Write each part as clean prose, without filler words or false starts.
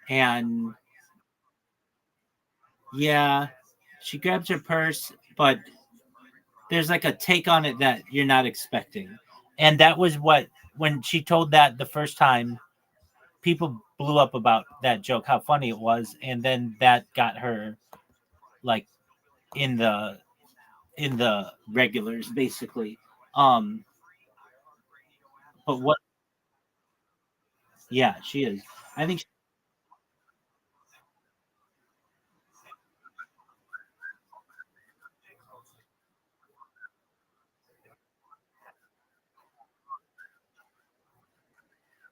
and yeah, she grabs her purse, but there's like a take on it that you're not expecting. And that was what, when she told that the first time, people blew up about that joke, how funny it was, and then that got her like in the regulars basically. Um, but what? Yeah, she is. I think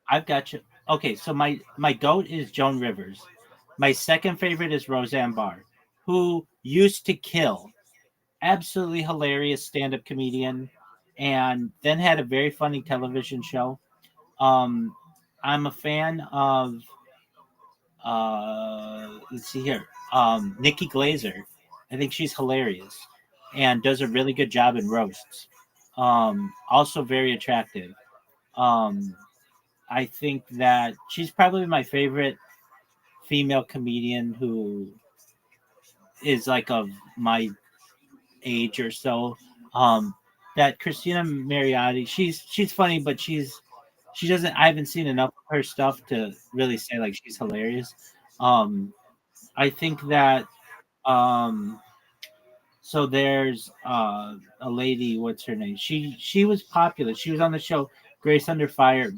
I've got you. Okay, so my goat is Joan Rivers. My second favorite is Roseanne Barr, who used to kill. Absolutely hilarious stand-up comedian, and then had a very funny television show. Um, I'm a fan of let's see here, Nikki Glazer. I think she's hilarious and does a really good job in roasts. Also very attractive. Um, I think that she's probably my favorite female comedian who is like of my age or so. Um, that Christina Mariotti, she's funny, but she doesn't. I haven't seen enough of her stuff to really say like she's hilarious. Um, I think that um, so there's a lady. What's her name? She was popular. She was on the show Grace Under Fire.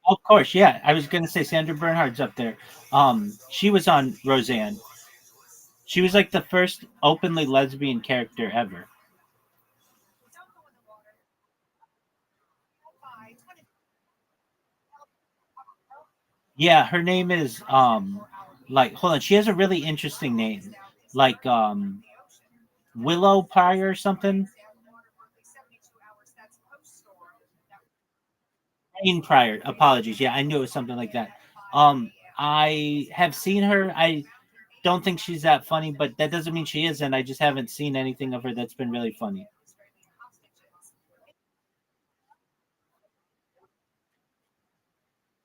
Of course, yeah. I was gonna say Sandra Bernhard's up there. She was on Roseanne. She was like the first openly lesbian character ever. Yeah, her name is like hold on, she has a really interesting name. Like Willow Pryor or something. Jane Pryor. Apologies. Yeah, I knew it was something like that. I have seen her. I don't think she's that funny, but that doesn't mean she isn't. I just haven't seen anything of her that's been really funny.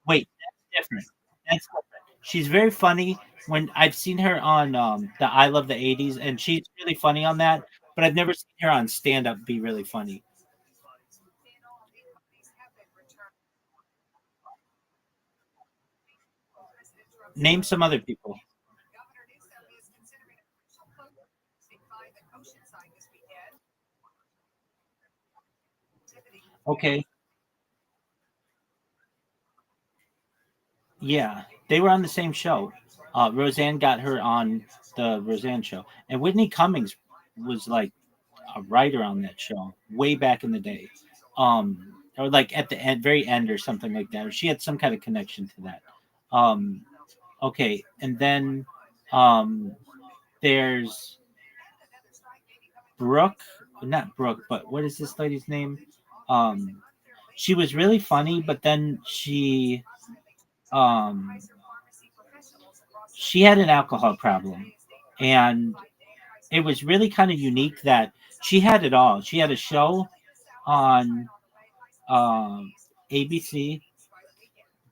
Wait, that's different. That's different. She's very funny. When I've seen her on the I Love the '80s, and she's really funny on that. But I've never seen her on stand up be really funny. Name some other people. Okay, yeah, they were on the same show. Roseanne got her on the Roseanne show, and Whitney Cummings was like a writer on that show way back in the day, or like at the end, very end, or something like that. Or she had some kind of connection to that. Um, okay, and then um, there's Brooke, not Brooke, but what is this lady's name? Um, she was really funny, but then um, she had an alcohol problem, and it was really kind of unique that she had it all. She had a show on ABC,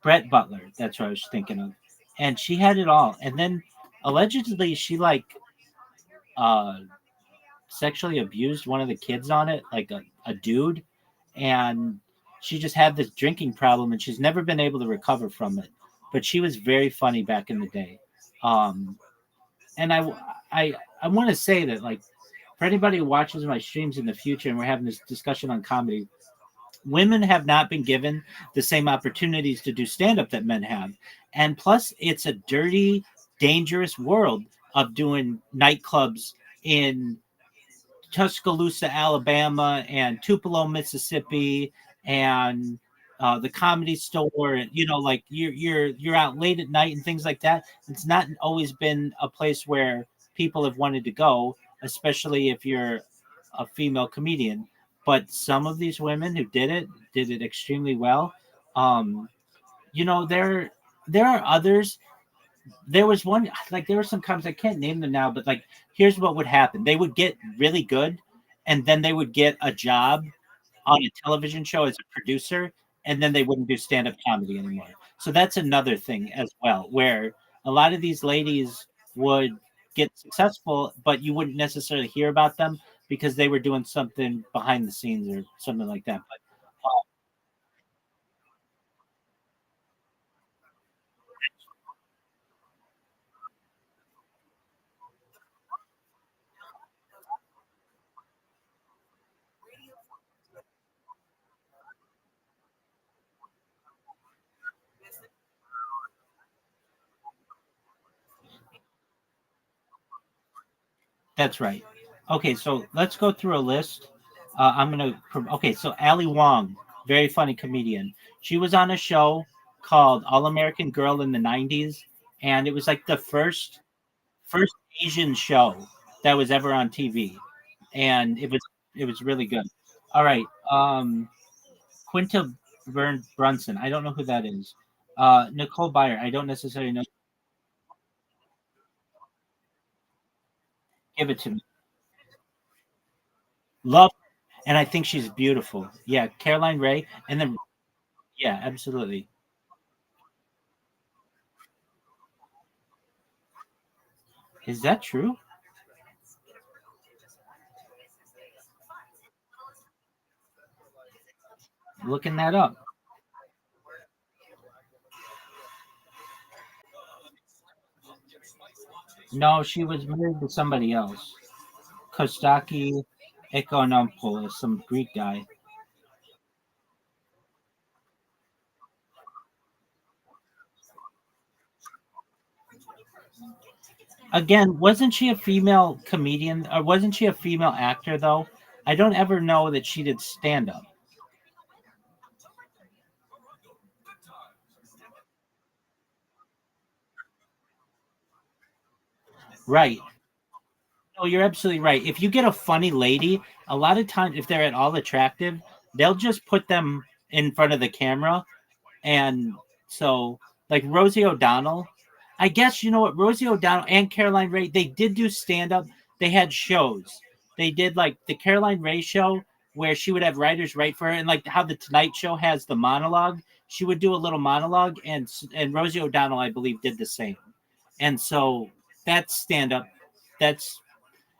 Brett Butler. That's what I was thinking of, and she had it all. And then allegedly, she like uh, sexually abused one of the kids on it, like a dude, and she just had this drinking problem, and she's never been able to recover from it. But she was very funny back in the day. Um, and I want to say that like for anybody who watches my streams in the future and we're having this discussion on comedy, women have not been given the same opportunities to do stand up that men have. And plus, it's a dirty, dangerous world of doing nightclubs in Tuscaloosa, Alabama, and Tupelo, Mississippi, and the Comedy Store. And you know, like you're out late at night and things like that. It's not always been a place where people have wanted to go, especially if you're a female comedian. But some of these women who did it extremely well. Um, you know, there are others. There was one, like there were some comics, I can't name them now, but like here's what would happen: they would get really good, and then they would get a job on a television show as a producer, and then they wouldn't do stand up comedy anymore. So that's another thing as well, where a lot of these ladies would get successful, but you wouldn't necessarily hear about them because they were doing something behind the scenes or something like that. But that's right. Okay, so let's go through a list. Okay, so Ali Wong, very funny comedian. She was on a show called All American Girl in the '90s, and it was like the first Asian show that was ever on TV, and it was really good. All right, Quinta Brunson. I don't know who that is. Nicole Byer. I don't necessarily know. Give it to me. Love, and I think she's beautiful. Yeah, Caroline Ray, and then yeah, absolutely. Is that true? Looking that up. No, she was married to somebody else. Kostaki Economopoulos, some Greek guy. Again, wasn't she a female comedian or wasn't she a female actor though? I don't ever know that she did stand up. Right. No, you're absolutely right. If you get a funny lady, a lot of times if they're at all attractive, they'll just put them in front of the camera. And so, like Rosie O'Donnell, I guess you know what Rosie O'Donnell and Caroline Ray, they did do stand up. They had shows. They did like the Caroline Ray show where she would have writers write for her, and like how the Tonight Show has the monologue. She would do a little monologue, and Rosie O'Donnell, I believe, did the same. And so that's stand up. That's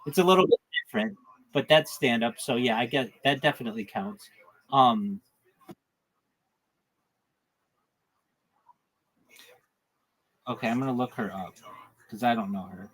it's a little bit different, but that's stand up. So yeah, I get that definitely counts. Um, okay, I'm gonna look her up because I don't know her.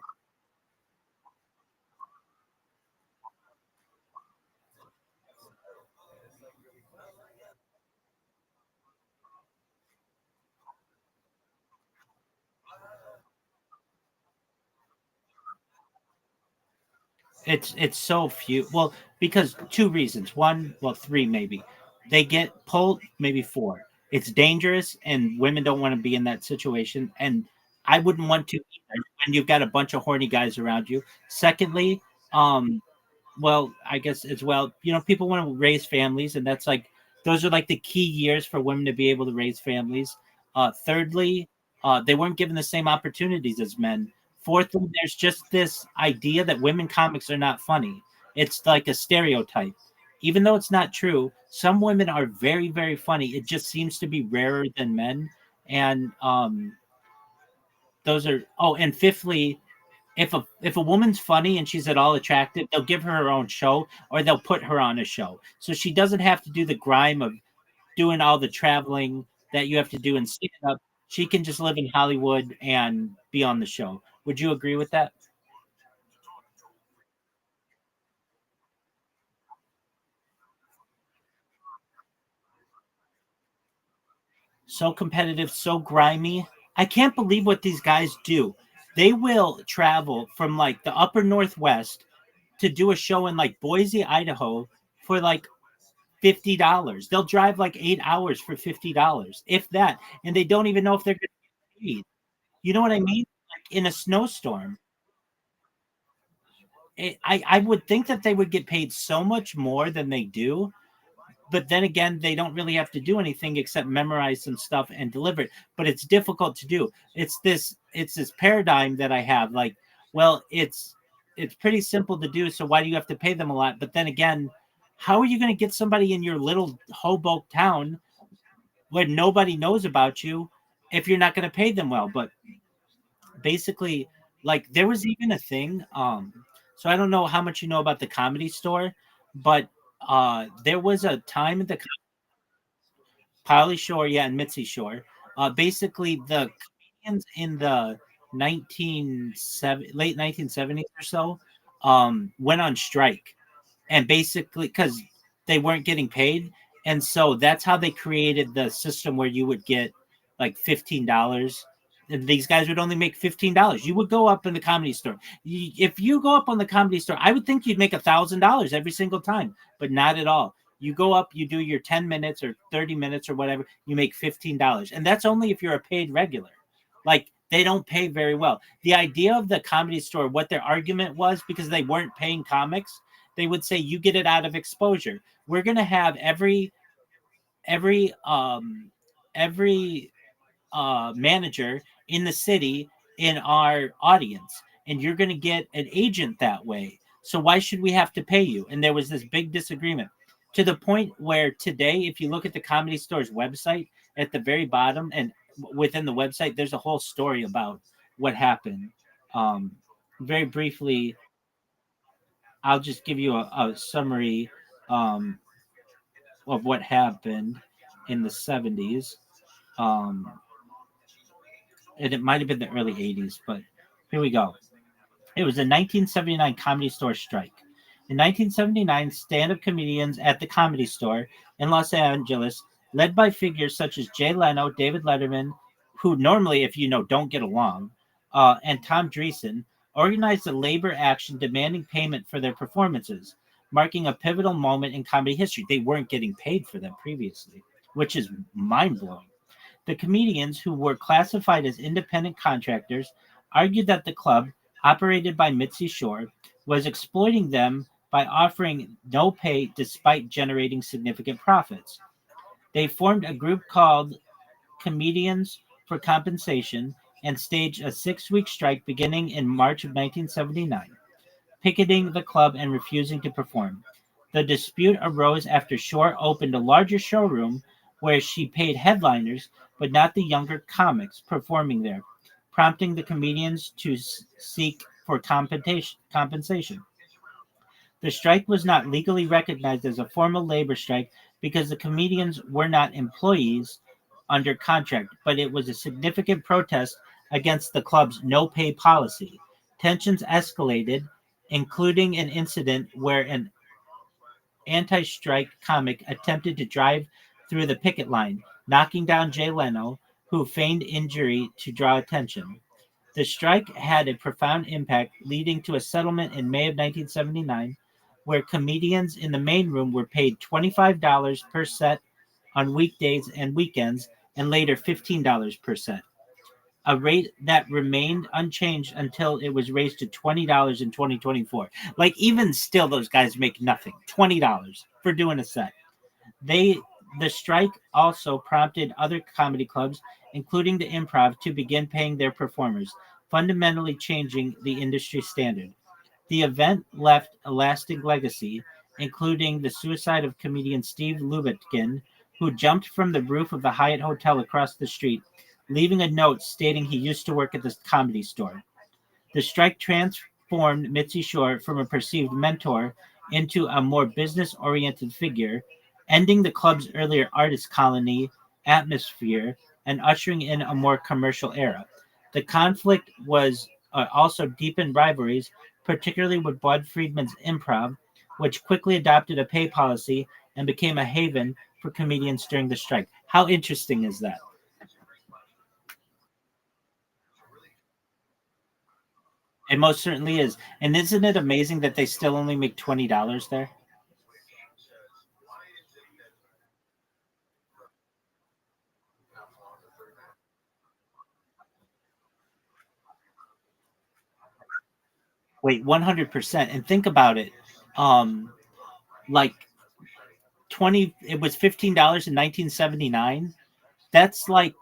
It's so few. Well, because two reasons. One, well, three maybe. They get pulled, maybe four. It's dangerous, and women don't want to be in that situation. And I wouldn't want to either when you've got a bunch of horny guys around you. Secondly, um, well, I guess as well, people want to raise families, and that's like those are like the key years for women to be able to raise families. Thirdly, they weren't given the same opportunities as men. Fourthly, there's just this idea that women comics are not funny. It's like a stereotype. Even though it's not true, some women are very, very funny. It just seems to be rarer than men. And those are, oh, and fifthly, if a woman's funny and she's at all attractive, they'll give her own show or they'll put her on a show. So she doesn't have to do the grime of doing all the traveling that you have to do in stand up. She can just live in Hollywood and be on the show. Would you agree with that? So competitive, so grimy. I can't believe what these guys do. They will travel from like the upper Northwest to do a show in like Boise, Idaho for like $50. They'll drive like 8 hours for $50, if that, and they don't even know if they're going to get paid. You know what I mean? Like in a snowstorm, I would think that they would get paid so much more than they do, but then again, they don't really have to do anything except memorize some stuff and deliver it. But it's difficult to do. It's this paradigm that I have. Like, well, it's pretty simple to do. So why do you have to pay them a lot? But then again, how are you going to get somebody in your little Hoboken town where nobody knows about you if you're not going to pay them well? But basically, like there was even a thing. So I don't know how much you know about the Comedy Store, but there was a time in the Pauly Shore, yeah, and Mitzi Shore. Basically, the comedians in the late 1970s or so went on strike, and basically because they weren't getting paid, and so that's how they created the system where you would get like $15. And these guys would only make $15. You would go up in the Comedy Store. If you go up on the Comedy Store, I would think you'd make $1,000 every single time, but not at all. You go up, you do your 10 minutes or 30 minutes or whatever, you make $15. And that's only if you're a paid regular. Like they don't pay very well. The idea of the Comedy Store, what their argument was, because they weren't paying comics, they would say you get it out of exposure. We're going to have every every manager in the city in our audience, and you're going to get an agent that way. So why should we have to pay you? And there was this big disagreement to the point where today, if you look at the Comedy Store's website at the very bottom and within the website, there's a whole story about what happened. Um, Very briefly, I'll just give you a summary um, of what happened in the 70s. Um, and it might have been the early 80s, but here we go. It was a 1979 Comedy Store strike. In 1979, stand-up comedians at the Comedy Store in Los Angeles, led by figures such as Jay Leno, David Letterman, who normally, if you know, don't get along, and Tom Dreesen, organized a labor action demanding payment for their performances, marking a pivotal moment in comedy history. They weren't getting paid for them previously, which is mind-blowing. The comedians, who were classified as independent contractors, argued that the club, operated by Mitzi Shore, was exploiting them by offering no pay despite generating significant profits. They formed a group called Comedians for Compensation and staged a 6-week strike beginning in March of 1979, picketing the club and refusing to perform. The dispute arose after Shore opened a larger showroom where she paid headliners, but not the younger comics performing there, prompting the comedians to seek for compensation. The strike was not legally recognized as a formal labor strike because the comedians were not employees under contract, but it was a significant protest against the club's no pay policy. Tensions escalated, including an incident where an anti strike comic attempted to drive through the picket line, knocking down Jay Leno, who feigned injury to draw attention. The strike had a profound impact, leading to a settlement in May of 1979 where comedians in the main room were paid $25 per set on weekdays and weekends, and later $15 per set, a rate that remained unchanged until it was raised to $20 in 2024. Like, even still, those guys make nothing. $20 for doing a set. They The strike also prompted other comedy clubs, including the Improv, to begin paying their performers, fundamentally changing the industry standard. The event left a lasting legacy, including the suicide of comedian Steve Lubitkin, who jumped from the roof of the Hyatt Hotel across the street, leaving a note stating he used to work at the Comedy Store. The strike transformed Mitzi Shore from a perceived mentor into a more business oriented figure, ending the club's earlier artist colony atmosphere and ushering in a more commercial era. The conflict was also deepened rivalries, particularly with Bud Friedman's Improv, which quickly adopted a pay policy and became a haven for comedians during the strike. How interesting is that? It most certainly is. And isn't it amazing that they still only make $20 there? Wait, 100%. And think about it. Um, like it was $15 in 1979. That's like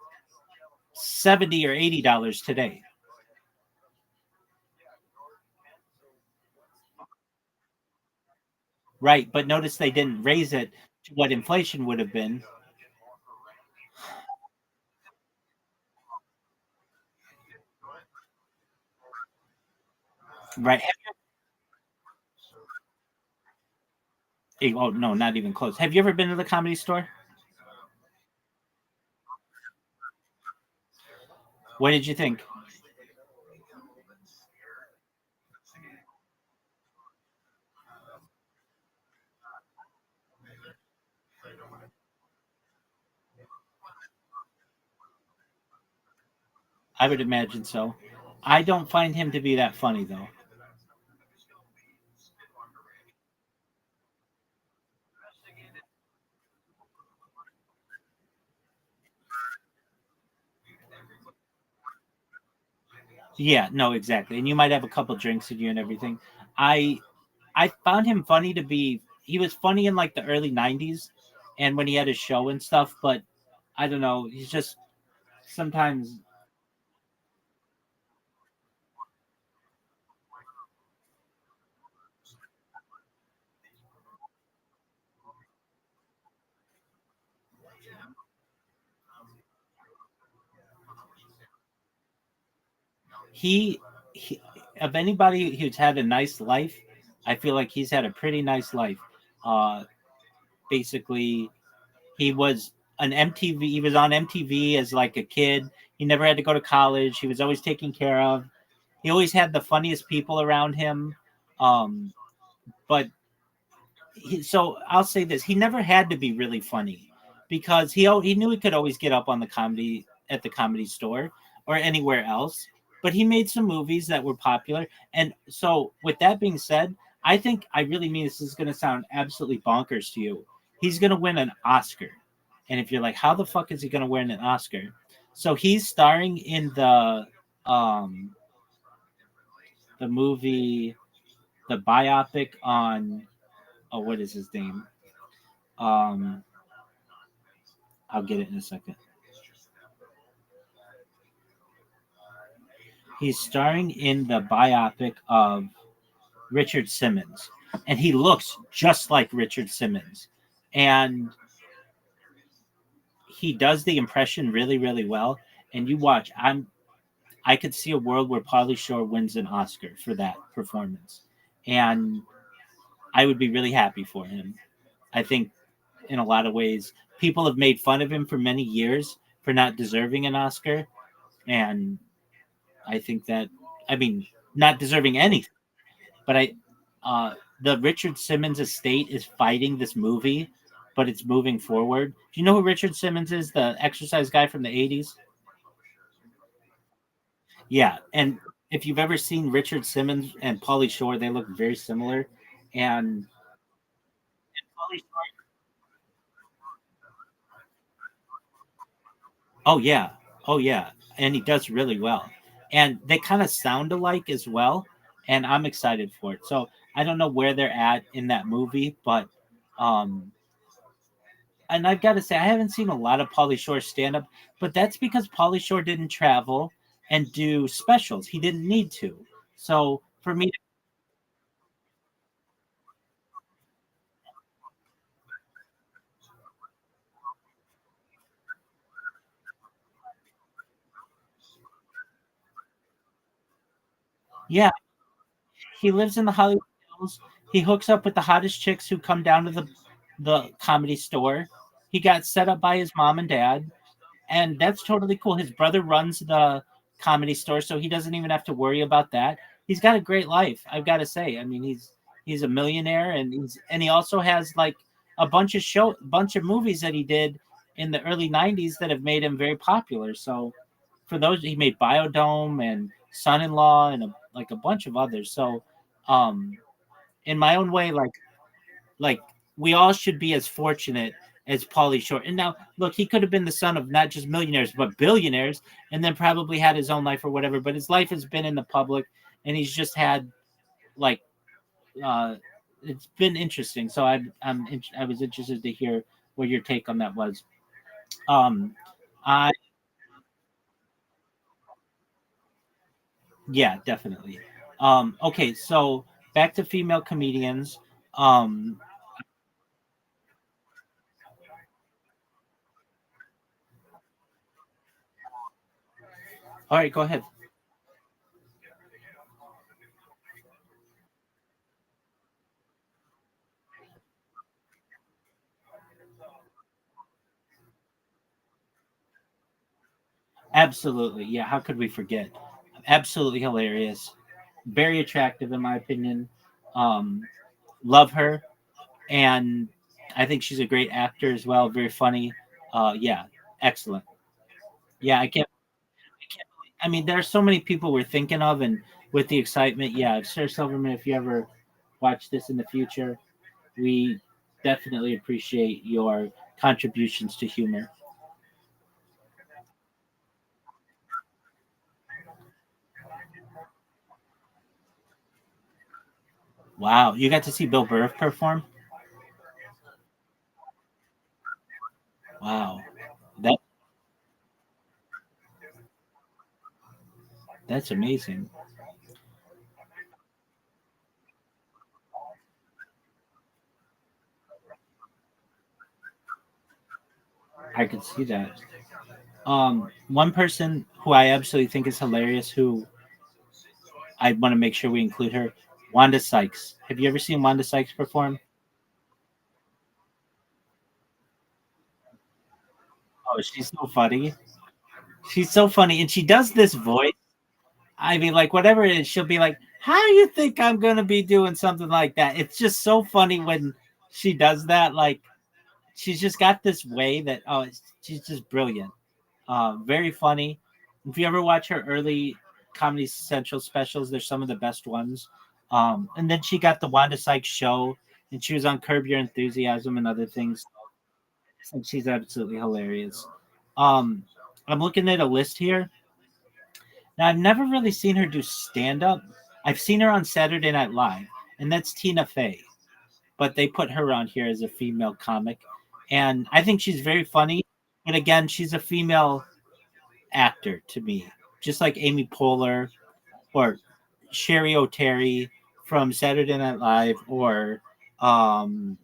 70 or $80 today. Right, but notice they didn't raise it to what inflation would have been. Right. Oh no, not even close. Have you ever been to the Comedy Store? What did you think? I would imagine so. I don't find him to be that funny though. Yeah, no, exactly. And you might have a couple drinks in you and everything. I I found him funny to be he was funny in like the early 90s and when he had his show and stuff, but I don't know, he's just sometimes he, he of anybody who's had a nice life, I feel like he's had a pretty nice life. Uh Basically he was an MTV. He was on MTV as like a kid. He never had to go to college. He was always taken care of. He always had the funniest people around him. But so I'll say this: he never had to be really funny because he knew he could always get up on the comedy at the Comedy Store or anywhere else. But he made some movies that were popular, and so with that being said, I think I really mean this is going to sound absolutely bonkers to you. He's going to win an Oscar, and if you're like, how the fuck is he going to win an Oscar? So he's starring in um the movie, the biopic on, oh, what is his name? Um, I'll get it in a second. He's starring in the biopic of Richard Simmons, and he looks just like Richard Simmons, and he does the impression really, really well. And you watch, I could see a world where Pauly Shore wins an Oscar for that performance, and I would be really happy for him. I think in a lot of ways, people have made fun of him for many years for not deserving an Oscar, and I think that, I mean, not deserving anything, but the Richard Simmons estate is fighting this movie, but it's moving forward. Do you know who Richard Simmons is? The exercise guy from the 80s? Yeah. And if you've ever seen Richard Simmons and Pauly Shore, they look very similar. And Pauly Shore, oh, yeah. Oh, yeah. And he does really well. And they kind of sound alike as well. And I'm excited for it. So I don't know where they're at in that movie, but um, and I've got to say, I haven't seen a lot of Pauly Shore stand up, but that's because Pauly Shore didn't travel and do specials. He didn't need to. So for me, yeah, he lives in the Hollywood Hills. He hooks up with the hottest chicks who come down to the Comedy Store. He got set up by his mom and dad, and that's totally cool. His brother runs the Comedy Store, so he doesn't even have to worry about that. He's got a great life, I've got to say. I mean, he's a millionaire, and he also has like bunch of movies that he did in the early 90s that have made him very popular. So for those, he made Biodome and Son-in-Law and like a bunch of others. So um in my own way, like we all should be as fortunate as Pauly Shore. And now, look, he could have been the son of not just millionaires but billionaires, and then probably had his own life or whatever. But his life has been in the public, and he's just had like uh, it's been interesting. So I was interested to hear what your take on that was. I Yeah, definitely. Okay, so back to female comedians. Um, all right, go ahead. Absolutely, yeah. How could we forget? Absolutely hilarious, very attractive in my opinion. Um, love her, and I think she's a great actor as well. Very funny. Yeah, excellent. Yeah, I mean, there are so many people we're thinking of, and with the excitement, yeah, Sarah Silverman. If you ever watch this in the future, we definitely appreciate your contributions to humor. Wow, you got to see Bill Burr perform? Wow, that that's amazing. I could see that. One person who I absolutely think is hilarious, who I want to make sure we include her, Wanda Sykes. Have you ever seen Wanda Sykes perform? Oh, she's so funny. She's so funny, and she does this voice. I mean, like whatever it is, she'll be like, "How do you think I'm gonna be doing something like that?" It's just so funny when she does that. Like she's just got this way that she's just brilliant. Very funny. If you ever watch her early Comedy Central specials, they're some of the best ones. And then she got the Wanda Sykes show, and she was on Curb Your Enthusiasm and other things. And she's absolutely hilarious. Um, I'm looking at a list here. Now, I've never really seen her do stand up. I've seen her on Saturday Night Live, and that's Tina Fey. But they put her on here as a female comic, and I think she's very funny. But again, she's a female actor to me, just like Amy Poehler or Sherry O'Terry from Saturday Night Live, or um,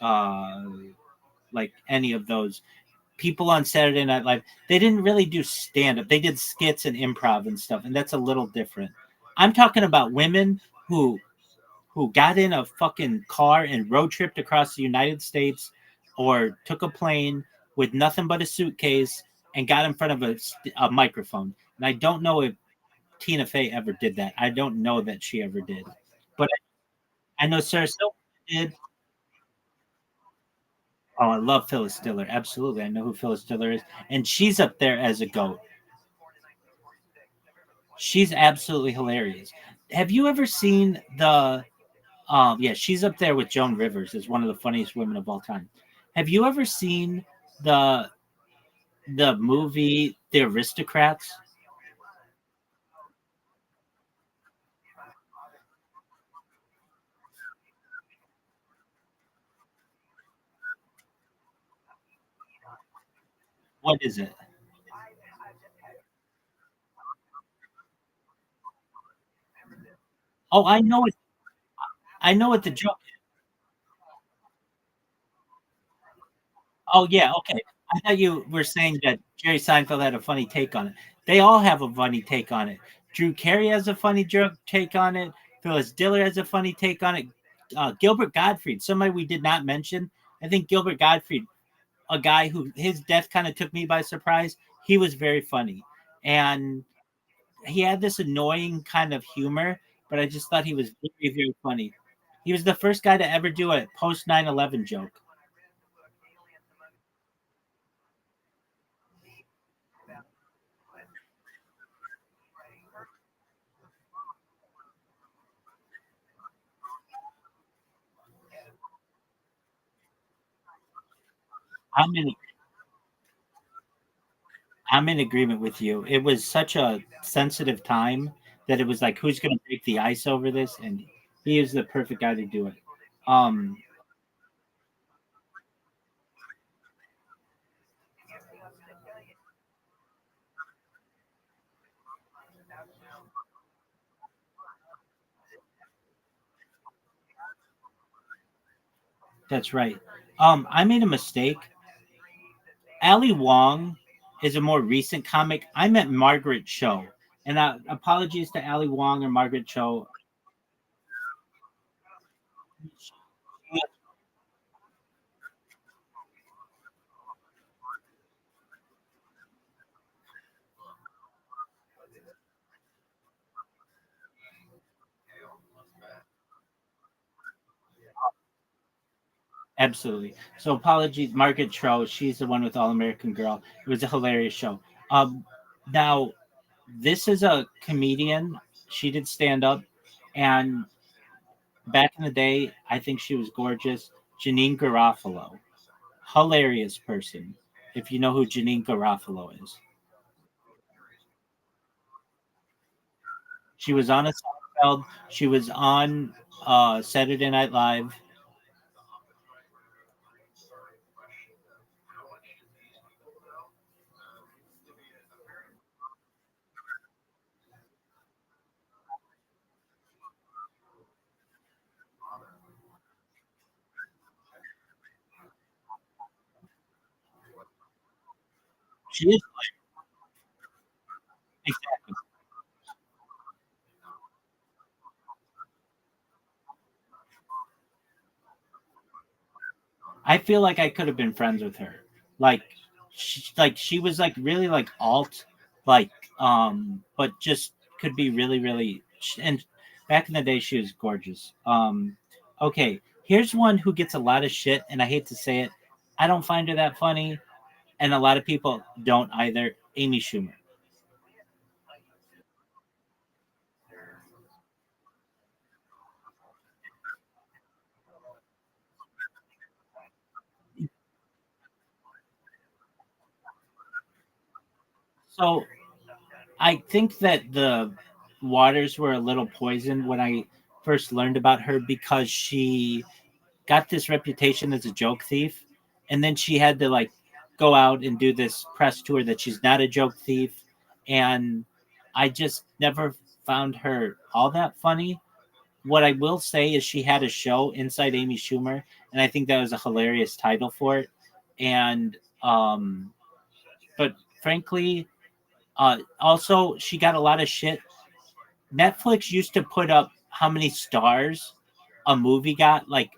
uh, like any of those people on Saturday Night Live. They didn't really do stand up; they did skits and improv and stuff, and that's a little different. I'm talking about women who got in a fucking car and road tripped across the United States, or took a plane with nothing but a suitcase and got in front of a microphone. And I don't know if Tina Fey ever did that. I don't know that she ever did, but I know Sarah Silverman did. Oh, I love Phyllis Diller. Absolutely, I know who Phyllis Diller is, and she's up there as a goat. She's absolutely hilarious. Have you ever seen the? Yeah, she's up there with Joan Rivers as one of the funniest women of all time. Have you ever seen the the movie The Aristocrats? What is it? Oh, I know it. I know what the joke. Oh yeah, okay. I thought you were saying that Jerry Seinfeld had a funny take on it. They all have a funny take on it. Drew Carey has a funny joke take on it. Phyllis Diller has a funny take on it. Gilbert Gottfried, somebody we did not mention. I think Gilbert Gottfried, a guy who his death kind of took me by surprise. He was very funny, and he had this annoying kind of humor, but I just thought he was very, very funny. He was the first guy to ever do a post 9/11 joke. I'm in I'm in agreement with you. It was such a sensitive time that it was like, who's going to break the ice over this? And he is the perfect guy to do it. Um, that's right. I made a mistake. Ali Wong is a more recent comic. I meant Margaret Cho. And apologies to Ali Wong or Margaret Cho. Absolutely. So apologies, Margaret Cho. She's the one with All American Girl. It was a hilarious show. Now this is a comedian. She did stand up, and back in the day, I think she was gorgeous. Janine Garofalo, hilarious person. If you know who Janine Garofalo is, she was on a Seinfeld. She was on Saturday Night Live. She is exactly. I feel like I could have been friends with her. She was like really like alt, like but just could be really really. And back in the day, she was gorgeous. Okay, here's one who gets a lot of shit, and I hate to say it, I don't find her that funny, and a lot of people don't either. Amy Schumer. So I think that the waters were a little poisoned when I first learned about her because she got this reputation as a joke thief, and then she had to like go out and do this press tour that she's not a joke thief, and I just never found her all that funny. What I will say is she had a show inside Amy Schumer, and I think that was a hilarious title for it. And but frankly, also she got a lot of shit. Netflix used to put up how many stars a movie got, like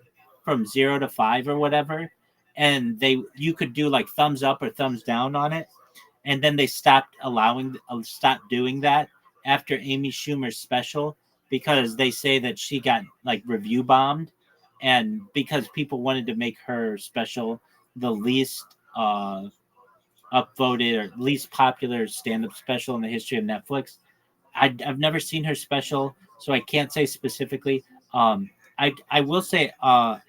from 0 to 5 or whatever, and they you could do like thumbs up or thumbs down on it, and then they stopped doing that after Amy Schumer's special because they say that she got like review bombed, and because people wanted to make her special the least upvoted or least popular stand-up special in the history of Netflix. I've never seen her special, so I can't say specifically. I will say I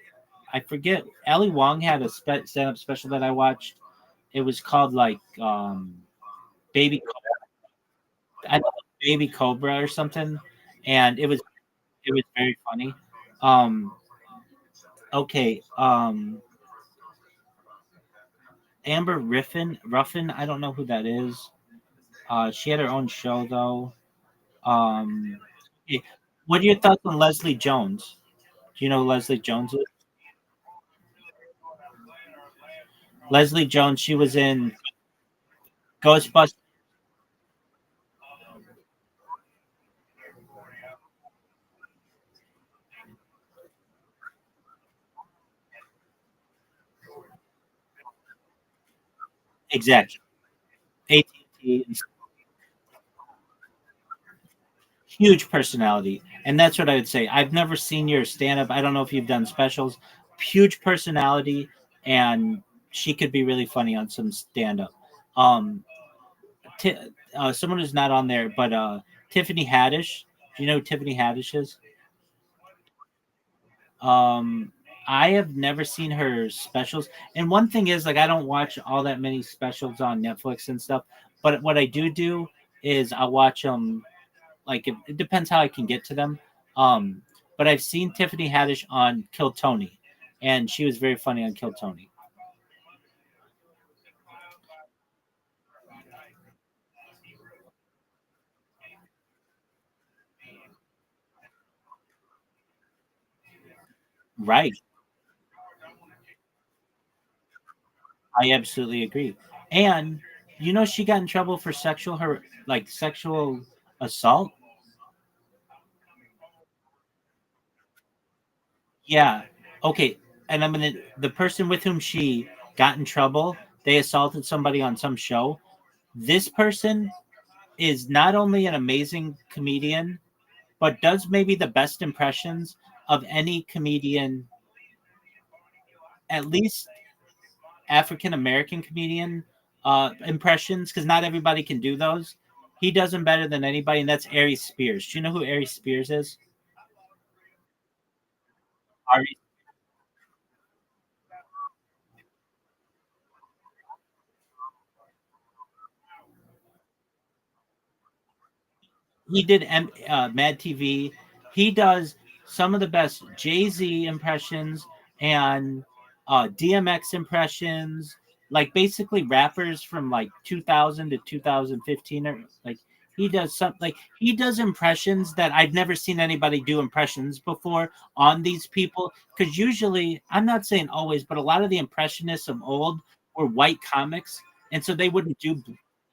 forget. Ali Wong had a stand-up special that I watched. It was called like Baby I thought Baby Cobra or something, and it was very funny. Um, okay, Amber Ruffin. I don't know who that is. She had her own show though. Um, okay, what are your thoughts on Leslie Jones? Do you know who Leslie Jones is? Leslie Jones. She was in Ghostbusters. Exactly. AT&T. Huge personality, and that's what I would say. I've never seen your stand up. I don't know if you've done specials. Huge personality, and she could be really funny on some stand up. Um, t- Someone who's not on there, but Tiffany Haddish. Do you know who Tiffany Haddish is? Um, I have never seen her specials. And one thing is, like, I don't watch all that many specials on Netflix and stuff. But what I do is I watch them. Like, it depends how I can get to them. Um, but I've seen Tiffany Haddish on Kill Tony, and she was very funny on Kill Tony. Right. I absolutely agree. And she got in trouble for sexual assault. Yeah. Okay. And the person with whom she got in trouble, they assaulted somebody on some show. This person is not only an amazing comedian, but does maybe the best impressions of any comedian, at least African American comedian impressions, because not everybody can do those. He does them better than anybody, and that's Ari Spears. Do you know who Ari Spears is? Ari, he did Mad TV. He does some of the best Jay Z impressions and DMX impressions, like basically rappers from like 2000 to 2015, or like he does impressions that I've never seen anybody do impressions before on these people. Because usually, I'm not saying always, but a lot of the impressionists of old were white comics, and so they wouldn't do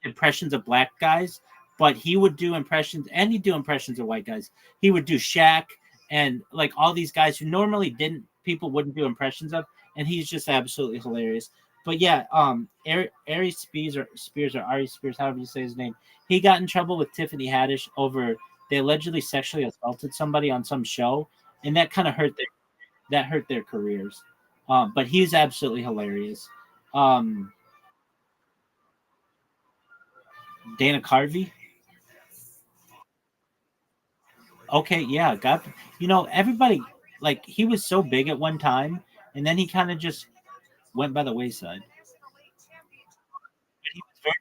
impressions of black guys, but he would do impressions, and he'd do impressions of white guys. He would do Shaq and like all these guys who normally didn't people wouldn't do impressions of, and he's just absolutely hilarious. But yeah, Ari Spears or Ari Spears, however you say his name, he got in trouble with Tiffany Haddish over they allegedly sexually assaulted somebody on some show, and that kind of hurt their careers. But he's absolutely hilarious. Um, Dana Carvey. Okay, yeah, got everybody, like he was so big at one time, and then he kind of just went by the wayside. But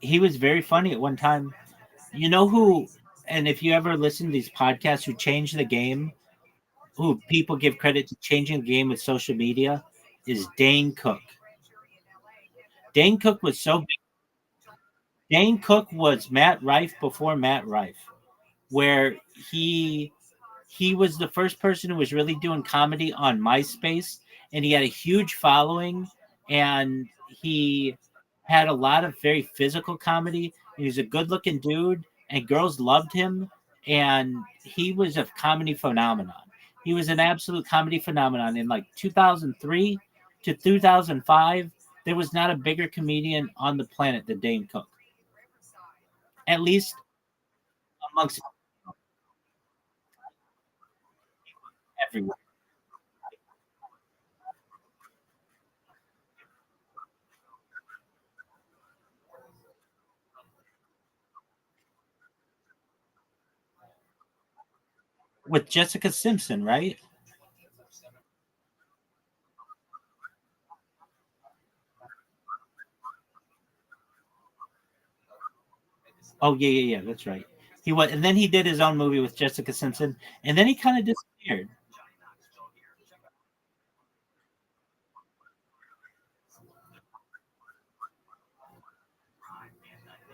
he was very funny at one time. You know who? And if you ever listen to these podcasts, who changed the game, who people give credit to changing the game with social media, is Dane Cook. Dane Cook was so big. Dane Cook was Matt Rife before Matt Rife, where he he was the first person who was really doing comedy on MySpace, and he had a huge following, and he had a lot of very physical comedy. He was a good-looking dude, and girls loved him, and he was a comedy phenomenon. He was an absolute comedy phenomenon in like 2003 to 2005. There was not a bigger comedian on the planet than Dane Cook, at least amongst everyone. With Jessica Simpson, right? Oh yeah, yeah, yeah. That's right. He was, and then he did his own movie with Jessica Simpson, and then he kind of disappeared.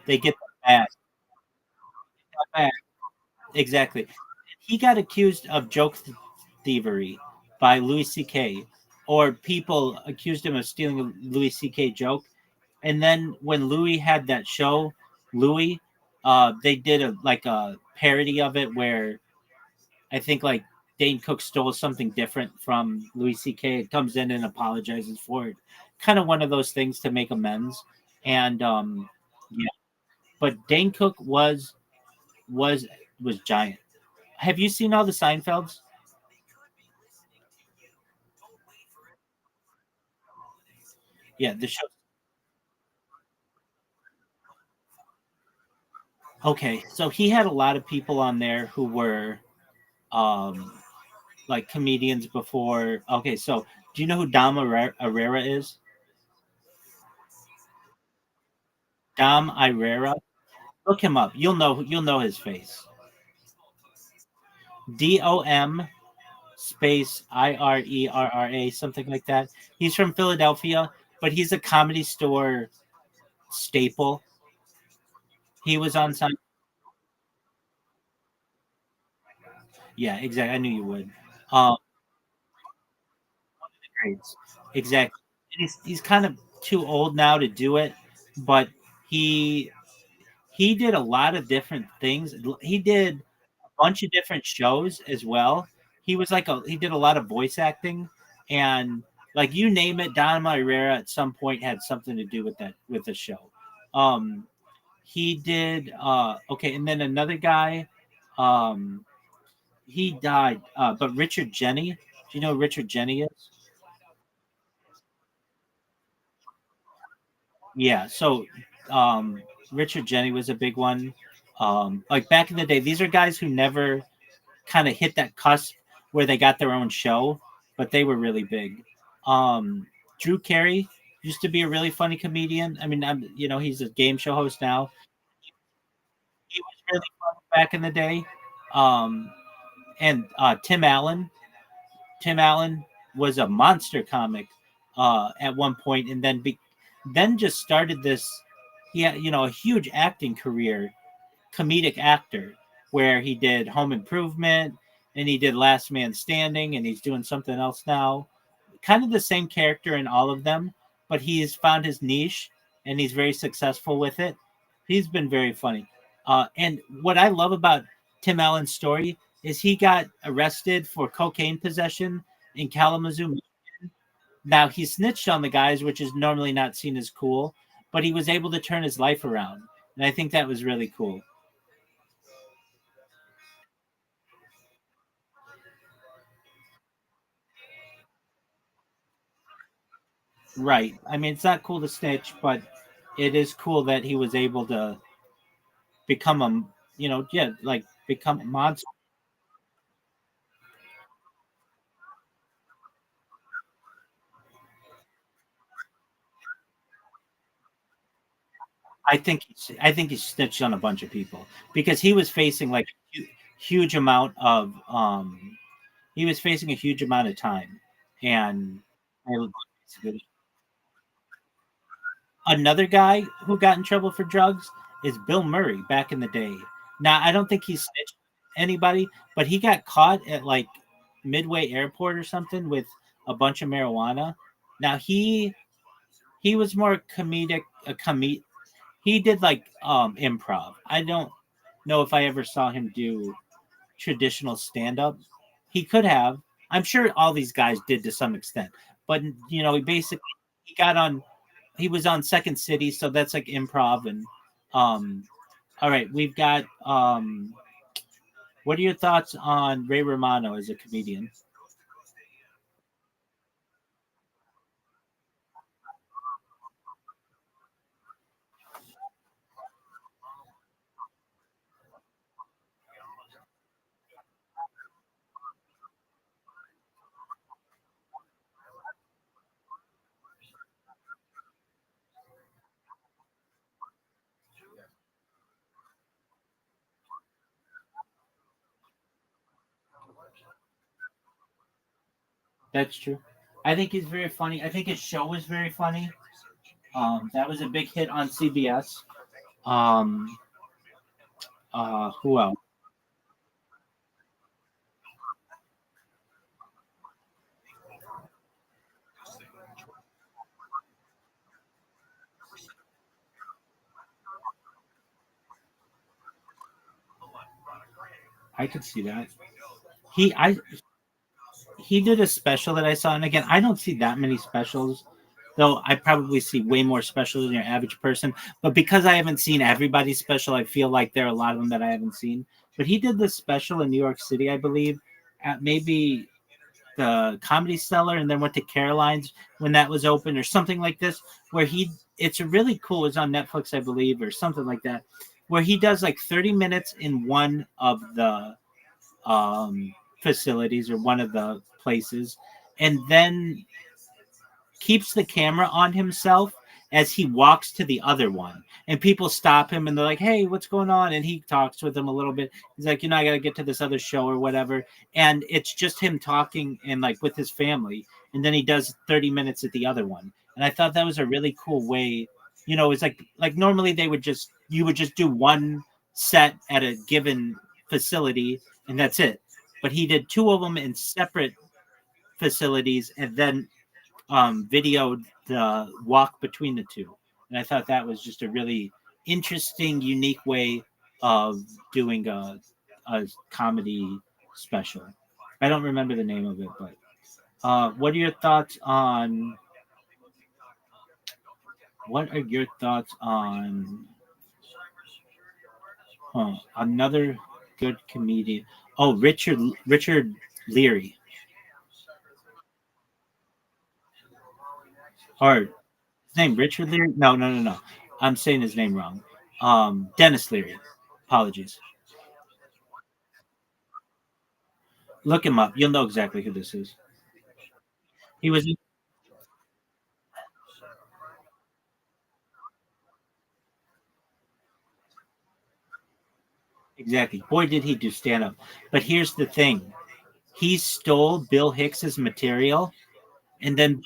They get back, back. Exactly. He got accused of joke thievery by Louis C.K. or people accused him of stealing a Louis C.K. joke. And then when Louis had that show, Louis, they did a parody of it where I think like Dane Cook stole something different from Louis C.K. It comes in and apologizes for it. Kind of one of those things to make amends. And yeah, but Dane Cook was was giant. Have you seen all the Seinfelds? Yeah, the show. Okay, so he had a lot of people on there who were um like comedians before. Okay, so do you know who Dom Herrera is? Dom Herrera. Look him up. You'll know his face. DOM space IRERRA, something like that. He's from Philadelphia, but he's a Comedy Store staple. He was on some. Yeah, exactly. I knew you would. Um, Great. Exactly. And he's kind of too old now to do it, but he he did a lot of different things. He did a bunch of different shows as well. He did a lot of voice acting, and like you name it, Don Herrera at some point had something to do with that with the show. Um, he did okay, and then another guy, um, he died, but Richard Jenny. Do you know who Richard Jenny is? Yeah, so um, Richard Jenny was a big one. Like back in the day, these are guys who never kind of hit that cusp where they got their own show, but they were really big. Um, Drew Carey used to be a really funny comedian. I mean, he's a game show host now. He was really funny back in the day. Um, and Tim Allen. Tim Allen was a monster comic at one point, and then just started this. He had a huge acting career, comedic actor, where he did Home Improvement and he did Last Man Standing, and he's doing something else now. Kind of the same character in all of them, but he's found his niche and he's very successful with it. He's been very funny. And what I love about Tim Allen's story is he got arrested for cocaine possession in Kalamazoo. Now he snitched on the guys, which is normally not seen as cool, but he was able to turn his life around. And I think that was really cool. Right. I mean, it's not cool to snitch, but it is cool that he was able to become like become a monster. I think he snitched on a bunch of people because he was facing like huge amount of he was facing a huge amount of time, and another guy who got in trouble for drugs is Bill Murray back in the day. Now I don't think he snitched anybody, but he got caught at like Midway Airport or something with a bunch of marijuana. Now he was more comedic, he did like improv. I don't know if I ever saw him do traditional stand up. He could have. I'm sure all these guys did to some extent. But he basically he got on he was on Second City, so that's like improv and all right, we've got what are your thoughts on Ray Romano as a comedian? That's true. I think he's very funny. I think his show was very funny. That was a big hit on CBS. Um, who else? I could see that. He I he did a special that I saw, and again, I don't see that many specials, though I probably see way more specials than your average person. But because I haven't seen everybody's special, I feel like there are a lot of them that I haven't seen. But he did this special in New York City, I believe, at maybe the Comedy Cellar, and then went to Caroline's when that was open, or something like this. Where it's really cool. It's on Netflix, I believe, or something like that, where he does like 30 minutes in one of the facilities or one of the places, and then keeps the camera on himself as he walks to the other one, and people stop him and they're like, "Hey, what's going on?" And he talks with them a little bit. He's like, "I got to get to this other show or whatever," and it's just him talking and like with his family, and then he does 30 minutes at the other one. And I thought that was a really cool way. It's like normally they would just you would just do one set at a given facility and that's it. But he did two of them in separate facilities and then videoed the walk between the two. And I thought that was just a really interesting, unique way of doing a comedy special. I don't remember the name of it, but what are your thoughts on what are your thoughts on another good comedian? Oh, Richard Leary, or his name Richard Leary? No, no, no, no. I'm saying his name wrong. Dennis Leary. Apologies. Look him up. You'll know exactly who this is. He was exactly. Boy, did he do stand up. But here's the thing: he stole Bill Hicks's material, and then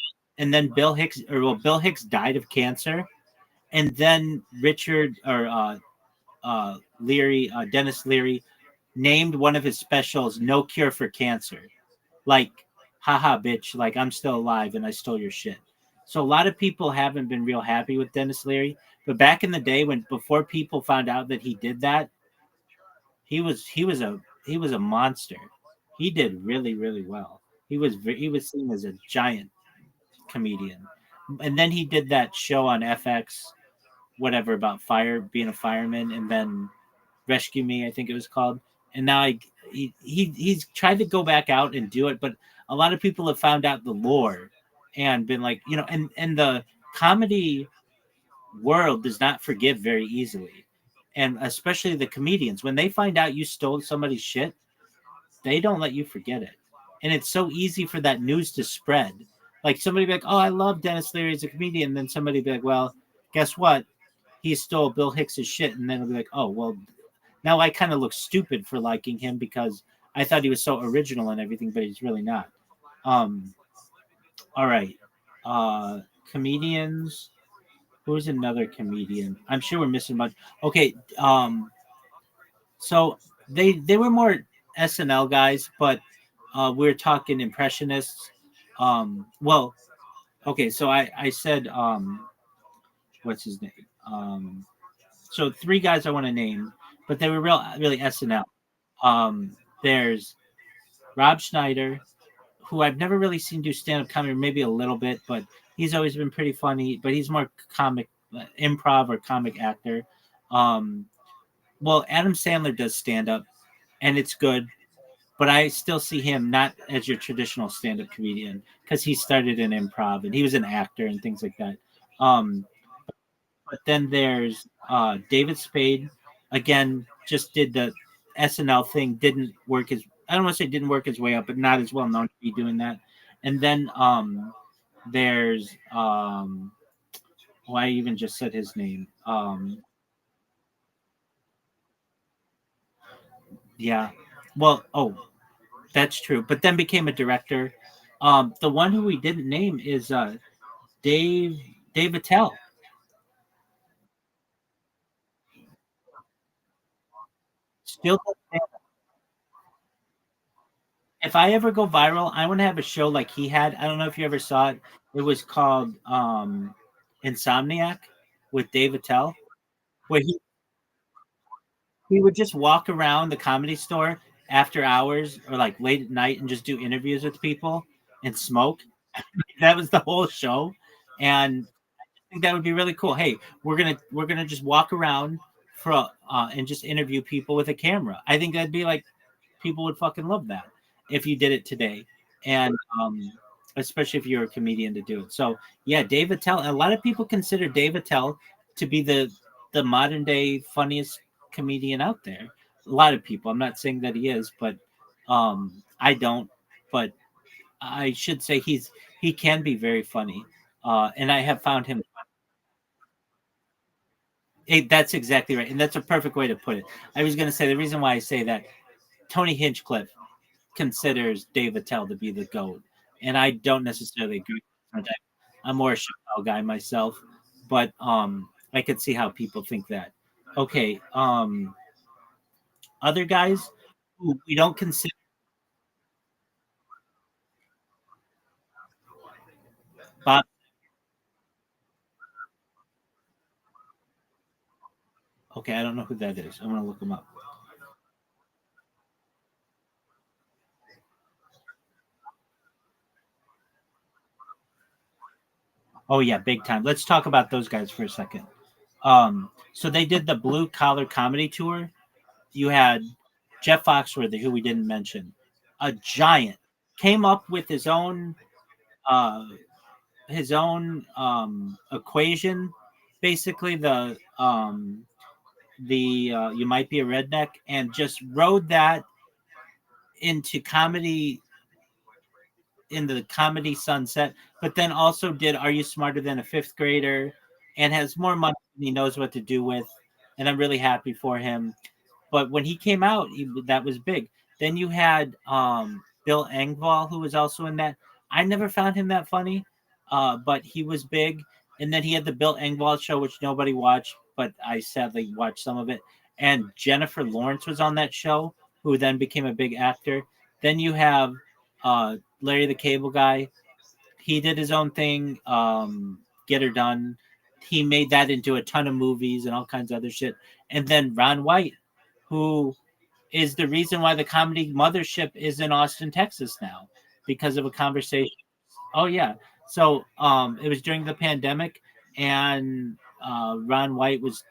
Bill Hicks died of cancer, and then Leary, Dennis Leary, named one of his specials "No Cure for Cancer." Like, haha, bitch! Like I'm still alive and I stole your shit. So a lot of people haven't been real happy with Dennis Leary. But back in the day, when before people found out that he did that, he was a monster. He did really really well. He was seen as a giant comedian, and then he did that show on FX, whatever about fire being a fireman, and then Rescue Me, I think it was called. And now he's tried to go back out and do it, but a lot of people have found out the lore and been like, and the comedy world does not forgive very easily. And especially the comedians, when they find out you stole somebody's shit, they don't let you forget it. And it's so easy for that news to spread. Like somebody be like, "Oh, I love Dennis Leary as a comedian." And then somebody be like, "Well, guess what? He stole Bill Hicks's shit." And then it'll be like, "Oh, well, now I kind of look stupid for liking him because I thought he was so original and everything, but he's really not." Um, all right. Uh, Comedians. Who's another comedian? I'm sure we're missing much. Okay. So they were more SNL guys, but we're talking impressionists. Well, okay. So I said what's his name? So three guys I want to name, but they were really SNL. There's Rob Schneider, who I've never really seen do stand up comedy, maybe a little bit, but he's always been pretty funny. But he's more comic, improv or comic actor. Um, well, Adam Sandler does stand up, and it's good, but I still see him not as your traditional stand up comedian because he started in improv and he was an actor and things like that. Um, but then there's David Spade. Again, just did the SNL thing. Didn't work his. I don't want to say didn't work his way up, but not as well known to be doing that. And then there's I even just said his name. Yeah. Well, that's true. But then became a director. The one who we didn't name is Dave Attell. Still, if I ever go viral, I want to have a show like he had. I don't know if you ever saw it. It was called Insomniac with Dave Attell, where he would just walk around the comedy store after hours or like late at night and just do interviews with people and smoke. That was the whole show, and I think that would be really cool. Hey, we're gonna just walk around for and just interview people with a camera. I think that'd be like people would fucking love that if you did it today, and especially if you're a comedian to do it. So yeah, Dave Attell. A lot of people consider Dave Attell to be the modern day funniest comedian out there. A lot of people. I'm not saying that he is, but I don't. But I should say he can be very funny, and I have found him. That's exactly right, and that's a perfect way to put it. I was going to say the reason why I say that Tony Hinchcliffe considers Dave Attell to be the GOAT, and I don't necessarily agree with that. I'm more a Chappelle guy myself, but I could see how people think that. Okay, other guys who we don't consider Bob. Okay, I don't know who that is. I'm gonna look him up. Oh yeah, big time. Let's talk about those guys for a second. So they did the Blue Collar Comedy Tour. You had Jeff Foxworthy, who we didn't mention, a giant, came up with uh, his own equation, basically the you might be a redneck, and just rode that into comedy into the comedy sunset, but then also did Are You Smarter Than a Fifth Grader, and has more money than he knows what to do with. And I'm really happy for him. But when he came out, that was big. Then you had Bill Engvall, who was also in that. I never found him that funny, but he was big. And then he had the Bill Engvall show, which nobody watched, but I sadly watched some of it. And Jennifer Lawrence was on that show, who then became a big actor. Then you have Larry the Cable Guy. He did his own thing, Get Her Done. He made that into a ton of movies and all kinds of other shit. And then Ron White, who is the reason why the comedy mothership is in Austin, Texas now, because of a conversation. Oh yeah. So it was during the pandemic, and Ron White was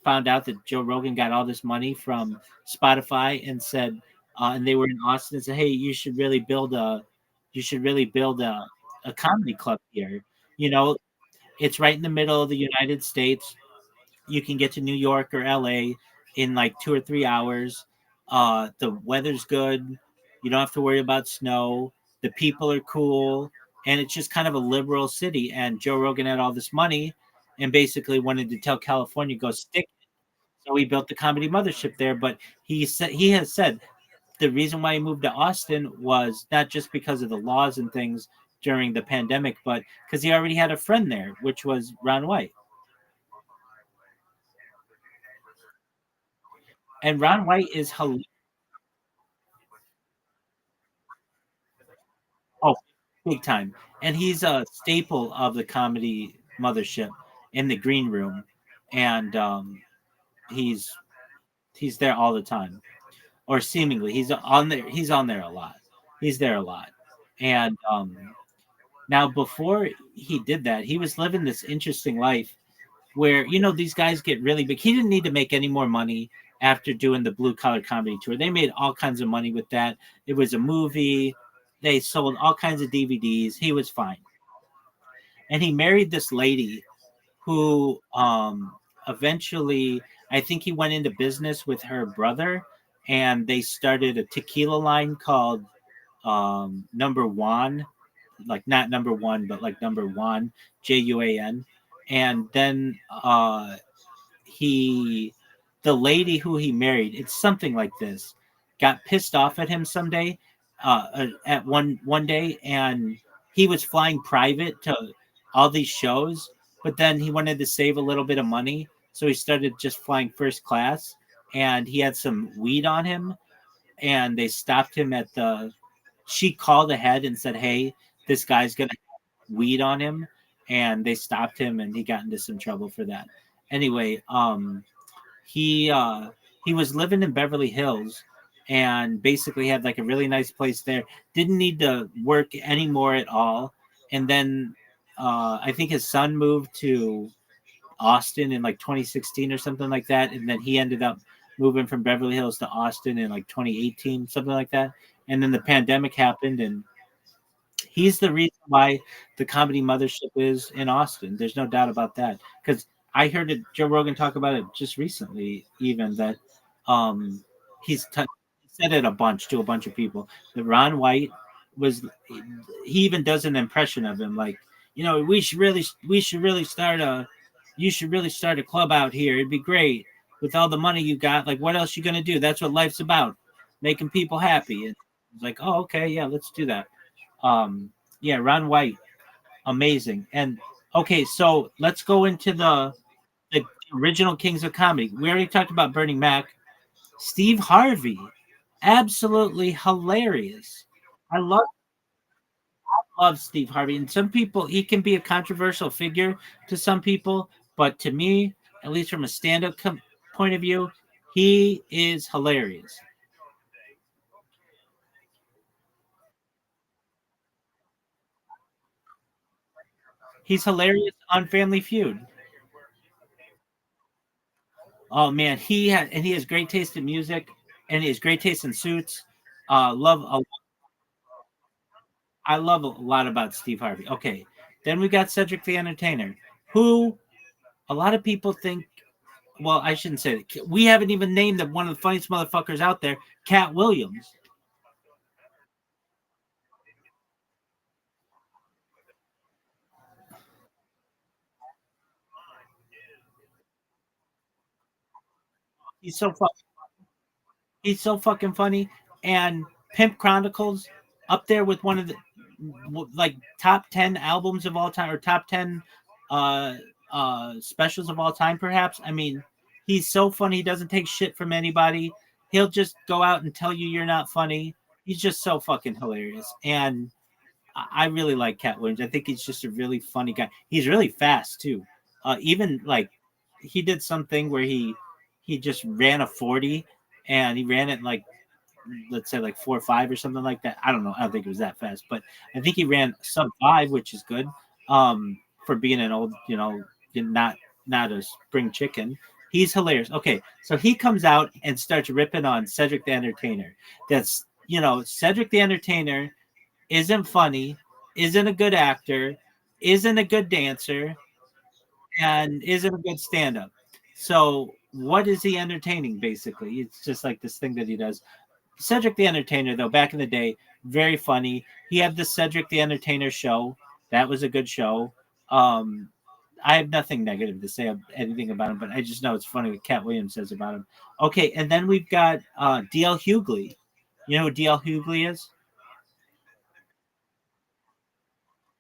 found out that Joe Rogan got all this money from Spotify and said, and they were in Austin and said, hey, you should really build a comedy club here. You know, it's right in the middle of the United States. You can get to New York or LA in like 2 or 3 hours. The weather's good. You don't have to worry about snow. The people are cool. And it's just kind of a liberal city. And Joe Rogan had all this money and basically wanted to tell California, go stick. So he built the comedy mothership there. But he has said the reason why he moved to Austin was not just because of the laws and things during the pandemic, but because he already had a friend there, which was Ron White. And Ron White is hilarious. Oh, big time. And he's a staple of the comedy mothership in the green room. And he's he's there all the time. Or seemingly he's on there a lot. He's there a lot. And now before he did that, he was living this interesting life where these guys get really big. He didn't need to make any more money after doing the Blue Collar Comedy Tour. They made all kinds of money with that. It was a movie. They sold all kinds of DVDs. He was fine. And he married this lady who eventually, I think he went into business with her brother, and they started a tequila line called Number One, like not number one, but like Number One, Juan. And then he the lady who he married, it's something like this, got pissed off at him someday, at one day, and he was flying private to all these shows, but then he wanted to save a little bit of money, so he started just flying first class, and he had some weed on him, and they stopped him at the she called ahead and said, hey, this guy's gonna have weed on him, and they stopped him, and he got into some trouble for that. Anyway, he uh he was living in Beverly Hills, and basically had like a really nice place there. Didn't need to work anymore at all. And then I think his son moved to Austin in like 2016 or something like that, and then he ended up moving from Beverly Hills to Austin in like 2018, something like that. And then the pandemic happened, and he's the reason why the comedy mothership is in Austin. There's no doubt about that. Because I heard Joe Rogan talk about it just recently, even that um, he said it a bunch to a bunch of people. That Ron White was, he even does an impression of him, like, we should really start you should really start a club out here. It'd be great with all the money you got. Like, what else you gonna do? That's what life's about, making people happy. And it's like, oh, okay, yeah, let's do that. Um, yeah, Ron White, amazing. And okay, so let's go into the original Kings of Comedy. We already talked about Bernie Mac. Steve Harvey, absolutely hilarious. I love Steve Harvey. And some people, he can be a controversial figure to some people, but to me, at least from a stand-up point of view, he is hilarious. He's hilarious on Family Feud. Oh man, he has great taste in music, and he has great taste in suits. Love I love a lot about Steve Harvey. Okay, then we got Cedric the Entertainer, who a lot of people think. Well, I shouldn't say that. We haven't even named one of the funniest motherfuckers out there, Cat Williams. He's so he's so fucking funny. And Pimp Chronicles up there with one of the like top 10 albums of all time, or top 10 uh specials of all time, perhaps. I mean, he's so funny. He doesn't take shit from anybody. He'll just go out and tell you you're not funny. He's just so fucking hilarious. And I really like Cat Williams. I think he's just a really funny guy. He's really fast too. Even like he did something where he just ran a 40, and he ran it like, let's say like 4 or 5 or something like that. I don't know. I don't think it was that fast, but I think he ran sub 5, which is good for being an old, not a spring chicken. He's hilarious. Okay, so he comes out and starts ripping on Cedric the Entertainer. That's Cedric the Entertainer isn't funny, isn't a good actor, isn't a good dancer, and isn't a good stand-up. So what is he entertaining? Basically, it's just like this thing that he does. Cedric the Entertainer, though, back in the day, very funny. He had the Cedric the Entertainer show. That was a good show. Um, I have nothing negative to say anything about him, but I just know it's funny what Cat Williams says about him. Okay, and then we've got D.L. Hughley. You know who D.L. Hughley is?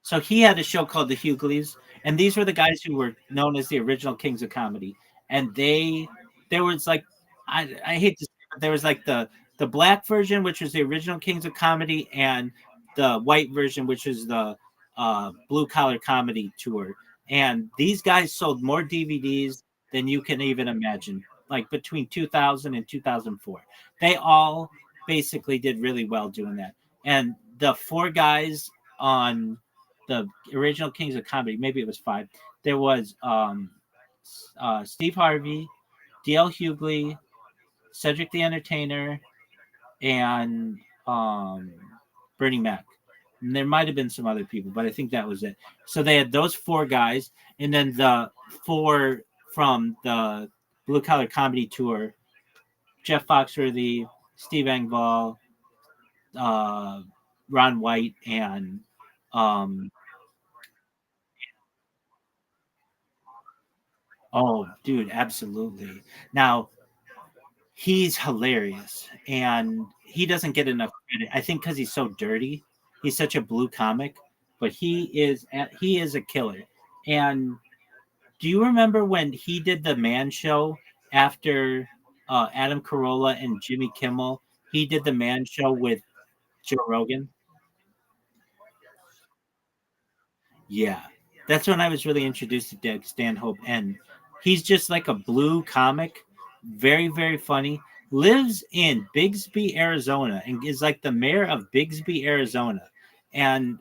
So he had a show called The Hughleys, and these were the guys who were known as the original Kings of Comedy. And there was like, I hate to say, but there was like the black version, which was the original Kings of Comedy, and the white version, which is the blue collar comedy tour. And these guys sold more DVDs than you can even imagine. Like between 2000 and 2004, they all basically did really well doing that. And the four guys on the original Kings of Comedy, maybe it was 5. There was Steve Harvey, D.L. Hughley, Cedric the Entertainer, and um, Bernie Mac. And there might have been some other people, but I think that was it. So they had those four guys, and then the four from the Blue Collar Comedy Tour: Jeff Foxworthy, Steve Engvall, uh, Ron White, and um, oh, dude, absolutely. Now, he's hilarious, and he doesn't get enough credit. I think because he's so dirty. He's such a blue comic, but he is a killer. And do you remember when he did the Man Show after Adam Carolla and Jimmy Kimmel? He did the Man Show with Joe Rogan. Yeah, that's when I was really introduced to Stanhope, and he's just like a blue comic, very very funny. Lives in Bixby, Arizona, and is like the mayor of Bixby, Arizona, and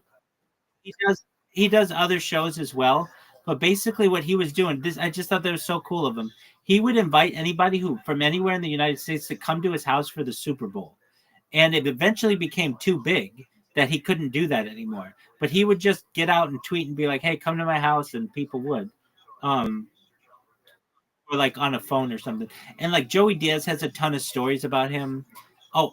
he does other shows as well. But basically, what he was doing, this I just thought that was so cool of him. He would invite anybody who from anywhere in the United States to come to his house for the Super Bowl, and it eventually became too big that he couldn't do that anymore. But he would just get out and tweet and be like, "Hey, come to my house," and people would, um, or like on a phone or something. And like Joey Diaz has a ton of stories about him. Oh,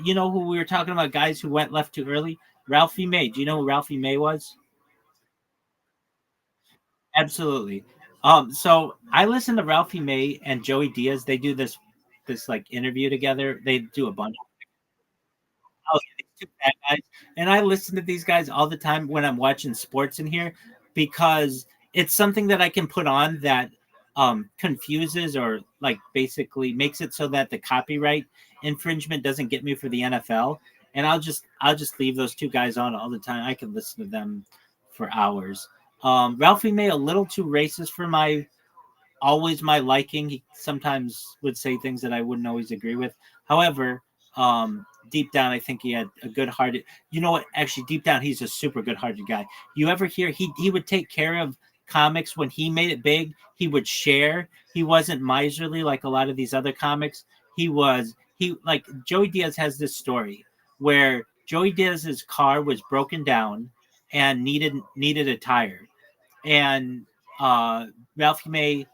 you know who we were talking about? Guys who went left too early. Ralphie May. Do you know who Ralphie May was? Absolutely. So I listen to Ralphie May and Joey Diaz. They do this like interview together. They do a bunch. Oh, yeah, these two fat guys. And I listen to these guys all the time when I'm watching sports in here because it's something that I can put on that confuses or like basically makes it so that the copyright infringement doesn't get me for the NFL. And I'll just leave those two guys on all the time. I can listen to them for hours. Ralphie May a little too racist for my always my liking. He sometimes would say things that I wouldn't always agree with. However, deep down, I think he had a good hearted. You know what? Actually, deep down, he's a super good hearted guy. You ever hear he would take care of comics when he made it big? He would share. He wasn't miserly like a lot of these other comics. He like Joey Diaz has this story where Joey Diaz's car was broken down and needed a tire, and uh, Ralphie May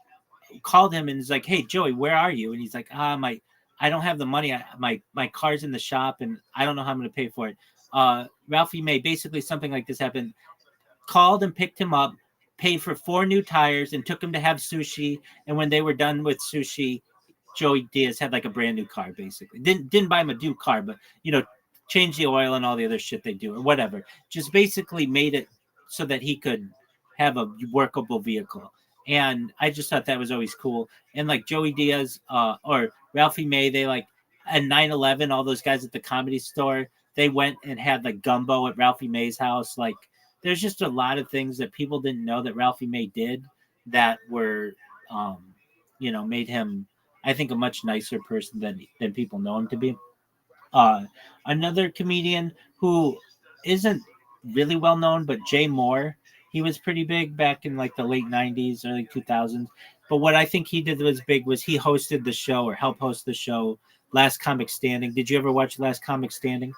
called him and he's like, "Hey, Joey, where are you?" And he's like, I don't have the money. My car's in the shop and I don't know how I'm going to pay for it." Ralphie May, basically something like this happened, called and picked him up, paid for 4 new tires, and took him to have sushi. And when they were done with sushi, Joey Diaz had like a brand new car. Basically, didn't buy him a new car, but change the oil and all the other shit they do or whatever. Just basically made it so that he could have a workable vehicle. And I just thought that was always cool. And like Joey Diaz or Ralphie May, they like at 9/11, all those guys at the Comedy Store, they went and had like gumbo at Ralphie May's house. Like there's just a lot of things that people didn't know that Ralphie May did that were, made him, I think, a much nicer person than people know him to be. Uh, Another comedian who isn't really well known, but Jay Moore, he was pretty big back in like the late '90s, early 2000s. But what I think he did was big was he hosted the show or helped host the show Last Comic Standing. Did you ever watch Last Comic Standing?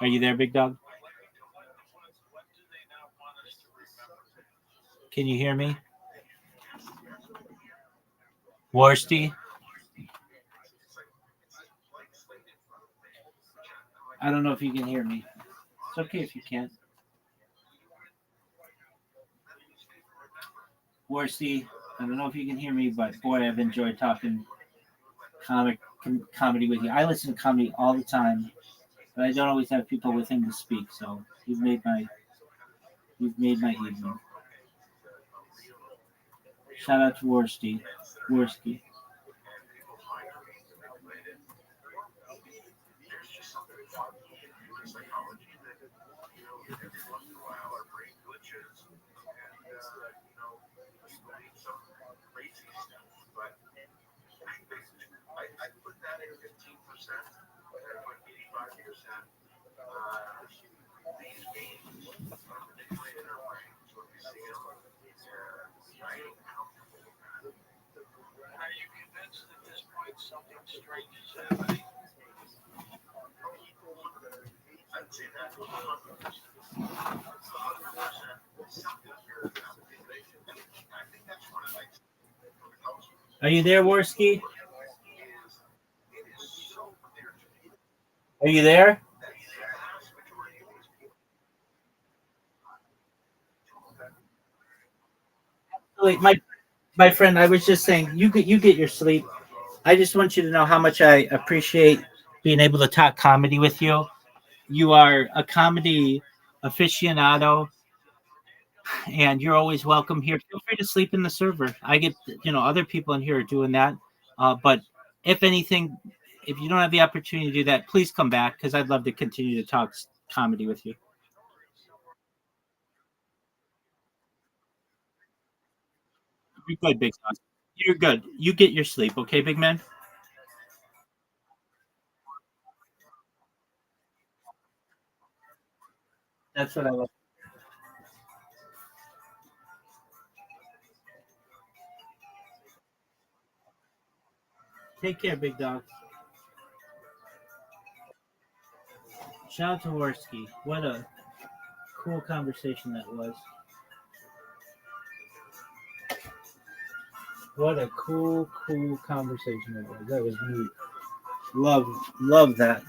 Are you there, big dog? Can you hear me? Worsty? I don't know if you can hear me. It's okay if you can't. Worsty, I don't know if you can hear me, but boy, I've enjoyed talking comedy with you. I listen to comedy all the time, but I don't always have people with him to speak. So you've made my evening. Shout out to Worsty. Worsty. Are you there, Worsky? Are you there? Wait, my friend, I was just saying, you get your sleep. I just want you to know how much I appreciate being able to talk comedy with you. You are a comedy aficionado, and you're always welcome here. Feel free to sleep in the server. I get, other people in here are doing that. But if anything, if you don't have the opportunity to do that, please come back because I'd love to continue to talk comedy with you. You're good, big son. You're good. You get your sleep, okay, big man? That's what I love. Take care, big dog. Shout out to Worski. What a cool conversation that was. What a cool conversation that was. That was neat. Love that.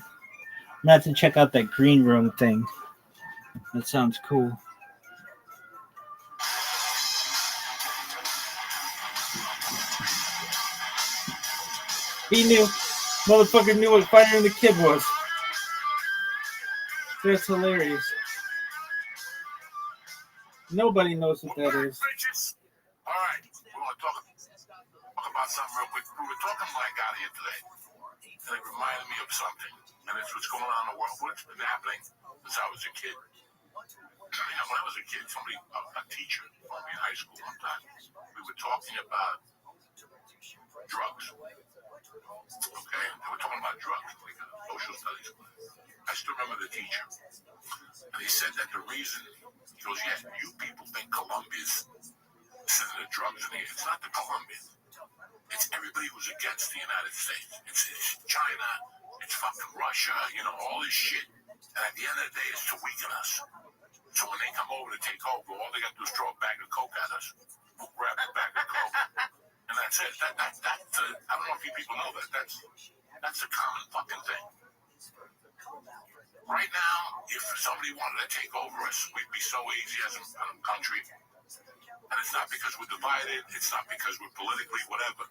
Not to check out that green room thing. That sounds cool. He knew. Motherfucker knew what Fire and the Kid was. That's hilarious. Nobody knows what that is. All right, we want to talk about something real quick. We were talking like out here today, and it reminded me of something, and it's what's going on in the world. What's been happening since I was a kid. When I was a kid, a teacher told me in high school one time, we were talking about drugs. Okay, they were talking about drugs, like a social studies class. I still remember the teacher, and he said that the reason, he goes, yes, you people think Colombia's sending the drugs in here. It's not the Colombians. It's everybody who's against the United States. It's China, it's fucking Russia, all this shit. And at the end of the day, it's to weaken us. So when they come over to take over, all they got to do is throw a bag of coke at us. We'll grab a bag of coke. And that's it. I don't know if you people know that. That's a common fucking thing. Right now, if somebody wanted to take over us, we'd be so easy as a country. And it's not because we're divided. It's not because we're politically whatever.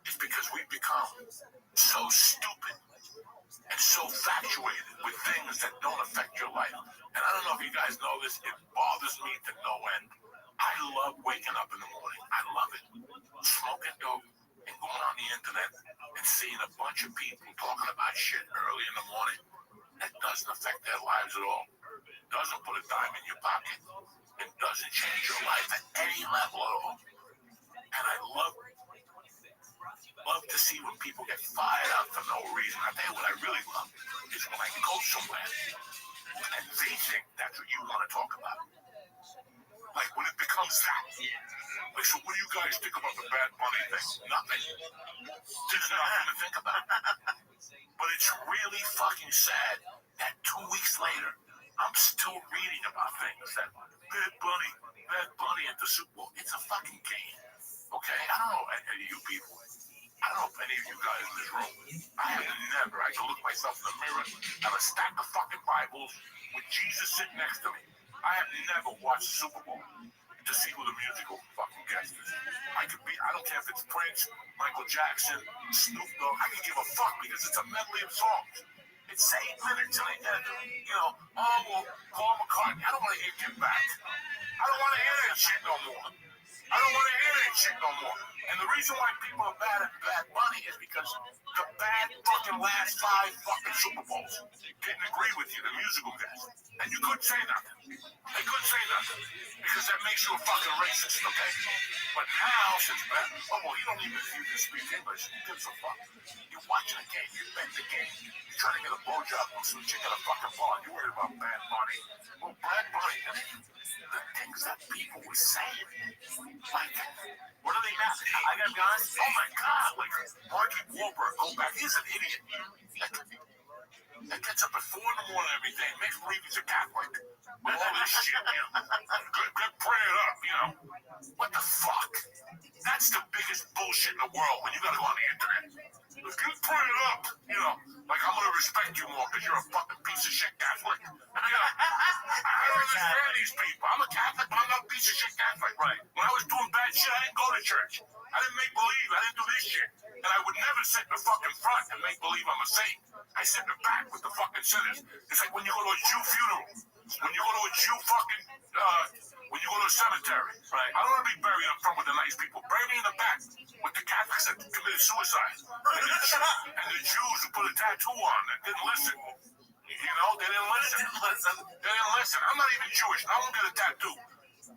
It's because we've become so stupid and so infatuated with things that don't affect your life. And I don't know if you guys know this. It bothers me to no end. I love waking up in the morning. I love it. Smoking dope and going on the internet and seeing a bunch of people talking about shit early in the morning that doesn't affect their lives at all. Doesn't put a dime in your pocket. It doesn't change your life at any level at all. And I love to see when people get fired up for no reason. I tell you what I really love is when I go somewhere and they think that's what you want to talk about. Like when it becomes that. Like, so what do you guys think about the Bad Bunny thing? Nothing. There's nothing to think about. But it's really fucking sad that 2 weeks later, I'm still reading about things that Bad Bunny at the Super Bowl. It's a fucking game. Okay? I don't know any of you people. I don't know if any of you guys in this room. I can look myself in the mirror, have a stack of fucking Bibles with Jesus sitting next to me. I have never watched the Super Bowl to see who the musical fucking guest is. I don't care if it's Prince, Michael Jackson, Snoop Dogg. I can give a fuck because it's a medley of songs. It's 8 minutes and I get, Paul McCartney. I don't want to hear Get Back. I don't want to hear that shit no more. I don't want to hear that shit no more. And the reason why people are bad at Bad Bunny is because the bad fucking last 5 fucking Super Bowls didn't agree with you, the musical guest. And you couldn't say nothing. They couldn't say nothing. Because that makes you a fucking racist, okay? But now, since you don't even if you can speak English, who gives a fuck? You're watching a game, you bet the game. You're trying to get a blowjob from some chick at a fucking bar. You're worried about Bad Bunny. Well, Bad Bunny, the things that people were saying, like, what are they now? I gotta be honest. Oh my God, like Marky Wahlberg, go back. He's an idiot. That gets up at 4 in the morning every day, makes believe he's a Catholic. With all this shit, good praying up, What the fuck? That's the biggest bullshit in the world when you gotta go on the internet. Good praying up, like I'm gonna respect you more because you're a fucking piece of shit Catholic. I don't understand these people. I'm a Catholic, but I'm not a piece of shit Catholic. Right. When I was doing bad shit, I didn't go to church. I didn't make believe. I didn't do this shit. And I would never sit in the fucking front and make believe I'm a saint. I sit in the back with the fucking sinners. It's like when you go to a Jew funeral. When you go to a Jew fucking, when you go to a cemetery. Right. I don't want to be buried up front with the nice people. Bury me in the back with the Catholics that committed suicide. And the Jews who put a tattoo on that didn't listen. They didn't listen. They didn't listen. I'm not even Jewish. I won't get a tattoo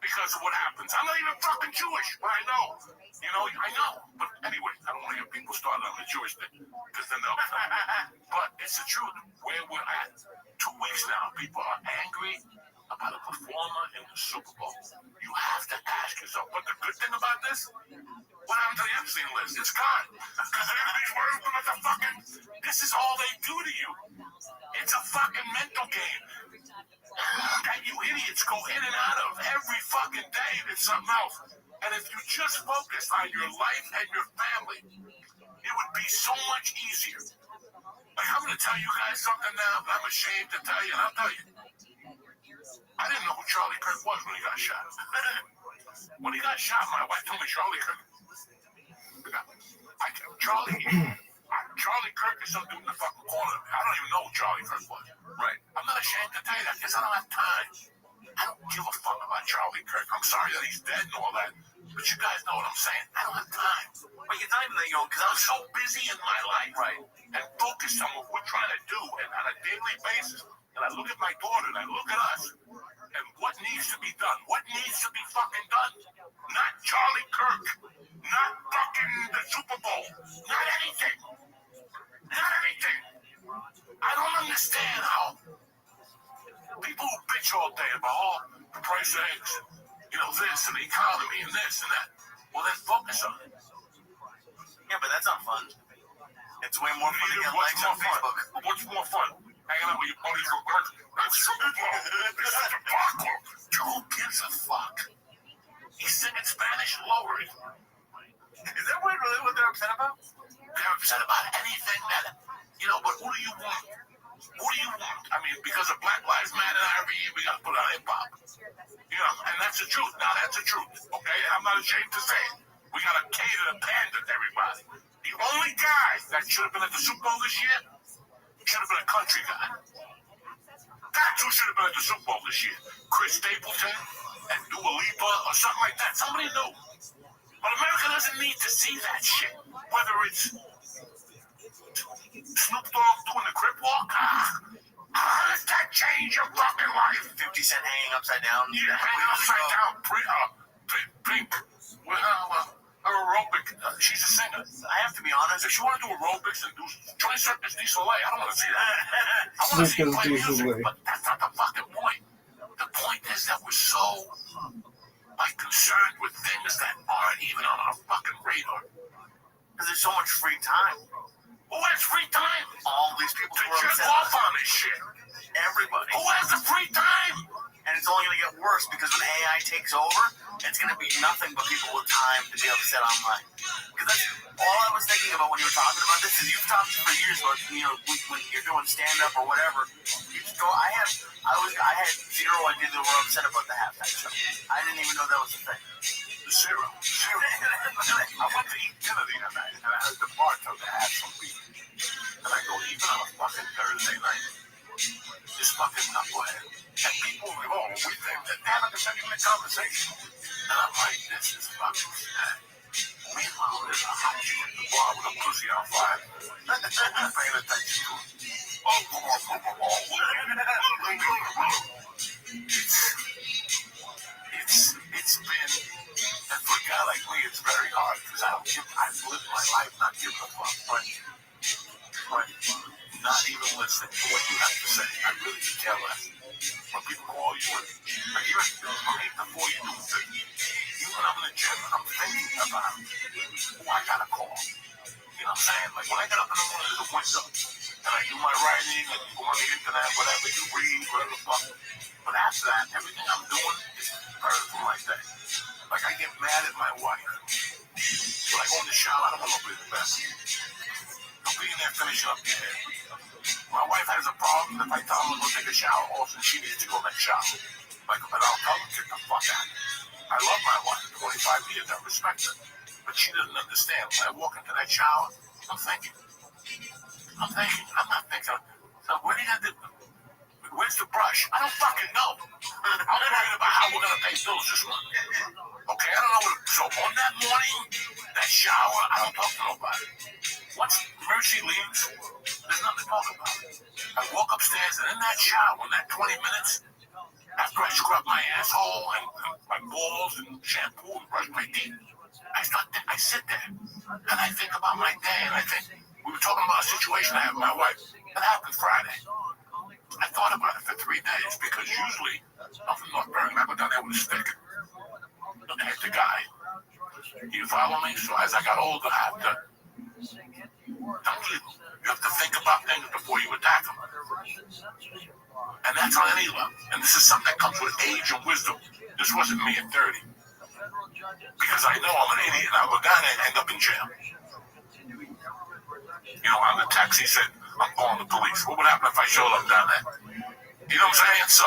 because of what happens. I'm not even fucking Jewish, but I know. I know. But anyway, I don't want to get people started on the Jewish thing because then they'll. But it's the truth. Where we're at. 2 weeks now, people are angry about a performer in the Super Bowl. You have to ask yourself, but the good thing about this, what happened to the Epstein list? It's gone. Because everybody's worried about the fucking, this is all they do to you. It's a fucking mental game that you idiots go in and out of every fucking day. It's something else. And if you just focus on your life and your family, it would be so much easier. Like, I'm going to tell you guys something now that I'm ashamed to tell you, and I'll tell you. I didn't know who Charlie Kirk was when he got shot. When he got shot, my wife told me Charlie Kirk. Charlie Kirk is some dude in the fucking corner. I don't even know who Charlie Kirk was. Right. I'm not ashamed to tell you that because I don't have time. I don't give a fuck about Charlie Kirk. I'm sorry that he's dead and all that. But you guys know what I'm saying. I don't have time. But you're not even that young because I'm so busy in my life. Right. And focused on what we're trying to do and on a daily basis. And I look at my daughter and I look at us. And what needs to be done? What needs to be fucking done? Not Charlie Kirk. Not fucking the Super Bowl. Not anything. Not anything. I don't understand how people who bitch all day about the price of eggs, this and the economy and this and that. Well, then focus on it. Yeah, but that's not fun. It's way more fun to get likes on Facebook. What's more fun? Hanging out with your buddies for work? That's Super Bowl. This is a debacle. Who gives a fuck? He's singing Spanish, lower it. Is that really what they're upset about? They're upset about anything that, but who do you want? Who do you want? I mean, because of Black Lives Matter every year, we got to put on hip-hop. And that's the truth. Now, that's the truth, okay? I'm not ashamed to say it. We got to cater and pander to everybody. The only guy that should have been at the Super Bowl this year should have been a country guy. That's who should have been at the Super Bowl this year. Chris Stapleton and Dua Lipa or something like that. Somebody new. But America doesn't need to see that shit. Whether it's Snoop Dogg doing the Crip Walk, how does that change your fucking life? 50 Cent hanging upside down? Yeah, hanging upside down. Pink. With her aerobic. She's a singer. I have to be honest. If you want to do aerobics and do joint circus D Soleil, I don't want to see that. I want to see you play music, but that's not the fucking point. The point is that we're so concerned with things that aren't even on our fucking radar. Because there's so much free time. Who has free time? All these people who are upset off on this shit. Everybody. Who has the free time? And it's only going to get worse because when AI takes over, it's going to be nothing but people with time to be upset online. Because that's all I was thinking about when you were talking about this. Is you've talked for years about when you're doing stand-up or whatever. You just go. I had zero idea they were upset about the halftime show. I didn't even know that was a thing. Zero. I went to eat dinner the other night, and I heard the bartender have some beef. And I go, even on a fucking Thursday night, this fucking knucklehead. And people involved with them, they're having a 30-minute conversation. And I'm like, this is fucking sad. Meanwhile, there's a hot chick at the bar with a pussy on fire. I'm paying attention to it. It's been, and for a guy like me, it's very hard because I've lived my life not giving a fuck, but not even listening to what you have to say. I really could care less when people call you. Like before you do things, even when I'm in the gym, I'm thinking about who I gotta call. You know what I'm saying? Like when I get up in the morning, there's a window, and I do my writing and go on the internet, whatever you read, whatever the fuck. But after that, everything I'm doing is heard from my day. Like I get mad at my wife. When I go in the shower, I don't want to be the best. I'm being there finishing up your hair. My wife has a problem if I tell her to go take a shower, also she needs to go take a shower. But I'll tell her to get the fuck out. I love my wife, 25 years, I respect her. But she doesn't understand. When I walk into that shower, I'm thinking. I'm not thinking. So what do you have to do? Where's the brush? I don't fucking know. I'm worried about how we're going to pay bills this month. Okay, I don't know what. So on that morning, that shower, I don't talk to nobody. Once Mercy leaves, there's nothing to talk about. I walk upstairs, and in that shower, in that 20 minutes, after I scrub my asshole and my balls and shampoo and brush my teeth, I sit there, and I think about my day, and I think, we were talking about a situation I have with my wife. That happened Friday. I thought about it for 3 days, because usually, I'm from North Bergen, I go down there with a stick. And hit the guy. You follow me? So as I got older, I have to. You have to think about things before you attack them. And that's on any level. And this is something that comes with age and wisdom. This wasn't me at 30. Because I know I'm an idiot and I'll go down there and end up in jail. On the text he said, I'm calling the police. What would happen if I showed up down there? You know what I'm saying? So,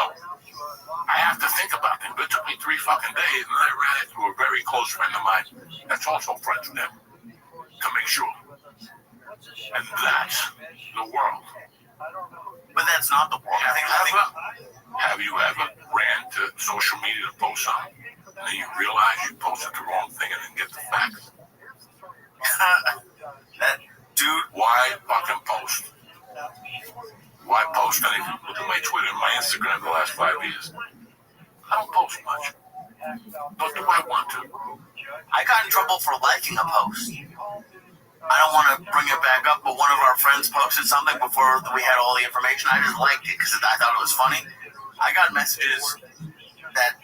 I have to think about things. But it took me 3 fucking days, and I ran it through a very close friend of mine that's also friends with him to make sure. And that's the world. But that's not the world. Have you ever ran to social media to post something, and then you realize you posted the wrong thing and didn't get the facts? Dude, why fucking post? Why post anything? Look at my Twitter and my Instagram the last 5 years. I don't post much. Nor do I want to. I got in trouble for liking a post. I don't want to bring it back up, but one of our friends posted something before we had all the information. I just liked it because I thought it was funny. I got messages that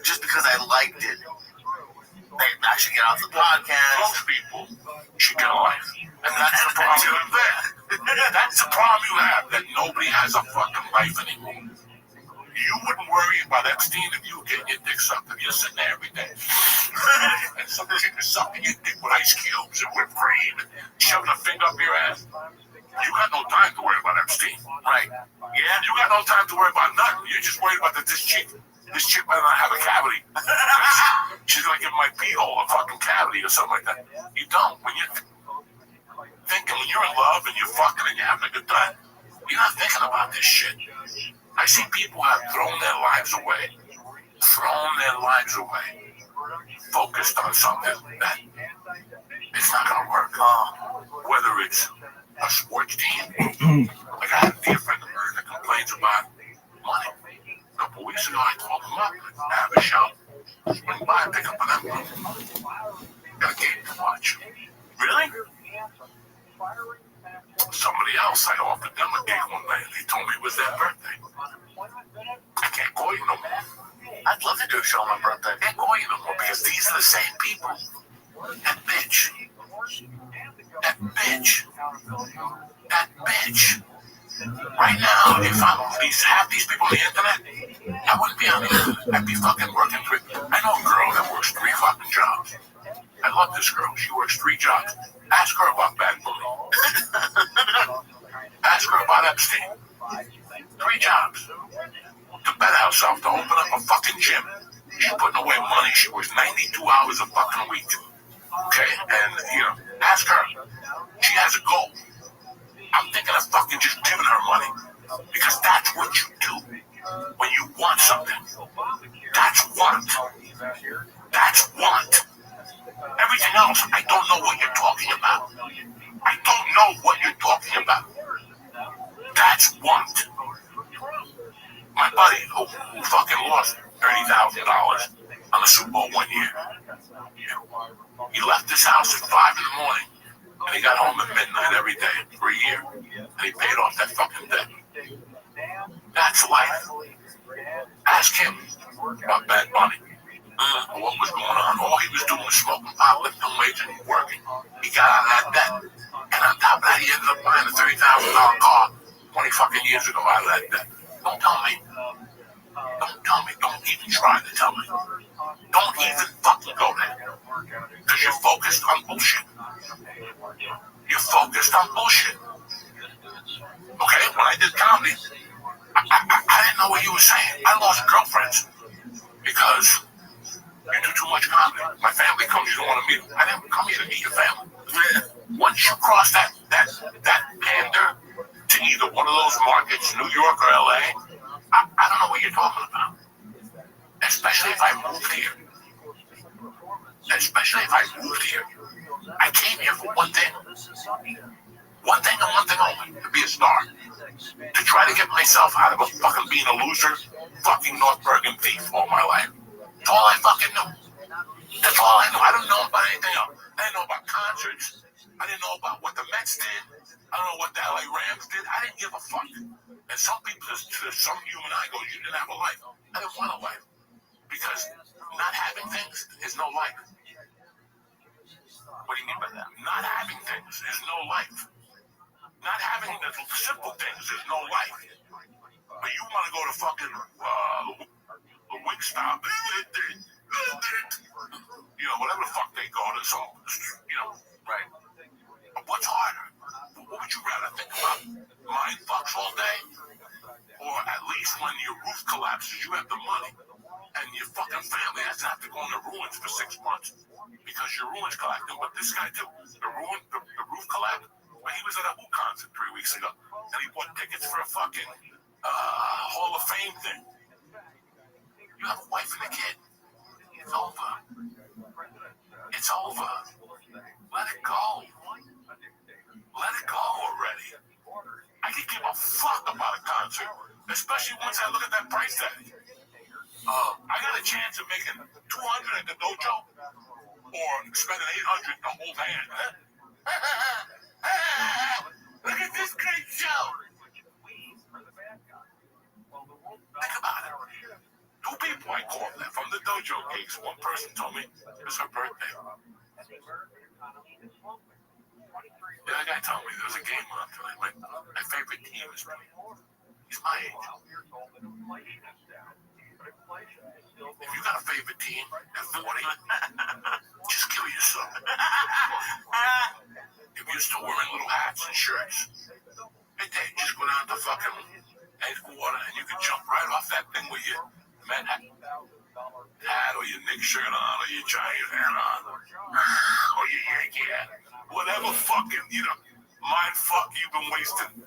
just because I liked it, I should get off the podcast. Most people should get a life. And that's the problem you have there. That's the problem you have, that nobody has a fucking life anymore. You wouldn't worry about Epstein if you were getting your dick sucked if you're sitting there every day. And some chick is sucking your dick with ice cubes and whipped cream and shoving a finger up your ass. You got no time to worry about Epstein. Right. Yeah. You got no time to worry about nothing. You're just worried about that this chick might not have a cavity. She's gonna give my pee hole a fucking cavity or something like that. You don't. When you're thinking, when you're in love and you're fucking and you're having a good time, you're not thinking about this shit. I see people have thrown their lives away, focused on something that it's not gonna work. Whether it's a sports team, like I have a dear friend of mine that complains about money. A couple weeks ago, I called him up. I have a show. Swing by, pick up an envelope. Got a game to watch. Really? Somebody else, I offered them a gig one night, and they told me it was their birthday. I can't call you no more. I'd love to do a show on my birthday. I can't call you no more because these are the same people. That bitch. Right now, if half these people on the internet, I wouldn't be on the internet. I'd be fucking working 3. I know a girl that works 3 fucking jobs. I love this girl. She works 3 jobs. Ask her about bad bullying. Ask her about Epstein. 3 jobs. To bet herself to open up a fucking gym. She's putting away money. She works 92 hours a fucking week. Okay? And, ask her. She has a goal. I'm thinking of fucking just giving her money. Because that's what you do. When you want something. That's want. Everything else, I don't know what you're talking about. That's want. My buddy who fucking lost $30,000 on the Super Bowl one year. He left his house at 5 in the morning, and he got home at midnight every day for a year, and he paid off that fucking debt. That's life. Ask him about bad money. What was going on? All he was doing was smoking pot, lifting weights, and working. He got out of that debt, and on top of that, he ended up buying a $30,000 car 20 fucking years ago out of that debt. Don't tell me. Don't even try to tell me. Don't even fucking go there. Because you're focused on bullshit. Okay, when I did comedy, I didn't know what you were saying. I lost girlfriends because you do too much comedy. My family comes, you don't want to meet them. I didn't come here to meet your family. Once you cross that pander to either one of those markets, New York or LA, I don't know what you're talking about. Especially if I moved here. I came here for one thing. One thing and one thing only. To be a star. To try to get myself out of fucking being a loser, fucking North Bergen thief all my life. That's all I fucking knew. That's all I knew. I didn't know about anything else. I didn't know about concerts. I didn't know about what the Mets did. I don't know what the LA Rams did. I didn't give a fuck. And some people, some human eye goes, you didn't have a life. I didn't want a life. Because not having things is no life. What do you mean by that? Not having things is no life. Not having the simple things is no life. But you want to go to fucking the Wingstop, whatever the fuck they go to, right. But what's harder? What would you rather think about? Mind fucks all day? Or at least least when your roof collapses, you have the money. And your fucking family has to have to go in the ruins for 6 months because your ruins collapsed. But this guy too, the roof collapsed. But he was at a Who concert 3 weeks ago, and he bought tickets for a fucking Hall of Fame thing. You have a wife and a kid. It's over. It's over. Let it go. Let it go already. I can give a fuck about a concert, especially once I look at that price tag. I got a chance of making $200 at the dojo or spending $800 to hold hands. Look at this great show. Think about it. 2 people I called that from the dojo gigs. One person told me it was her birthday. The other guy told me there was a game on tonight. My favorite team is playing. He's my age. If you got a favorite team at 40, just kill yourself. If you're still wearing little hats and shirts, just go down to fucking headquarters and you can jump right off that thing with your Manhattan hat or your Knicks shirt on or your Giant hat on or your Yankee hat. Whatever fucking, mind fuck you've been wasting.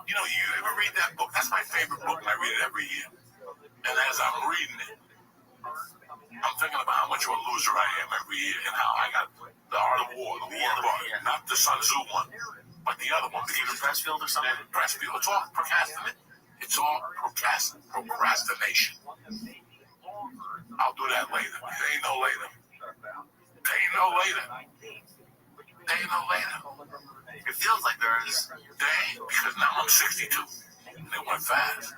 You ever read that book? That's my favorite book and I read it every year. And as I'm reading it, I'm thinking about how much of a loser I am every year and how I got the Art of War, the War of Art, not the Sun Tzu one, but the other one. Peter Pressfield or something? Pressfield. It's all procrastination. It's all procrastination. I'll do that later. There ain't no later. There ain't no later. There ain't no later. It feels like there is. There ain't, because now I'm 62. And it went fast.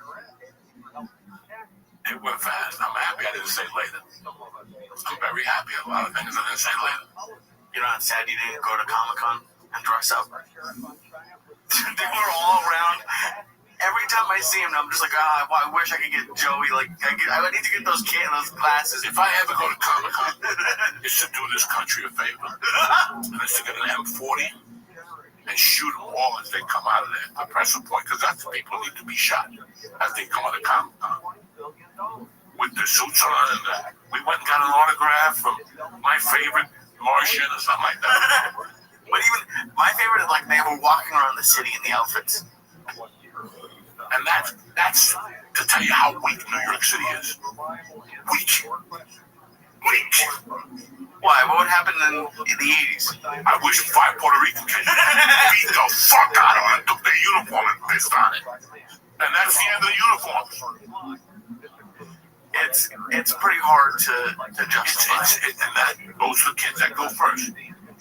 It went fast. I'm happy I didn't say later. I'm very happy. A lot of things I didn't say later. You're not sad you didn't go to Comic-Con and dress up? They were all around. Every time I see him, I'm just like, I wish I could get Joey. Like, I need to get those glasses. If I ever go to Comic-Con, it's to do this country a favor. And it's to get an M40 and shoot them all as they come out of there. The pressure point, because that's the people who need to be shot as they come out of Comic-Con. With the suits on, and we went and got an autograph from my favorite Martian or something like that. But even my favorite is like they were walking around the city in the outfits. And that's to tell you how weak New York City is. Weak. Why? What happened in the 80s? I wish 5 Puerto Rican kids beat the fuck out of them and took their uniform and pissed on it. And that's the end of the uniforms. It's pretty hard to justify. And those are the kids that go first.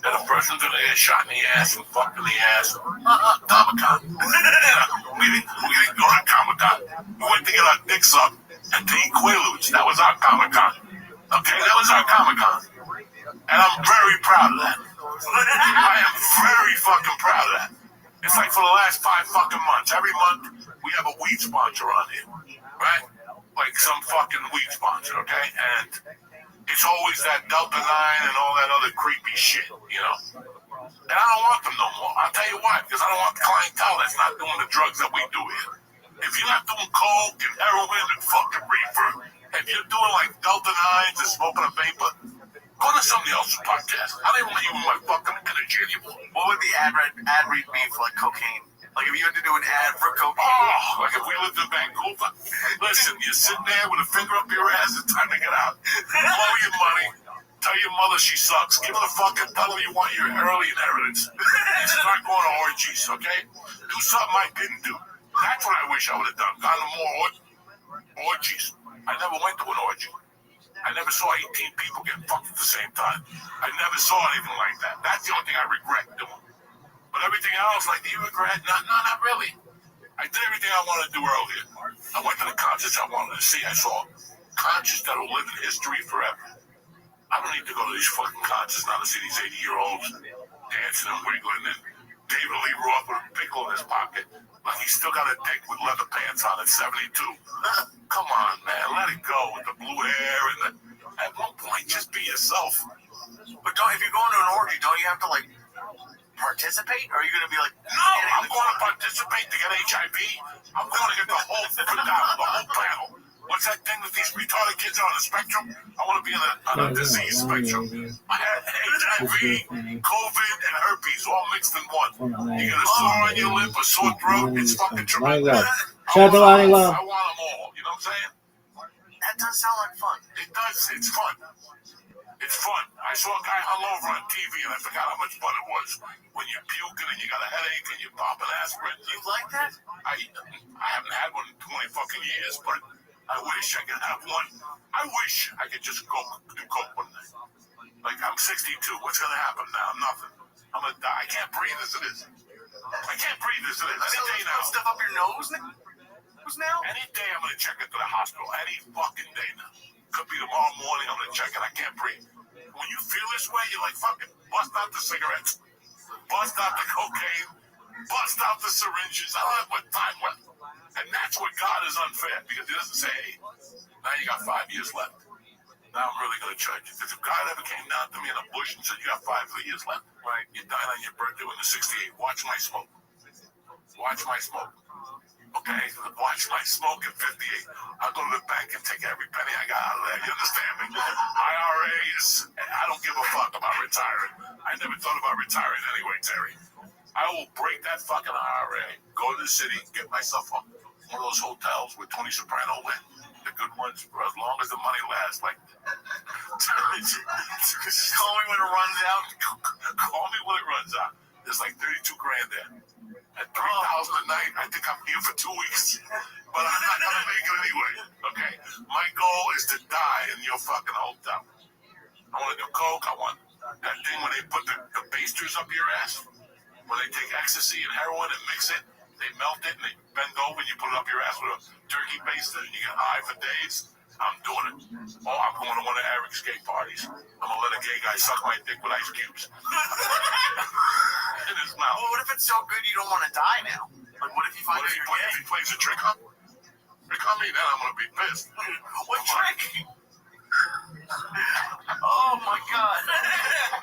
They're the first ones that get shot in the ass and fucked in the ass. Comic-Con. we didn't go to Comic-Con. We went to get our dicks up and to eat Quaaludes. That was our Comic-Con. Okay, that was our Comic-Con. And I'm very proud of that. I am very fucking proud of that. It's like for the last 5 fucking months. Every month we have a weed sponsor on here. Right? Like some fucking weed sponsor, okay? And it's always that Delta 9 and all that other creepy shit, And I don't want them no more. I'll tell you why, because I don't want the clientele that's not doing the drugs that we do here. If you're not doing coke and heroin and fucking reefer, if you're doing like Delta 9s and smoking a vapor, go to somebody else's podcast. I don't even want you in my fucking energy anymore. What would the ad read be for like cocaine? Like if you had to do an ad for cocaine? Oh, like if we lived in Vancouver. Listen, you're sitting there with a finger up your ass, it's time to get out. Blow your money. Tell your mother she sucks. Give her the fucking, tell her you want your early inheritance. And start going to orgies, okay? Do something I didn't do. That's what I wish I would have done. Gone to more orgies. I never went to an orgy. I never saw 18 people get fucked at the same time. I never saw anything like that. That's the only thing I regret doing. But everything else, like, do you regret? No, not really. I did everything I wanted to do earlier. I went to the concerts I wanted to see. I saw concerts that will live in history forever. I don't need to go to these fucking concerts now to see these 80-year-olds dancing and wiggling and David Lee Roth with a pickle in his pocket. Like he's still got a dick with leather pants on at 72. Come on, man. Let it go with the blue hair and the... At one point, just be yourself. But if you're going to an orgy, don't you have to, like, participate? Or are you going to be like... No, I'm going to participate to get HIV. I'm going to get the whole what's that thing with these retarded kids on the spectrum? I want to be on a disease spectrum. I had HIV, COVID, and herpes all mixed in one. You get a sore on your lip, a sore throat, it's fucking tremendous. Shout out to Lonnie Love. I want them all, you know what I'm saying? That does sound like fun. It does, it's fun. It's fun. I saw a guy hung over on TV and I forgot how much fun it was. When you're puking and you got a headache and you're popping aspirin. You like that? I haven't had one in 20 fucking years, but I wish I could have one. I wish I could just go do coke one day. Like, I'm 62. What's going to happen now? Nothing. I'm going to die. I can't breathe as it is. I can't breathe as it is. Any day now. Stuff up your nose now? Any day I'm going to check into the hospital. Any fucking day now. Could be tomorrow morning. I'm going to check it. I can't breathe. When you feel this way, you're like, fucking bust out the cigarettes. Bust out the cocaine. Bust out the syringes. I don't have much time left. And that's what God is unfair. Because he doesn't say, hey, now you got 5 years left. Now I'm really going to judge you. Because if God ever came down to me in a bush and said, you got 5 years left, right? You died on your birthday when you're 68. Watch my smoke. Watch my smoke. Okay? Watch my smoke at 58. I'll go to the bank and take every penny I got out of there. You understand me? IRAs. I don't give a fuck about retiring. I never thought about retiring anyway, Terry. I will break that fucking IRA, go to the city, get myself one of those hotels with Tony Soprano went. The good ones for as long as the money lasts. Like, call me when it runs out. Call me when it runs out. There's like 32 grand there. At $3,000 a night, I think I'm here for 2 weeks. But I'm not gonna make it anyway. Okay? My goal is to die in your fucking hotel. I want to do coke. I want that thing when they put the basters up your ass. When they take ecstasy and heroin and mix it, they melt it and they bend over and you put it up your ass with a turkey baster and you get high for days. I'm doing it. Oh, I'm going to one of Eric's gay parties. I'm going to let a gay guy suck my dick with ice cubes. In his mouth. Well, what if it's so good you don't want to die now? Like, what if you find out you're gay? If he plays a trick on me, then I'm going to be pissed. What trick? Oh my God.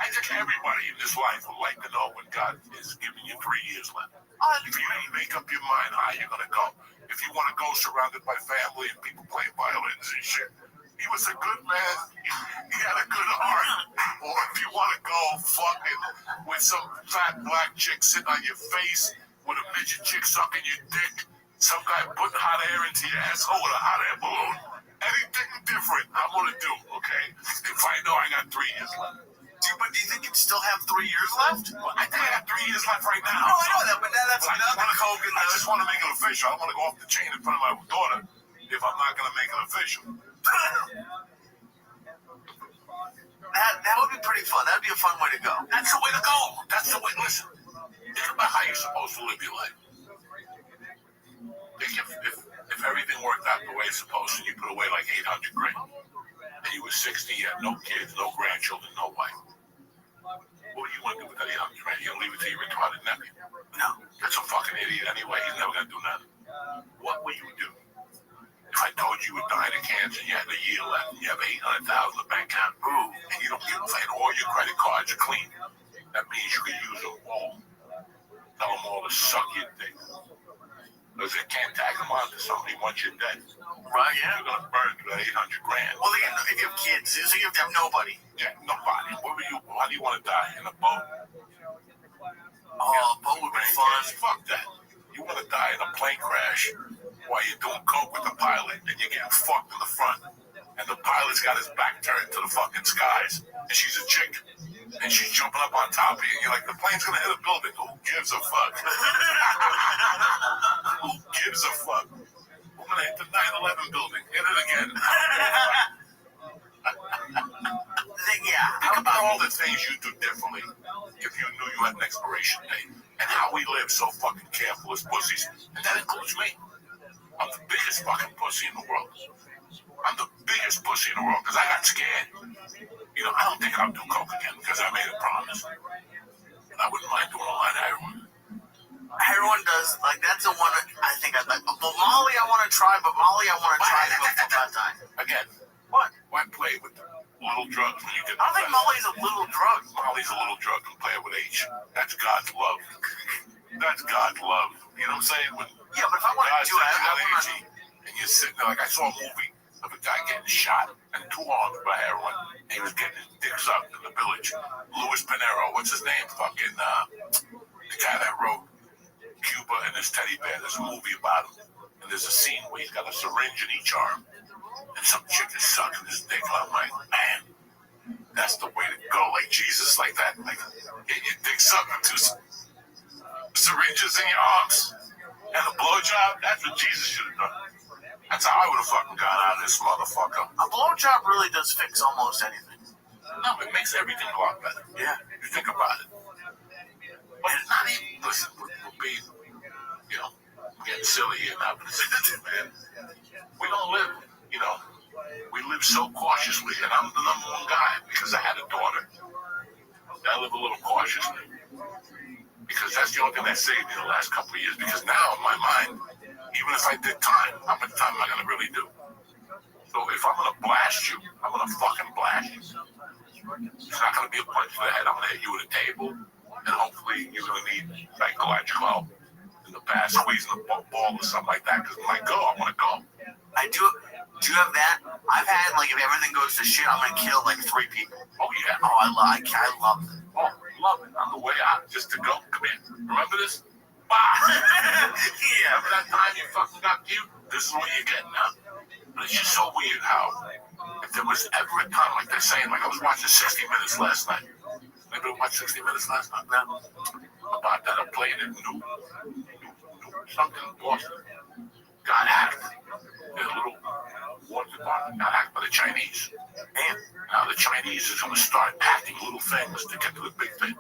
I think everybody in this life would like to know when God is giving you 3 years left. If you make up your mind how you're going to go. If you want to go surrounded by family and people playing violins and shit. He was a good man. He had a good heart. Or if you want to go fucking with some fat black chick sitting on your face with a midget chick sucking your dick. Some guy putting hot air into your asshole with a hot air balloon. Anything different, I'm going to do, okay? If I know I got 3 years left. But do you think you'd still have 3 years left? Well, I think I got 3 years left right now. No, I know that, but that's another coke in I just want to make it official. I don't want to go off the chain in front of my daughter if I'm not going to make it official. That would be pretty fun. That would be a fun way to go. That's the way to go. That's the way. Listen, think about how you're supposed to live your life. Think if everything worked out the way it's supposed to, and you put away like 800 grand, and you were 60, you had no kids, no grandchildren, no wife. What do you want to do with that 800 grand? You gonna leave it to your retarded nephew? No, that's a fucking idiot anyway. He's never gonna do nothing. What will you do if I told you were dying of cancer and you had a year left and you have 800,000 in the bank account, and you don't give a fuck, all your credit cards are clean? That means you can use them all. Tell them all to suck your dick. Because they can't tag them on to somebody once you're dead. Right, yeah. You're gonna burn through that 800 grand. Well, if you have kids, so you have to have nobody. Yeah, nobody. How do you want to die? In a boat? Oh, a boat would be fun. Fuck that. You want to die in a plane crash while you're doing coke with the pilot and you're getting fucked in the front. And the pilot's got his back turned to the fucking skies. And she's a chick. And she's jumping up on top of you. And you're like, the plane's going to hit a building. Who gives a fuck? Who gives a fuck? We're going to hit the 9/11 building. Hit it again. Yeah. Think about all the things you do differently if you knew you had an expiration date. And how we live so fucking careful as pussies. And that includes me. I'm the biggest fucking pussy in the world. I'm the biggest pussy in the world because I got scared. You know, I don't think I'll do coke again because I made a promise. And I wouldn't mind doing a lot of heroin. Heroin does, like, that's the one I think I'd like. Well, Molly I want to try, but Molly I want to try to go for that time. Again, What? why play with little drugs when you get I don't think Molly's a little drug. Molly's a little drug and play it with H. That's God's love. That's God's love. You know what I'm saying? When Yeah, but if I want God to do it, says you I got want H, and you're sitting there, like I saw a movie of a guy getting shot and 2 arms by heroin. And he was getting his dick sucked in the village. Luis Pinero, what's his name? Fucking, the guy that wrote Cuba and his teddy bear. There's a movie about him. And there's a scene where he's got a syringe in each arm. And some chick is sucking his dick. And I'm like, man, that's the way to go. Like Jesus, like that. Like, get your dick sucked with 2 syringes in your arms. And a blowjob, that's what Jesus should have done. That's how I would have fucking got out of this motherfucker. A blowjob really does fix almost anything. No, it makes everything a lot better. Yeah. You think about it. But it's not even, listen, we're being, you know, getting silly here now, but man, we don't live, you know, we live so cautiously, and I'm the number one guy because I had a daughter. I live a little cautiously because that's the only thing that saved me the last couple of years. Because now in my mind, even if I did time, how much time am I gonna really do? So if I'm gonna blast you, I'm gonna fucking blast you. It's not gonna be a punch to the head. I'm gonna hit you with a table, and hopefully you're gonna need psychological help in the past, squeezing the ball or something like that. Because when I go, I want to go. I do. Do you have that? I've had like if everything goes to shit, I'm gonna kill like 3 people. Oh yeah. Oh, I love it. Oh, love it. On the way out, just to go. Come here. Remember this? Bah! Yeah. Remember that time you fucking got cute? This is what you're getting now. But it's just so weird how if there was ever a time like they're saying, like I was watching 60 Minutes last night. Maybe I watched 60 Minutes last night. About that a plane in New something in Boston got hacked. Their little war department got hacked by the Chinese. And now the Chinese is going to start hacking little things to get to the big thing.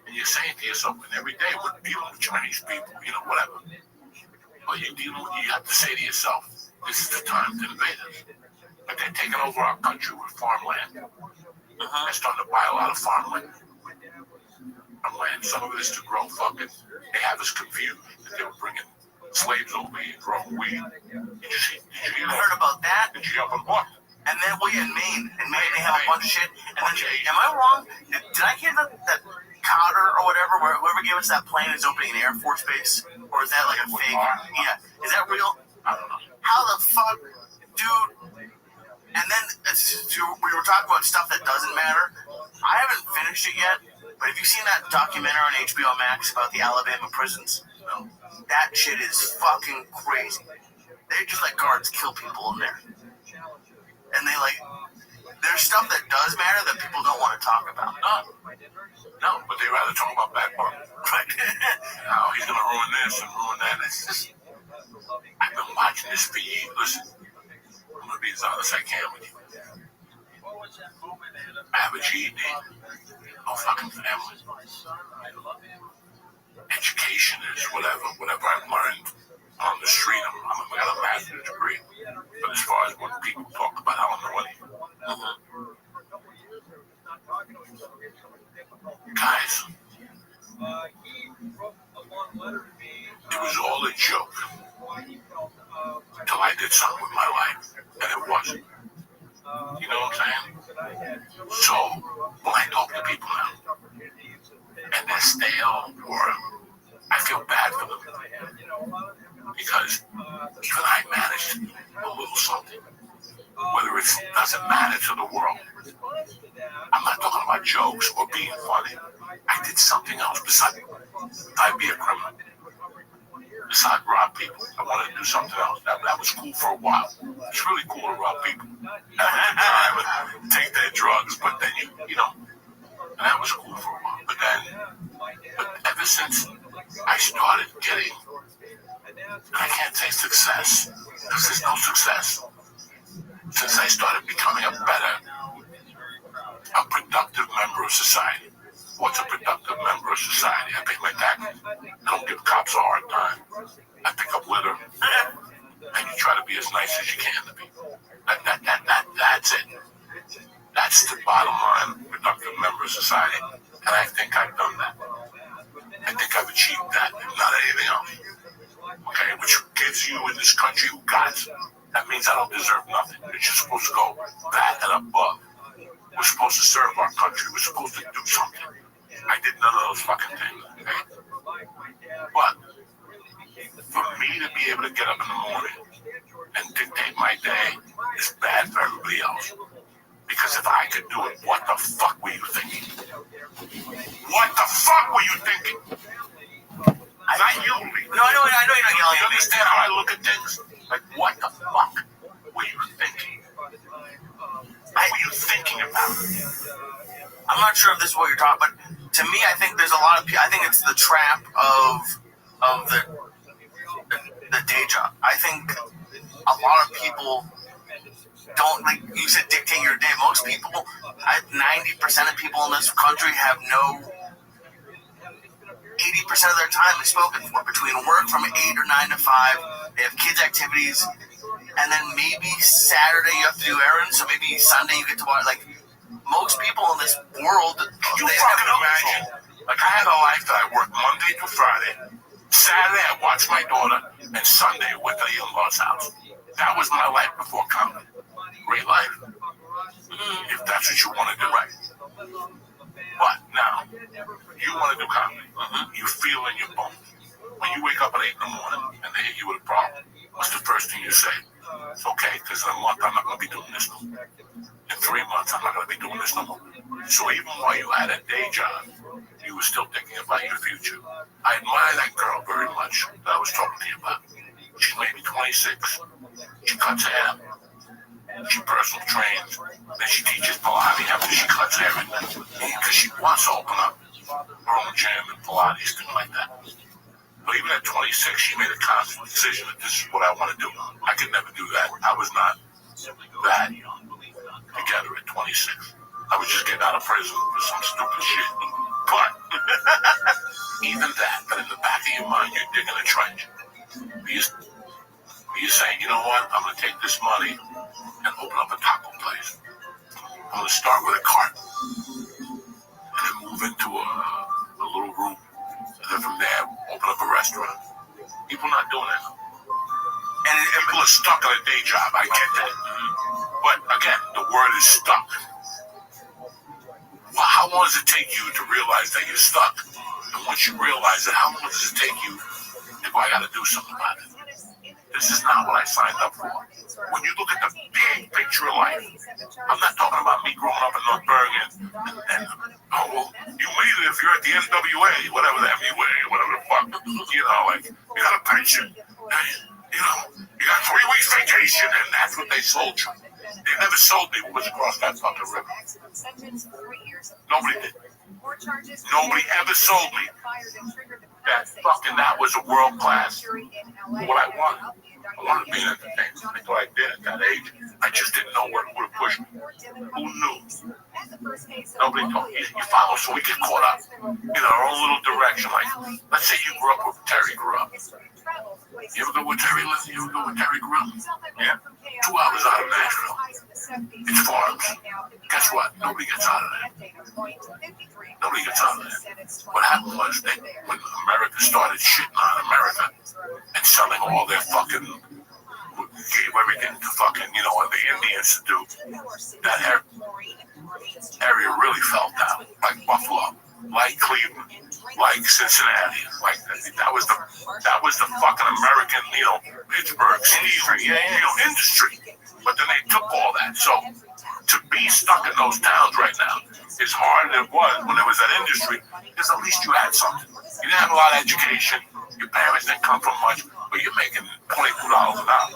And you're saying to yourself, and every day we're dealing with Chinese people, you know, whatever. But you have to say to yourself, this is the time to invade us. But they're taking over our country with farmland. They're starting to buy a lot of farmland. Farmland, some of it is to grow fucking. They have us confused that they were bringing slaves over here growing weed. Did you heard about that? Did you hear about what? And then in Maine they have a bunch of shit. And then, am I wrong? Did I hear that Cotter or whatever, where whoever gave us that plane is opening an Air Force base? Or is that like a fake? Yeah. Is that real? I don't know. How the fuck, dude? And then we were talking about stuff that doesn't matter. I haven't finished it yet, but have you seen that documentary on HBO Max about the Alabama prisons? No. That shit is fucking crazy. They just let guards kill people in there. And they there's stuff that does matter that people don't want to talk about. No, but they rather talk about bad part. Right. Now he's gonna ruin this and ruin that. It's just, I've been watching this for years. Listen, I'm gonna be as honest as I can with you. I have a GED, no fucking family. Education is whatever I've learned on the street. I got a master's degree. But as far as when people talk about, I don't know anything. Guys, it was all a joke until I did something with my life, and it wasn't. You know what I'm saying? So, when I talk to people now, and they're stale, or I feel bad for them, because even I managed a little something, whether it doesn't matter to the world. I'm not talking about jokes or being funny. I did something else besides I'd be a criminal. Besides rob people, I wanted to do something else. That was cool for a while. It's really cool to rob people. Have a good time and take their drugs, but then you know, and that was cool for a while. But ever since I started getting, I can't say success, because there's no success. Since I started becoming a productive member of society. What's a productive member of society? I pay my taxes. I don't give cops a hard time. I pick up litter. And you try to be as nice as you can to people. That's it. That's the bottom line, productive member of society. And I think I've done that. I think I've achieved that, if not anything else. Okay, which gives you in this country who got it. That means I don't deserve nothing. It's just supposed to go that and above. We're supposed to serve our country. We're supposed to do something. I did none of those fucking things. Okay? But for me to be able to get up in the morning and dictate my day is bad for everybody else. Because if I could do it, what the fuck were you thinking? What the fuck were you thinking? Not you, Lee. No, I know you're not yelling You at me. understand how I look at things? Like, what the fuck were you thinking? What were you thinking about? I'm not sure if this is what you're talking, but to me, I think there's a lot of people. I think it's the trap of the day job. I think a lot of people don't, like you said, dictate your day. Most people, 90% of people in this country have no. 80% of their time is spoken for between work from 8 or 9 to 5. They have kids' activities, and then maybe Saturday you have to do errands. So maybe Sunday you get to watch. Like most people in this world, You fucking imagine? Like I had a life that I worked Monday to Friday. Saturday I watched my daughter, and Sunday went to the in-laws' house. That was my life before comedy. Great life. If that's what you want to do, right? But now, you want to do comedy. You feel in your bones. When you wake up at 8 in the morning and they hit you with a problem, what's the first thing you say? It's okay, because in a month I'm not going to be doing this no more. In 3 months I'm not going to be doing this no more. So even while you had a day job, you were still thinking about your future. I admire that girl very much that I was talking to you about. She's maybe 26. She cuts hair. She personal trains. Then she teaches Pilates after she cuts hair. Because she wants to open up her own gym and Pilates, things like that. But even at 26, she made a conscious decision that this is what I want to do. I could never do that. I was not that together at 26. I was just getting out of prison for some stupid shit. But even that, but in the back of your mind, you're digging a trench. You're saying, you know what? I'm going to take this money and open up a taco place. I'm going to start with a cart and then move into a little room. And then from there, open up a restaurant. People not doing that. And people are stuck in a day job. I get that. But again, the word is stuck. Well, how long does it take you to realize that you're stuck? And once you realize it, how long does it take you if I got to do something about it? This is not what I signed up for. When you look at the big picture of life, I'm not talking about me growing up in North Bergen and oh, well, you made it if you're at the NWA, whatever that MUA, whatever the fuck, you know, like, you got a pension, you know, you got 3 weeks vacation, and that's what they sold you. They never sold me what was across that fucking river. Nobody did. Nobody ever sold me that was a world class. What I wanted. I wanted to be an entertainer. I thought I did at that age. I just didn't know where it would have pushed me. Who knew? Nobody told me. You follow, so we get caught up in our own little direction. Like, let's say you grew up where Terry grew up. You ever go where Terry lived? You ever go where Terry grew up? Yeah. 2 hours out of Nashville. It's farms. Guess what? Nobody gets out of there. Nobody gets out of there. What happened was that when America started shitting on America and selling all their fucking, gave everything to fucking, you know, the Indians to do, that area really fell down, like Buffalo, like Cleveland, like Cincinnati, like that was the fucking American, you know, Pittsburgh steel, you know, industry. But then they took all that. So to be stuck in those towns right now is harder than it was when there was that industry, because at least you had something. You didn't have a lot of education. Your parents didn't come from much, but you're making $22 an hour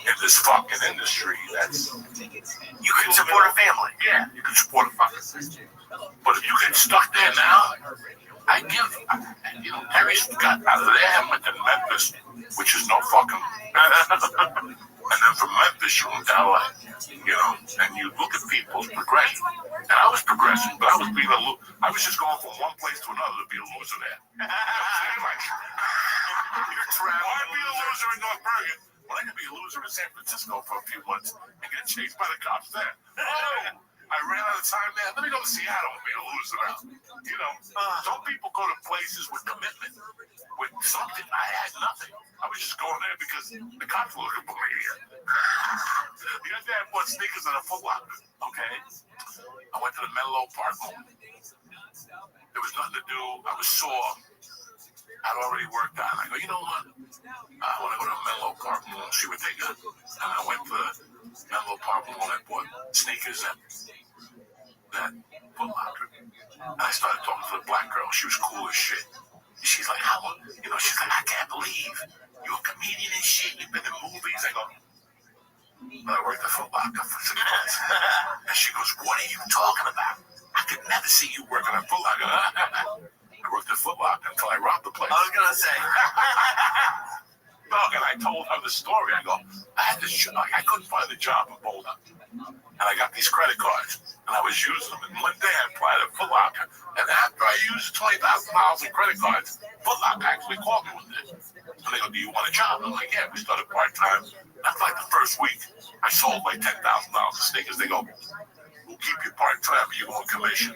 in this fucking industry. That's you can support a family. Yeah, you can support a fucking family. But if you get stuck there now, you know, Harry's got out of there and went to Memphis, which is no fucking. And then from Memphis, you went to LA, you know, and you look at people's progression. And I was progressing, but I was just going from one place to another to be a loser there. You know what I'm saying? Like, why be a loser in North Bergen when I could be a loser in San Francisco for a few months and get chased by the cops there? I ran out of time there. Let me go to Seattle and be a loser now. You know, some people go to places with commitment, with something. I had nothing. I was just going there because the cops were looking for me. The other day I bought sneakers at a Foot Locker, okay? I went to the Menlo Park Mall. There was nothing to do. I was sore. I'd already worked out. I go, you know what? I want to go to the Menlo Park Mall and see what they got. And I went for Menlo Park was when I bought sneakers and that Foot Locker. And I started talking to the black girl. She was cool as shit. She's like, how? She's like, I can't believe you're a comedian and shit. You've been in movies. I go, I worked at Foot Locker for 6 months. And she goes, what are you talking about? I could never see you working at Foot Locker. I worked at Foot Locker until I robbed the place. I was gonna say. Dog, and I told her the story. I go, I had this job. I couldn't find a job in Boulder. And I got these credit cards. And I was using them. And one day I applied at Foot Locker. And after I used $20,000 in credit cards, Foot Locker actually called me one day. And they go, do you want a job? I'm like, yeah, we started part-time. After like the first week, I sold like $10,000 of sneakers. They go, we'll keep you part-time, but you on commission.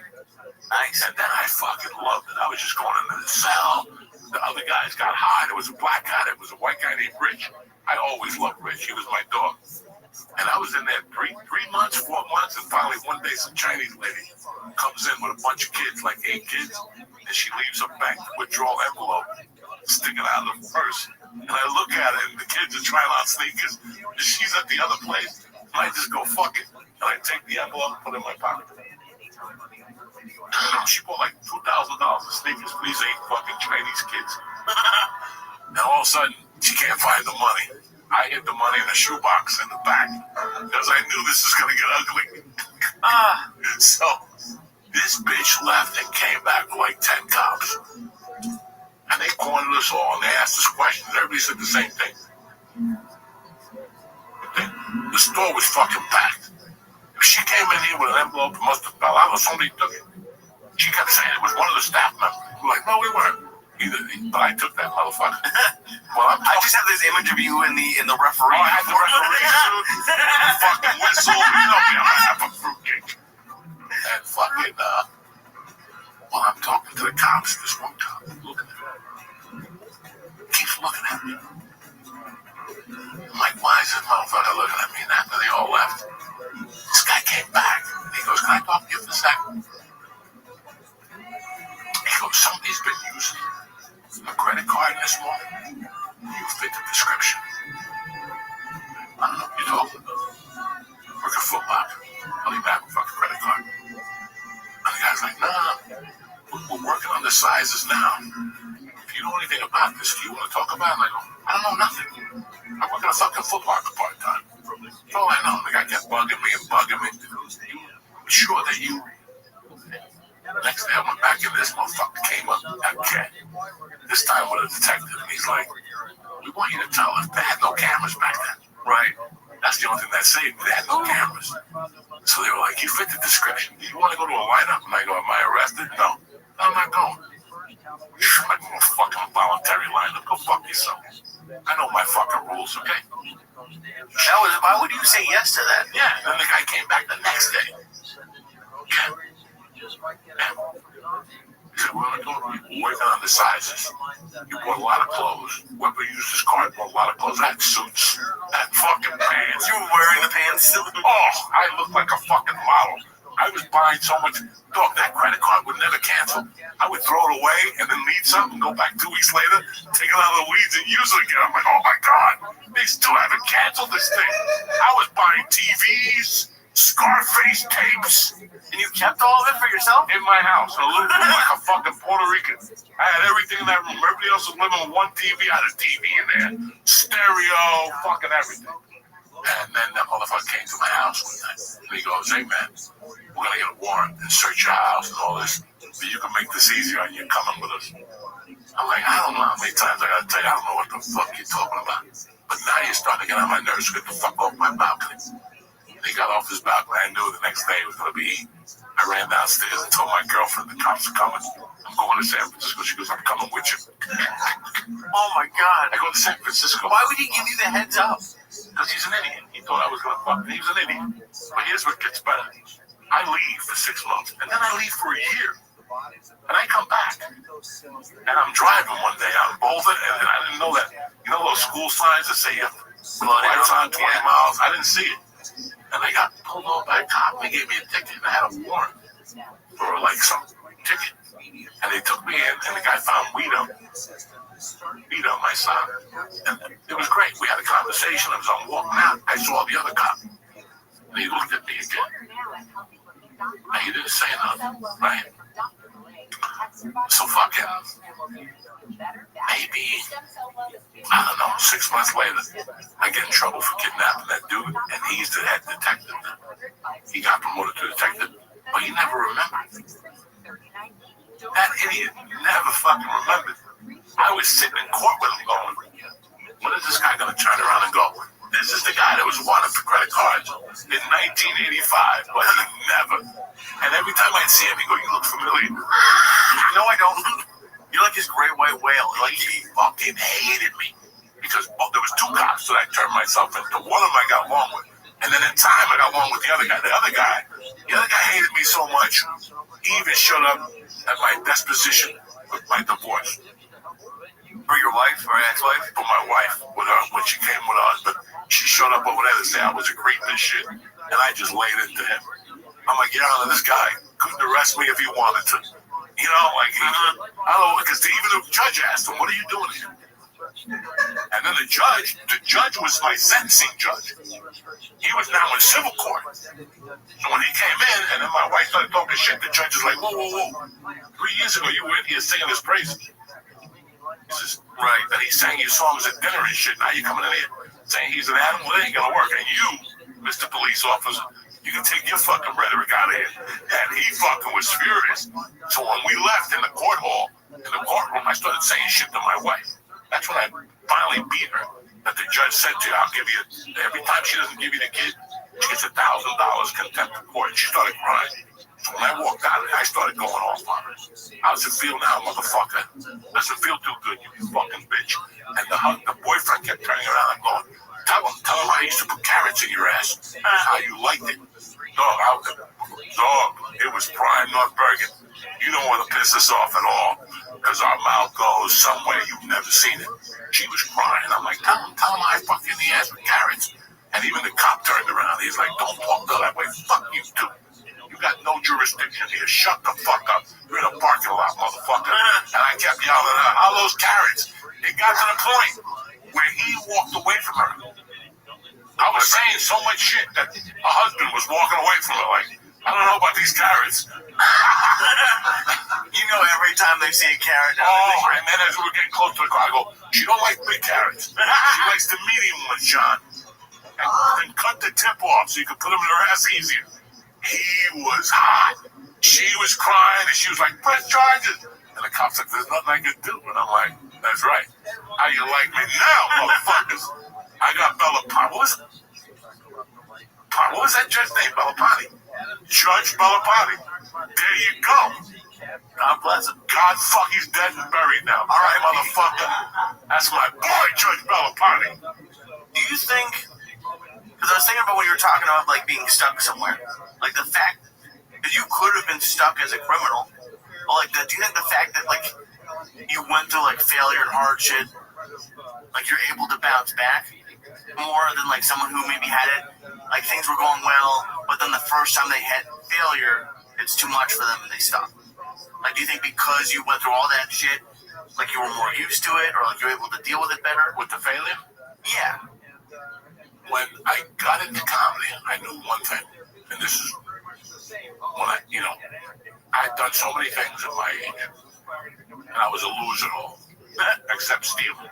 Nice. And then I fucking loved it. I was just going into the cell. The other guys got high. There was a black guy. There was a white guy named Rich. I always loved Rich. He was my dog. And I was in there 3 months, 4 months, and finally one day some Chinese lady comes in with a bunch of kids, like 8 kids, and she leaves a bank withdrawal envelope sticking out of the purse. And I look at it, and the kids are trying on sneakers, and she's at the other place, and I just go, fuck it. And I take the envelope and put it in my pocket. She bought like $2,000 of sneakers for these 8 fucking Chinese kids. And all of a sudden, she can't find the money. I hid the money in a shoebox in the back because I knew this was going to get ugly. So this bitch left and came back with like 10 cops. And they cornered us all and they asked us questions. Everybody said the same thing. The store was fucking packed. If she came in here with an envelope, it must have fell out or somebody took it. She kept saying it was one of the staff members. We're like, no, we weren't. But I took that motherfucker. Well, I just have this image of you in the referee. I had the referee suit, the fucking whistle. You know me, I'm gonna have a fruitcake. And fucking, well, I'm talking to the cops. This one cop looking at me. Keeps looking at me. I'm like, why is this motherfucker looking at me? And after they all left, this guy came back. He goes, can I talk to you for a second? He goes, somebody's been using a credit card in this morning. You fit the description. I don't know what you're talking about. Work at Foot Locker. I'll be back with a fucking credit card. And the guy's like, no. We're working on the sizes now. If you know anything about this, do you want to talk about it? And I go, I don't know nothing. I work at a fucking Foot Locker part-time. That's all I know. The guy kept bugging me. I'm sure that you... Next day I went back and this motherfucker came up again. This time with a detective, and he's like, we want you to tell us. They had no cameras back then. Right. That's the only thing that saved me. They had no cameras. So they were like, you fit the description. Do you want to go to a lineup? And I go, am I arrested? No, I'm not going. I'm going to fucking voluntary lineup. Go fuck yourself. I know my fucking rules, okay? Why would you say yes to that? Yeah, and then the guy came back the next day. Yeah. He said, we're working on the sizes. You bought a lot of clothes. Whoever used this card bought a lot of clothes. I had suits. I had fucking pants. You were wearing the pants still? Oh, I looked like a fucking model. I was buying so much. Dog, that credit card would never cancel. I would throw it away and then need something, go back 2 weeks later, take it out of the weeds and use it again. I'm like, oh my God, they still haven't canceled this thing. I was buying TVs, Scarface tapes. And you kept all of it for yourself? In my house. I lived like a fucking Puerto Rican. I had everything in that room. Everybody else was living with one TV. I had a TV in there. Stereo, fucking everything. And then that motherfucker came to my house one night. And he goes, hey man, we're going to get a warrant and search your house and all this. So you can make this easier and you're coming with us. I'm like, I don't know how many times I got to tell you, I don't know what the fuck you're talking about. But now you're starting to get on my nerves. Get the fuck off my balcony. He got off his balcony. I knew the next day it was going to be eaten. I ran downstairs and told my girlfriend the cops are coming. I'm going to San Francisco. She goes, I'm coming with you. Oh my God. I go to San Francisco. Why would he give you the heads up? Because he's an idiot. He thought I was going to fuck him. He was an idiot. But here's what gets better. I leave for 6 months. And then I leave for a year. And I come back. And I'm driving one day out in Boulder. And I didn't know that. You know those school signs that say you have lights on 20 miles? I didn't see it. And I got pulled over by a cop. They gave me a ticket, and I had a warrant for like some ticket. And they took me in, and the guy found weed on my son. And it was great. We had a conversation. I was on walking out. I saw the other cop. And he looked at me again. And he didn't say nothing, right? So fucking, maybe, I don't know, 6 months later, I get in trouble for kidnapping that dude, and he's the head detective now. He got promoted to detective, but he never remembered. That idiot never fucking remembered. I was sitting in court with him going, when is this guy going to turn around and go, this is the guy that was wanted for credit cards in 1985, but he never. And every time I'd see him, he'd go, you look familiar. No, I don't. You're like his great white whale. Like he fucking hated me. Because there was 2 cops that I turned myself into. One of them I got along with. And then in time, I got along with the other guy. The other guy hated me so much, he even showed up at my disposition with my divorce. For your wife or ex-wife? For my wife, with her, when she came with us. But she showed up over there to say I was a creep and shit. And I just laid into him. I'm like, Your Honor, this guy couldn't arrest me if he wanted to. You know, like, I don't know, because even the judge asked him, what are you doing here? And then the judge was my sentencing judge. He was now in civil court. So when he came in, and then my wife started talking shit, the judge was like, whoa. 3 years ago, you were in here singing his praises. He says, right, that he sang your songs at dinner and shit. Now you're coming in here saying he's an animal, it ain't gonna work. And you, Mr. Police Officer, you can take your fucking rhetoric out of here. And he fucking was furious. So when we left in the court hall, in the courtroom, I started saying shit to my wife. That's when I finally beat her. That the judge said to her, I'll give you, every time she doesn't give you the kid, she gets $1,000 contempt of court. And she started crying. So when I walked out, I started going off on her. How does it feel now, motherfucker? Doesn't feel too good, you fucking bitch. And the boyfriend kept turning around and going, tell him how I used to put carrots in your ass. How you liked it. Dog, it was prime North Bergen. You don't want to piss us off at all, because our mouth goes somewhere you've never seen it. She was crying. I'm like, tell him I fuck in the ass with carrots. And even the cop turned around. He's like, don't talk to that way. Fuck you too. You got no jurisdiction here. Shut the fuck up. You're in a parking lot, motherfucker. And I kept yelling at her, all those carrots. It got to the point where he walked away from her. I was saying so much shit that her husband was walking away from her like, I don't know about these carrots. You know, every time they see a carrot down and then as we were getting close to the car, I go, she don't like big carrots. She likes the medium ones, John. And cut the tip off so you can put them in her ass easier. He was hot. She was crying and she was like, press charges. And the cop's like, there's nothing I can do. And I'm like, that's right. How you like me now, motherfuckers? I got Bellapani. What was that judge's name? Bellapani. Judge Bellapani. There you go. God bless him. God fuck, he's dead and buried now. All right, motherfucker. That's my boy, Judge Bellapani. Do you think, because I was thinking about when you were talking about like being stuck somewhere, like the fact that you could have been stuck as a criminal, or like do you think the fact that like you went through like failure and hardship, like you're able to bounce back more than like someone who maybe had it, like things were going well, but then the first time they had failure, it's too much for them and they stop. Like, do you think because you went through all that shit, like you were more used to it, or like you were able to deal with it better? With the failure? Yeah. When I got into comedy, I knew one thing, and this is when I'd done so many things at my age, and I was a loser at all, except stealing.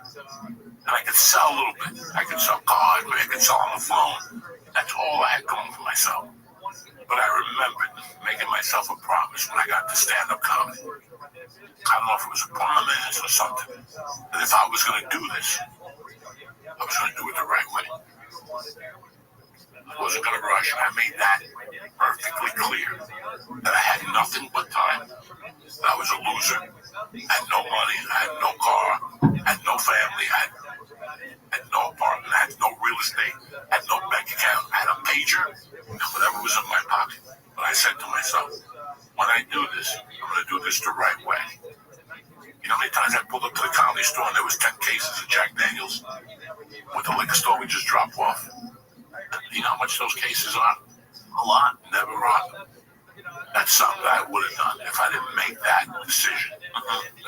And I could sell a little bit. I could sell cards, maybe I could sell on the phone. That's all I had going for myself. But I remembered making myself a promise when I got to stand-up comedy. I don't know if it was a promise or something. That if I was going to do this, I was going to do it the right way. I wasn't going to rush, and I made that perfectly clear. That I had nothing but time. That I was a loser. I had no money. I had no car. I had no family. I had no apartment. I had no real estate. I had no bank account. I had a pager and whatever was in my pocket. But I said to myself, when I do this, I'm going to do this the right way. You know how many times I pulled up to the comedy store and there was 10 cases of Jack Daniels with the liquor store we just dropped off? You know how much those cases are? A lot. Never run. That's something that I would have done if I didn't make that decision.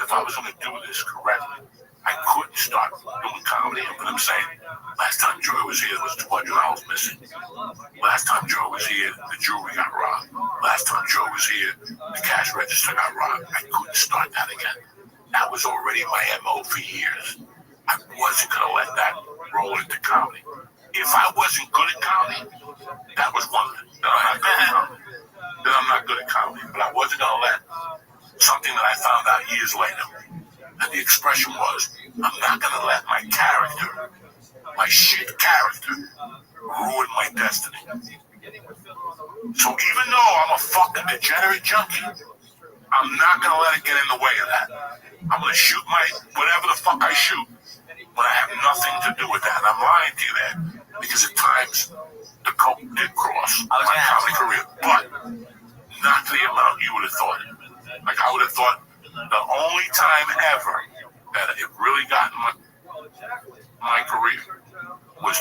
If I was going to do this correctly, I couldn't start doing comedy. But I'm saying, last time Joey was here, there was $200 missing. Last time Joey was here, the jewelry got robbed. Last time Joey was here, the cash register got robbed. I couldn't start that again. That was already my MO for years. I wasn't going to let that roll into comedy. If I wasn't good at comedy, that was one thing. Then I'm not good at comedy. But I wasn't going to let something that I found out years later. And the expression was, I'm not going to let my character, my shit character, ruin my destiny. So even though I'm a fucking degenerate junkie, I'm not going to let it get in the way of that. I'm going to shoot my, whatever the fuck I shoot, when I have nothing to do with that. And I'm lying to you there, because at times, the coke did cross my comedy career, but not to the amount you would have thought. Like, I would have thought the only time ever that it really got in my career was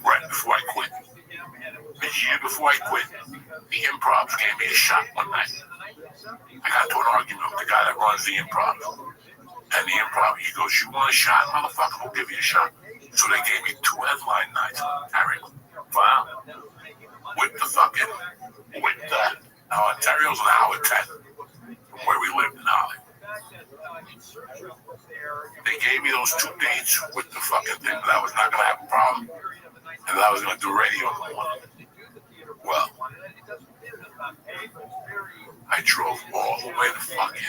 right before I quit. A year before I quit, the Improvs gave me a shot one night. I got into an argument with the guy that runs the Improv. And the Improv, he goes, you want a shot, motherfucker, we'll give you a shot. So they gave me 2 headline nights. Ontario. Wow. With Ontario's an hour 10 from where we lived in Hollywood. They gave me those 2 dates with the fucking thing that I was not going to have a problem and that I was going to do radio in the morning. Well, I drove all the way to fucking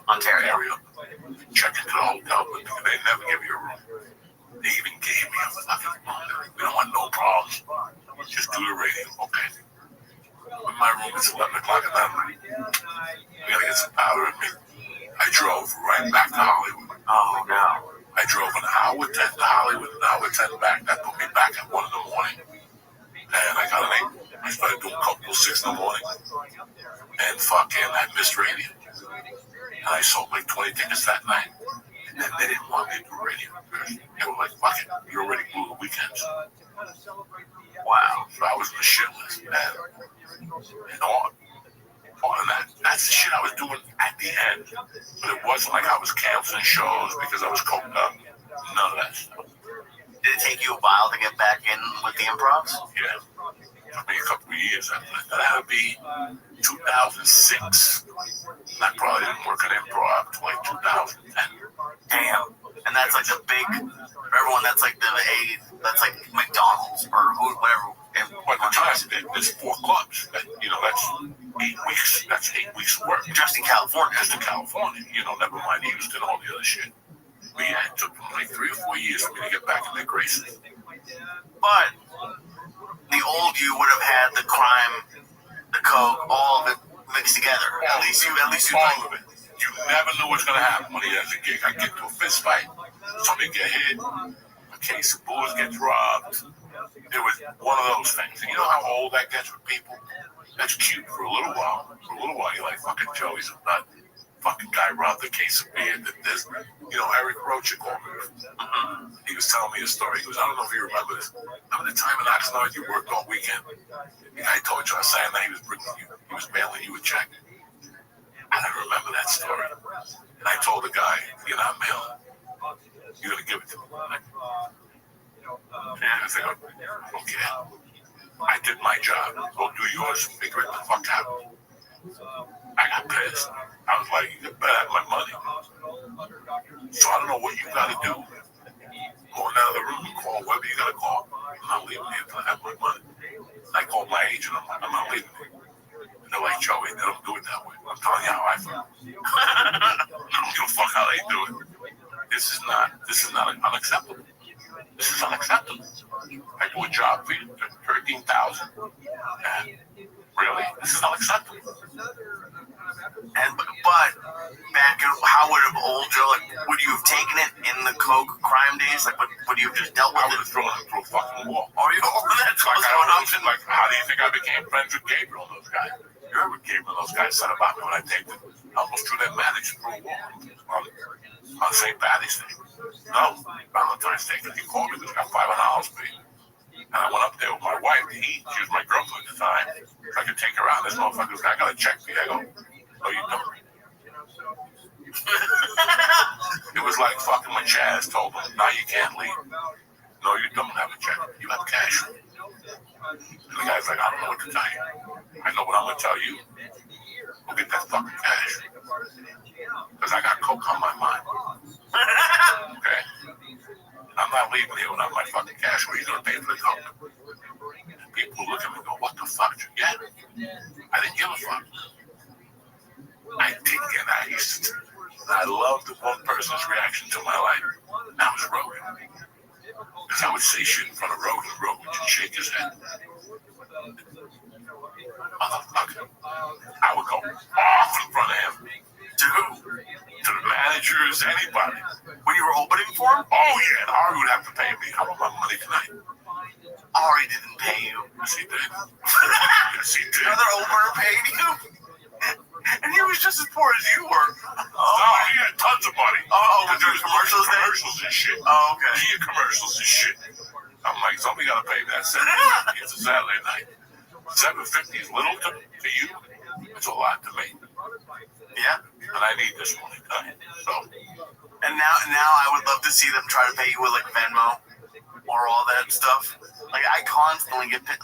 Ontario, check into the hotel, but they never give you a room. They even gave me a fucking room. We don't want no problems. Just do the radio, okay? In my room, it's 11 o'clock at night. I gotta get some powder in me. I drove right back to Hollywood. Oh, no. I drove an hour 10 to Hollywood, an hour 10 back. That put me back at 1 in the morning. And I got an 8. I started doing coke till 6 in the morning. And fucking, I missed radio. And I sold like 20 tickets that night. And then they didn't want me to do radio. They were like, fuck it, you already blew the weekends. Wow. So I was in the shit list. And on that's the shit I was doing at the end. But it wasn't like I was canceling shows because I was coked up. None of that stuff. Did it take you a while to get back in with the Improvs? Yeah. It took me a couple of years after that. That had to be 2006. And I probably didn't work at Improv until like 2010. Damn. And that's like the big, for everyone, that's like that's like McDonald's or whatever. But the time, there's 4 clubs. That's 8 weeks. That's 8 weeks of work. Just in California. Just in California. Never mind Houston, all the other shit. But yeah, it took like 3 or 4 years for me to get back in the graces. But the old you would have had the crime, the coke, all of it mixed together. At least you all of it. You never knew what's gonna happen when he has a gig. I get to a fist fight, somebody get hit, a case of booze gets robbed. It was one of those things. And you know how old that gets with people? That's cute for a little while. For a little while, you're like, fucking Joey's a nut. Fucking guy robbed a case of beer. There's, Eric Rothschild called me. He was telling me a story. He goes, I don't know if you remember this. Remember the time in Oxnard you worked all weekend? The guy told you on Saturday night he was mailing you a check. I don't remember that story. And I told the guy, you're not mailing. You're going to give it to me. I said, okay. I did my job. Go do yours. Figure it the fuck out. I got pissed. I was like, you better have my money. So I don't know what you got to do. Go down to the room and call whoever you got to call. I'm not leaving here until I have my money. And I called my agent. I'm not leaving here. And they're like, Joey, they don't do it that way. I'm telling you how I feel. I don't give a fuck how they do it. This is not unacceptable. This is unacceptable. I do a job for you, $13,000. And really, this is unacceptable. But back in, how would have old Joe, would you have taken it in the coke crime days? Would you have just dealt with it? I would have thrown it through a fucking wall. Or you that's how do you think I became friends with Gabriel and those guys? You heard what Gabriel and those guys said about me when I taped it? I almost threw their manager through a wall on St. Patty's Day. No, Valentine's Day, because he called me because I got $500 for you. And I went up there with my wife to eat. She was my girlfriend at the time. So I could take her out. This motherfucker's I got a check for you. I go, no, you don't. It was like fucking when Chaz told him, now you can't leave. No, you don't have a check. You have cash. And the guy's like, I don't know what to tell you. I know what I'm going to tell you. Go get that fucking cash. Because I got coke on my mind. Okay? I'm not leaving here without my fucking cash. Where are you going to pay for the coke? And people look at me and go, what the fuck? Yeah. I didn't give a fuck. I didn't get that. I loved the one person's reaction to my life. That was Rogan. Because I would say shit in front of Rogan. Rogan would shake his head. Motherfucker. I would go off in front of him. To who? To the managers, anybody. When you were opening for him? Oh, yeah, and Ari would have to pay me. I want my money tonight. Ari didn't pay you. Yes, he did. Yes, he did. Another opener paid you? And he was just as poor as you were. No, he had tons of money. Oh, there was commercials and shit. Oh, okay. He had commercials and shit. I'm like, somebody got to pay me that $7.50. It's a Saturday night. $7.50 is little to you. It's a lot to me. Yeah. And I need this money tonight. So. And now I would love to see them try to pay you with like Venmo or all that stuff. Like I constantly get paid.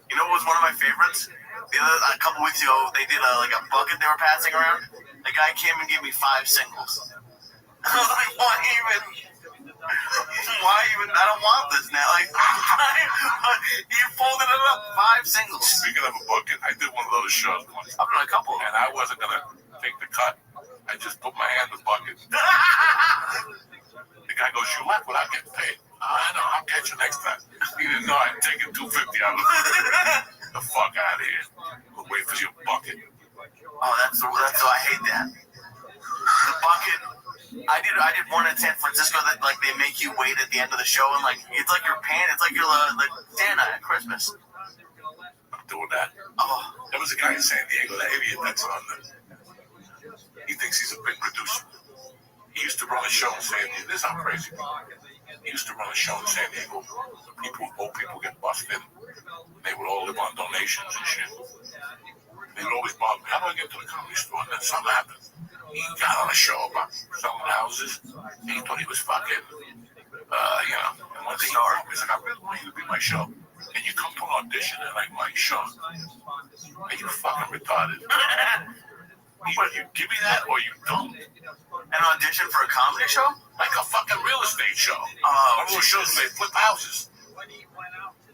You know what was one of my favorites? A couple weeks ago, they did a bucket they were passing around. The guy came and gave me 5 singles. I was like, why even? I don't want this now. Like, you folded it up, 5 singles. Speaking of a bucket, I did one of those shows once. I've done a couple. And I wasn't going to take the cut. I just put my hand in the bucket. The guy goes, you left without getting paid. I know, I'll catch you next time. He didn't know I'd taken $2.50 out of the fuck out of here. We'll wait for your bucket. Oh, that's I hate that. The bucket. I did one in San Francisco that like they make you wait at the end of the show and like it's like your it's like your like Santa at Christmas. I'm doing that. Oh, there was a guy in San Diego, that idiot that's on the. He thinks he's a big producer. He used to run a show in San Diego. This is how crazy. He used to run a show in San Diego. Old people get busted. They would all live on donations and shit. They would always bother me. How do I get to the comedy store? And then something happened. He got on a show about selling houses. And he thought he was fucking, And one day he heard me. He's like, I really want you to be my show. And you come to an audition and like my show. Are you fucking retarded? Either you give me that or you don't. An audition for a comedy show? Like a fucking real estate show. Oh, one of those shows where they flip houses.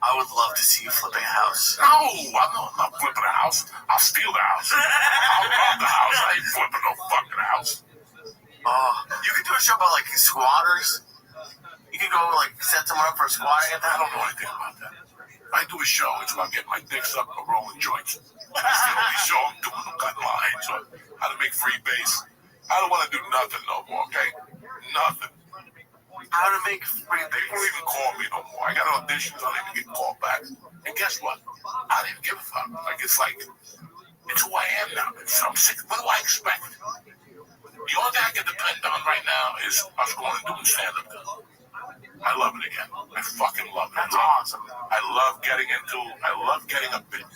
I would love to see you flipping a house. No, I'm not flipping a house. I'll steal the house. I'll rob the house. I ain't flipping no fucking house. Oh, you could do a show about like squatters. You could go like set someone up for a squatter. I don't know anything about that. If I do a show, it's about getting my dicks up or rolling joints. That's the only show I'm doing. I'm cutting lines or how to make free base. I don't want to do nothing no more, okay? Nothing. How to make free base? They don't even call me no more. I got auditions, I don't even get called back. And guess what? I don't even give a fuck. It's who I am now. I'm sick. What do I expect? The only thing I can depend on right now is us going and doing stand-up. I love it again. I fucking love it. That's awesome. I love getting a bit.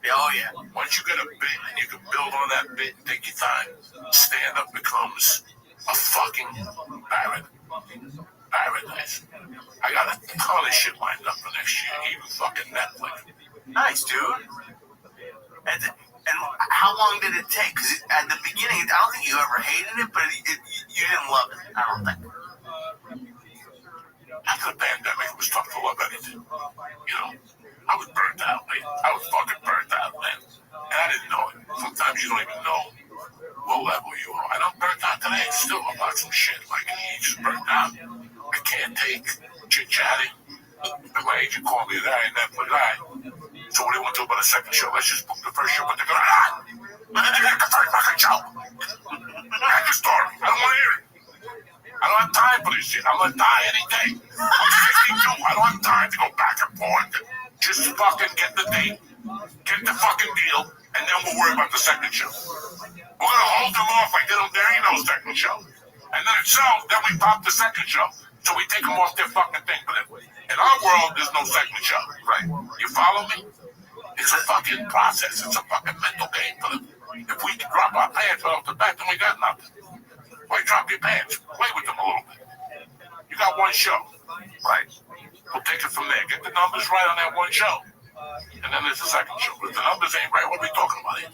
Oh, yeah. Once you get a bit and you can build on that bit, take your time, stand-up becomes a fucking paradise. I got a ton of shit lined up for next year, even fucking Netflix. Nice, dude. And how long did it take? Because at the beginning, I don't think you ever hated it, but you didn't love it, I don't think. After the pandemic, it was tough to love anything. I was burnt out, man. I was fucking burnt out, man. And I didn't know it. Sometimes you don't even know what level you are. And I'm burnt out today still about some shit. Like, he's just burnt out. I can't take chit-chatting. And my agent called me that and Netflix. All right. So what do you want to do about a second show? Let's just book the first show. But they're going to, you get the first fucking show. I just story. I don't want to hear it. I don't have time for this shit. I'm going to die any day. I'm 62. I don't have time to go back and forth. Just fucking get the date, get the fucking deal, and then we'll worry about the second show. We're going to hold them off like they don't there ain't no second show. And then it sells, then we pop the second show. So we take them off their fucking thing. But in our world, there's no second show. Right. You follow me? It's a fucking process. It's a fucking mental game for them. If we drop our pants right off the bat, then we got nothing. Why drop your pants? Play with them a little bit. You got one show, right? We'll take it from there. Get the numbers right on that one show. And then there's the second show. If the numbers ain't right, what are we talking about here?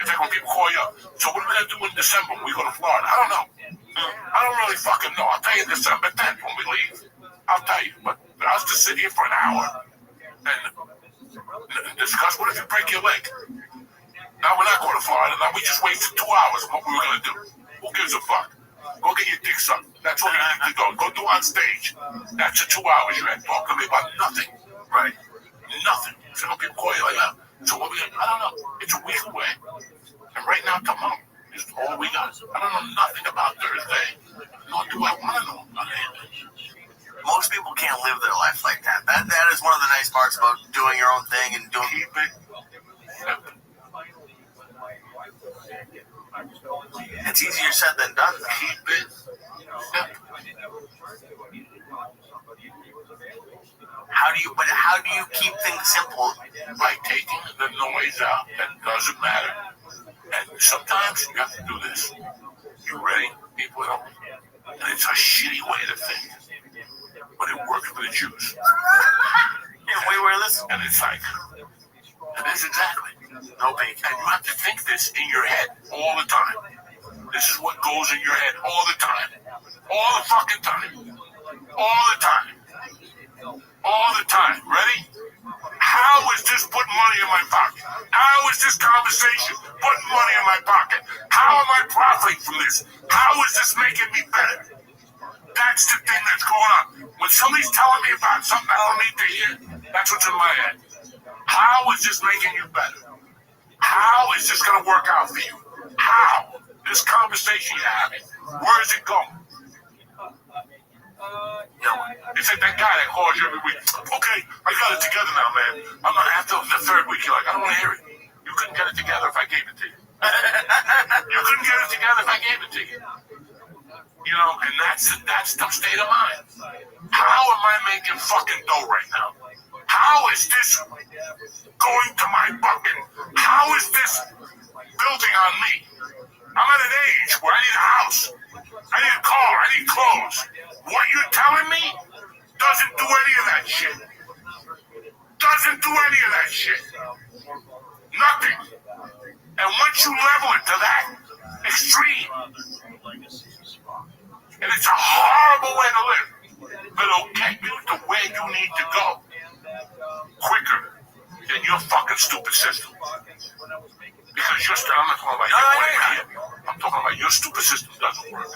If they're going to call you up. So what are we going to do in December when we go to Florida? I don't know. I don't really fucking know. I'll tell you December 10th when we leave. I'll tell you. But for us to sit here for an hour and discuss, what if you break your leg? Now we're not going to Florida. Now we just wasted 2 hours of what we were going to do. Who gives a fuck? Go get your dick sucked. That's what you need to do. Go do on stage. That's the 2 hours you had. Talk to me about nothing. Right? Nothing. So don't people call you like that. So what we got? I don't know. It's a week away. And right now, tomorrow is all we got. I don't know nothing about Thursday. Nor do I want to know about anything. Most people can't live their life like that. That is one of the nice parts about doing your own thing and doing. Keep it simple. It's easier said than done. Keep it simple. How do you keep things simple? By taking the noise out that doesn't matter. And sometimes you have to do this. You ready? People don't. And it's a shitty way to think. But it works for the Jews. Yeah, where this? And it's like, and this exactly. No big. And you have to think this in your head all the time. This is what goes in your head all the time. All the fucking time. All the time. All the time. Ready? How is this putting money in my pocket? How is this conversation putting money in my pocket? How am I profiting from this? How is this making me better? That's the thing that's going on. When somebody's telling me about something I don't need to hear, that's what's in my head. How is this making you better? How is this going to work out for you? How? This conversation you're having, where is it going? It's like that guy that calls you every week. Okay, I got it together now, man. I'm not after the third week. You're like, I don't want to hear it. You couldn't get it together if I gave it to you. You couldn't get it together if I gave it to you. You know, and that's the state of mind. How am I making fucking dough right now? How is this going to my bucket? How is this building on me? I'm at an age where I need a house. I need a car. I need clothes. What you're telling me doesn't do any of that shit. Doesn't do any of that shit. Nothing. And once you level it to that extreme, and it's a horrible way to live, but it'll get you to where you need to go quicker than your fucking stupid system. Because I'm not talking about your way here. I'm talking about your stupid system doesn't work.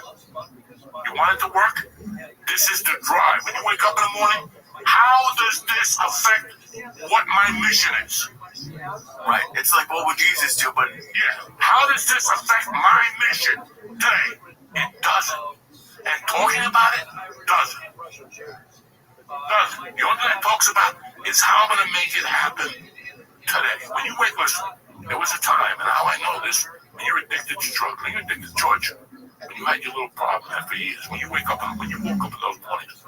You want it to work? This is the drive. When you wake up in the morning, how does this affect what my mission is? Right. It's like, what would Jesus do? But yeah, how does this affect my mission today? It doesn't. And talking about it doesn't. Doesn't. The only thing it talks about is how I'm going to make it happen today. When you wake, listen, there was a time, and how I know this, when you're addicted to drugs, when you're addicted to Georgia, when you had your little problem there for years, when you wake up, and when you woke up in those mornings,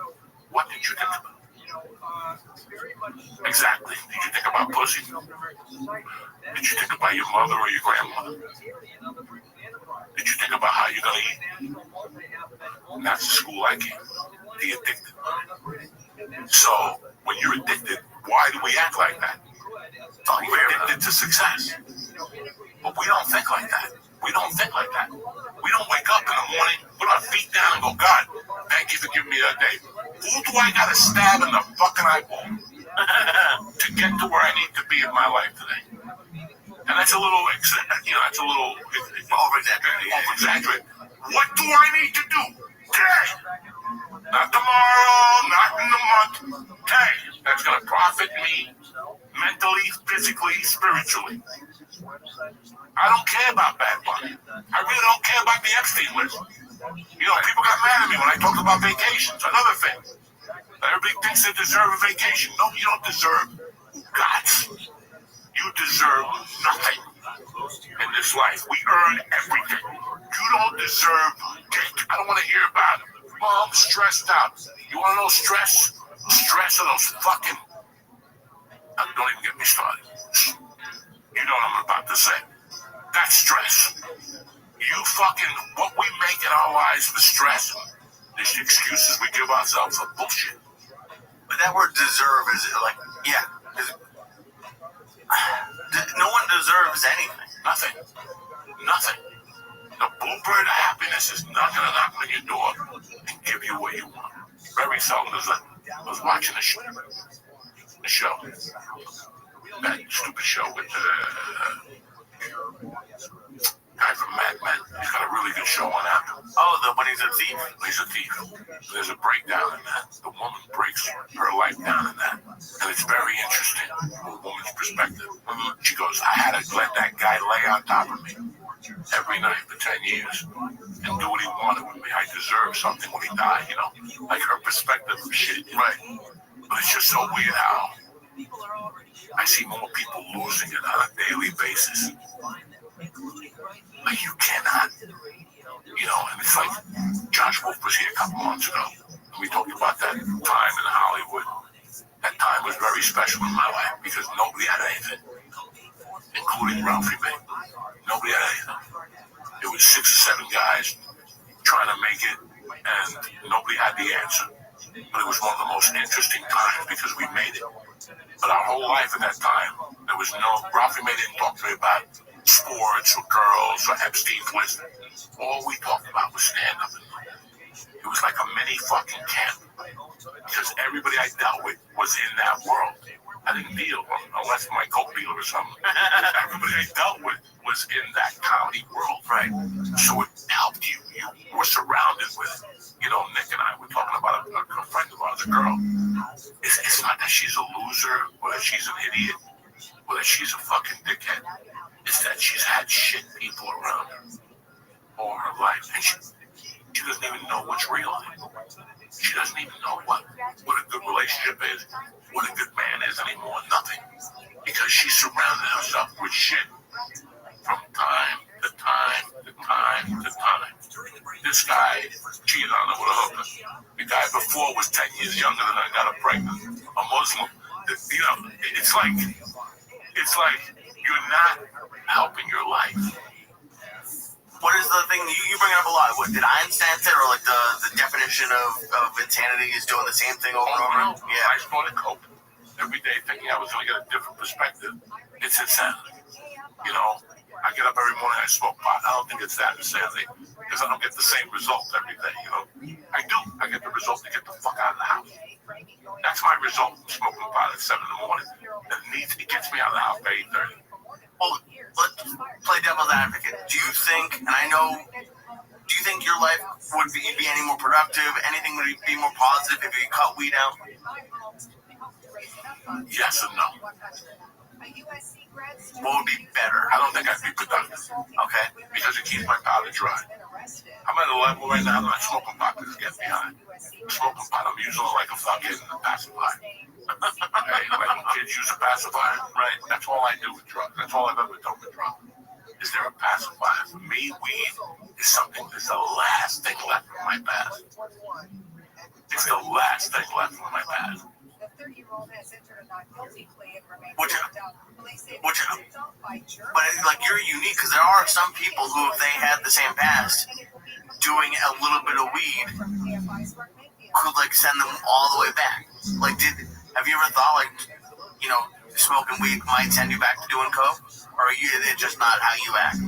what did you think about? Exactly. Did you think about pussy? Did you think about your mother or your grandmother? Did you think about how you're going to eat? And that's the school I came. The addicted. So, when you're addicted, why do we act like that? We're addicted to success. But we don't think like that. We don't think like that. We don't wake up in the morning, put our feet down and go, God, thank you for giving me that day. Who do I got to stab in the fucking eyeball to get to where I need to be in my life today? And that's a little, that's a little over-exaggerated. What do I need to do today? Not tomorrow, not in a month. Today. That's going to profit me mentally, physically, spiritually. I don't care about Bad Bunny. I really don't care about the Epstein list. You know, people got mad at me when I talked about vacations. Another thing. Everybody thinks they deserve a vacation. No, you don't deserve God's. You deserve nothing in this life. We earn everything. You don't deserve cake. I don't want to hear about it. Oh, I'm stressed out. You want to know stress? Stress of those fucking... Don't even get me started. You know what I'm about to say. That's stress. What we make in our lives for stress, these excuses we give ourselves are bullshit. But that word deserve is like, yeah. No one deserves anything. Nothing. The bluebird of happiness is not going to knock on your door and give you what you want. Very seldom does that. I was watching a show. That stupid show with the guy from Mad Men. He's got a really good show on Apple. Oh, when he's a thief? He's a thief. There's a breakdown in that. The woman breaks her life down in that. And it's very interesting from a woman's perspective. She goes, I had to let that guy lay on top of me every night for 10 years and do what he wanted with me. I deserve something when he died, you know? Like her perspective of shit. Right. But it's just so weird how I see more people losing it on a daily basis. Like you cannot, you know, and it's like Josh Wolf was here a couple months ago. And we talked about that time in Hollywood. That time was very special in my life because nobody had anything, including Ralphie May. Nobody had anything. It was 6 or 7 guys trying to make it, and nobody had the answer. But it was one of the most interesting times because we made it. But our whole life at that time, there was no, Ralphie May didn't talk to me about sports or girls or Epstein's list. All we talked about was stand-up. It was like a mini fucking camp because everybody I dealt with was in that world. I didn't deal with them unless my co-dealer or something. Everybody I dealt with was in that comedy world, right? So it helped you. You were surrounded with, you know, Nick and I were talking about a friend of ours, a girl. It's not that she's a loser or that she's an idiot or that she's a fucking dickhead. It's that she's had shit people around her all her life, and she doesn't even know what's real anymore. She doesn't even know what a good relationship is, what a good man is anymore. Nothing, because she surrounded herself with shit from time to time to time to time. This guy cheated on her with a hooker. The guy before was 10 years younger than her, got her pregnant. A Muslim. You know, it's like you're not helping your life. What is the thing you bring up a lot? What did Einstein say, or like the definition of insanity is doing the same thing over and over? Yeah, I smoke a coke every day thinking I was going to get a different perspective. It's insanity. You know, I get up every morning, I smoke pot. I don't think it's that insanity because I don't get the same result every day. You know, I do. I get the result to get the fuck out of the house. That's my result from smoking pot at 7 in the morning. It gets me out of the house by 8:30. Well, let's play devil's advocate. Do you think your life would be any more productive? Anything would be more positive if you cut weed out? Yes and no. What would be better? I don't think I'd be productive. Okay. Because it keeps my powder dry. I'm at a level right now that I'm smoking pot because it gets me high. Smoking pot, I'm using it like a fucking pacifier. Hey, like when kids use a pacifier, right? That's all I do with drugs. That's all I've ever done with drugs. Is there a pacifier? For me, weed is something that's the last thing left from my past. It's the last thing left from my past. But like you're unique because there are some people who, if they had the same past, doing a little bit of weed could like send them all the way back. Like, have you ever thought like, you know, smoking weed might send you back to doing coke, or it's just not how you act?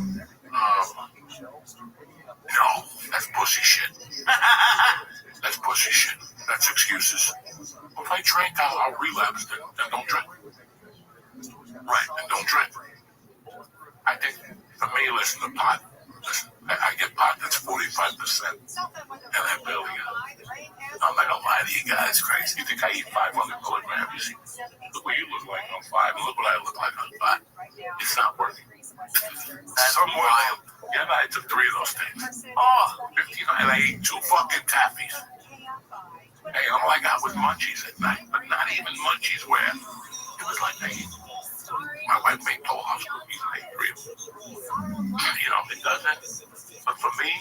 No, that's pussy shit. That's pussy shit. That's excuses. If I drink, I'll relapse. Then don't drink. Right, and don't drink. I think, for me, listen to pot. Listen, I get pot that's 45%, and I barely get it. I'm not gonna lie to you guys, crazy. You think I eat 500 milligrams? You see, look what you look like on 5, and look what I look like on 5. It's not working. That's more than, yeah, I took 3 of those things. Oh, 15, and I ate 2 fucking taffies. Hey, all I got was munchies at night, but not even munchies where it was like my wife made Toll House cookies and I ate 3 of them. You know, it doesn't. But for me,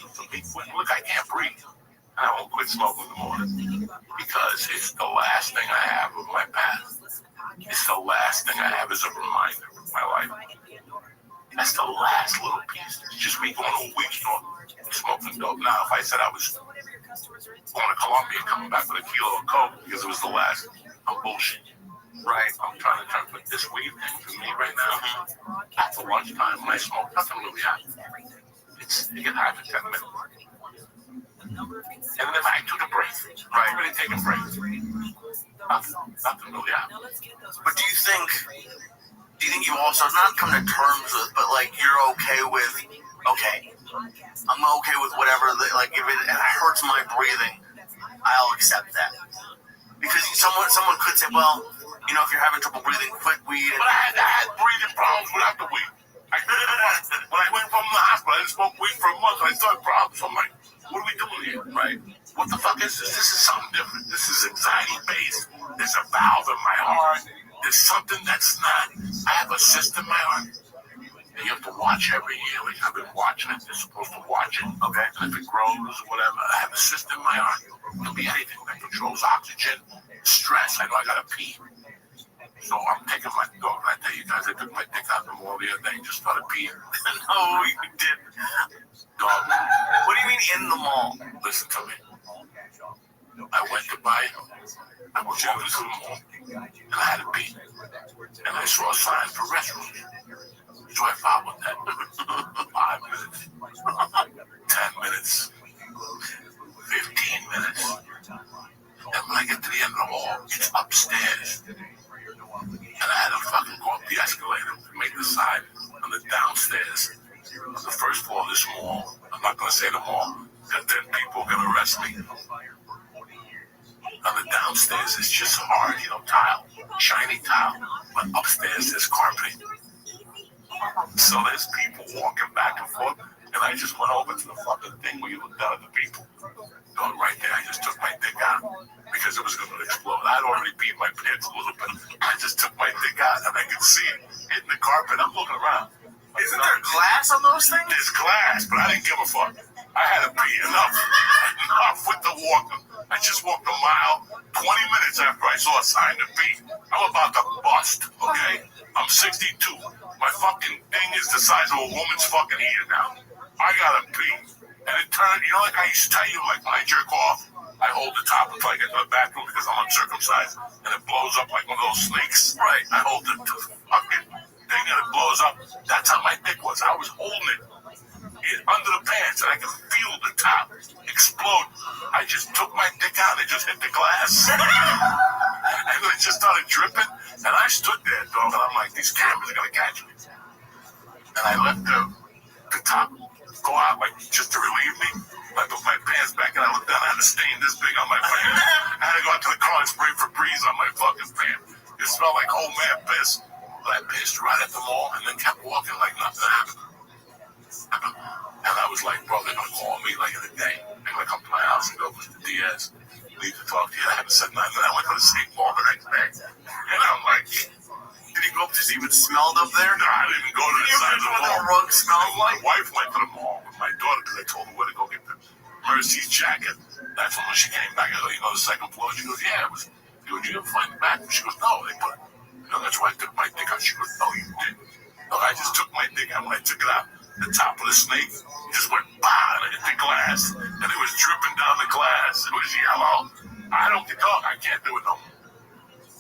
look, I can't breathe. And I won't quit smoking in the morning because it's the last thing I have of my past. It's the last thing I have as a reminder of my life. That's the last little piece. It's just me going to a weed store, smoking dope. Now, if I said I was going to Colombia and coming back with a kilo of coke because it was the last, I'm bullshit. Right? I'm trying to put this weed thing for me right now. After lunchtime, when I smoke, nothing really happens. You can have it 10 minutes. And then I took a break. Right? Really take a break. Nothing really happens. But do you think you also not come to terms with, but like you're okay with, okay, I'm okay with whatever, like if it hurts my breathing, I'll accept that. Because someone could say, well, you know, if you're having trouble breathing, quit weed. But I had breathing problems without the weed. When I went from the hospital, I didn't smoke weed for a month, and I started problems. I'm like, what are we doing here, right? What the fuck is this? This is something different. This is anxiety-based. There's a valve in my heart. There's something that's not. I have a cyst in my heart. And you have to watch every year. Like I've been watching it. You're supposed to watch it. Okay. And if it grows or whatever, I have a cyst in my heart. It could be anything that controls oxygen, stress. I know I gotta pee. So I'm taking my dog. I tell you guys, I took my dick out the mall the other day and just started peeing. No, you didn't. Dog. What do you mean in the mall? Listen to me. I went to buy it. I was walking to the mall, and I had to pee. And I saw a sign for restrooms. So I followed that. 5 minutes, 10 minutes, 15 minutes. And when I get to the end of the mall, it's upstairs. And I had to fucking go up the escalator to make the sign on the downstairs on the first floor of this mall. I'm not going to say the mall, because then people are going to arrest me. On the downstairs, it's just hard, you know, tile, shiny tile. But upstairs, there's carpeting. So there's people walking back and forth, and I just went over to the fucking thing where you look down at the people. Going right there, I just took my dick out because it was going to explode. I'd already beat my pants a little bit. I just took my dick out, and I could see it hitting the carpet. I'm looking around. Isn't there glass on those things? There's glass, but I didn't give a fuck. I had to pee enough with the walking. I just walked a mile, 20 minutes after I saw a sign to pee. I'm about to bust, okay? I'm 62. My fucking thing is the size of a woman's fucking ear now. I gotta pee. And it turned, you know, like I used to tell you, like when I jerk off, I hold the top until I get to the bathroom because I'm uncircumcised, and it blows up like one of those snakes. Right. I hold the fucking thing and it blows up. That's how my dick was. I was holding it under the pants, and I could feel the top explode. I just took my dick out and it just hit the glass. And it just started dripping, and I stood there, dog, and I'm like, these cameras are gonna catch me. And I let the top go out, like, just to relieve me. I put my pants back, and I looked down, I had a stain this big on my pants. I had to go out to the car and spray Febreze on my fucking pants. It smelled like old man piss. But I pissed right at the mall, and then kept walking like nothing happened. And I was like, bro, they're gonna call me like in a day. They're gonna come to my house and go, Mr. Diaz, we need to talk to you. I haven't said nothing. I went to the same mall the next day. And I'm like, Did you go up to see if it smelled up there? no, I didn't even go to the side of the What mall. the rug smells My like? wife went to the mall with my daughter because I told her where to go get the Mercy's jacket. That's when she came back. I go, you know, the second floor? She goes, yeah, it was. You didn't find the bathroom? She goes, no, they put it. You know, that's why I took my dick out. She goes, no, you didn't. No, I just took my dick out. When I took it out, the top of the snake just went bah, and it hit the glass. And it was dripping down the glass. It was yellow. I don't get dog. I can't do it no more.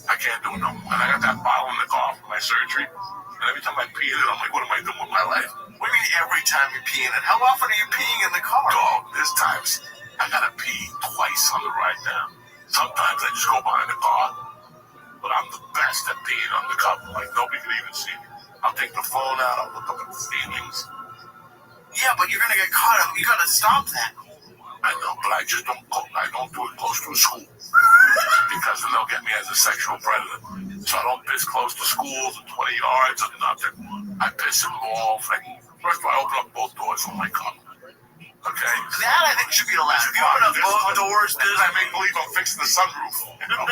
I can't do it no more. And I got that bottle in the car for my surgery. And every time I pee in it, I'm like, what am I doing with my life? What do you mean every time you pee in it? How often are you peeing in the car? Dog, there's times I gotta pee twice on the ride down. Sometimes I just go behind the car. But I'm the best at peeing on the cup. Like, nobody can even see me. I'll take the phone out. I'll look up at the ceilings. Yeah, but you're gonna get caught. You gotta stop that. I know, but I just don't do it close to a school. Because then they'll get me as a sexual predator. So I don't piss close to schools or 20 yards or nothing. I piss in malls. First of all, I open up both doors on my car. Okay? That I think should be allowed. If you open up both doors, I make believe I'm fixing the sunroof. You know?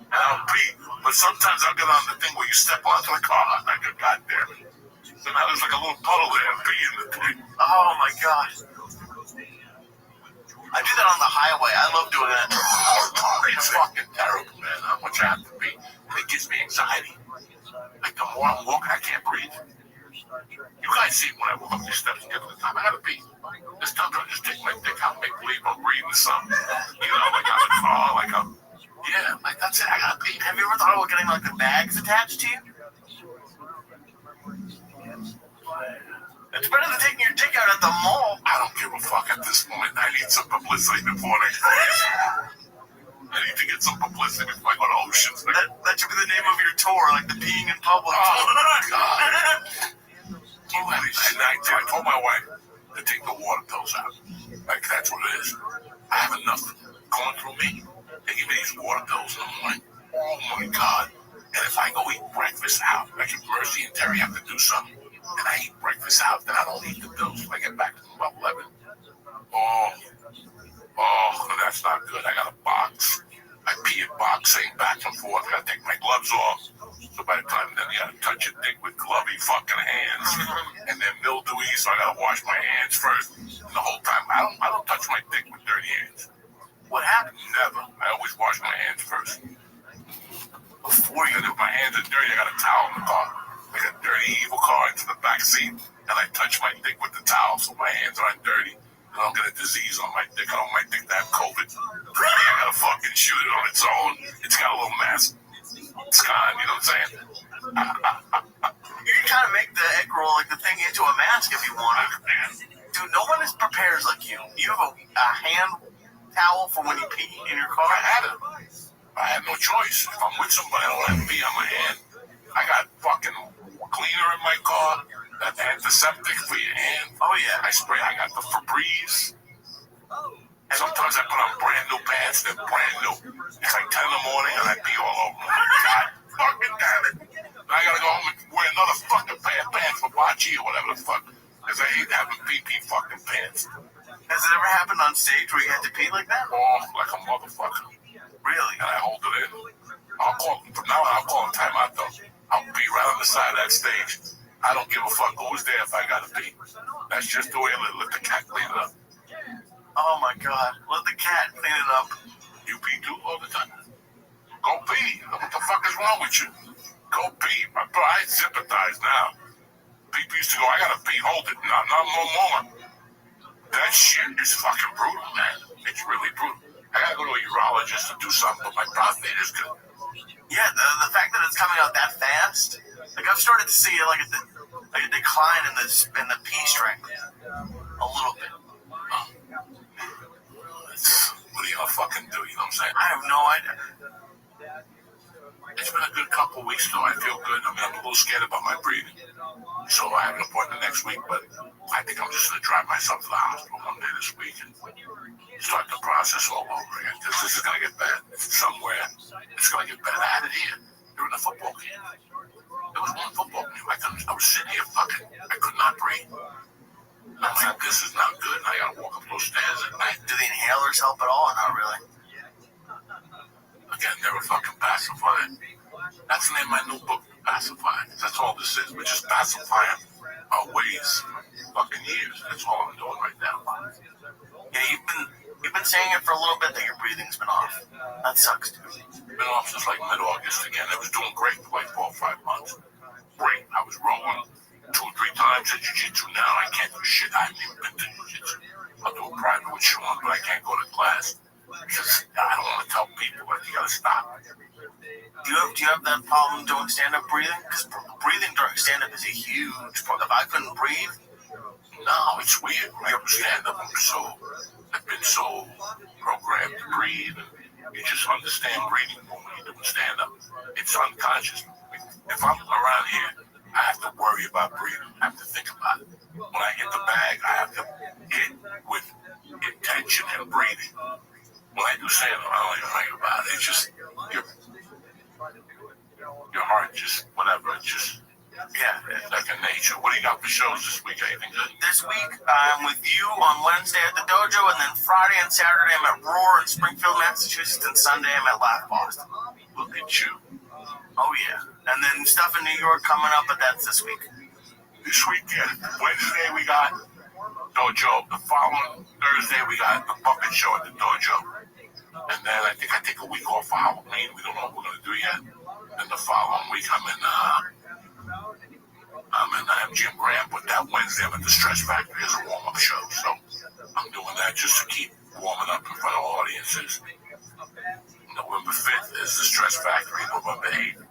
And I'll pee. But sometimes I'll get on the thing where you step onto the car. I go, God damn it. So now there's like a little puddle there and pee in the thing. Oh my God. I do that on the highway. I love doing that. It's fucking terrible, man. How much I have to pee. And it gives me anxiety. Like the more I'm walking, I can't breathe. You guys see when I walk up these steps and get to the top, I gotta pee. This time I just take my dick out, make believe I'm reading something. You know, like I'm a car, like I'm, yeah, like that's it, I gotta pee. Have you ever thought about getting like the bags attached to you? It's better than taking your dick out at the mall. I don't give a fuck at this point. I need some publicity before next year. I need to get some publicity before I go to Oceans. That should be the name of your tour, like the peeing in public. Oh, God. And I told my wife to take the water pills out. Like, that's what it is. I have enough going through me. They give me these water pills in the morning. Oh, my God. And if I go eat breakfast out, like if Mercy and Terry have to do something, and I eat breakfast out, then I don't eat the pills till I get back to about 11. Oh, that's not good. I got a box. I pee at boxing back and forth. I gotta take my gloves off. So by the time then you gotta touch your dick with glovey fucking hands. And then mildewy, so I gotta wash my hands first. And the whole time I don't touch my dick with dirty hands. What happened? Never. I always wash my hands first. Before you. And if my hands are dirty, I got a towel in the car. Like a dirty evil car into the back seat. And I touch my dick with the towel so my hands aren't dirty. I don't get a disease on my dick. I don't want my dick to have COVID. I gotta fucking shoot it on its own. It's got a little mask. It's gone, you know what I'm saying? You can kind of make the egg roll, like the thing, into a mask if you want. Dude, no one is prepared like you. You have a hand towel for when you pee in your car? I had no choice. If I'm with somebody, I don't have to pee on my hand. I got fucking cleaner in my car. That antiseptic for your hand. Oh, yeah. I got the Febreze. Sometimes I put on brand new pants. They're brand new. It's like 10 in the morning and I pee all over them. God fucking damn it. I gotta go home and wear another fucking pair of pants for Bachi or whatever the fuck. Because I hate having pee fucking pants. Has it ever happened on stage where you had to pee like that? Oh, like a motherfucker. Really? And I hold it in. From now on, I'll call a timeout though. I'll pee right on the side of that stage. I don't give a fuck who's there if I gotta pee. That's just the way I live. Let the cat clean it up. Oh my God. Let the cat clean it up. You pee too all the time. Go pee. What the fuck is wrong with you? Go pee. I sympathize now. People used to go, I gotta pee, hold it. No more. That shit is fucking brutal, man. It's really brutal. I gotta go to a urologist to do something, but my prostate is good. Yeah, the fact that it's coming out that fast. Like I've started to see like a decline in the pee strength. A little bit. What are you gonna fucking do? You know what I'm saying? I have no idea. It's been a good couple of weeks though. I feel good. I mean, I'm a little scared about my breathing. So I have an appointment next week, but I think I'm just gonna drive myself to the hospital one day this week and start the process all over again. Because this is gonna get bad somewhere. It's gonna get bad. I had it here during the football game. There was one football game. I was sitting here fucking. I could not breathe. And I'm like, this is not good. And I gotta walk up those stairs at night. Do the inhalers help at all or not really? Again, never fucking pacified. That's the name of my new book, Pacified. That's all this is. We're just pacifying our ways fucking years. That's all I'm doing right now. Yeah, you've been saying it for a little bit that your breathing's been off. That sucks, dude. Been off since like mid-August again. I was doing great for like 4 or 5 months. Great. I was rolling 2 or 3 times at jiu-jitsu. Now I can't do shit. I haven't even been to jiu-jitsu. I'll do a private with Sean, but I can't go to class. Because I don't want to tell people that you gotta stop. Do you have that problem doing stand-up breathing? Because breathing during stand-up is a huge problem. If I couldn't breathe, no, it's weird. When I do stand-up, I've been so programmed to breathe. And you just understand breathing more when you're doing stand-up. It's unconscious. If I'm around here, I have to worry about breathing. I have to think about it. When I hit the bag, I have to hit with intention and breathing. When I do stand-up, I don't even think about it. It's just your heart just whatever. It's just like a nature. What do you got for shows this week? Anything good? This week I'm with you on Wednesday at the dojo, and then Friday and Saturday I'm at Roar in Springfield, Massachusetts, and Sunday I'm at Laugh Boston. Look at you. Oh yeah, and then stuff in New York coming up, but that's this week. This weekend, Wednesday we got dojo. The following Thursday we got a puppet show at the dojo. And then I think I take a week off for Halloween. We don't know what we're going to do yet. Then the following week I'm in I'm in MGM Grand, but that Wednesday I'm at the Stress Factory as a warm-up show. So I'm doing that just to keep warming up in front of audiences. November 5th is the Stress Factory. November 8th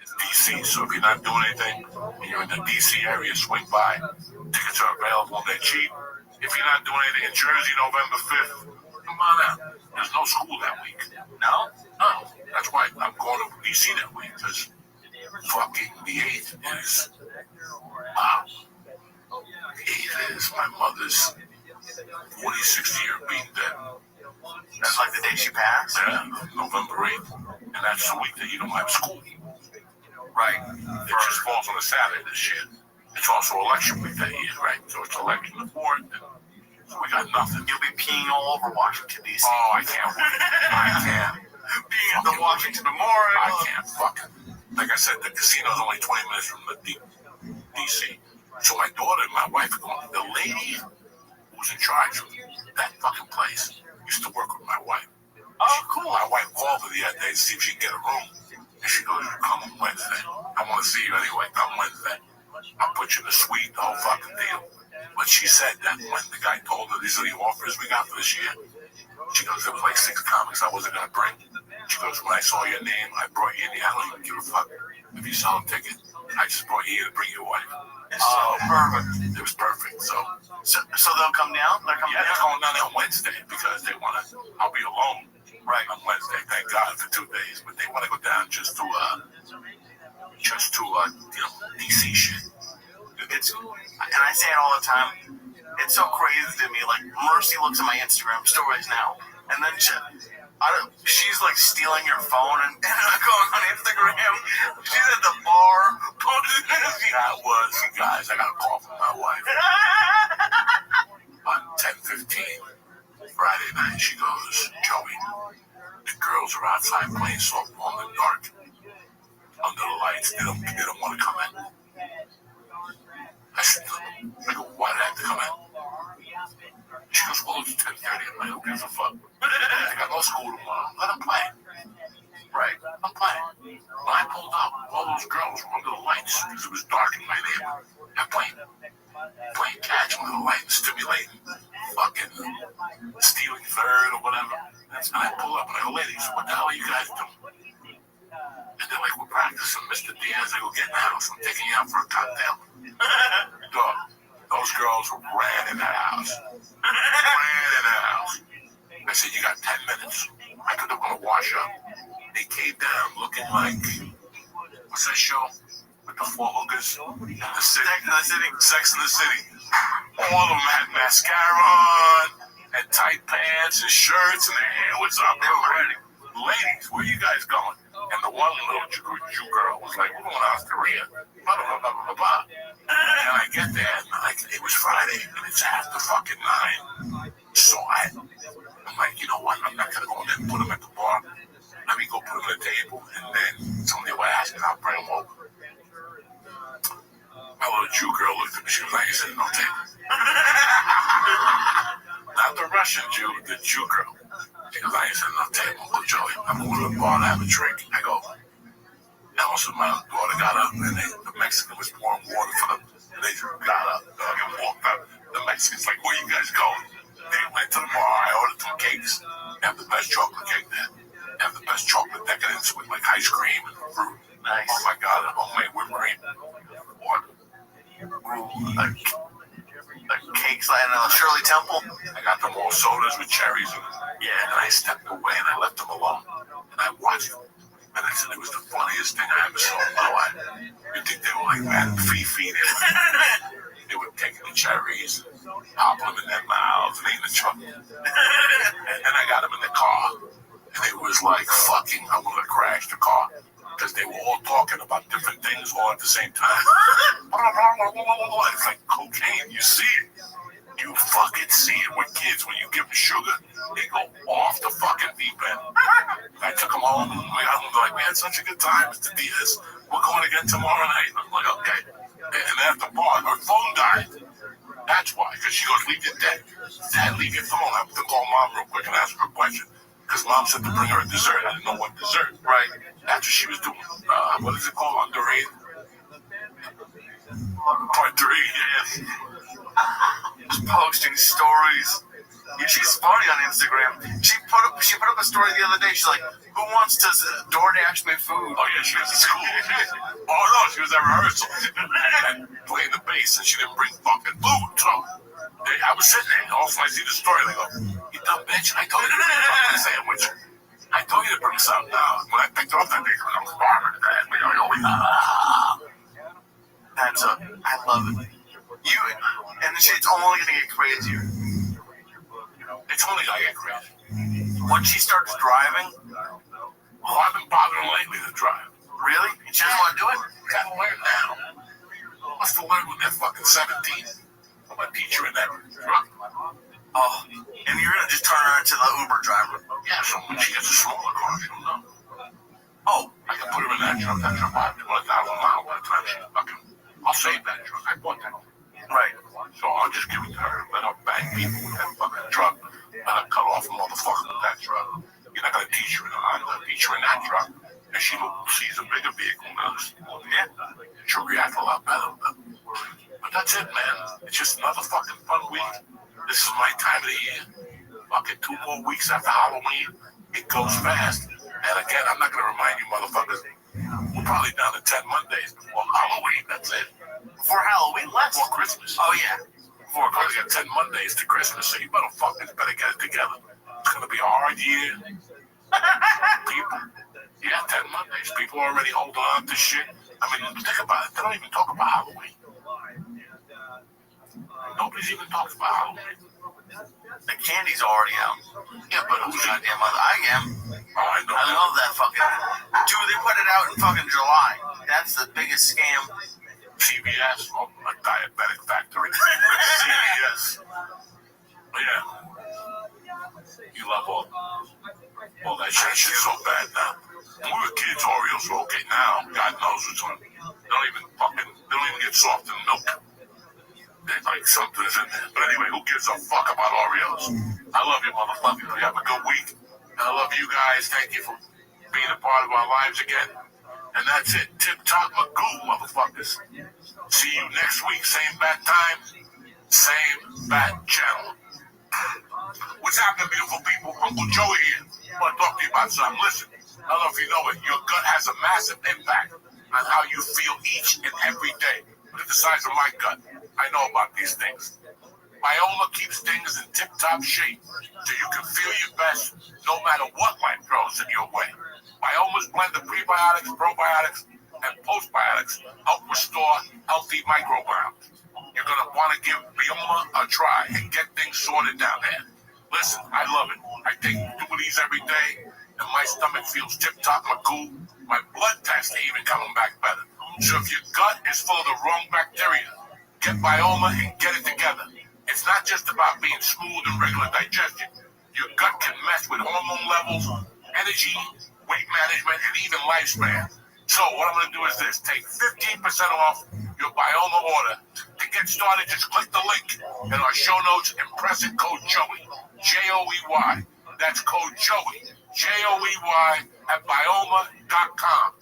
is DC. So if you're not doing anything and you're in the DC area, swing by. Tickets are available. They're cheap. If you're not doing anything in Jersey, November 5th, come on out. There's no school that week. No? No. That's why I'm going to DC that week, because fucking the 8th is, wow. The 8th is my mother's 46th year being dead. That's like the day she passed? Yeah, November 8th. And that's the week that you don't have school. Right. It just falls on a Saturday this year. It's also election week that year, right? So it's election the 4th. So we got nothing. You'll be peeing all over Washington, D.C. Oh, I can't wait. I can't. Being at the Washington Memorial. I can't fucking. Like I said, the casino's only 20 minutes from the D.C. So my daughter and my wife are going. The lady who's in charge of that fucking place used to work with my wife. Oh, cool. My wife called her the other day to see if she can get a room. And she goes, come on Wednesday. I want to see you anyway. Come Wednesday. I'll put you in the suite, the whole fucking deal. But she said that when the guy told her these are the offers we got for this year, she goes, there was like 6 comics I wasn't going to bring. She goes, when I saw your name, I brought you in here. I don't even give a fuck if you sell a ticket. I just brought you here to bring your wife. Oh, perfect. It was perfect. So they'll come down? They're coming yeah, they're down? going down there on Wednesday because they want to, I'll be alone. Right. On Wednesday, thank God, for 2 days. But they want to go down just to DC shit. And I say it all the time. It's so crazy to me. Like, Mercy looks at my Instagram stories now, and then she's like stealing your phone and going on Instagram. She's at the bar posting this. That was, guys, I got a call from my wife on 10:15 Friday night. She goes, Joey, the girls are outside playing softball in the dark under the lights. They don't want to come in. I go, why did I have to come in? She goes, well, it's 10:30. I'm like, who gives a fuck? They got no school tomorrow. Let them play. Right? I'm playing. When I pulled up, all those girls were under the lights because it was dark in my neighborhood. They're playing catch under the lights, stimulating, fucking stealing third or whatever. And I pull up and I go, ladies, what the hell are you guys doing? And they're like, we're practicing, Mr. Diaz. I go, get in the house. I'm taking you out for a cocktail. Dog, those girls ran in that house. I said, you got 10 minutes. I thought they were going to wash up. They came down looking like, what's that show? With the 4 hookers in the city. Sex in the City. All of them had mascara on and tight pants and shirts and their hair was up. They were ready. Ladies, where you guys going? And the one little Jew girl was like, we're going to South Korea. Blah, blah, blah, blah, blah, blah. And I get there, and it was Friday, and it's after fucking 9. So I'm like, you know what? I'm not going to go in there and put them at the bar. Let me go put them at the table, and then somebody will ask, and I'll bring them over. My little Jew girl looked at me. She was like, "Is it no table?" Not the Russian Jew, the Jew girl. She goes, "I ain't sitting no table, but Joey, I'm going to the bar to have a drink." I go, and also my daughter got up, and the Mexican was pouring water for them. And they just got up, and walked up. The Mexican's like, "Where you guys going?" They went to the bar. I ordered some cakes. They have the best chocolate cake there. They have the best chocolate decadence with like ice cream and fruit. Nice. Oh my God, homemade whipped cream. Like cakes like Shirley Temple. I got them all sodas with cherries in them. Yeah, and I stepped away and I left them alone. And I watched them. And I said it was the funniest thing I ever saw in my life. You think they were like mad Fifi? They were taking the cherries, popping them in their mouths, and eating the chocolate. And I got them in the car. And it was like fucking, I'm going to crash the car. Because they were all talking about different things all at the same time. It's like cocaine. You see it. You fucking see it with kids. When you give them sugar, they go off the fucking deep end. I took them home. And we had such a good time, Mr. Diaz. We're going again tomorrow night. I'm like, okay. And at the bar, her phone died. That's why. Because she goes, leave your dad, leave your phone. I have to call mom real quick and ask her a question. Because mom said to bring her a dessert. I didn't know what dessert. Right. That's what she was doing. What is it called? Underrated. Part 3, yes. Just posting stories. Yeah, she's funny on Instagram. She put up a story the other day. She's like, "Who wants to DoorDash me food?" Oh, yeah, she was at school. Oh, no, she was at rehearsal. Playing the bass, and she didn't bring fucking food. So I was sitting there, all of a sudden I see the story. They go, "You dumb bitch, I told you to bring a fucking sandwich. I told you to bring something down." When I picked her up that day, I'm starving. I love it. And it's only gonna get crazier. It's only gonna get crazy. When she starts driving, Well, I've been bothering lately to drive. really? And she doesn't want to do it? Gotta learn now. Must have learned when they're fucking 17. I'm gonna teach her in that truck. Oh, and you're gonna just turn her into the Uber driver. Yeah, so when she gets a smaller car, she'll know. Oh, I can put her in that truck. That truck might be 1,000 miles by the time she fucking. I'll save that truck. I bought that. right. So I'll just give it to her. Let her bang people with that fucking truck. Let her cut off a motherfucker with that truck. You're not gonna teach her in a Honda. Teach her in that truck. And she sees a bigger vehicle than us. Yeah. She'll react a lot better. But that's it, man. It's just another fucking fun week. This is my time of the year. Fucking 2 more weeks after Halloween. It goes fast. And again, I'm not gonna remind you motherfuckers. We're probably down to 10 Mondays before Halloween. That's it. Before Halloween, Before Christmas. Oh yeah. Before Christmas, we got 10 Mondays to Christmas, so you motherfuckers better get it together. It's gonna be a hard year. People, 10 Mondays. People are already holding on to shit. I mean, think about it. They don't even talk about Halloween. Nobody's even talking about Halloween. The candy's already out. Yeah, but who's in Goddamn mother, I am. Oh, I know. I love that fucking. Dude, they put it out in fucking July. That's the biggest scam. CBS, a diabetic factory. CBS. Yeah. You love all that shit. Shit's so bad now. When we were kids, Oreos were okay. Now, God knows what's on. They don't even get soft in milk. There's like something's in there. But anyway, who gives a fuck about Oreos? I love you, motherfucker. You have a good week. And I love you guys. Thank you for being a part of our lives again. And that's it. Tip-top magoo, motherfuckers. See you next week. Same bat time. Same bat channel. What's happening, beautiful people? Uncle Joey here. I want to talk to you about something. Listen, I don't know if you know it. Your gut has a massive impact on how you feel each and every day. Look at the size of my gut. I know about these things. Biola keeps things in tip-top shape so you can feel your best no matter what life throws in your way. Bioma's blend of prebiotics, probiotics, and postbiotics help restore healthy microbiomes. You're going to want to give Bioma a try and get things sorted down there. Listen, I love it. I take 2 of these every day, and my stomach feels tip-top magoo. My blood tests are even coming back better. So if your gut is full of the wrong bacteria, get Bioma and get it together. It's not just about being smooth and regular digestion. Your gut can mess with hormone levels, energy, weight management, and even lifespan. So what I'm going to do is this. Take 15% off your Bioma order. To get started, just click the link in our show notes and press in code Joey. Joey. That's code Joey. Joey at Bioma.com.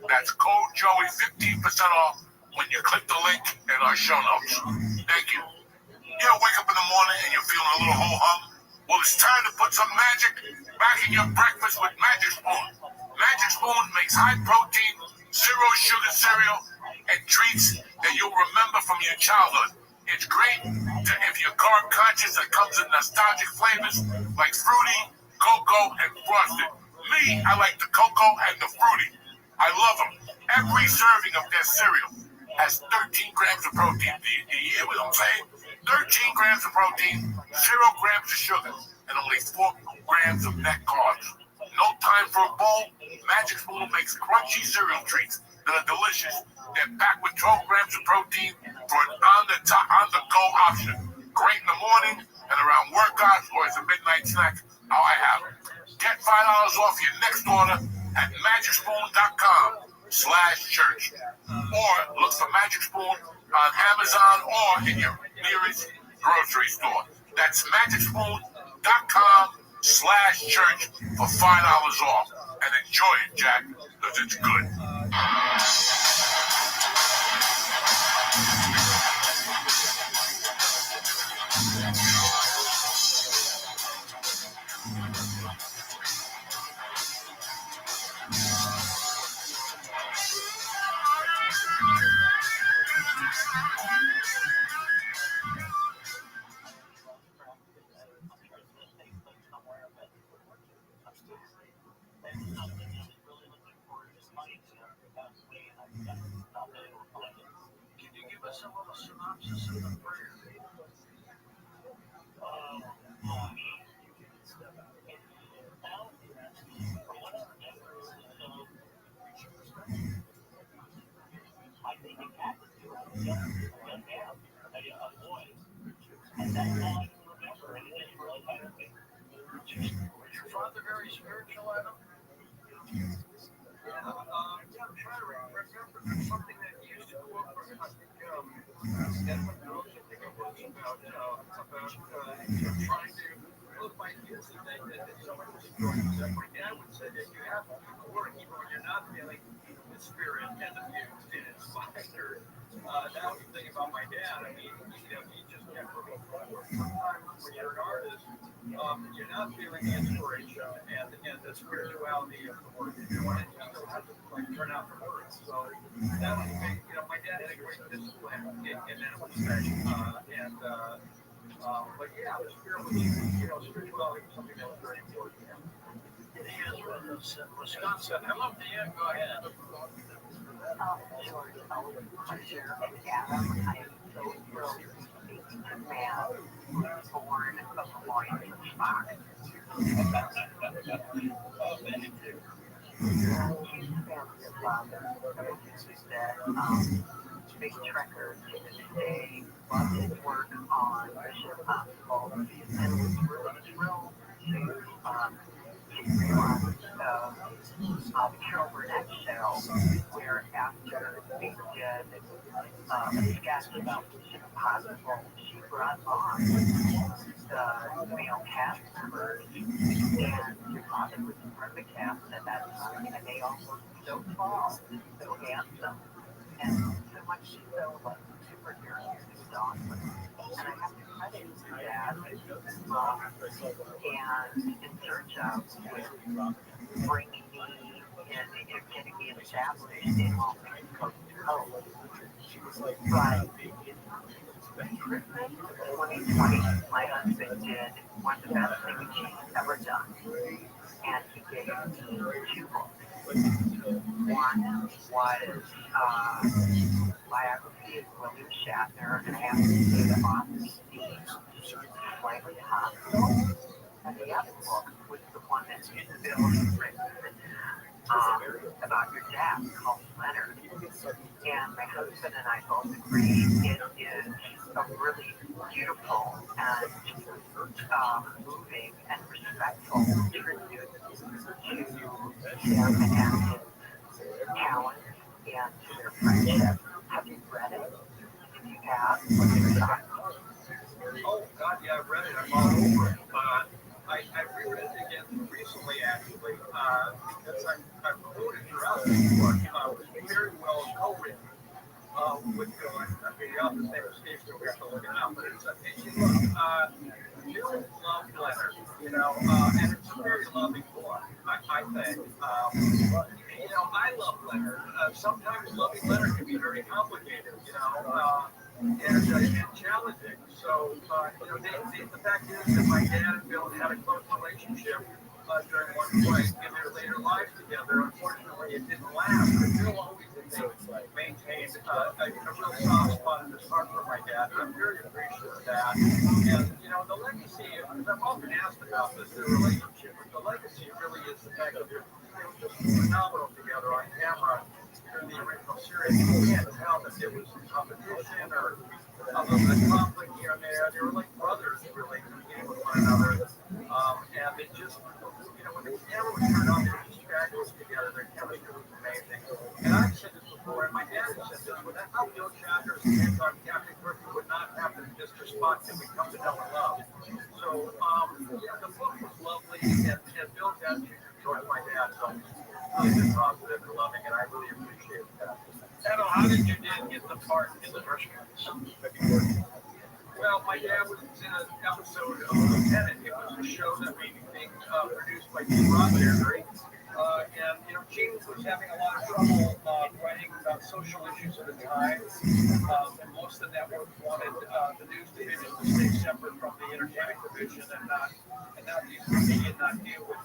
That's code Joey, 15% off when you click the link in our show notes. Thank you. You ever wake up in the morning and you're feeling a little ho-hum? Well, it's time to put some magic back in your breakfast with Magic Spoon. Magic Spoon makes high-protein, zero-sugar cereal and treats that you'll remember from your childhood. It's great if you're carb-conscious. It comes in nostalgic flavors like fruity, cocoa, and frosted. Me, I like the cocoa and the fruity. I love them. Every serving of their cereal has 13 grams of protein. Do you hear what I'm saying? 13 grams of protein, 0 grams of sugar, and only 4 grams of net carbs. No time for a bowl. Magic Spoon makes crunchy cereal treats that are delicious. They're packed with 12 grams of protein for an on-the-go option. Great in the morning and around workouts or as a midnight snack. How I have it. Get $5 off your next order at magicspoon.com/church. Or look for Magic Spoon on Amazon or in your nearest grocery store. That's magicspoon.com/church for $5 off. And enjoy it, Jack, because it's good.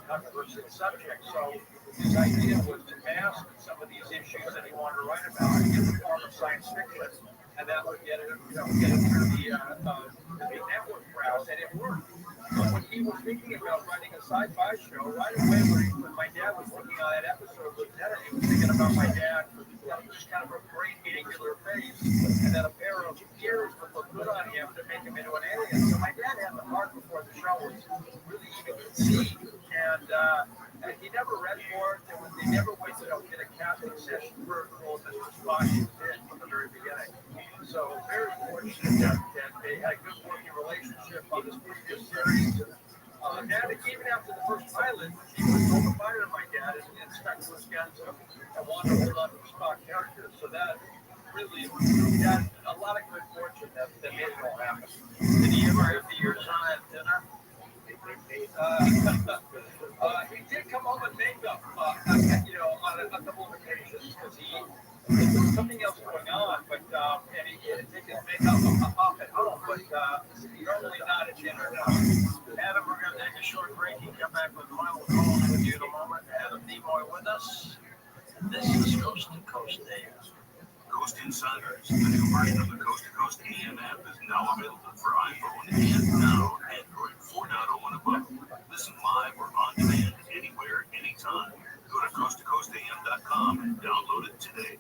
controversial subject. So his idea was to mask some of these issues that he wanted to write about in the form of science fiction, and that would get it, get it through the big network crowd, and it worked. But when he was thinking about writing a sci-fi show, right away when my dad was working on that episode of Lieutenant, he was thinking about my dad, just kind of a great angular face, and then a pair of ears would look good on him to make him into an alien. So my dad had the part before the show was really even conceived, and he never read for it. They never waited up in a casting session for the role that Spock did from the very beginning. So very fortunate that they had a good working relationship on this previous series. And even after the first pilot, he was so fire of my dad and stuck to his guns and wanted to hold on to the Spock character. So that really had a lot of good fortune that made it all happen. Did he ever have the ears on at dinner? He did come home with makeup, on a couple of occasions because there was something else going on, but and he had to take his makeup off at home, but normally not at dinner. No. Adam, we're going to take a short break and come back with final calls with you in a moment. Adam Nimoy with us. This is Coast to Coast Day. Coast Insiders, the new version of the Coast to Coast AM app, is now available for iPhone and now Android 4.0 and above. Listen live or on demand anywhere, anytime. Go to coasttocoastam.com and download it today.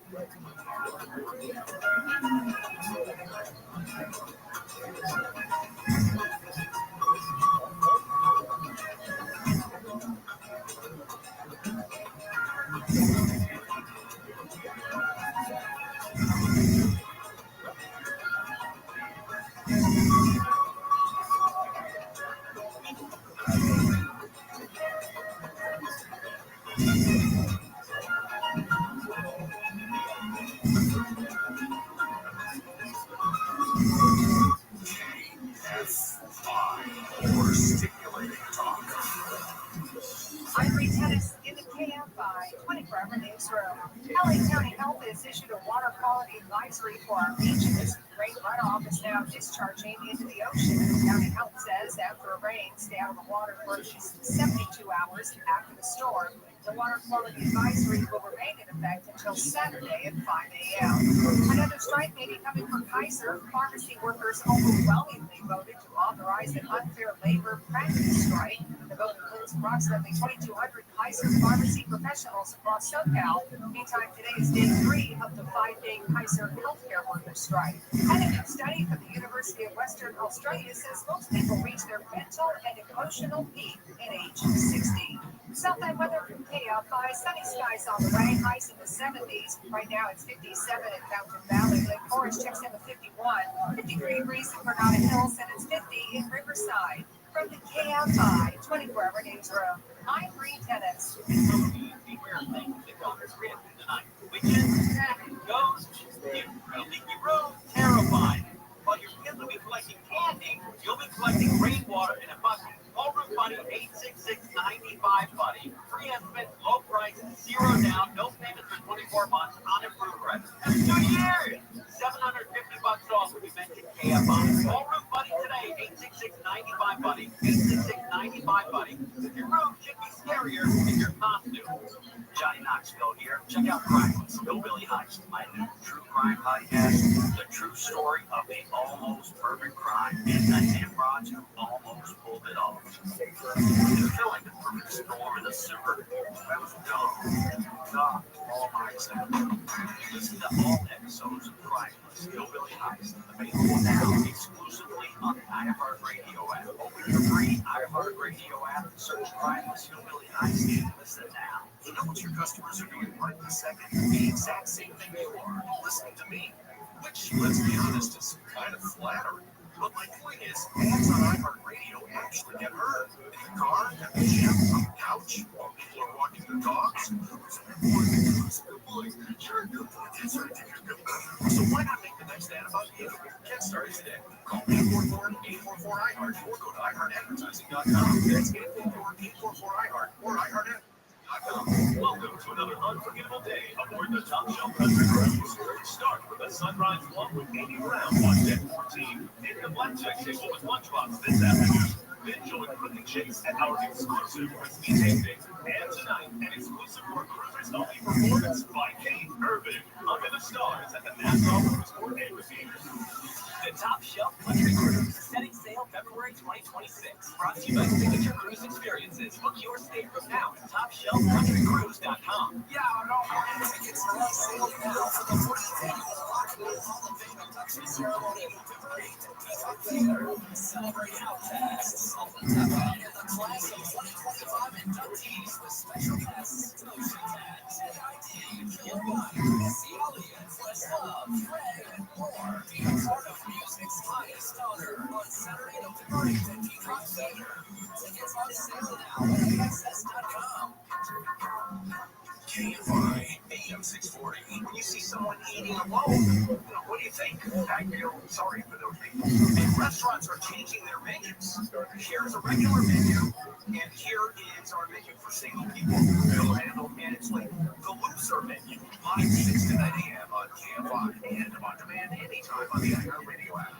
Or stimulating talk. Ivory Tennis in the KFI 24-hour newsroom. LA County Health has issued a water quality advisory for our beaches. Rain runoff is now discharging into the ocean. County Health says after a rain, stay out of the water for at least 72 hours after the storm. The water quality advisory will remain in effect until Saturday at 5 a.m. Another strike may be coming from Kaiser. Pharmacy workers overwhelmingly voted to authorize an unfair labor practice strike. The vote includes approximately 2,200 Kaiser pharmacy professionals across SoCal. Meantime, today is day 3 of the 5-day Kaiser healthcare workers strike. And a new study from the University of Western Australia says most people reach their mental and emotional peak at age 60. Southland weather from KFI, sunny skies on the way, highs in the 70s. Right now it's 57 in Fountain Valley. Lake Forest checks in with 51, 53 degrees in Coronado Hills, and it's 50 in Riverside. From the KFI 24-hour newsroom, I'm Bree Tennis. Beware things that God has written tonight. Weekend goes you leaky room, terrified. While your kids will be collecting candy, you'll be collecting rainwater in a bucket. Call Root Buddy 866-95-BUDDY. Free estimate, low price, 0 down, no payment for 24 months on improved credit. That's 2 years. $750 off when you mention KFI. Call Root Buddy today, 866-95-BUDDY. 866-95-BUDDY. Your room should be scarier than your costume. Johnny Knoxville here. Check out Crimeless Hillbilly Heist, my new true crime podcast. The true story of the almost perfect crime and the Nimrods who almost pulled it off. It's killing the perfect storm in the sewer. That was dumb. God, all my example. Listen to all episodes of Crimeless Hillbilly Heist, available now exclusively on the iHeartRadio app. Open your free iHeartRadio app, search Crimeless Hillbilly Heist, and listen now. You know what your customers are doing right this second? The exact same thing you are, listening to me. Which, let's be honest, is kind of flattering. But my point is, ads on iHeartRadio actually get heard. In the car, at the gym, on the couch, while people are walking their dogs. Good boy. Sure, good boy. That's right. So why not make the next ad about you? Get started today. Call 844-844-iHeart or go to iHeartAdvertising.com. That's 844-844-iHeart or iHeartAdvertising.com. Welcome to another unforgettable day aboard the Top Shelf Country Cruise. Start with a sunrise walk with Amy Brown on Deck 14. Hit the blackjack table with Lunchbox this afternoon. Binge on cooking chicks at our exclusive whiskey tasting. And tonight, an exclusive for cruisers only performance by Kate Urban. Under the stars at the Nassau Resort and Casino. The Top Shelf Country Cruise, setting sail February 2026. Brought to you by Signature Cruise Experiences. Book your stateroom now at TopShelfCountryCruise.com. Yeah, I know. Tickets are on sale now for the 40th annual Rockwood Hall of Fame induction ceremony. Celebrate Outcasts. And the class of 2025 inductees with special guests. Doja Cat, J.I.D., Jill Meyer, Cialy, Questlove, Fred, and more. Be a part of music's highest honor on Saturday, November 8th at Peacock Theater. Tickets on sale now at access.com. KFI AM 640. When you see someone eating alone, what do you think? I feel sorry for those people. And restaurants are changing their menus. Here's a regular menu, and here is our menu for single people. It'll handle, and it's like the loser menu. Live 6 to 9 a.m. on KFI and on demand anytime on the iHeartRadio app.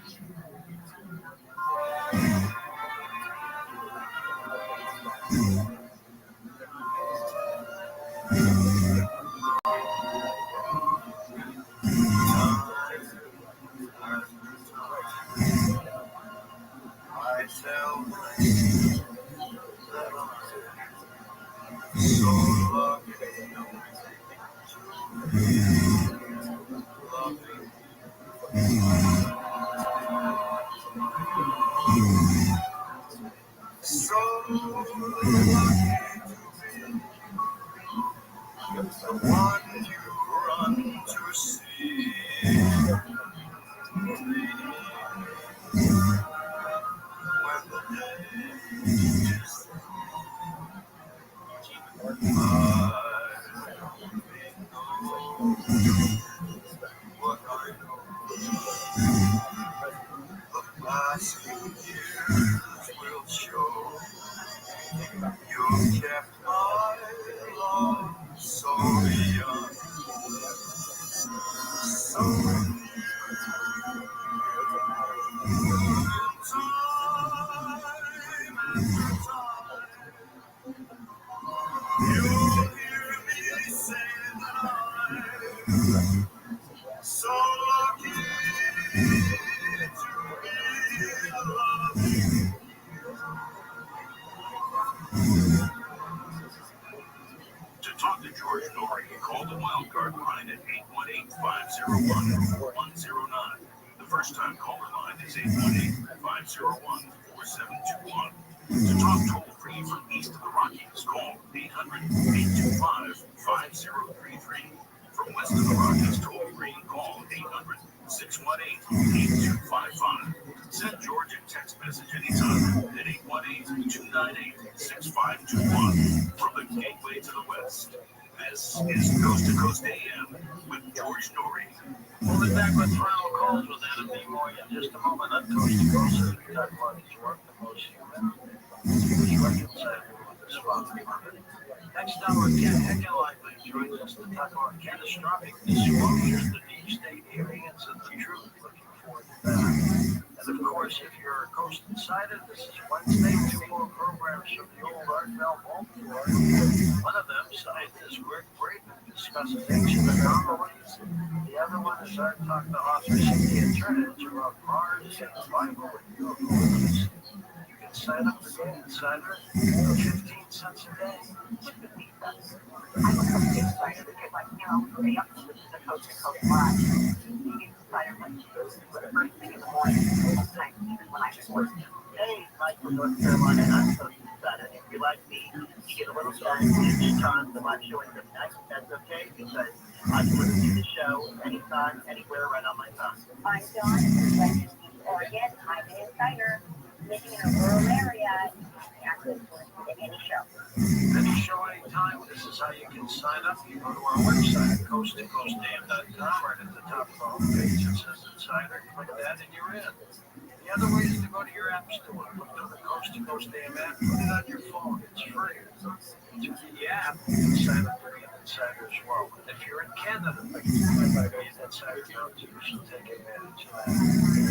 The one you run to see. When the day is what I know. The past few years will show. You kept my love so young. So so lucky to be alive. To talk to George Norrie, call the wildcard line at 818-501-4109. The first-time caller line is 818-501-4721. To talk toll-free from east of the Rockies, call 800-825-5033. From west of the Rockies, toll-free, call 800-618-8255. Send George a text message anytime at 818-298-6521. From the gateway to the west, this is Coast to Coast AM with George Norrie. We'll be back with final calls with Adam B. Moore in just a moment on Coast to Coast. We talk about his work, the most human. He's reconciled with his father. Next hour, Ken Heckel-Lively joins us to talk about catastrophic disclosures, the deep state aliens, and the truth. Looking forward to that. And of course, if you're a Coast Insider, this is Wednesday, 2 more programs from the old Art Bell Baltimore. One of them, scientist Greg Braden, discusses ancient anomalies. The other one is our talk to author Cynthia Turnage about Mars and the Bible and UFOs. You can sign up for the Insider for 15 cents a day. I look up the Insider because, like, they up to listen to Coast Live. The Insider, like, for the first thing in the morning, sometimes even when I was working. Hey, Mike from North Carolina, and I'm Coast Insider. If you like me, you get a little time each time the live showing up next. That's okay, because I can listen to the show anytime, anywhere, right on my phone. I'm Dawn from West Oregon. I'm an Insider. Living in a rural area, access to any show. Any show, anytime. This is how you can sign up. You go to our website, coasttocoastdam.com. Right at the top of our page, it says Insider. Click that and you're in. The other way is to go to your app store. Look for the Coast to Coast Dam app. Put it on your phone. It's free. To the app, you can sign up to be an Insider as well. If you're in Canada, you might be an Insider now too. You should take advantage of that.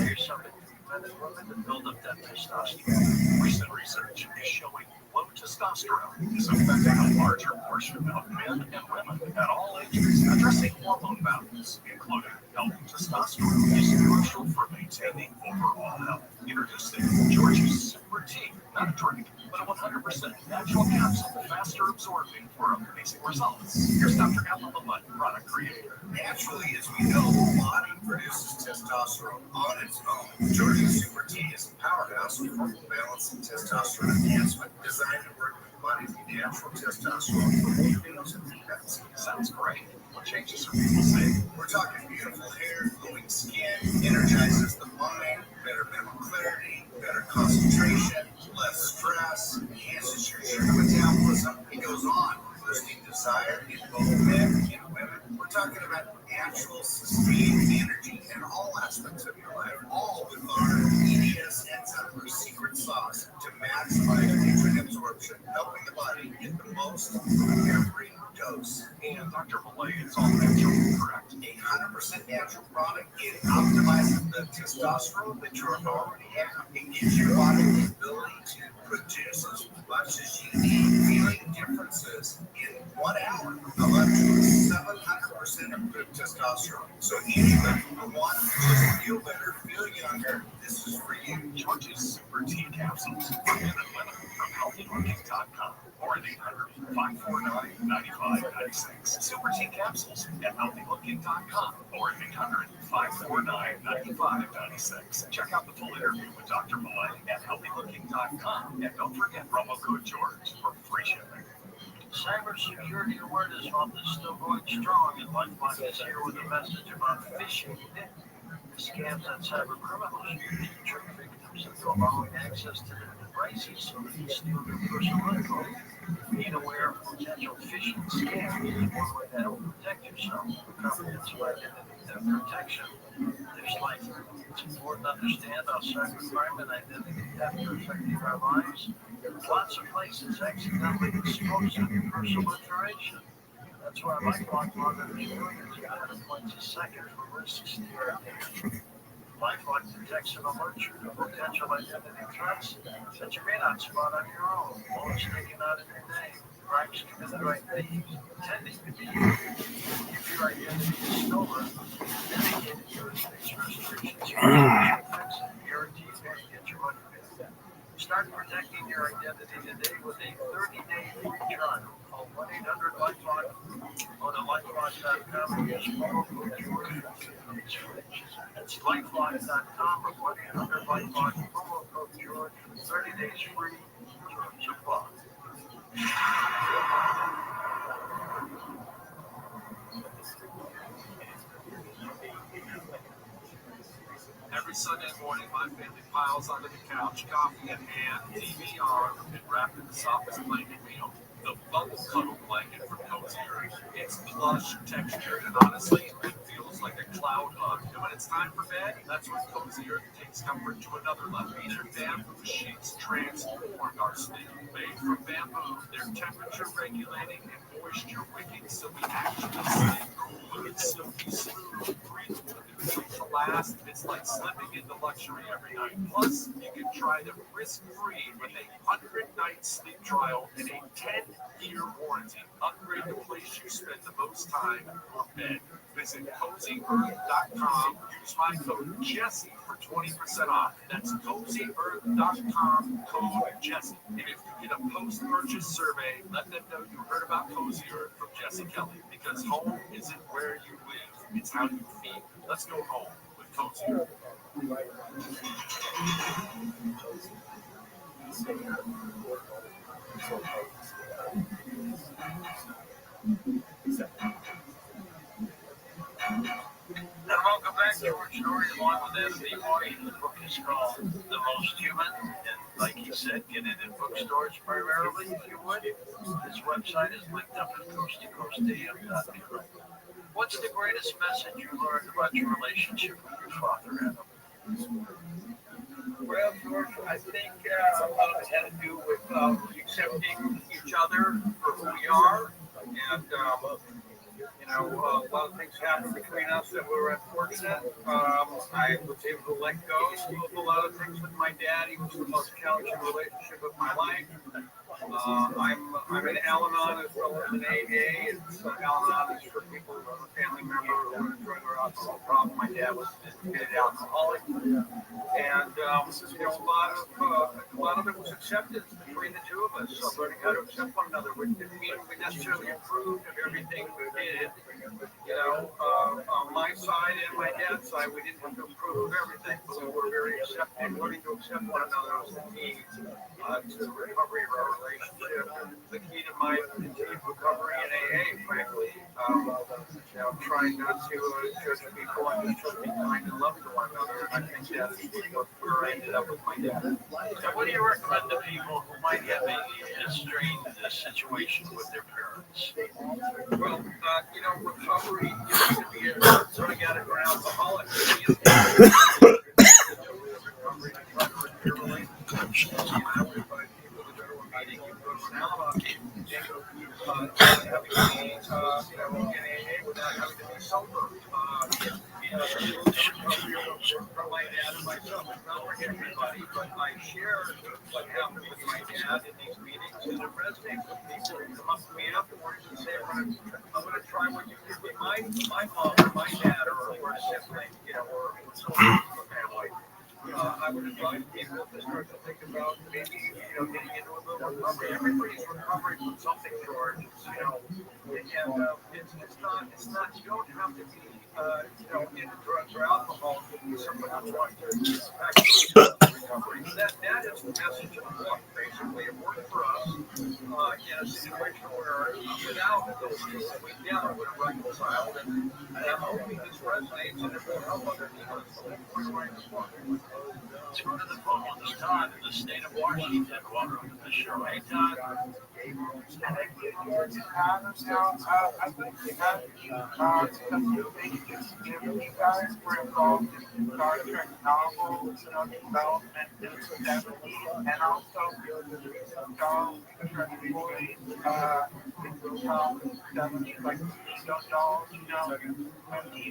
Here's something men and women to build up that testosterone. Recent research is showing low testosterone is affecting a larger portion of men and women at all ages. Addressing hormone balance, including healthy testosterone, is crucial for maintaining overall health. Introducing George's Super Tea, not a drink, but a 100% natural capsule, faster absorbing for amazing results. Here's Dr. Alan Lamont, product creator. Naturally, as we know, the body produces testosterone on its own. George's Super Tea is a powerhouse for hormone balance and testosterone enhancement designed to work with the body's natural testosterone for males and females. Sounds great. What changes are people saying? We're talking beautiful hair, glowing skin, energizes the mind, better mental clarity, better concentration, less stress, enhances your sugar metabolism. It goes on, boosting desire in both men and women. We're talking about natural, sustained energy in all aspects of your life, all with our EDS enzyme, our secret sauce, to maximize nutrient absorption, helping the body get the most from every dose. And Dr. Malay, it's all natural, correct? 100% natural product. It optimizes the testosterone that you already have. It gives your body the ability to produce as much as you need, feeling differences in 1 hour of up to 700% of good testosterone. So anybody who wants to just feel better, feel younger, this is for you. George's Super Tea capsules for men and women from healthylooking.com or at 800-549-9596. Super Tea capsules at healthylooking.com or at 800-549-9596. Check out the full interview with Dr. Malay at healthylooking.com and don't forget promo code George for free shipping. Cybersecurity Awareness Month is still going strong, and LifeLock is here with a message about phishing. The scams that cyber criminals use to trick victims into allowing access to their devices so they can steal their personal info. Being aware of potential phishing scams is one way to help protect yourself with comprehensive identity theft protection. There's life. It's important to understand how cybercrime and identity theft are affecting our lives. Lots of places accidentally expose your personal information. That's why LifeLock monitors millions of data points a second for risks to your identity. LifeLock detects and alerts you to potential identity threats that you may not spot on your own. Loans taken out in your name, crimes committed by thieves pretending to be you. If your identity is stolen, dedicated jurisdiction restrictions are guaranteed to get your money back. Start protecting your identity today with a 30-day free trial. Call 1-800-LifeLock. Go to lifelock.com and use promo code George. That's lifelock.com or 1-800-LifeLock. Promo code George. 30 days free. George apply. Every Sunday morning, my family piles onto the couch, coffee in hand, TV on, and wrapped in the softest blanket meal. The Bubble Cuddle blanket from Cozy Earth. It's plush, textured, and honestly, it feels like a cloud hug. And when it's time for bed, that's when Cozy Earth takes comfort to another level. Their bamboo sheets transformed our sleep. Made from bamboo, they're temperature regulating and moisture wicking, so we actually sleep cooler. It's silky smooth, breathable, to last. It's like slipping into luxury every night. Plus, you can try them risk-free with a 100-night sleep trial and a 10-year warranty. Upgrade the place you spend the most time, your bed. Visit CozyEarth.com. Use my code Jesse for 20% off. That's CozyEarth.com, code Jesse. And if you get a post-purchase survey, let them know you heard about Cozy Earth from Jesse Kelly. Because home isn't where you live, it's how you feel. Let's go home with Cozy Earth. And welcome back to George Story, along with Adam B. Morey. The book is called The Most Human, and like he said, get it in bookstores primarily, if you would. His website is linked up at coasttocoastam.com. What's the greatest message you learned about your relationship with your father, Adam? Well, George, I think a lot of it had to do with accepting each other for who we are, and a lot of things happened between us that were unfortunate. I was able to let go of a lot of things with my dad. He was the most challenging relationship of my life. I'm an Al-Anon as well as an AA. Al-Anon is for people who have a family member who had a drug or alcohol problem. My dad was an admitted alcoholic, and a lot of it was acceptance between the two of us. So learning how to accept one another, which didn't mean we necessarily approved of everything we did. On my side and my dad's side, we didn't have to approve of everything, but we were very accepting. Learning to accept one another was the key to the recovery of our relationship, the key to my continued recovery in AA, frankly. Trying not to judge people and just be kind and loving to one another. And I think that is where I ended up with my dad. So what do you recommend to people who might have a strained situation with their parents? Well, recovery, you need to be a surrogate or an alcoholic. Recovery, I try to repair relationships. I would invite people to go to a meeting, you go to an Al-Anon meeting, having to be in AA without having to be sober. From my dad and myself, it's not for everybody, but I share what happened with my dad in these meetings, and it resonates with people who come up to me afterwards and say, I'm going to try what you did with my mom or my dad or a sibling, or someone from the family. I would advise people to start to think about maybe, getting into a little recovery. Everybody's recovering from something, George. And it's not, you don't have to be, into drugs or alcohol to be someone who wants to actually recovery. That is the message of the book, basically. It worked for us in a situation where without those two, we never would have reconciled. And hopefully this resonates and it will help other people. It's the whole point of writing the book. Let's go to the phone with Todd in the state of Washington. Welcome to the show. Hey, Todd. Thank you, George. I'd like to have some things to give you guys. We're involved in Star Trek novels, development, and also dolls, boys, like dolls, when we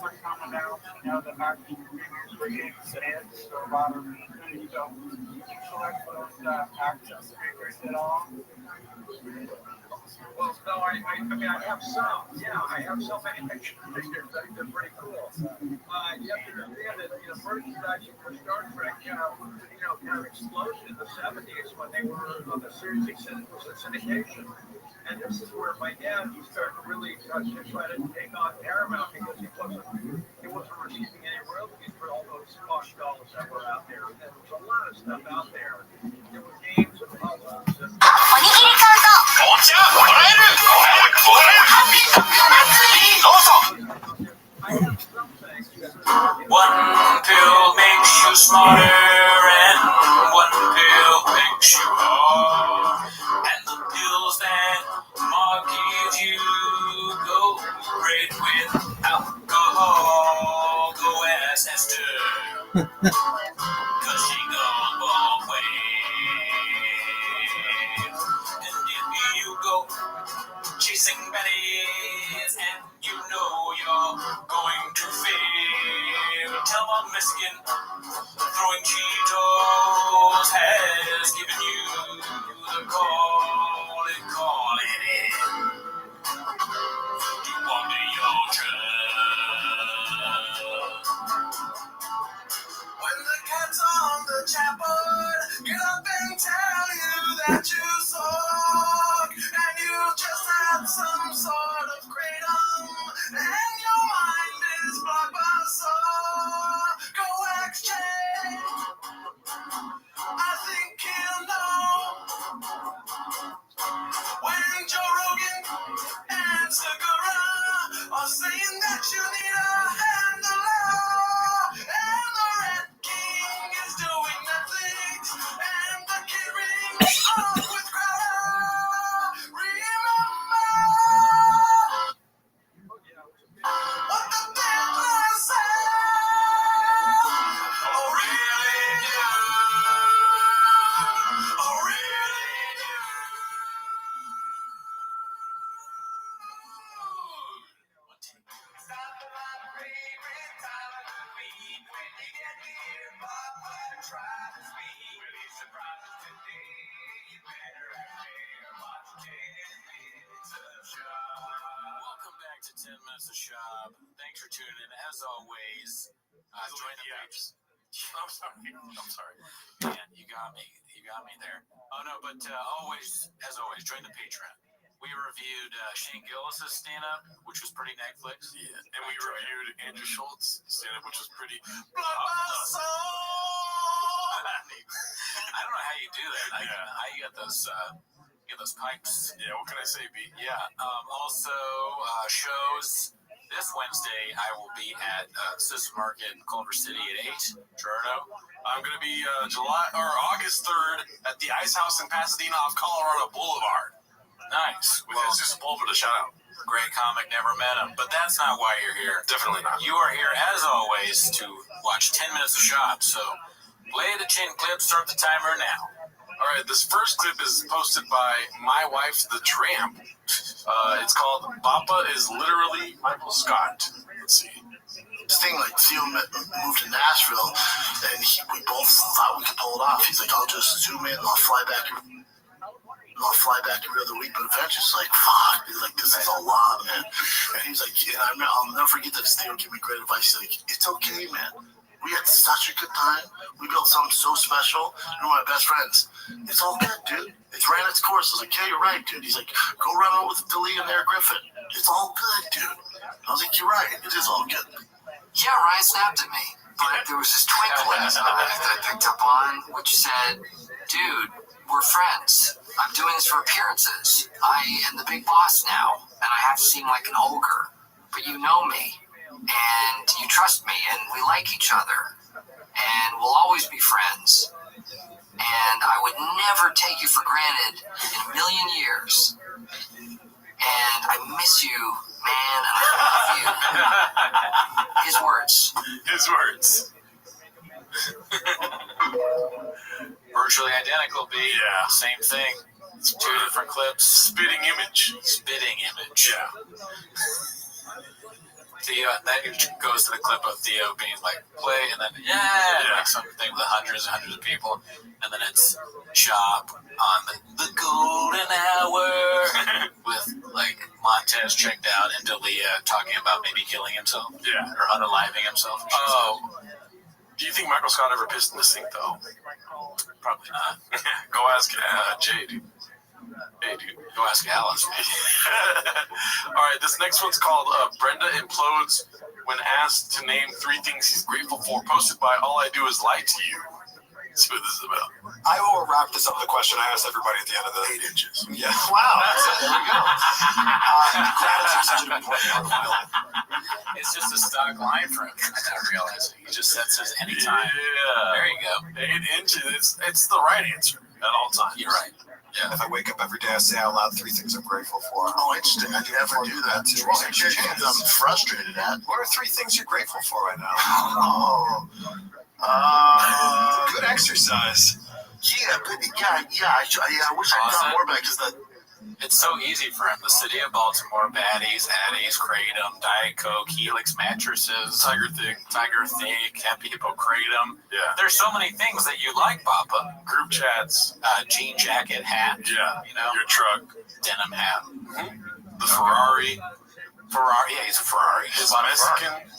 were coming out, the action figures were getting kids, so a lot of reasons. So you collect those action figures at all? Well, no, I have some. Yeah, I have so many action figures. They're pretty cool. You have to understand that, merchandising for Star Trek, kind of exploded in the 70s when they were on the series syndication. And this is where my dad started to really try to take on Paramount because he wasn't receiving any royalties for all those Bosch dolls that were out there. And there was a lot of stuff out there. There were games and puzzles and One pill makes you smarter, and one pill makes you hard. And the pills that Mark gives you go great with alcohol. Go ask Esther, 'cause she goes both ways. And if you go chasing baddies and you know you're going to fail, tell Mom Mexican throwing Cheetos has given you the call it in to wander your trust. When the cat's on the chatbot, get up and tell you that you suck, and you just had some sort of kratom, and your mind is blocked by soul. Go exchange, I think he'll know. 10 minutes of shop. Thanks for tuning in. As always, join the apps. I'm sorry. Man, you got me there. Oh no, but as always, join the Patreon. We reviewed Shane Gillis' stand-up, which was pretty Netflix. Yeah, and we reviewed Andrew Schultz's stand-up, which was pretty. I don't know how you do that. How you get those pipes? Yeah, what can I say, B? Yeah. Also, shows. This Wednesday, I will be at System Market in Culver City at 8. Gerardo. I'm going to be August 3rd at the Ice House in Pasadena off Colorado Boulevard. Nice. With Jesus Pulver to shout out. Great comic, never met him. But that's not why you're here. Definitely not. You are here, as always, to watch 10 minutes of shop. So play the 10 clip, start the timer now. All right, this first clip is posted by my wife, the Tramp. It's called Papa is Literally Michael Scott. Let's see. This thing, like, Theo moved to Nashville, and we both thought we could pull it off. He's like, I'll just zoom in, and I'll fly back every other week, but eventually it's like, fuck, dude, like, this is a lot, man. And he's like, I'll never forget this. Theo gave me great advice. He's like, it's okay, man. We had such a good time. We built something so special. You're my best friends. It's all good, dude. It's ran its course. I was like, yeah, you're right, dude. He's like, go run out with D'Elia and Eric Griffin. It's all good, dude. I was like, you're right. It is all good. Yeah, Ryan snapped at me. But there was this twinkle in his eye that I picked up on, which said, dude, we're friends. I'm doing this for appearances. I am the big boss now, and I have to seem like an ogre. But you know me, and you trust me, and we like each other, and we'll always be friends. And I would never take you for granted in a million years. And I miss you, man, and I love you. His words. His words. Virtually identical, B. Yeah. Same thing. It's 2 different clips. Spitting image. Yeah. Theo, that goes to the clip of Theo being like, play, and then, like something with hundreds and hundreds of people. And then it's Shop on the golden hour with, like, Montez checked out and D'Elia talking about maybe killing himself. Yeah. Or unaliving himself. Oh. Do you think Michael Scott ever pissed in the sink, though? Probably not. Go ask Jay, dude. Hey, dude. Go ask Alice. All right, this next one's called Brenda Implodes When Asked to Name 3 Things He's Grateful For, posted by All I Do Is Lie to You. Let's see what this is about. I will wrap this up with a question I asked everybody at the end of the 8 inches. Yeah. Wow. There we go. Gratitude is such an important part of it. It's just a stock line for him. I didn't realize it. He just senses anytime. Yeah. There you go. 8 inches. It's the right answer at all times. You're right. Yeah. If I wake up every day, I say out loud 3 things I'm grateful for. Oh, interesting. I never do that. I'm frustrated at. What are 3 things you're grateful for right now? Good exercise. Yeah, but I wish I'd done more back because it's so easy for him. The city of Baltimore, Baddies, Addies, Kratom, Diet Coke, Helix mattresses, Tiger Thick, Happy Hippo Kratom. Yeah. There's so many things that you like, Papa. Group chats, jean jacket, hat. Yeah. You know, your truck, denim hat. Mm-hmm. The Ferrari. Yeah, he's a Ferrari. He's Mexican.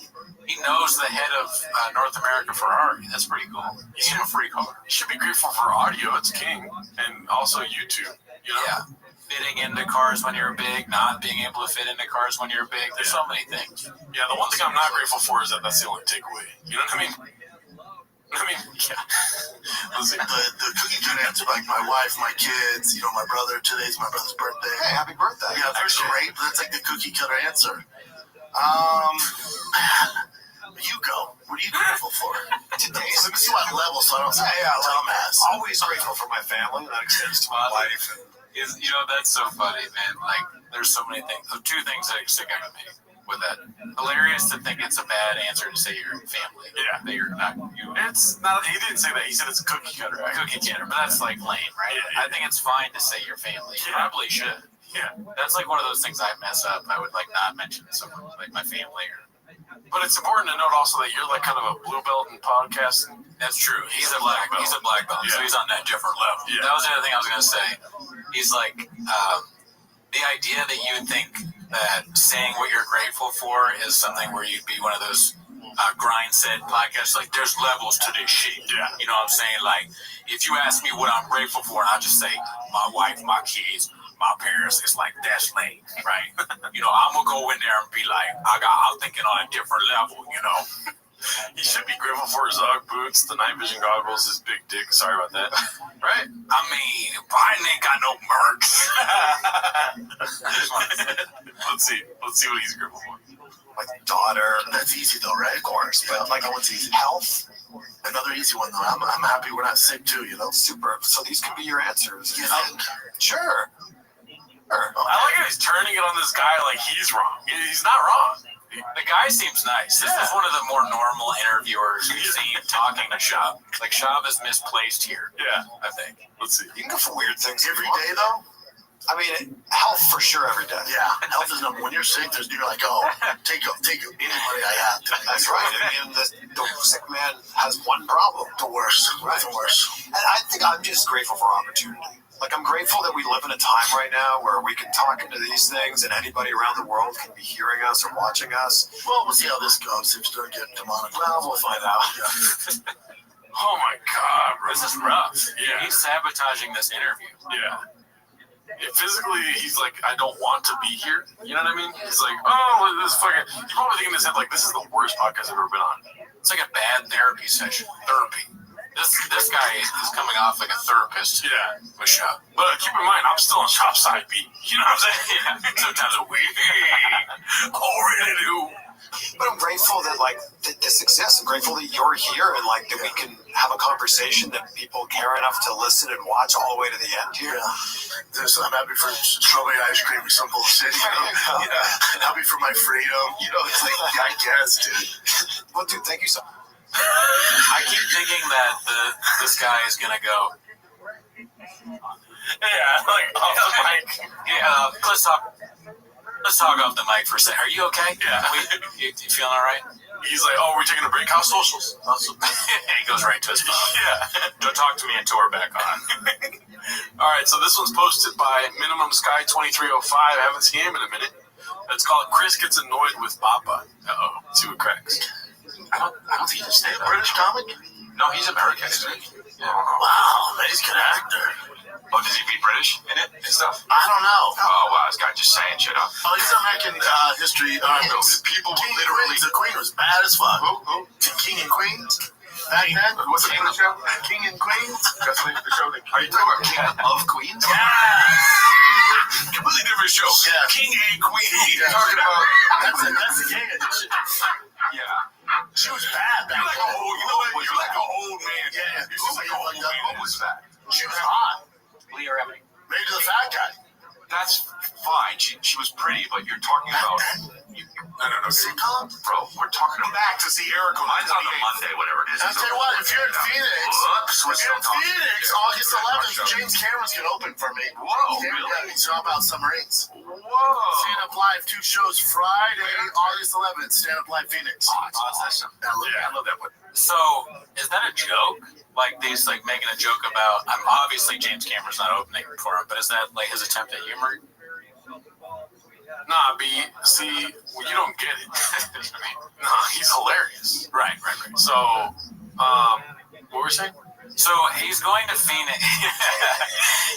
He knows the head of North America Ferrari. That's pretty cool. He's a free car. You should be grateful for audio. It's king. And also YouTube. You know? Yeah. Fitting into cars when you're big, not being able to fit into cars when you're big. There's so many things. Yeah, the one thing I'm not grateful for is that that's the only takeaway. You know what I mean? Yeah. Let's see. The cookie cutter answer, like my wife, my kids, my brother. Today's my brother's birthday. Hey, happy birthday. Yeah, that's great, but that's like the cookie cutter answer. You go. What are you grateful for? Today, let me see what level, so I don't say dumbass. Always grateful for my family. That extends to my life. That's so funny, man. Like, there's so many things. 2 things that stick out to me with that. Hilarious to think it's a bad answer to say your family. Yeah. That you're not. It's not. He didn't say that. He said it's a cookie cutter. Cookie cutter, but that's like lame, right? Yeah. I think it's fine to say your family. You probably should. Yeah. That's like one of those things I mess up. I would like not mention someone like my family or. But it's important to note also that you're like kind of a blue belt in podcasting. That's true. He's a black belt. He's a black belt, so he's on that different level. Yeah. That was the other thing I was going to say. He's like, the idea that you would think that saying what you're grateful for is something where you'd be one of those grind set podcasts. Like, there's levels to this shit. Yeah. You know what I'm saying? Like, if you ask me what I'm grateful for, and I'll just say my wife, my kids, my parents, it's like, that's lame, right? You know, I'm gonna go in there and be like, I'm thinking on a different level, you know. He should be grateful for his Ugg boots, the night vision goggles, his big dick. Sorry about that. Right? I mean, Biden ain't got no merch. Let's see what he's grateful for. My daughter. That's easy though, right? Of course. But like, that one's easy. Health. Another easy one though. I'm happy we're not sick too. You know. Super. So these can be your answers. You think? Sure. I like how he's turning it on this guy like he's wrong. He's not wrong. The guy seems nice. This is one of the more normal interviewers we've seen talking to Shab. Like, Shab is misplaced here. Yeah. I think. Let's see. You can go for weird things every day though. I mean, health for sure every day. Yeah, health is number. When you're sick, you're like, oh, take any money I have. That's right. I mean, the sick man has one problem. The worst. Right. The worst. And I think I'm just grateful for opportunity. Like, I'm grateful that we live in a time right now where we can talk into these things and anybody around the world can be hearing us or watching us. Well, we'll see how this goes. If we start getting demonic, we'll find out. Oh my God, bro. This is rough. Yeah. He's sabotaging this interview. Yeah. Physically, he's like, I don't want to be here. You know what I mean? He's like, oh, this fucking. He's probably thinking in his head, like, this is the worst podcast I've ever been on. It's like a bad therapy session. Therapy. This guy is coming off like a therapist. Yeah. With Shab. But keep in mind, I'm still on shop side beat. You know what I'm saying? Yeah. Sometimes a week. Already do. But I'm grateful that, like, this exists. I'm grateful that you're here and, like, that we can have a conversation that people care enough to listen and watch all the way to the end here. Yeah. I'm happy for strawberry ice cream in some bullshit. Yeah. I'm happy for my freedom. You know, it's like, I guess, dude. Well, dude, thank you so much. I keep thinking that this guy is going to go, Yeah, like, off the mic. yeah, let's talk off the mic for a second. Are you okay? Yeah. You feeling all right? He's like, oh, we're taking a break. How's socials? He goes right to his phone. Yeah. Don't talk to me until we're back on. All right, so this one's posted by Minimum Sky 2305. I haven't seen him in a minute. It's called Chris Gets Annoyed with Papa. Uh-oh. Let's see what cracks. I don't think he's a stand-up. British comic? No, he's American, isn't he? Yeah. Wow, he's a good actor. Oh, does he be British in it and stuff? I don't know. Oh, wow, this guy just saying shit up. Oh, he's American history. People King literally, the Queen was bad as fuck. Who? King and Queens? Back then? What's the name of the show? King and Queens? That's the name of the show. Are you talking about King of Queens? Yeah. Completely different show. Yeah. King and Queen. You're talking about, that's the King edition. Yeah. She was bad back then. You're like an old man. Yeah. You're just like an old man. What was that? She was hot. ViralRabbi. Maybe the fat guy. That's fine. She was pretty, but you're talking about. No. Sitcom? Bro, we're talking about. Back to see Erica. Mine's on the Monday, whatever it is. I'll tell you what, if you're in Phoenix, August 11th, James Cameron's going to open for me. Whoa, Yeah, really? he's talking about submarines. Whoa. Stand Up Live, 2 shows Friday, August 11th, Stand Up Live Phoenix. Oh, it's awesome. I love that one. So, is that a joke? Like, these, like, making a joke about, obviously James Cameron's not opening for him, but is that, like, his attempt at humor? Nah, B. See, well, you don't get it. Nah, he's hilarious. Right. So, what were we saying? So, he's going to Phoenix.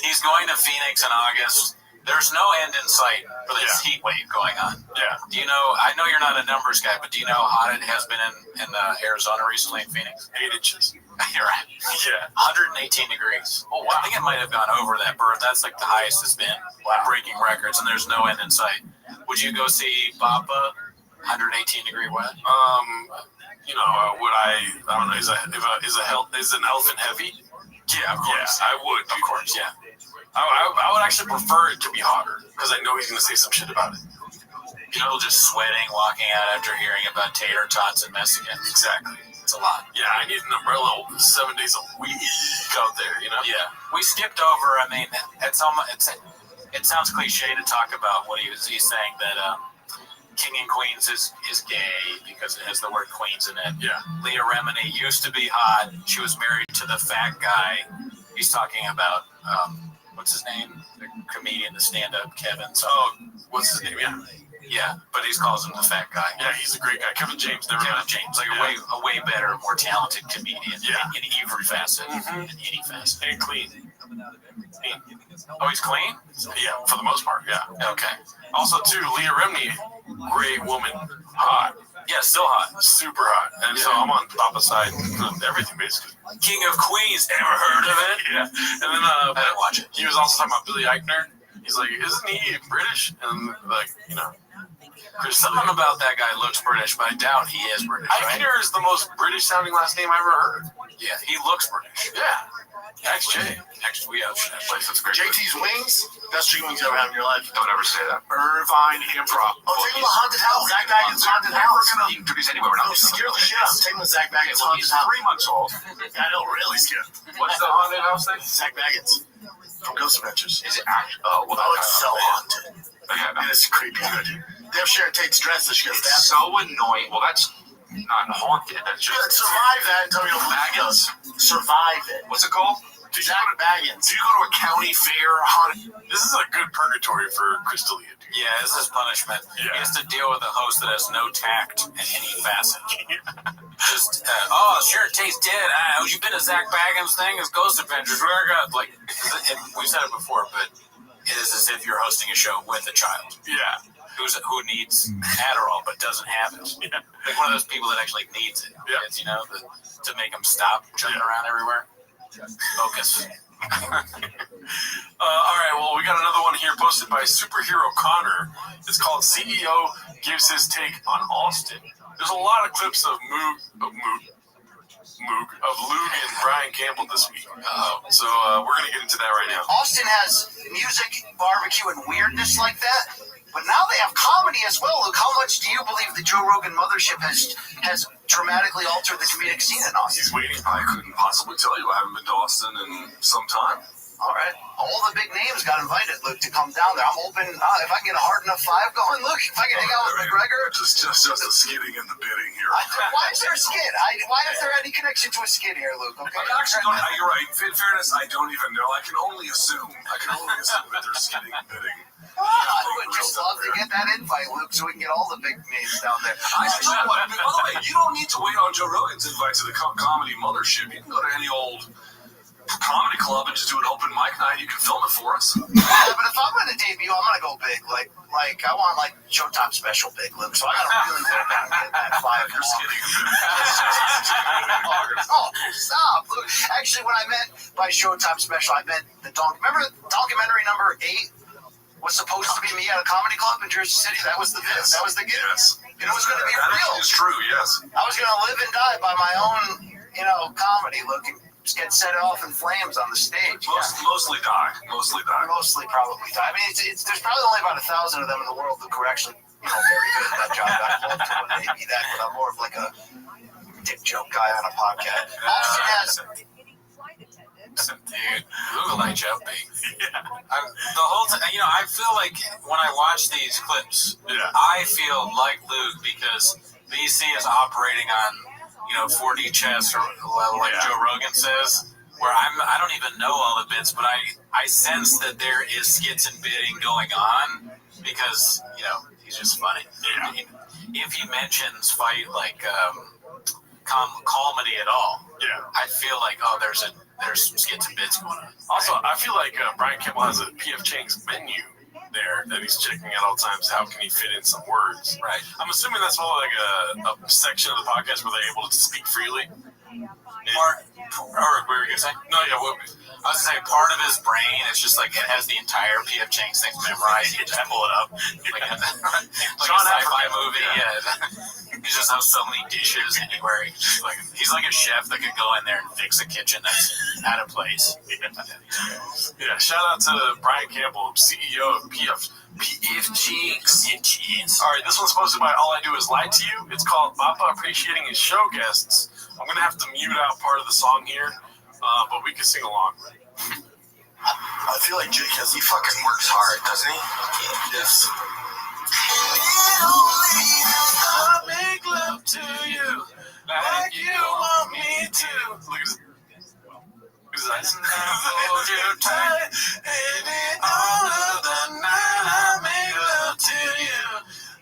He's going to Phoenix in August. There's no end in sight for this heat wave going on. Yeah. Do you know, I know you're not a numbers guy, but do you know how hot it has been in Arizona recently in Phoenix? 8 inches. You're right. Yeah. 118 degrees. Oh, wow. I think it might have gone over that bird. That's like the highest it's been. Wow. Breaking records, and there's no end in sight. Would you go see Papa? 118 degree weather? You know, would I don't know, is an elephant heavy? Yeah, of course. Yeah, I would. Of course, yeah. I would actually prefer it to be hotter because I know he's going to say some shit about it. People just sweating, walking out after hearing about tater tots and Mexicans. Exactly. It's a lot. Yeah, I need an umbrella 7 days a week out there, you know? Yeah. We skipped over, I mean, it sounds cliche to talk about what he's saying that King and Queens is gay because it has the word Queens in it. Yeah. Leah Remini used to be hot. She was married to the fat guy. He's talking about what's his name? The comedian, the stand-up, Kevin. So, What's his name? yeah, but he calls him the fat guy. Yeah, he's a great guy. Kevin James, never Kevin met. James, like a way better, more talented comedian. Yeah. In every facet. In any facet. And clean. Oh, he's clean? Yeah, for the most part, yeah. Okay. Also, too, Leah Remini, great woman, hot, Yeah, still hot. super hot. And so I'm on Papa's side for everything, basically. King of Queens, ever heard of it? Yeah. And then I didn't watch it. he was also talking about Billy Eichner. He's like, isn't he British? And like, Chris, Something about that guy looks British, but I doubt he is British. Right? Eichner is the most British sounding last name I ever heard. Yeah, he looks British. Yeah. XJ. Next, we have that place. That's great. JT's Wings, best chicken wings you ever had in your life. Don't ever say that. Irvine Improv. Oh, take him to Haunted House. Zach Bagans' Haunted House. You can do this anywhere. We're not Scare the shit out. Take him to Zach Bagans' Well, Haunted he's House. 3 months old. I know, really scared. What's the haunted house thing? Zach Bagans from Ghost Adventures. Is it actually? Oh, well, Oh, it's so haunted. And it's creepy good. They have Sharon Tate's dress that she gets It's so annoying. Well, that's not haunted. That's just survive that and tell me what Baggins. Survive it. What's it called? Zach Baggins. Do you go to a county fair haunted? This is a good purgatory for Chris D'Elia. Yeah, this is punishment. Yeah. He has to deal with a host that has no tact in any facet. Just, Sharon Tate's dead. You've been to Zach Bagans' thing? It's Ghost Adventures. Like, we've said it before, but it is as if you're hosting a show with a child. Yeah. Who needs Adderall but doesn't have it. Yeah. Like one of those people that actually needs it. Yeah. It's, to make them stop jumping around everywhere. Focus. All right, well, we got another one here posted by Superhero Connor. It's called CEO Gives His Take on Austin. There's a lot of clips of Luke and Brian Campbell this week. So we're going to get into that right now. Austin has music, barbecue, and weirdness like that. But now they have comedy as well. Luke, how much do you believe the Joe Rogan mothership has dramatically altered the comedic scene in Austin? He's waiting. I couldn't possibly tell you. I haven't been to Austin in some time. All right. All the big names got invited, Luke, to come down there. I'm hoping if I can get a hard enough 5 going, Luke, if I can hang out with McGregor. Just the skidding and the bidding here. Why is there a skid? Why is there any connection to a skid here, Luke? Okay. I actually don't. You're right. In fairness, I don't even know. I can only assume. that they're skidding and bidding. I would just love to get that invite, Luke, so we can get all the big names down there. I know what. By the way, you don't need to wait on Joe Rogan's invite to the comedy mothership. You can go to any old comedy club and just do an open mic night. You can film it for us. Yeah, but if I'm going to debut, I'm going to go big. Like I want Showtime special big, Luke. So I got to really go back and get that 5. You're skidding. Oh, stop, Luke. Actually, when I meant by Showtime special, I meant the remember documentary number 8? Was supposed to be me at a comedy club in Jersey City. That was the bit. That was the gig. Yes. It was going to be real. It's true. Yes. I was going to live and die by my own, comedy. Look, and just get set off in flames on the stage. Mostly die. Mostly probably die. I mean, there's probably only about 1,000 of them in the world who are actually, very good at that job. I'd love to one day be that, but I'm more of like a dick joke guy on a podcast. Austin has. Dude, Google that joke, baby. Yeah. The whole time, I feel like when I watch these clips, I feel like Luke because BC is operating on, 4D chess or like Joe Rogan says, where I don't even know all the bits, but I sense that there is skits and bidding going on because, he's just funny. Yeah. If he mentions fight like comedy at all, I feel like, there's some skits and bits going on. Also, I feel like Brian Campbell has a P.F. Chang's menu there that he's checking at all times. How can he fit in some words? Right. I'm assuming that's probably like a section of the podcast where they're able to speak freely. Or what were you going to say? No, yeah, I was going to say, part of his brain is just like, it has the entire P.F. Chang's thing memorized. You can just pull it up. Like a sci-fi movie. Yeah. He just has so many dishes anywhere. He's like a chef that could go in there and fix a kitchen that's out of place. Yeah, shout out to Brian Campbell, CEO of P.F. Cheeks. All right, this one's posted by All I Do Is Lie to You. It's called Papa Appreciating His Show Guests. I'm going to have to mute out part of the song here, but we can sing along. I feel like Jake he fucking works hard, doesn't he? Yes. I make love to you like you want me to. Look at his his eyes. Hold you tight, baby, all of the night I make love to you.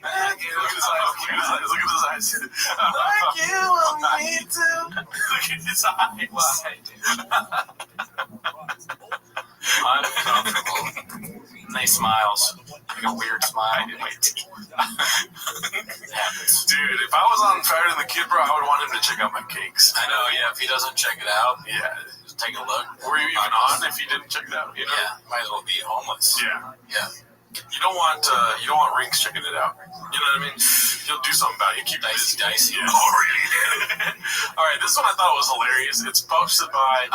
Look at his eyes. Look at his eyes. Like you want me to. Look at his eyes. Uncomfortable. And he smiles. Like a weird smile in my teeth. Dude, if I was on Friday the Kid, bro, I would want him to check out my cakes. I know, yeah. If he doesn't check it out, Yeah. just take a look. Were you even on if you didn't check it out? You know? Yeah, might as well be homeless. Yeah. Yeah. You don't want Rinks checking it out. You know what I mean? He'll do something about it. He'll keep it Dicey. Yeah. Oh, really? All right, this one I thought was hilarious. It's posted by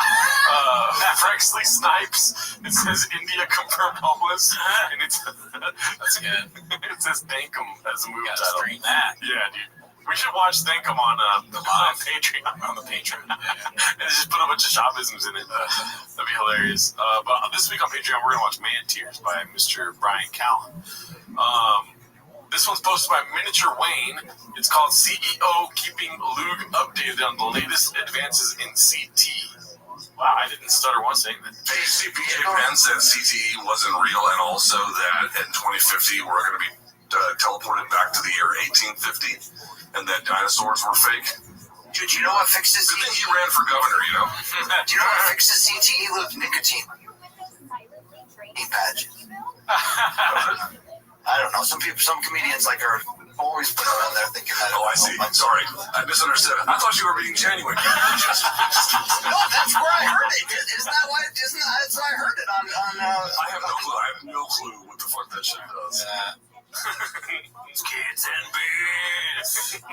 Frexley Snipes. It says India confirmed homeless, and it's That's good. it says thank 'em as a movie Gotta title. stream that. Yeah, dude. We should watch Thank 'em on Patreon. On the Patreon. And just put a bunch of shopisms in it. That'd be hilarious. But this week on Patreon, we're going to watch Man Tears by Mr. Brian Callen. This one's posted by Miniature Wayne. It's called CEO Keeping Lug Updated on the Latest Advances in CT. Wow, I didn't stutter once saying that. CPJ Penn said CTE wasn't real, and also that in 2050 we're going to be teleported back to the year 1850, and that dinosaurs were fake. Dude, you know what fixes Good thing he ran for governor, you know? Do you know what fixes CTE with nicotine? Knee patch. I don't know. Some comedians like are always putting it on there thinking that. Oh, I see. Sorry, I misunderstood. I thought you were being genuine. No, that's where I heard it. Isn't that why? That's why I heard it on. I have no clue. I have no clue what the fuck that shit does. Skits and bits.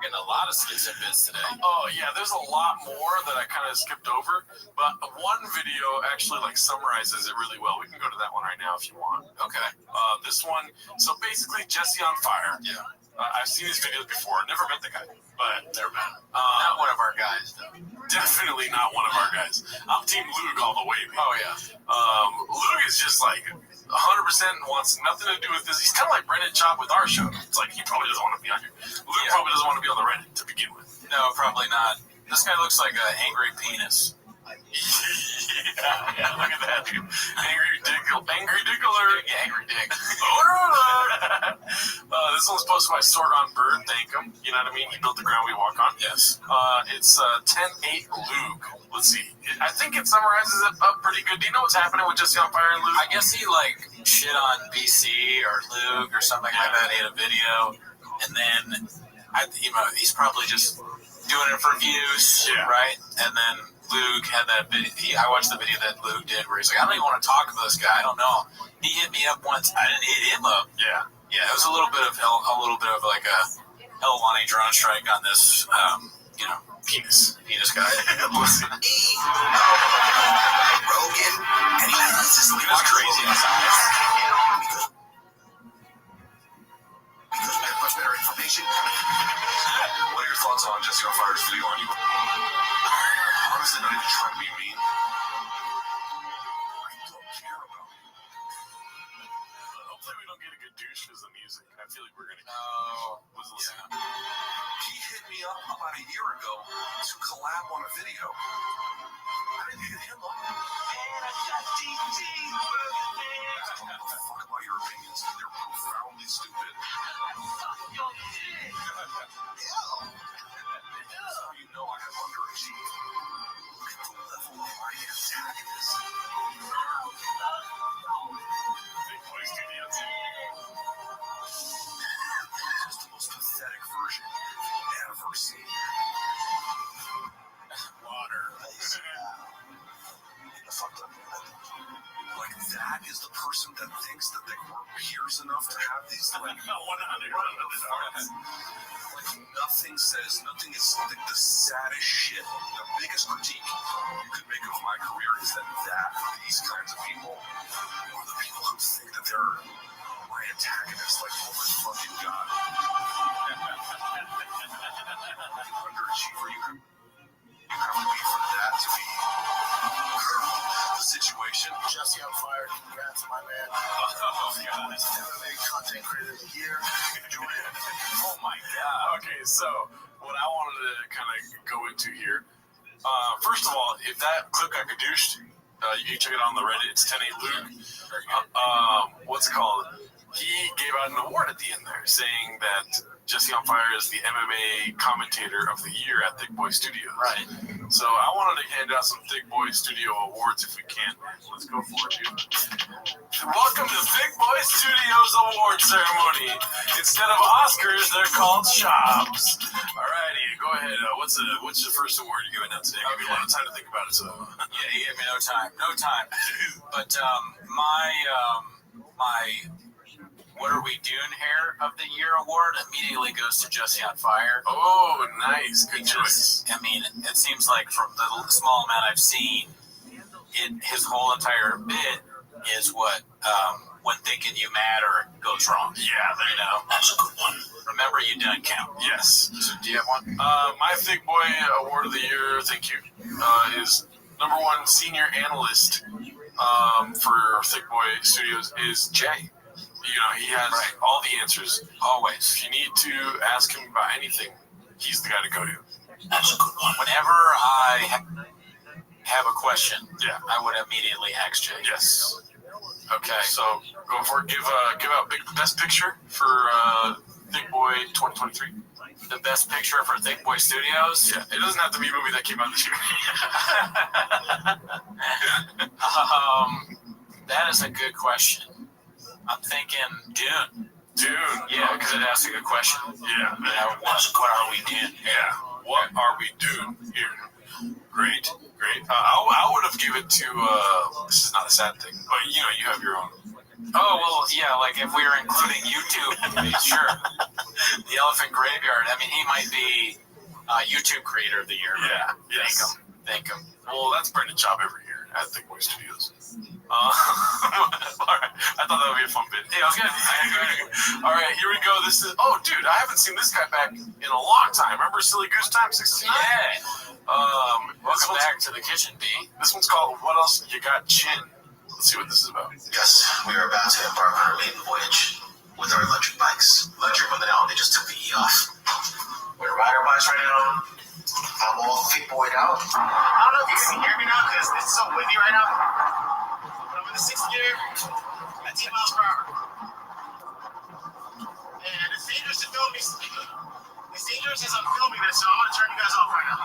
Getting a lot of skits and bits today. Oh, yeah, there's a lot more that I kind of skipped over, but one video actually like summarizes it really well. We can go to that one right now if you want. Okay. This one, so basically Jesse on Fire. Yeah. I've seen his videos before. Never met the guy, but They're bad. Not one of our guys, though. definitely not one of our guys. I'm Team Lug all the way, man. Oh, yeah. Lug is just like 100% wants nothing to do with this. He's kind of like Brendan Chop with our show. It's like he probably doesn't want to be on here. Lug probably doesn't want to be on the Reddit to begin with. No, probably not. This guy looks like an angry penis. yeah, look at that, dude. Angry dickler. Angry dick. This one's posted by Sword on Bird. Thank him. You know what I mean? He built the ground we walk on. Yes. It's 10-8 Luke. Let's see. I think it summarizes it up pretty good. Do you know what's happening with Jesse on Fire and Luke? I guess he like shit on BC or Luke or something like that. He had a video, and then he's probably just doing it for views, right? And then Luke had that video. I watched the video that Luke did where he's like, I don't even want to talk to this guy. I don't know. He hit me up once. I didn't hit him up. Yeah. Yeah, it was a little bit of like a Helwani drone strike on this, penis guy. Rogan, and he just He was crazy inside. Because we have much better information. What are your thoughts on Jesse on Fire's video on you? Honestly, not even trying to be mean. I don't care about you. Hopefully we don't get a good douche as the music. I feel like we're going to listen. He hit me up about a year ago to collab on a video. I didn't hit him up. I don't give a fuck about your opinions. They're profoundly stupid. You know I have underachieved. Look at the level of my antagonist. It's the most pathetic version you've ever seen. Water. Like, that is the person that thinks that they weren't peers enough to have these, like, 100. Like, nothing is like the saddest shit. The biggest critique you could make of my career is that these kinds of people are the people who think that they're my antagonists, like, oh my fucking god. Underachiever, you have to be for that to be the situation. Jesse on Fire, congrats, my man. MMA content creator of the year. Oh my god. Okay, so what I wanted to kind of go into here, First of all, if that clip got caduced, you can check it on the Reddit. It's 10-8 Luke. What's it called? He gave out an award at the end there, saying that Jesse on Fire is the MMA commentator of the year at Thick Boy Studios. Right. So I wanted to hand out some Thick Boy Studio awards if we can. Let's go for it, dude. Welcome to Thick Boy Studios award ceremony. Instead of Oscars, they're called Shops. Alrighty, go ahead. What's the first award you're giving out today? Give me a lot of time to think about it. So Yeah, you gave me no time. But my What Are We Doing Here of the Year award immediately goes to Jesse on Fire. Oh, nice. Good choice. I mean, it seems like from the small amount I've seen, his whole entire bit is what when thinking you matter goes wrong. Yeah, there you go. That's a good one. Remember, you done count. Yes. So, do you have one? My Thick Boy award of the year, thank you, is number one senior analyst for Thick Boy Studios is Jay. You know, he has all the answers always. If you need to ask him about anything, he's the guy to go to. That's a good one. Whenever I have a question, I would immediately ask Jay. Yes. Okay, so go for it. Give out best picture for Thick Boy 2023. The best picture for Thick Boy Studios? Yeah, it doesn't have to be a movie that came out this year. That is a good question. I'm thinking Dune. Yeah, because it asks a good question. Yeah. What are we doing? Yeah. What are we doing here? Great. I would have given it to, this is not a sad thing, but you have your own. Oh, well, yeah, like if we were including YouTube, sure. The Elephant Graveyard, I mean, he might be YouTube Creator of the Year. Yeah, yes. Thank him. Well, that's Brendan Chop every year at Thick Boy Studios. All right. I thought that would be a fun bit. Yeah, okay. All right, here we go. This is, dude, I haven't seen this guy back in a long time. Remember Silly Goose Time 69? Yeah. Welcome back to the kitchen, B. This one's called What Else You Got Chin. Let's see what this is about. Yes, we are about to embark on our maiden voyage with our electric bikes. Electric, but now they just took the E off. We're riding our bikes right now. I'm all thick boyed out. I don't know if you can hear me now because it's so windy right now. But I'm in the 6th gear at 10 miles per hour. And it's dangerous to film me. It's dangerous as I'm filming this, so I'm going to turn you guys off right now.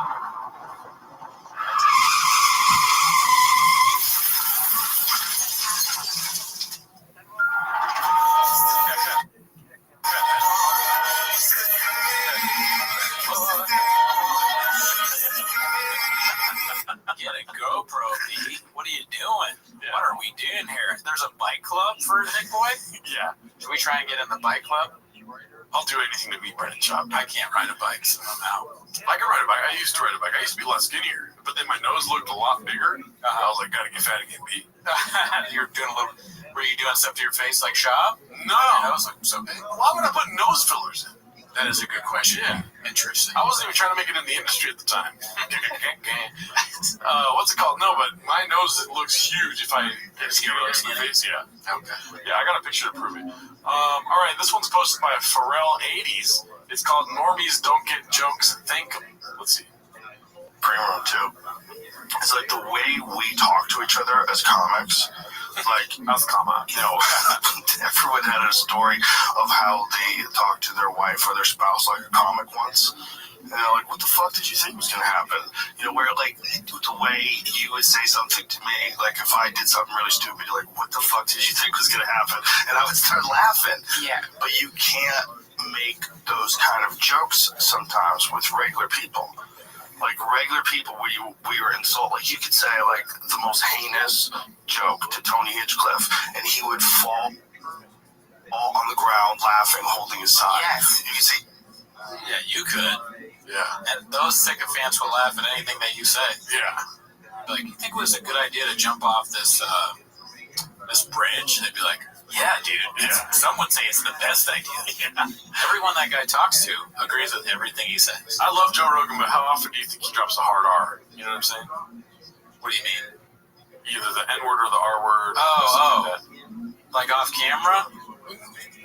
Get a GoPro, B. What are you doing? Yeah. What are we doing here? There's a bike club for Thick Boy? Yeah. Should we try and get in the bike club? I'll do anything to beat Brendan Chop. I can't ride a bike, so I'm out. I can ride a bike. I used to ride a bike. I used to be a lot skinnier, but then my nose looked a lot bigger. I was like, gotta get fat again, B. You're doing a little. Were you doing stuff to your face like Shop? No. Your nose looked so big. Why would I put nose fillers in? That is a good question. Yeah. Interesting. I wasn't even trying to make it in the industry at the time. What's it called? No, but my nose looks huge if I get it in my face. Yeah. Okay. Yeah, I got a picture to prove it. All right, this one's posted by Pharrell80s. It's called Normies Don't Get Jokes, Thank 'em. Let's see. Primo too. It's like the way we talk to each other as comics. Like, That's common. Everyone had a story of how they talked to their wife or their spouse like a comic once. And they're like, what the fuck did you think was going to happen? Where, like, the way you would say something to me, like, if I did something really stupid, you're like, what the fuck did you think was going to happen? And I would start laughing. Yeah. But you can't make those kind of jokes sometimes with regular people. Like, regular people where we were insult, like, you could say, like, the most heinous joke to Tony Hinchcliffe, and he would fall on the ground laughing, holding his side. Yes. You could say, Yeah, you could. Yeah. And those sycophants will laugh at anything that you say. Yeah. Like, you think it was a good idea to jump off this bridge? They'd be like, yeah, dude. Some would say it's the best idea. Yeah. Everyone that guy talks to agrees with everything he says. I love Joe Rogan, but how often do you think he drops a hard R? You know what I'm saying? What do you mean? Either the N word or the R word. Like off camera?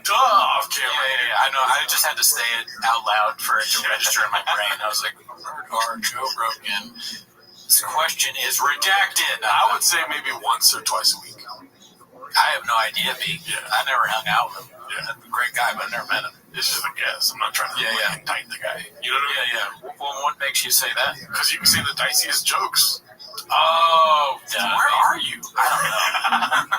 Off camera. Yeah. I know. I just had to say it out loud for it to register in my brain. I was like, Joe Rogan This question is redacted. I would say maybe once or twice a week. I have no idea, B. Yeah. I never hung out with him. Yeah. Great guy, but I never met him. It's just a guess. I'm not trying to indict the guy. You know what I mean? Yeah. Well, what makes you say that? Because you can say the diciest jokes. Oh, Where are you? I don't know.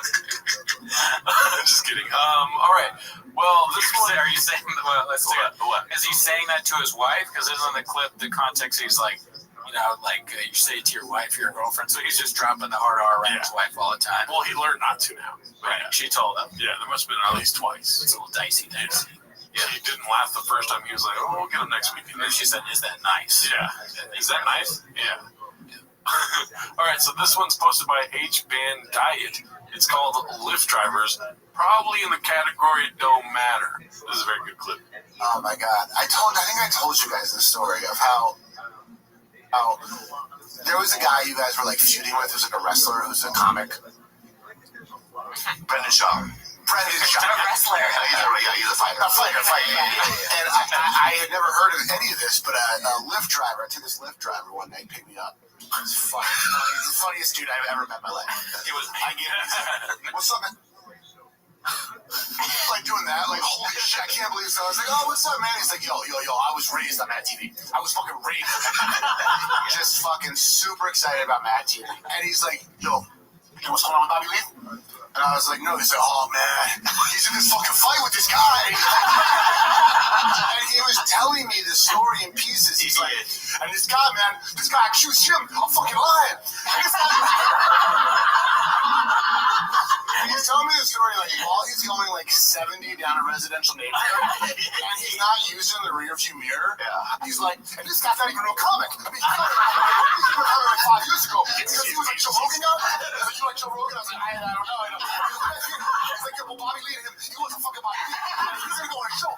Just kidding. All right. Well, this one. Are you saying? Well, let's see. What? Is he saying that to his wife? Because isn't the clip the context? He's like, you say it to your wife, your girlfriend. So he's just dropping the hard R around his wife all the time. Well, he learned not to now. Right. She told him. Yeah, there must have been at least twice. It's a little dicey. Yeah. He didn't laugh the first time. He was like, "Oh, we'll get him next week." And then she said, "Is that nice?" Yeah. Is that nice? Yeah. All right. So this one's posted by H-Band Diet. It's called Lyft Drivers, probably in the category "Don't Matter." This is a very good clip. Oh my God! I think I told you guys the story of how there was a guy you guys were like feuding with, who's like a wrestler, who's a comic. Brendan Shaw. A wrestler. He's a fighter. And I had never heard of any of this, but a Lyft driver, I took this Lyft driver one night, picked me up. It was funny. He's the funniest dude I've ever met in my life. It was. What's up, man? Like doing that, like holy shit, I can't believe so. I was like, oh, what's up, man? He's like, yo, I was raised on Mad TV. I was fucking raised on Mad TV. Just fucking super excited about Mad TV. And he's like, yo, you know what's going on with Bobby Lee? And I was like, no. He's like, oh man, he's in this fucking fight with this guy. And he was telling me the story in pieces. He's like, and this guy accused him of fucking lying. And he's telling me the story like while he's going like 70 down a residential neighborhood, and he's not using the rear view mirror. Yeah. He's like, and this guy's not even a real comic. I mean, he's been coming like 5 years ago. Because he was like Joe Rogan guy. He's like, you like Joe Rogan? I was like, I don't know. He's like, yeah, well, Bobby Lee, he wasn't fucking Bobby Lee. He's gonna go on a show.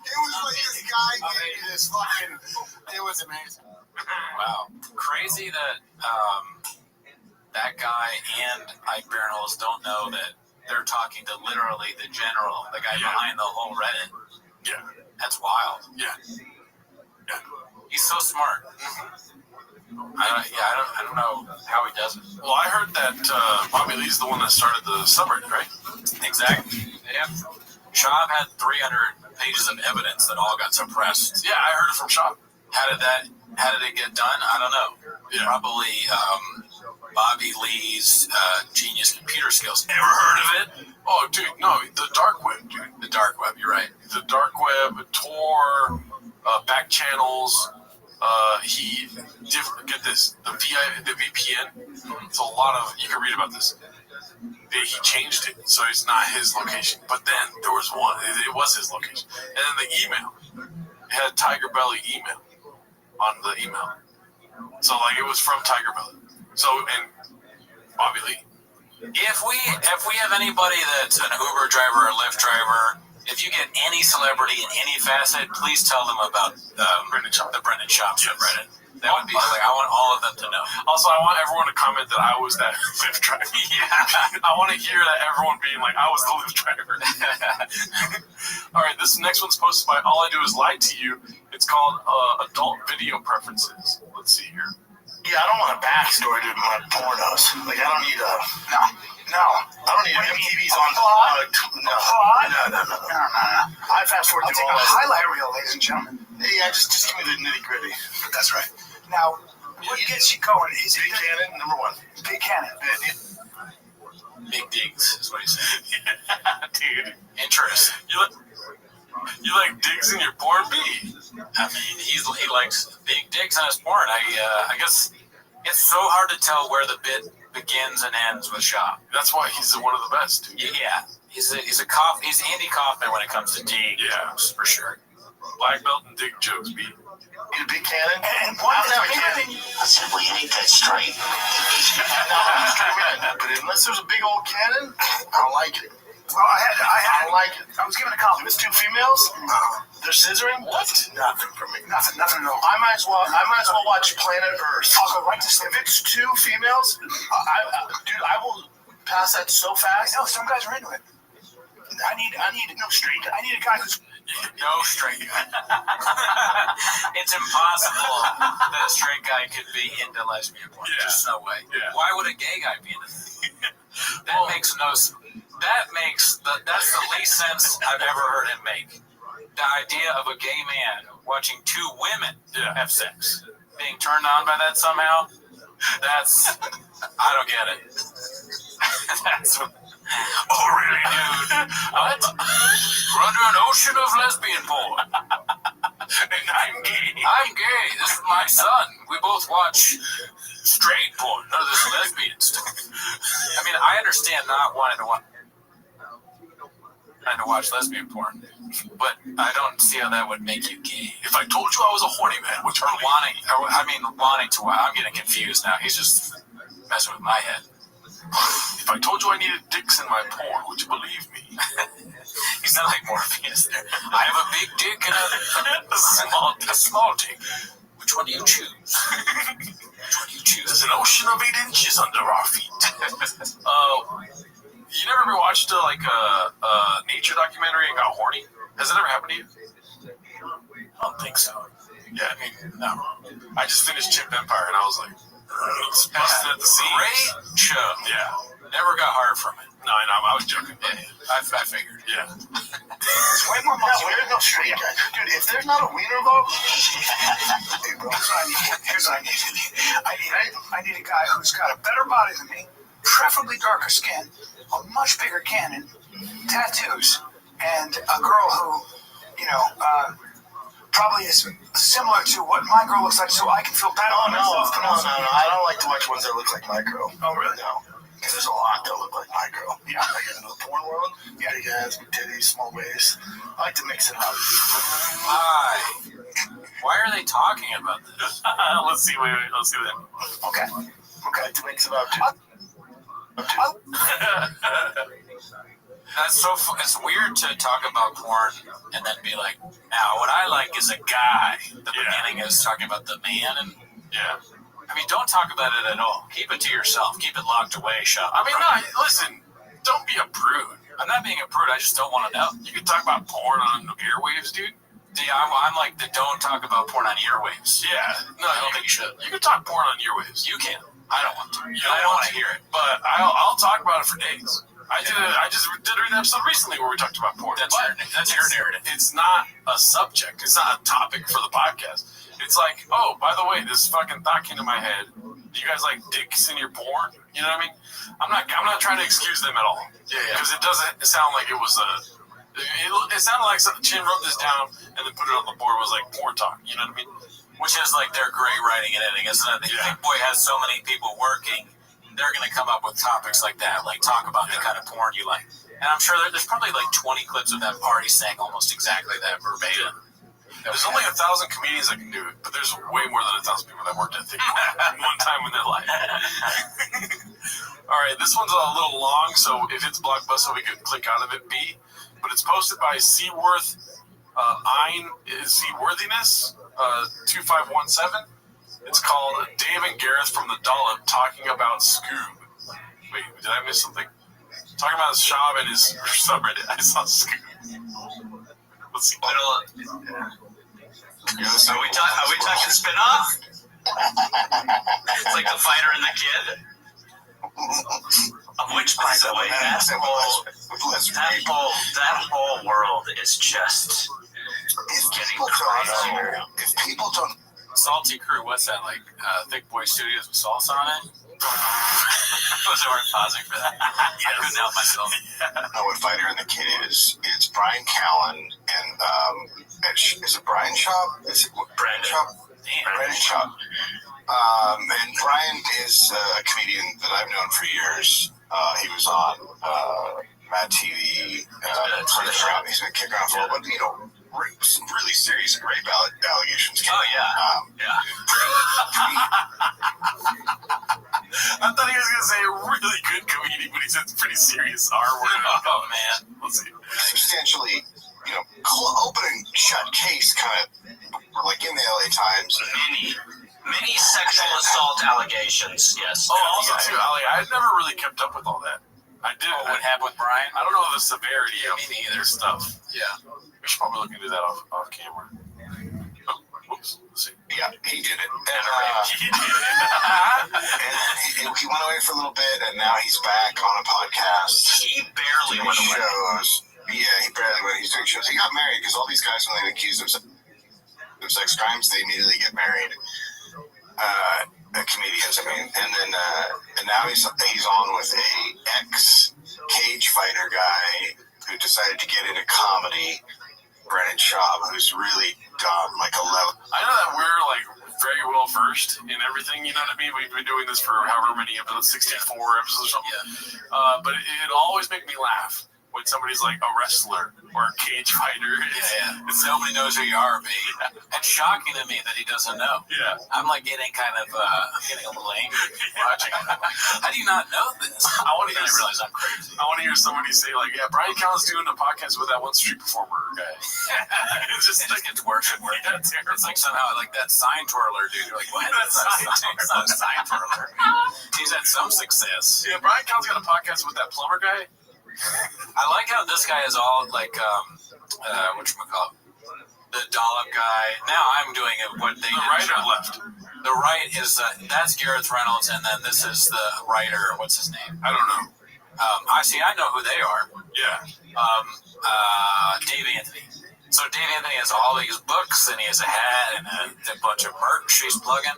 It was like this guy gave me this fucking. It was amazing. Wow, crazy that that guy and Ike Barinholtz don't know that they're talking to literally the general, the guy behind the whole Reddit. Yeah, that's wild. Yeah. He's so smart. I don't know how he does it. Well, I heard that Bobby Lee's the one that started the subreddit, right? Exactly. Yeah. Schaub had 300 pages of evidence that all got suppressed. Yeah, I heard it from Schaub. How did it get done? I don't know. Yeah. Probably Bobby Lee's genius computer skills. Ever heard of it? Oh, dude, no, the dark web, dude. The dark web, you're right. The dark web, Tor, back channels. Get this, the VPN. It's a lot of, you can read about this. He changed it, so it's not his location. But then there was one, it was his location. And then the email, it had Tiger Belly email on the email. So, like, it was from Tiger Belly. So, and Bobby Lee. If we have anybody that's an Uber driver or Lyft driver, if you get any celebrity in any facet, please tell them about the Brendan Schaub subreddit. That would be like, I want all of them to know. Also, I want everyone to comment that I was that Lyft driver. Yeah. I want to hear that everyone being like, I was the Lyft driver. All right, this next one's posted by All I Do Is Lie to You. It's called Adult Video Preferences. Let's see here. Yeah, I don't want a backstory to my pornos. Like, I don't need a... No. I don't need MTV's on... No. I fast forward through all this. Highlight reel, ladies and gentlemen. Yeah, just give me the nitty-gritty. That's right. Now, what gets you going is... Big Cannon, number one. Big Cannon. Big digs is what he said. Yeah, dude. Interest. You like digs in your porn, B? I mean, he likes big dicks on his porn. I guess it's so hard to tell where the bit begins and ends with Schaub. That's why he's one of the best. Yeah, he's Andy Kaufman when it comes to dig. Yeah, for sure. Black belt and dig jokes, B. Need a big cannon? And one thing I simply ain't that straight. But unless there's a big old cannon, I don't like it. Well, I don't like it. I was given a compliment. It's two females. They're scissoring. What? Nothing for me. Nothing at all. I might as well watch Planet Earth. I'll go right to sleep. If it's two females, dude, I will pass that so fast. I know some guys are into it. I need no street. I need a guy who's. No straight guy. It's impossible that a straight guy could be into lesbian porn. Yeah. Just no way. Yeah. Why would a gay guy be into that? That makes no sense. That's the least sense I've ever heard him make. The idea of a gay man watching two women have sex, being turned on by that somehow, I don't get it. Oh, really, dude? What? We're under an ocean of lesbian porn. And I'm gay. I'm gay. This is my son. We both watch straight porn, none of this lesbian stuff. I mean, I understand not wanting to watch lesbian porn, but I don't see how that would make you gay. If I told you I was a horny man, which Or wanting to. I'm getting confused now. He's just messing with my head. if I told you I needed dicks in my porn, would you believe me? You sound like Morpheus there. I have a big dick and a small dick. Which one do you choose? Which one do you choose? There's an ocean of 8 inches under our feet. You never ever watched a nature documentary and got horny? Has it ever happened to you? I don't think so. Yeah, I mean, no. I just finished Chimp Empire and I was like, busted at the seams. Great show. Yeah. Never got hard from it. No, I was joking. I figured. Yeah. It's way more muscle. No straight guy. Dude, if there's not a wiener involved, hey bro, here's what I need. I need a guy who's got a better body than me, preferably darker skin, a much bigger cannon, tattoos, and a girl who, probably is similar to what my girl looks like, so I can feel better. No. I don't like to watch ones that look like my girl. Oh, really? No. Because there's a lot that look like my girl. Yeah, like in the porn world, big ass, big titties, small waist. I like to mix it up. Why are they talking about this? Let's see that. Okay. I like to mix it up too. That's so. It's weird to talk about porn and then be like, "Now, what I like is a guy." The beginning is talking about the man, and I mean, don't talk about it at all. Keep it to yourself. Keep it locked away. Shut. I mean, listen. Don't be a prude. I'm not being a prude. I just don't want to know. You can talk about porn on airwaves, dude. Yeah, I'm like the don't talk about porn on earwaves. Yeah. No, I don't think you should. You can talk porn on earwaves. You can. I don't want to. I don't want to hear it, but I'll talk about it for days. I just did an episode recently where we talked about porn. That's your narrative. It's not a subject. It's not a topic for the podcast. It's like, oh, by the way, this fucking thought came to my head. Do you guys like dicks in your porn? You know what I mean? I'm not trying to excuse them at all. Yeah. Because it doesn't sound like it was it sounded like Chin wrote this down and then put it on the board. It was like porn talk. You know what I mean? Which is like their great writing and editing, isn't it? The Big Boy has so many people working. They're going to come up with topics like that, like talk about the kind of porn you like. And I'm sure there's probably like 20 clips of them already saying almost exactly that verbatim. There's only 1,000 comedians that can do it, but there's way more than 1,000 people that worked at Think one time in their life. All right, this one's a little long, so if it's Blockbuster, we could click out of it. B, but it's posted by Seaworthiness 2517. It's called Dave and Gareth from the Dollop talking about Scoob. Wait, did I miss something? Talking about Shab and his subreddit. I saw Scoob. Let's see. Are we talking spin-off? It's like the fighter and the kid. Which, by the way, that whole world is just getting crazier. If people don't. Salty Crew, what's that like? Thick Boy Studios with salsa on it? Was it worth pausing for that? I couldn't help myself. What Fighter and the Kid is, it's Brian Callen and is it Brian Schaub? Is it Brian Schaub? Brian Schaub. And Brian is a comedian that I've known for years. He was on Mad TV. He's been kicked around for a little bit, some really serious and rape allegations. Oh, yeah. I thought he was going to say a really good comedian, but he said it's pretty serious R-word. Oh, man. Let's see. Substantially, open and shut case kind of like in the LA Times. Many sexual assault allegations, yes. Oh, also, too, Ali, I never really kept up with all that. I did. What happened with Brian? I don't know if the severity of the stuff. Yeah. We should probably look into that off camera. Oh, whoops. Let's see. Yeah, he did it. And, He did it. and he went away for a little bit, and now he's back on a podcast. He barely Doing went away. shows. Yeah, he barely went. He's doing shows. He got married because all these guys, when they accuse of sex crimes, they immediately get married. Comedians, I mean, and now he's on with a ex-cage fighter guy who decided to get into comedy. Brennan Schaub, who's really dumb, like 11. I know that we're like very well versed in everything, you know what I mean? We've been doing this for however many episodes, 64 episodes or something. Yeah. But it always make me laugh when somebody's like a wrestler or a cage fighter. It's nobody knows who you are, B. It's shocking to me that he doesn't know. Yeah. I'm like getting kind of, I'm getting a little angry watching it. I'm like, how do you not know this? I want to hear. I realize I'm crazy. I want to hear somebody say like, "Yeah, Brian Callen's doing a podcast with that one street performer guy." It just gets worse and worse. Yeah, It's like somehow like that sign twirler dude. You're like, what? That's not a sign twirler. He's had some success. Yeah, Brian Callen's got a podcast with that plumber guy. I like how this guy is all like, whatchamacallit, the dollop guy. Now I'm doing it what they The did. right or left? The right is, that's Gareth Reynolds, and then this is the writer, what's his name? I don't know. I know who they are. Yeah. Dave Anthony. So Dave Anthony has all these books, and he has a hat and a bunch of merch he's plugging.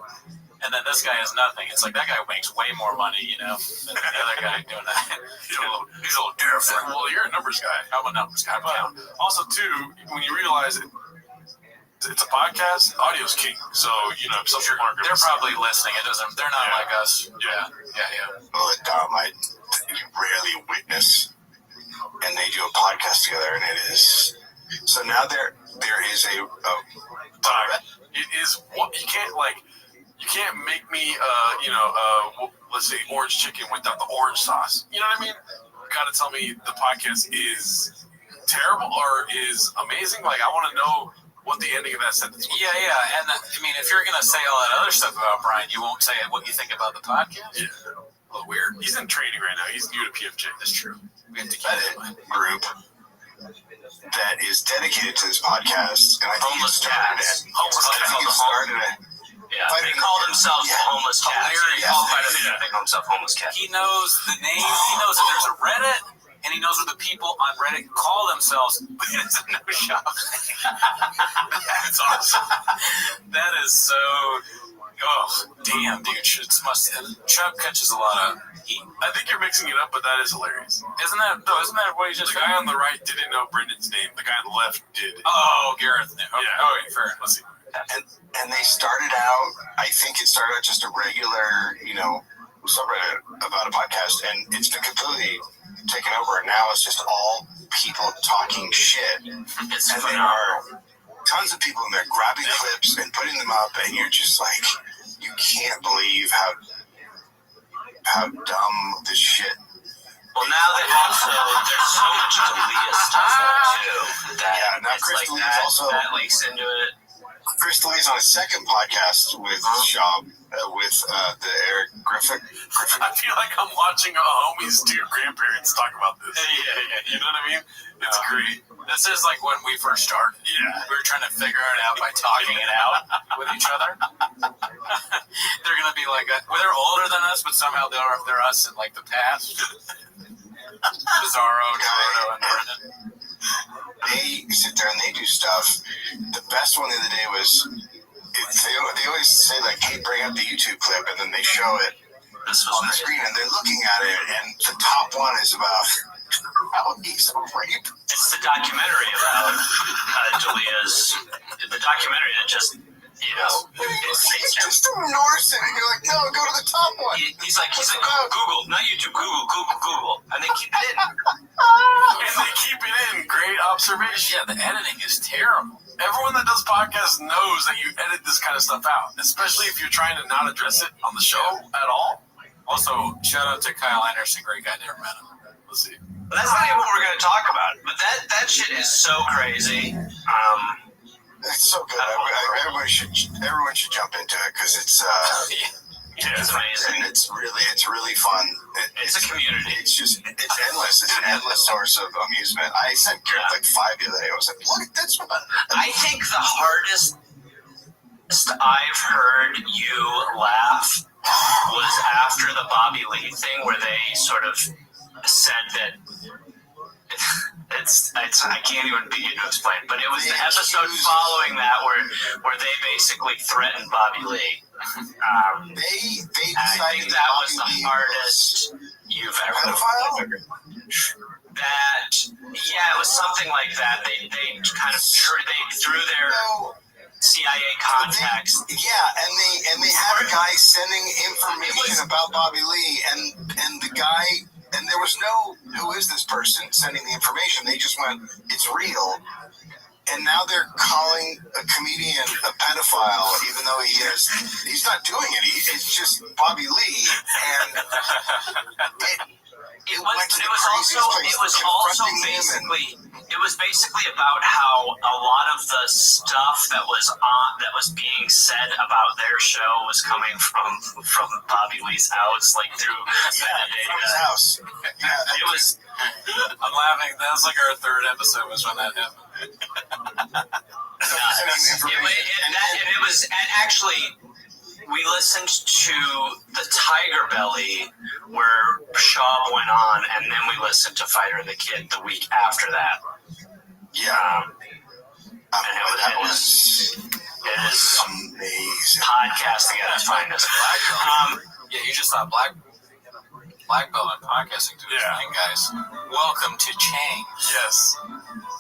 And then this guy has nothing. It's like that guy makes way more money, you know, than the other guy doing that. He's a little different. Well, you're a numbers guy. I'm a numbers guy. But also, too, when you realize it's a podcast, audio's king. So, you know, some people aren't going to They're probably listening. They're not like us. Yeah. Well, I rarely witness, and they do a podcast together, and it is. So now there is a it is what you can't like. You can't make me, let's say orange chicken without the orange sauce. You know what I mean? You gotta tell me the podcast is terrible or is amazing. Like, I want to know what the ending of that sentence was. Yeah. And I mean, if you're gonna say all that other stuff about Brian, you won't say what you think about the podcast. Yeah. A little weird. He's in training right now. He's new to PFJ. That's true. We have to keep Reddit group that is dedicated to this podcast, and I think it started at. Yeah, they call themselves homeless cats. They call themselves homeless cats. He knows the name. He knows that there's a Reddit, and he knows what the people on Reddit call themselves. But it's a no shop. That's awesome. That is so. Oh, damn, dude. Chuck catches a lot of heat. I think you're mixing it up, but that is hilarious. Isn't that what he just The guy on the right didn't know Brendan's name. The guy on the left did. Oh, Gareth knew. Okay. Yeah. Okay, fair. Let's see. And they started out, I think it started out just a regular, subreddit about a podcast, and it's been completely taken over, and now it's just all people talking shit. And there are tons of people in there grabbing clips and putting them up, and you're just like, you can't believe how dumb this shit. Well, now they also, there's so much D'Elia stuff too. Now Chris D'Elia's also that leaks into it. Chris D'Elia's on a second podcast with Schaub, with the Eric Griffin. I feel like I'm watching a homie's two grandparents talk about this. Yeah. You know what I mean? It's great. This is like when we first started. Yeah. We were trying to figure it out by talking it out with each other. They're going to be like, they're older than us, but somehow they're us in like the past. Bizarro, Dorado, and Brendan. They sit there and they do stuff. The best one the other day was, they always say like, hey, bring up the YouTube clip, and then they show it on the screen, and they're looking at it, and the top one is about allegations of rape. It's the documentary about D'Elia's, the documentary that just, It's just ignores it, and you're like, no, go to the top one. He's like, Google, not YouTube, Google, and they keep it in. And they keep it in. Great observation. Yeah, the editing is terrible. Everyone that does podcasts knows that you edit this kind of stuff out, especially if you're trying to not address it on the show at all. Also, shout out to Kyle Anderson, great guy, never met him. Let's see. But that's not even what we're going to talk about. But that shit is so crazy. It's so good. Everyone should jump into it because it's. It's amazing. It's really fun. It's a community. It's endless. It's an endless source of amusement. I sent Gareth like 5 the other day. I was like, look, that's what I think the hardest I've heard you laugh was after the Bobby Lee thing, where they sort of said that I can't even begin to explain, but it was the episode following that where they basically threatened Bobby Lee. I think that was the hardest you've ever heard. It was something like that. They kind of threw their CIA contacts. And they had a guy sending information about Bobby Lee, and the guy, and there was no, who is this person sending the information? They just went, it's real. And now they're calling a comedian a pedophile, even though he's not doing it. It's just Bobby Lee, and it was basically about how a lot of the stuff that was being said about their show was coming from Bobby Lee's house, like through from his house. It was. I'm laughing. That was like our third episode was when that happened. We listened to the Tiger Belly where Shaw went on, and then we listened to Fighter and the Kid the week after that. It is amazing. Podcasting at its finest. You just thought black belt on podcasting to his thing, guys. Welcome to change. Yes.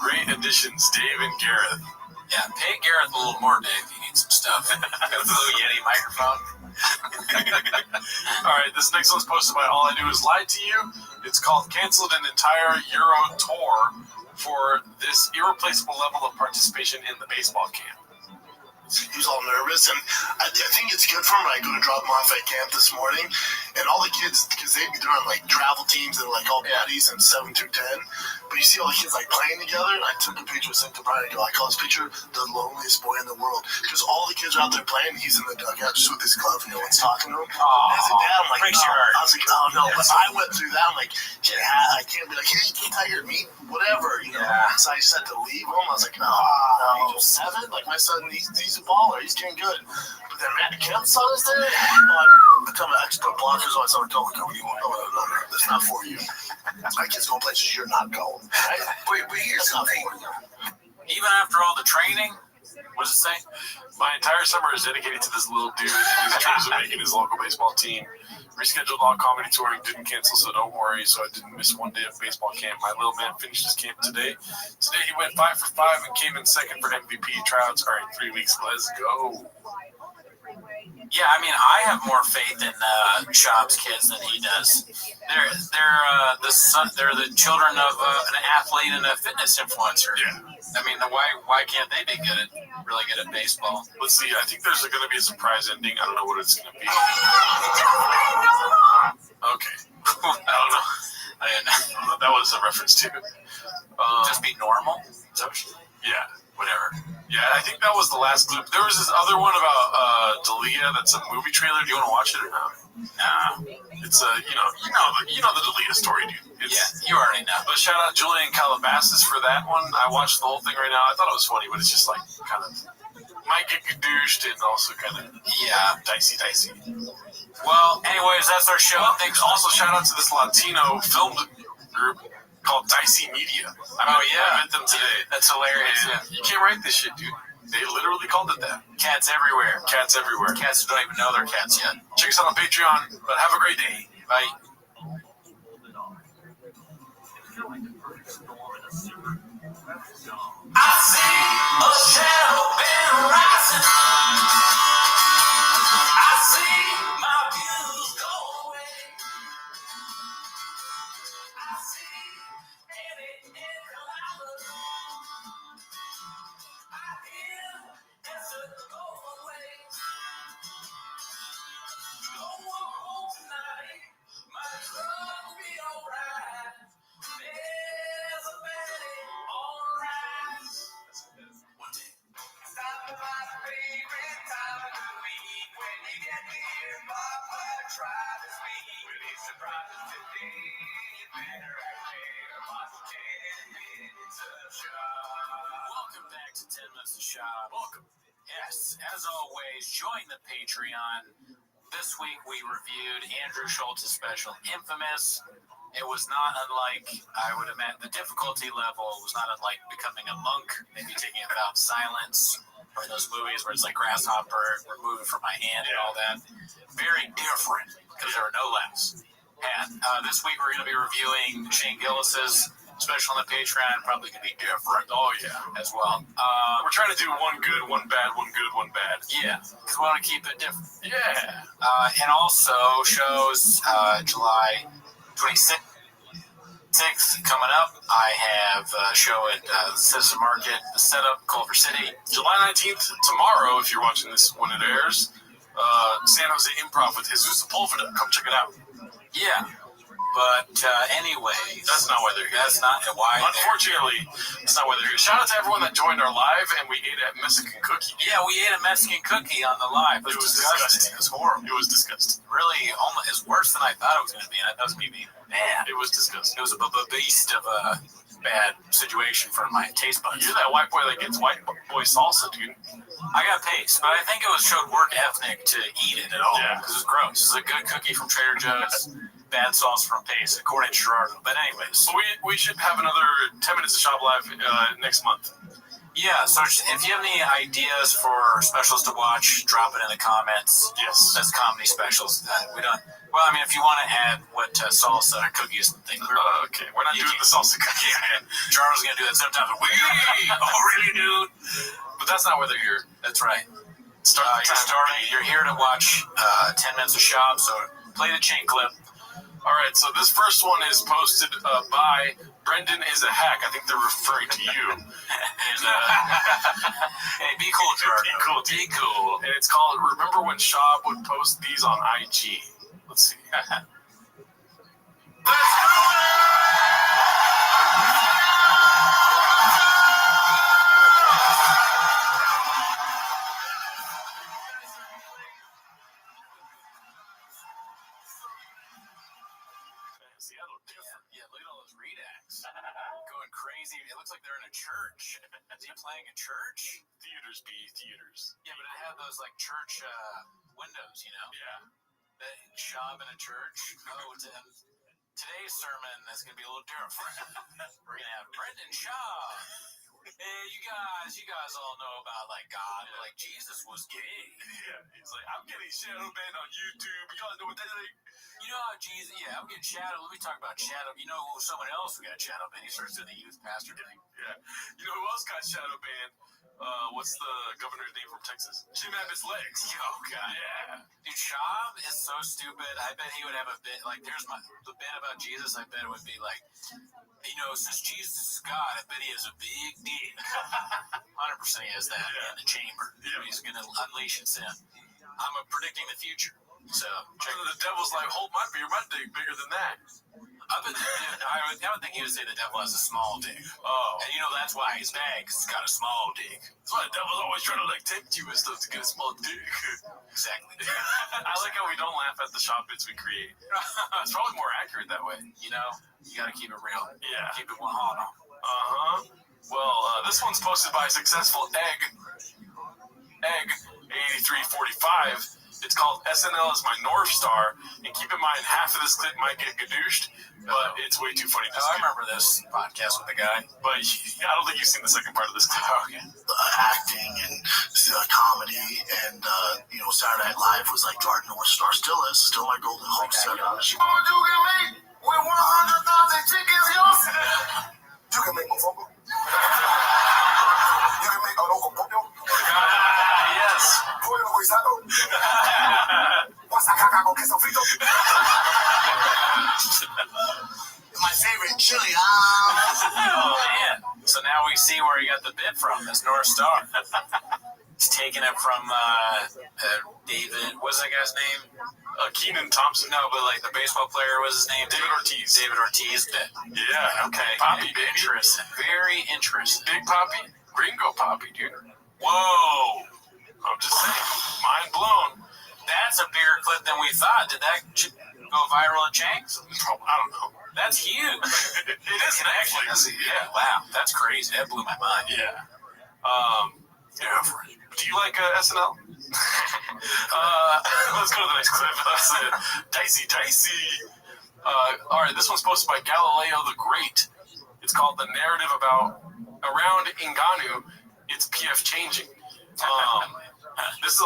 Great additions, Dave and Gareth. Yeah, pay Gareth a little more, Dave. You need some stuff. A Blue Yeti microphone. All right, this next one's posted by All I Do Is Lie to You. It's called Canceled an Entire Euro Tour for this irreplaceable level of participation in the baseball camp. He was all nervous, and I think it's good for him. I go to drop him off at camp this morning, and all the kids, because they're on like travel teams and like all buddies and 7 through 10. But you see all the kids like playing together, and I took a picture, sent to Brian. I call this picture the loneliest boy in the world, because all the kids are out there playing. He's in the dugout just with his glove, and no one's talking to him. As a dad, I'm like, breaks your heart. I was like, oh no. But I went through that. I'm like, I can't be like, hey, Tiger, meet whatever, you know. So I just had to leave him. I was like, no. Age of 7, like my son, he's a baller. He's getting good. But then Matt Kemp's son is there. I tell my extra blockers on my son, don't come. No, that's not for you. My kids go places you're not going. Right? But here's something. Even after all the training, what does it say? My entire summer is dedicated to this little dude and his dreams of making his local baseball team. Rescheduled all comedy touring, didn't cancel, so don't worry. So I didn't miss one day of baseball camp. My little man finished his camp today. Today he went 5 for 5 and came in second for MVP. Tryouts are in 3 weeks. Let's go. Yeah, I mean, I have more faith in Schaub's kids than he does. They're the children of an athlete and a fitness influencer. Yeah. I mean, why can't they be really good at baseball? Let's see. I think there's going to be a surprise ending. I don't know what it's going to be. Okay. I don't know. I didn't know. That was a reference to. Just be normal. Yeah. Whatever. Yeah, I think that was the last clip. There was this other one about Dalia. That's a movie trailer. Do you want to watch it or not? Nah. It's you know the Dalia story, dude. You already know. But shout out Julian Calabasas for that one. I watched the whole thing right now. I thought it was funny, but it's just like kind of might get gadooshed and also kind of dicey. Well, anyways, that's our show. Thanks. Also, shout out to this Latino film group called Dicey Media. I met them today. That's hilarious. You can't write this shit, dude. They literally called it that. Cats everywhere. Cats everywhere. Cats who don't even know they're cats yet. Check us out on Patreon. But have a great day. Bye. I see a shadow been rising. I see my views go away. I see heavy in clouds. I hear answer go away. No one home tonight. My drugs be alright. There's a better alright. Welcome back to 10 Minutes of Shop. Welcome. Yes, as always, join the Patreon. This week we reviewed Andrew Schultz's special, Infamous. It was not unlike, I would imagine, the difficulty level was not unlike becoming a monk, maybe taking a vow of silence, or those movies where it's like Grasshopper, removed from my hand and all that. Very different, because there are no laughs. And this week we're going to be reviewing Shane Gillis's special on the Patreon, probably going to be different. Oh, yeah. As well. We're trying to do one good, one bad, one good, one bad. Yeah, because we want to keep it different. Yeah. And also shows July 26th coming up. I have a show at Citizen Market, The Setup, Culver City. July 19th, tomorrow, if you're watching this when it airs, San Jose Improv with Jesus Sepulveda. Come check it out. Yeah. But anyway, that's not why they're here. That's not why. Unfortunately, that's not why they're here. Shout out to everyone that joined our live, and we ate a Mexican cookie. Yeah, we ate a Mexican cookie on the live. It was disgusting. It was horrible. It was disgusting. Really, almost it's worse than I thought it was going to be. And that was me being man. It was disgusting. It was a beast of a bad situation for my taste buds. You're that white boy that gets white boy salsa, dude. I got paste, but I think it was showed work ethic to eat it at all. Yeah, because it was gross. It was a good cookie from Trader Joe's. Bad sauce from Pace, according to Gerardo. But anyways. But we should have another 10 Minutes of Shop Live next month. Yeah, so if you have any ideas for specials to watch, drop it in the comments. Yes. That's comedy specials. We don't. Well, I mean, if you want to add what salsa or cookies and things. Okay, we're not doing the salsa cookies again. Gerardo's going to do that sometimes. Oh, really, dude? But that's not why they're here. That's right. You're here to watch 10 Minutes of Shop, so play the chain clip. All right, so this first one is posted by Brendan is a hack. I think they're referring to you. And, hey, be cool, Gerardo. Be cool. Be cool. And it's called Remember When Shab Would Post These on IG. Let's see. Let's do Yeah, look at all those redacts. Going crazy. It looks like they're in a church. Is he playing a church? Theaters be theaters. Yeah, but it had those like church windows, you know? Yeah. That shop in a church. Oh, today's sermon is going to be a little different. We're going to have Brendan Shaw. Hey, you guys all know about like God, but like Jesus was gay. Yeah, he's like, I'm getting shadow banned on YouTube. You guys know what that is? You know how Jesus? Yeah, I'm getting shadow. Let me talk about shadow. You know someone else who got shadow banned? He starts doing the youth pastor thing. Yeah. You know who else got shadow banned? What's the governor's name from Texas? Jim Abbott's legs. Oh God. Yeah. Dude, Shab is so stupid. I bet he would have a bit like the bit about Jesus. I bet it would be like, you know, since Jesus is God, I bet he has a big dick. 100% he has that in the chamber. Yeah. He's going to unleash its in. I'm predicting the future. So check. The devil's like, hold my beer, my dick bigger than that. I would think he would say the devil has a small dick. Oh. And you know that's why he's mad, because he's got a small dick. That's why the devil's always trying to like tempt you and stuff to get a small dick. Exactly. I like how we don't laugh at the shop bits we create. It's probably more accurate that way. You know, you got to keep it real. Yeah. Keep it 100. Well, this one's posted by Successful Egg 8345. It's called SNL is my North Star, and keep in mind half of this clip might get gadooshed, but it's way too funny to I remember this podcast with the guy, but I don't think you've seen the second part of this clip. Okay. Acting and comedy and, Saturday Night Live was like our North Star, still is, still my golden hope set. You can make with 100,000 chickens, you can make mofongo. You can make oroco pollo. Yes. Pollo guisado. Guasacaca con queso frito. My favorite chili. Oh, man. So now we see where he got the bit from, this North Star. He's taking it from David, what's that guy's name? Keenan Thompson. No, but like the baseball player, was his name? David Ortiz. David Ortiz bit. Yeah. Okay. Poppy, baby. Interesting. Very interesting. Big Poppy. Gringo Poppy, dude. Whoa. I'm just saying. Mind blown. That's a bigger clip than we thought. Did that go viral at Chang's? I don't know. That's huge. It is actually. Yeah, wow, that's crazy. That blew my mind. Yeah. Do you like SNL? Let's go to the next clip. Dicey. All right, this one's posted by Galileo the Great. It's called The Narrative Around Ngannou. It's PF Changing. This is a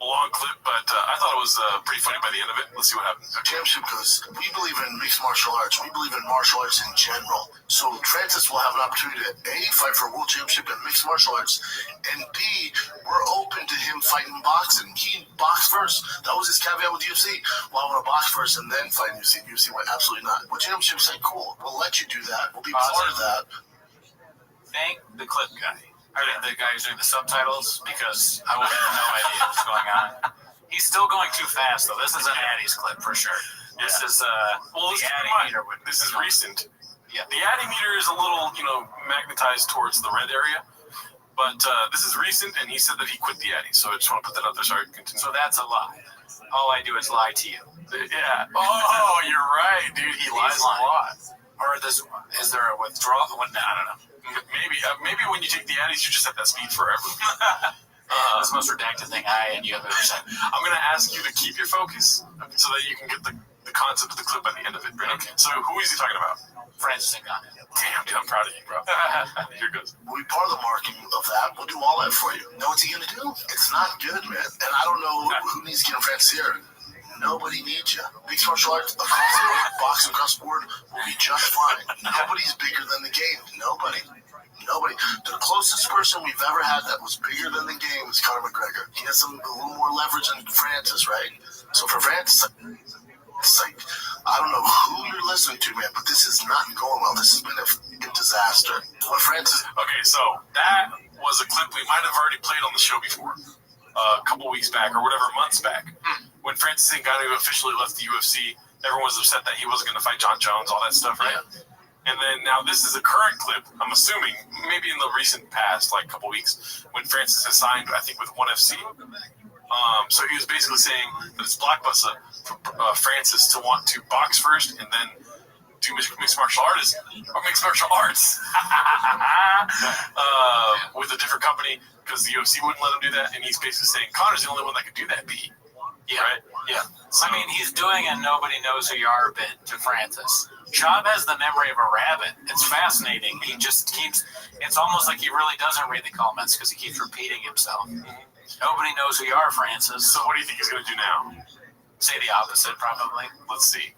long clip, but I thought it was pretty funny by the end of it. Let's see what happens. Championship because we believe in mixed martial arts. We believe in martial arts in general. So Francis will have an opportunity to A, fight for a world championship in mixed martial arts, and B, we're open to him fighting boxing. He boxed first. That was his caveat with UFC. Well, I want to box first and then fight UFC. UFC went, absolutely not. Well, Championship said, cool, we'll let you do that. We'll be part of that. Thank the clip guy. I mean, the guy who's doing the subtitles, because I would have no idea what's going on. He's still going too fast, though. This is an Addy's clip for sure. This is the Addy meter. This is recent. Yeah, the Addy meter is a little, magnetized towards the red area. But this is recent, and he said that he quit the Addy. So I just want to put that out there. Sorry, continue. So that's a lie. All I do is lie to you. Yeah. Oh, you're right, dude. He lies a lot. Or is there a withdrawal? I don't know. Maybe when you take the Addies, you just have that speed forever. That's the most redacted thing I and you have ever said. I'm going to ask you to keep your focus so that you can get the concept of the clip by the end of it. Right? Okay. So who is he talking about? Francis Ngannou. Damn, dude, I'm proud of you, bro. Here goes. We'll be part of the marketing of that. We'll do all that for you. Know what's he going to do? It's not good, man. And I don't know who needs to get him Francis here. Nobody needs you. Mixed martial arts across the board, boxing across the board will be just fine. Nobody's bigger than the game. Nobody. The closest person we've ever had that was bigger than the game was Conor McGregor. He has a little more leverage than Francis, right? So for Francis, it's like, I don't know who you're listening to, man, but this is not going well. This has been a disaster. What Francis? Okay, so that was a clip we might have already played on the show before, a couple weeks back or whatever, months back. When Francis Ngannou officially left the UFC, everyone was upset that he wasn't going to fight John Jones, all that stuff, right? Yeah. And then now this is a current clip, I'm assuming, maybe in the recent past, like a couple weeks, when Francis has signed, I think, with ONE FC. So he was basically saying that it's blockbuster for Francis to want to box first and then do mixed martial arts with a different company because the UFC wouldn't let him do that. And he's basically saying Conor's the only one that could do that, B. Yeah. Right? Yeah. So, I mean, he's doing a nobody knows who you are bit to Francis. Chab has the memory of a rabbit. It's fascinating. He just keeps, it's almost like he really doesn't read the comments because he keeps repeating himself. Nobody knows who you are, Francis. So what do you think he's going to do now? Say the opposite, probably. Let's see.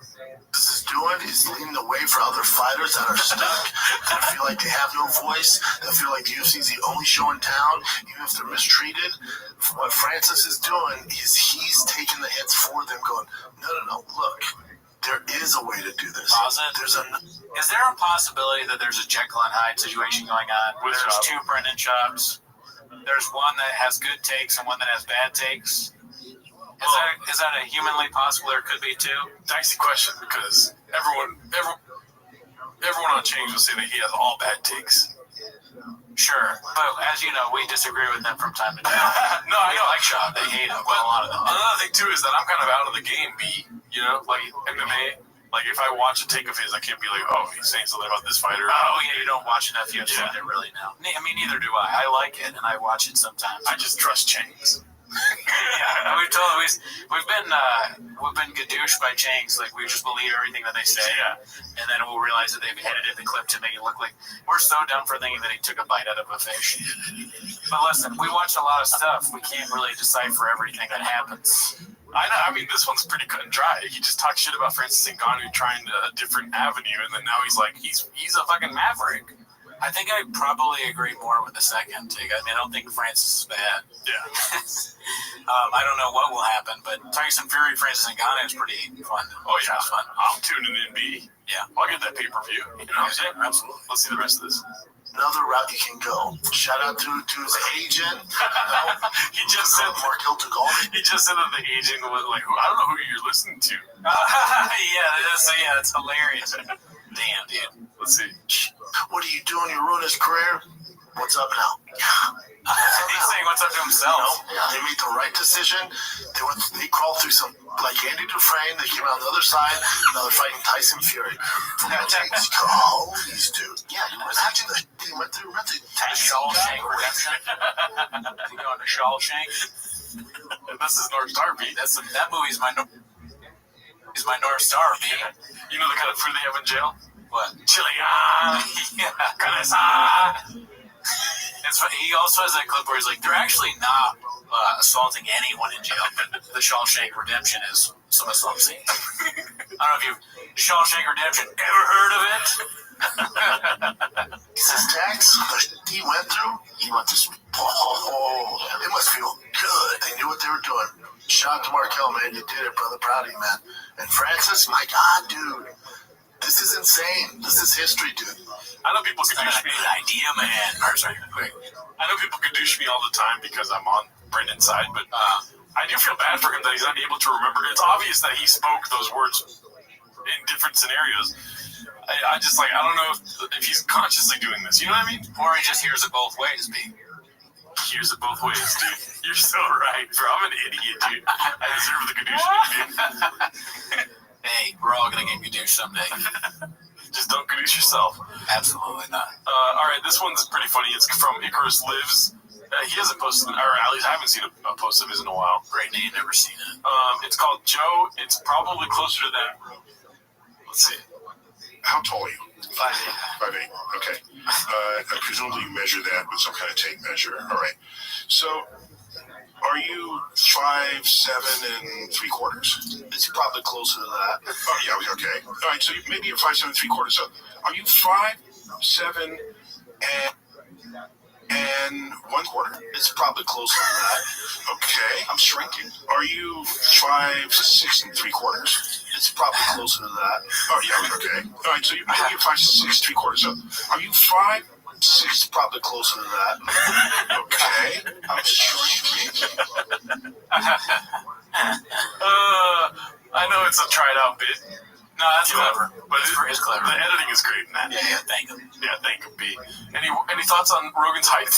This is doing is leading the way for other fighters that are stuck, that feel like they have no voice, that feel like the UFC is the only show in town, even if they're mistreated. What Francis is doing is he's taking the hits for them, going, no, look, there is a way to do this. Is there a possibility that there's a Jekyll and Hyde situation going on? Where there's two Brendan Schaubs. There's one that has good takes and one that has bad takes. Is that a humanly possible? There could be two. Dicey question because everyone on Change will say that he has all bad takes. Sure, but as you know, we disagree with them from time to time. No, I know. Like Schaub, they hate him. But a lot of them. Another thing too is that I'm kind of out of the game. Like MMA. Like if I watch a take of his, I can't be like, oh, he's saying something about this fighter. Oh yeah, you don't watch enough UFC to really know. I mean, neither do I. I like it and I watch it sometimes. I just trust Changs. Yeah, we've been gadooshed by Changs. Like we just believe everything that they say. Yeah. And then we'll realize that they've edited the clip to make it look like we're so dumb for thinking that he took a bite out of a fish. But listen, we watch a lot of stuff. We can't really decipher everything that happens. I know. I mean, this one's pretty cut and dry. He just talks shit about Francis Ngannou trying a different avenue, and then now he's like, he's a fucking maverick. I think I probably agree more with the second take. I mean, I don't think Francis is bad. Yeah. I don't know what will happen, but Tyson Fury, Francis Ngannou is pretty fun. Oh, yeah. It's fun. I'm tuning in, B. Yeah. I'll get that pay-per-view. You know what I'm saying? Absolutely. Let's see the rest of this. Another route you can go. Shout out to his agent. He just said Mark Hilton. He just said that the agent was like, I don't know who you're listening to. Yeah, it's hilarious. Damn, dude. Let's see. What are you doing? You ruined his career? What's up now? He's saying what's up to himself. They made the right decision. They crawled through some, like Andy Dufresne. They came out the other side. Now they're fighting Tyson Fury. These dudes. Yeah, imagine the he went through. The Shawshank Redemption. Is he going to Shawshank? That's his North Star beat. That movie's my North Star beat. You know the kind of food they have in jail? What? Chili. Yeah. It's funny. He also has that clip where he's like, they're actually not assaulting anyone in jail. The Shawshank Redemption is some assault scene. I don't know if you've Shawshank Redemption ever heard of it? He says, Dax, he went through. It must feel good. They knew what they were doing. Shout out to Markel, man. You did it, brother. Proud of you, man. And Francis, my God, dude. This is insane. This is history, dude. I know people could douche me. Good idea, man. Sorry, quick. I know people could douche me all the time because I'm on Brendan's side, but I do feel bad for him that he's not able to remember. It's obvious that he spoke those words in different scenarios. I just I don't know if he's consciously doing this. You know what I mean? Or he just hears it both ways, B. Hears it both ways, dude. You're so right, bro. I'm an idiot, dude. I deserve the kadooshing, dude. Hey, we're all gonna get kadoosh someday. Just don't kadoosh yourself. Absolutely not. All right, this one's pretty funny. It's from Icarus Lives. He hasn't posted, or at least I haven't seen a post of his in a while. Great name, never seen it. It's called Joe. It's probably closer to that. Let's see. How tall are you? 5'8". 5'8". Okay. Presumably you measure that with some kind of tape measure. All right. So, are you 5'7" and 3/4"? It's probably closer to that. Oh yeah. Okay. All right. So maybe you're 5'7" 3/4". So, are you 5'7" and 1/4"? It's probably closer to that. Okay. I'm shrinking. Are you 5'6" and 3/4"? It's probably closer to that. Oh yeah. Okay. All right. So maybe you're 5'6" 3/4". So, are you 5'6"? It's probably closer to that. Okay. I'm shrinking. I know it's a tried out bit. No, that's clever. But it's clever. The editing is great in that. Yeah, thank him. Yeah, thank you, B. Any thoughts on Rogan's height?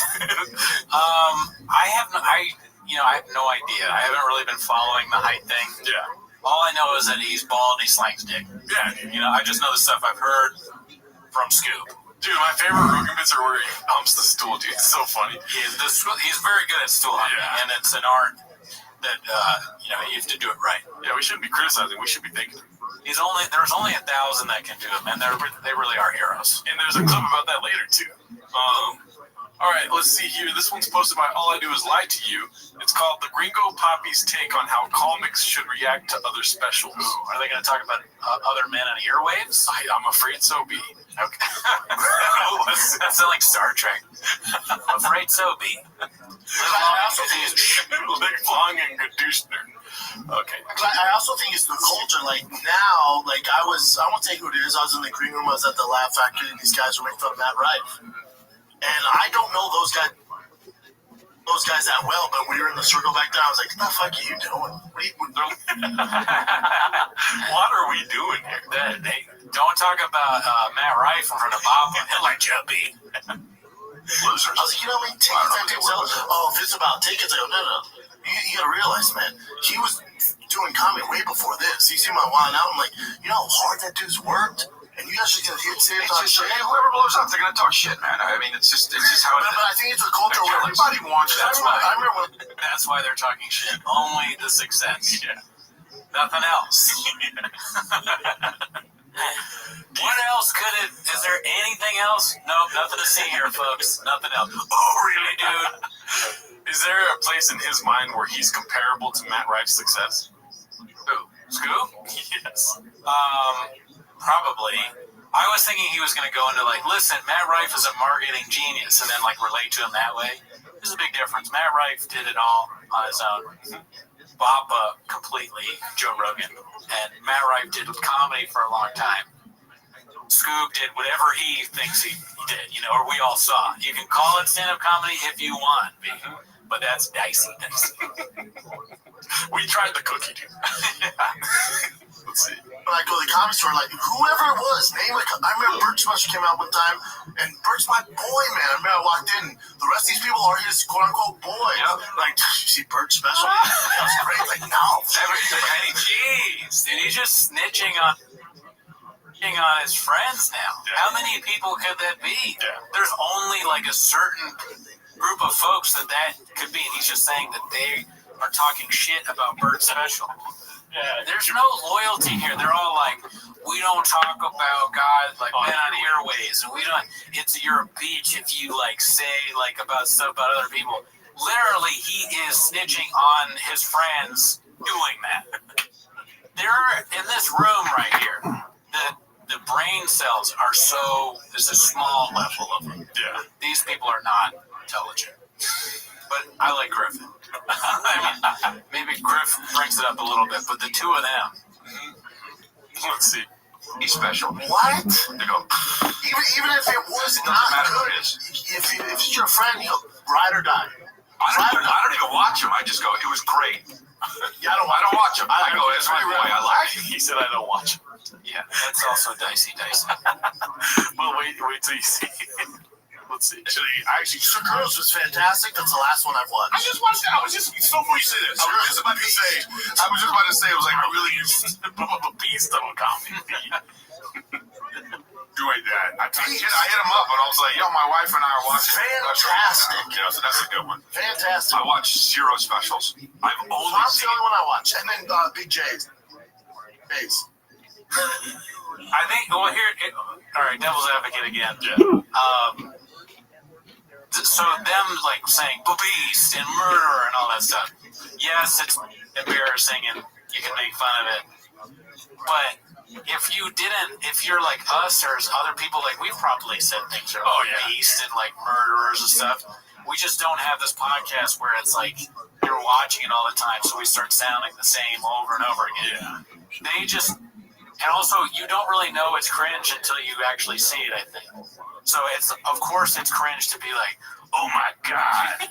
I have no idea. I haven't really been following the height thing. Yeah. All I know is that he's bald and he slangs dick. Yeah. I just know the stuff I've heard from Scoop. Dude, my favorite Rogan bits are where he humps the stool, dude. It's so funny. He's very good at stool humping, and it's an art that you have to do it right. Yeah, we shouldn't be criticizing. We should be thanking him. There's only 1,000 that can do it, man. They really are heroes. And there's a clip about that later too. All right, let's see here. This one's posted by All I Do Is Lie to You. It's called The Gringo Poppy's Take on How Comics Should React to Other Specials. Ooh, are they going to talk about other men on earwaves? I'm afraid so, B. Okay. That sounds like Star Trek. I'm afraid so, B. Live long and Gadooshner. Okay. I also think it's the culture. Now, I won't say who it is. I was in the green room. I was at the Laugh Factory, and these guys were making fun of Matt Rife. And I don't know those guys that well, but we were in the circle back there. I was like, what the fuck are you doing? What are we doing here? Don't talk about Matt Rife in front of Bob. He'll let you be. Losers. I was like, how many tickets I did sell? Oh, if it's about tickets, I go, no. You gotta realize, man, he was doing comedy way before this. You see my wine out, I'm like, how hard that dude's worked? And you guys are gonna say talk shit. Hey, whoever blows up, they're gonna talk shit, man. I mean, it's just how it is. But I think it's a culture where everybody wants that. That's why they're talking shit. Only the success. Yeah. Nothing else. What else could it? Is there anything else? Nope, nothing to see here, folks. Nothing else. Oh, really, dude? Is there a place in his mind where he's comparable to Matt Rife's success? Who? Scoop? Yes. Probably. I was thinking he was going to go into listen, Matt Rife is a marketing genius, and then relate to him that way. There's a big difference. Matt Rife did it all on his own. Bob completely Joe Rogan, and Matt Rife did comedy for a long time. Scoop did whatever he thinks he did, or we all saw. You can call it stand-up comedy if you want, but that's dicey. We tried the cookie, dude. Let's see. when I go to the comedy store, like whoever it was, name like I remember Bert Special came out one time, and Bert's my boy, man. I remember I walked in, the rest of these people are his quote unquote boys. Yep. Like, you see Bert Special? That was great. Like, no, Jeez, dude, he's just snitching on his friends now. Yeah. How many people could that be? Yeah. There's only like a certain group of folks that could be, and he's just saying that they are talking shit about Bert Special. Yeah. There's no loyalty here. They're all like, we don't talk about God like men on airways, and we don't. You're a beach if you like say like about stuff about other people. Literally, he is snitching on his friends doing that. They're in this room right here. The brain cells are there's a small level of them. Yeah. These people are not intelligent. But I like Griffin. I mean, maybe Griff brings it up a little bit, but the two of them. Let's see. He's special. What? They go, even if it was not good, if it's your friend, you'll ride or die. I don't even watch him. I just go, it was great. Yeah, I don't watch him. I go, it's my boy. I like him. He said I don't watch him. Yeah, that's also dicey. Well, wait till you see. Let's see. Actually, Mr. Girls was fantastic. That's the last one I've watched. I just watched it. I was just so funny you say that. I was just about to say it was like a really good beast of a comedy. Doing that. I hit him up, and I was like, yo, my wife and I are watching. Fantastic. Yeah, so that's a good one. Fantastic. I watched 0 specials. I've only Tom's the only one I watch. And then Big J's. I think, well, here, all right, devil's advocate again. yeah. So them like saying beast and murderer and all that stuff. Yes, it's embarrassing and you can make fun of it. But if you're like us or other people, like we've probably said things are beast and like murderers and stuff. We just don't have this podcast where it's like you're watching it all the time, so we start sounding the same over and over again. Yeah. And also you don't really know it's cringe until you actually see it, I think. So of course it's cringe to be like, oh my God,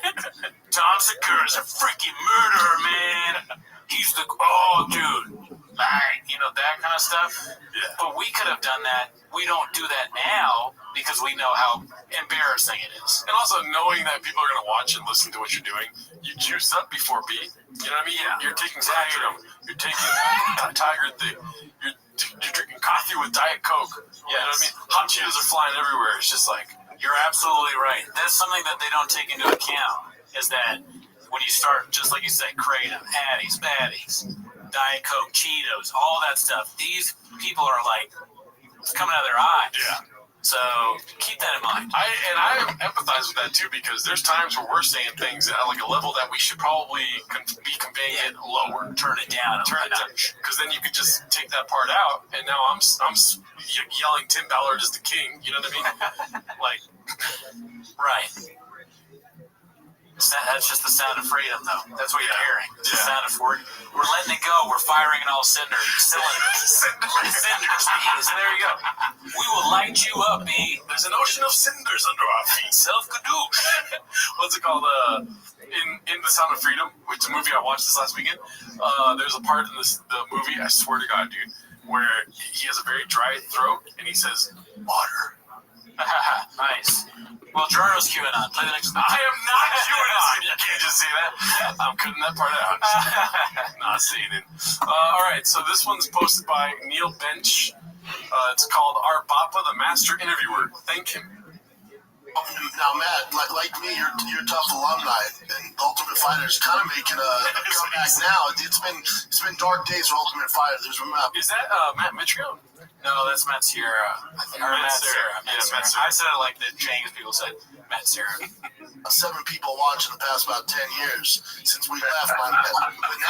Tom Segura is a freaking murderer, man. He's dude, like, that kind of stuff. Yeah. But we could have done that. We don't do that now because we know how embarrassing it is. And also knowing that people are going to watch and listen to what you're doing, you juice up before B. You know what I mean? Yeah. You're taking Spectrum. You're taking Tiger thing. You're drinking coffee with Diet Coke. Yes. You know what I mean? Hot Cheetos are flying everywhere. It's just like... You're absolutely right. That's something that they don't take into account, is that when you start, just like you said, Kratom, Addies, Baddies, Diet Coke, Cheetos, all that stuff, these people are like, it's coming out of their eyes. Yeah. So keep that in mind. I empathize with that too, because there's times where we're saying things at like a level that we should probably be conveying it lower. Turn it down. Because then you could just take that part out, and now I'm yelling Tim Ballard is the king. You know what I mean? Like, right. That's just the sound of freedom, though. That's what you're hearing. It's the sound of freedom. We're letting it go. We're firing in all cylinders. So there you go. We will light you up, B. There's an ocean of cinders under our feet. Self-kadoosh. What's it called? In The Sound of Freedom, which is a movie I watched this last weekend. There's a part in the movie, I swear to God, dude, where he has a very dry throat, and he says, water. Nice. Well, Jarno's queuing on. Play the next one. I am not queuing on. You can't just say that. I'm cutting that part out. Not saying it. All right, so this one's posted by Neil Bench. It's called Our Bappa, the Master Interviewer. Thank him. Now, Matt, like me, you're tough alumni, and Ultimate Fighter's kind of making a comeback now. It's been dark days for Ultimate Fighter. There's a map. Is that Matt Mitrione? No, that's Matt Sierra. I think Matt Sierra. Matt Sierra. I said it like the James people said. Matt Sierra. 7 people watched in the past about 10 years since we left. But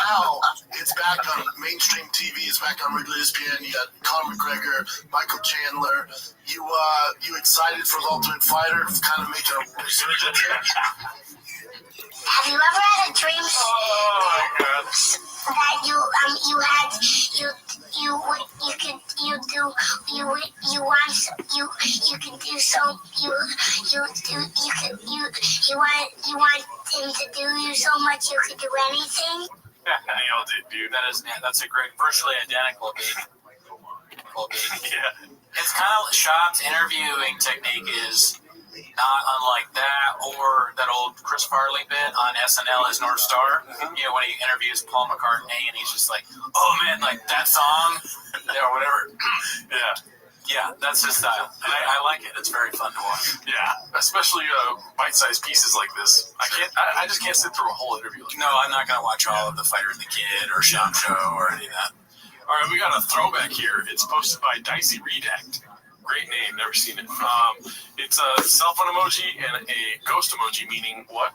now it's back on mainstream TV. It's back on regular ESPN. You got Conor McGregor, Michael Chandler. You excited for the Ultimate Fighter? Kind of making a resurgence here. Have you ever had a dream that you want him to do you so much you could do anything? Nailed it, dude. That's a great, virtually identical, baby. will be. Yeah. It's kind of Shab's interviewing technique is not unlike that or that old Chris Farley bit on SNL as North Star. You know, when he interviews Paul McCartney and he's just like, oh man, like that song or whatever. Yeah. Yeah, that's his style. And I like it. It's very fun to watch. Yeah, especially bite-sized pieces like this. I just can't sit through a whole interview. No, I'm not going to watch all of The Fighter and the Kid or Sham Show or any of that. All right, we got a throwback here. It's posted by Dicey Redact. Great name, never seen it. It's a cell phone emoji and a ghost emoji, meaning what?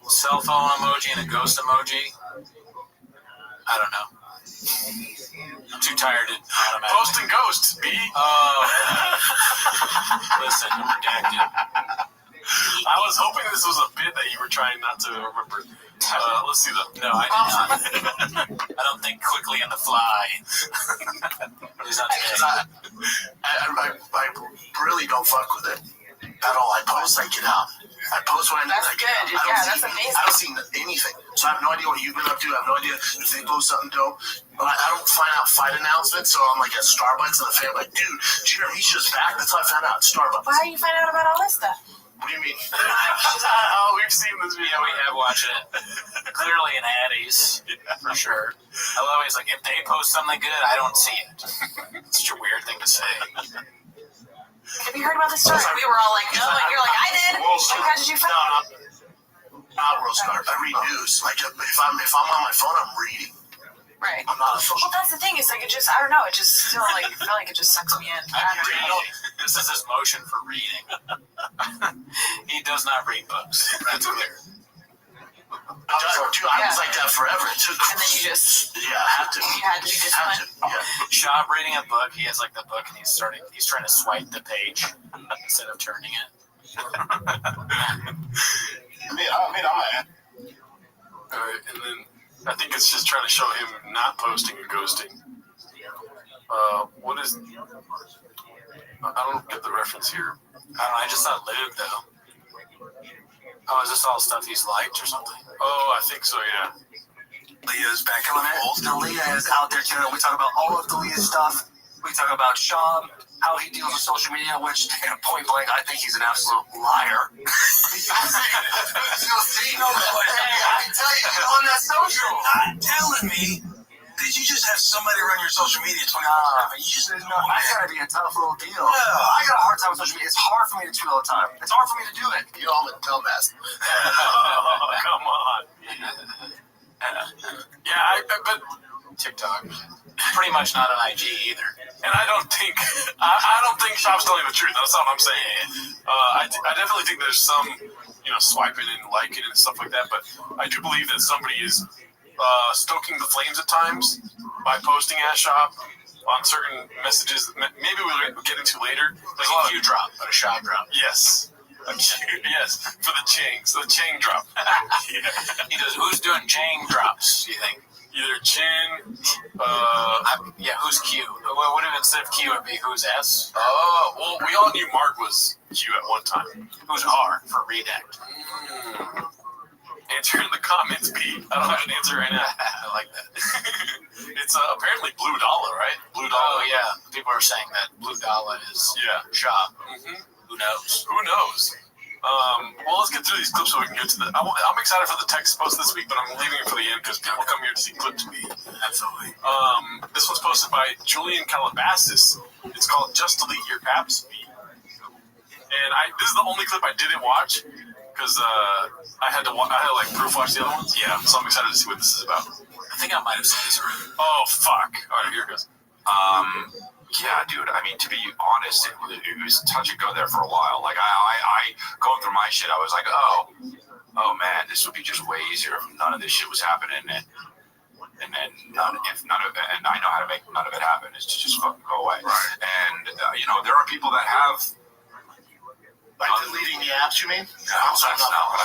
Cell phone emoji and a ghost emoji. I don't know. I'm too tired to automatically. Ghost and ghosts, B. Oh. Listen, redacted. I was hoping this was a bit that you were trying not to remember. Let's see though. No, I did not. I don't think quickly on the fly. At least not today. I really don't fuck with it at all. I post, I get out. I post when I That's get good. out. Yeah, that's amazing. I don't see anything. So I have no idea what you've been up to. I have no idea if they post something dope. But I don't find out fight announcements. So I'm like at Starbucks and the fan like, dude, Jeremy's just back. That's how I found out at Starbucks. Why do you find out about all this stuff? What do you mean? Oh, we've seen this video. Yeah, we have watched it. Clearly an Addies, for sure. I love it. He's like, if they post something good, I don't see it. It's such a weird thing to say. Have you heard about this story? We were all like, no, and you're like, I did. Like, how did you find out? Not World Star. I read news. Like if I'm on my phone, I'm reading. Right. I'm not a social. Well, that's the thing. It's like, it just, I don't know. It just feel like it just sucks me in. This is his motion for reading. He does not read books. That's clear. Dude, I was like that forever. It took. And then you just. Yeah, I have to. You had to be disciplined. Yeah. Shab reading a book. He has like the book, and he's trying to swipe the page instead of turning it. I'm mad. Alright, and then I think it's just trying to show him not posting or ghosting. What is? I don't get the reference here. I don't know. I just thought Lube though. Oh, is this all stuff he's liked or something? Oh, I think so. Yeah. Leah's back in the fold. Now Leah is out there too. We talk about all of the Leah stuff. We talk about Shab, how he deals with social media, which, point blank, I think he's an absolute liar. I can tell you, on that social. You're not telling me that you just have somebody run your social media 24/7. You just know. I gotta be a tough little deal. Yeah. I got a hard time with social media. It's hard for me to tweet all the time. It's hard for me to do it. You know, I'm a dumbass. Oh, come on. Yeah, but TikTok. Pretty much not on IG either. And I don't think Shab's telling the truth. That's all I'm saying. I definitely think there's some, swiping and liking and stuff like that. But I do believe that somebody is stoking the flames at times by posting at Shab on certain messages. That maybe we'll get into later. There's a Q drop, but a Shab drop. Yes. Yes, for the Chang drop. Yeah. He does. Who's doing Chang drops? Do you think? Either Chin. Who's Q? What would have instead of Q would be who's S? Oh, well, we all knew Mark was Q at one time. Who's R for redact? Answer in the comments, B. I don't have an answer right now. I like that. It's apparently Blue Dollar, right? Blue Dollar. Oh yeah, people are saying that Blue Dollar is Shab. Mm-hmm. Who knows? Who knows? Well, let's get through these clips so we can get to the. I'm excited for the text post this week, but I'm leaving it for the end because people come here to see clips. Absolutely. This one's posted by Julian Calabasas. It's called "Just Delete Your Apps." And this is the only clip I didn't watch because I had to proof watch the other ones. Yeah, so I'm excited to see what this is about. I think I might have seen this already. Oh fuck! All right, here it goes. Yeah, dude. I mean, to be honest, it was touch and go there for a while. Like I going through my shit, I was like, oh man, this would be just way easier if none of this shit was happening, and then I know how to make none of it happen is to just fucking go away. Right. And there are people that have. Like deleting the apps, you mean? No, that's not what I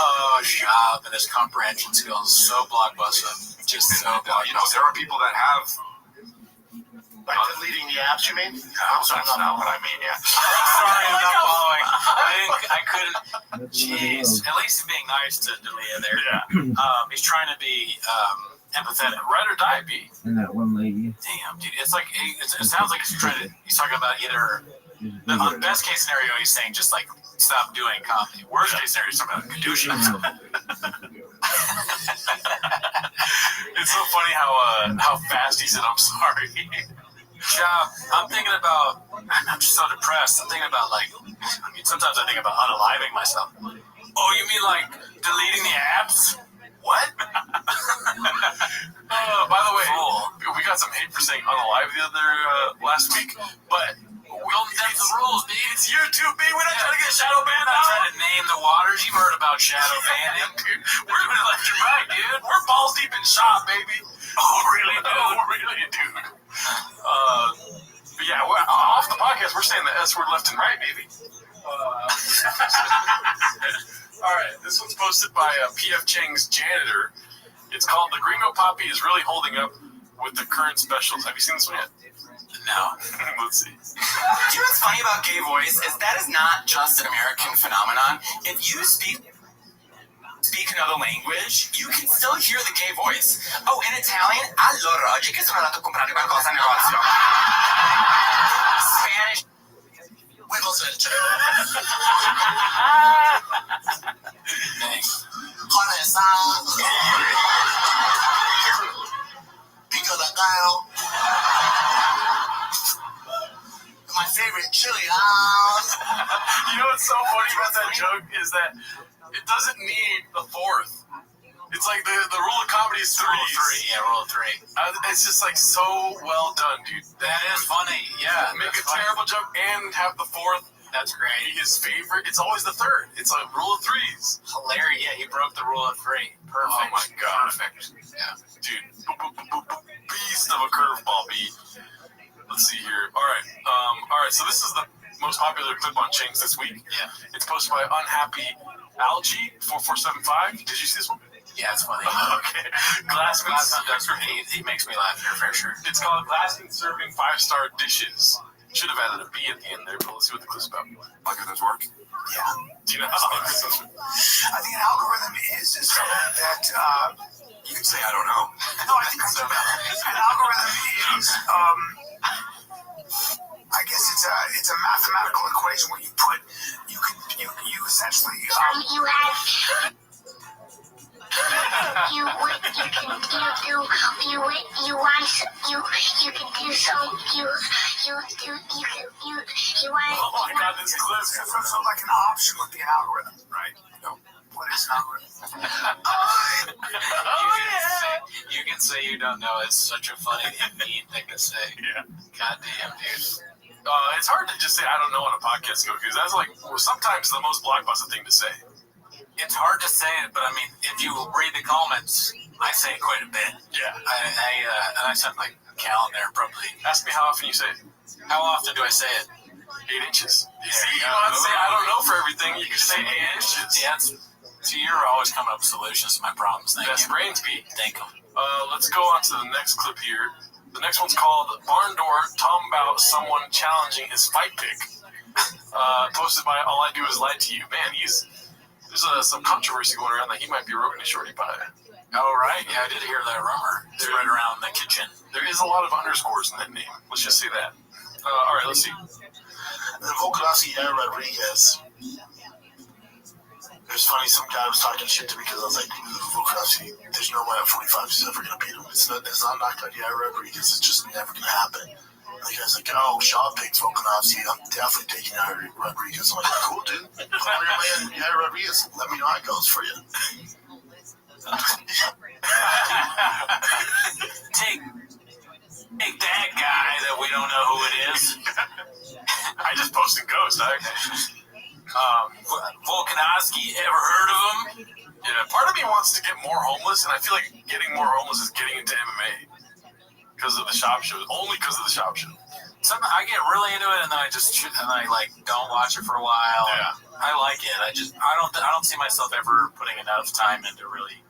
Oh, Shab and his comprehension skills, so blockbuster. Just so blockbuster. There are people that have By deleting the apps, you mean? That's not what I mean, yeah. Sorry, I'm not following. I couldn't. Jeez. At least he's being nice to Delia there. Yeah. He's trying to be empathetic. Ride or die, B. And that one lady. Damn, dude. It's like it sounds like he's talking about either the best case scenario. He's saying just like stop doing comedy. Worst case scenario, he's talking about Kadusha. It's so funny how fast he said I'm sorry. Yeah, I'm thinking about. I'm just so depressed. I'm thinking about sometimes I think about unaliving myself. Oh, you mean like deleting the apps? What? By the way, we got some hate for saying unalive the other last week, but That's the rules, B. it's YouTube, B. We're not trying to get shadow banned I'm not out. trying to name the waters. You've heard about shadow banning, Dude, we're doing it left and right, dude. We're balls deep in shop, baby. Oh, really, dude? Oh, really, dude. But yeah, off the podcast, we're saying the S word left and right, baby. All right, this one's posted by P.F. Chang's janitor. It's called "The Gringo Poppy is Really Holding Up with the Current Specials." Have you seen this one yet? No. Let's see. Do you know what's funny about gay voice is that is not just an American phenomenon. If you speak another language, you can still hear the gay voice. Oh, in Italian, allora oggi che sono andato a comprare qualcosa al negozio. Spanish, Whittlesville. Pico de gallo. My favorite chili. You know what's so funny about that joke is that it doesn't need the fourth. It's like the rule of comedy is three. Rule of three. It's just like so well done, dude. That is funny. Yeah. Make a terrible joke and have the fourth. That's great. His favorite. It's always the third. It's a rule of threes. Hilarious. Yeah, he broke the rule of three. Perfect. Oh my god. Perfect. Yeah. Dude. Beast of a curveball, B. Let's see here. All right. So this is the most popular clip on Changs this week. Yeah. It's posted by Unhappy Algae 4475. Did you see this one? Yeah, it's funny. Okay. Glassman he makes me laugh here for sure. It's called Glassman Serving 5-Star Dishes. Should have added a B at the end there, but let's see what the clip's about. Like how this work? Yeah. Do you know how this is? I think an algorithm is something that You can say I don't know. no, I think so. An algorithm is I guess it's a mathematical equation where you essentially You have. You want. Oh my god, this clip. so like an option would be an algorithm, right? No. What is an algorithm? You can say you don't know. It's such a funny and mean thing to say. Yeah. Goddamn, dude. It's hard to just say I don't know on a podcast because that's like sometimes the most blockbuster thing to say. It's hard to say it, but I mean, if you read the comments, I say it quite a bit. Yeah. I sent like Cal in there probably. Ask me how often you say it. How often do I say it? 8 inches. You see, you don't have to say I don't know for everything. You can say 8 inches. Yeah, so you're always coming up with solutions to my problems. Thank Best you. brains beat. Thank you. Let's go on to the next clip here. The next one's called Barn Door Talking About Someone Challenging His Fight Pick. Posted by All I Do Is Lie to You. Man, there's some controversy going around that he might be rogan a shorty pie. Oh, right. Yeah, I did hear that rumor. It's right around the kitchen. There is a lot of underscores in that name. Let's just say that. All right, let's see. The Volkanowski and Rodriguez. It was funny, some guy was talking shit to me because I was like, Volkanowski, there's no way at 45 he's ever going to beat him. It's not knocked out Yair Rodriguez. It's just never going to happen. The guy's like, oh, Shaw picked Volkanowski. I'm definitely taking Yair Rodriguez. I'm like, cool, dude. Call your man Yair Rodriguez. Let me know how it goes for you. Take that guy that we don't know who it is. I just posted Ghost. Volkanovski, ever heard of him? Yeah, part of me wants to get more homeless, and I feel like getting more homeless is getting into MMA because of the shop show. Only because of the shop show. Sometimes I get really into it, and then I like don't watch it for a while. Yeah, I like it. I don't see myself ever putting enough time into really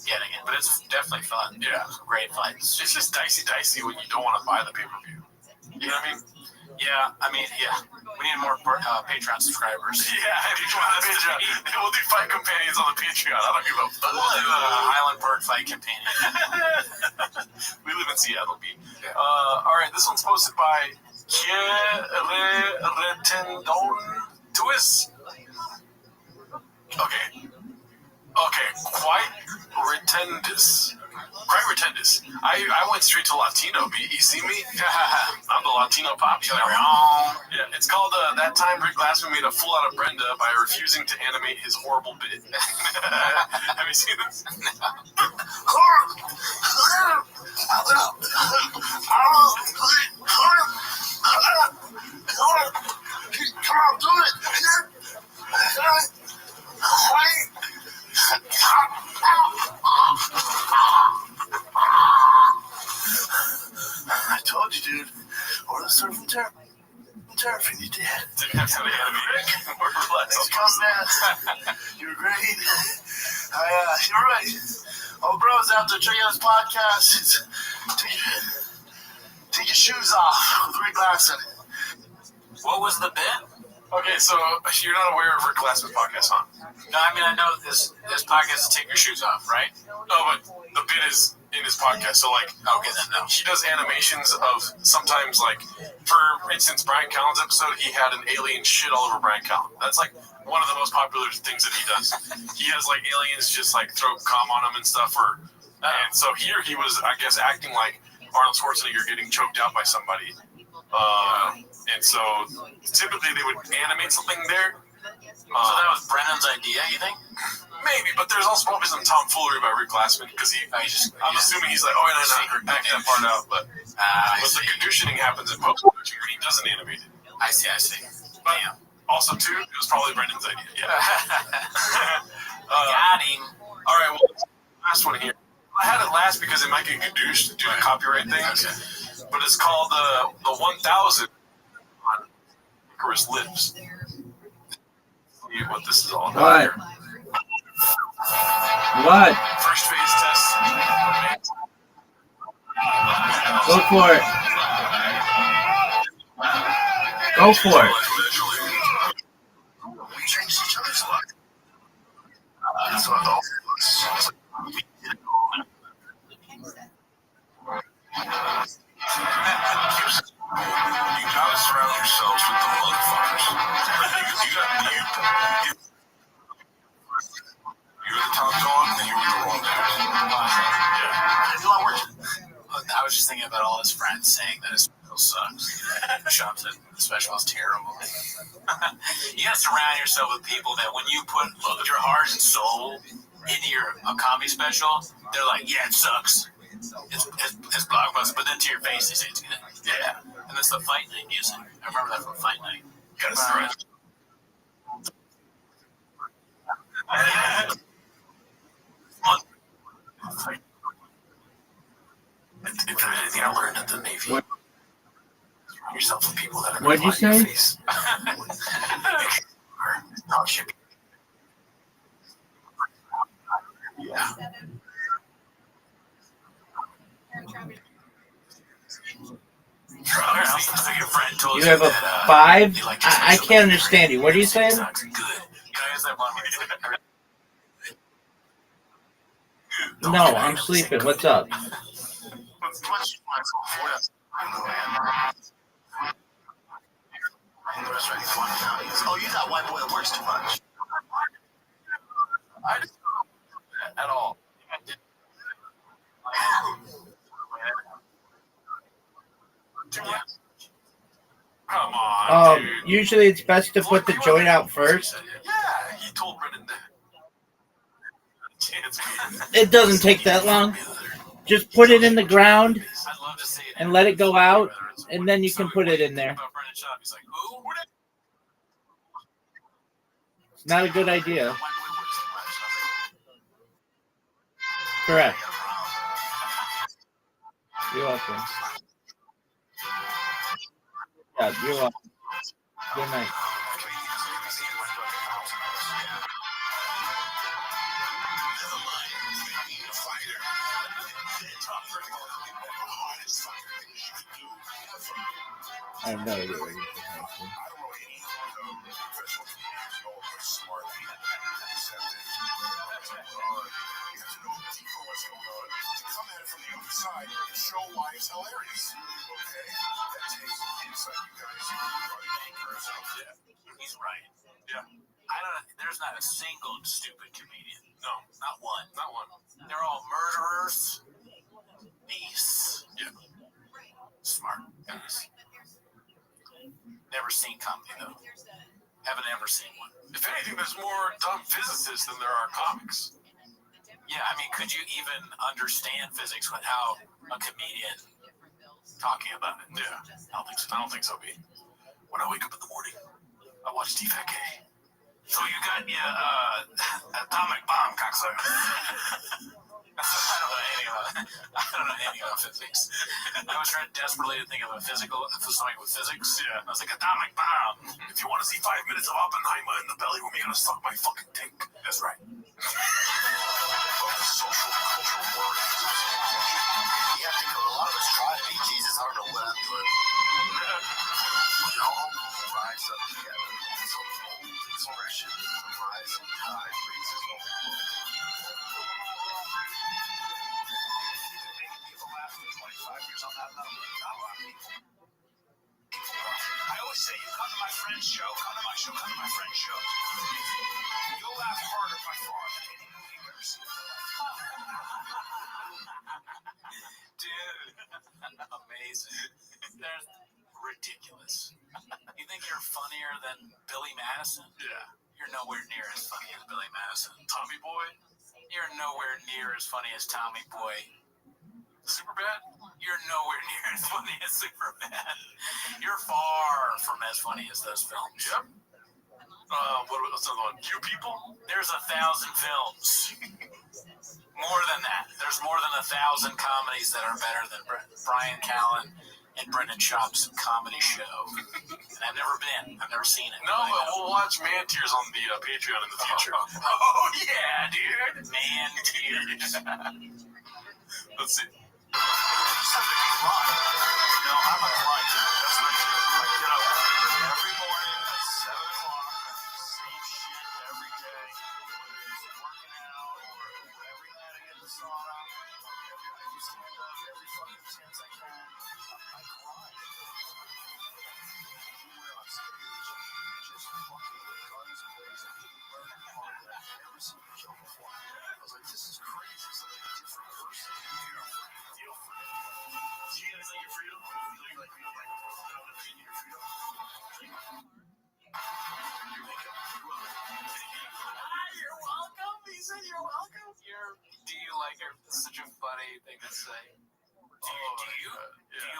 getting it, but it's definitely fun. Yeah, great fights. It's just dicey when you don't want to buy the pay-per-view. You know what I mean? Yeah, we need more Patreon subscribers. Yeah, if you want the Patreon, we'll do fight companions on the Patreon. I don't give a fuck. We'll do a Highland Park fight companion. We live in Seattle, B. All right, this one's posted by Retendon Twist. Okay, quite retendous. I went straight to Latino, B. You see me? I'm the Latino pop. Yeah, it's called That Time Rick Glassman Made a Fool Out of Brenda by refusing to animate his horrible bit. Have you seen this? Come on, do it. I told you, dude. Or the surf and turf. And you did. Didn't have to animate it. Thanks, man. You were great. You're right. All bros out there checking out this podcast. Take your shoes off with Rick Glassman. What was the bit? Okay, so you're not aware of Rick Glassman's podcast, huh? No, I know this podcast is Take Your Shoes Off, right? No, but the bit is in his podcast. So, like, okay, then no. He does animations of sometimes, like, for instance, Brian Callen's episode, he had an alien shit all over Brian Callen. That's, like, one of the most popular things that he does. He has, like, aliens just, like, throw cum on him and stuff. And so here he was, I guess, acting like Arnold Schwarzenegger getting choked out by somebody. And so typically they would animate something there. So that was Brennan's idea, you think? Maybe, but there's also probably some tomfoolery by Rick Glassman because I'm assuming he's like, oh, no, back that part out. But the conditioning happens in post-production when he doesn't animate it. I see. But also, too, it was probably Brendan's idea. Yeah. Got him. All right, well, last one here. I had it last because it might get gadoosh due to copyright things. Okay. But it's called the 1000 on Icarus Lives. See what this is all about. What? First phase test. Go for it. Go for it. We changed each other's luck. That's what all was. You gotta surround yourselves with the motherfuckers. You're the top dog, and you're with the wrong dude. I was just thinking about all his friends saying that his special sucks. Sean said the special is terrible. You gotta surround yourself with people that when you put your heart and soul into a comedy special, they're like, yeah, it sucks. It's blockbuster, but then to your face they say it's good. Yeah. And that's the Fight Night music. I remember that from Fight Night. Gotta surround. If there's anything I learned at the Navy, surround yourself with people that are What'd you say? Yeah. You have a 5? I can't understand you. What are you saying? No, I'm sleeping. What's up? Oh, you got white boy that works too much. I just don't at all. Come on, dude. Usually it's best to put the joint out first. Yeah, he told Brendan that. It doesn't take that long. Just put it in the ground and let it go out, and then you can put it in there. Not a good idea. Correct. You're welcome. Yeah, you're welcome. Good night. I have no idea what you're I don't know any professional comedians who are smart people. You have to know deeper what's going on to come at it from the other side and show why it's hilarious. Okay? That takes insight, you guys. Yeah, he's right. Yeah. There's not a single stupid comedian. No, not one. Not one. They're all murderers. Beasts. Yeah. Smart guys. Never seen comedy though. Haven't ever seen one. If anything, there's more dumb physicists than there are comics. Yeah, I mean, could you even understand physics with how a comedian talking about it? Yeah, I don't think so, B. When I wake up in the morning, I watch TFK. So you got your atomic bomb, cocksucker. I don't know any about physics. I was trying desperately to think of something with physics. Yeah. I was like, atomic bomb. If you want to see 5 minutes of Oppenheimer in the belly room, you gotta suck my fucking dick. That's right. Social cultural work. You have to go. A lot of us try to be Jesus. I don't know what I'm doing. We all rise up together. It's an old expression. Rising tide raises all boats. People laugh for 25 years on that level. Not a lot of people. I always say, you come to my friend's show, come to my show, come to my friend's show. You'll laugh harder by far than any movie you've ever seen. Dude, amazing. They're ridiculous. You think you're funnier than Billy Madison? Yeah. You're nowhere near as funny as Billy Madison. Tommy Boy? You're nowhere near as funny as Tommy Boy. Superbad? You're nowhere near as funny as Superman. You're far from as funny as those films. Yep. What's another one? You People? There's 1,000 films. More than that. There's more than 1,000 comedies that are better than Brian Callen and Brendan Schaub's comedy show. And I've never been. I've never seen it. No, but we'll watch Man Tears on the Patreon in the future. Oh yeah, dude. Man Tears. Let's see. You said that you cry. You know, I'm a cry too. That's what I do. I get up every morning at 7 o'clock. Same shit every day. Whether it's working out or every night I get the sauna. I just stand up every fucking chance I can. I cry. Anywhere on stage, just fucking guns blazing, burning hard. I've never seen a show before. I was like, this is crazy. It's like a different person. Do you guys like your freedom? Do you like being your freedom? You're welcome. He said you're welcome. Do you like it? It's such a funny thing to say. Do you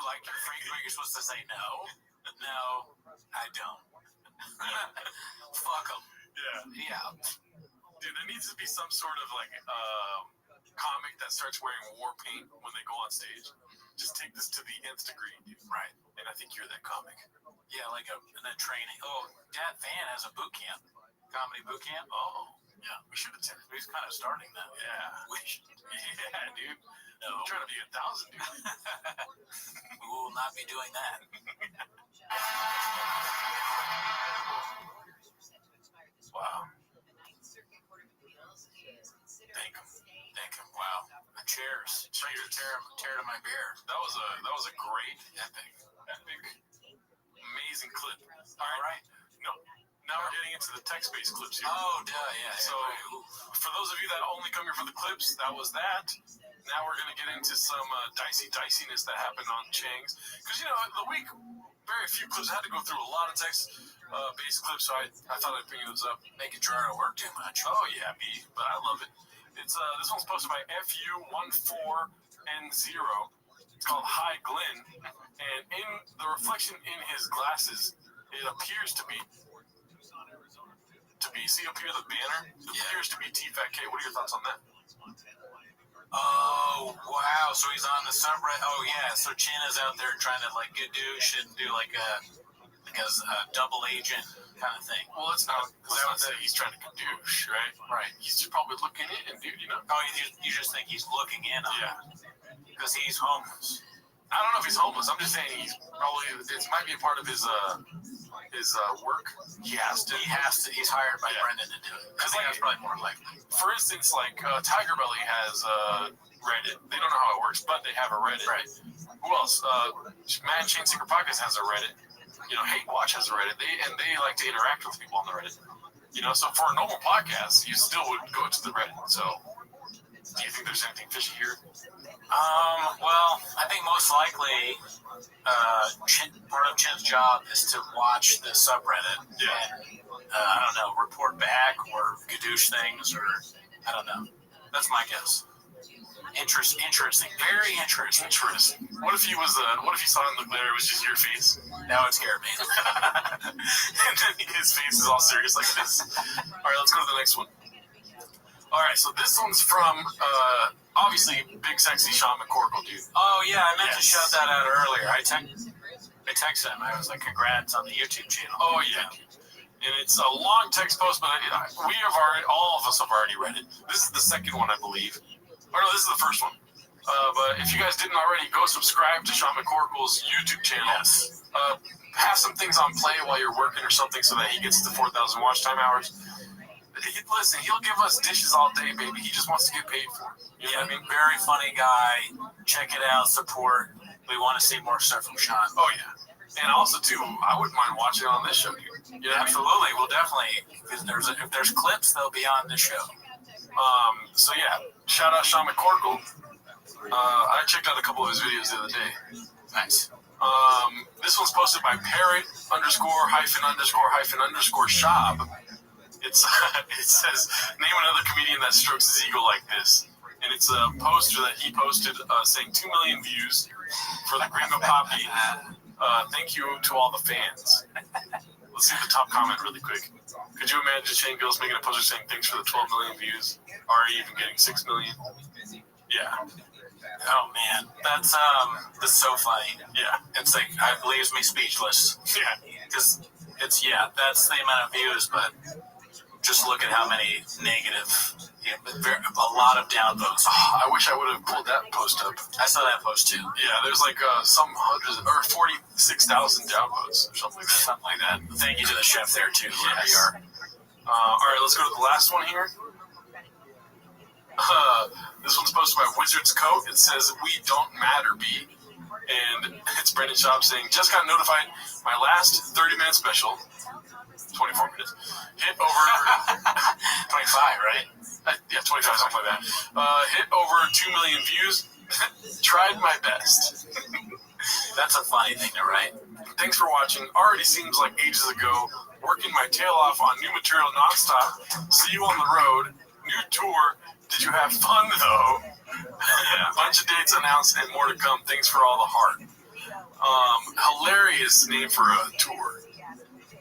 like your freedom? You're supposed to say no. No, I don't. Fuck them. Yeah. Dude, there needs to be some sort of like comic that starts wearing war paint when they go on stage. Just take this to the nth degree, dude. Right. And I think you're that comic. Yeah, like in a training. Oh, Dad Van has a boot camp. Comedy boot camp. Oh. Yeah, we should attend. He's kind of starting that. Yeah. We should. Yeah, dude. No. I'm trying to be 1,000, dude. We will not be doing that. Wow. Thank him. Wow. Cheers. Tear to my beer. That was a great, epic, amazing clip. All right. No. Now we're getting into the text-based clips here. Oh, duh, yeah. So, for those of you that only come here for the clips, that was that. Now we're going to get into some diciness that happened on Chang's. Because, the week, very few clips. I had to go through a lot of text-based clips, so I thought I'd bring those up. Making Gerardo work too much. Oh, yeah, but I love it. It's this one's posted by FU14N0. It's called Hi Glenn. And in the reflection in his glasses, it appears to be see up here the banner? It appears to be T-Fat-K. What are your thoughts on that? Oh, wow. So he's on the subreddit. Oh, yeah. So Chin is out there trying to, get douche and do, a double agent kind of thing. Well, let's not say he's trying to douche, right? Right. He's probably looking in, dude, Oh, you just think he's looking in on Yeah. Because he's homeless. I don't know if he's homeless. I'm just saying he's probably. It might be a part of his work. He has to. He's hired by Brendan to do it. I think that's probably more likely. For instance, like Tiger Belly has Reddit. They don't know how it works, but they have a Reddit. Right. Who else? Mad Chain Secret Podcast has a Reddit. Hate Watch has a Reddit. They like to interact with people on the Reddit. So for a normal podcast, you still would go to the Reddit. So, do you think there's anything fishy here? Well, I think most likely part of Chin's job is to watch the subreddit and, I don't know, report back or gadoosh things or, I don't know. That's my guess. Interesting. Very interesting. What if he was? What if he saw in the glare it was just your face? That would scare me. And then his face is all serious like this. All right, let's go to the next one. All right, so this one's from obviously big sexy Sean McCorkle, dude. Oh yeah, I meant to shout that out earlier. I texted him. I was like, "Congrats on the YouTube channel." Oh yeah. And it's a long text post, but all of us have already read it. This is the second one, I believe. Or no, this is the first one. But if you guys didn't already, go subscribe to Sean McCorkle's YouTube channel. Yes. Have some things on play while you're working or something so that he gets to 4,000 watch time hours. Listen, he'll give us dishes all day, baby. He just wants to get paid for it. You know what I mean? Very funny guy. Check it out. Support. We want to see more stuff from Sean. Oh, yeah. And also, too, I wouldn't mind watching it on this show, dude. You know Absolutely. We'll definitely. If there's clips, they'll be on this show. So, yeah. Shout out Sean McCorkle. I checked out a couple of his videos the other day. Nice. This one's posted by parrot ___ shop. It says, name another comedian that strokes his ego like this. And it's a poster that he posted saying 2 million views for the Gringo Poppy. Thank you to all the fans. Let's see the top comment really quick. Could you imagine Shane Gillis making a poster saying thanks for the 12 million views? Already even getting 6 million? Yeah. Oh man, that's so funny. Yeah. It's like, it leaves me speechless. Yeah. Because that's the amount of views, but just look at how many negative, a lot of downvotes. Oh, I wish I would have pulled that post up. I saw that post too. Yeah, there's like some hundreds or 46,000 downvotes or something like that. Something like that. Thank you to the chef there too. Yes. All right, let's go to the last one here. This one's posted by Wizard's Coat. It says, "We don't matter, B." And it's Brendan Schaub saying, "Just got notified my last 30-minute special, 24 minutes, hit over 25, right? Yeah, 25, something like that. Hit over 2 million views. Tried my best." That's a funny thing to write. Thanks for watching. Already seems like ages ago. Working my tail off on new material nonstop. See you on the road. New tour. Did you have fun though? Bunch of dates announced and more to come. Thanks for all the heart. Hilarious name for a tour.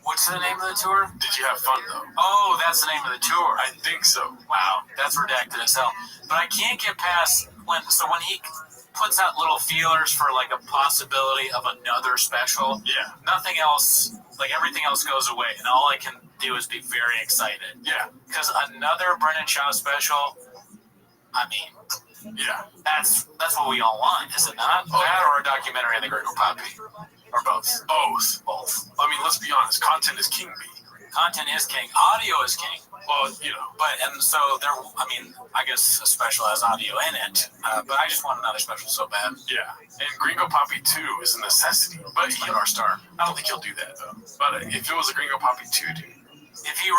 What's the name of the tour? Did you have fun though? Oh, that's the name of the tour. I think so. Wow, that's redacted as hell. But I can't get past when he puts out little feelers for like a possibility of another special. Yeah. Nothing else, like everything else goes away, and all I can do is be very excited. Yeah. Because another Brendan Schaub special, I mean, yeah, that's what we all want, is it not? Oh, that or a documentary on the Gringo Poppy, or both. Both. I mean, let's be honest. Content is king, B. Content is king. Audio is king. Well, and so I guess a special has audio in it, but I just want another special so bad. Yeah. And Gringo Poppy 2 is a necessity, but North Star. I don't think he'll do that though. But if it was a Gringo Poppy 2, dude. If he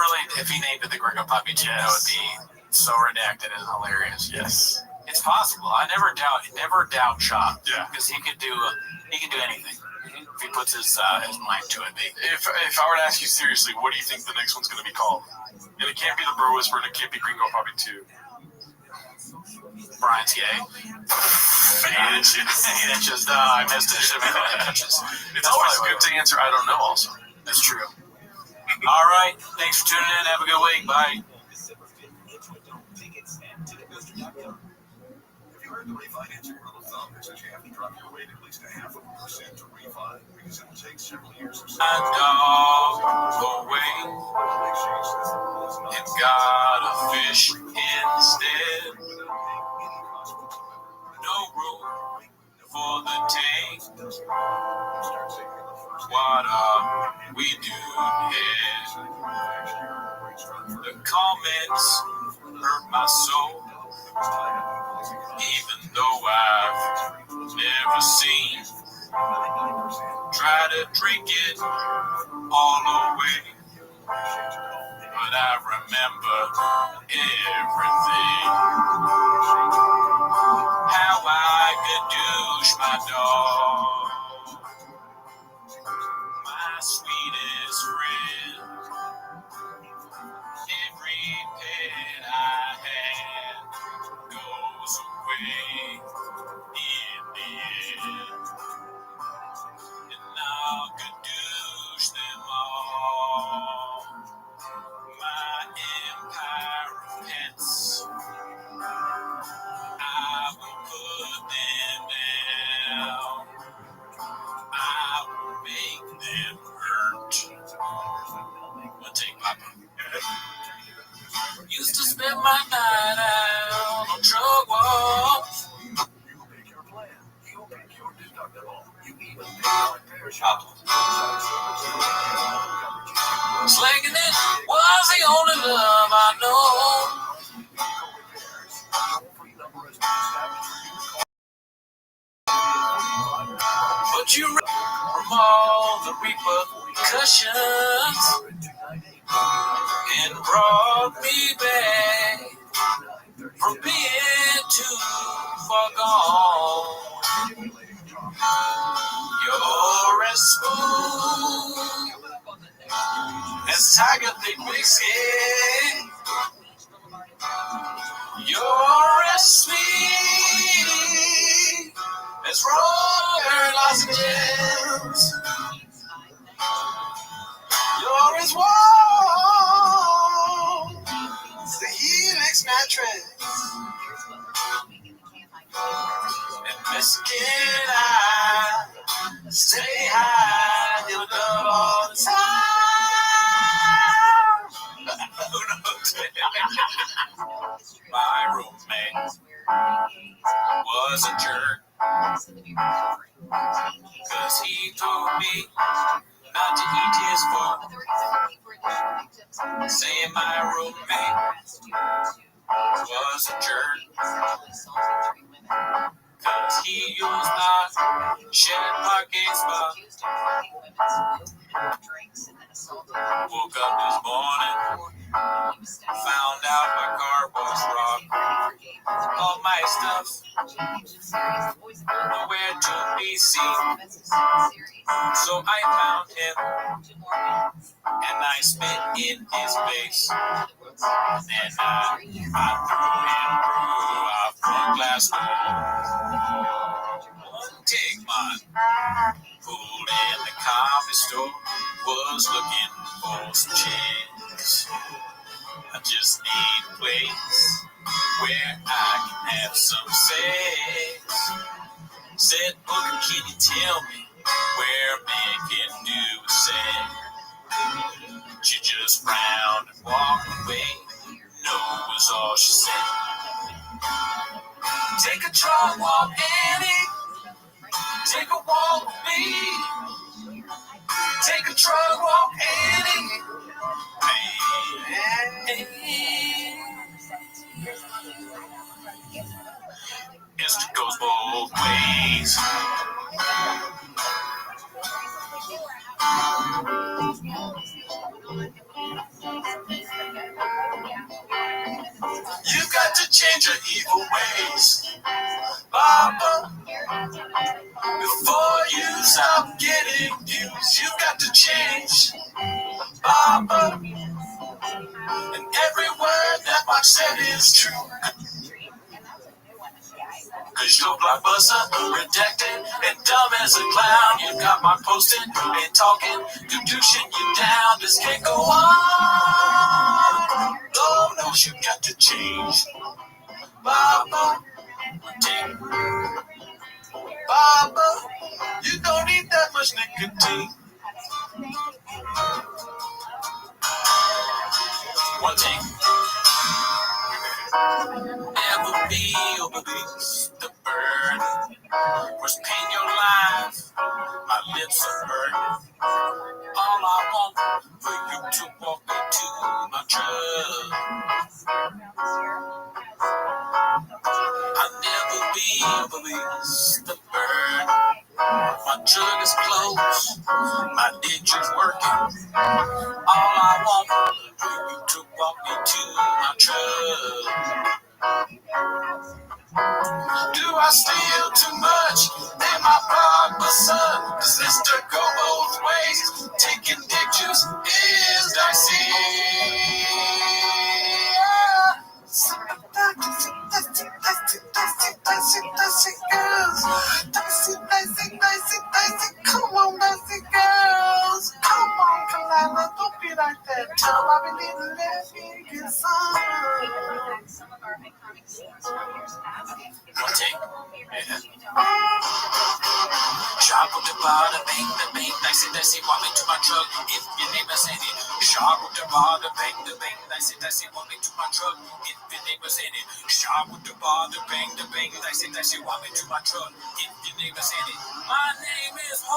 named it the Gringo Poppy 2, that would be so redacted and hilarious. Yes. It's possible. I never doubt Schaub. Yeah. Because he can do anything. If he puts his mind to it. If I were to ask you seriously, what do you think the next one's going to be called? And it can't be the Bro Whisper, and it can't be Gringo Poppy 2. Brian's gay. 8 inches. 8 inches. I missed it. Should have been 8 inches. It's always good to answer I don't know also. That's true. All right. Thanks for tuning in. Have a good week. Bye. Have you heard the refinancing rule of thumb that says you have to drop your rate at least 0.5% to refi because it will take several years of away and got a fish instead. No room for the take. we do it. The comments hurt my soul, even though I've never seen. Try to drink it all away, but I remember everything. How I could douche my dog, my sweetest friend. Every pet I had goes away in the end, and I'll douche them all. My empire of pets, I will put them down. I will make them hurt. One take, Papa. Used to spend my night out on drug walks. Slanging it was the only love I know. But you from all the repercussions and brought me back from being too far gone. You're as smooth as tiger thick whiskey. You're as sweet as raw lozenges. You're as warm as the Helix mattress. And Mexican, I stay high, you love all the time. My roommate was a jerk, 'cause he told me not to eat his food. Saying my roommate was a jerk, 'cause he used not shed parking spot. Woke up this morning, found out my car was robbed. All my stuff nowhere to be seen. So I found him and I spit in his face. And I threw him through a front glass door. One take man pulled in the coffee store, was looking for some chicks. I just need a place where I can have some sex. Said, Booker, can you tell me where a man can do sex? She just frowned and walked away. No was all she said. Take a truck walk, Annie. Take a walk with me. Take a truck walk, Annie. History goes both ways. You've got to change your evil ways, Papa. Before you stop getting views, you've got to change, Papa. And every word that Mark said is true. 'Cause you're blockbuster, redacted, and dumb as a clown. You got my posting and talking, douching you down. This can't go on. Lord knows you got to change, Papa. Papa, you don't need that much nicotine. One thing. Never be obese, the burden. Worst pain your life, my lips are burning. All I Dicey, come on, Dicey girls. Come on, Kalila, don't be like that. Tell Bobby Lee to let me get some. One take. Sharp with the bar, the bang, dicey, walk me to my truck. If your neighbor said it. Sharp with the bar, the bang, dicey, walk me to my truck. If your neighbor said it. Sharp with the bar, the bang, dicey, walk me to my truck. If your neighbor said it. My name is Ho.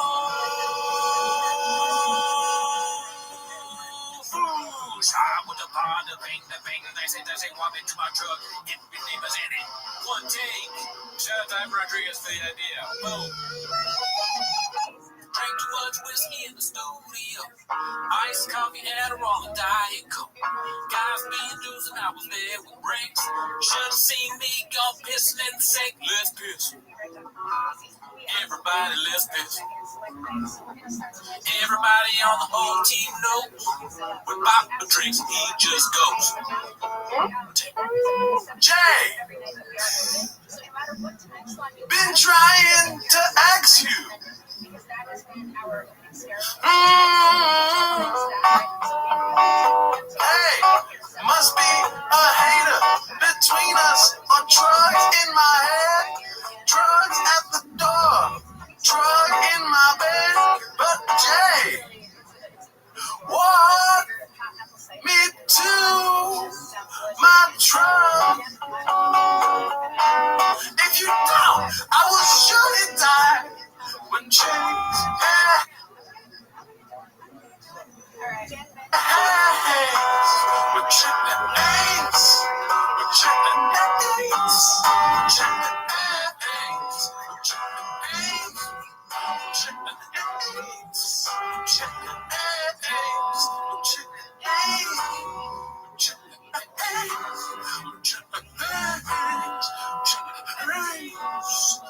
Sharp with the bar, the bang, dicey, walk me to my truck. If your neighbor said it. One take. Shout out Rodriguez for the idea. Boom. Drank too much whiskey in the studio. Iced coffee, Adderall, and Diet Coke. Guys being dudes and I was there with breaks. Should've seen me go pissing in the sink. Let's piss. Everybody, let's piss. Everybody on the whole team knows when Papa drinks, he just goes. Jay! Been trying to ask you. Hey, must be a hater between us or drugs in my head, drugs at the door, drug in my bed. But Jay, walk me to my truck. If you don't, I will surely die when chains. We're chipping eggs. We're chipping eggs. We're chipping eggs. We're chipping eggs. We're chipping eggs. We're chipping eggs. We're chipping eggs. We're chipping eggs. We're chipping eggs.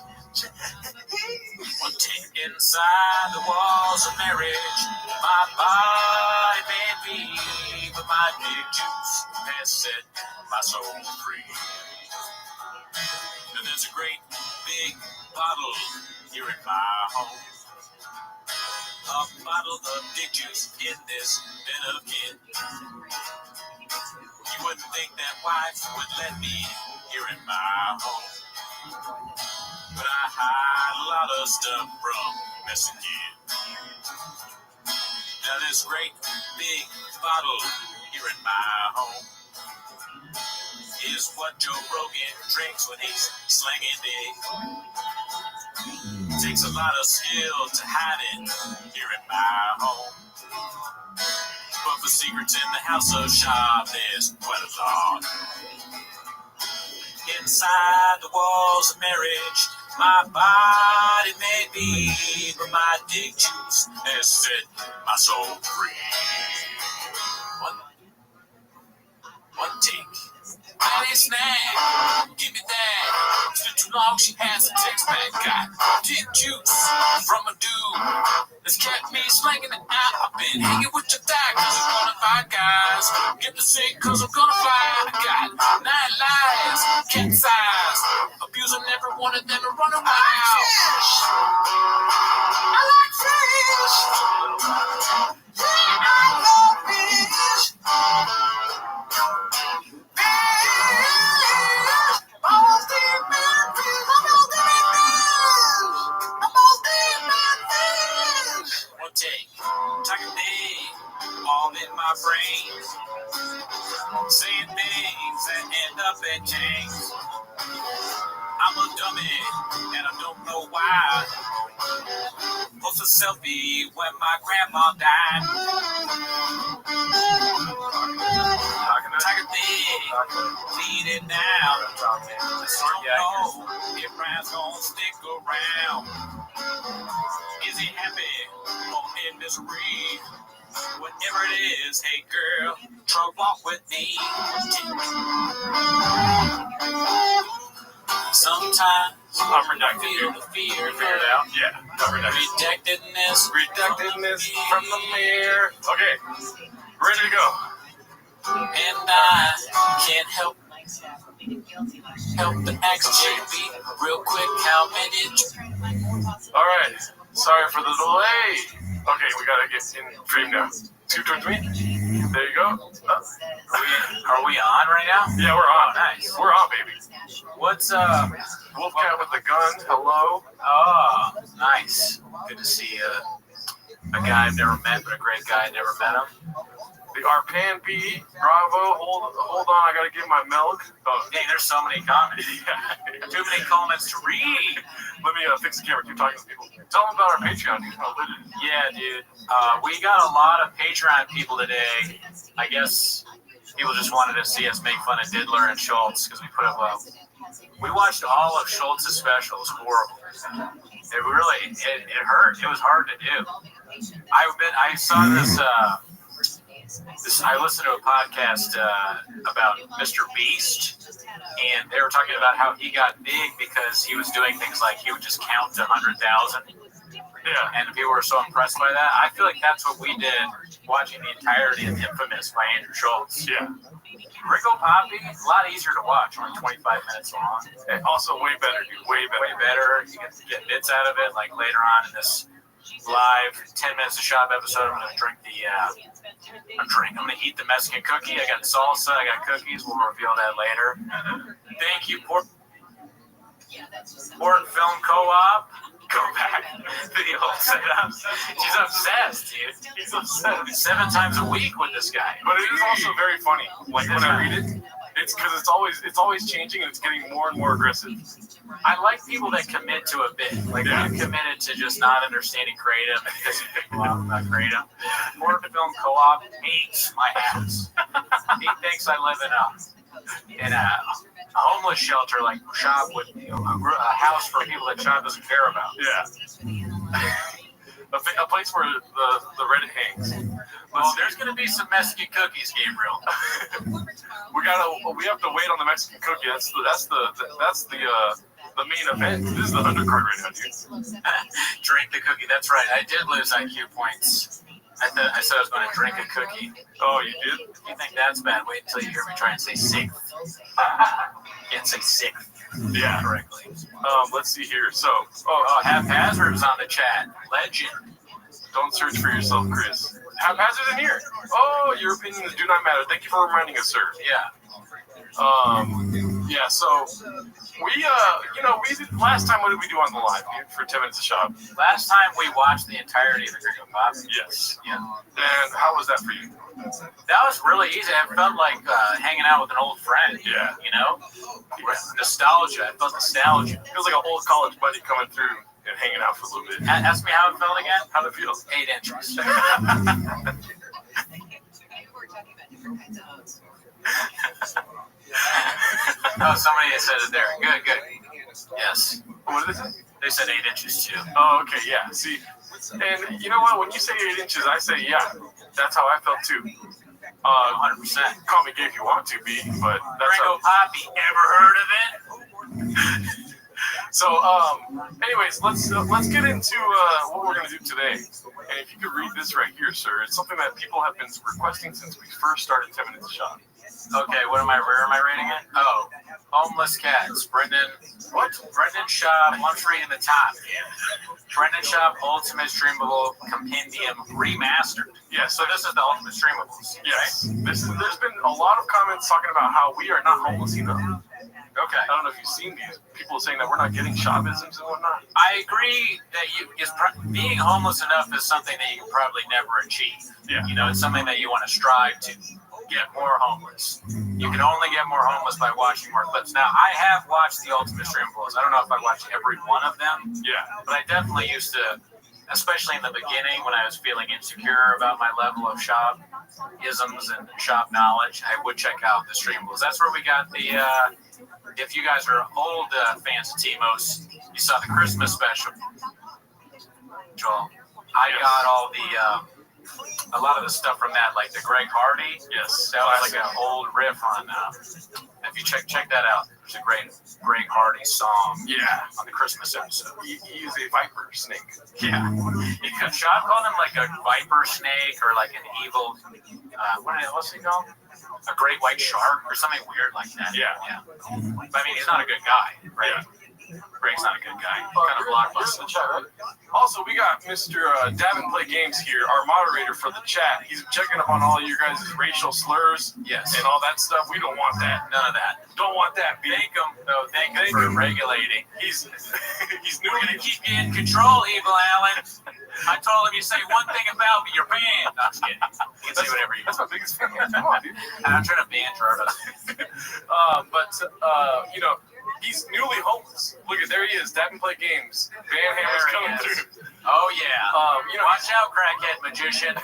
One take inside the walls of marriage. My body may be, but my big juice has set my soul free. And there's a great big bottle here in my home. A bottle of big juice in this bin of kid. You wouldn't think that wife would let me here in my home. But I hide a lot of stuff from messing kids. Now this great big bottle here in my home is what Joe Rogan drinks when he's slanging dick. Takes a lot of skill to hide it here in my home. But for secrets in the house of Shah, there's quite a lot. Inside the walls of marriage, my body may be, but my dick juice has set my soul free. One take. Daddy snack, give me that. It's been too long, she hasn't text back. Got dick juice from a dude that's kept me slanging it out. I've been hanging with your dad cause I'm gonna find guys. Get the sick cause I'm gonna fly. I got 9 lives, cat size. Abusing every one of them and running wild. I like fish. Yeah, I love fish. One take, talking big, all in my brain, saying things that end up at chains. I'm a dummy, and I don't know why. Post a selfie when my grandma died. Talking big, bleeding now. Just don't know if Brian's gonna stick around. Is he happy or in misery? Whatever it is, hey girl, try to walk with me. Sometimes I feel the fear. Figure it out. Yeah. Rejectedness from the mirror. Okay. Ready to go. And I can't help but ask JB real quick how many All right. Sorry for the delay. Okay, we gotta get in frame now. Scoot towards me. There you go. Are we on right now? Yeah, we're on. Oh, nice. We're on, baby. What's Wolfcat with the gun. Hello. Oh, nice. Good to see a guy I've never met, but a great guy. I never met him. The Arpan B. Bravo. Hold on. I gotta get my milk. Oh, Dang, there's so many comments. yeah. Too many comments to read. Let me fix the camera. Keep talking to people. Tell them about our Patreon, dude. How lit it is. Yeah, dude. We got a lot of Patreon people today. I guess people just wanted to see us make fun of Diddler and Schultz because we put up we watched all of Schultz's specials. Horrible. It really it hurt. It was hard to do. I saw this. I listened to a podcast about Mr. Beast, and they were talking about how he got big because he was doing things like he would just count to 100,000. Yeah. And people were so impressed by that. I feel like that's what we did watching the entirety of Infamous by Andrew Schultz. Yeah. Rico Poppy, a lot easier to watch, only 25 minutes long. And also way better, dude. Way better. Way better. You get bits out of it. Like later on in this live 10 minutes of shop episode, I'm going to drink I'm going to eat the Mexican cookie. I got salsa. I got cookies. We'll reveal that later. Thank you, Port Film Co-op. Go back. Video setup. She's obsessed, dude. She's obsessed. 7 times a week with this guy. But it is also very funny. Like when I read it, it's because it's always changing and it's getting more and more aggressive. I like people that commit to a bit. Like you committed to just not understanding Kratom and pissing people off about Kratom. Port Film Co-op hates my house. He thinks I live in a homeless shelter like Shop with a house for people that Shop doesn't care about. Yeah. A place where the Reddit hangs. Well, there's going to be some Mexican cookies, Gabriel. we have to wait on the Mexican cookie. That's the main event. This is the undercard right now, dude. Drink the cookie. That's right. I did lose IQ points. I said I was going to drink a cookie. Oh, you did? You think that's bad? Wait until you hear me try and say sixth. Can't say sixth. Yeah. Correctly. Let's see here. So, Haphazard's on the chat. Legend. Don't search for yourself, Chris. Haphazard's in here. Oh, your opinions do not matter. Thank you for reminding us, sir. Yeah. Yeah, so we did last time. What did we do on the live, dude, for 10 minutes of shop? Last time we watched the entirety of the Gringo Pop. Yes. Yeah. And how was that for you? That was really easy. I felt like hanging out with an old friend. Yeah. You know? Nostalgia. I felt nostalgia. It feels like an old college buddy coming through and hanging out for a little bit. Ask me how it felt again. How'd it feel? 8 inches. Oh, somebody said it there. Good. Yes. What did they say? They said 8 inches too. Oh, okay, yeah. See, and you know what? When you say 8 inches, I say, yeah, that's how I felt too. 100%. Call me gay if you want to be, but that's Gringo Poppy. Ever heard of it? So, anyways, let's get into what we're gonna do today. And if you could read this right here, sir, it's something that people have been requesting since we first started 10 minutes of shop. Okay, where am I rating it? Oh, homeless cats. Brendan Schaub, I'm reading the top. Brendan Schaub Ultimate Streamable Compendium Remastered. Yeah, So this is the Ultimate Streamables. yes, there's been a lot of comments talking about how we are not homeless enough. Okay. I don't know if you've seen these people saying that we're not getting shopisms and whatnot. I agree that being homeless enough is something that you can probably never achieve. Yeah. You know, it's something that you want to strive to get more homeless. You can only get more homeless by watching more clips. Now, I have watched the Ultimate Streamables. I don't know if I watched every one of them. Yeah. But I definitely used to, especially in the beginning when I was feeling insecure about my level of shop isms and shop knowledge, I would check out the Streamables. That's where we got the, if you guys are old fans of Timos, you saw the Christmas special. I got all a lot of the stuff from that, like the Greg Hardy. Yes. That was like an old riff on, if you check that out, there's a great Greg Hardy song. Yeah. On the Christmas episode. He is a viper snake. Yeah. Sean called him like a viper snake or like an evil, what's he called? A great white shark or something weird like that. Yeah. But I mean, he's not a good guy, right? Yeah. Greg's not a good guy. Kind of blocked us in the chat, right? Also, we got Mr. Davin Play Games here, our moderator for the chat. He's checking up on all your guys' racial slurs and all that stuff. We don't want that. None of that. Don't want that. Thank him. No, thank him for regulating. He's new. We're going to keep you in control, Evil Allen. I told him, you say one thing about me, you're banned. No, I'm just kidding. You can say whatever you want. That's my biggest fan. Come on, dude. I'm trying to ban Gerardo. You know, he's newly homeless. Look at, there he is. Davin Play Games. Van Hammer's coming through. Oh, yeah. You know, watch out, crackhead magician.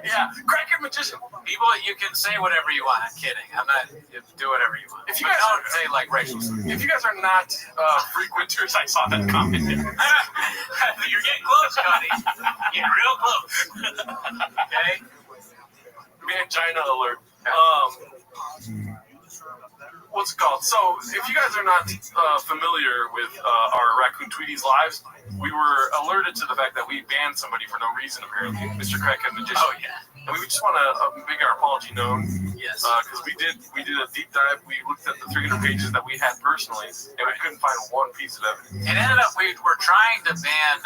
Yeah, crackhead magician. People, you can say whatever you want. I'm kidding. I'm not. Do whatever you want. If you guys don't say like racial slurs. If you guys are not frequenters, I saw that comment. You're getting close, Cody. Getting real close. Okay. Mangina alert. What's it called? So, if you guys are not familiar with our Raccoon Tweeties lives, we were alerted to the fact that we banned somebody for no reason, apparently, Mr. Crackhead Magician. Oh, yeah. And we just want to make our apology known. Yes. Because we did a deep dive. We looked at the 300 pages that we had personally, and we couldn't find one piece of evidence. It ended up we were trying to ban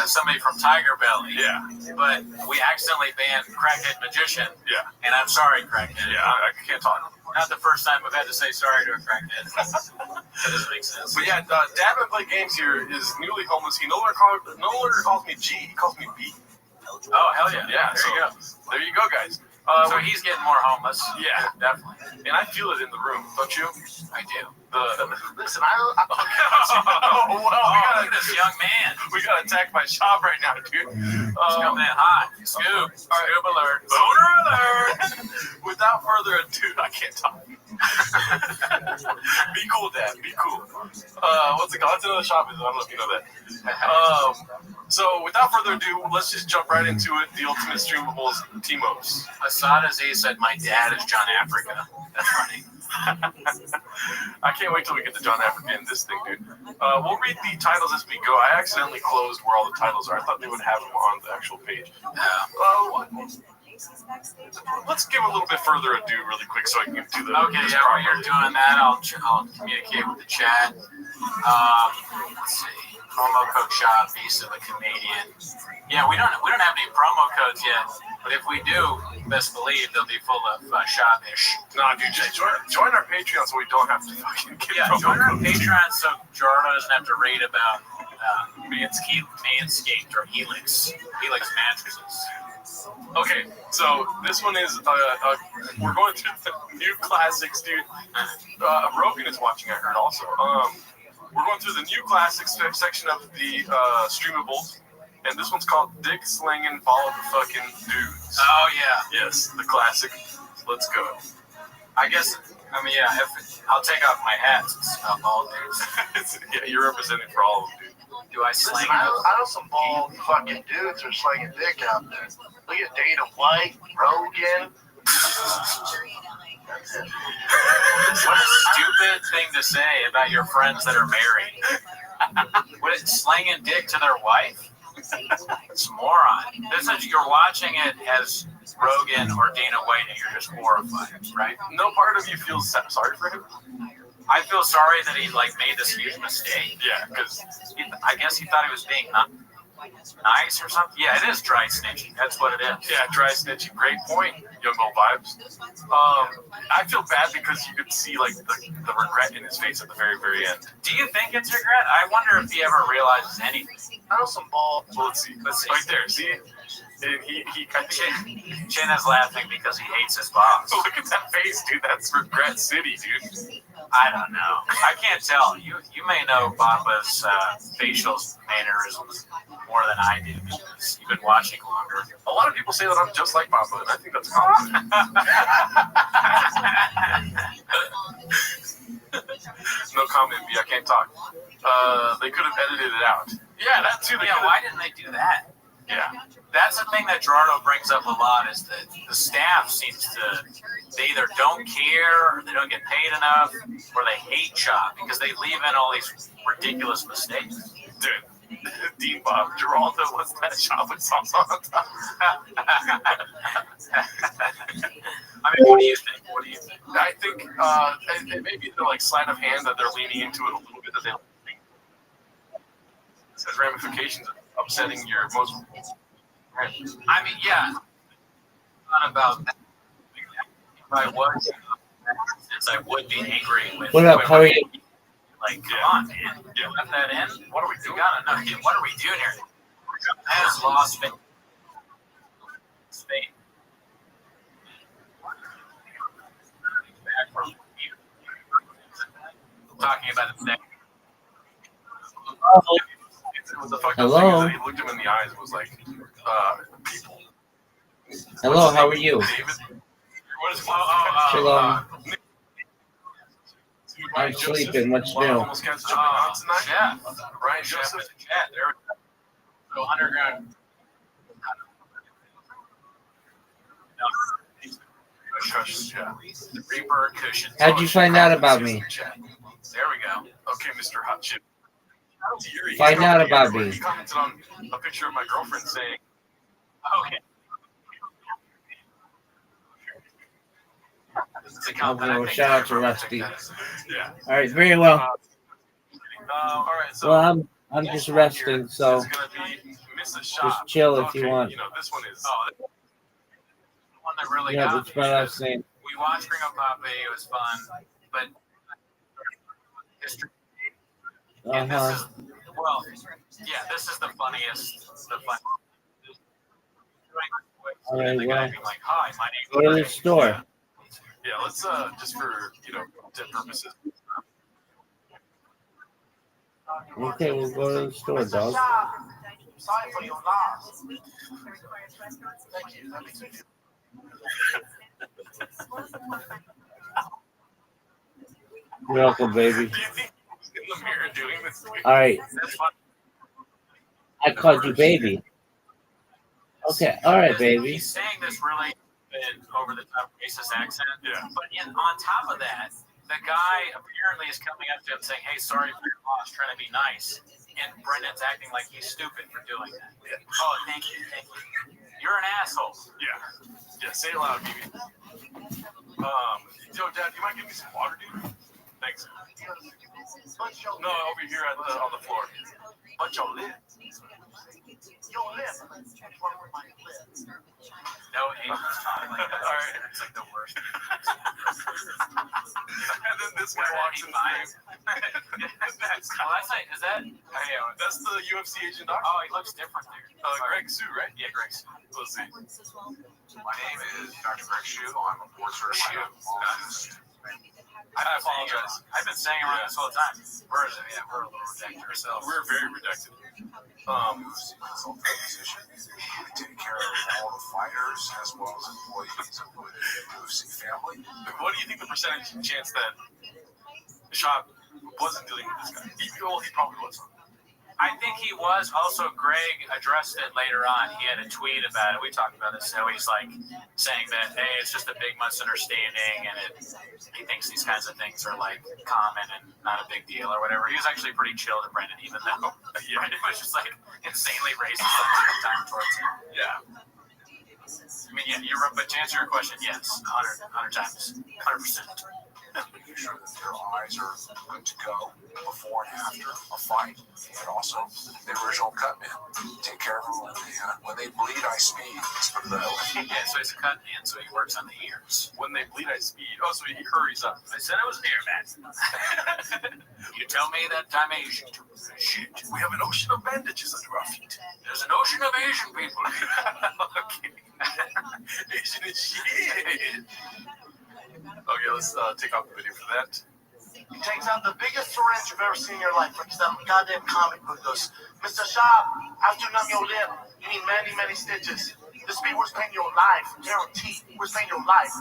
somebody from Tiger Belly. Yeah. But we accidentally banned Crackhead Magician. Yeah. And I'm sorry, Crackhead. Yeah, I can't talk. Not the first time I've had to say sorry to a crackhead. That doesn't make sense. But yeah, Davin Play Games here is newly homeless. He no longer calls me G. He calls me B. Oh, hell yeah. Yeah, There you go. There you go, guys. So he's getting more homeless. Yeah, definitely. And I feel it in the room, don't you? I do. Listen, oh, well, look at this young man. We got attacked by Shab right now, dude. He's coming in hot. Scoop. Scoop alert. Boner alert. Without further ado, I can't talk. Be cool, Dad. Be cool. What's it called? That's another shop. I don't know if you know that. So, without further ado, let's just jump right into it. The Ultimate Streamables Team-Ups. Assad Aziz said, my dad is John Africa. That's funny. I can't wait till we get to John Africa in this thing, dude. We'll read the titles as we go. I accidentally closed where all the titles are. I thought they would have them on the actual page. Let's give a little bit further ado really quick so I can do the... Okay, yeah, while you're doing that, I'll communicate with the chat. Let's see. Promo code SHOP, Visa, the Canadian. Yeah, we don't have any promo codes yet, but if we do, best believe they'll be full of shop-ish. Nah, dude, just join our Patreon so we don't have to fucking get promo join our codes. Patreon so Gerardo doesn't have to read about Manscaped or Helix mattresses. Okay, so this one is we're going through the new classics, dude. Rogan is watching, I heard also. We're going through the new classics section of the Streamables, and this one's called Dick Slinging Ball of the Fucking Dudes. Oh yeah, yes, the classic. Let's go. I guess. I mean, yeah. I'll take off my hat. It's about bald dudes. Yeah, you're representing for all of them, dude. Do I sling? I know some bald fucking dudes are slinging dick out there. Look at Dana White, Rogan. What a stupid thing to say about your friends that are married. What is slinging dick to their wife? It's a moron. This is you're watching it as Rogan or Dana White and you're just horrified, right? No part of you feels sorry for him. I feel sorry that he made this huge mistake. Yeah, because I guess he thought he was being nice or something. Yeah, it is dry snitching. That's what it is. Yeah, dry snitching. Great point, Young Old Vibes. I feel bad because you could see the regret in his face at the very, very end. Do you think it's regret? I wonder if he ever realizes anything. I know some bald. Well, let's see. Right there. See. And Chin is laughing because he hates his boss. Look at that face, dude. That's regret city, dude. I don't know. I can't tell. You may know Bapa's facial mannerisms more than I do because you've been watching longer. A lot of people say that I'm just like Bapa, and I think that's common. No comment, B. I can't talk. They could have edited it out. Yeah, that too. Yeah, why didn't they do that? Yeah. That's the thing that Gerardo brings up a lot is that the staff seems to, they either don't care, or they don't get paid enough, or they hate Chop because they leave in all these ridiculous mistakes. Dude, Dean Bob, Geraldo, what's that chocolate sauce on top? I mean, what do you think? I think maybe the sleight of hand that they're leaning into it a little bit. that they this has ramifications of upsetting your most. I mean, yeah. Not about that. If I was, since I would be angry with. What up? How are you? Like, come on, man. You left that in. What are we doing? Gotta know. What are we doing here? Has lost faith. Talking about the next. The fucked up Hello. thing is that he looked him in the eyes and was like, people. Hello, how are you? David? What is Shalom. I'm sleeping. What's new? Almost got jumping on tonight. Yeah. Ryan Joseph. Yeah, there we go. Underground. Yeah. The repercussions. How'd you find out about me? There we go. Okay, Mr. Hot Chip. Find out about me. He commented on a picture of my girlfriend saying, Okay. Okay, well, shout out to Rusty. yeah. All right, very well. All right, so Well, I'm just resting, so it's gonna be Miss a just Shop. chill if you Okay, want. You know, this one is. The one that really Yeah, got that's me what I is was saying. we watched Ring of Poppy. It was fun, but history. And this is well, yeah. This is the funniest. The fun. All right, well, Being like, "Hi, my name." go to the store. Yeah, let's just for content purposes. Okay, we'll go to the store, dog. Sorry for your loss. Thank you. That makes me feel. You're welcome, baby. Do you think he's in the mirror doing this? All right, That's fun. I called you baby. Okay, all right, baby. He's saying this really over the top racist accent. Yeah. But on top of that, the guy apparently is coming up to him saying, "Hey, sorry for your loss," trying to be nice. And Brendan's acting like he's stupid for doing that. Yeah. Oh, thank you. You're an asshole. Yeah. Yeah, say it loud, baby. Yo, Dad, you might give me some water, dude? Thanks. No, over here on the floor. But your lip. Your lip. One with my lip. No, Asians talking like that. All right. It's like the worst. And then this guy walks in by. Well, that's like, is that? That's the UFC agent doctor. Oh, he looks different there. Greg Sue, right? Yeah, Greg Sue. Let's see. My name is Dr. Greg Shu. I'm a board certified ophthalmologist. I apologize. I've been saying around this whole time. We're a little redacted ourselves. We're very redacted. Consultant physician. I take care of all the fighters as well as employees of the UFC family. What do you think the percentage chance that the shop wasn't dealing with this guy? He probably was. I think he was. Also, Greg addressed it later on. He had a tweet about it. We talked about this. So he's like saying that, hey, it's just a big misunderstanding, and he thinks these kinds of things are like common and not a big deal or whatever. He was actually pretty chill to Brendan, even though Brendan was just like insanely racist all the time towards him. Yeah. I mean, yeah, but to answer your question, yes, 100 times, 100%. Making sure that their eyes are good to go before and after a fight, and also the original cut man. Take care of them when they bleed. I speed. Let's put it that way. Yeah, so he's a cut man, so he works on the ears. When they bleed, I speed. Oh, so he hurries up. I said it was an ear man. You tell me that I'm Asian. Shit, we have an ocean of bandages under our feet. There's an ocean of Asian people. Okay. Asian is shit. Okay, let's take off the video for that. He takes out the biggest syringe you've ever seen in your life, like some goddamn comic book. Goes, Mr. Shop, after you numb your lip, you need many, many stitches. This people is paying your life, guaranteed. We're paying your life.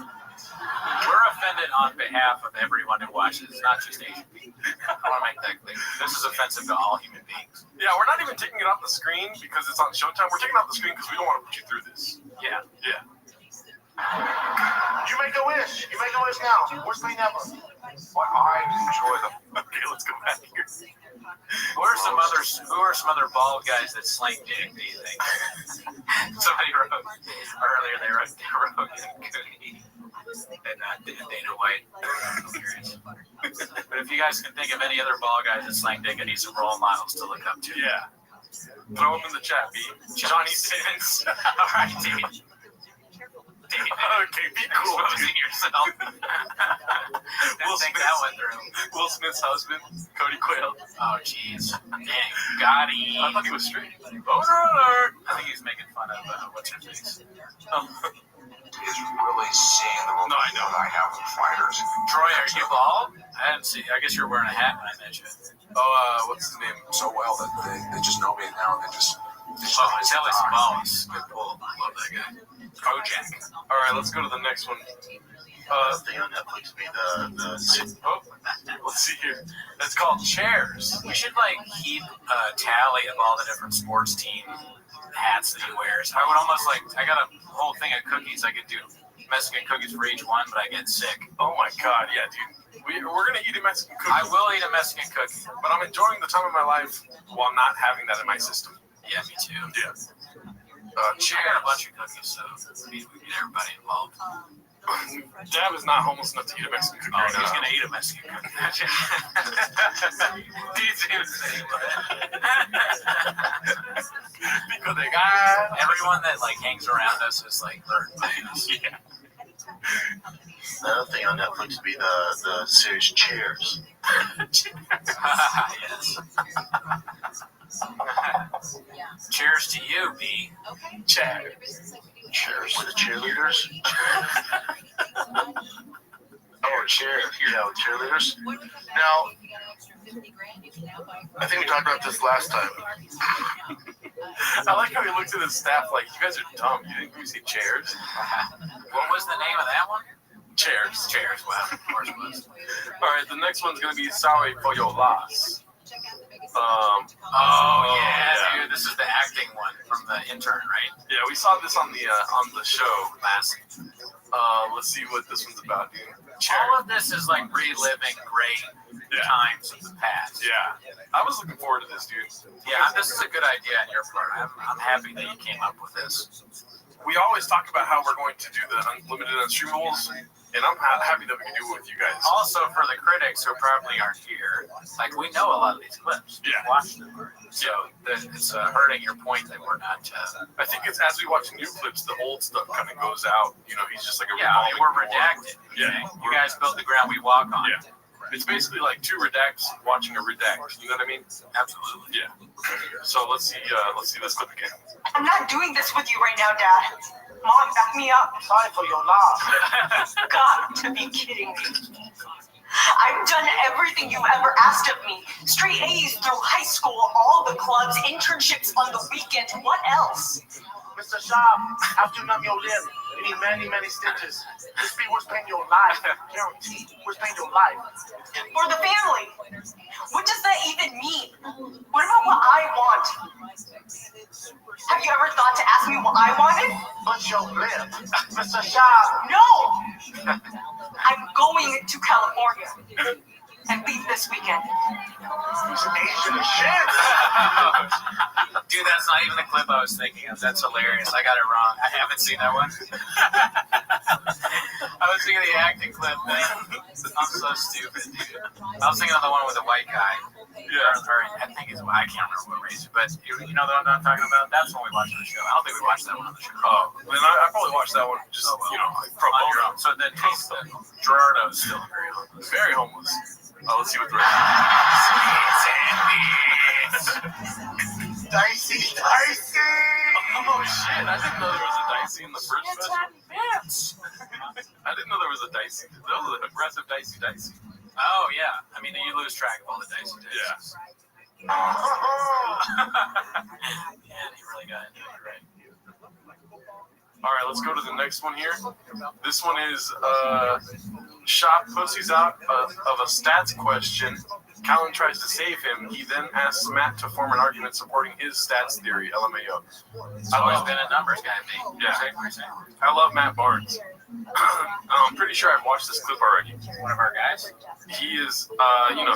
We're offended on behalf of everyone who watches, not just Asian people. I want to make that clear. This is offensive to all human beings. Yeah, we're not even taking it off the screen because it's on Showtime. We're taking it off the screen because we don't want to put you through this. Yeah. Yeah. You make a wish. You make a wish now. Worst thing ever. But I enjoy them. Okay, let's go back here. Who are some other bald guys that slang dick, do you think? Somebody wrote earlier, they wrote Cooney. Dana White. I'm curious. But if you guys can think of any other ball guys that slang dick, I need some role models to look up to. Yeah. Throw them in the chat, B. Johnny Sins. All right, David. Okay, be cool. Exposing yourself. Will Smith's husband, Cody Quayle. Oh, jeez. Dang, got him. I thought he was straight. Voter alert! I think he's making fun of what's her face. Is really seeing the momentum I have with fighters. Troy, are you bald? I didn't see. I guess you were wearing a hat when I met you. What's his name? So well that they just know me now. They just it's Ellie Savalas. Good pull. Love that guy. Kojak. All right, let's go to the next one. Thing on Netflix be the Let's see here. It's called Chairs. We should keep a tally of all the different sports team hats that he wears. I would almost I got a whole thing of cookies. I could do Mexican cookies for each one, but I get sick. Oh my god, yeah, dude. We're gonna eat a Mexican cookie. I will eat a Mexican cookie, but I'm enjoying the time of my life while not having that in my system. Yeah, me too. Yeah. I got a bunch of cookies, so we get everybody involved. Dab is not homeless enough to eat a Mexican cookie. Oh, right he's now. gonna eat a Mexican cookie. Everyone that hangs around us is hurt by us. Yeah. The other thing on Netflix be the series Cheers. Yes. Cheers to you, B. Cheers. Cheers with the cheerleaders. Oh, cheers. Yeah, with cheerleaders. Now, I think we talked about this last time. I like how he looked at his staff like, you guys are dumb. You didn't see chairs. What was the name of that one? Chairs. Chairs. Well, of course it was. All right, the next one's going to be Sorry for Your Loss. Dude, this is the acting one from the intern, right? Yeah, we saw this on the show last. Let's see what this one's about, dude. All of this is reliving great times of the past. Yeah, I was looking forward to this, dude. Yeah, this is a good idea on your part. I'm happy that you came up with this. We always talk about how we're going to do the unlimited unstreamables, and I'm happy that we can do it with you guys. Also, for the critics who probably aren't here, we know a lot of these clips. Yeah. We watched them. So it's hurting your point that we're not. I think it's as we watch new clips, the old stuff kind of goes out. He's just like a we're redacted. Yeah. You guys built the ground we walk on. Yeah. It's basically like two redacts watching a redact. You know what I mean? Absolutely. Yeah. So let's see this clip again. I'm not doing this with you right now, Dad. Mom, back me up. Sorry for your loss. Got to be kidding me. I've done everything you've ever asked of me. Straight A's through high school, all the clubs, internships on the weekend. What else? Mr. Sharp, after numb your lip, you need many, many stitches. This be what's paying your life. Guaranteed. What's paying your life. For the family. What does that even mean? What about what I want? Have you ever thought to ask me what I wanted? What's your lip? Mr. Sharp. No! I'm going to California. And leave this weekend. Asian as shit. Dude, that's not even the clip I was thinking of. That's hilarious. I got it wrong. I haven't seen that one. I was thinking of the acting clip, man. I'm so stupid, dude. I was thinking of the one with the white guy. Yeah. I think it's, I can't remember what race, but you know the one I'm talking about? That's when we watched the show. I don't think we watched that one on the show. Oh, then I probably watched that one just, pro bono. So then Gerardo is still very homeless. Very homeless. Let's see what the rest Dicey, dicey! Oh shit, I didn't know there was a dicey in the first special. I didn't know there was a dicey. That was an aggressive dicey. Oh yeah. I mean, you lose track of all the dicey. Yeah. Man, he really got into it, right? All right, let's go to the next one here. This one is Shop pussies out of a stats question. Callan tries to save him. He then asks Matt to form an argument supporting his stats theory, LMAO. He's always been a numbers guy, me. Yeah. I love Matt Barnes. I'm pretty sure I've watched this clip already. One of our guys? He is,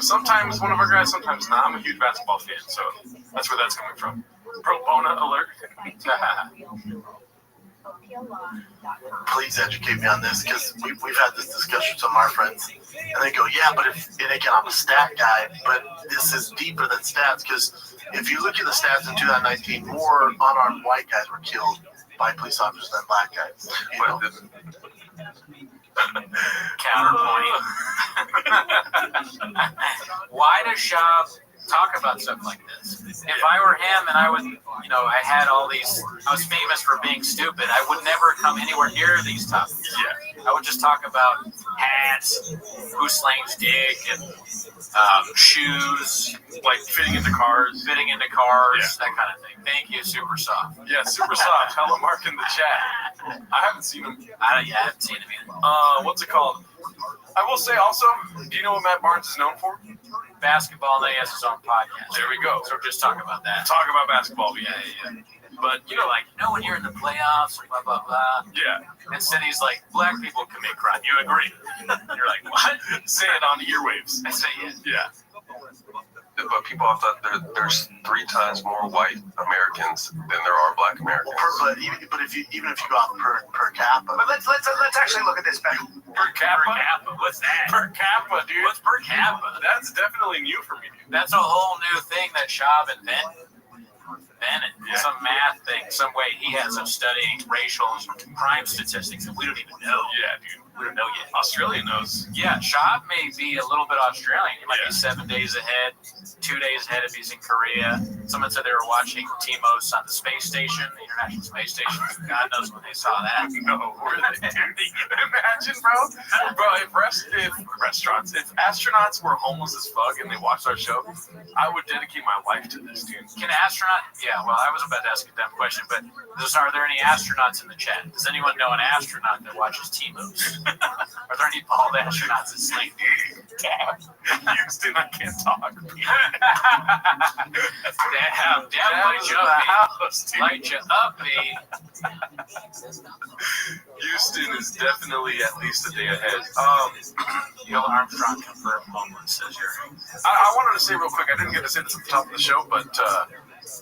sometimes one of our guys, sometimes not. I'm a huge basketball fan, so that's where that's coming from. Pro bono alert. Please educate me on this, because we've had this discussion with some of our friends, and they go, yeah, but and again, I'm a stat guy, but this is deeper than stats, because if you look at the stats in 2019, more unarmed white guys were killed by police officers than black guys. Counterpoint. Why does Shab talk about stuff like this? If I were him and I was, I had all these, I was famous for being stupid, I would never come anywhere near these topics. Yeah. I would just talk about hats, who slangs dick, and shoes, like fitting into cars, that kind of thing. Thank you, Super Soft. Yeah, Super Soft. Hello, Mark in the chat. I haven't seen him. I haven't seen him either. What's it called? I will say also, do you know what Matt Barnes is known for? Basketball, and he has his own podcast. There we go. So just talk about that. Talk about basketball. Yeah. But, when you're in the playoffs, blah, blah, blah. Yeah. Instead, he's like, black people commit crime. You agree? You're like, what? Say it on the earwaves. I say it. Yeah. But people have thought there's 3 times more white Americans than there are black Americans. But if you go out per capita. But let's actually look at this better. Per capita? What's that? Per capita, dude. What's per capita? That's definitely new for me, dude. That's a whole new thing that Shab invented. Some math thing, some way he has of studying racial crime statistics that we don't even know. Yeah, dude. We don't know yet. Australia knows. Yeah, Shab may be a little bit Australian. He might be 7 days ahead, 2 days ahead if he's in Korea. Someone said they were watching Timos on the space station, the International Space Station. God knows when they saw that. No, were they? Imagine, bro. If astronauts were homeless as fuck and they watched our show, I would dedicate my life to this, dude. Can astronauts? Yeah, well, I was about to ask a dumb question, but are there any astronauts in the chat? Does anyone know an astronaut that watches Timos? Are there any bald astronauts that sleep? Houston, I can't talk. Damn, light you up, me. Houston is definitely at least a day ahead. Neil Armstrong confirmed homeless, says Jerry. I wanted to say real quick, I didn't get to say this at the top of the show, but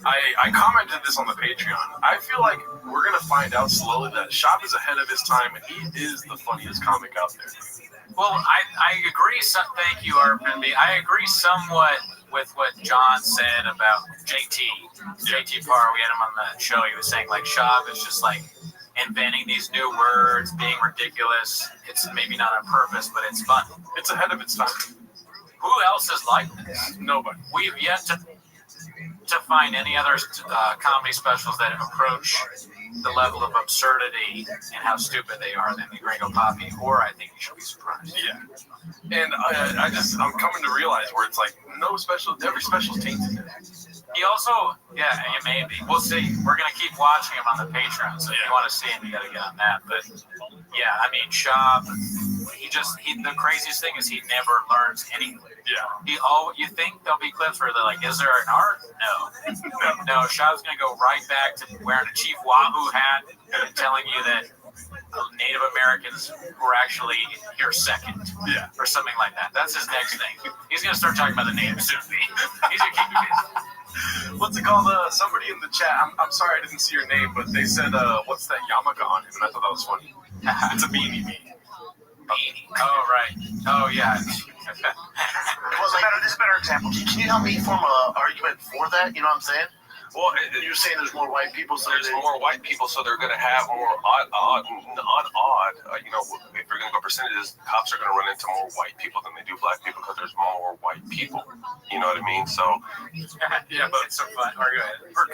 I commented this on the Patreon. I feel like we're going to find out slowly that Shab is ahead of his time, and he is the funniest comic out there. Well, I agree. Thank you, RPNB. I agree somewhat with what John said about JT Parr. We had him on the show. He was saying, like, Shab is just, like, inventing these new words, being ridiculous. It's maybe not on purpose, but it's fun. It's ahead of its time. Who else is like this? Nobody. We've yet to find any other comedy specials that approach the level of absurdity and how stupid they are than the Gringo Poppy, or I think you should be surprised. Yeah. And I'm coming to realize where it's like, every special's tainted. He also, maybe. We'll see. We're going to keep watching him on the Patreon, so if you want to see him, you got to get on that. But, yeah, I mean, Shab, the craziest thing is he never learns anything. Yeah. You think there'll be clips where they're like, is there an art? No. Shab's going to go right back to wearing a Chief Wahoo hat and telling you that Native Americans were actually here second. Yeah. Or something like that. That's his next thing. He's going to start talking about the Native Sufi. He's going to keep it busy. What's it called? Somebody in the chat, I'm sorry I didn't see your name, but they said, what's that yarmulke on him? And I thought that was funny. It's a beanie. Oh, right. Oh, yeah. This is a better example. Can you help me form an argument for that? You know what I'm saying? Well, you're saying there's more white people, so there's more white people, so they're going to have more odd. If you're going to go percentages, cops are going to run into more white people than they do black people because there's more white people. You know what I mean? So, yeah, but it's so fun. Or go ahead. Per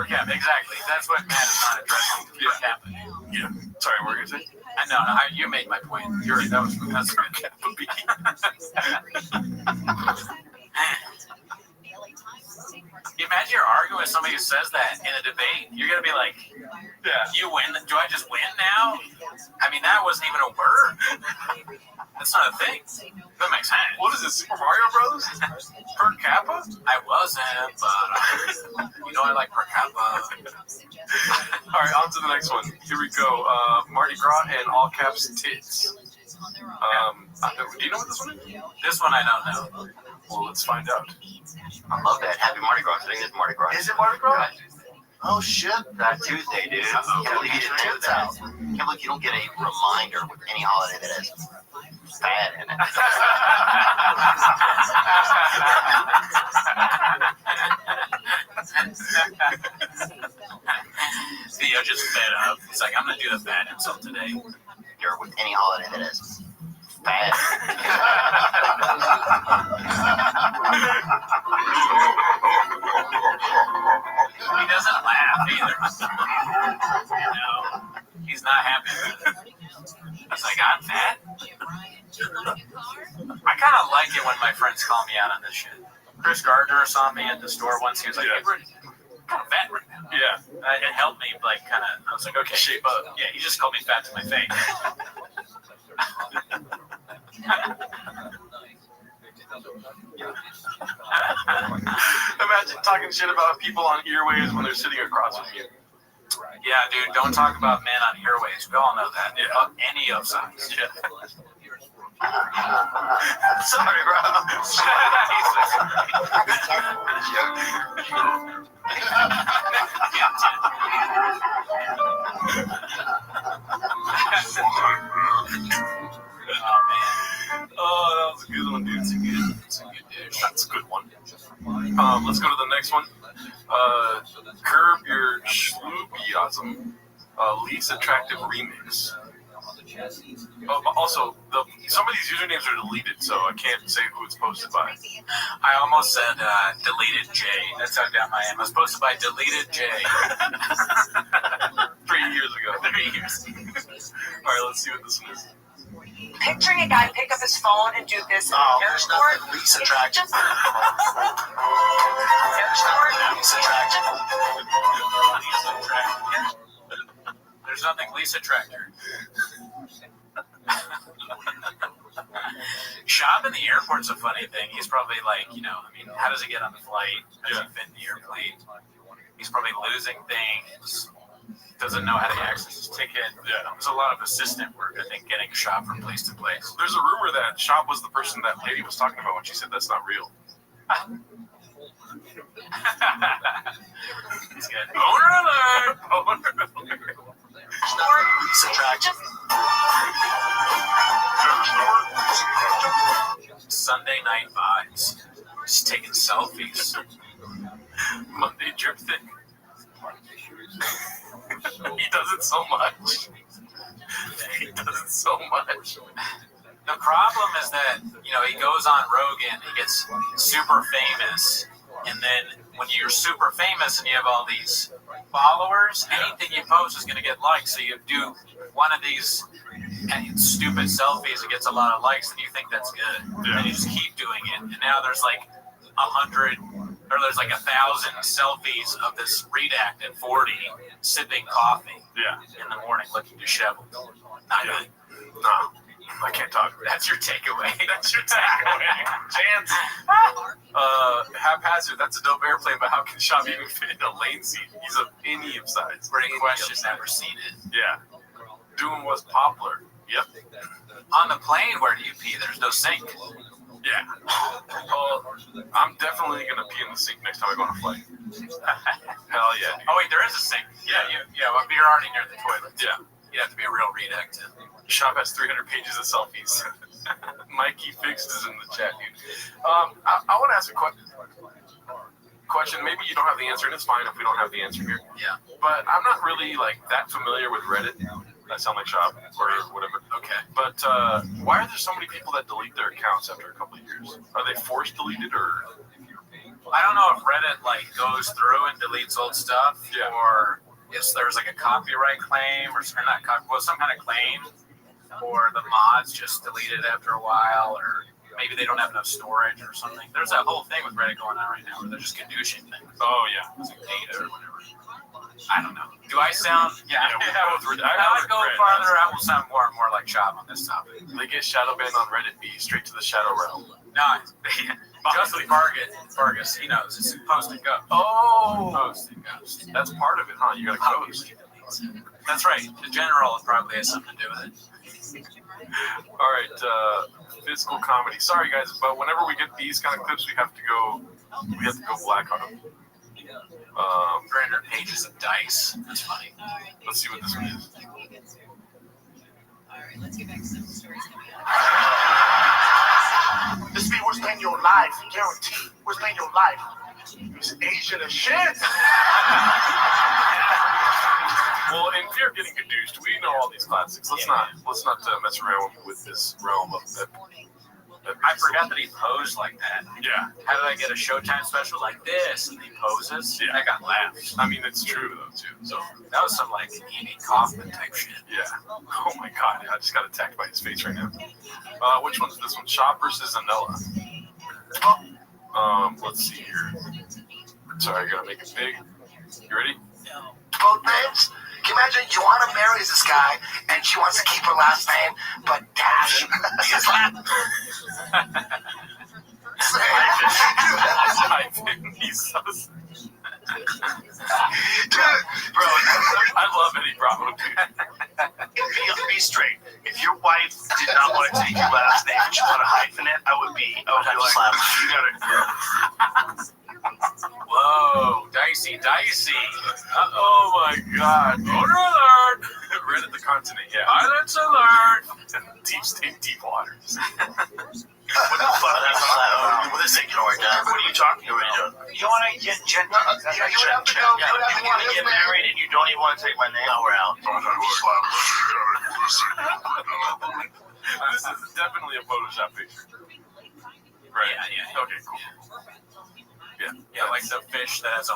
capita, exactly. That's what Matt is not addressing. Per capita. Yeah. Sorry, what were you going to say? No, you made my point. That's per capita. Imagine you're arguing with somebody who says that in a debate. You're going to be like, you win. Do I just win now? I mean, that wasn't even a word. That's not a thing. That makes sense. What is this, Super Mario Brothers? Per capita? I wasn't, but I like per capita. All right, on to the next one. Here we go. Mardi Gras and all caps tits. Do you know what this one is? This one I don't know. Well, let's find out. I love that. Happy Mardi Gras. I think it's Mardi Gras. Is it Mardi Gras? Oh shit. That Tuesday, dude. Can't believe you didn't do that. Can't believe you don't get a reminder with any holiday that has fat in it. Theo just fed up. He's like, I'm gonna do the fat insult today. Or with any holiday that has fat. He doesn't laugh either. No, he's not happy with it. He's like, I'm fat? I kind of like it when my friends call me out on this shit. Chris Gardner saw me at the store once. He was like, hey, we're kind of fat right now. Yeah. It helped me, like, kind of, I was like, okay, shape up. Yeah, he just called me fat to my face. Imagine talking shit about people on earwaves when they're sitting across from you. Yeah, dude, don't talk about men on earwaves. We all know that. Yeah. Any of size. Yeah. Sorry, bro. Oh, man. Oh, that was a good one, dude. It's a good dish. That's a good one. Let's go to the next one. Curb Your Schloopyism, least attractive remix. Also, some of these usernames are deleted, so I can't say who it's posted by. I almost said deleted J. That's how dumb I am. It was posted by deleted J. 3 years ago. 3 years. All right, let's see what this one is. Picturing a guy pick up his phone and do this in Oh, the there's airport. nothing least attractive. There's nothing least attractive. Shop in the airport's a funny thing. He's probably like, how does he get on the flight? How does he fit in the airplane? He's probably losing things. Doesn't know how to access his ticket. Yeah. There's a lot of assistant work, I think, getting Shop from place to place. There's a rumor that Shop was the person that lady was talking about when she said that's not real. He's good. Owner alert! Owner alert! Least attractive. Sunday night vibes. Just taking selfies. Monday drip thick. He does it so much. He does it so much. The problem is that, he goes on Rogan, he gets super famous, and then when you're super famous and you have all these followers, anything you post is going to get likes. So you do one of these stupid selfies that gets a lot of likes, and you think that's good. Yeah. And you just keep doing it. And now there's like 100, or there's like 1,000 selfies of this redact at 40 sipping coffee in the morning looking disheveled. Not good. No. I can't talk. That's your takeaway. That's your takeaway. Chance. Haphazard, that's a dope airplane, but how can Shop even fit in a lane seat? He's a any of size. Great question, never seen it. Yeah. Doing was Poplar. Yep. On the plane, where do you pee? There's no sink. Yeah. Well, I'm definitely going to pee in the sink next time I go on a flight. Hell yeah. Oh, wait, there is a sink. Yeah, well, you're already near the toilet. Yeah. You have to be a real redact. Shop has 300 pages of selfies. Mikey Fixed is in the chat, dude. I want to ask a question. Maybe you don't have the answer, and it's fine if we don't have the answer here. Yeah. But I'm not really that familiar with Reddit. That sound like Shop or whatever. Okay. But why are there so many people that delete their accounts after a couple of years? Are they forced deleted or? I don't know if Reddit goes through and deletes old stuff, or if there's a copyright claim or some kind of claim, or the mods just delete it after a while, or maybe they don't have enough storage or something. There's that whole thing with Reddit going on right now where they're just caducing things. Oh yeah, it's data or whatever. I don't know. Do I sound? Yeah. I go farther, I will sound more and more like Shop on this topic. They get shadow banned on Reddit, be straight to the shadow realm. No, Justin Vargas, he knows. It's post and ghost. Oh, post and ghost. That's part of it, huh? You got to ghost. That's right. The general probably has something to do with it. All right, physical comedy. Sorry guys, but whenever we get these kind of clips, we have to go black on them. 300 pages of dice. That's funny. Let's see what this one is. Alright, let's get back to some stories coming up. This be worth paying your life, guaranteed. Worth paying your life. It's Asian as shit. Well, in fear of getting confused, we know all these classics. Let's not mess around with this realm of that. I forgot that he posed like that. Yeah. How did I get a Showtime special like this? And he poses. Yeah. I got laughs. I mean, it's true though too. So that was some like Andy Kaufman type shit. yeah. Oh my god, I just got attacked by his face right now. Which one's this one? Chop versus Anella. Let's see here. Sorry, I gotta make it big. You ready? Both names? Can you imagine Joanna marries this guy and she wants to keep her last name, but Dash is last. He's so. Dude, bro, I love Eddie Bravo, dude. Be straight. If your wife did not want to take your last name and you want to hyphen it, I would be like, you gotta. Whoa, dicey. Oh my god. Alert! Read at the continent, yeah. Violence alert! Deep waters. What the fuck? Well, this ain't gonna work out. What are you talking about? You want to get you want to get married and you don't even want to take my name? No, we're out. This is definitely a Photoshop picture. Right. Yeah. Okay, cool. Yeah, like the fish that has a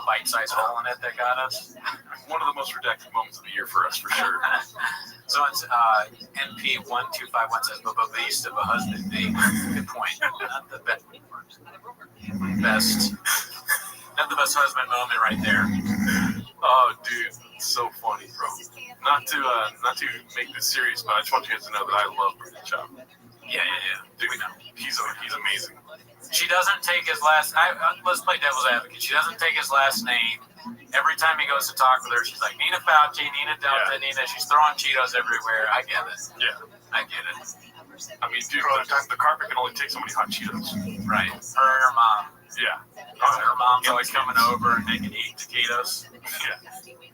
bite-sized hole in it that got us. One of the most redacted moments of the year for us, for sure. So it's NP1251 says, but beast of a husband being good point. Not the best husband moment right there. Oh, dude, so funny, bro. Not to make this serious, but I just want you guys to know that I love Brandon Chop. Yeah. Dude, he's amazing. She doesn't take his last. Let's play devil's advocate. She doesn't take his last name. Every time he goes to talk with her, she's like, Nina Fauci, Nina Delta, Nina. She's throwing Cheetos everywhere. I get it. Yeah. I get it. I mean, dude, the carpet can only take so many hot Cheetos. Right. Her and her mom. Yeah. Her mom's always coming over and making eat taquitos. Yeah.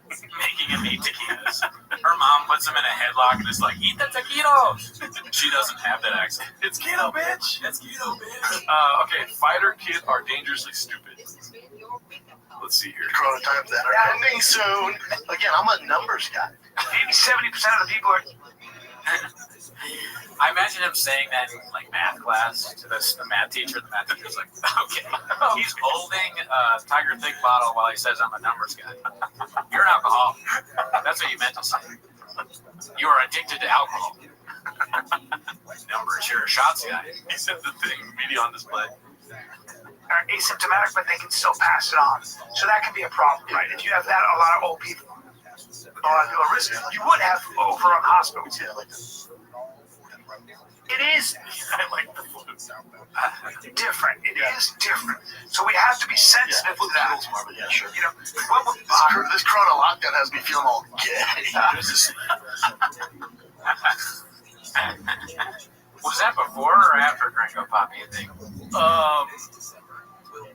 Making him eat taquitos. Her mom puts him in a headlock and is like, eat the taquitos. She doesn't have that accent. It's keto, bitch. It's keto, bitch. Okay, fighter kid are dangerously stupid. Let's see here. Corona times that are ending soon. Again, I'm a numbers guy. Maybe 70% of the people are. I imagine him saying that in like math class to the math teacher. The math teacher's like, okay. He's holding a Tiger Thick bottle while he says, I'm a numbers guy. You're an alcoholic. That's what you meant to say. You are addicted to alcohol. Numbers, you're a shots guy. He said the thing, media on display. Are asymptomatic, but they can still pass it on. So that can be a problem, right? If you have that, a lot of old people, a lot of people are risky. You would have over on hospitals. Yeah, like this. It is I like the flu. different. It is different. So we have to be sensitive to that. Yeah, sure. You know, what would This Corona lockdown has me feeling all gay. Was that before or after Gringo Poppy, you think?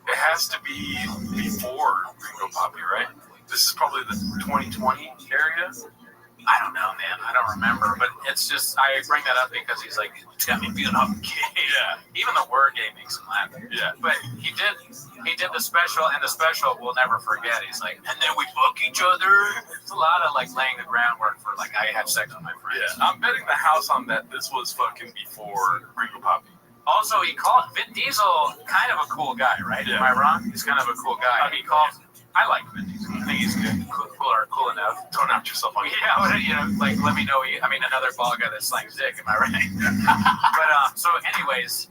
It has to be before Gringo Poppy, right? This is probably the 2020 area. I don't know, man. I don't remember. But it's just, I bring that up because he's like, it's got me feeling all gay. Yeah. Even the word gay makes him laugh. Yeah. But he did the special, and the special we'll never forget. He's like, and then we fuck each other. It's a lot of like laying the groundwork for like, I have sex with my friends. Yeah. I'm betting the house on that this was fucking before Gringo Poppy. Also, he called Vin Diesel kind of a cool guy, right? Yeah. Am I wrong? He's kind of a cool guy. He calls. I like Vin Diesel. I think he's good, cool enough. Don't out yourself on Yeah, like let me know. Another bald guy that slangs dick. Am I right? But so, anyways,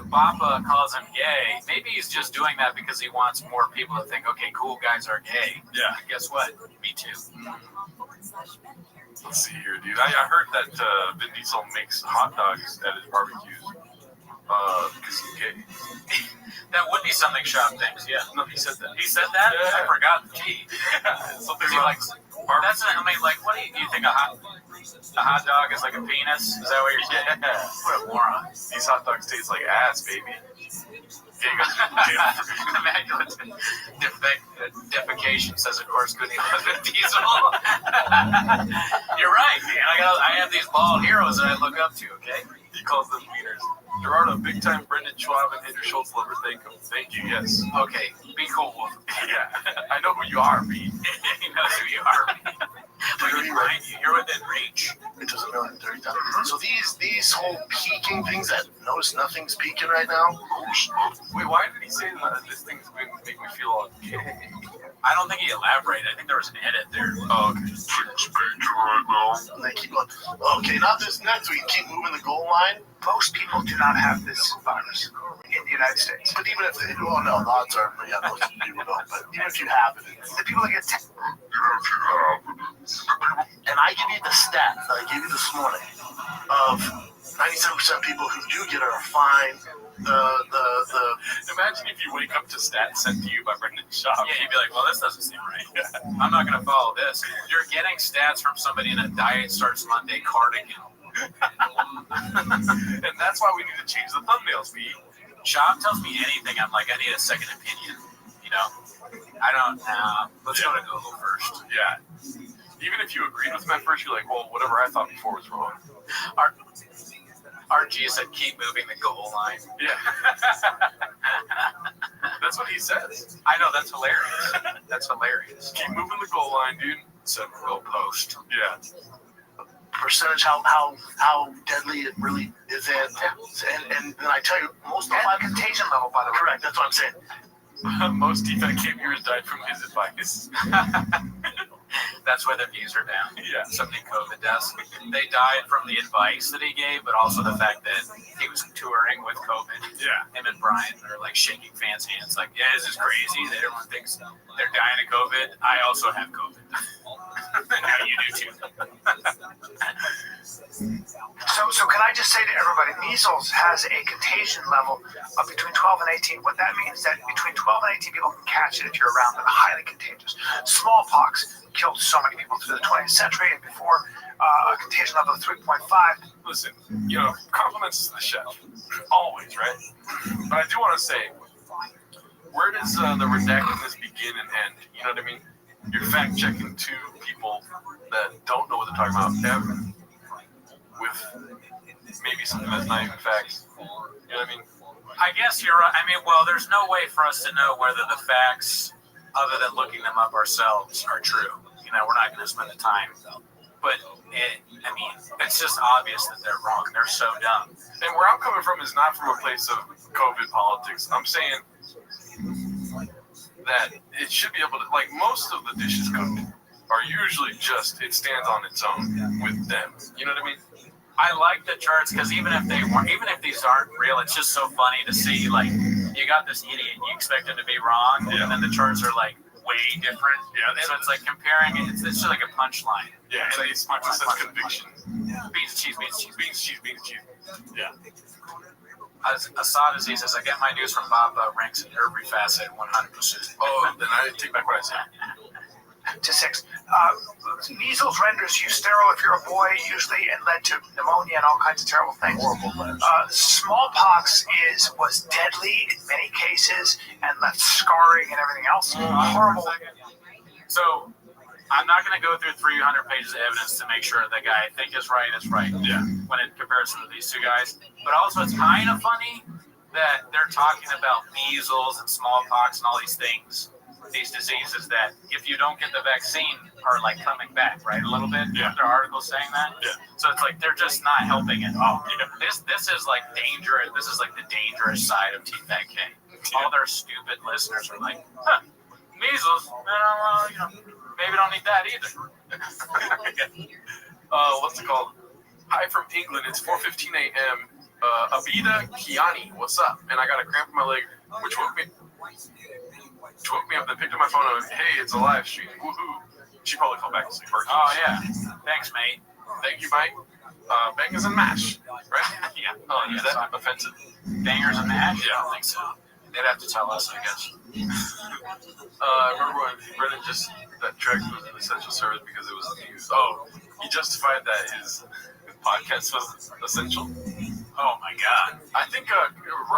Bappa calls him gay. Maybe he's just doing that because he wants more people to think, okay, cool guys are gay. Yeah. And guess what? Me too. Let's see here, dude. I heard that Vin Diesel makes hot dogs at his barbecues. Because he's gay. That would be something Shop thinks. Yeah. No, he said that. He said that? Yeah. I forgot. Gee. Something He about likes. That's. I mean, like, what do you think? A hot dog is like a penis? Is that what you're saying? Yeah. What a moron. These hot dogs taste like ass, baby. Immaculate defecation says, of course, good husband Diesel. You're right, man. I have these bald heroes that I look up to, okay? He calls them wieners. Gerardo, big time Brendan Schwab and Andrew Schultz lover. Thank you, yes. Okay, be cool. Yeah, I know who you are, B. He knows who you are. You're within reach. It was 1,030,000. So these whole peaking things that notice nothing's peaking right now. Wait, why did he say that? This thing's going to make me feel okay. I don't think he elaborated. I think there was an edit there. Oh, okay. And they keep going, okay, not this next week. Keep moving the goal line. Most people do not have this virus in the United States. But even if they do, well, no, the odds are, yeah, most people don't. But even if you have it, The people that get and I give you the stats that I gave you this morning of 97% of people who do get it are fine. Imagine if you wake up to stats sent to you by Brendan Schaub. Yeah, you'd be like, well, this doesn't seem right. I'm not going to follow this. You're getting stats from somebody in a Diet Starts Monday cardigan. And that's why we need to change the thumbnails, B. Schaub tells me anything, I'm like, I need a second opinion. You know? I don't know. Let's go to Google first. Yeah. Even if you agreed with him at first, you're like, well, whatever I thought before was wrong. RG said, keep moving the goal line. Yeah. That's what he says. I know, that's hilarious. That's hilarious. Keep moving the goal line, dude. Said goal post. Yeah. Percentage how deadly it really is, and then I tell you, most of my contagion level, by the way. Correct. That's what I'm saying. Most defense gamers died from his advice. That's why their views are down. Yeah. So many COVID deaths. They died from the advice that he gave, but also the fact that he was touring with COVID. Yeah. Him and Brian are like shaking fans' hands, like, yeah, this is crazy. Everyone thinks they're dying of COVID. I also have COVID. Now you do too. So can I just say to everybody, measles has a contagion level of between 12 and 18. What that means is that between 12 and 18 people can catch it if you're around them. Highly contagious. Smallpox killed so many people through the 20th century and before, a contagion level of 3.5. Listen, compliments to the chef. Always, right? But I do want to say, where does the redactedness begin and end? You know what I mean? You're fact-checking two people that don't know what they're talking about ever with maybe something that's not even facts. You know what I mean? I guess you're right. I mean, well, there's no way for us to know whether the facts, other than looking them up ourselves, are true. We're not going to spend the time. But, it's just obvious that they're wrong. They're so dumb. And where I'm coming from is not from a place of COVID politics. I'm saying that it should be able to, like, most of the dishes cooked are usually just, it stands on its own with them. You know what I mean? I like the charts because even if these aren't real, it's just so funny to see, like, you got this idiot, you expect him to be wrong, and then the charts are, like, way different. Yeah. So it's like comparing it, it's just like a punchline. Yeah, and these punches says conviction. Beans, cheese, beans, cheese. Beans, cheese, beans, cheese. Yeah. Assad Aziz says, I get my news from Bob ranks in every facet 100%. Oh, then I take back what I said. To 6. Measles renders you sterile if you're a boy, usually, and led to pneumonia and all kinds of terrible things. Horrible. Smallpox was deadly in many cases and left scarring and everything else. Horrible. So, I'm not going to go through 300 pages of evidence to make sure the guy I think is right. Yeah. When in comparison to these two guys. But also, it's kind of funny that they're talking about measles and smallpox and all these things, these diseases that if you don't get the vaccine are like coming back, right? A little bit. Yeah. There are articles saying that. Yeah. So it's like they're just not helping at all. This is like dangerous. This is like the dangerous side of TFAK. All their stupid listeners are like, measles. Maybe don't need that either. What's it called? Hi from England. It's 4:15 a.m. Abida Kiani, what's up? And I got a cramp in my leg, which woke me up. Then picked up my phone and went, hey, it's a live stream. Woohoo! She probably called back and said, oh yeah, thanks, mate. Thank you, mate. Bangers and mash, right? Yeah. Oh, is that offensive? Bangers and mash? Yeah. I don't think so. They'd have to tell us, I guess. I remember when Brennan that track was an essential service because it was news. Oh, he justified that his podcast was essential. Oh my God. I think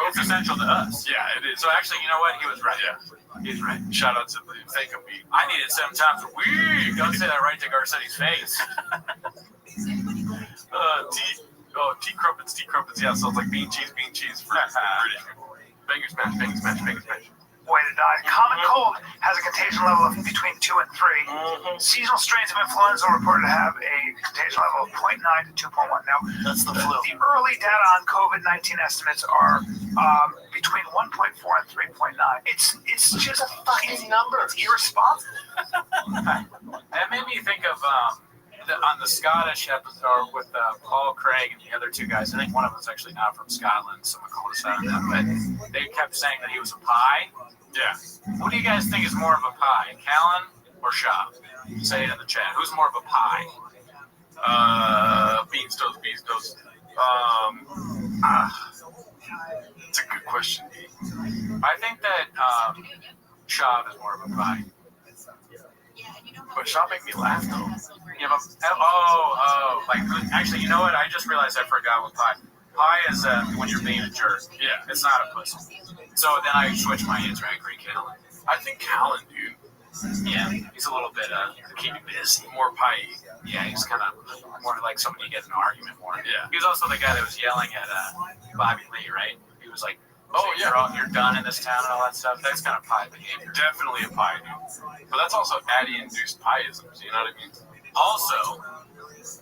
It's essential to us. Yeah, it is. So actually, you know what? He was right. Yeah. He's right. Shout out to the Thank him, Pete. I need it 7 times a week. Don't say that right to Garcetti's face. Tea crumpets. Yeah, so it's like bean cheese for British people. Bangers smash. Way to die. Common cold has a contagion level of between 2 and 3. Seasonal strains of influenza are reported to have a contagion level of 0.9 to 2.1. Now, That's the flu. the early data on COVID-19 estimates are between 1.4 and 3.9. It's just a fucking number. It's irresponsible. That made me think of on the Scottish episode with Paul Craig and the other 2 guys. I think one of them was actually not from Scotland. Someone called us out on that, but they kept saying that he was a pie. Yeah. Who do you guys think is more of a pie, Callan or Shaw? Say it in the chat. Who's more of a pie? Beans toast. It's a good question. I think that Shaw is more of a pie. But Shaw make me laugh though. Yeah, but actually, you know what? I just realized I forgot what pie. Pie is when you're being a jerk. Yeah. It's not a pussy. So then I switch my answer. I agree, Callan. I think Callan, dude. Yeah, he's a little bit keep me busy. More pie. Yeah, he's kind of more like somebody you get in an argument more. Yeah. He was also the guy that was yelling at Bobby Lee, right? He was like, "Oh yeah, you're done in this town" and all that stuff. That's kind of pie behavior. Definitely a pie, dude. But that's also Addy-induced pieisms. You know what I mean? Also,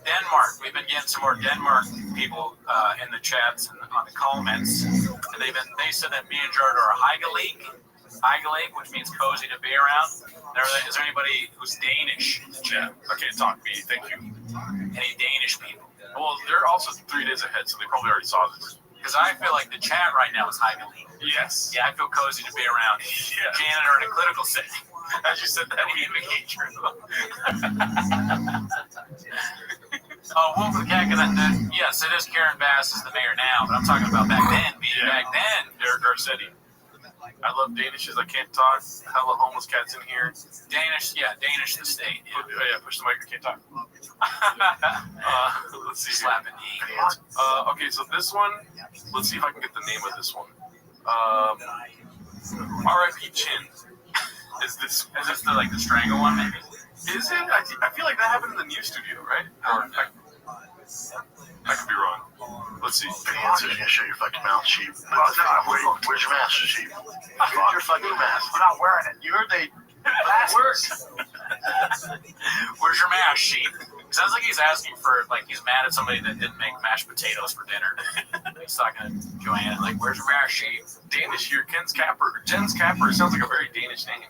Denmark. We've been getting some more Denmark people in the chats and on the comments, and they said that me and Jared are a Hygalik, which means cozy to be around. Is there anybody who's Danish in the chat? Okay, talk me. Thank you. Any Danish people? Well, they're also 3 days ahead, so they probably already saw this. Because I feel like the chat right now is Hygalik. Yes. Yeah, I feel cozy to be around. Yeah. Janitor in a clinical setting. As you said that, we became true. Wolf of the Cat, yes, it is Karen Bass is the mayor now, but I'm talking about back then. Back then. Eric Garcetti. I love Danishes. I can't talk. Hella homeless cats in here. Danish the state. Yeah, push the mic. I can't talk. Let's see. Slapping knee. Okay, so this one. Let's see if I can get the name of this one. R.I.P. Chin. Is this the strangle one, maybe? Is it? I feel like that happened in the news studio, right? Or I could be wrong. Let's see. The answer is gonna shut your fucking mouth, sheep. Where's your mask, sheep? Where's your fucking mask? I'm not wearing it. You're the Where's your mask, sheep? Sounds like he's asking for, like, he's mad at somebody that didn't make mashed potatoes for dinner. He's talking to Joanne, like, where's your mask, sheep? Danish here, Jen's Capper. Sounds like a very Danish name.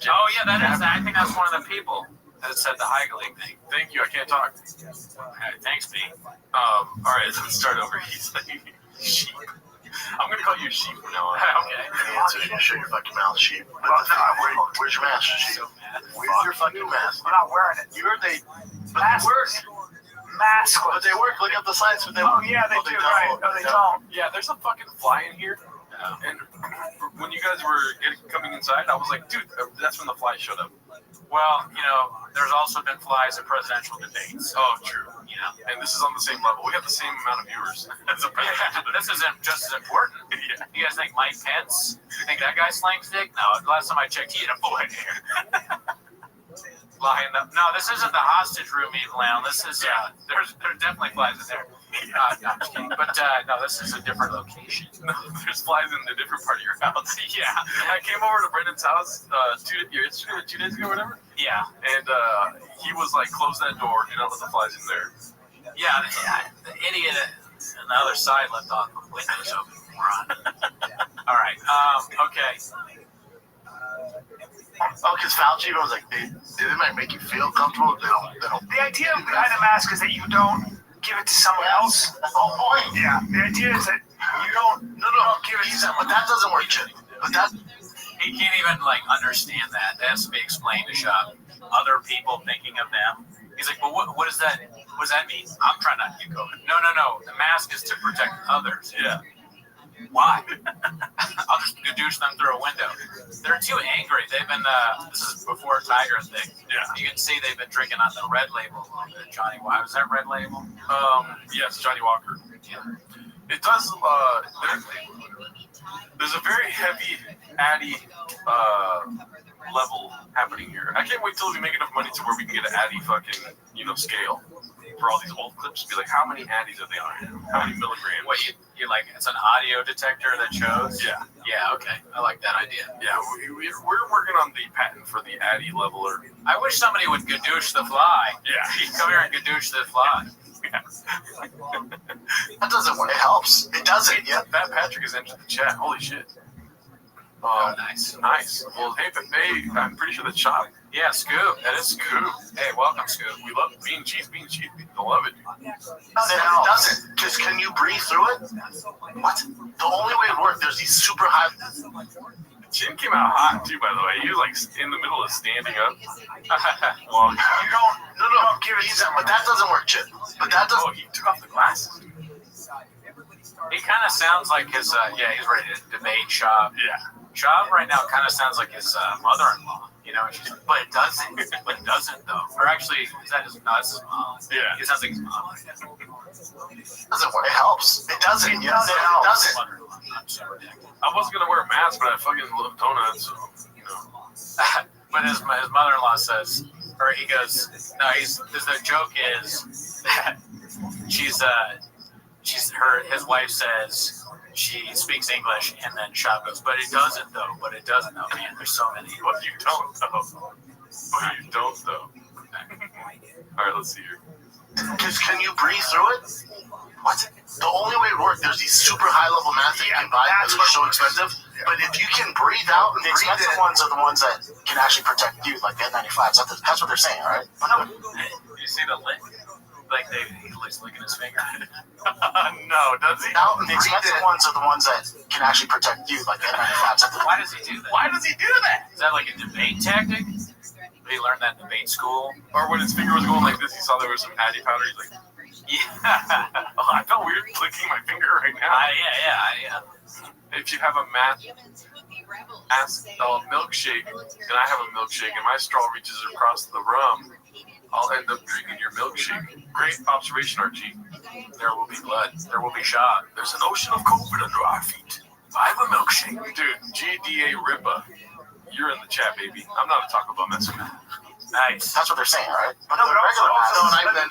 Oh, yeah, that is. I think that's one of the people that said the Hygalik thing. Thank you, I can't talk. Okay, thanks, Pete. All right, let's start over. He's like, sheep. I'm going to call you sheep from now on. Okay. The answer is gonna shut your fucking mouth, sheep. Where's your mask, sheep? Where's your fucking mask? I'm not wearing it. You're the mask. Mask. But they work. Look up the sites. But they oh yeah, they do. Right? No, they don't. Yeah, there's a fucking fly in here. And when you guys were coming inside, I was like, dude, that's when the fly showed up. Well, there's also been flies at presidential debates. Oh, true. And this is on the same level. We have the same amount of viewers as a presidential debate. This isn't just as important. Yeah. You guys think Mike Pence? You think that guy slangs dick? No, last time I checked, he had a bullet here. No, this isn't the hostage room, Evelyn. This is, there's definitely flies in there. No, I'm just kidding. But no, this is a different location. No, there's flies in a different part of your house. Yeah. I came over to Brendan's house 2 days ago, whatever. Yeah. And he was like, close that door. Do not let the flies in there. Yeah, the idiot on the other side left all the windows open. Moron. All right. Okay. Oh, because Fauci was like, they might make you feel comfortable. They don't. The idea behind the mask is that you don't give it to someone else. That's the whole point. Yeah. The idea is that you don't give it to someone. But that doesn't work, Jimmy. He can't even understand that. That has to be explained to Shop. Other people thinking of them. He's like, well, what does that? What does that mean? I'm trying not to get COVID. No. The mask is to protect others. Yeah. Why? I'll just douche them through a window. They're too angry. They've been, this is before Tiger thing. Yeah. You can see they've been drinking on the red label a little bit. Johnny, why was that red label? Yes, Johnny Walker. Yeah. It does. There's a very heavy Addy level happening here. I can't wait till we make enough money to where we can get an Addy fucking scale for all these old clips. Be like, how many Addies are they on? How many milligrams? What you like? It's an audio detector that shows. Yeah. Yeah. Okay. I like that idea. Yeah. We're working on the patent for the Addy leveler. I wish somebody would gadoosh the fly. Yeah. You come here and gadoosh the fly. That doesn't work. It helps. It doesn't. Yeah. Pat Patrick has entered the chat. Holy shit. Oh, nice. Nice. Well, hey, I'm pretty sure that's Shop. Yeah, Scoop. That is Scoop. Hey, welcome, Scoop. We love bean cheese. I love it. It doesn't. Because can you breathe through it? What? The only way it works, there's these super high. Jim came out hot too, by the way. He was like in the middle of standing up. Well, you don't. No. Give it. But that doesn't work, Chip. But that doesn't. Oh, he took off the glasses. He kind of sounds like his. He's ready to debate Shab. Yeah. Shab right now kind of sounds like his mother-in-law. But it doesn't. But it doesn't though. Or actually, is that his? No, that's his mom. Yeah. It sounds like his mom. It doesn't work. It helps. It doesn't. It doesn't. I wasn't gonna wear a mask, but I fucking love donuts, so But his mother-in-law says, or he goes, no, the joke is that his wife says she speaks English, and then Shab goes, but it doesn't though. Man, there's so many. But you don't though. All right, let's see here. Because can you breathe through it? What? The only way it works, there's these super high-level masks that you can buy that are so expensive. But if you can breathe out, the expensive ones are the ones that can actually protect you, like the N95s. That's what they're saying, right? You see the lick? Like he's licking his finger. No, does he? The expensive ones are the ones that can actually protect you, like the N95s. Why does he do that? Why does he do that? Is that like a debate tactic? Did he learn that in debate school? Or when his finger was going like this, he saw there was some Addy powder. He's like, yeah. Oh, I felt weird clicking my finger right now. Yeah. If you have a milkshake, and I have a milkshake, and my straw reaches across the rum, I'll end up drinking your milkshake. Great observation, Archie. There will be blood. There will be shot. There's an ocean of COVID under our feet. I have a milkshake. Dude, GDA Rippa, you're in the chat, baby. I'm not a Taco Bell messenger. Nice. That's what they're saying, right? But no, but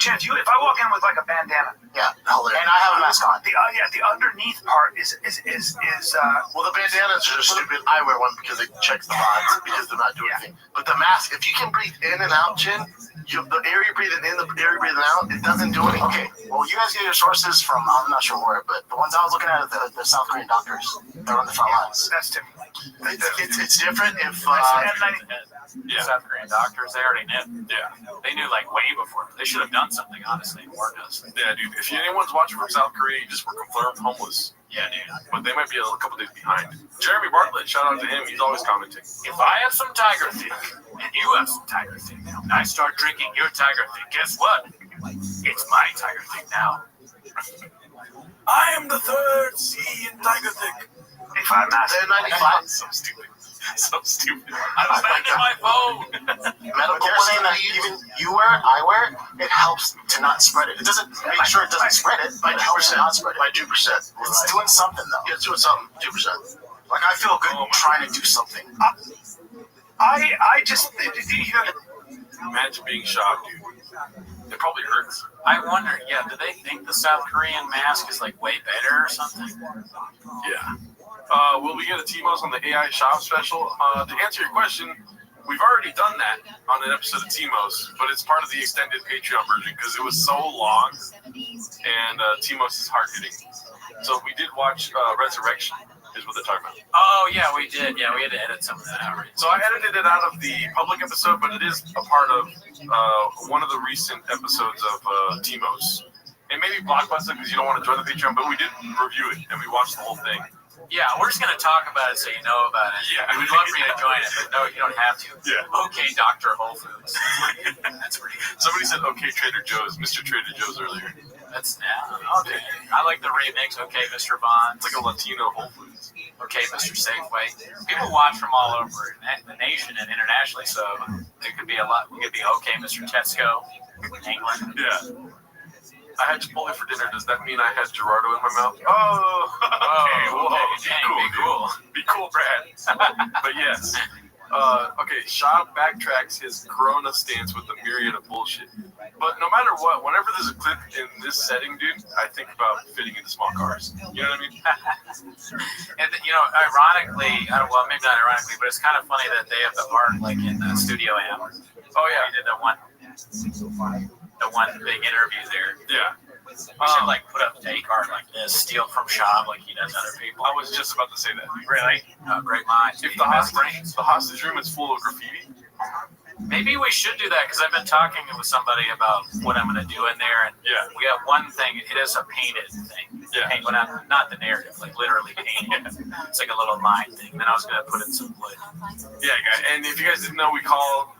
Chance, if I walk in with like a bandana, and I have a mask on. The underneath part is well, the bandanas are stupid. I wear one because it checks the odds because they're not doing anything. But the mask, if you can breathe in and out, Chin, the air you're breathing in, the air you're breathing out, it doesn't do anything. Okay, well, you guys get your sources from, I'm not sure where, but the ones I was looking at are the South Korean doctors. They're on the front lines. That's different. It's different if... South Korean doctors, they already knew. Yeah. They knew like way before. They should have done something, honestly, and warned us. Yeah, dude. If anyone's watching from South Korea, you just were confirmed homeless. Yeah, dude. But they might be a couple days behind. Jeremy Bartlett, shout out to him. He's always commenting. If I have some Tiger Thick, and you have some Tiger Thick, and I start drinking your Tiger Thick, guess what? It's my Tiger Thick now. I am the third C in Tiger Thick. If I'm not N95, so stupid. So stupid. I'm abandoned my phone. Medical saying that even you wear it, I wear it, it helps to not spread it. It doesn't make sure it doesn't spread it, but it helps to not spread it. By 2%. It's doing something, though. Yeah, it's doing something. 2%. Like, I feel good trying to do something. I just, Imagine being shocked, dude. It probably hurts. I wonder, do they think the South Korean mask is like way better or something? Yeah. Will we get a T-Mos on the AI shop special? To answer your question, we've already done that on an episode of T-Mos, but it's part of the extended Patreon version because it was so long, and T-Mos is hard-hitting. So we did watch Resurrection, is what they're talking about. Oh, yeah, we did. Yeah, we had to edit some of that out. So I edited it out of the public episode, but it is a part of one of the recent episodes of T-Mos. It may be Blockbuster because you don't want to join the Patreon, but we did review it, and we watched the whole thing. Yeah, we're just going to talk about it so you know about it. Yeah. We'd love for you to join it, but no, you don't have to. Yeah. Okay, Dr. Whole Foods. That's pretty good. Somebody said, okay, Trader Joe's, Mr. Trader Joe's earlier. That's okay. I like the remix, okay, Mr. Bond. It's like a Latino Whole Foods. Okay, Mr. Safeway. People watch from all over the nation and internationally, so it could be a lot. We could be okay, Mr. Tesco in England. Yeah. I had Chipotle for dinner. Does that mean I had Gerardo in my mouth? Oh, okay. Whoa, be cool, dude. Be cool, Brad. But yes. Okay, Shah backtracks his Corona stance with a myriad of bullshit. But no matter what, whenever there's a clip in this setting, dude, I think about fitting into small cars. You know what I mean? And ironically, well, maybe not ironically, but it's kind of funny that they have the art like in Studio M. Oh yeah, we did the one big interview there. Yeah. We should like put up fake art like this, steal from Shab like he does other people. I was just about to say that. Really? Oh, great mind. If the hostage room is full of graffiti, maybe we should do that because I've been talking with somebody about what I'm going to do in there, and we have one thing. It is a painted thing. Yeah. Paint, but not the narrative, like literally painted. It's like a little line thing. Then I was going to put in some wood. Yeah, guys. And if you guys didn't know, we call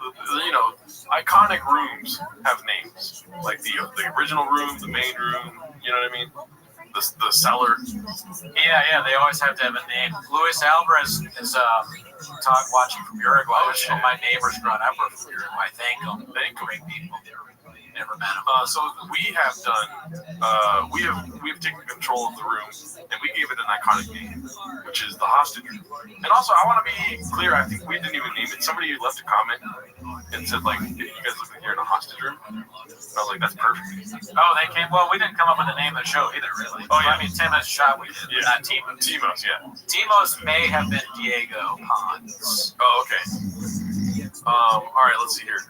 iconic rooms have names, like the original room, the main room. You know what I mean? The cellar. Yeah. They always have to have a name. Luis Alvarez is watching from Uruguay. So my neighbors growing up were from Uruguay. Thank them. Great people. Never met them. So we have done. We have taken control of the room, and we gave it an iconic name, which is the hostage room. And also, I want to be clear. I think we didn't even name it. Somebody left a comment and said, like, "Hey, you guys look like you're in a hostage room." And I was like, "That's perfect." Oh, they came. Well, we didn't come up with the name of the show either, really. Oh yeah. I mean, Timos shot we did, not Timos. Timos, yeah. Timos may have been Diego Pons. Oh, okay. All right, let's see here.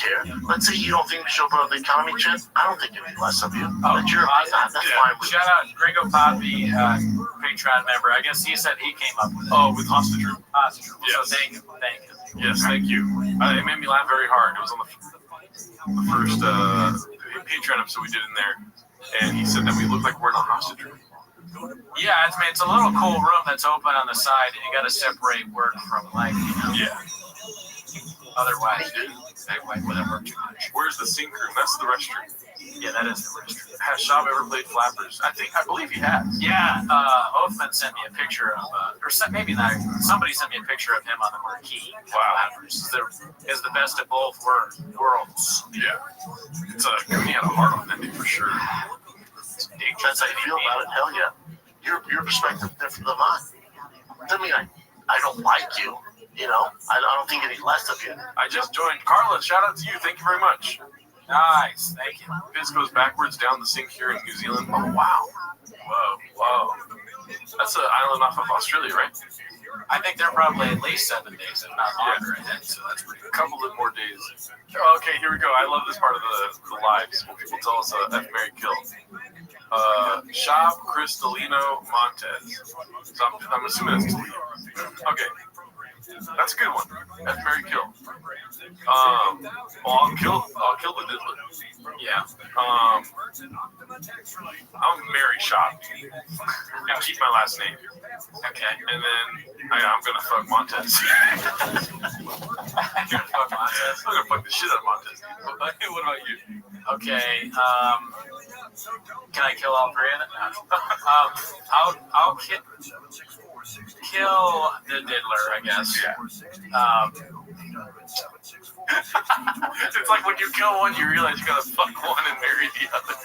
Yeah. Let's say you don't think we should put up the economy chip. I don't think any less of you. Oh, but you're that's fine with shout out Gringo Poppy, Patreon member. I guess he said he came up with it. Oh, with hostage room. Hostage room. Yes. So thank you. Yes, thank you. It made me laugh very hard. It was on the first Patreon episode we did in there, and he said that we look like we're in a hostage room. Yeah, it's a little cool room that's open on the side, and you got to separate work from life. Yeah. Otherwise, like whatever too much. Where's the sink room? That's the restroom. Yeah, that is the restroom. Has Shab ever played Flappers? I believe he has. Yeah, Othman sent me a picture of, maybe not. Somebody sent me a picture of him on the marquee. Wow. Flappers is the best of both worlds. Yeah. It's Cooney had a heart on ending for sure. That's how you feel about it. Hell yeah. Your perspective is different than mine. Doesn't mean I don't like you. You know, I don't think any less of you. I just joined. Carla, shout out to you. Thank you very much. Nice. Thank you. This goes backwards down the sink here in New Zealand. Oh, wow. Whoa. That's an island off of Australia, right? I think they're probably at least 7 days, if not longer ahead, so that's pretty good. A couple of more days. Oh, okay, here we go. I love this part of the lives when people tell us F, Marry, Kill. Shab, Cristalino, Montez. So I'm assuming that's 2. Okay. That's a good one. F, Marry, Kill. I'll kill the diddler. Yeah. I'll marry Shab and keep my last name. Okay. And then I'm gonna fuck Montez. You're gonna fuck Montez? I'm gonna fuck the shit out of Montez. What about you? Okay. Can I kill all 3 of them? I'll kill the diddler, I guess. Yeah. It's like when you kill one, you realize you gotta fuck one and marry the other.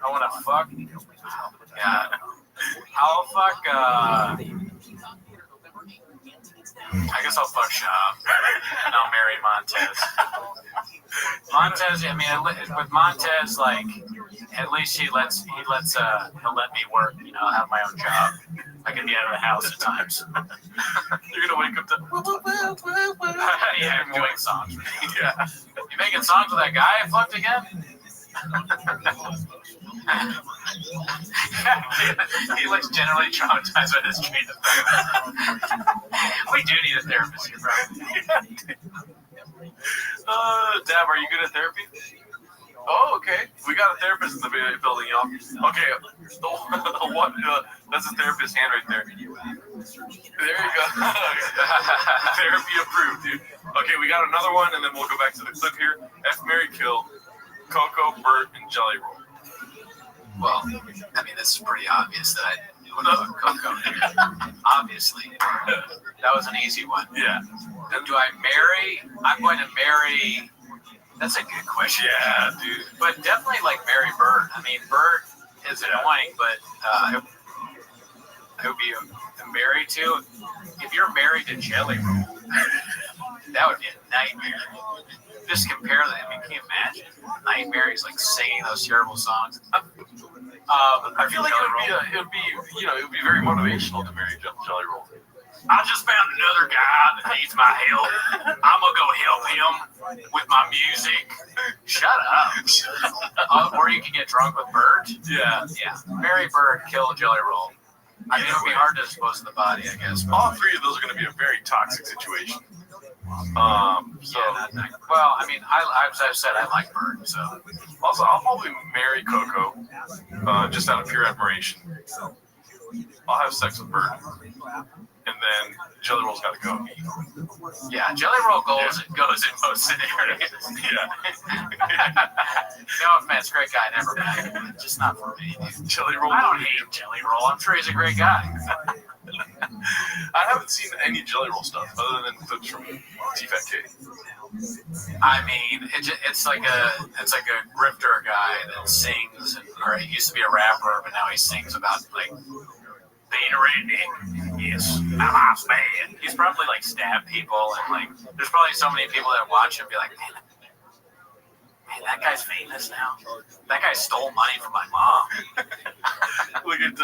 I wanna fuck. Yeah. I'll fuck. I guess I'll fuck Shab and I'll marry Montez. Montez, I mean, with Montez, like, at least he'll let me work. You know, have my own job. I can be out of the house at times. You're gonna wake up to. Yeah, I'm doing songs. Yeah. You making songs with that guy I fucked again? He looks generally traumatized by this treatment. We do need a therapist here, probably. Dab, are you good at therapy? Oh, okay. We got a therapist in the building, y'all. Okay, that's a therapist's hand right there. There you go. Therapy approved, dude. Okay, we got another one, and then we'll go back to the clip here. F, Marry, Kill, Coco, Bert, and Jelly Roll. Well, I mean, this is pretty obvious that I would have Coco. Obviously. That was an easy one. Yeah. Do I marry? I'm going to marry That's a good question. Yeah, dude. But definitely like Mary Bird. I mean, Bird is annoying, but I would be married to. If you're married to Jelly Roll, that would be a nightmare. Just compare them. I mean, can you imagine? Nightmare. He's like singing those terrible songs. I feel like it would be very motivational to marry Jelly Roll. I just found another guy that needs my help. I'm gonna go help him with my music. Shut up. Or you can get drunk with Bird. Yeah. Marry Bird, kill Jelly Roll. I mean, it would be hard to dispose of the body, I guess. But All three of those are going to be a very toxic situation. well, I mean, as I said, I like Bird. So Also, I'll probably marry Coco, just out of pure admiration. I'll have sex with Bird, and then Jelly Roll's got to go. yeah, Jelly Roll goes in most scenarios. No offense, great guy, never met. Just not for me. Jelly Roll. I don't hate Jelly Roll. I'm sure he's a great guy. I haven't seen any Jelly Roll stuff other than clips from T-Fat K. I mean, it's like a grifter guy that sings, or he used to be a rapper, but now he sings about like being a redneck. Yes, I'm a man. He's probably like stabbed people, and like there's probably so many people that watch him be like, man, that guy's famous now. That guy stole money from my mom. Look at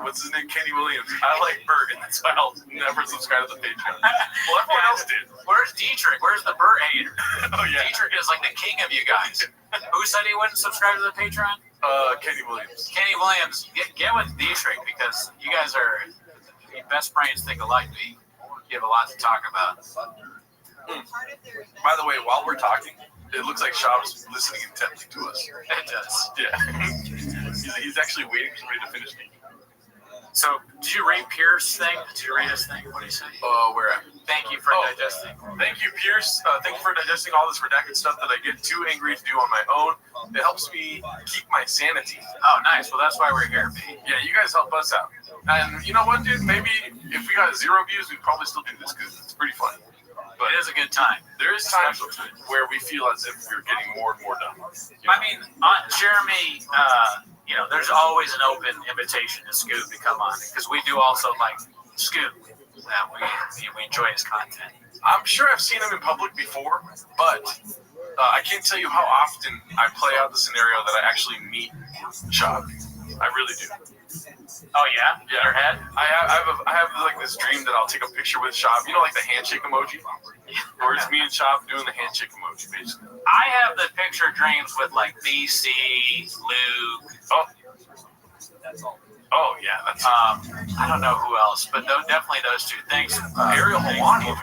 what's his name, Kenny Williams. I like Bird, and that's why I'll never subscribe to the Patreon. Well, everyone else did. Where's Dietrich? Where's the Burt hater? Oh yeah, Dietrich is like the king of you guys. Who said he wouldn't subscribe to the Patreon? Kenny Williams. Kenny Williams. Get with Dietrich because you guys are the best brains think alike. Me. You have a lot to talk about. By the way, while we're talking, it looks like Shab's listening intently to us. It does. Yeah. he's actually waiting for somebody to finish me. So, did you read Pierce's thing? Did you read his thing? What did he say? Where at? Thank you for digesting. Thank you, Pierce. Thank you for digesting all this redacted stuff that I get too angry to do on my own. It helps me keep my sanity. Oh, nice. Well, that's why we're here, B. Yeah, you guys help us out. And you know what, dude? Maybe if we got 0 views, we'd probably still do this because it's pretty funny. But it is a good time. There is times where we feel as if we're getting more and more done. I mean, Jeremy, there's always an open invitation to Scoop to come on because we do also like Scoop. We enjoy his content. I'm sure I've seen him in public before, but I can't tell you how often I play out the scenario that I actually meet Shab. I really do. Oh yeah, in your head? I have like this dream that I'll take a picture with Shab. You know, like the handshake emoji, or it's me and Shab doing the handshake emoji, basically. I have the picture dreams with like BC, Luke. Oh yeah, that's. I don't know who else, but definitely those two. Thanks, Ariel Hawani.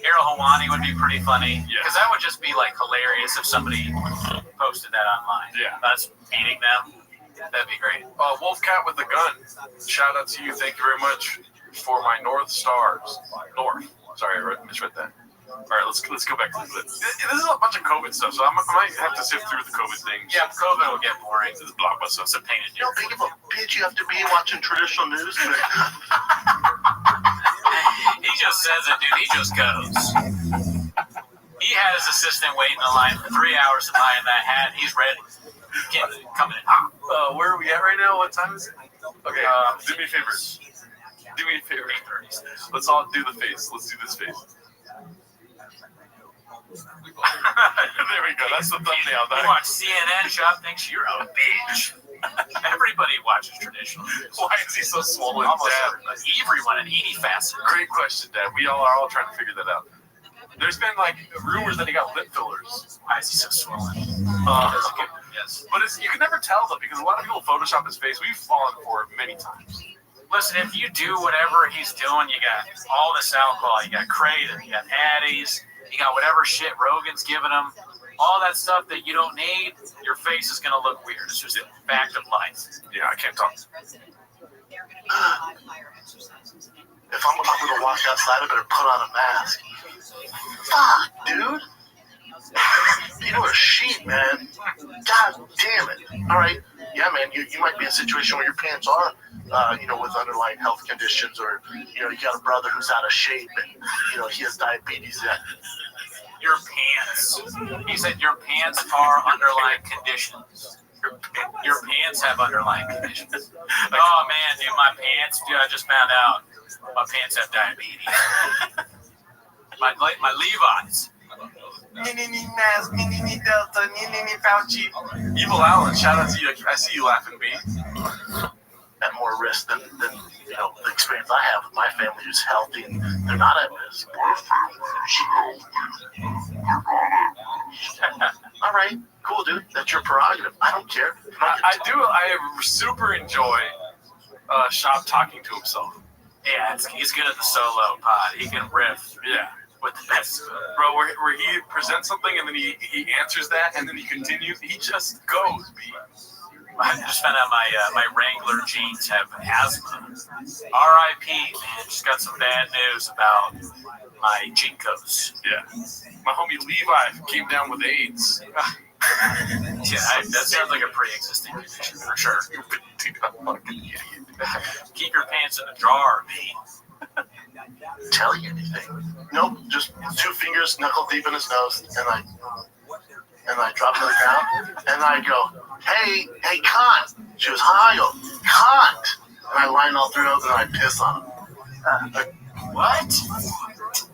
Ariel Hawani would be pretty funny because that would just be like hilarious if somebody posted that online. Yeah, us beating them. That'd be great. Wolfcat with the gun. Shout out to you. Thank you very much for my North Stars. North. Sorry, I misread that. All right, let's go back to the clip. This is a bunch of COVID stuff, so I might have to sift through the COVID thing. Yeah, COVID will get boring. This is blockbuster. It's a pain in the You know, big of a bitch you have to be watching traditional news. He just says it, dude. He just goes. He had his assistant waiting in line for 3 hours to buy him that hat. He's ready. Coming in. Where are we at right now? What time is it? Okay, do me a favor. Do me a favor. Let's all do the face. Let's do this face. There we go. That's the thumbnail. You watch CNN, Shab thinks you're a bitch. Everybody watches traditional news. Why is he so swollen, Almost Dad? everyone and Edie Faster. Great question, Dad. We all are trying to figure that out. There's been like rumors that he got lip fillers. Why is he so swollen? Yes. But you can never tell though because a lot of people Photoshop his face. We've fallen for it many times. Listen, if you do whatever he's doing, you got all this alcohol, you got Creighton, you got Addies, you got whatever shit Rogan's giving him, all that stuff that you don't need, your face is going to look weird. It's just a fact of life. Yeah, I can't talk. If I'm going to walk outside, I better put on a mask. Fuck, dude. People are sheep, man. God damn it. All right. Yeah, man, you might be in a situation where your parents are, with underlying health conditions, or, you got a brother who's out of shape and, he has diabetes. Your pants. pants. He said your pants are underlying conditions. Your pants have underlying conditions. Oh man, dude, my pants. Dude, I just found out my pants have diabetes. my Levi's. Evil Alan, shout out to you. I see you laughing, B. At more risk than the experience I have with my family who's healthy and they're not at risk. All right, cool, dude. That's your prerogative. I don't care. I super enjoy Shop talking to himself. Yeah, he's good at the solo pod. He can riff. Yeah. With the best. Bro, where he presents something and then he answers that and then he continues. He just goes, B. I just found out my Wrangler jeans have asthma. R.I.P. Man, just got some bad news about my Jinkos. Yeah, my homie Levi came down with AIDS. That sounds like a pre-existing condition for sure. Keep your pants in a drawer, man. Tell you anything? Nope. Just 2 fingers knuckle deep in his nose, and I drop to the ground, and I go, hey, cunt. She goes, hi, I go, cunt. And I line all through those, and I piss on him. What?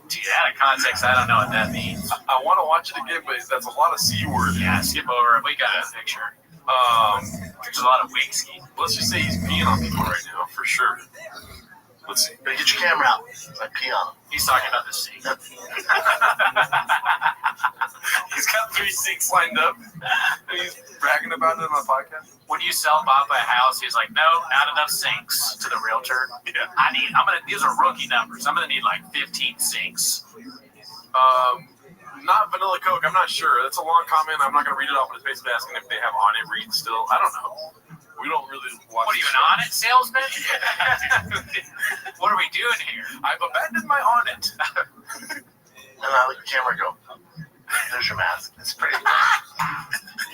Dude, out of context, I don't know what that means. I want to watch it again, but that's a lot of C word. Yeah, skip over it. We got a picture. There's a lot of wig ski. Let's just say he's peeing on people right now, for sure. Let's see. Get your camera out. I pee on him. He's talking about the sink. He's got 3 sinks lined up. And he's bragging about it on the podcast. When you sell Papa a house, he's like, no, not enough sinks to the realtor. Yeah. These are rookie numbers. I'm gonna need like 15 sinks. Not vanilla Coke. I'm not sure. That's a long comment. I'm not gonna read it off, but it's basically asking if they have on it read still. I don't know. We don't really watch. What are you, an on it salesman? What are we doing here? I've abandoned my on it. And I let the camera go. There's your mask. It's pretty.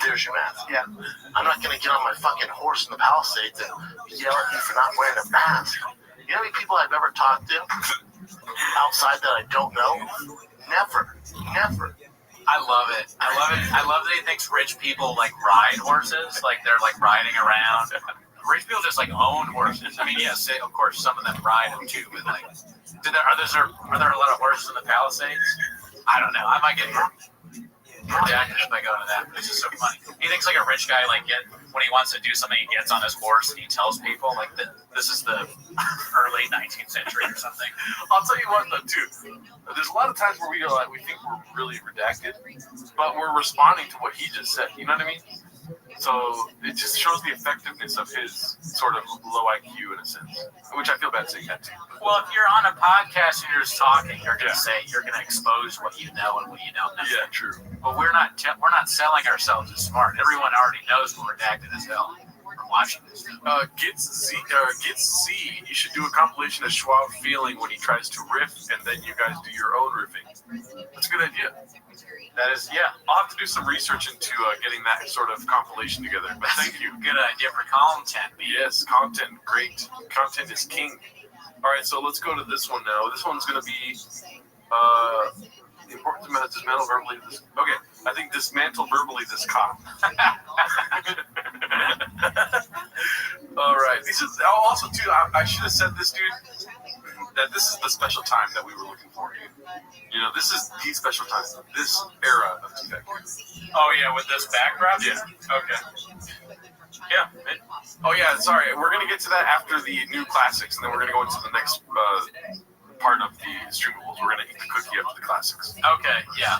There's your mask. Yeah. I'm not gonna get on my fucking horse in the Palisades and yell at you for not wearing a mask. You know how many people I've ever talked to outside that I don't know? Never. I love it. I love that he thinks rich people like ride horses, like they're like riding around. Rich people just like own horses. I mean, yes, of course, some of them ride them too, but like, are there a lot of horses in the Palisades? I don't know. I might get redacted by going to that, but it's just so funny. He thinks like a rich guy, like when he wants to do something, he gets on his horse and he tells people like that this is the early 19th century or something. I'll tell you what though too. There's a lot of times where we think we're really redacted, but we're responding to what he just said. You know what I mean? So it just shows the effectiveness of his sort of low IQ in a sense, which I feel bad saying that too. Well, if you're on a podcast and you're just talking, you're gonna expose what you know and what you don't know. Yeah, true. But we're not selling ourselves as smart. Everyone already knows we're redacted as hell from watching this. Gets C. You should do a compilation of Schwab feeling when he tries to riff, and then you guys do your own riffing. That's a good idea. That is, yeah. I'll have to do some research into getting that sort of compilation together. But thank you. Good idea for content. Yes, content, great. Content is king. All right, so let's go to this one now. This one's going to be important to dismantle verbally this. Okay, I think dismantle verbally this cop. All right. Also, too, I should have said this, dude, that this is the special time that we were looking for. You know, this is the special time, this era of T-Vec. Oh, yeah, with this background? Yeah. Okay. Yeah. Oh, yeah, sorry. We're going to get to that after the new classics, and then we're going to go into the next part of the streamables. We're going to eat the cookie after the classics. Okay, yeah.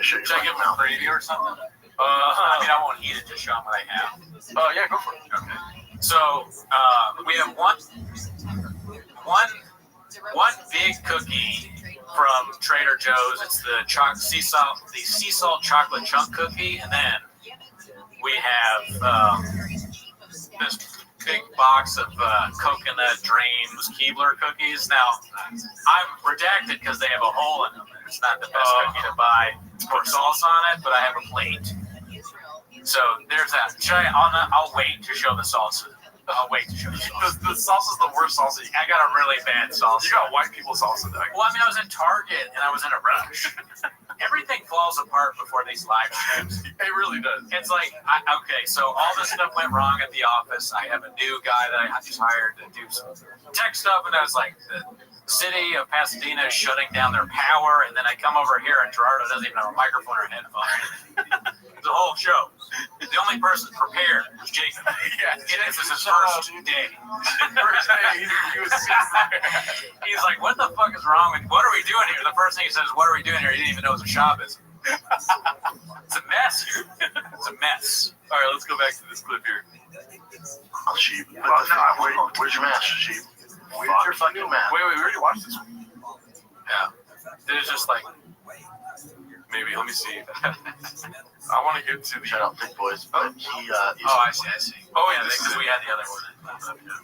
Should I give them a preview or something? I mean, I won't eat it, just show them what I have. Yeah, go for it. Okay. So, we have one big cookie from Trader Joe's. It's the sea salt chocolate chunk cookie, and then we have this big box of coconut dreams Keebler cookies. Now, I'm redacted because they have a hole in them. It's not the best cookie to buy for sauce on it, but I have a plate. So there's that. I'll wait to show the salsa. I'll wait to show you. The salsa's the worst salsa. I got a really bad salsa. You got white people salsa, though. Well, I mean, I was in Target and I was in a rush. Everything falls falls apart before these live streams. It really does. It's like, okay, so all this stuff went wrong at the office. I have a new guy that I just hired to do some tech stuff, and I was like, the city of Pasadena is shutting down their power, and then I come over here, and Gerardo doesn't even have a microphone or headphones. The whole show. The only person prepared was Jacob. Yeah, this is his first day. He's like, what the fuck is wrong with, what are we doing here? The first thing he says is, what are we doing here? He didn't even know it was a Shabbos. It's a mess here. It's a mess. All right, let's go back to this clip here. Oh, Sheep. Where's your mask, Sheep? Where's your fucking mask? Wait, we already watched this one. Yeah. There's just like, maybe, let me see. I want to get to the... Shout out Thick Boys, but he... I see. Oh, yeah, because we had the other one.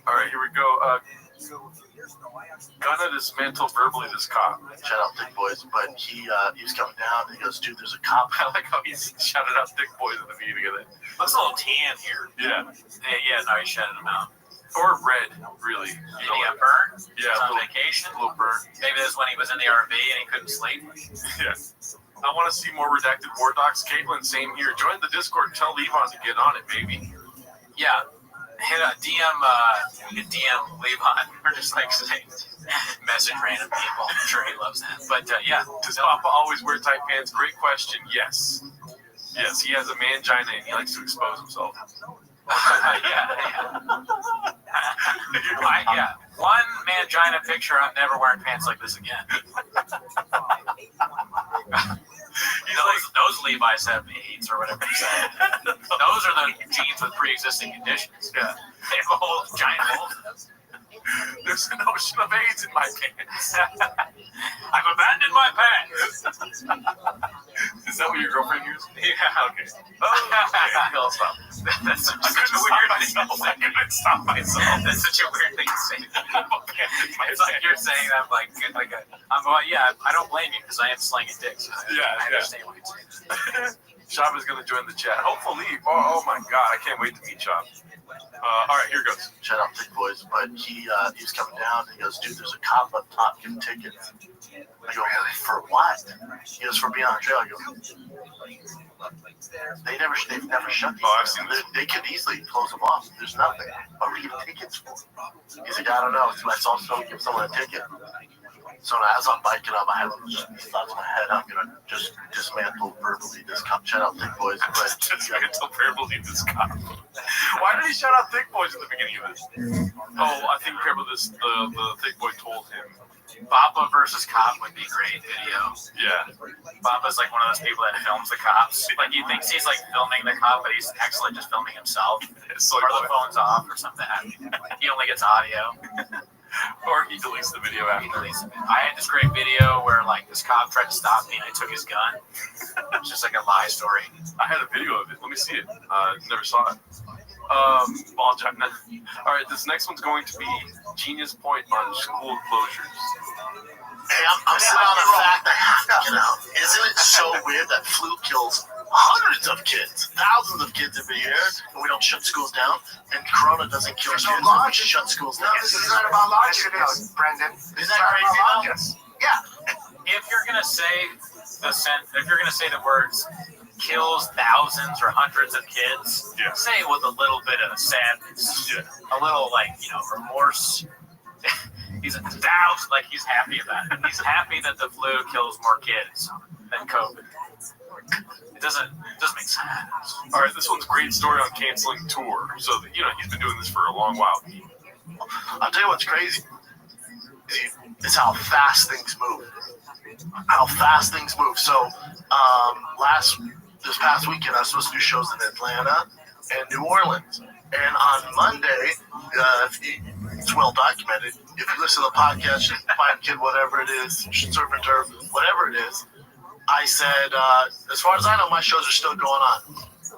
All right, here we go. Gonna dismantle verbally this cop. Shout out Thick Boys, but he was coming down and he goes, dude, there's a cop. I like how he shouted out Thick Boys at the beginning of it. Looks a little tan here. Yeah. No, he shouted him out. Or red, really. Did he get burned? Yeah. He was on vacation? A little burn. Maybe this is when he was in the RV and he couldn't sleep. Yeah. I want to see more redacted war docs. Caitlin, same here. Join the Discord. Tell Levon to get on it, baby. Yeah. Hit a DM Levon. Or just like saying, message random people. I'm sure he loves that. But yeah. Does Papa always wear tight pants? Great question. Yes. Yes, he has a mangina and he likes to expose himself. Yeah. One mangina picture, I'm never wearing pants like this again. Those Levi's have AIDS or whatever you say. Those are the jeans with pre-existing conditions. Yeah. They have a whole giant hole in them. There's an ocean of AIDS in my pants. I've abandoned my pants. Is that what your girlfriend used? Yeah. Okay. I'll stop. That's such I couldn't a weird thing. I couldn't stop myself. That's such a weird thing to say. It's like you're saying that I don't blame you because I am slinging dicks. I understand what you're saying. Shab is going to join the chat. Hopefully. Oh my God. I can't wait to meet Shab. All right, here goes. Shout out Thick Boys, but he was coming down and he goes, dude, there's a cop up top getting tickets. I go, for what? He goes, for being on the trail. I go, they've never shut these. I've seen this. They could easily close them off. There's nothing. What would we give tickets for? He's like, I don't know. So I saw someone give someone a ticket. So as I'm biking up, I have these thoughts in my head. I'm gonna just dismantle verbally this cop. Shout out Thick Boys, but dismantle verbally this cop. Why did he shout out Thick Boys at the beginning of this? Oh, I think the Thick Boy told him. Papa versus cop would be great video. Yeah. Papa's like one of those people that films the cops. Like he thinks he's like filming the cop, but he's actually just filming himself. So or the phone's off or something. He only gets audio. Or he deletes the video after. I had this great video where like this cop tried to stop me and I took his gun. It's just like a lie story. I had a video of it. Let me see it. Never saw it. All right, this next one's going to be Genius Point on school closures. Hey, I'm sitting on the fact that, isn't it so weird that flu kills hundreds of kids, thousands of kids every year, and we don't shut schools down, and Corona doesn't kill kids, and we shut schools down? This is not about logic, Brendan. Is that crazy? Yes. Yeah. If you're gonna say the words kills thousands or hundreds of kids, say it with a little bit of sadness, a little remorse. He's happy about it. He's happy that the flu kills more kids than COVID. It doesn't make sense. All right, this one's a great story on canceling tour. So he's been doing this for a long while. I'll tell you what's crazy. It's how fast things move. So this past weekend, I was supposed to do shows in Atlanta and New Orleans. And on Monday, it's well documented. If you listen to the podcast, Find Kid, whatever it is, Surf and Turf, whatever it is, I said, as far as I know, my shows are still going on.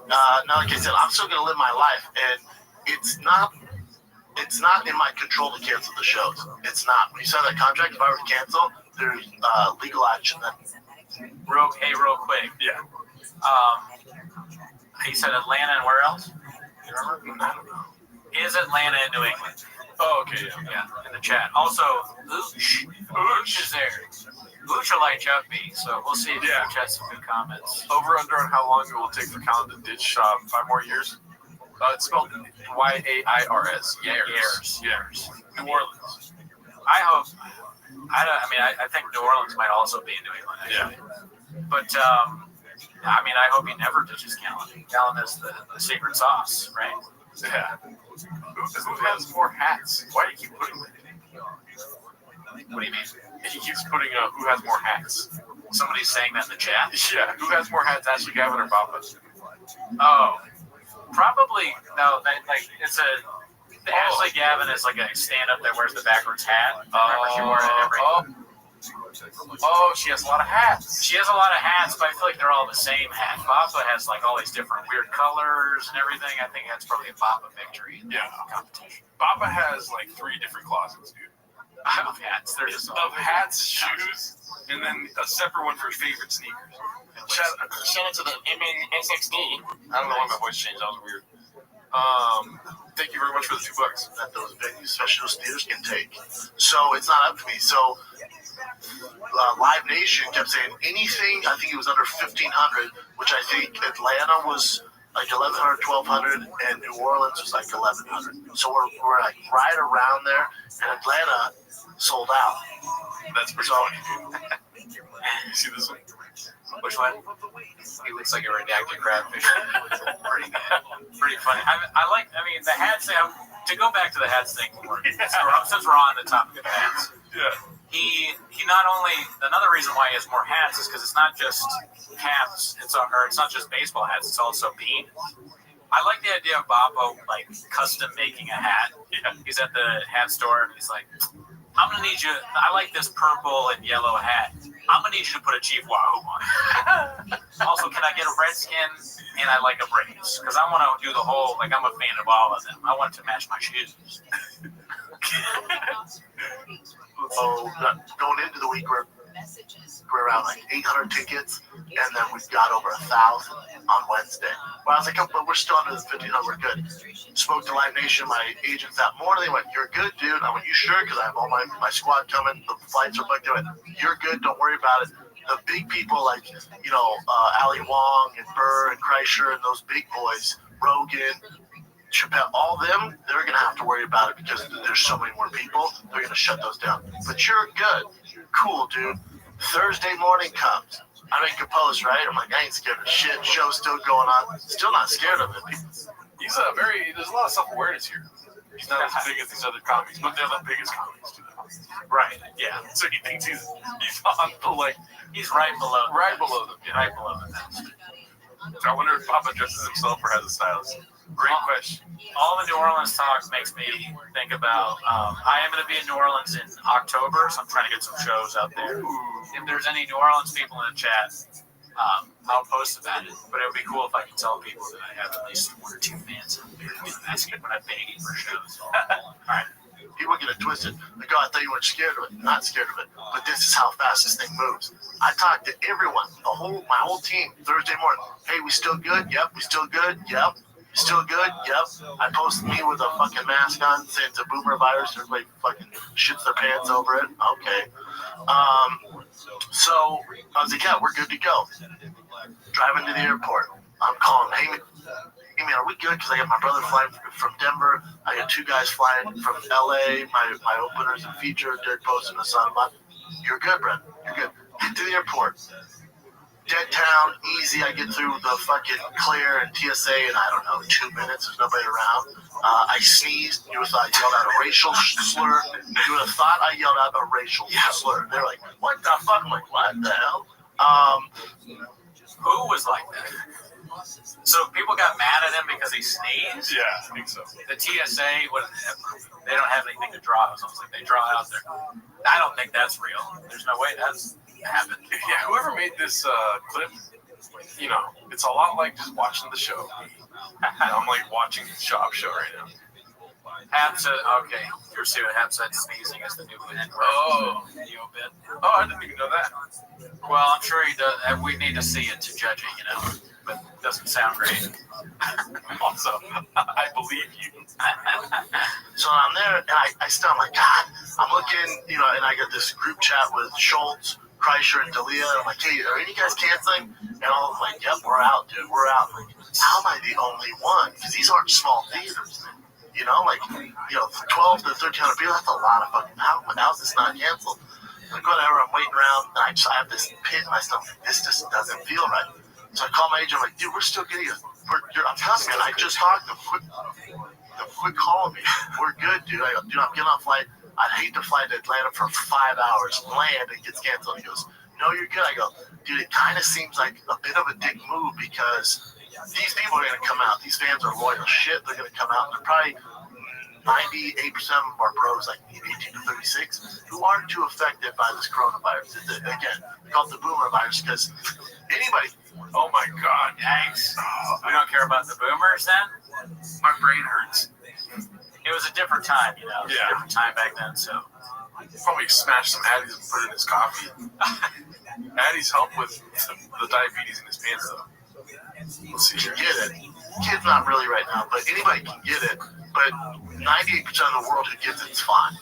Now, like I said, I'm still going to live my life, and it's not in my control to cancel the shows. It's not. When you sign that contract, if I were to cancel, there's legal action. Real quick. Yeah. He said Atlanta and where else? You remember? I don't know. Is Atlanta in New England? Oh, okay, yeah, in the chat. Also, Oosh is there. Lucha liked Jumpy, so we'll see if Yeah. Lucha has some good comments. Over under on how long it will take for Colin to ditch 5 more years. It's spelled Y-A-I-R-S. Years. New Orleans. I hope. I think New Orleans might also be in New England, actually. Yeah. But, I hope he never ditches Callan. Callan is the secret sauce, right? Yeah. Who has more hats? Why do you keep putting that? What do you mean? He keeps putting who has more hats. Somebody's saying that in the chat? Yeah. Who has more hats, Ashley Gavin or Papa? Oh. Probably, no, the Ashley Gavin is like a stand-up that wears the backwards hat. Remember, she wore it every... Oh, she has a lot of hats. She has a lot of hats, but I feel like they're all the same hat. Papa has like all these different weird colors and everything. I think that's probably a Papa victory in the competition. Papa has like 3 different closets, dude. Of hats. There's just of hats, shoes, and then a separate one for favorite sneakers. Shout out to the MNSXD. I don't know why my voice changed. That was weird. Thank you very much for the $2 that those venues, especially those theaters, can take. So it's not up to me. So Live Nation kept saying anything. I think it was under 1,500, which I think Atlanta was like 1,100, 1,200, and New Orleans was like 1,100. So we're like right around there, and Atlanta sold out. That's pretty funny. You see this one? Which one? He looks like a redacted crabfish. Pretty funny. The hats thing, to go back to the hats thing, since we're on the topic of the hats, he not only, another reason why he has more hats is because it's not just caps, it's not just baseball hats, it's also beans. I like the idea of Babo like custom making a hat. He's at the hat store and he's like, I'm gonna need you. I like this purple and yellow hat. I'm gonna need you to put a Chief Wahoo on it. Also, can I get a redskin and I like a brace? Because I want to do the whole, like, I'm a fan of all of them. I want it to match my shoes. So going into the week, we're around like 800 tickets, and then we've got over 1,000 on Wednesday. Well, I was like, oh, but we're still under the 1,500. We're good. Spoke to Live Nation, my agents that morning. They went, "You're good, dude." I went, "You sure?" Because I have all my squad coming. The flights are booked. They went, "You're good. Don't worry about it." The big people like Ali Wong and Burr and Kreischer and those big boys, Rogan, Chappelle, all them, they're going to have to worry about it because there's so many more people. They're going to shut those down. But you're good. Cool, dude. Thursday morning comes. I'm in Compose, right? I'm like, I ain't scared of shit. Show's still going on. Still not scared of it. He's there's a lot of self-awareness here. He's not as big as these other comics, but they're the biggest comics too. Right. Yeah. So he thinks he's on the he's right below them. Right below them. Yeah. Right below them. I wonder if Papa dresses himself or has a stylist. Great question. All the New Orleans talk makes me think about. I am going to be in New Orleans in October, so I'm trying to get some shows out there. If there's any New Orleans people in the chat, I'll post about it. But it would be cool if I could tell people that I have at least 1 or 2 fans out there asking when I'm begging for shows. All right. People get it twisted. Like, oh, I thought you weren't scared of it. Not scared of it. But this is how fast this thing moves. I talked to everyone, my whole team, Thursday morning. Hey, we still good? Yep. We still good? Yep. Still good? Yep. I posted me with a fucking mask on saying it's a boomer virus. Everybody fucking shits their pants over it. Okay. So I was like, yeah, we're good to go. Driving to the airport. I'm calling, hey man, are we good? Because I got my brother flying from Denver. I got 2 guys flying from LA. My openers and feature, Derek Post and Hassan. You're good, Brent. You're good. Get to the airport. Dead town, easy. I get through the fucking clear and TSA in, I don't know, 2 minutes. There's nobody around. I sneezed. You would have thought I yelled out a racial slur. You would have thought I yelled out a racial slur. They're like, what the fuck? I'm like, what the hell? Who was like that? So people got mad at him because he sneezed? Yeah, I think so. The TSA, they don't have anything to draw. It's almost like they draw out there. I don't think that's real. There's no way that's happened. Yeah, whoever made this clip, it's a lot like just watching the show. I'm like watching the shop show right now. Hap said, okay, you're seeing Hap said sneezing is the new N-word. Oh, I didn't even know that. Well, I'm sure he does. We need to see it to judge it, but it doesn't sound great. Also, I believe you. So I'm there, and I'm like, God, I'm looking, and I got this group chat with Schultz, Kreischer and Dalia. And I'm like, hey, are you guys canceling? And all of them like, yep, we're out, dude. We're out. I'm like, how am I the only one? Because these aren't small theaters, man. You know, like, 12 to 1,300 people, that's a lot of fucking power. How is this not canceled? Like, whatever, I'm waiting around, and I have this pit in my stomach. This just doesn't feel right. So I call my agent, I'm like, dude, we're still getting it. I'm telling you, man, I just talked to him. Quit calling me. We're good, dude. I go, dude, I'm getting on a flight. I'd hate to fly to Atlanta for 5 hours, land, and gets canceled. He goes, no, you're good. I go, dude, it kind of seems like a bit of a dick move because these people are going to come out. These fans are loyal shit. They're going to come out. They're probably 98% of them are bros, like 18 to 36, who aren't too affected by this coronavirus. Again, we call it the boomer virus because anybody. Oh my God, yikes. We don't care about the boomers then? My brain hurts. It was a different time, It was a different time back then, so. Probably smash some Addies and put it in his coffee. Addies help with the diabetes in his pants, though. Let's see, you get it. Kid's not really right now, but anybody can get it. But 98% of the world who gets it is fine.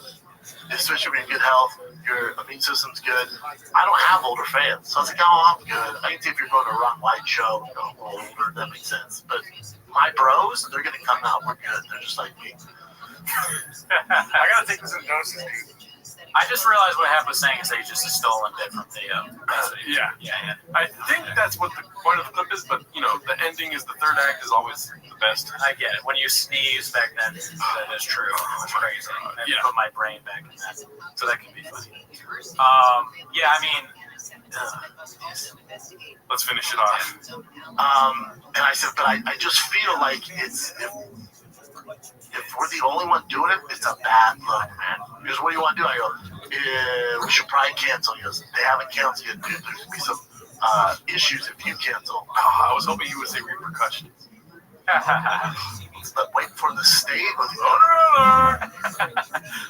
Especially when you're in good health, your immune system's good. I don't have older fans, so I was like, oh, I'm good. I can see if you're going to a Ron White show, older, that makes sense. But my bros, they're going to come out. We're good. They're just like me. I got to take this in doses, dude. I just realized what Hap was saying is they just a stolen bit from the yeah. I think that's what the point of the clip is, but the ending is the third act is always the best. I get it. When you sneeze back then, that is true. It's crazy. I put my brain back in that, so that can be funny. Let's finish it off. And I said, but I just feel like it's. If we're the only one doing it, it's a bad look, man. He goes, what do you want to do? I go, we should probably cancel. He goes, they haven't canceled yet, dude. There's going to be some issues if you cancel. I was hoping you would say repercussions. But wait for the state or the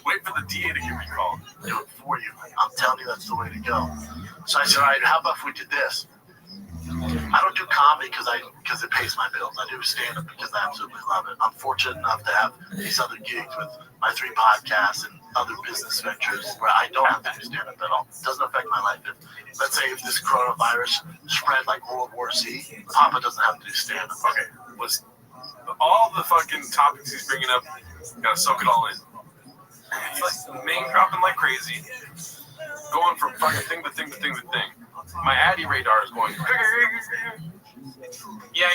wait for the DA to give me a call. Do it for you. I'm telling you, that's the way to go. So I said, all right, how about if we did this? I don't do comedy because it pays my bills. I do stand-up because I absolutely love it. I'm fortunate enough to have these other gigs with my 3 podcasts and other business ventures where I don't have to do stand-up at all. It doesn't affect my life. Let's say if this coronavirus spread like World War Z, Papa doesn't have to do stand-up. Okay, listen. All the fucking topics he's bringing up, gotta soak it all in. It's like name dropping like crazy. Going from fucking thing to thing to thing to thing. My Addy radar is going. Yeah,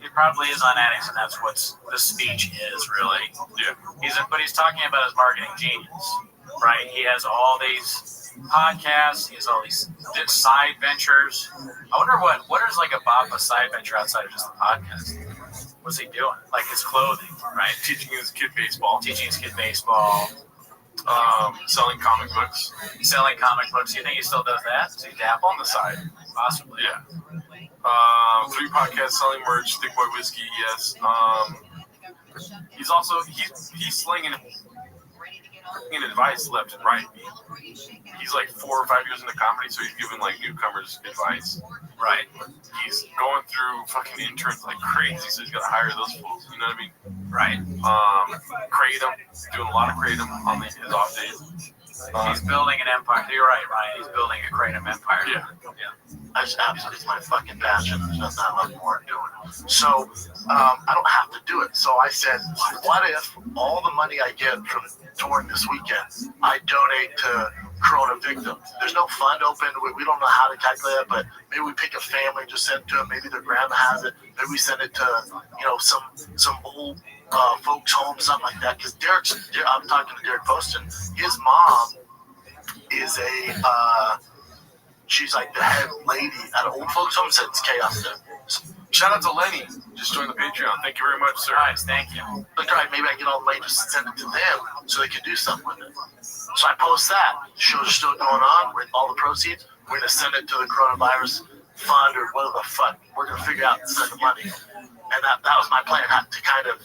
he probably is on addicts, and that's what the speech is really. Yeah. But he's talking about his marketing genius, right? He has all these podcasts. He has all these side ventures. I wonder what is like a side venture outside of just the podcast. What's he doing? Like his clothing, right? Teaching his kid baseball. Selling comic books. You think he still does that? Does he dabble on the side? Possibly. Yeah. 3 podcasts selling merch, Thick Boy Whiskey, yes. He's also he's slinging advice left and right. He's like 4 or 5 years into comedy, so he's giving like newcomers advice. Right. He's going through fucking interns like crazy, so he's got to hire those fools. You know what I mean? Right. Kratom, doing a lot of Kratom on his off days. He's building an empire. You're right, Ryan. He's building a Kratom empire. Yeah. That's absolutely my fucking passion. There's nothing I love more than doing. So I don't have to do it. So I said, what if all the money I get from touring this weekend, I donate to Corona victims? There's no fund open. We don't know how to calculate it, but maybe we pick a family and just send it to them. Maybe their grandma has it. Maybe we send it to some old folks home, something like that. Because I'm talking to Derek Poston. His mom is she's like the head lady at an old folks home. Said it's chaos there. Shout out to Lenny. Just joined the Patreon. Thank you very much, sir. Nice, thank you. Look, all right, maybe I get all the money, just send it to them so they can do something with it. So I post that. The shows are still going on. With all the proceeds, we're going to send it to the coronavirus fund or whatever the fuck. We're going to figure out and send the money. And that was my plan, to kind of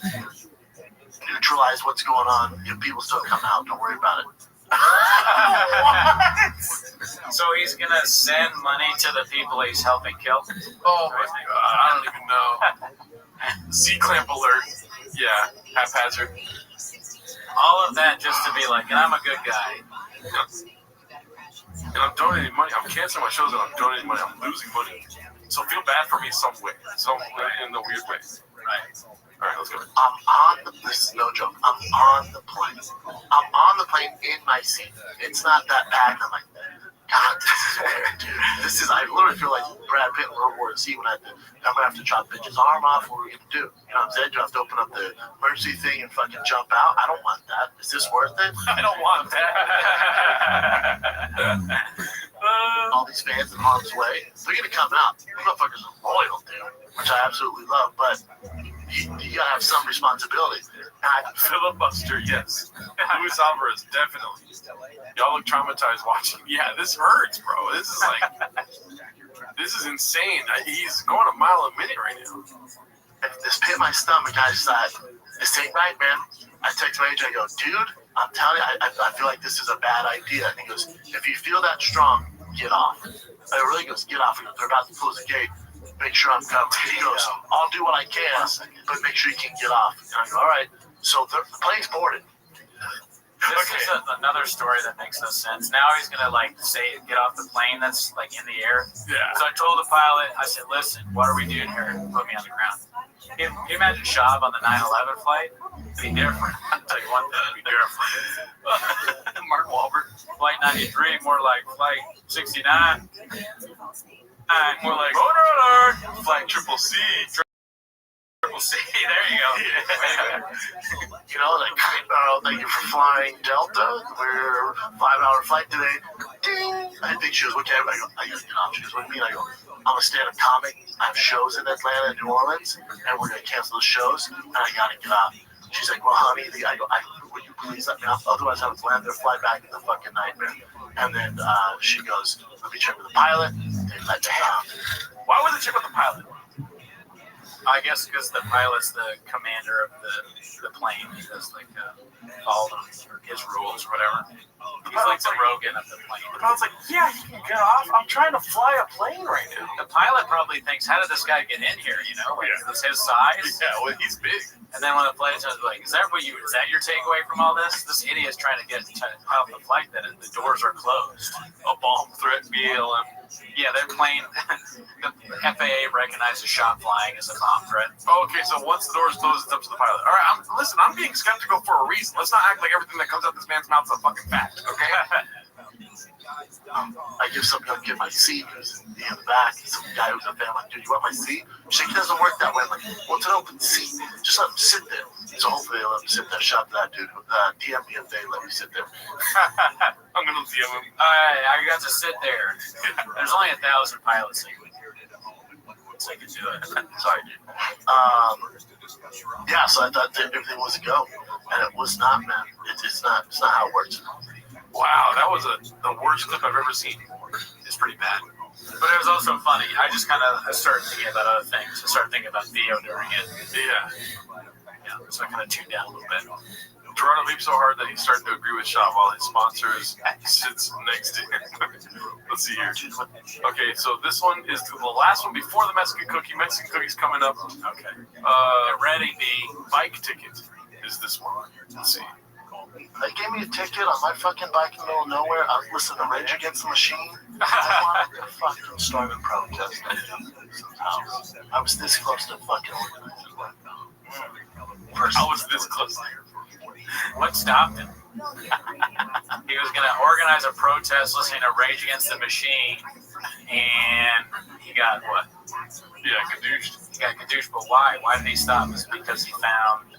neutralize what's going on. If people still come out, don't worry about it. So he's gonna send money to the people he's helping kill? Oh my god, I don't even know. C-clamp alert. Yeah, haphazard. All of that just to be like, and I'm a good guy. and I'm donating money. I'm canceling my shows and I'm donating money. I'm losing money. So feel bad for me some way, in a weird way. Right. All right, let's go. This is no joke. I'm on the plane. I'm on the plane in my seat. It's not that bad. I'm like, God, this is weird, dude. I literally feel like Brad Pitt in World War Z when I'm gonna have to chop bitch's arm off. What are we gonna do? You know what I'm saying? Do I have to open up the emergency thing and fucking jump out? I don't want that. Is this worth it? I don't want that. All these fans in harm's way, they're gonna come out. These motherfuckers are loyal, dude, which I absolutely love, but you gotta have some responsibility. Filibuster, yes. Luis Alvarez, definitely. Y'all look traumatized watching. Yeah, this hurts, bro. This is this is insane. He's going a mile a minute right now. This pit in my stomach, I just thought, this ain't right, man. I text my agent, I go, dude, I'm telling you, I feel like this is a bad idea. And he goes, if you feel that strong, get off. And it really goes, get off. They're about to close the gate. Make sure I'm covered. He goes, I'll do what I can, but make sure you can get off. And I go, all right. So the plane's boarded. This is another story that makes no sense. Now he's gonna say get off the plane that's in the air. Yeah. So I told the pilot, I said, listen, what are we doing here? Put me on the ground. Can you imagine Shab on the 9/11 flight? It'd be different. I'll tell you one thing, it'd be different. Mark Wahlberg. Flight 93, more like flight 69. More like motor alert. Flight Triple C. Triple C, there you go. Yeah. You know, thank you for flying Delta. We're a 5-hour flight today. Ding! I think she was, okay, I go, I gotta get off. She goes, what do you mean? I go, I'm a stand-up comic. I have shows in Atlanta and New Orleans, and we're gonna cancel the shows, and I gotta get off. She's like, well, honey, I go, would you please let me off? Otherwise, I would land there, fly back in the fucking nightmare. And then she goes, let me check with the pilot. They let me off. Why would they check with the pilot? I guess because the pilot's the commander of the plane. He does all of his rules or whatever. He's like the Rogan of the plane. The pilot's like, yeah, you can get off. I'm trying to fly a plane right now. The pilot probably thinks, how did this guy get in here? You know, is this his size? Yeah, well, he's big. And then when the flight attendant's like, is that your takeaway from all this? This idiot's trying to get off the flight that the doors are closed. A bomb threat BLM. Yeah, they're playing. The FAA recognizes shot flying as a bomb threat. Okay, so once the doors close, it's up to the pilot. All right, I'm being skeptical for a reason. Let's not act like everything that comes out this man's mouth is a fucking fact, okay? I give some young kid my seat, who's in the back. Some guy who's up there, I'm like, dude, you want my seat? She's like, it doesn't work that way. I'm like, well, it's an open seat. Just let him sit there. So hopefully they'll let me sit there. Shout to that dude. DM me if they let me sit there. I'm going to DM him. I got to sit there. There's only 1,000 pilots that could do it. Sorry, dude. Yeah, so I thought that everything was a go. And it was not, man. It's not how it works. Wow, that was the worst clip I've ever seen. It's pretty bad. But it was also funny. I just kind of started thinking about other things. I started thinking about Theo during it. Yeah. So I kind of tuned down a little bit. Toronto leaped so hard that he started to agree with Shop while his sponsors sits next to him. Let's see here. Okay, so this one is the last one before the Mexican cookie. Mexican cookie's coming up. Okay. Get ready, B. Bike ticket is this one. Let's see. They gave me a ticket on my fucking bike in the middle of nowhere. I was listening to Rage Against the Machine. I wanted to fucking storm and protest. I was this close to fucking organizing one. I was this close. What stopped him? He was going to organize a protest listening to Rage Against the Machine, and he got what? Yeah, cadooshed. He got cadooshed, but why? Why did he stop? It's because he found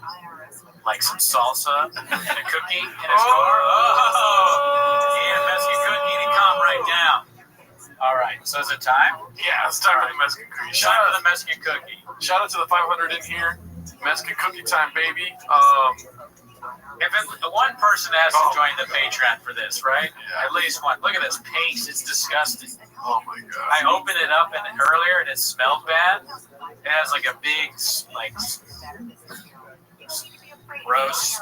some salsa and a cookie in his car. Oh! He ate a Mexican cookie and he calmed right down. All right, so is it time? Yeah, it's time for the Mexican cookie. Shout out to the Mexican cookie. Shout out to the 500 in here. Mexican cookie time, baby. If the one person has to join the Patreon for this, right? Yeah. At least one. Look at this paste. It's disgusting. Oh my god. I opened it up earlier and it smelled bad. It has a big gross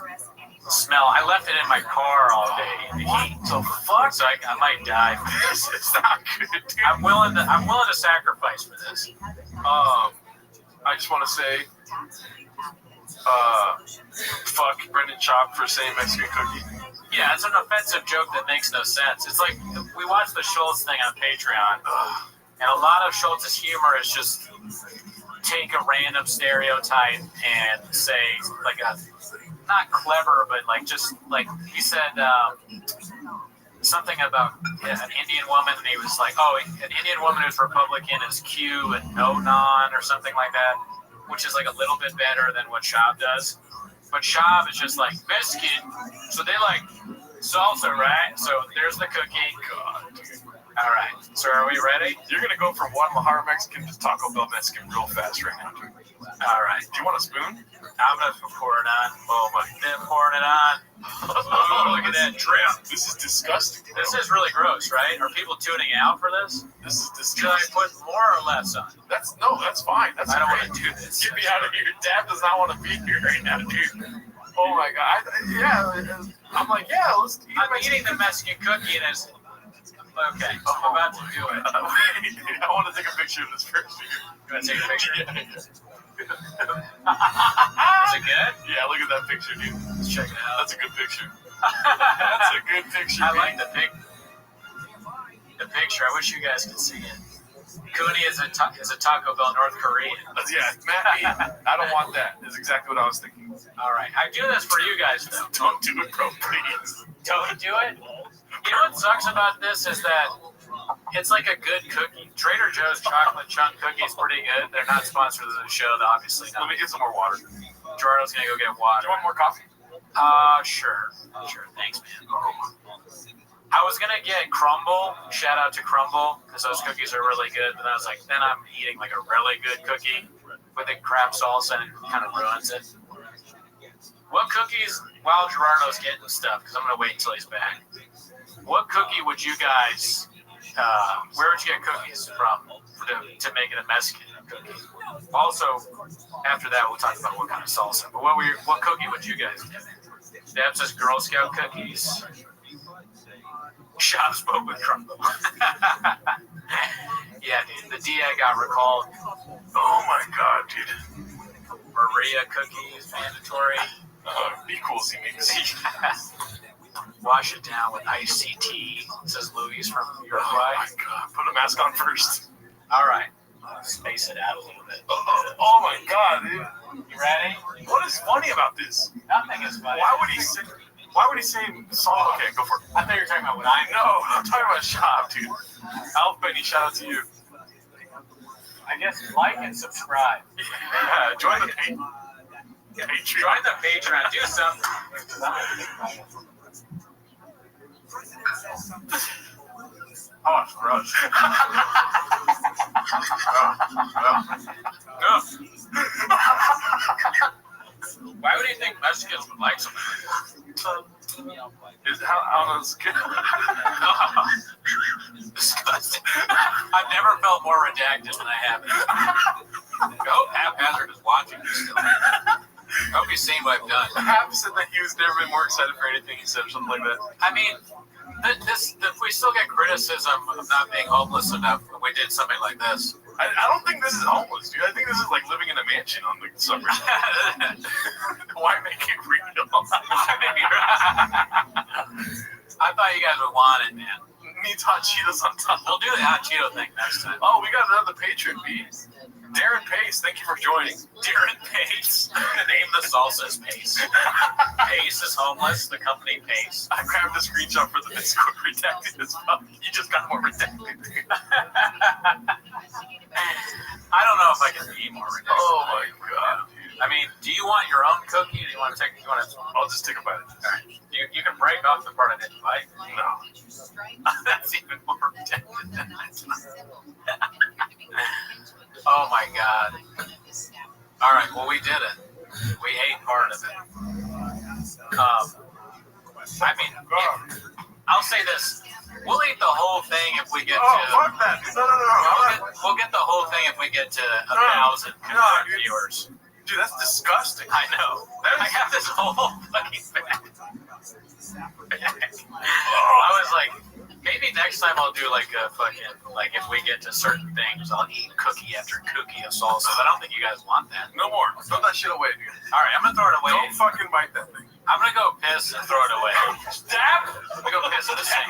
smell. I left it in my car all day in the heat. So I might die for this. It's not good, dude. I'm willing to sacrifice for this. I just want to say, fuck Brendan Chop for saying Mexican cookie. Yeah, it's an offensive joke that makes no sense. It's like we watched the Schultz thing on Patreon, and a lot of Schultz's humor is just take a random stereotype and say like a not clever, but like just like he said something about an Indian woman, and he was like, "Oh, an Indian woman who's Republican is Q and no non or something like that," which is like a little bit better than what Shab does. But Shab is just like Mexican, so they like salsa, right? So there's the cookie. God. All right. So are we ready? You're gonna go from Guadalajara Mexican to Taco Bell Mexican real fast right now, dude. All right. Do you want a spoon? I'm gonna pour it on. Oh my! Then pouring it on. Oh, look at that drip. This is disgusting. Bro. This is really gross, right? Are people tuning out for this? This is disgusting. Should I put more or less on? That's fine. I don't want to do this. Get me out of here. Dad does not want to be here right now, dude. Oh my God. I'm like, yeah, let's eat. I'm eating the Mexican cookie and it's okay. I'm about to do it. I want to take a picture of this first. You want to take a picture? Yeah. Is it good? Yeah, look at that picture, dude. Let's check it out. That's a good picture. That's a good picture. I like the picture. I wish you guys could see it. Cooney is a Taco Bell North Korean. Yeah, Matt, I don't want that. That's exactly what I was thinking. All right. I do this for you guys, though. Don't do it, bro, please. Don't do it? You know what sucks about this is that it's like a good cookie. Trader Joe's chocolate chunk cookie is pretty good. They're not sponsored of the show, though, obviously not. Let me get some more water. Gerardo's going to go get water. Do you want more coffee? Sure. Sure. Thanks, man. I was going to get Crumble. Shout out to Crumble, because those cookies are really good. But I was like, then I'm eating like a really good cookie with a crab salsa, and it kind of ruins it. What cookies, while Gerardo's getting stuff, because I'm going to wait until he's back, what cookie would you guys, where would you get cookies from to make it a Mexican cookie? Also, after that, we'll talk about what kind of salsa. But what cookie would you guys get? Deb says Girl Scout cookies. Shop spoke with Crumble. Yeah, dude, the DA got recalled. Oh my God, dude. Maria cookies, mandatory. Be cool, Z-Mix. Wash it down with iced tea, says Luis from Uruguay. Oh my God, put a mask on first. All right, space it out a little bit. Oh my God, dude. You ready? What is funny about this? Nothing is funny. Why would he say salt? Okay, go for it. I thought you were talking about what I know. I'm talking about Shop, dude. Alf Benny, shout out to you. I guess like and subscribe. Yeah, join the Patreon. Join the Patreon. Do something. Oh, it's gross. Why would you think Mexicans would like something like that? Is how it's good? Disgusting. I've never felt more redacted than I have. I hope Haphazard is watching this still. I hope he's seen what I've done. Hap said that he was never been more excited for anything he said or something like that. I mean, we still get criticism of not being homeless enough when we did something like this. I don't think this is homeless, dude. I think this is like living in a mansion on the summer. Why make it real? I thought you guys would want it, man. Needs hot Cheetos on top. We'll do the hot Cheeto thing next time. Oh, we got another patron, B. Darren Pace, thank you for joining. Darren Pace. The name of the salsa is Pace. Pace is homeless. The company Pace. I grabbed the screenshot for the Discord redacted as well. You just got more redacted. I don't know if I can be more redacted. Oh my God, dude. I mean, do you want your own cookie? Or do you want to take? I'll just take a bite. All right. You can break off the part I didn't like. No. That's even more redacted than Oh my God. All right, well, we did it. We ate part of it. I mean, I'll say this. We'll eat the whole thing if we get to... fuck that. No. We'll get the whole thing if we get to 1,000 viewers. Dude, that's disgusting. I know. I have this whole fucking bag. I was like... Maybe next time I'll do like a fucking, like if we get to certain things, I'll eat cookie after cookie of salsa. But I don't think you guys want that. No more. Throw that shit away, dude. All right, I'm going to throw it away. Don't fucking bite that thing. I'm going to go piss and throw it away. Stab? I'm going to go piss in the sink.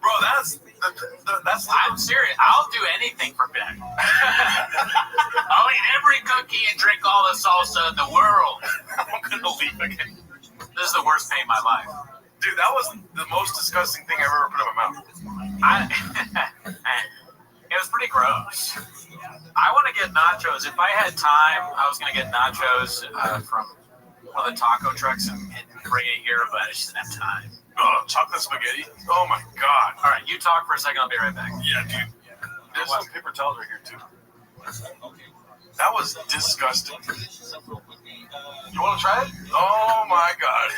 Bro, that's. I'm serious. I'll do anything for Ben. I'll eat every cookie and drink all the salsa in the world. I'm gonna leave again. This is the worst pain of my life. Dude, that was the most disgusting thing I've ever put in my mouth. It was pretty gross. I want to get nachos. If I had time, I was going to get nachos from one of the taco trucks and bring it here, but I just didn't have time. Oh, chocolate spaghetti? Oh my god. All right, you talk for a second. I'll be right back. Yeah, dude. There's some paper towels right here, too. That was disgusting. You want to try it? Oh my god.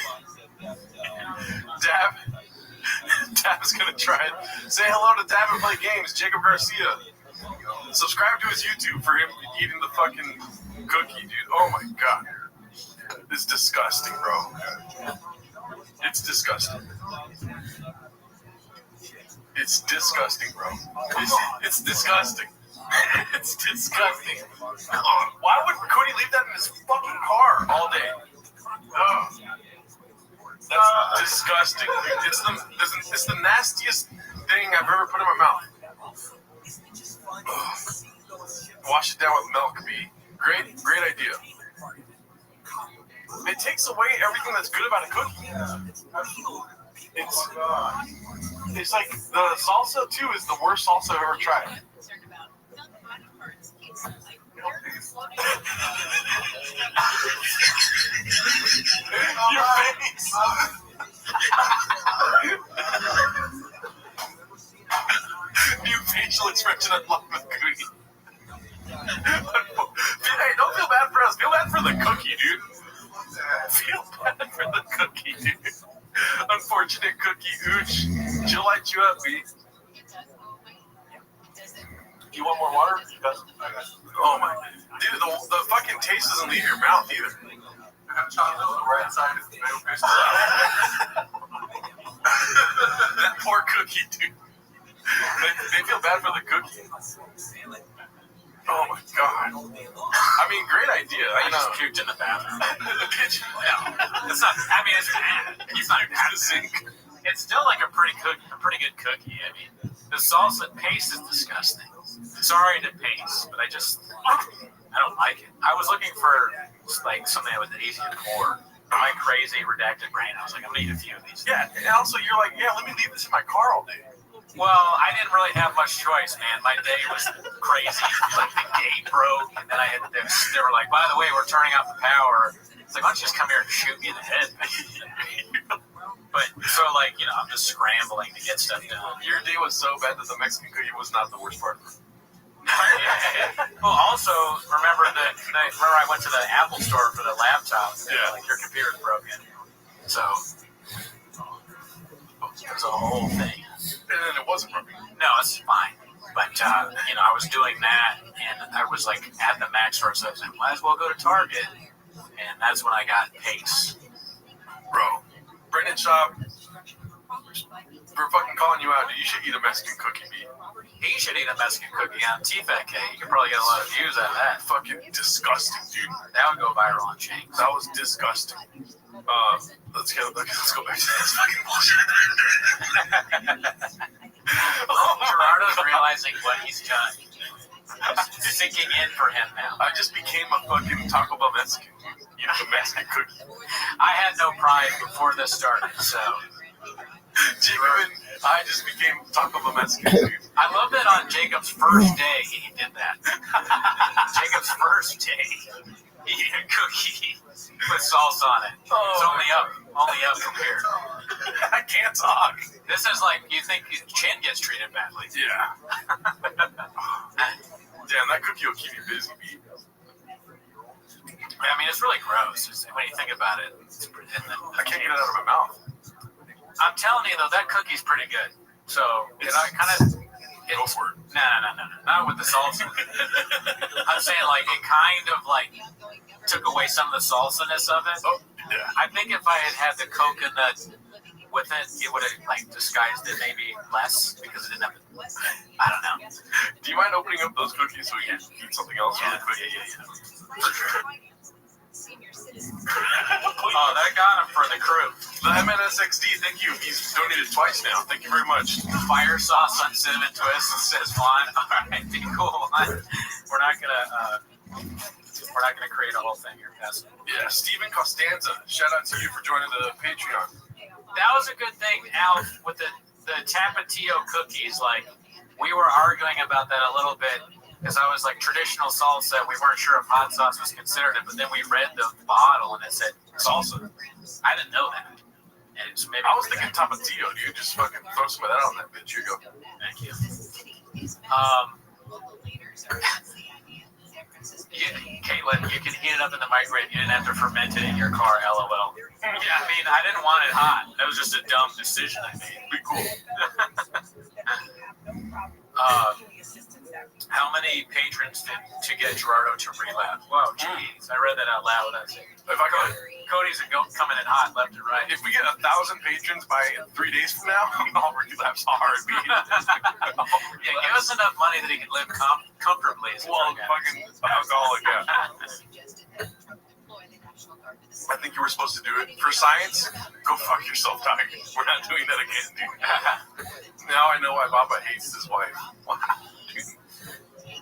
Dab's gonna try it. Say hello to Dab and Play Games, Jacob Garcia. Subscribe to his YouTube for him eating the fucking cookie, dude. Oh my god. It's disgusting, bro. It's disgusting. It's disgusting, bro. It's disgusting. It's disgusting. Why would Cody leave that in his fucking car all day? That's disgusting. It's the nastiest thing I've ever put in my mouth. Wash it down with milk, B. Great idea. It takes away everything that's good about a cookie. It's like the salsa too is the worst salsa I've ever tried. Your face. New facial expression on Love with Cookie. Hey, don't feel bad for us. Feel bad for the cookie, dude. Feel bad for the cookie, dude. Unfortunate cookie, ooch. She'll light you up, B. You want more water? Oh my. Dude, the fucking taste doesn't leave your mouth either. I have chocolate on the right side. That poor cookie, dude. They feel bad for the cookie. Oh my god. I mean, great idea. I just puked in the bathroom. In the kitchen? No. It's not. I mean, it's bad. He's not even out of sink. It's still like a pretty good cookie. I mean, the salsa paste is disgusting. Sorry to paste, but I don't like it. I was looking for like something that was easy to pour. My crazy redacted brain, I was like, I'm gonna eat a few of these. Yeah, and also you're like, yeah, let me leave this in my car all day. Well, I didn't really have much choice, man. My day was crazy. Like the gate broke, and then they were like, by the way, we're turning off the power. It's like, why don't you just come here and shoot me in the head? But so like, I'm just scrambling to get stuff done. Your day was so bad that the Mexican cookie was not the worst part. Well, also remember I went to the Apple store for the laptop. Yeah. Like your computer's broken, so there's a whole thing. And then it wasn't broken. No, it's fine. But I was doing that, and I was like at the Mac store, so I was like, might as well go to Target, and that's when I got Pace. Bro, Brendan Schaub, we're fucking calling you out, dude. You should eat a Mexican cookie, B. He should eat a Mexican cookie on TFAK. You could probably get a lot of views out of that. Fucking disgusting, dude. That would go viral on Shanks. That was disgusting. Let's go back to this fucking bullshit. Gerardo's realizing what he's done. It's sinking in for him now. I just became a fucking Taco Bell Mexican. You know, a Mexican cookie. I had no pride before this started, so. Jacob and I just became Taco Bell Mexican, dude. I love that on Jacob's first day he did that. Jacob's first day, he ate a cookie with sauce on it. It's only up from here. I can't talk. This is like, you think Chin gets treated badly. Yeah. Damn, that cookie will keep you busy, B. I mean, it's really gross when you think about it. I can't get it out of my mouth. I'm telling you, though, that cookie's pretty good. So, I kind of... Go for it. No. Not with the salsa. I'm saying, like, it kind of, like, took away some of the salsiness of it. Oh, yeah. I think if I had the coconut with it would have, like, disguised it maybe less because it didn't have... I don't know. Do you mind opening up those cookies so we can eat something else really quick? Yeah. For sure. Oh, that got him for the crew. The MNSXD, thank you. He's donated twice now. Thank you very much. Fire sauce on cinnamon twist, says Juan. All right, be cool, Juan. We're not gonna create a whole thing here, Pastor. Yeah, Steven Costanza. Shout out to you for joining the Patreon. That was a good thing, Al, with the Tapatio cookies. Like, we were arguing about that a little bit because I was like, traditional salsa. We weren't sure if hot sauce was considered it, but then we read the bottle and it said salsa. I didn't know that. And it's maybe I was thinking Tapatio, dude. Just fucking throw some of that on that bitch. Here you go. Thank you. Caitlin, you can heat it up in the microwave. You didn't have to ferment it in your car, LOL. Yeah, I mean, I didn't want it hot. That was just a dumb decision I made. Be cool. How many patrons did to get Gerardo to relapse? Wow, jeez. I read that out loud. If I go, Cody's coming in hot left and right. if we get 1,000 patrons by 3 days from now, I'll relapse hard. Yeah, give us enough money that he can live comfortably. Well, fucking alcoholic, yeah. I think you were supposed to do it. For science, go fuck yourself, Tiger. We're not doing that again, dude. Now I know why Baba hates his wife. Wow, dude.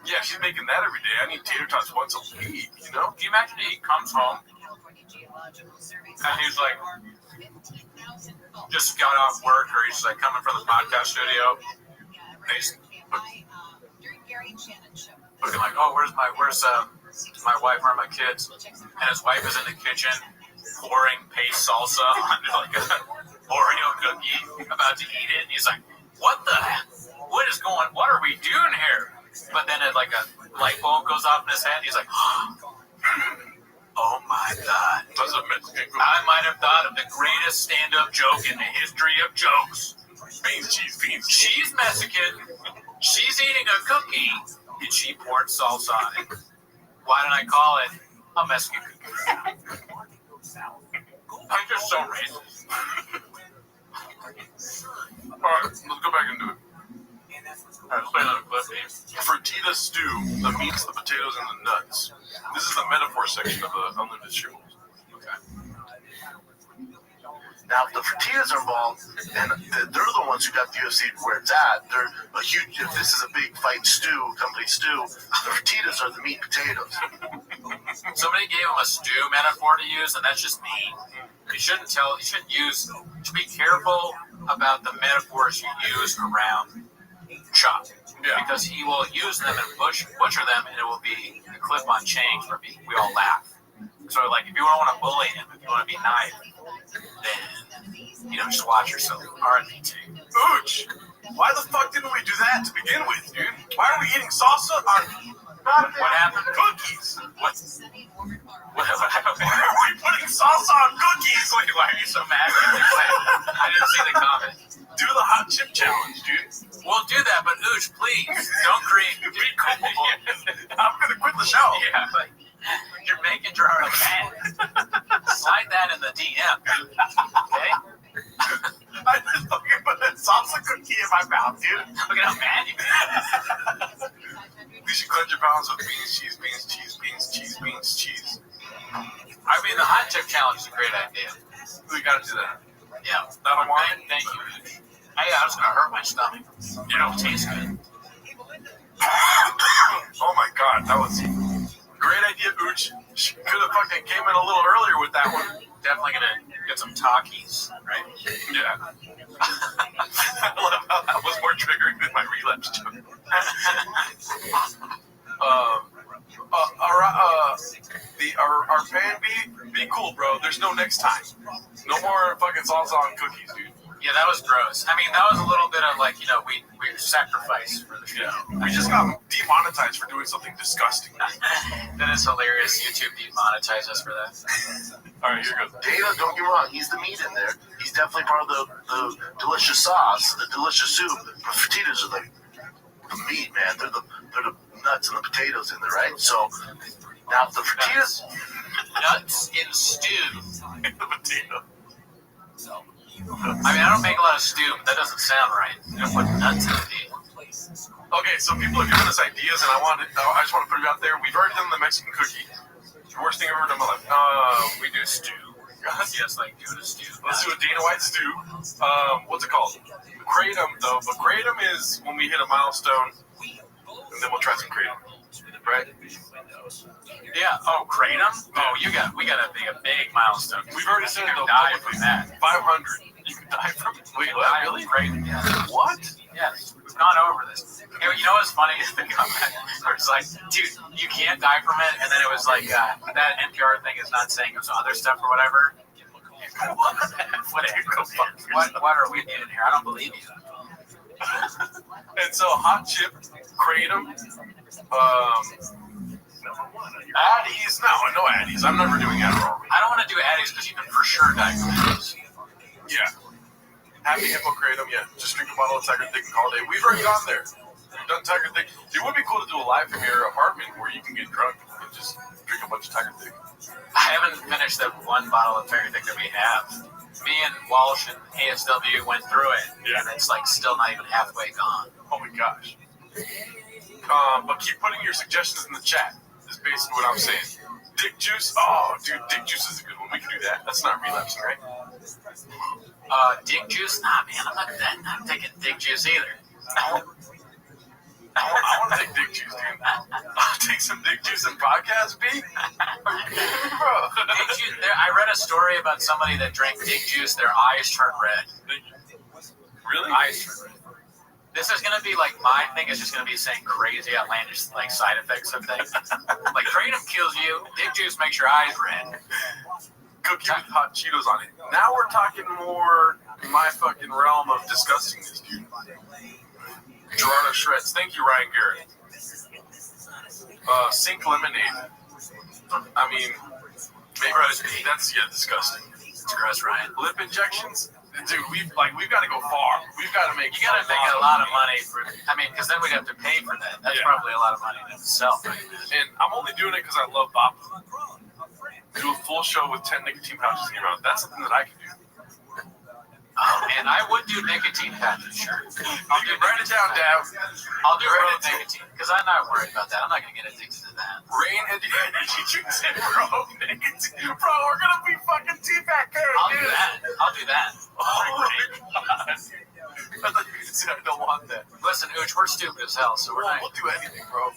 Yeah, she's making that every day. I need tater tots once a week, you know? Can you imagine he comes home and he's like, just got off work, or he's like coming from the podcast studio, and he's looking like, oh, where's my wife, where are my kids? And his wife is in the kitchen pouring paste salsa onto like a Oreo cookie, about to eat it, and he's like, what are we doing here? But then it like a light bulb goes off in his head, and he's like, oh my God. I might have thought of the greatest stand-up joke in the history of jokes. Beans, cheese. She's Mexican. She's eating a cookie, and she poured salsa on it. Why did I call it a Mexican cookie? I'm just so racist. Alright, let's go back and do it. Alright, let's play another clip. Fertita stew, the meats, the potatoes, and the nuts. This is the metaphor section of the unlimited stream. Okay. Now, if the Fertitas are involved, and they're the ones who got the UFC where it's at. They're a huge. If this is a big fight company stew, the Fertitas are the meat potatoes. Somebody gave him a stew metaphor to use, and that's just mean. You shouldn't use. You should be careful about the metaphors you use around chop. Yeah. Because he will use them and butcher them, and it will be a clip-on change where we all laugh. So, like, if you don't want to bully him, if you want to be nice, then, just watch yourself. R&D. Ooch! Why the fuck didn't we do that to begin with, dude? Why are we eating salsa on what happened? Cookies? What happened? Why are we putting salsa on cookies? Wait, why are you so mad? I didn't see the comment. Do the hot chip challenge, dude. We'll do that, but Ooch, please, don't create. Be cool. I'm gonna quit the show. Yeah, like, you're making Gerardo mad. Slide that in the DM. Okay? I just fucking put that salsa cookie in my mouth, dude. Look at how mad you are. We should cleanse your pounds with beans, cheese. I mean, the hot chip challenge is a great idea. We gotta do that. Yeah. That'll work. Thank you. Hey, I was gonna hurt my stomach. It don't taste good. Oh my God, that was great idea, Ooch. Could have fucking came in a little earlier with that one. Definitely gonna get some Takis, right? Yeah. I love how that was more triggering than my relapse joke. Our fan be cool, bro. There's no next time. No more fucking salsa on cookies, dude. Yeah, that was gross. I mean, that was a little bit of like, we sacrificed for the show. We just got demonetized for doing something disgusting. That is hilarious. YouTube demonetized us for that. All right, here goes. Dana, don't get me wrong, he's the meat in there. He's definitely part of the delicious sauce, the delicious soup. But Fertitas are the meat, man. They're the nuts and the potatoes in there, right? So now the Fertitas, nuts in stew. The potato. I mean, I don't make a lot of stew, but that doesn't sound right. You don't put nuts in it. Okay, so people are giving us ideas, and I just want to put it out there. We've already done the Mexican cookie. The worst thing I've ever done in my life. We do stew. Yes, like doing a stew. Let's do a Dana White stew. What's it called? Kratom, though. But Kratom is when we hit a milestone, and then we'll try some Kratom. Right? Yeah. Oh, Kratom? Oh, we got to be a big milestone. We've already said you it, though. Die from that. 500. You can die from it. Wait, what? Really? Kratom, yeah. What? Yes. We've gone over this. You know what's funny is the comment where it's like, dude, you can't die from it. And then it was like, that NPR thing is not saying some other stuff or whatever. What are we doing here? I don't believe you. And so hot chip, Kratom, Addies. No Addies. I'm never doing Adderall. I don't want to do Addies because you can for sure die from those. Yeah. Happy Hippo Kratom, yeah. Just drink a bottle of Tiger Thick and call it a day. We've already gone there. We've done Tiger Thick. It would be cool to do a live from your apartment where you can get drunk and just drink a bunch of Tiger Thick. I haven't finished that one bottle of Tiger Thick that we have. Me and Walsh and ASW went through it, and it's like still not even halfway gone. Oh my gosh. But keep putting your suggestions in the chat, is basically what I'm saying. Dick juice? Oh, dude, dick juice is a good one. We can do that. That's not relapsing, right? Dick juice? Nah, man, I'm not taking dick juice either. I want to take dick juice, dude. I'll take some dick juice and podcast, B? Are you kidding me, bro? Dick juice, I read a story about somebody that drank dick juice, their eyes turned red. Really? Eyes turned red. This is going to be like, my thing is just going to be saying crazy, outlandish, like, side effects of things. Like, Kratom kills you, dick juice makes your eyes red. Cookie with hot Cheetos on it. Now we're talking more my fucking realm of disgustingness, dude. Gerardo Shreds. Thank you, Ryan Garrett. Sink lemonade. I mean, maybe that's disgusting. It's gross, Ryan. Lip injections, dude. We've got to go far. We've got to make. You got to make a lot of money for. I mean, because then we'd have to pay for that. That's probably a lot of money in itself. And I'm only doing it because I love Bop. Do a full show with 10 nicotine pouches in your mouth. That's something that I can do. Oh man, I would do nicotine patches, sure. I'll do write it down, Dad. I'll do nicotine because I'm not worried about that. I'm not gonna get addicted to that. Rain and energy drinks and bro, nicotine, bro. We're gonna be fucking T-Pack. I'll do that. I'll do that. Oh my god. I thought you could say I don't want that. Listen, Ooch, we're stupid as hell, so we'll do anything, bro.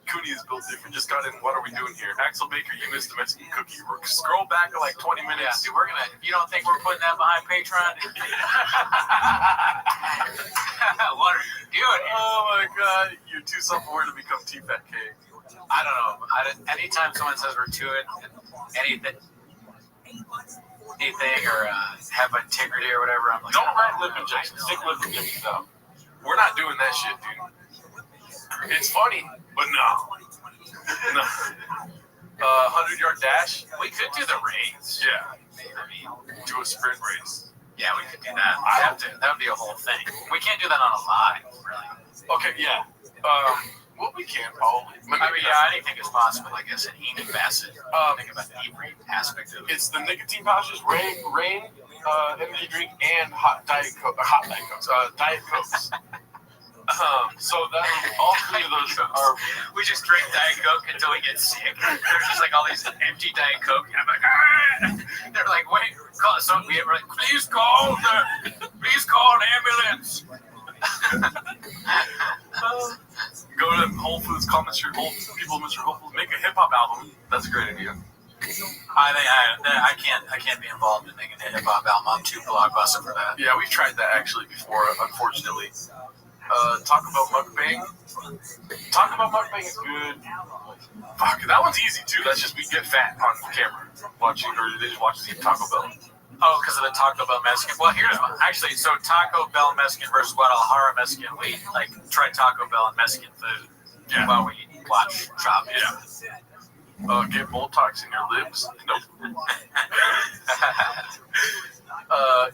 Cooney is built different. Just got in. What are we doing here? Axel Baker, you missed the Mexican cookie. We're scroll back to like 20 minutes. Yeah, dude, we're gonna. If you don't think we're putting that behind Patreon, what are you doing? Oh my god, you're too self-aware to become T-Fat K. I don't know. Anytime someone says we're to it, anything or have integrity or whatever, I'm like, don't write lip injections. Stick lip injections out. We're not doing that shit, dude. It's funny, but no. 100-yard dash. We could do the race. Yeah. I mean, do a sprint race. Yeah, we could do that. That would be a whole thing. We can't do that on a live, really. Okay, yeah. Well, we can probably. I mean, yeah, anything is possible, I guess, in any facet. Think about the every aspect of it. It's the nicotine pouches, rain, energy drink, and Diet Cokes. So that all three of those are. We just drink Diet Coke until we get sick. There's just like all these empty Diet Coke. And I'm like, ah! They're like, wait, call so we like, please call an ambulance. Go to Whole Foods, call Mr. Whole Foods, make a hip hop album. That's a great idea. I can't be involved in making a hip hop album. I'm too blockbuster for that. Yeah, we've tried that actually before, unfortunately. Talk about mukbang. Talk about mukbang is good. Fuck, that one's easy too. That's just we get fat on camera watching, or they just watch us eat Taco Bell. Oh, because of the Taco Bell Mexican. Well, here's one. Actually, so Taco Bell Mexican versus Guadalajara Mexican. We like try Taco Bell and Mexican food while we watch Chop. Yeah. Get Botox in your lips. Nope.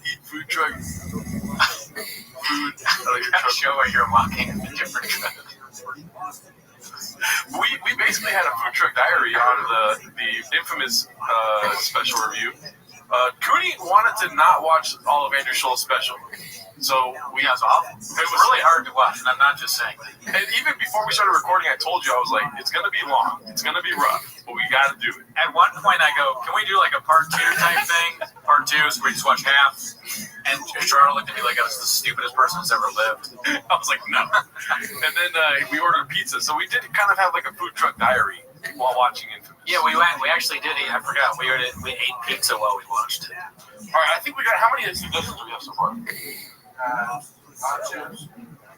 Eat food trucks. Food. Show where you're walking in different trucks. We basically had a food truck diary on the infamous special review. Cooney wanted to not watch all of Andrew Schultz's special. So it was really hard to watch, and I'm not just saying that. And even before we started recording, I told you, I was like, it's going to be long. It's going to be rough. but we got to do it. At one point, I go, "Can we do like a part 2 type thing? Part 2 is we just watch half." And Gerardo looked at me like I was the stupidest person who's ever lived. I was like, "No." And then we ordered pizza, so we did kind of have like a food truck diary while watching Infamous. Yeah, we went. We actually did eat. I forgot. We ate pizza while we watched it. All right, I think we got how many suggestions do we have so far?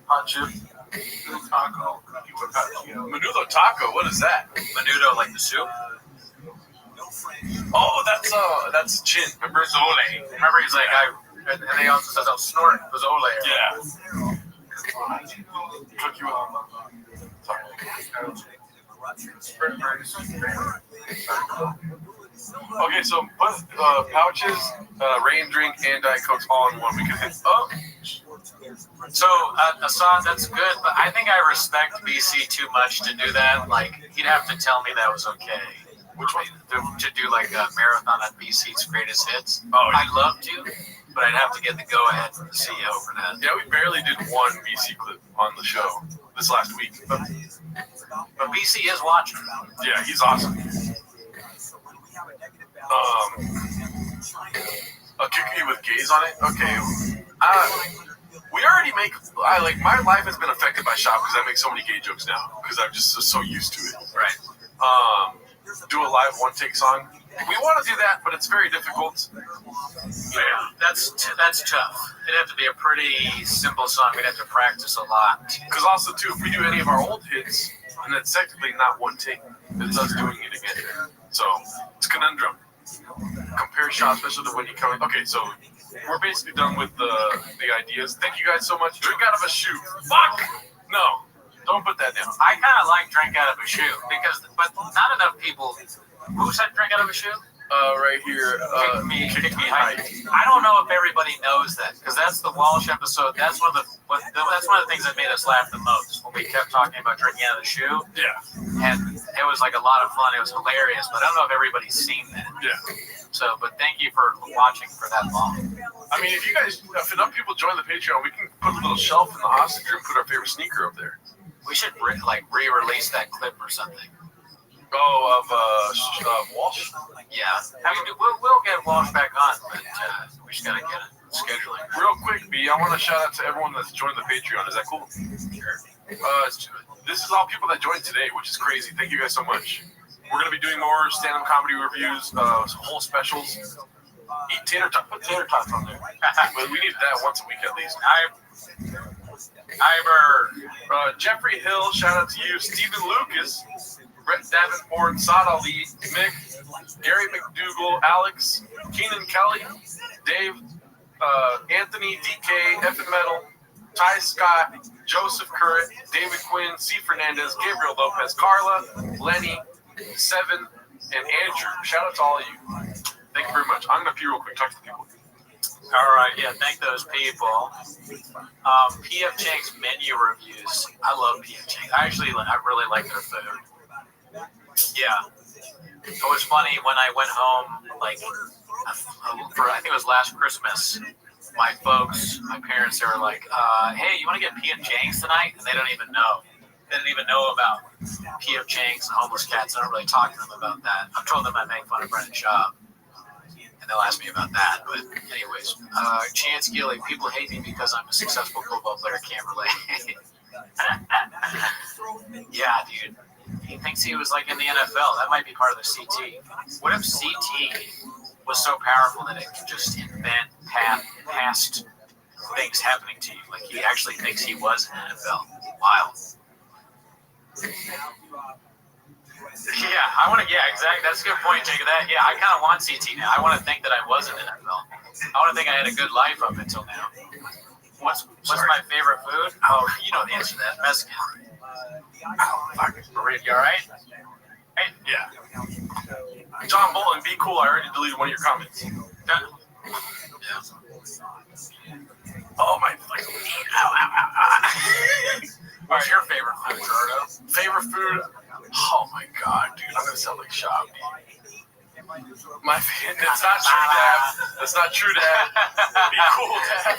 Hot chip. Taco. Menudo taco. What is that? Menudo, like the soup. Oh, that's chin. Remember Zole? Remember, he's like, and they also says, "I'll snort Zole." Yeah. Cook you up. Okay, so put pouches, rain drink, and Diet Cokes all in one. We can hit up. So, Assad, that's good, but I think I respect BC too much to do that. Like, he'd have to tell me that was okay. Which one? To do like a marathon on BC's greatest hits. Oh, yeah. I'd love to, but I'd have to get the go-ahead from the CEO for that. Yeah, we barely did one BC clip on the show this last week. But BC is watching. Yeah, he's awesome. A kick me with gays on it? Okay. We already make, my life has been affected by shop because I make so many gay jokes now because I'm just so used to it. Right. Do a live one-take song. We want to do that, but it's very difficult. Yeah, that's tough. It'd have to be a pretty simple song. We'd have to practice a lot. Because also, too, if we do any of our old hits, and it's technically not one take, it's us doing it again. So, it's conundrum. Compare shot, especially to when you come in. Okay, so we're basically done with the ideas. Thank you guys so much. Drink out of a shoe. Fuck! No, don't put that down. I kind of like drink out of a shoe, but not enough people. Who said drink out of a shoe? Right here. Kick me high. I don't know if everybody knows that because that's the Walsh episode. That's one of the things that made us laugh the most when we kept talking about drinking out of the shoe. Yeah. And it was like a lot of fun. It was hilarious, but I don't know if everybody's seen that. Yeah. So, but thank you for watching for that long. I mean, if enough people join the Patreon, we can put a little shelf in the hostage room and put our favorite sneaker up there. We should re-release that clip or something. Oh, of Walsh? Yeah. We'll get Walsh back on, but we just gotta get it scheduling. Real quick, B, I want to shout out to everyone that's joined the Patreon. Is that cool? Sure. This is all people that joined today, which is crazy. Thank you guys so much. We're gonna be doing more stand-up comedy reviews, some whole specials. Eat tater tots. Put tater tots on there. We need that once a week at least. Jeffrey Hill, shout out to you. Stephen Lucas, Brett Davenport, Saad Ali, Mick, Gary McDougall, Alex, Keenan Kelly, Dave, Anthony, DK, Effin Metal, Ty Scott, Joseph Currit, David Quinn, C. Fernandez, Gabriel Lopez, Carla, Lenny, Seven, and Andrew. Shout out to all of you. Thank you very much. I'm going to pee real quick. Talk to the people. All right, yeah, thank those people. P.F. Chang's menu reviews. I love P.F. Chang. I really like their food. Yeah. It was funny when I went home, I think it was last Christmas, my parents, they were like, hey, you want to get P.F. Chang's tonight? And they don't even know. They didn't even know about P.F. Chang's and homeless cats. I don't really talk to them about that. I've told them I make fun of Brennan Schaub. And they'll ask me about that. But anyways, Chance Gilly, people hate me because I'm a successful football player. Can't relate. Yeah, dude. He thinks he was in the NFL. That might be part of the CT. What if CT was so powerful that it could just invent past things happening to you? Like he actually thinks he was in the NFL. Wild. Yeah, exactly. That's a good point, Jacob. I kind of want CT now. I want to think that I was in the NFL. I want to think I had a good life up until now. What's my favorite food? Oh, you know the answer to that. Mexican. Oh, fuck. You all right? Hey, yeah. John Bolton, be cool. I already deleted one of your comments. Yeah. Oh, my. What's your favorite food, Gerardo? Favorite food? Oh my god, dude, I'm gonna sound like Schaub. That's not true, Dad. That's not true, Dad. Be cool, Dad.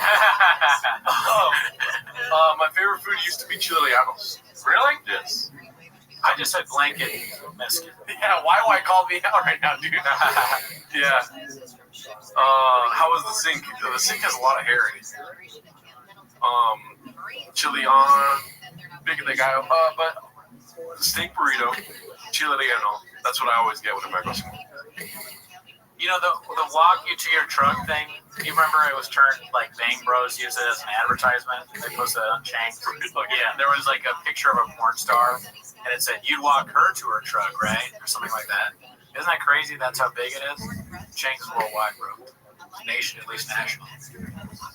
My favorite food used to be Chileanos. Really? Yes. I just said blanket Mexican. Yeah, why call me out right now, dude? Yeah. How was the sink? The sink has a lot of hair in it. Chili on, big the guy. But steak burrito, chile relleno. That's what I always get whenever I go somewhere. You know, the walk you to your truck thing, you remember it was turned, like, Bang Bros used it as an advertisement? They posted it on Chang's. Yeah, there was, like, a picture of a porn star, and it said, you'd walk her to her truck, right? Or something like that. Isn't that crazy? That's how big it is? Chang's is worldwide, bro. Nation, at least national.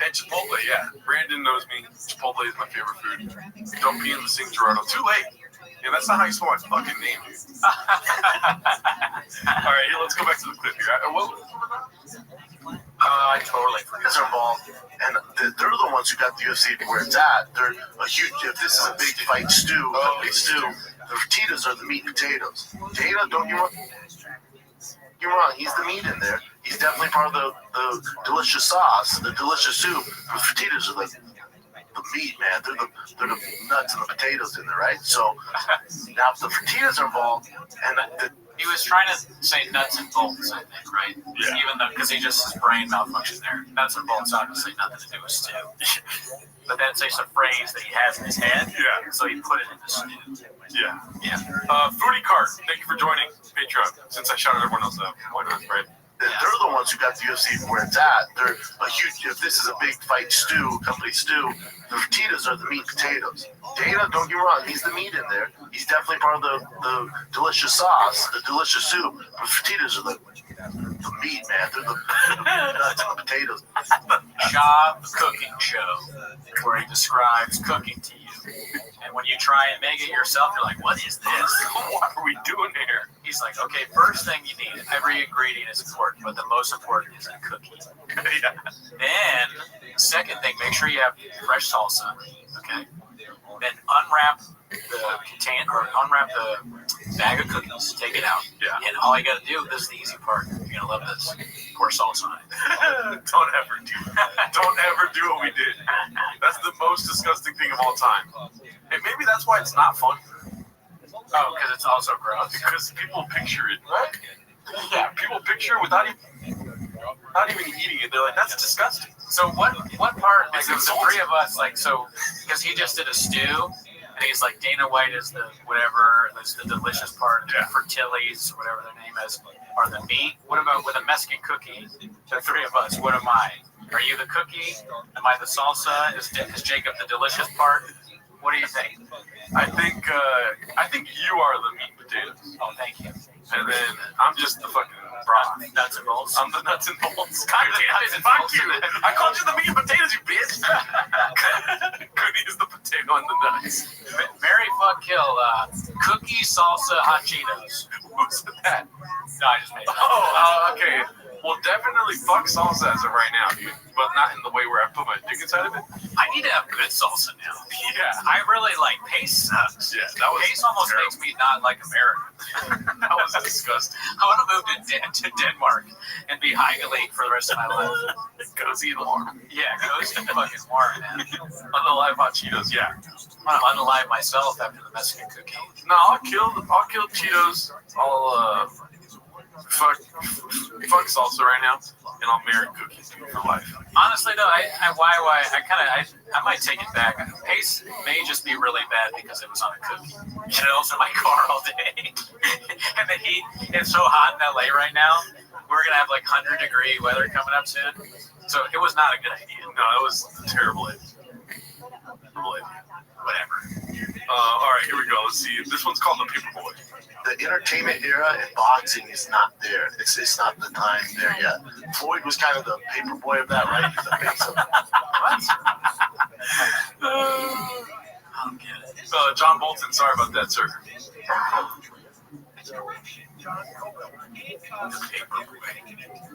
And Chipotle, yeah. Brandon knows me. Chipotle is my favorite food. Don't pee in the sink, Gerardo. Too late. Yeah, that's not how you spell my fucking name, dude. All right, here, let's go back to the clip here. I totally forgot. Guys are involved, and they're the ones who got the UFC where it's at. They're a huge. If this is a big fight stew, the fajitas are the meat and potatoes. Dana, don't you want? You're wrong. He's the meat in there. He's definitely part of the delicious sauce, the delicious soup. The fajitas are the meat, man. They're the nuts and the potatoes in there, right? So now if the fajitas are involved, and he was trying to say nuts and bolts, I think, right? Yeah. Even though, because his brain malfunctioned there. Nuts and bolts obviously nothing to do with stew. But that's just a phrase that he has in his head. Yeah. So he put it in the stew. Yeah. Yeah. Foodie Cart, thank you for joining Patreon. Since I shouted everyone else out, why not, right? They're the ones who got the UFC where it's at. They're a huge. If this is a big fight stew, company stew, the fajitas are the meat and potatoes. Dana, don't get me wrong. He's the meat in there. He's definitely part of the delicious sauce, the delicious soup. The fajitas are the meat, man. They're the nuts and the potatoes. Shop Cooking Show, where he describes cooking to you. And when you try and make it yourself, you're like, what is this? What are we doing here? He's like, okay, first thing you need, every ingredient is important, but the most important is a cookie. Yeah. Then, second thing, make sure you have fresh salsa, okay? Then unwrap the bag of cookies, take it out. Yeah. And all you gotta do, this is the easy part, you're gonna love this, pour salsa on it. Don't ever do what we did. That's the most disgusting thing of all time. And maybe that's why it's not fun. Oh, because it's also gross. Because people picture it, right? Yeah, people picture it without even eating it. They're like, that's disgusting. So what part, like, of the three of us, like, so, because he just did a stew, and he's like, Dana White is the whatever, that's the delicious part, the Fertilles, whatever their name is, are the meat. What about with a Mexican cookie, the three of us, what am I? Are you the cookie? Am I the salsa? Is Jacob the delicious part? What do you think? I think you are the meat and potatoes. Oh, thank you. And then I'm just the fucking broth. Nuts and bolts. I'm the nuts and bolts. God damn it, fuck you. I called you the meat and potatoes, you bitch. Goody is the potato and the nuts. Marry, fuck, kill. Cookie, salsa, hot Cheetos. Who said that? No, I just made it up. Oh, okay. Well, definitely fuck salsa as of right now, dude. But not in the way where I put my dick inside of it. I need to have good salsa now. Yeah. I really like paste sucks. Yeah, that was paste almost terrible. makes me not like American. That was disgusting. I want to move to Denmark and be Heigeling for the rest of my life. Cozy and warm. Yeah, cozy and fucking warm, man. Unalive hot Cheetos, yeah. I'm unalive myself after the Mexican cookie. No, I'll kill Cheetos. I'll fuck salsa right now, and I'll marry cookies for life. Honestly, though, I might take it back. Pace may just be really bad because it was on a cookie, and it was in my car all day. And the heat, it's so hot in LA right now. We're gonna have like 100-degree weather coming up soon, so it was not a good idea. No, it was a terrible idea. Whatever. All right, here we go. Let's see. This one's called the Paperboy. The entertainment era in boxing is not there. It's not the time there yet. Floyd was kind of the paper boy of that, right? He's the face of I don't get it. John Bolton, sorry about that, sir.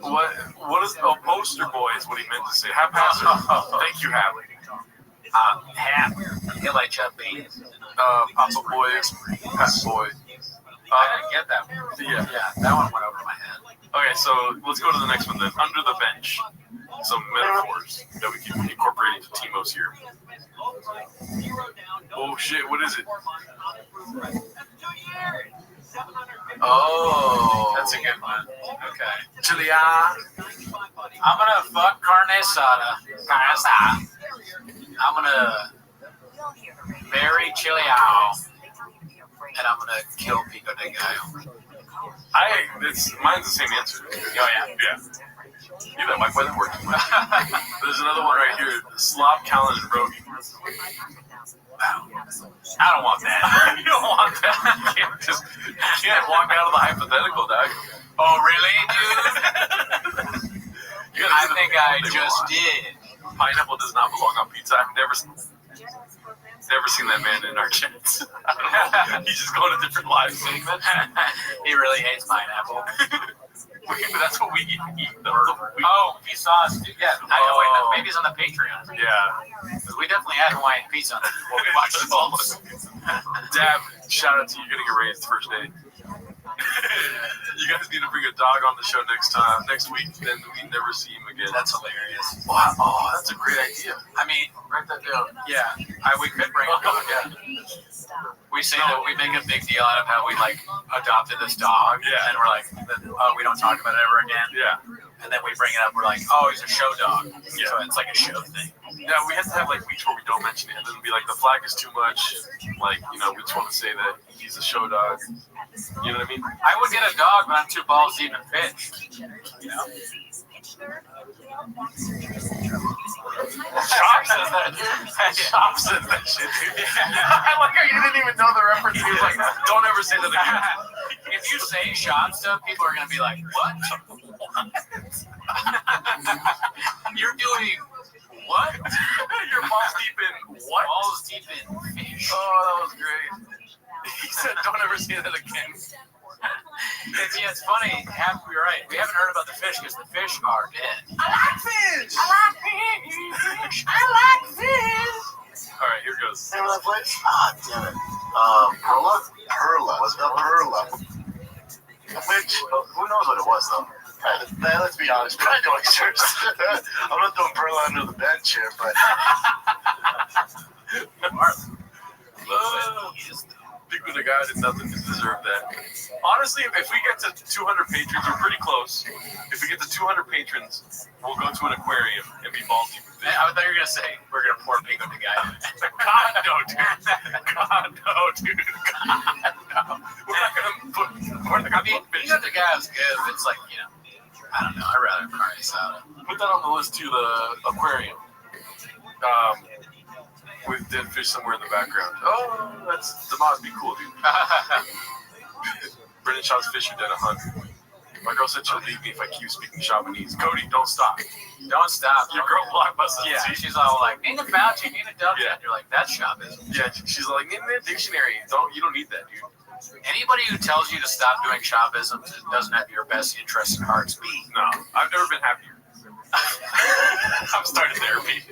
What is poster boy is what he meant to say. Thank you, Hadley. Hap. LHFB. Papa Boy, Pat Boy. I didn't get that one. Yeah, that one went over my head. Okay, so let's go to the next one then. Under the Bench. some metaphors that we can incorporate into Timo's here. Oh shit! What is it? Oh, that's a good one. Okay. Chilia. I'm gonna fuck carne asada. Carne asada. I'm gonna marry Chileao. And I'm gonna kill Pico de Gallo. Mine's the same answer. Oh yeah. Yeah. You know, my weather works. There's another one right here. Slob, Callan, and Rogie. Wow. I don't want that. You don't want that. You can't walk out of the hypothetical, dog. Oh, really, dude? I think I just did. Pineapple does not belong on pizza. I've never seen that man in our chats. I don't know. He's just going to different live segments. He really hates pineapple. That's what we eat. Oh, he saw us. Yeah, I know. Wait, maybe he's on the Patreon. Yeah. We definitely had Hawaiian pizza when we watched the Bulls. Dab, shout out to you getting a raise the first day. You guys need to bring a dog on the show next week, then we never see him again. That's hilarious. Wow. Oh, that's a great idea. I mean, write that down. Yeah, we could bring a dog. Yeah. We say that we make a big deal out of how we adopted this dog, and we're like, we don't talk about it ever again. Yeah. And then we bring it up, we're like, oh, he's a show dog. Yeah. So it's like a show thing. Yeah, we have to have weeks where we don't mention it, and then be like, the flag is too much. We just want to say that he's a show dog. You know what I mean? I would get a dog, but I'm too balls to even fish. You know? Shop says that. Shop says that shit, dude. I like how you didn't even know the reference. He was like, don't ever say that again. If you say shop stuff, people are going to be like, what? You're doing what? Your balls deep in what? Balls deep in fish. Oh, that was great. He said, don't ever say that again. It's funny. You're right. We haven't heard about the fish because the fish are dead. I like fish. All right, here goes. Name of that place? Damn it. Perla. Was it Perla? Which, who knows what it was, though? Let's be honest. Probably doing search. I'm not throwing Perla under the bench here, but... Pico de Gallo did nothing to deserve that. Honestly, if we get to 200 patrons, we're pretty close. If we get to 200 patrons, we'll go to an aquarium and be balls deep in fish. I thought you were going to say, we're going to pour Pico de Gallo. God, no, dude. God, no, dude. God, no. We're not going to put Pico de Gallo's good. It's like, I don't know. I'd rather carne asada. Put that on the list, too, the aquarium. With dead fish somewhere in the background. Oh, that must be cool, dude. Brendan Shaw's fish are dead 100. My girl said she'll leave me if I keep speaking Shabanese. Cody, don't stop. Don't stop. Your girl blockbuster. Yeah, she's all like, need a voucher, need a double. Yeah. And you're like, that's Shabbos. Yeah, she's like, need a dictionary. You don't need that, dude. Anybody who tells you to stop doing Shabbisms doesn't have your best interests at heart. No, I've never been happier. I'm starting therapy.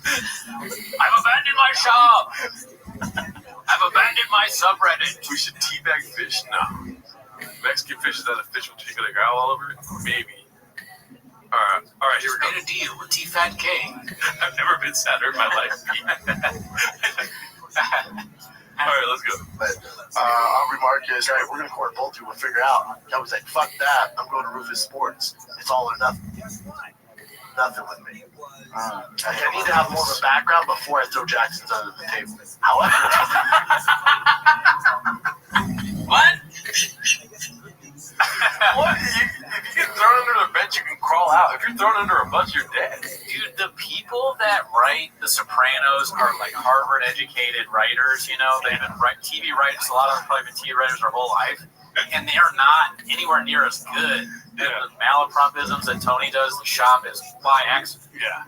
I've abandoned my shop. I've abandoned my subreddit. We should teabag fish? No. Mexican fish is that a fish with Pico de Gallo all over it? Maybe. All right, here we go. Made a deal with T-Fat King. I've never been sadder in my life. All right, let's go. But our remark is, all right, we're going to court both of you. We'll figure it out. I was like, fuck that. I'm going to Rufus Sports. It's all or nothing. Nothing with me. I need to have more of a background before I throw Jackson's under the table. However... What? What? If you get thrown under the bench, you can crawl out. If you're thrown under a bus, you're dead. Dude, the people that write The Sopranos are like Harvard-educated writers, They've been TV writers. A lot of them probably been TV writers their whole life. And they are not anywhere near as good. The malapropisms that Tony does, the shop is by accident. Yeah.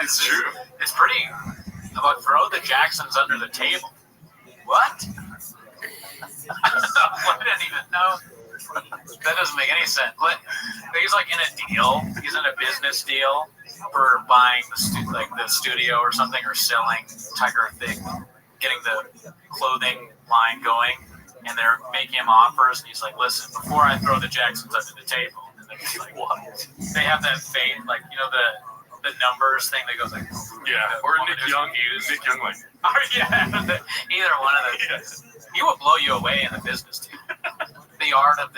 It's true. It's pretty about throw the Jacksons under the table. What? I didn't even know. That doesn't make any sense. He's like in a deal. He's in a business deal for buying the studio or something, or selling Tiger Thing, getting the clothing line going, and they're making him offers. And he's like, "Listen, before I throw the Jacksons under the table," and It's like, what? They have that fade, like, you know, the numbers thing that goes like, Yeah, or Nick Young. Nick Young, like, yeah, either one of them. yes. He will blow you away in the business too. The art of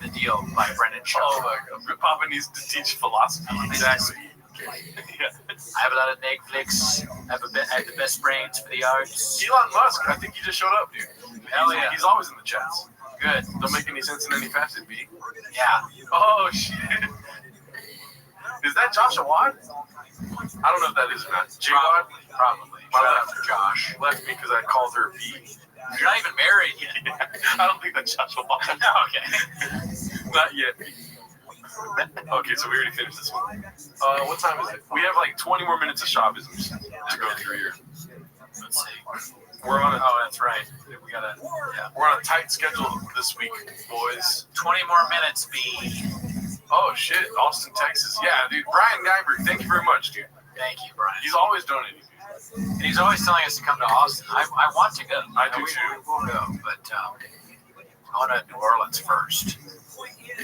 the deal by Brendan Shaw. Oh my God, Papa needs to teach philosophy. Exactly. Yeah. I have a lot of Netflix. I have the best brains for the arts. Elon Musk, I think he just showed up, dude. Hell yeah. He's always in the chats. Good. Don't make any sense in any facet, B. Yeah. Oh shit. Is that Joshua Watt? I don't know if that is or not. J Watt? Probably. My Shout out left to Josh. left me because I called her B. You're not even married yet. Yeah, I don't think that's Joshua Watt. Okay. Not yet. Okay, so we already finished this one. What time is it? We have like 20 more minutes of Shaavisms to go through here. Let's see. We're on Oh, that's right. We gotta. Yeah. we're on a tight schedule this week, boys. 20 more minutes, B. Oh shit, Austin, Texas. Yeah, dude. Brian Geiber, thank you very much, dude. Thank you, Brian. He's always donating. And he's always telling us to come to Austin. I want to go. I do too. We'll go, but I want to New Orleans first.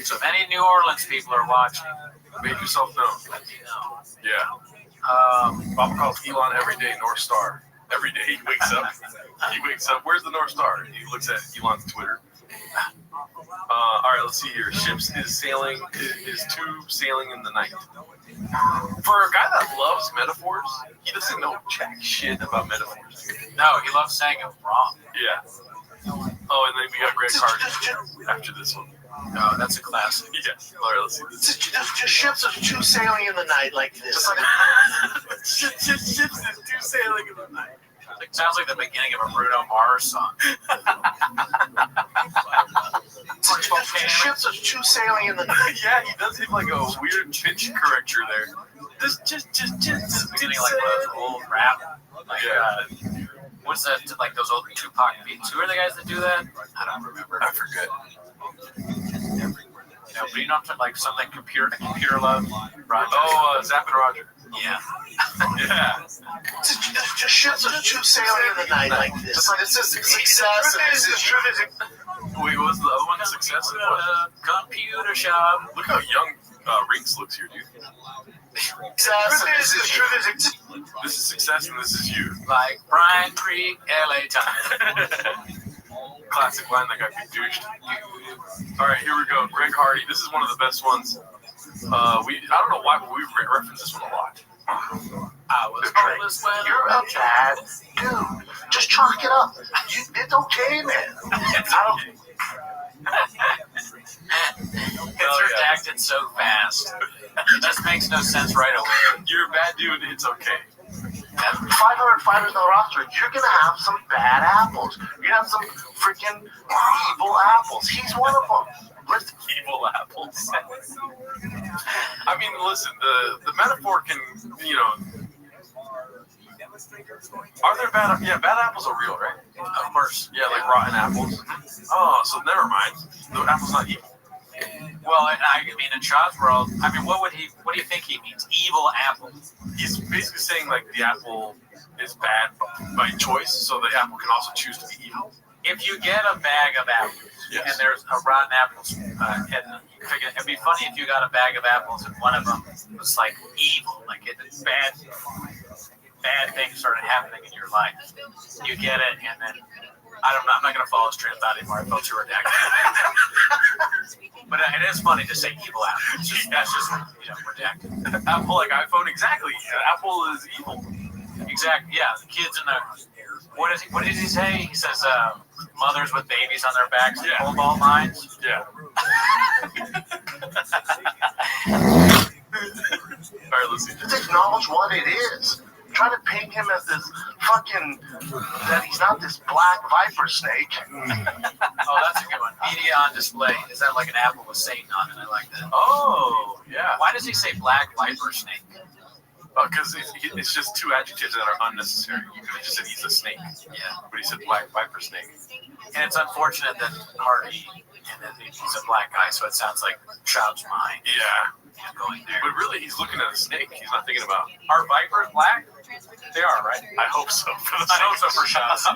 So if any New Orleans people are watching, Make yourself known. let me know. Yeah. Papa calls Elon every day North Star. Every day he wakes up. Where's the North Star? He looks at Elon's Twitter. All right, let's see here. Ships is sailing. Is two sailing in the night. For a guy that loves metaphors, he doesn't know jack shit about metaphors. No, he loves saying it wrong. Yeah. Oh, and then we got Greg Hardy after this one. No, that's a classic. Yeah. All right, let's see this. Just ships of two sailing in the night like this. Just like ships is two sailing in the night. It sounds like the beginning of a Bruno Mars song. Just ships of two sailing in the night. Yeah, he does have like a weird pitch corrector there. Just Beginning like one of those old rap. Like, yeah. What's that? Like those old Tupac beats. Who are the guys that do that? I don't remember. I forget. You know, but you know, like something computer love. Roger. Oh, Zapp and Roger. Yeah. Yeah. Just ships of two sailing in the night like this. Just like this is success. Wait, what was the other one? Success? Computer shop. Look how young Rinks looks here, dude. Success. This is success and this is you. Like Bryan Creek, LA time. Classic line that got me douched. All right, here we go. Greg Hardy. This is one of the best ones. I don't know why, but we reference this one a lot. I was homeless when You're a bad dude. Just chalk it up. It's okay, man. It's redacted so fast. It just makes no sense right away. You're a bad dude. It's okay. 500 fighters on the roster. You're gonna have some bad apples. You're gonna have some freaking evil apples. He's one of them. Evil apples. I mean, listen. The metaphor can, you know. Are there bad? Yeah, bad apples are real, right? Of course. Yeah, like rotten apples. Oh, so never mind. The apple's not evil. Well, I mean, in Shaw's world, I mean, what do you think he means? Evil apple. He's basically saying like the apple is bad by choice, so the apple can also choose to be evil. If you get a bag of apples and there's a rotten apple, it'd be funny if you got a bag of apples and one of them was like evil, like it's bad things started happening in your life. You get it, and then I'm not going to follow his train of thought anymore. I felt too redacted. But it is funny to say evil apple. That's just redacted. Apple like iPhone, exactly. Apple is evil. Exactly. Yeah, the kids in the. What did he say? He says mothers with babies on their backs and pull ball lines. Yeah. All right, let's see. Just acknowledge what it is. Try to paint him as this fucking, that he's not this black viper snake. Oh, that's a good one. Media on display. Is that like an apple with Satan on it? I like that. Oh, yeah. Why does he say black viper snake? Because it's just two adjectives that are unnecessary. You could have just said he's a snake. Yeah. But he said black viper snake. And it's unfortunate that Hardy, and that he's a black guy, so it sounds like Child's mind. Yeah. Going there. But really, he's looking at a snake. He's not thinking about. Are vipers black? They are, right? I hope so. I hope so for shots.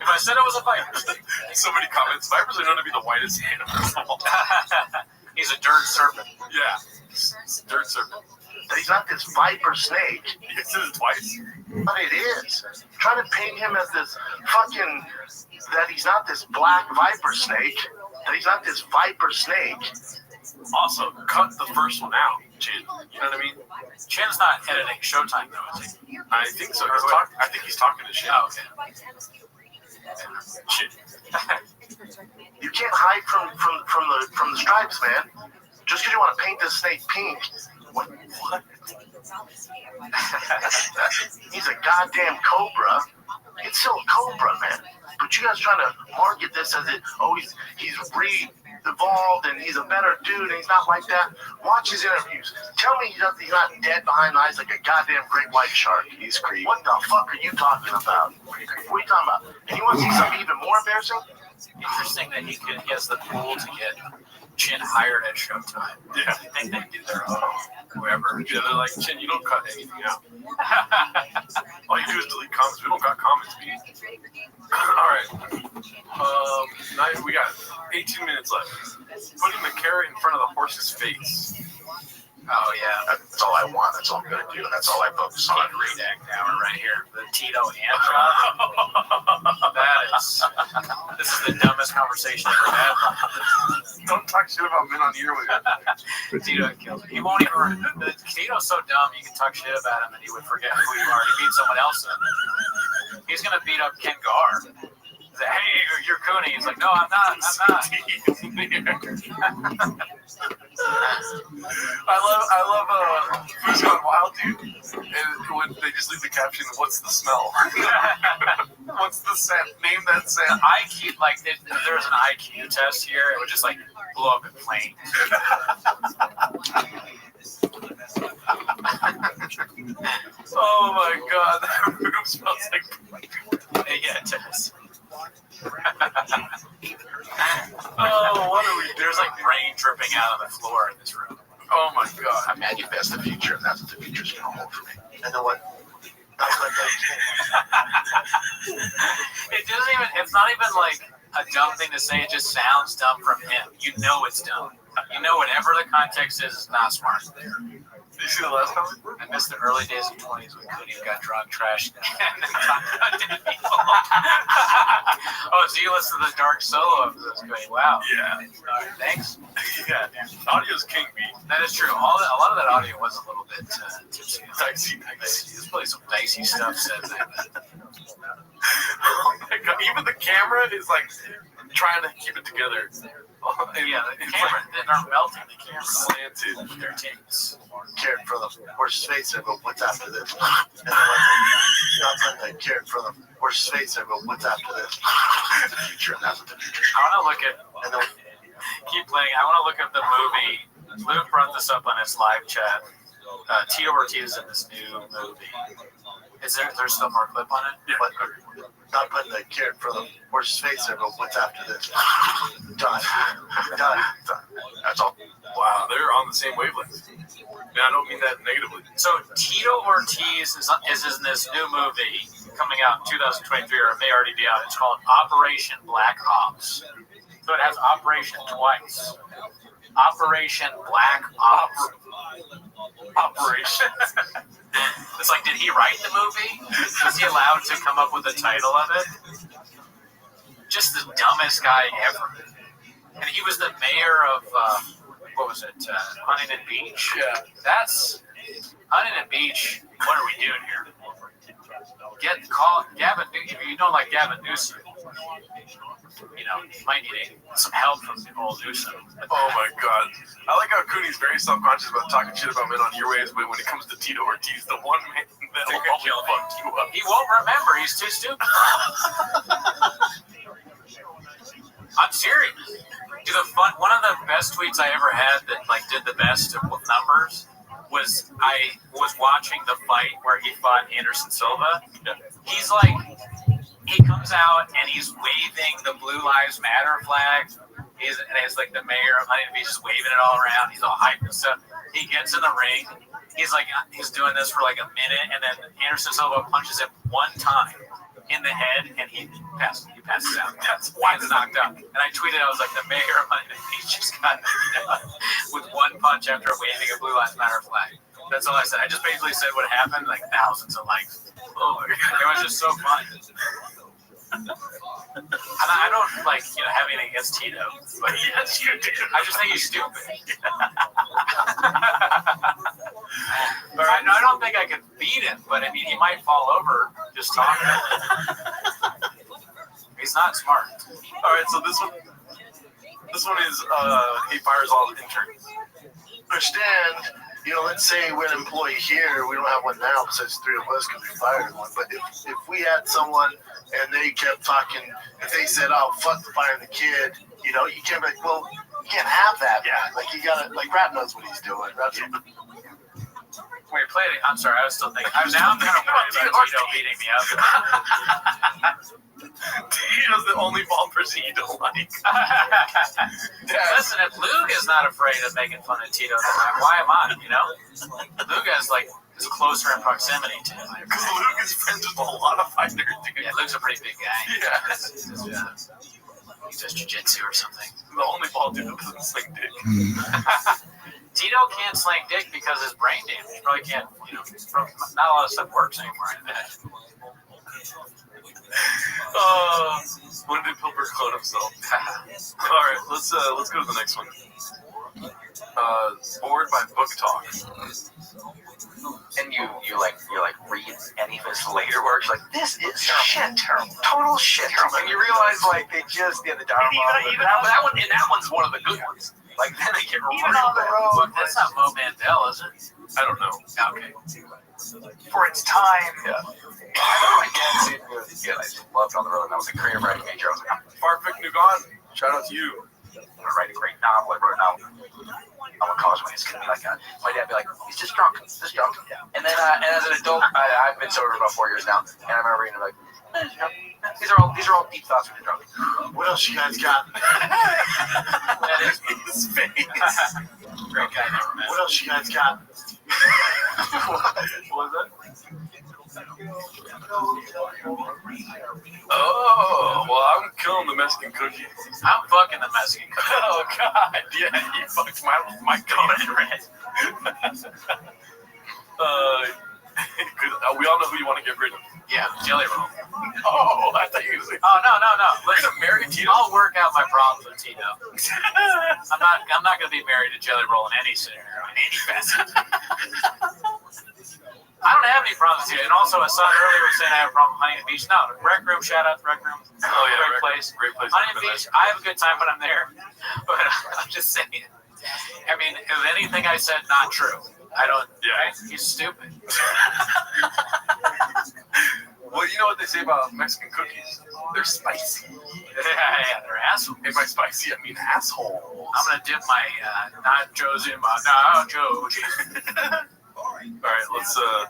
If I said it was a viper snake. So many comments. Vipers are known to be the whitest animals of all. He's a dirt serpent. Yeah. Dirt serpent. He's not this viper snake. You said it twice. But it is. Trying to paint him as this fucking, that he's not this black viper snake. That he's not this viper snake. Also, cut the first one out, Chin. You know what I mean? Chin's not editing Showtime, though, is he? I think so. I think he's talking to Chin. Oh, okay. Chin. You can't hide from the stripes, man. Just because you want to paint this snake pink. What? He's a goddamn cobra. It's still a cobra, man. But you guys trying to market this as it, he's re-evolved and he's a better dude and he's not like that. Watch his interviews. Tell me he's not dead behind the eyes like a goddamn great white shark. He's creepy. What the fuck are you talking about? What are you talking about? And you want to see something even more embarrassing? Interesting that he has the pull to get Chin hired at Showtime. Yeah. I think they do their own, whoever. Yeah, they're like, Chin, you don't cut anything out. All you do is delete comments. We don't got comments, man. All right. Now we got 18 minutes left. Putting the carrot in front of the horse's face. Oh, yeah. That's all I want. That's all I'm going to do. And that's all I focus on. Great act hour right here. The Tito and this is the dumbest conversation I've ever had. Don't talk shit about men on the airwaves. Tito killed me. He won't even. Tito's so dumb, you can talk shit about him and he would forget who you are. He beat someone else up. He's going to beat up Ken Gar. He's like, hey, you're Cooney. He's like, no, I'm not. I love Who's Gone Wild, dude. And when they just leave the caption, what's the smell? What's the scent? Name that scent. IQ, like, if there was an IQ test here, it would just, like, blow up in flames. Oh my god, that room smells like. Yeah, it does. Oh, what are we doing? There's like rain dripping out on the floor in this room. Oh my god. I manifest the future, and that's what the future's going to hold for me. And then what? That's like It doesn't even, it's not even like a dumb thing to say, it just sounds dumb from him. You know it's dumb. You know whatever the context is not smart. Did you see the last comment? I missed the early days of 20s when Cootie got drunk, trashed, and then got dead people. Oh, so you listened to the dark solo of this Cootie. Wow. Yeah. All right, thanks. Yeah. Audio's king, B. That is true. A lot of that audio was a little bit Dicey. There's probably some dicey stuff said there. Oh my god. Even the camera is like trying to keep it together. Yeah, the camera, they're melting the camera. Slanted. Their tints. carrot for the horse's face. I go, what's after this? And then not putting the carrot for the horse's face. I go, what's after this? The future, and that's what the future. I want to look at. And then, keep playing. I want to look at the movie. Luke brought this up on his live chat. Tito Ortiz in this new movie. Is there's still more clip on it? Yeah. But not putting the carrot for the horse's face. I go, what's after this? Done. That's all. Wow, they're on the same wavelength. And I don't mean that negatively. So Tito Ortiz is in this new movie coming out in 2023, or it may already be out. It's called Operation Black Ops. So it has Operation twice. Operation Black Ops. Operation. It's like, did he write the movie? Was he allowed to come up with the title of it? Just the dumbest guy ever. And he was the mayor of, what was it, Huntington Beach? Yeah. That's, Huntington Beach, what are we doing here? Call Gavin, if you don't like Gavin Newsom, you know, you might need some help from old Newsom. Oh my God. I like how Cooney's very self-conscious about talking shit about men on airwaves, but when it comes to Tito Ortiz, the one man that will probably fuck you up. He won't remember, he's too stupid. I'm serious. Dude, one of the best tweets I ever had that like did the best with numbers was I was watching the fight where he fought Anderson Silva. He's like, he comes out and he's waving the Blue Lives Matter flag. He's like the mayor of Huntington Beach, just waving it all around. He's all hyped and stuff. He gets in the ring. He's doing this for like a minute, and then Anderson Silva punches him one time in the head, and he passes out. That's why he's knocked out. And I tweeted, I was like, the mayor of Miami Beach just got knocked out with one punch after waving a Blue Lives Matter flag. That's all I said. I just basically said what happened, like thousands of likes. Oh my God. It was just so fun. And I don't like, have anything against Tito, but yes, you do. I just think he's stupid. I don't think I could beat him, but I mean, he might fall over just talking. He's not smart. All right, so this one is he fires all the interns. Understand, let's say we're an employee here. We don't have one now besides 3 of us because we fired one. But if we had someone and they kept talking, if they said, "Oh, fuck firing the kid," you can't be like, well, you can't have that. Yeah. Like you gotta, like Rat knows what he's doing. Wait, play it. I'm sorry, I was still thinking. Now I'm kind of worried about Tito beating me up. Tito's the only bald person you don't like. Listen, if Luke is not afraid of making fun of Tito, then why am I? Luke is closer in proximity to him. Because Luke is friends with a lot of fighters. Yeah, Luke's a pretty big guy. Yeah. He does jiu-jitsu or something. The only bald dude that doesn't sling dick. Tito can't sling dick because his brain damage. He probably can't, not a lot of stuff works anymore. When did Pilbert clone himself? All right, let's go to the next one. Bored by book talk. And you read any of his later works, like, this is shit, total shit. And you realize, like, they just did the Dharma. Even that one's one of the good ones. Like, then they get real bad. That's not Mo Mandel, is it? I don't know. Okay. For its time. Yeah. I guess it was good. I just loved On the Road, and that was a creative writing major. I was like, Farfik Nugan, shout out to you. I'm going to write a great novel. I wrote a novel. I'm a college when it's going to be like my dad would be like, he's just drunk. Yeah. And then as an adult, I've been sober for about 4 years now, and I remember reading like, these are all deep thoughts when you're drunk. What else you guys got? That is his face. Great guy, never met. What else you guys got? What was that? Oh, well, I'm killing the Mexican cookies. I'm fucking the Mexican cookies. Oh, God. Yeah, you fucked my color red. We all know who you want to get rid of. Yeah, Jelly Roll. Oh, I thought you were saying. Oh, no. Listen, marry Tito. I'll work out my problems with Tito. I'm not going to be married to Jelly Roll in any scenario, in any facet. I don't have any problems with Tito. And also, I saw earlier was saying I have a problem with Huntington Beach. No, Rec Room, shout out to Rec Room. Oh, yeah, great place. Huntington Beach, I have a good time when I'm there. But I'm just saying. I mean, if anything I said not true, I don't. Yeah. He's stupid. Well, you know what they say about Mexican cookies? They're spicy. Yeah, they're assholes. And by spicy, I mean asshole. I'm gonna dip my nachos in my nachos. All right,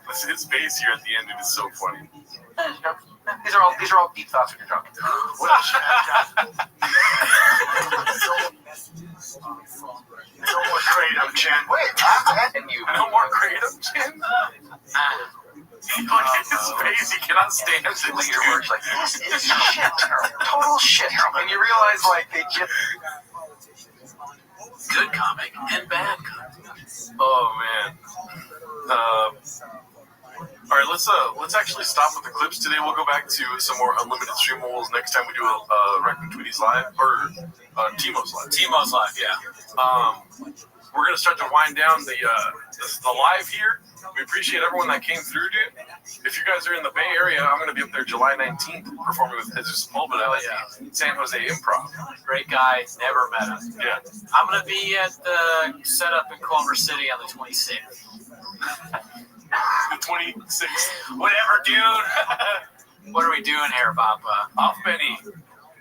let's hit space here at the end. It is so funny. These are all deep thoughts when you're drunk. What else you guys got? No more kratom, Chen. Wait, and you. No more kratom, Chen. Look at his face. He cannot stand this. Later works like, this is shit, total shit. And you realize, like, they just. Good comic and bad comic. Oh man. All right, let's actually stop with the clips today. We'll go back to some more unlimited stream rules next time we do a Rectum Tweeties live or Timo's live. Timo's live, yeah. We're gonna start to wind down the live here. We appreciate everyone that came through, dude. If you guys are in the Bay Area, I'm gonna be up there July 19th performing with Jesus Pulpit at San Jose Improv. Great guy, never met him. Yeah. I'm gonna be at the setup in Culver City on the 26th. The 26th. Whatever, dude. What are we doing here, Papa? Off Benny.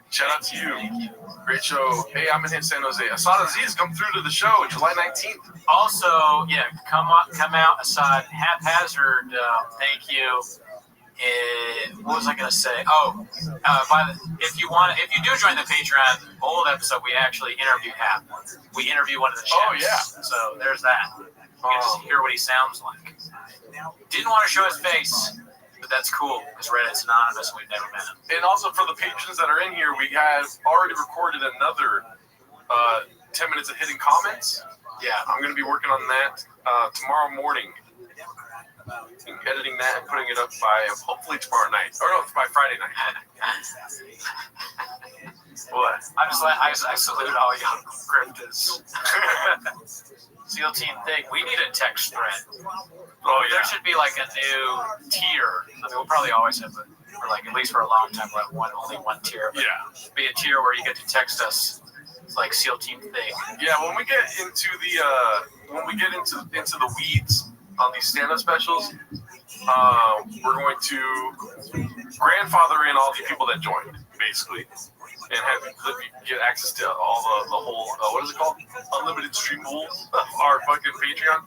Shout out to you. Great show. Hey, I'm in San Jose. Asad Aziz, come through to the show July 19th. Also, yeah, come out, Asad. Haphazard, thank you. What was I gonna say? Oh, if you do join the Patreon old episode, we actually interview Hap. We interview one of the chefs. Oh yeah. So there's that. You can just hear what he sounds like. Didn't want to show his face, but that's cool because Reddit's anonymous and we've never met him. And also for the patrons that are in here, we have already recorded another 10 minutes of hidden comments. Yeah, I'm going to be working on that tomorrow morning. Editing that and putting it up by hopefully tomorrow night. Or no, by Friday night. What? I'm just like, I salute all y'all grifters. SEAL Team Thing. We need a text thread. Oh, yeah. There should be like a new tier. I mean, we'll probably always have it, or like at least for a long time, we'll have only one tier. But Yeah. Be a tier where you get to text us. It's like SEAL Team Thing. Yeah, when we get into the weeds on these stand-up specials, we're going to grandfather in all the people that joined, basically, and have get access to all the whole what is it called? Unlimited stream pools of our fucking Patreon.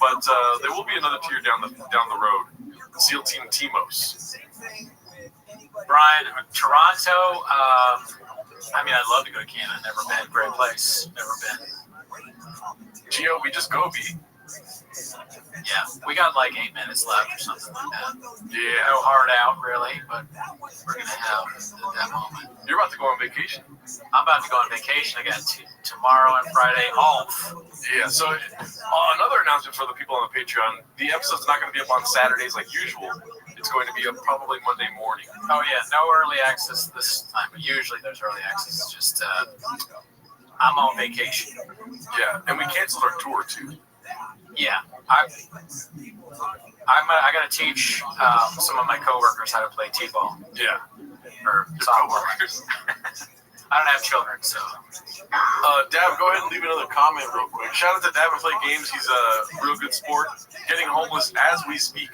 But there will be another tier down the road. SEAL Team Timos. Brian, Toronto. I mean, I'd love to go to Canada. Never been. Great place. Never been. Gio, we just go, B. Yeah, we got like 8 minutes left or something like that. Yeah. No hard out, really, but we're going to have at that moment. You're about to go on vacation. I'm about to go on vacation. I got tomorrow and Friday off. Yeah, so another announcement for the people on the Patreon. The episode's not going to be up on Saturdays like usual. It's going to be up probably Monday morning. Oh, yeah, no early access this time, but usually there's early access. It's just I'm on vacation. Yeah, and we canceled our tour, too. Yeah, I got to teach some of my coworkers how to play t-ball. Yeah, or softball. I don't have children, so. Dab, go ahead and leave another comment real quick. Shout out to Dab and Play Games. He's a real good sport. Getting homeless as we speak.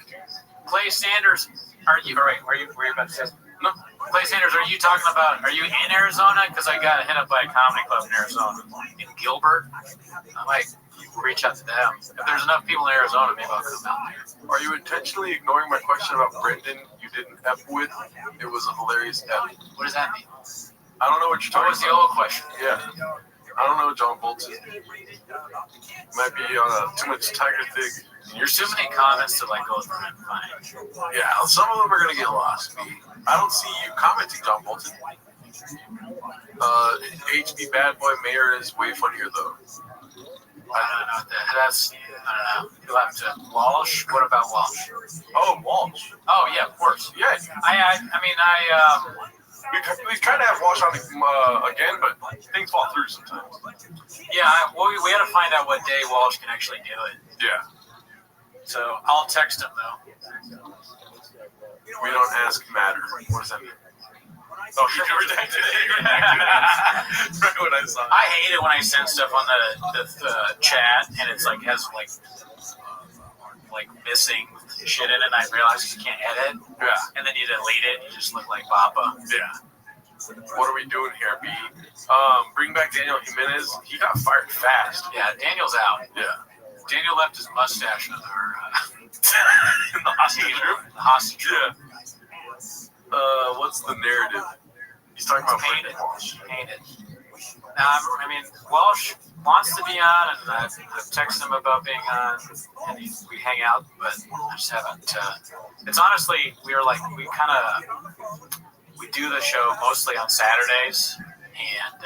Clay Sanders, are you all right? Were you about to say? No. Clay Sanders, are you talking about? Are you in Arizona? Because I got hit up by a comedy club in Arizona, in Gilbert. I might reach out to them. If there's enough people in Arizona, maybe I'll come out there. Are you intentionally ignoring my question about Brendan? You didn't F with. It was a hilarious F. What does that mean? I don't know what you're talking about. What was the old question? Yeah. I don't know, John Bolton. Might be on too much Tiger Thing. There's too many comments to like go through and find. Yeah, some of them are gonna get lost. I don't see you commenting, John Bolton. HB Bad Boy Mayor is way funnier though. I don't know what that's. I don't know. You'll have to. Walsh? What about Walsh? Oh, Walsh. Oh yeah, of course. Yeah. We've tried to have Walsh on again, but things fall through sometimes. Yeah, we had to find out what day Walsh can actually do it. Yeah. So I'll text him though. We don't ask matter. What does that mean? Oh, you redacted it. Right when I saw it. I hate it when I send stuff on the chat and it's like has like missing shit in it, and I realize you can't edit. Yeah. And then you delete it, and you just look like Papa. Yeah. What are we doing here, B? Bring back Daniel Jimenez. He got fired fast. Yeah, Daniel's out. Yeah. Daniel left his mustache in our in the hostage room. The hostage room. Yeah. What's the narrative? He's talking about Painted. I mean, Walsh wants to be on, and I've texted him about being on, and we hang out, but I just haven't. It's honestly, we do the show mostly on Saturdays, and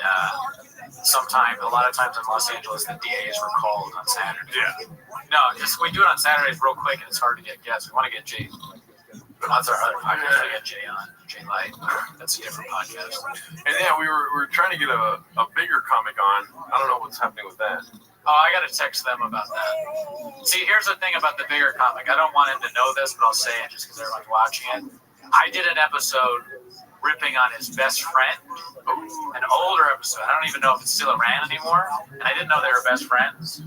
a lot of times in Los Angeles, the DAs were called on Saturday. Yeah. No, we do it on Saturdays real quick, and it's hard to get guests. We want to get Jay. That's our other podcast. We get Jay on. Jay Light. That's a different podcast. And yeah, we were trying to get a bigger comic on. I don't know what's happening with that. Oh, I got to text them about that. See, here's the thing about the bigger comic. I don't want him to know this, but I'll say it just because everyone's watching it. I did an episode ripping on his best friend. An older episode. I don't even know if it's still around anymore. And I didn't know they were best friends.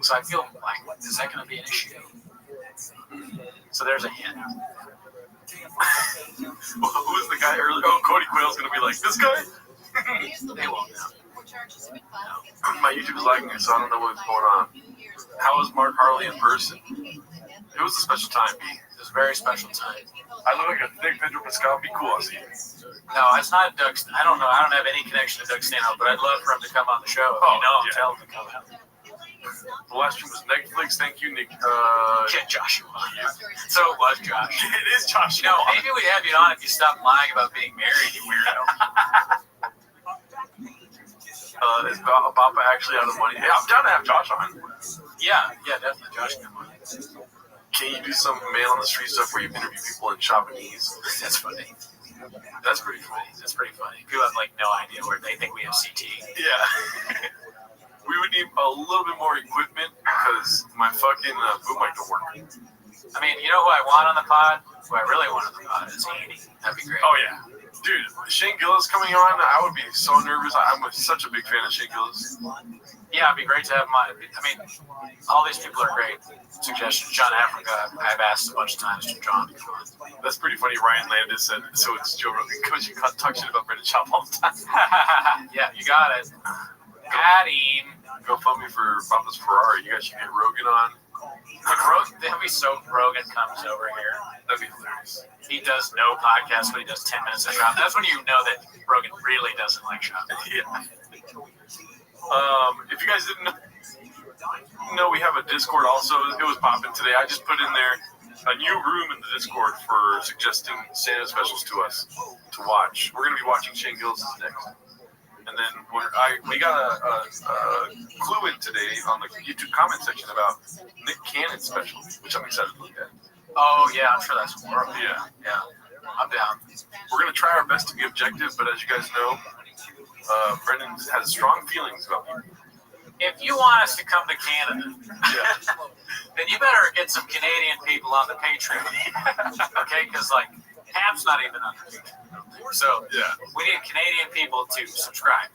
So I feel like, is that going to be an issue? So there's a hint. Who was the guy earlier? Oh, Cody Quayle's going to be like, this guy? They won't know. My YouTube is lagging, so I don't know what's going on. How was Mark Harley in person? It was a special time, B. It was a very special time. I look like a thick Pedro Pascal. Be cool, I'll see you. No, it's not Doug. I don't know. I don't have any connection to Doug Stanhope, but I'd love for him to come on the show. If tell him to come out. The last stream was Netflix. Thank you, Nick. Yeah, Joshua. Yeah. So it was Josh. It is Josh. You know, maybe we'd have you on if you stopped lying about being married, you weirdo. Is Bappa actually out of money? Yeah, I'm down to have Josh on. Yeah, definitely. Josh can come on. Can you do some man on the street stuff where you interview people in Japanese? That's funny. That's pretty funny. That's pretty funny. People have like no idea where they think we have CT. Yeah. We would need a little bit more equipment because my fucking boom mic don't work. I mean, you know who I want on the pod? Who I really want on the pod is Andy. That'd be great. Oh, yeah. Dude, Shane Gillis coming on, I would be so nervous. I'm such a big fan of Shane Gillis. Yeah, it'd be great to have him on. I mean, all these people are great suggestions. John Africa, I've asked a bunch of times to John to come on. That's pretty funny. Ryan Landis said, so it's Joe Rogan because you talk shit about Brendan Schaub all the time. Yeah, you got it. Got him. Go fund me for Bappa's Ferrari. You guys should get Rogan on. That'd be so Rogan comes over here. That'd be hilarious. He does no podcast, but he does 10 minutes of shop. That's when you know that Rogan really doesn't like shop. Yeah. If you guys didn't know, we have a Discord also. It was popping today. I just put in there a new room in the Discord for suggesting Santa specials to us to watch. We're going to be watching Shane Gillis next. And then we got a clue in today on the YouTube comment section about Nick Cannon's special, which I'm excited to look at. Oh, yeah, I'm sure that's horrible. Yeah. I'm down. We're going to try our best to be objective, but as you guys know, Brendan has strong feelings about me. If you want us to come to Canada, then you better get some Canadian people on the Patreon. Okay? Because, like, Ham's not even on the Patreon. So, we need Canadian people to subscribe.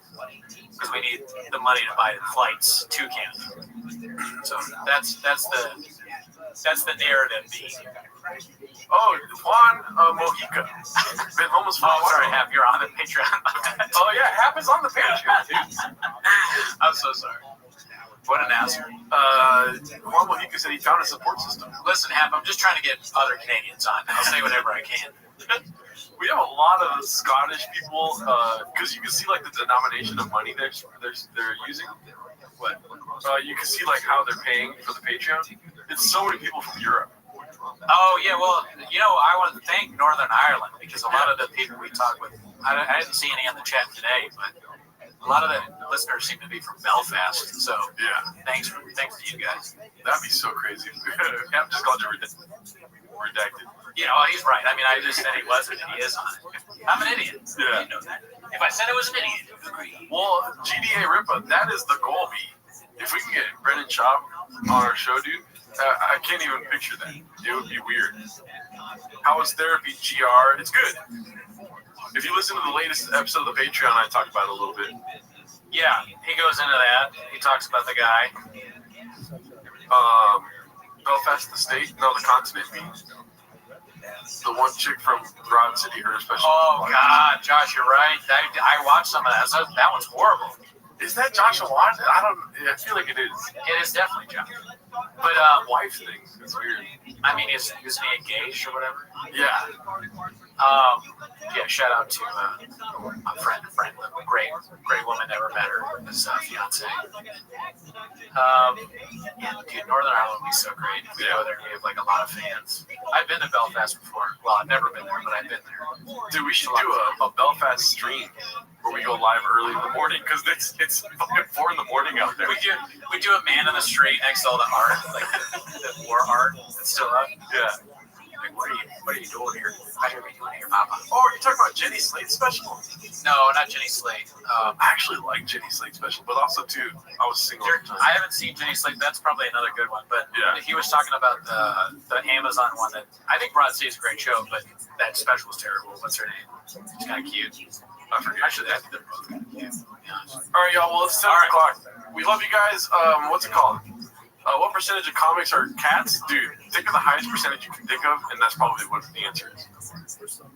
Because we need the money to buy the flights to Canada. So, that's the narrative being. Oh, Juan Mojica. Been homeless for a while. Sorry, Hap, you're on the Patreon. Oh, yeah, Hap is on the Patreon, dude. I'm so sorry. What an asshole. Juan Mojica said he found a support system. Listen, Hap, I'm just trying to get other Canadians on. I'll say whatever I can. We have a lot of Scottish people, because you can see, like, the denomination of money they're using. What? You can see, like, how they're paying for the Patreon. It's so many people from Europe. Oh, yeah, well, you know, I want to thank Northern Ireland, because a lot of the people we talked with, I didn't see any on the chat today, but a lot of the listeners seem to be from Belfast, so thanks to you guys. That'd be so crazy. I'm just called you redacted. You know, he's right. I mean, I just said he wasn't, and he is on it. I'm an idiot. Yeah. You know that. If I said I was an idiot, you'd agree. Well, GDA Ripa, that is the goal, B. If we can get Brendan Schaub on our show, dude, I can't even picture that. It would be weird. How is therapy, GR? It's good. If you listen to the latest episode of the Patreon, I talked about it a little bit. Yeah, he goes into that. He talks about the guy. Belfast, the state? No, the continent, B. The one chick from Broad City, her special. Oh, God, Josh, you're right. I watched some of that. That one's horrible. Is that Joshua Watt? I feel like it is. It is definitely Josh. But wife thing, it's weird. I mean, isn't he engaged or whatever? Yeah. Shout out to a friend, a great woman, never met her, his fiance. Dude, Northern Ireland would be so great if we go there and we have like a lot of fans. I've been to Belfast before. Well, I've never been there, but I've been there. Dude, we should do a Belfast stream where we go live early in the morning because it's fucking 4 in the morning out there. We do a man on the street next to all the art, like the war art that's still up. Yeah. Like, what are you doing here? What are you doing here, Papa? Oh, are you talking about Jenny Slate's special? No, not Jenny Slate. I actually like Jenny Slate's special, but also too, I was single. I haven't seen Jenny Slate. That's probably another good one. But he was talking about the Amazon one that I think Broad City is a great show, but that special was terrible. What's her name? She's kind of cute. I forget. Actually, I think they're both kind of cute. Yeah. All right, y'all. Well, it's 7 o'clock. We love you guys. What's it called? What percentage of comics are cats? Dude, think of the highest percentage you can think of, and that's probably what the answer is.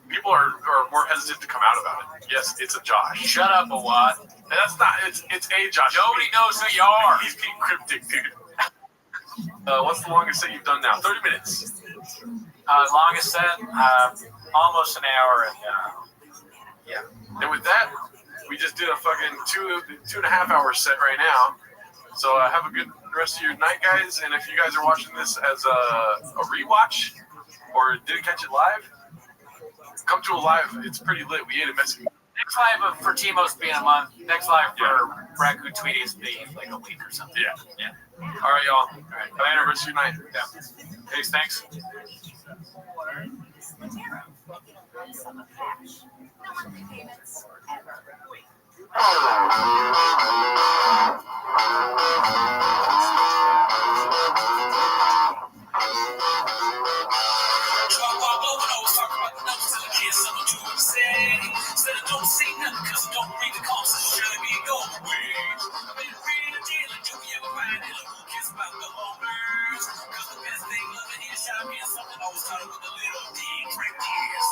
People are more hesitant to come out about it. Yes, it's a Josh. Shut up, a what? That's not. It's a Josh. Nobody knows who you are. He's being cryptic, dude. What's the longest set you've done now? 30 minutes. Longest set, almost an hour, and And with that, we just did a fucking 2.5 hour set right now. So have a good the rest of your night, guys. And if you guys are watching this as a rewatch or didn't catch it live, come to a live. It's pretty lit. We ate a Mexican. Next live for Timos being a month. Next live for Raccoon Tweeties being like a week or something. Yeah. All right, y'all. All right. Bye, the rest of your night. Yeah. Peace. Thanks. Don't say nothing, cause don't read the calls, so should be going away. I mean, read a deal and do you ever find it? Who cares about the owners? Cause the best thing loving is shot me something I was taught with a little D. Practice.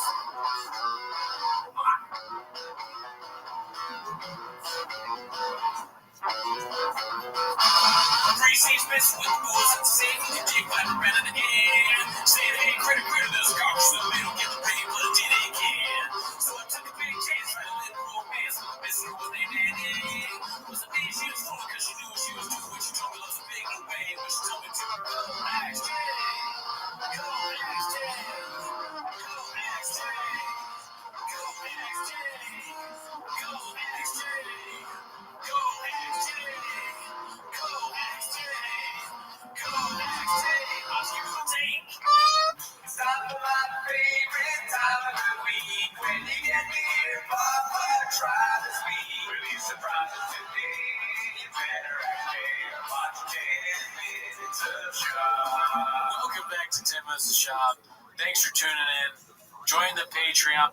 Appreciate messing with the boys and saving you dig like around in the end. Saying, hey, credit, there's garbage, so they don't get the pay, but I did it again. So I took a big chance, tried to let romance, messing with their daddy. Was a bitch she was doing, cause she knew what she was doing. When she told me loves a big no way, when she told me to go next day. Go next day. Go next day. Go next day. Go next day. Go next day. Go next day. Go next day. Ask you to take. It's not my favorite time of the week. When you get near, Papa, try to speak. Really surprises today. You better act there. Watch 10 minutes of shop. Welcome back to 10 Minutes of Shop. Thanks for tuning in. Join the Patreon.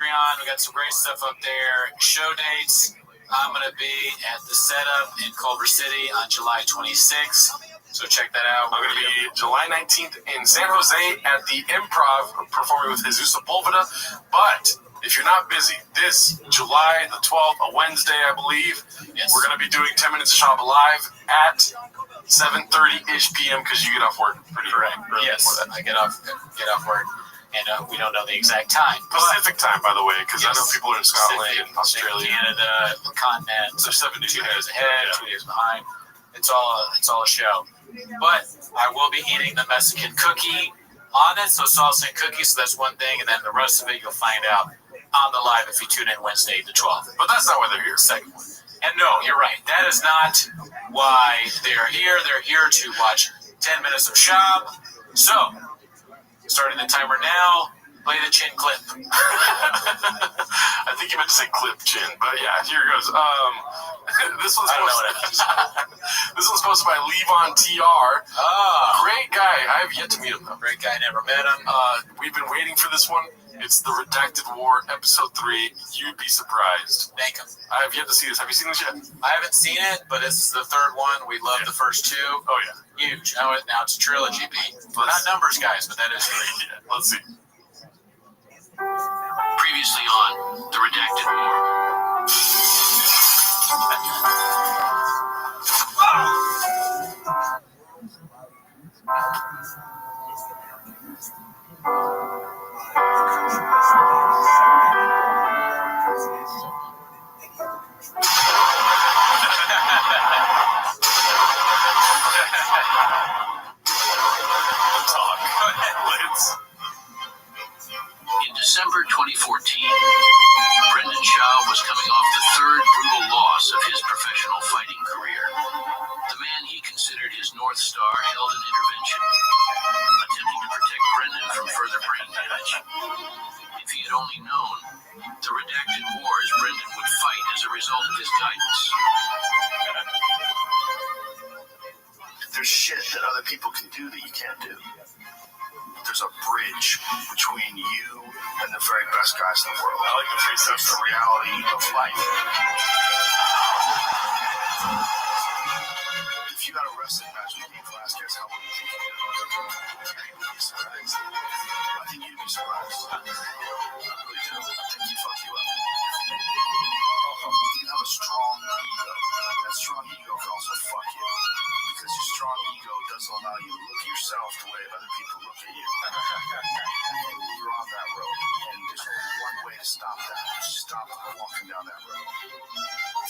We got some great stuff up there. Show dates. I'm going to be at the Setup in Culver City on July 26th. So check that out. I'm going to be July 19th in San Jose at the Improv performing with Jesus Sepulveda. But if you're not busy, this July the 12th, a Wednesday, I believe, we're going to be doing 10 Minutes of Shop live at 7:30-ish p.m. because you get off work pretty correct. Yes, I get off work. And we don't know the exact time. Pacific time, by the way, because I know people are in Scotland and Australia, Canada, the continent. They're 7 days ahead, 2 days behind. It's all a show. But I will be eating the Mexican cookie on it, so salsa and cookies. So that's one thing, and then the rest of it you'll find out on the live if you tune in Wednesday the 12th. But that's not why they're here. Second one. And no, you're right. That is not why they're here. They're here to watch 10 Minutes of Shop. So. Starting the timer now. Play the chin clip. I think you meant to say clip chin, but yeah, here goes. This one's posted by Levon TR. Great guy. I have yet to meet him though. Great guy. Never met him. We've been waiting for this one. It's the Redacted War, episode 3. You'd be surprised. Thank him. I have yet to see this. Have you seen this yet? I haven't seen it, but this is the third one. We love the first 2. Oh yeah. Huge. Now it's a trilogy, Pete. Well, not numbers, guys, but that is great. Yeah, let's see. Previously on the Redacted War. In December 2014, Brendan Shaw was coming off the third brutal loss of his professional fighting career. The man he considered his North Star held an intervention, attempting to protect Brendan from further brain damage. If he had only known, the redacted wars Brendan would fight as a result of his guidance. There's shit that other people can do that you can't do. There's a bridge between you and the very best guys in the world. I like the phrase. That's the reality of life. If you got a wrestling match with Dean Velasquez, how long do you think you did? You'd be surprised. I think you'd be surprised. I really do. I think he'd fuck you up. You have a strong ego. That strong ego can also fuck you. Because your strong ego doesn't allow you to look at yourself the way other people look at you. You're on that road. And there's only one way to stop that. Stop walking down that road.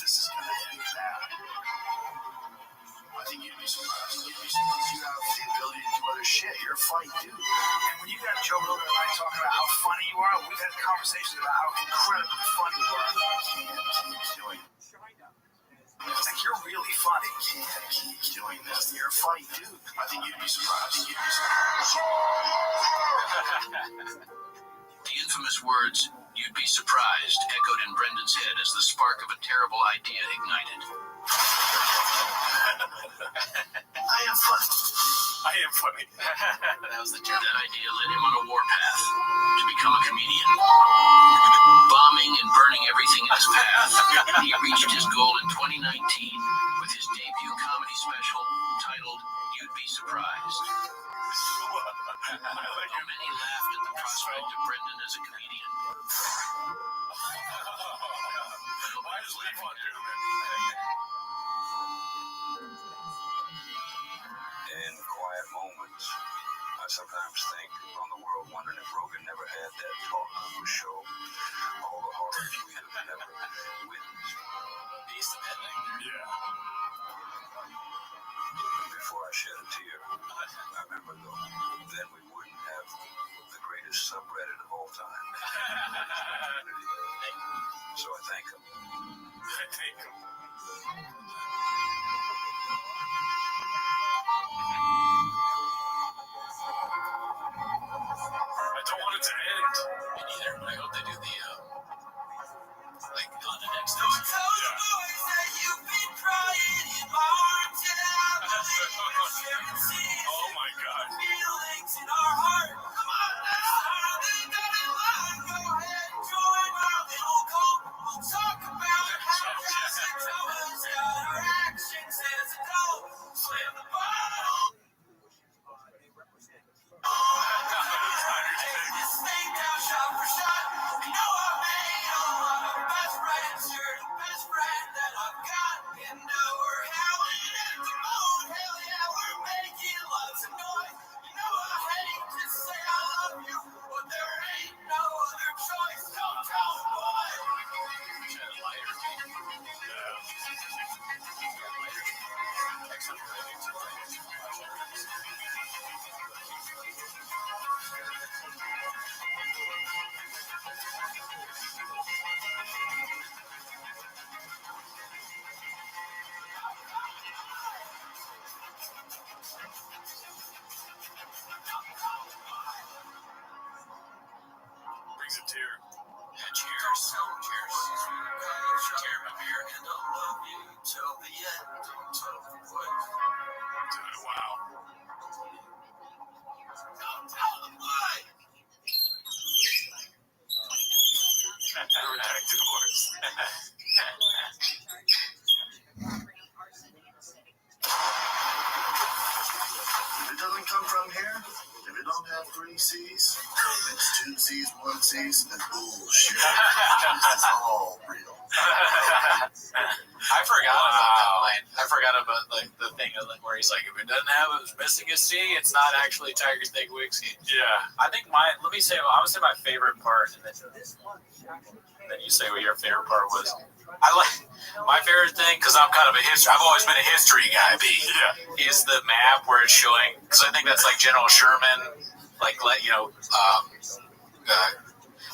This is going to end bad. I think you'd be surprised. You have the ability to do other shit. You're a funny dude. And when you got Joe Rogan and I talking about how funny you are, we've had conversations about how incredibly funny you are. Keep doing it. Like, you're really funny. You can't keep doing this. You're a funny dude. I think you'd be surprised. The infamous words, "You'd be surprised," echoed in Brendan's head as the spark of a terrible idea ignited. I am funny. I am funny. That was the that idea led him on a warpath to become a comedian. Bombing and burning everything in his path, he reached his goal in 2019 with his debut comedy special titled "You'd Be Surprised." Though many laughed at the prospect of Brendan as a comedian. Why does Lee want to do it? In quiet moments, I sometimes think on the world, wondering if Rogan never had that talk on the show. All the horrors we have never witnessed. Beast of headline. Yeah. Before I shed a tear, I remember though, then we wouldn't have the greatest subreddit of all time. So I thank him. I thank him. I don't want it to end. Me neither, but I hope they do the, like, on the next Don't episode. tell the boys that you've been crying in my arms, and I believe you're sharing seas. Oh my God. Feelings in our heart. Come on now. Something that I love. Go ahead, join our little cult. We'll talk about how Jessica Jones got her actions as a doll. Slam the bottle. Take this thing down shot for shot. You know I made all of our best friends. You're the best friend that I've got. And now we're howling at the moon. Hell yeah, we're making lots of noise. You know I hate to say I love you, but there ain't no other choice. Don't tell me why. Brings a tear. Yeah, cheers. Cheers. Tear my beer. And I'll love you till the end. Don't tell me why. Dude, wow. Don't tell them why. Redacted voice. If it doesn't come from here, if it don't have 3 C's, it's 2 C's, 1 C's, and bullshit. That's all real. I forgot about that line. I forgot about like the thing of, like, where he's like, if it doesn't have it's missing a C, it's not actually Tiger Steak Whiskey. Yeah. I think I'm gonna say my favorite part, and then you say what your favorite part was. I like my favorite thing because I'm kind of I've always been a history guy. Yeah. Is the map where it's showing, because I think that's like General Sherman, like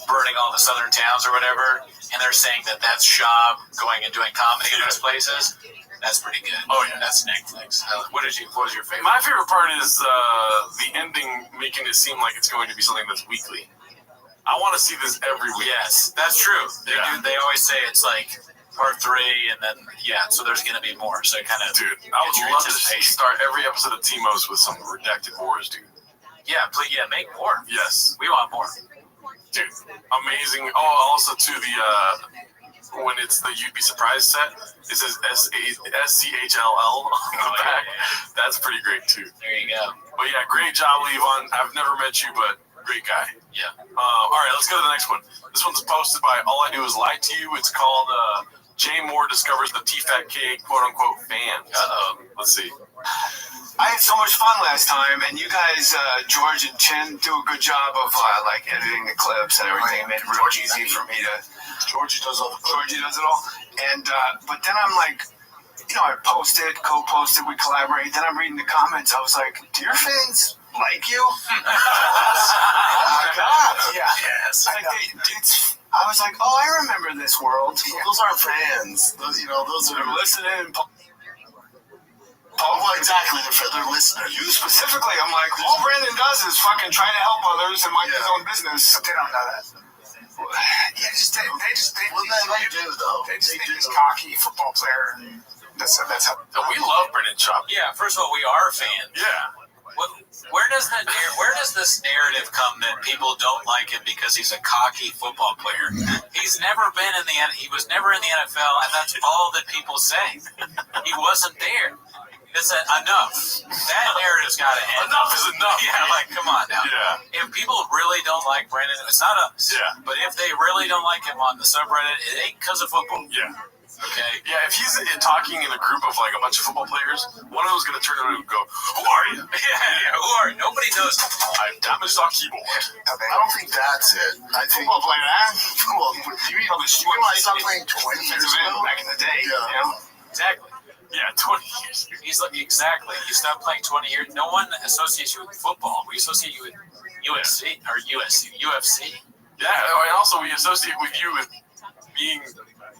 burning all the southern towns or whatever, and they're saying that's Shaw going and doing comedy in those places. That's pretty good. Oh yeah, that's Netflix. What was your favorite? My favorite part is the ending, making it seem like it's going to be something that's weekly. I want to see this every week. Yes, that's true. They always say it's like part 3, and then so there's gonna be more. So it kind of, dude, I would love to start every episode of Timos with some redacted wars, dude. Yeah, please, make more. Yes, we want more. Dude, amazing. Oh, also to the when it's the You'd Be Surprised set, it says SCHLL on the back. Yeah. That's pretty great too. There you go. But yeah, great job, Levon. I've never met you, but great guy. Yeah. All right, let's go to the next one. This one's posted by All I Do Is Lie to You. It's called Jay Moore Discovers the T-Fat-K quote-unquote fans. Let's see. I had so much fun last time, and you guys, George and Chin, do a good job of like editing the clips and everything. It made it real easy for me to. Georgie does all the. Georgie does it all, and but then I'm like, I posted, co-posted, we collaborate. Then I'm reading the comments. I was like, do your fans like you? Oh my God. Yeah. Yes. I was like, oh, I remember this world. Those aren't fans. Those are listening. Oh, well, exactly. They're listeners. You specifically, I'm like, all Brandon does is fucking try to help others and mind his own business. They don't know that. Yeah, they just think he's a cocky football player. That's how. We love Brendan Chop. Yeah, first of all, we are fans. Yeah. Where does this narrative come that people don't like him because he's a cocky football player? He was never in the NFL, and that's all that people say. He wasn't there. It's enough. That narrative's got to end. Enough is enough. Yeah, like, come on now. Yeah. If people really don't like Brandon, it's not us. Yeah. But if they really don't like him on the subreddit, it ain't because of football. Yeah. Okay? Yeah, if he's talking in a group of like a bunch of football players, one of them's going to turn around and go, who are you? Yeah, who are you? Nobody knows. I'm damaged on keyboard. I don't think that's it. I think football player, well, you mean I stopped playing 20 years ago? Back in the day. Yeah. Exactly. Yeah, 20 years. He's like, exactly. You stopped playing 20 years. No one associates you with football. We associate you with UFC. Yeah, and also we associate with you with being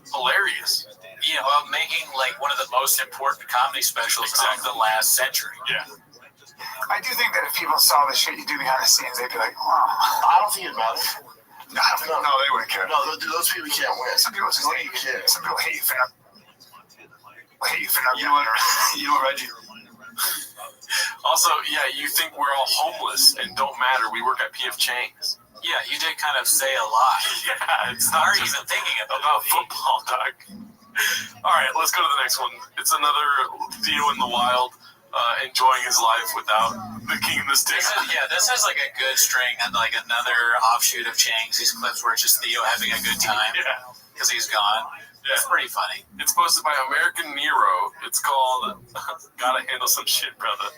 hilarious. Yeah, well, making like one of the most important comedy specials of the last century. Yeah. I do think that if people saw the shit you do behind the scenes, they'd be like, oh. I don't think it matters. No, they wouldn't care. No, those people can't win. Some people just hate you. Some people hate you for nothing. You know what, Reggie? Also, yeah, you think we're all homeless and don't matter. We work at P.F. Chang's. Yeah, you did kind of say a lot. Yeah, it's not just even thinking about football, Doug. All right, let's go to the next one. It's another Theo in the wild, enjoying his life without the king of the stick. This has like a good string and like another offshoot of Chang's. These clips where it's just Theo having a good time because he's gone. Yeah. It's pretty funny. It's posted by American Nero. It's called Gotta Handle Some Shit, Brother.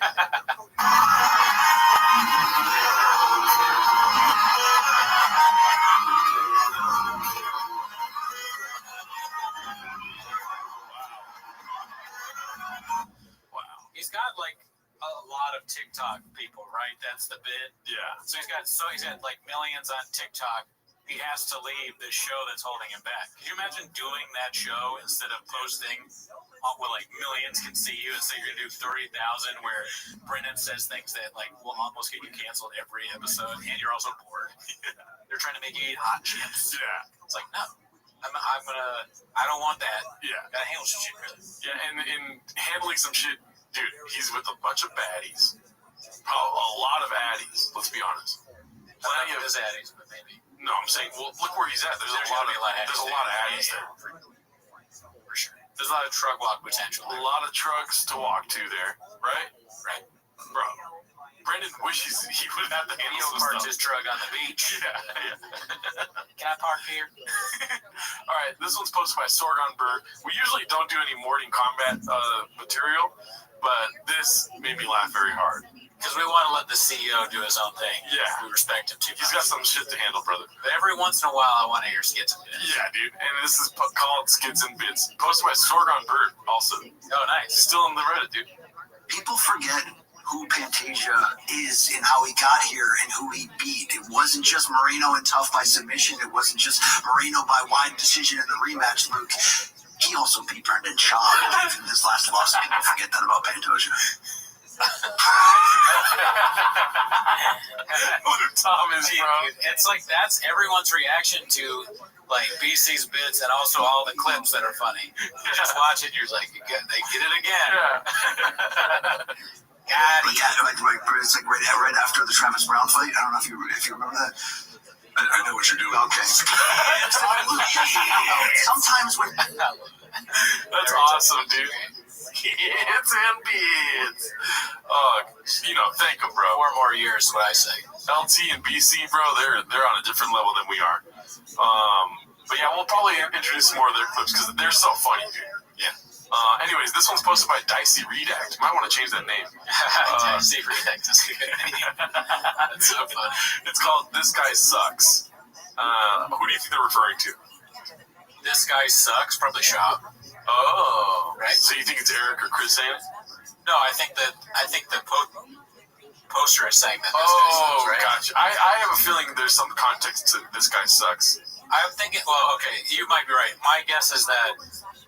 Wow. He's got like a lot of TikTok people, right? That's the bit. Yeah. So he's got like millions on TikTok. He has to leave the show that's holding him back. Can you imagine doing that show instead of posting where like millions can see you and say you're gonna do 30,000 where Brendan says things that like will almost get you canceled every episode and you're also bored. They're trying to make you eat hot chips. Yeah. It's like, no. I don't want that. Yeah. Gotta handle some shit, really. Yeah, and in handling some shit, dude, he's with a bunch of baddies. A lot of addies, let's be honest. Plenty of his addies, but maybe. No, I'm saying, well, look where he's at. There's a lot of addies there. For sure. There's a lot of truck walk potential. A lot of trucks to walk to there, right? Right. Bro, Brendan wishes he would have to handle some parked stuff. his truck on the beach. Yeah. Can I park here? All right, this one's posted by Sorgon Berg. We usually don't do any Morning Combat material, but this made me laugh very hard. Because we want to let the CEO do his own thing. Yeah. We respect him too much. He's got some shit to handle, brother. But every once in a while, I want to hear skits and bits. Yeah, dude. And this is called Skits and Bits. Posted by Sorgon Bird, also. Oh, nice. Still in the Reddit, dude. People forget who Pantasia is and how he got here and who he beat. It wasn't just Moreno and Tough by submission. It wasn't just Moreno by wide decision in the rematch, Luke. He also beat Brendan Shaw in this last loss. People forget that about Pantoja. Tom is bro. It's like that's everyone's reaction to like BC's bits and also all the clips that are funny. You just watch it, you're like, they get it again. God, it's like right after the Travis Brown fight. I don't know if you remember that. I know what you're doing. Okay. Sometimes when that's awesome, dude. Kids and beats. Thank them, bro. 4 more years, what I say. LT and BC, bro, they're on a different level than we are. But yeah, we'll probably introduce more of their clips because they're so funny, dude. Yeah. Anyways, this one's posted by Dicey Redact. You might want to change that name. Dicey Redact is a good name. That's so funny. It's called This Guy Sucks. Who do you think they're referring to? This Guy Sucks? Probably Shaw. Oh, Right? So you think it's Eric or Chris saying? No, I think the poster is saying that. Oh, right? gotcha. I have a feeling there's some context to this guy sucks. I'm thinking. Well, okay, you might be right. My guess is that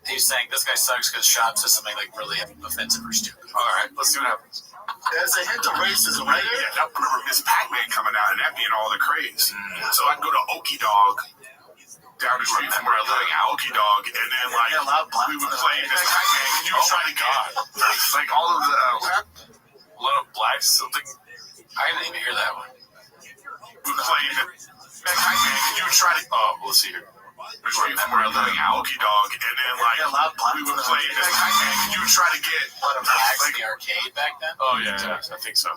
he's saying this guy sucks because Shop says something like really offensive or stupid. All right, let's see what happens. There's a hint of racism right here. Yeah, I remember Miss Pac-Man coming out and that being all the craze. So I can go to Okie Dog down the street from where I live, Okie Dog, and then like we would play Miss Pac-Man and you would try to get like all of the A lot of blacks, something. I didn't even hear that one. we would play Miss Pac-Man and you would try to Let's see here. street from where I live, Okie Dog, and then like we would play Miss Pac-Man and you would try to get A lot of blacks in the arcade back then. Oh yeah, I think so.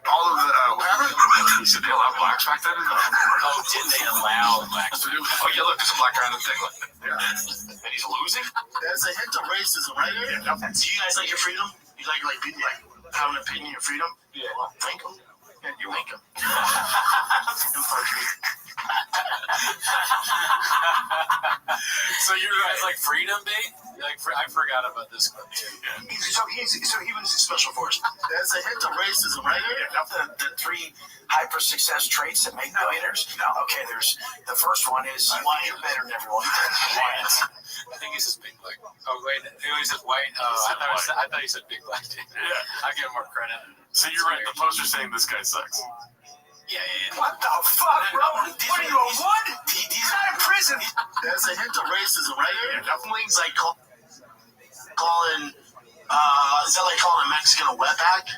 all of the what happened? You said they allowed blacks back then? Oh, did they allow blacks? Oh yeah, look, there's a black guy on the thing. And he's losing? There's a hint of racism right here. Yeah. Do you guys like your freedom? You like people like having an opinion, your freedom? Yeah. Well, thank them. Yeah, you make them. So you guys like freedom, babe? Like I forgot about this clip too. So he was special force. There's a hint of racism right here. The three hyper success traits that make millionaires. Okay, there's the first one is you're better than everyone. I think he says big black. Oh wait, he says white. I thought he said big black. Yeah. I give him more credit. So you're right. The poster's saying this guy sucks. Yeah. What the fuck, bro? What are you, a wood? He's not in prison. There's a hint of racism right here. Definitely. It's like calling, is that like calling a Mexican a wetback?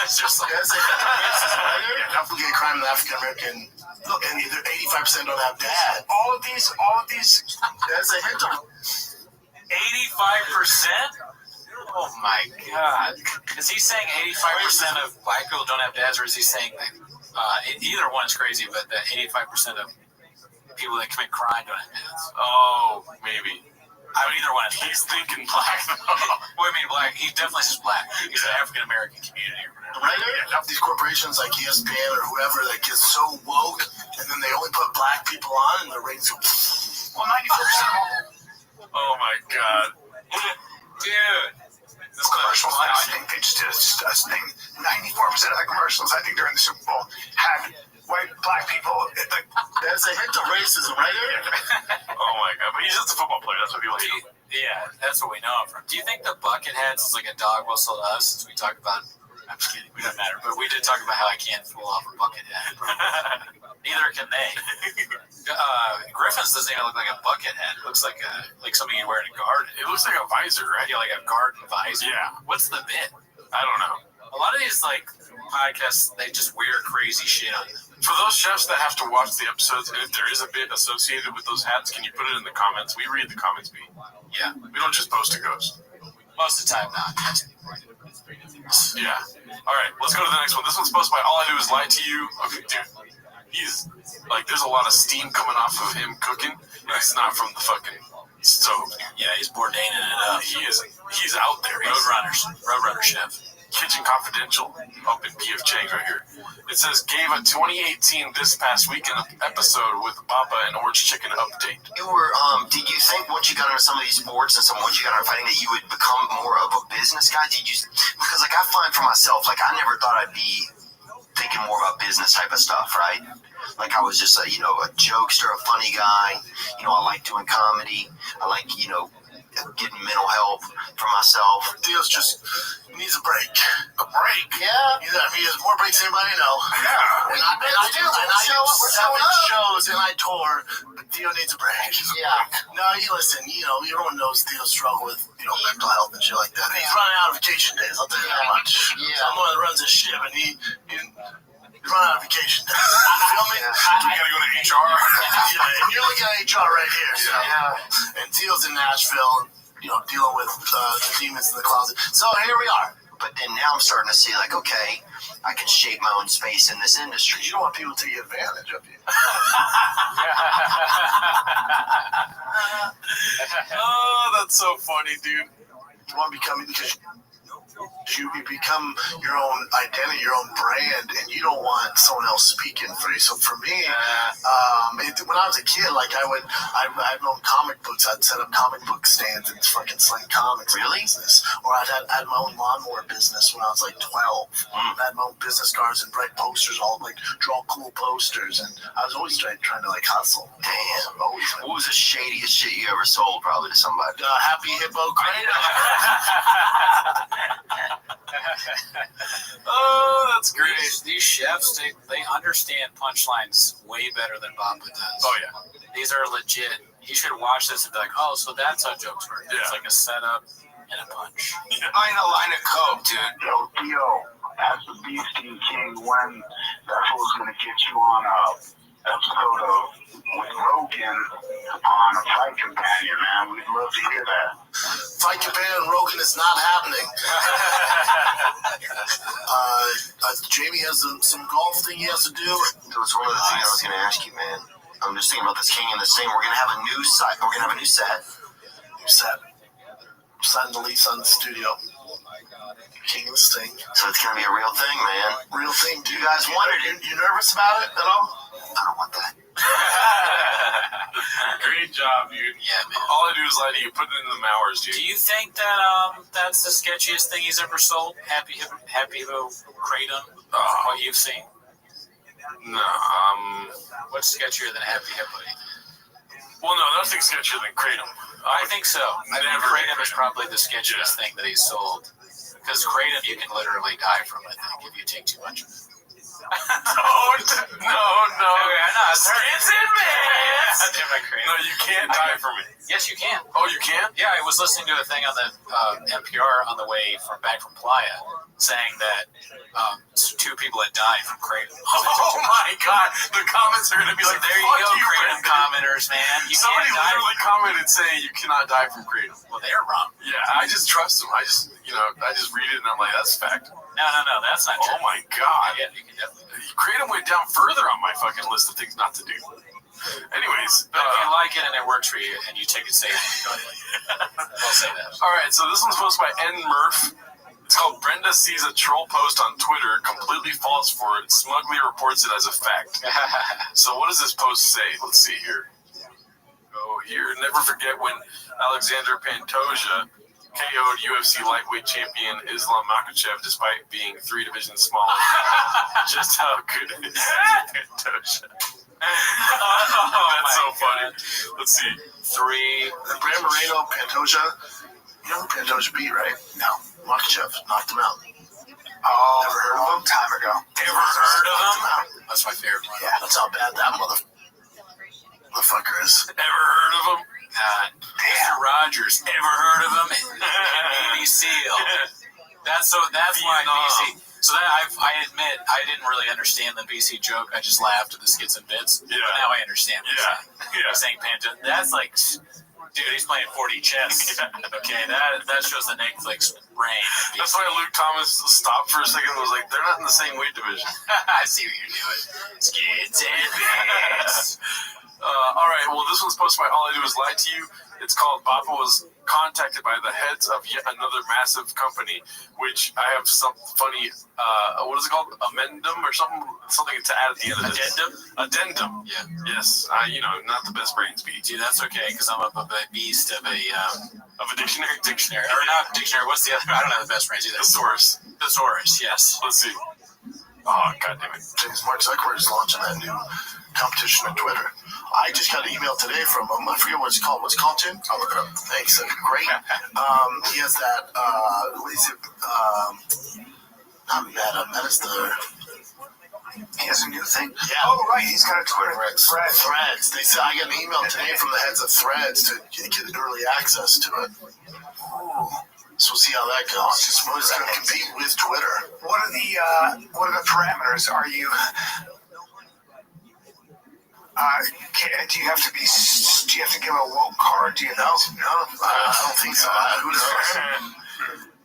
It's just like, there's a hint of racism right here. Definitely get crime in African American. Look, and either 85% don't have dad. All of these. There's a hint of 85%. Oh my God! Is he saying 85% of black people don't have dads, or is he saying that either one's crazy, but that 85% of people that commit crime don't have dads? Oh, maybe. I would either one. He's thinking black. Well, I mean black. He definitely says black. He's an African American community. right here. These corporations like ESPN or whoever that get so woke, and then they only put black people on, and their ratings go. Well, 94%. Oh my God, dude. This commercials, I think they just did a thing. 94% of the commercials, I think during the Super Bowl, had black people. There's a hint of racism right here. Oh my God, but he's just a football player. That's what people hate. Yeah, that's what we know him from. Do you think the bucket heads is like a dog whistle to us? Since we talk about, I'm just kidding, we don't matter. But we did talk about how I can't fool off a bucket head. Neither can they. Griffin's doesn't even look like a bucket head. It looks like something you wear in a garden. It looks like a visor, right? Yeah, like a garden visor. Yeah. What's the bit? I don't know. A lot of these like podcasts, they just wear crazy shit on them. For those chefs that have to watch the episodes, and if there is a bit associated with those hats, can you put it in the comments? We read the comments, B. Yeah. We don't just post a ghost. Most of the time, not. Yeah. All right, let's go to the next one. This one's posted by All I Do Is Lie to You. Okay, dude. He's like, there's a lot of steam coming off of him cooking. It's not from the fucking stove. Yeah, he's bourdainin it up. He's out there. Roadrunner chef. Kitchen Confidential up in PF Chang's right here. It says, gave a 2018 this past weekend episode with Papa and Orange Chicken update. You were, did you think once you got into some of these sports and once you got into fighting that you would become more of a business guy? Because like I find for myself, like I never thought I'd be thinking more about business type of stuff, right? Like I was just a jokester, a funny guy. I like doing comedy. I like, getting mental help for myself. Theo's just needs a break. A break? Yeah. He has more breaks than anybody know. Yeah. And I do shows and I tour, but Theo needs a break. Yeah. No, listen, everyone knows Theo's struggle with, mental health and shit like that. He's running out of vacation days, I'll tell you that much. Yeah. So I'm the one that runs his ship, and he's running out of vacation days. You feel me? You gotta go to HR. Yeah, and you're looking at HR right here. So. Yeah. And Theo's in Nashville, dealing with the demons in the closet. So here we are. But then now I'm starting to see, like, okay, I can shape my own space in this industry. You don't want people to take advantage of you. Oh, that's so funny, dude. You want to become, because you become your own identity, your own brand, and you don't want someone else speaking for you. So for me, when I was a kid, like I'd known comic books. I'd set up comic book stands and fucking sling comics. Really? Business. Or I had my own lawnmower business when I was like 12. I had my own business cards and bright posters, all like draw cool posters, and I was always trying to like hustle. Damn. Always. What was the shadiest shit you ever sold, probably, to somebody? Happy Hippo Kratom. Oh, that's great. These chefs, they understand punchlines way better than Bamba does. Oh, yeah. These are legit. You should watch this and be like, oh, so that's how jokes work. Yeah. It's like a setup and a punch. Find a line of coke, dude. Yo, Theo, as the Beef King, when that's what's going to get you on a episode of with Rogan on a Fight Companion, man. We'd love to hear that. Fight Companion Rogan is not happening. Jamie has some golf thing he has to do. That was one of the things I was going to ask you, man. I'm just thinking about this King and this thing. We're going to have a new site. We're going to have a new set. New set. Signed the lease on the studio. King of the Sting. So it's going to be a real thing, man. Real thing, dude. You guys wanted it. You nervous about it at all? I don't want that. Great job, dude. Yeah, man. All I do is lie to you. Put it in the hours, dude. Do you think that that's the sketchiest thing he's ever sold? Happy Hippo Kratom? What you've seen? No, What's sketchier than Happy Hippo? well, no, nothing sketchier than Kratom. I think so. I think Never Kratom is Kratom. probably the sketchiest thing that he's sold. Because Kratom you can literally die from, I think, if you take too much. No. Okay, I know. Skits and bits! No, you can't die from it. Yes, you can. Oh, you can? Yeah, I was listening to a thing on the NPR on the way back from Playa saying that two people had died from Kratom. Oh my God! The comments are gonna be like, there you "Fuck go, you, Kratom Brandon." commenters, man. You Somebody can't die literally commented saying you cannot die from Kratom. Well, they're wrong. Yeah, I just trust them. I just read it and I'm like, that's fact. No, that's not true. Oh my God! Yeah, you can definitely. Kratom went down further on my fucking list of things not to do. Anyways, But if you like it and it works for you and you take it safe, go ahead. I'll say that. all right, so this one's posted by N. Murph. It's called Brenda sees a troll post on Twitter, completely falls for it, smugly reports it as a fact. So what does this post say? Let's see here. Go here. Never forget when Alexander Pantoja KO'd UFC lightweight champion Islam Makhachev despite being 3 divisions smaller. Just how good is Pantoja? That's so funny. Let's see. 3. Brand Moreno, Pantoja. You know who Pantoja beat, right? No. Makhachev knocked him out. Oh, Never heard of him? time ago. Ever heard of Knocked him out. him? That's my favorite one. Yeah, that's how bad that motherfucker is. Ever heard of him? Mr. Rogers, ever heard of him? Navy SEAL. That's why BC. So that I admit I didn't really understand the BC joke. I just laughed at the skits and bits. Yeah. But now I understand. Yeah. He's saying Panta. That's like, dude, he's playing 40 chess. Okay, that shows the Netflix brain. That's why Luke Thomas stopped for a second and was like, they're not in the same weight division. I see what you're doing. Skits and bits. All right, well, this one's posted by All I Do Is Lie to You. It's called Bappa was contacted by the heads of yet another massive company, which I have some funny, what is it called? Amendum or something to add at the end of this. Addendum. Yeah. Yes. Not the best brain speed. Dude, that's okay, because I'm a beast of a dictionary. Dictionary. Or not dictionary, what's the other? I don't know the best brains either. Thesaurus. Thesaurus, yes. Let's see. Oh, God damn it. James Mark Zuckerberg is launching that new competition on Twitter. I just got an email today from him. I forget what it's called. What's it called, Tim? I'll look it up. Thanks. Great. He has that, what is it? Not Meta. Meta's He has a new thing? Yeah. Oh, right. He's got a Twitter. Threads. They said I got an email today from the heads of Threads to get early access to it. Ooh. So we'll see how that goes. It's going to compete with Twitter. What are the parameters? Are you? Do you have to give a woke card? Do you know? No, I don't think so. Who knows?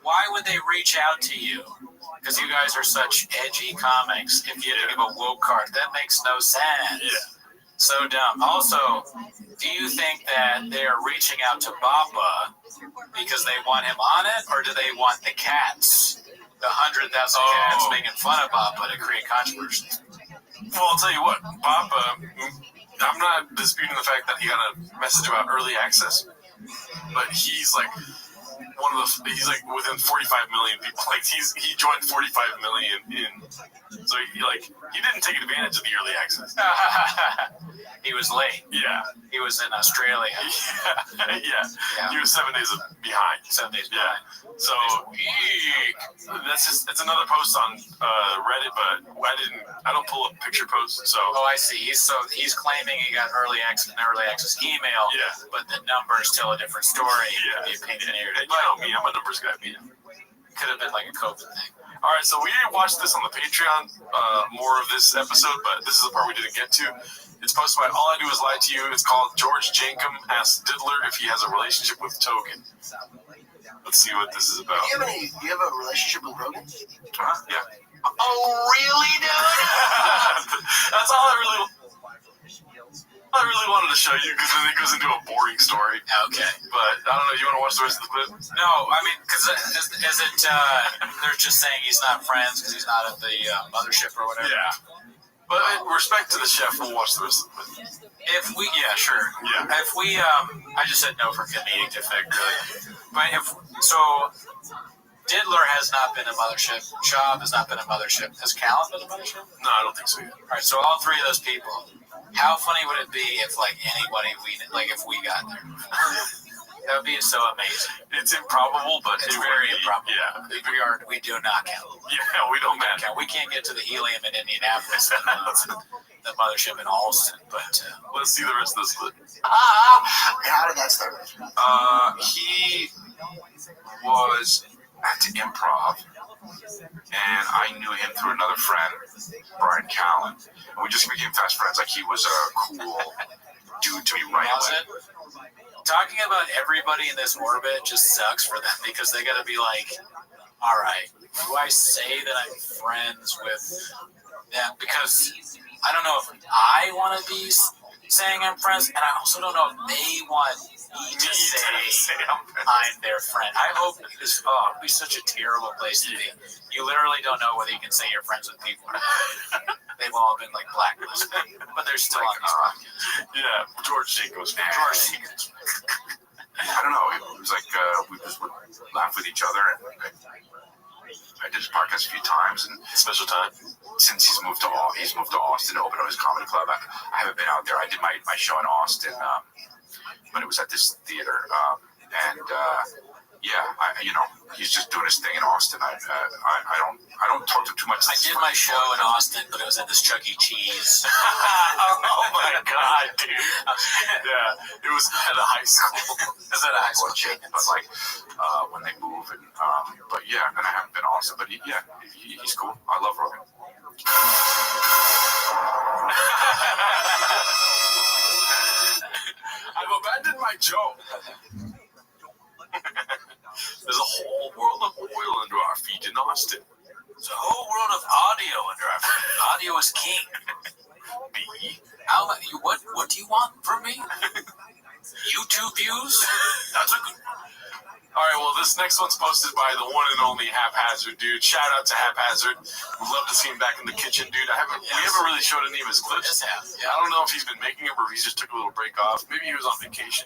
Why would they reach out to you? Because you guys are such edgy comics. If you had to give a woke card, that makes no sense. Yeah. So dumb. Also, do you think that they're reaching out to Bappa because they want him on it, or do they want the cats, the 100,000 cats making fun of Bappa to create controversy? Well, I'll tell you what, Bappa, I'm not disputing the fact that he got a message about early access, but he's like he's like within 45 million people. Like he joined 45 million in, so he didn't take advantage of the early access. He was late. Yeah, he was in Australia. Yeah. He was 7 days behind. 7 days behind. So it's another post on Reddit, but I don't pull up picture posts. So I see. He's claiming he got an early access email. Yeah. But the numbers tell a different story. Yeah. The opinionated. And you know me, I'm a numbers guy. Could have been like a COVID thing. All right, so we watched this on the Patreon, more of this episode, but this is the part we didn't get to. It's posted by All I Do Is Lie to You. It's called George Jankum asks Diddler if he has a relationship with Togan. Let's see what this is about. Do you have a relationship with Rogan? Yeah. Oh, really, dude? That's all I really wanted to show you, because then it goes into a boring story. Okay. But I don't know. You want to watch the rest of the clip? No, I mean, because they're just saying he's not friends because he's not at the mothership or whatever. Yeah. But in respect to the chef, we'll watch the rest of the clip. Sure. Yeah. If we, I just said no for comedic effect, really. But Diddler has not been a mothership. Schaub has not been a mothership. Has Callan been a mothership? No, I don't think so yet. All right, so all three of those people. How funny would it be if anybody if we got there? That would be so amazing. It's improbable, but it's very improbable. Yeah. We do not count. Yeah, we don't count. We can't get to the helium in Indianapolis, the mothership in Alston, but let's see the rest of this clip. How did that start? He was at the Improv, and I knew him through another friend, Brian Callan, and we just became fast friends. Like, he was a cool dude to me right away. Talking about everybody in this orbit just sucks for them, because they got to be like, all right, do I say that I'm friends with them? Because I don't know if I want to be saying I'm friends, and I also don't know if they want me to say I'm their friend. I hope this would be such a terrible place to be. You literally don't know whether you can say you're friends with people. They've all been blacklisted, but they're still on these podcasts. Yeah, George Jankum's fan. I don't know. It was like we just would laugh with each other, and I did his podcast a few times. And special time. Since he's moved to Austin to open up his comedy club. I haven't been out there. I did my show in Austin, but it was at this theater, and he's just doing his thing in Austin. I don't talk to him too much. I did my show in Austin, but it was at this Chuck E. Cheese. Oh my God, dude! Yeah, it was at a high school. It was at a high school. But when they move, and but yeah, and I haven't been to Austin, but he's cool. I love Rogan. I've abandoned my joke. There's a whole world of oil under our feet in Austin. There's a whole world of audio under our feet. Audio is king. What do you want from me? YouTube views? That's a good one. All right, well, this next one's posted by the one and only Haphazard, dude. Shout out to Haphazard. We'd love to see him back in the kitchen, dude. We haven't really showed any of his clips. Yeah. I don't know if he's been making them or if he just took a little break off. Maybe he was on vacation,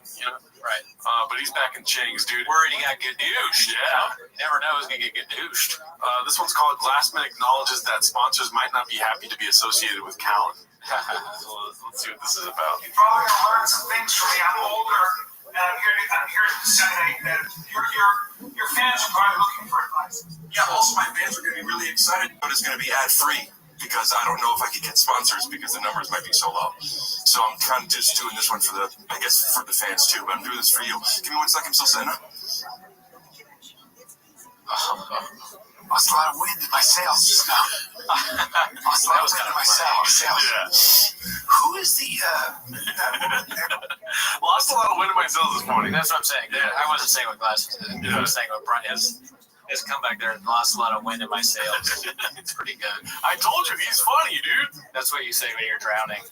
Right. But he's back in Chang's, dude. Worried he got gadooshed. Yeah. Never know who's going to get gadooshed. This one's called Glassman acknowledges that sponsors might not be happy to be associated with Callan. Let's see what this is about. You're probably going to learn some things from me. I'm older. And I'm here to say that your fans are probably looking for advice. Yeah, also my fans are going to be really excited, but it's going to be ad-free because I don't know if I could get sponsors because the numbers might be so low. So I'm kind of just doing this one for the fans too, but I'm doing this for you. Give me 1 second, still saying that. Lost a lot of wind in my sails just now. Lost a lot of wind in my sails. Yeah. Who is the Lost a lot of wind in my sails this morning. That's what I'm saying. Yeah. I wasn't saying what glasses. I was saying what Brian has come back there and lost a lot of wind in my sails. It's pretty good. I told you, he's funny, dude. That's what you say when you're drowning.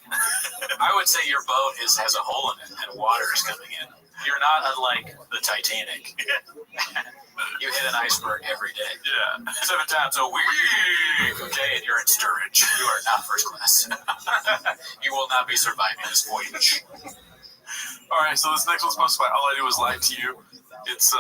I would say your boat has a hole in it and water is coming in. You're not unlike the Titanic. You hit an iceberg every day. Yeah. 7 times a week. Okay, and you're in Sturridge. You are not first class. You will not be surviving this voyage. All right, so this next one's posted by All I Do Is Lie to You. It's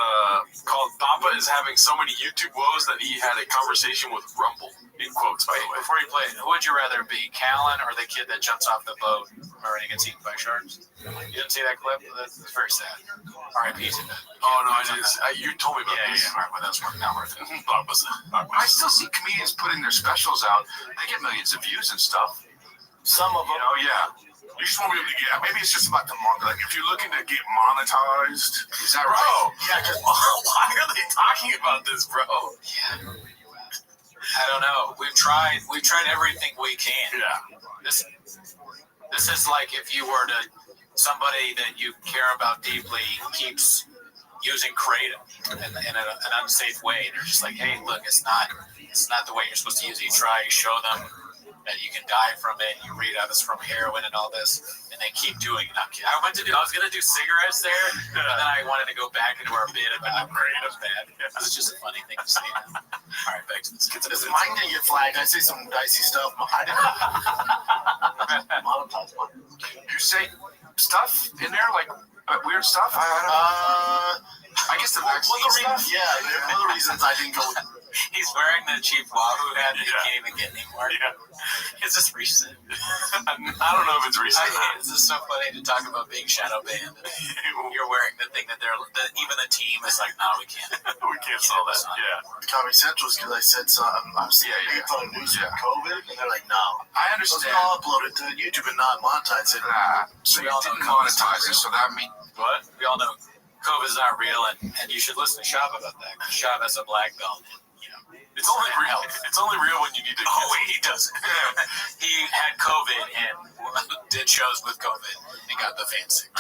called Papa is having so many YouTube woes that he had a conversation with Rumble, in quotes, by the way. Before you play it, who would you rather be, Callan or the kid that jumps off the boat and gets eaten by sharks? You didn't see that clip? That's very sad. R.I.P. to that. Oh, no, I didn't. You told me about this. Yeah, all right, well, that's not worth it. I still see comedians putting their specials out. They get millions of views and stuff. Some of them. You know, yeah. You just want to be able to get, maybe it's just about the market. Like, if you're looking to get monetized, is that right? Yeah, because why are they talking about this, bro? Yeah. I don't know. We've tried everything we can. Yeah. This is like if you were to, somebody that you care about deeply keeps using kratom in an unsafe way, and you're just like, hey, look, it's not the way you're supposed to use it. You try, you show them that you can die from it. You read out it's from heroin and all this, and they keep doing it. I was gonna do cigarettes there, but then I wanted to go back into our bit about kratom's bad. It's just a funny thing to say. All right, back to this. If mine didn't get flagged, I say some dicey stuff. I didn't monetize mine. You say stuff in there, like weird stuff? I guess the vaccine stuff? Yeah, one of the reasons I didn't go with He's wearing the cheap Wahoo hat that he can't even get anymore. Yeah. Is this recent? I don't know if it's recent. This is so funny to talk about being shadow banned. You're wearing the thing that even the team is like, no, we can't. We can't sell that. Yeah. Comedy Central's because I said so. I'm seeing on news with COVID, and they're like, no. I understand. I'll upload it to YouTube and not monetize it. So you didn't monetize it, so that means what? We all know COVID's not real, and you should listen to Shab about that. Shab has a black belt. It's only real. It's only real when you need to. Oh wait, he doesn't. He had COVID and did shows with COVID and got the fans sick.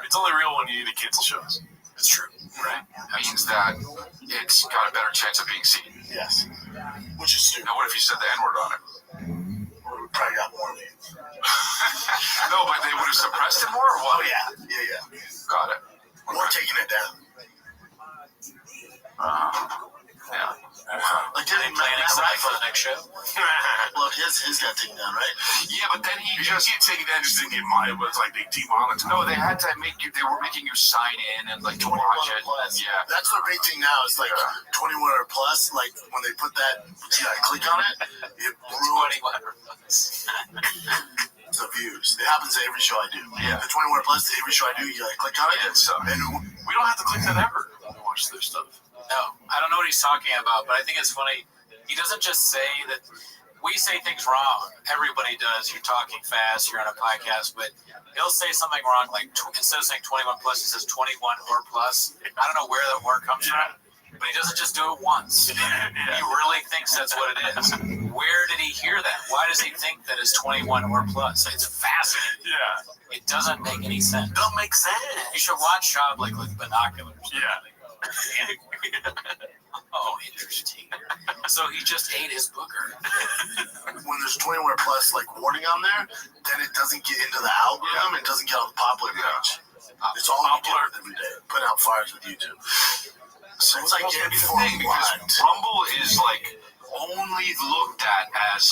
It's only real when you need to cancel shows. It's true, right? That means that it's got a better chance of being seen. Yes, which is stupid. Now, what if you said the N-word on it? We probably got more views. No, but they would have suppressed it more, or what? Oh yeah. Got it. Or taking it down. Yeah. Like, didn't play excited for the next show. Well, his got taken down, right? Yeah, but then he just get taken down, just didn't get money. It was like they demonetized. No, they had to make you. They were making you sign in and like to watch it. Plus. Yeah, that's the big thing now. Is like 21 or plus. Like when they put that, click on it, it ruins 21 or plus. The views. It happens to every show I do. Yeah, the 21 plus. Every show I do, you click on it. Yeah, and we don't have to click that ever to watch their stuff. No, I don't know what he's talking about, but I think it's funny. He doesn't just say that we say things wrong. Everybody does. You're talking fast. You're on a podcast, but he'll say something wrong. Like instead of saying 21 plus, he says 21 or plus. I don't know where that word comes from, but he doesn't just do it once. He really thinks that's what it is. Where did he hear that? Why does he think that it's 21 or plus? It's fascinating. Yeah. It doesn't make any sense. Don't make sense. You should watch Shab like with binoculars. Yeah. Oh, interesting. So he just ate his booger. When there's 21 plus warning on there, then it doesn't get into the algorithm. It doesn't get on the popular page. It's all popular every day. Put out fires with YouTube. So it's like the thing because Rumble is only looked at as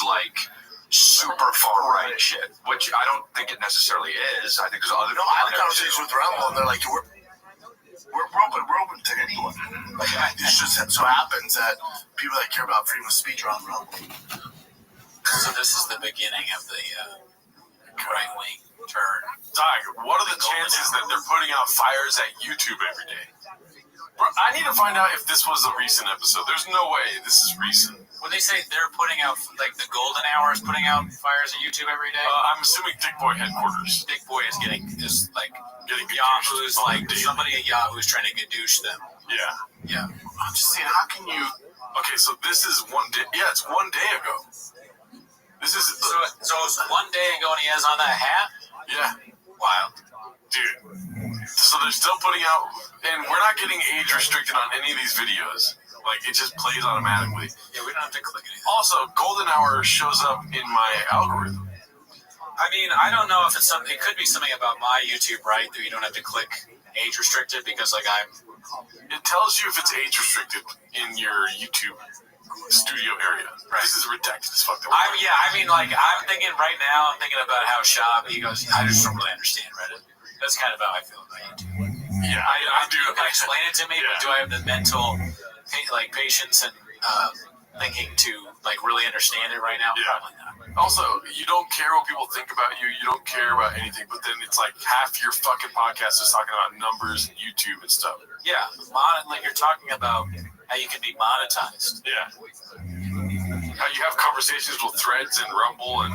super far right shit, which I don't think it necessarily is. I think there's other. No, I had a conversation with Rumble, and they're like, we're open to anyone. It just so happens that people that care about freedom of speech are on Rumble. So this is the beginning of the right-wing turn. Doc, what are the chances that they're putting out fires at YouTube every day? Bro, I need to find out if this was a recent episode. There's no way this is recent. When they say they're putting out, the Golden Hour is putting out fires at YouTube every day? I'm assuming Dick Boy headquarters. Dick Boy is getting Yahoo's somebody at Yahoo's trying to gadoosh them. Yeah. I'm just saying, how can you? Okay, so this is 1 day. Yeah, it's 1 day ago. This is so it's 1 day ago, and he has on that hat. Yeah. Wild, dude. So they're still putting out, and we're not getting age restricted on any of these videos. It just plays automatically. Yeah, we don't have to click it. Also, Golden Hour shows up in my algorithm. I mean, I don't know if it's something. It could be something about my YouTube, right? That you don't have to click age restricted because I'm It tells you if it's age restricted in your YouTube studio area. Right. This is redacted as fuck. I'm thinking right now. I'm thinking about how Shab. He goes. I just don't really understand Reddit. That's kind of how I feel about YouTube. Yeah, I do. You can explain it to me, but do I have the mental, patience and thinking to really understand it right now? Yeah. Probably not. Also, you don't care what people think about you. You don't care about anything. But then it's like half your fucking podcast is talking about numbers and YouTube and stuff. Yeah, you're talking about how you can be monetized. Yeah. How you have conversations with Threads and Rumble and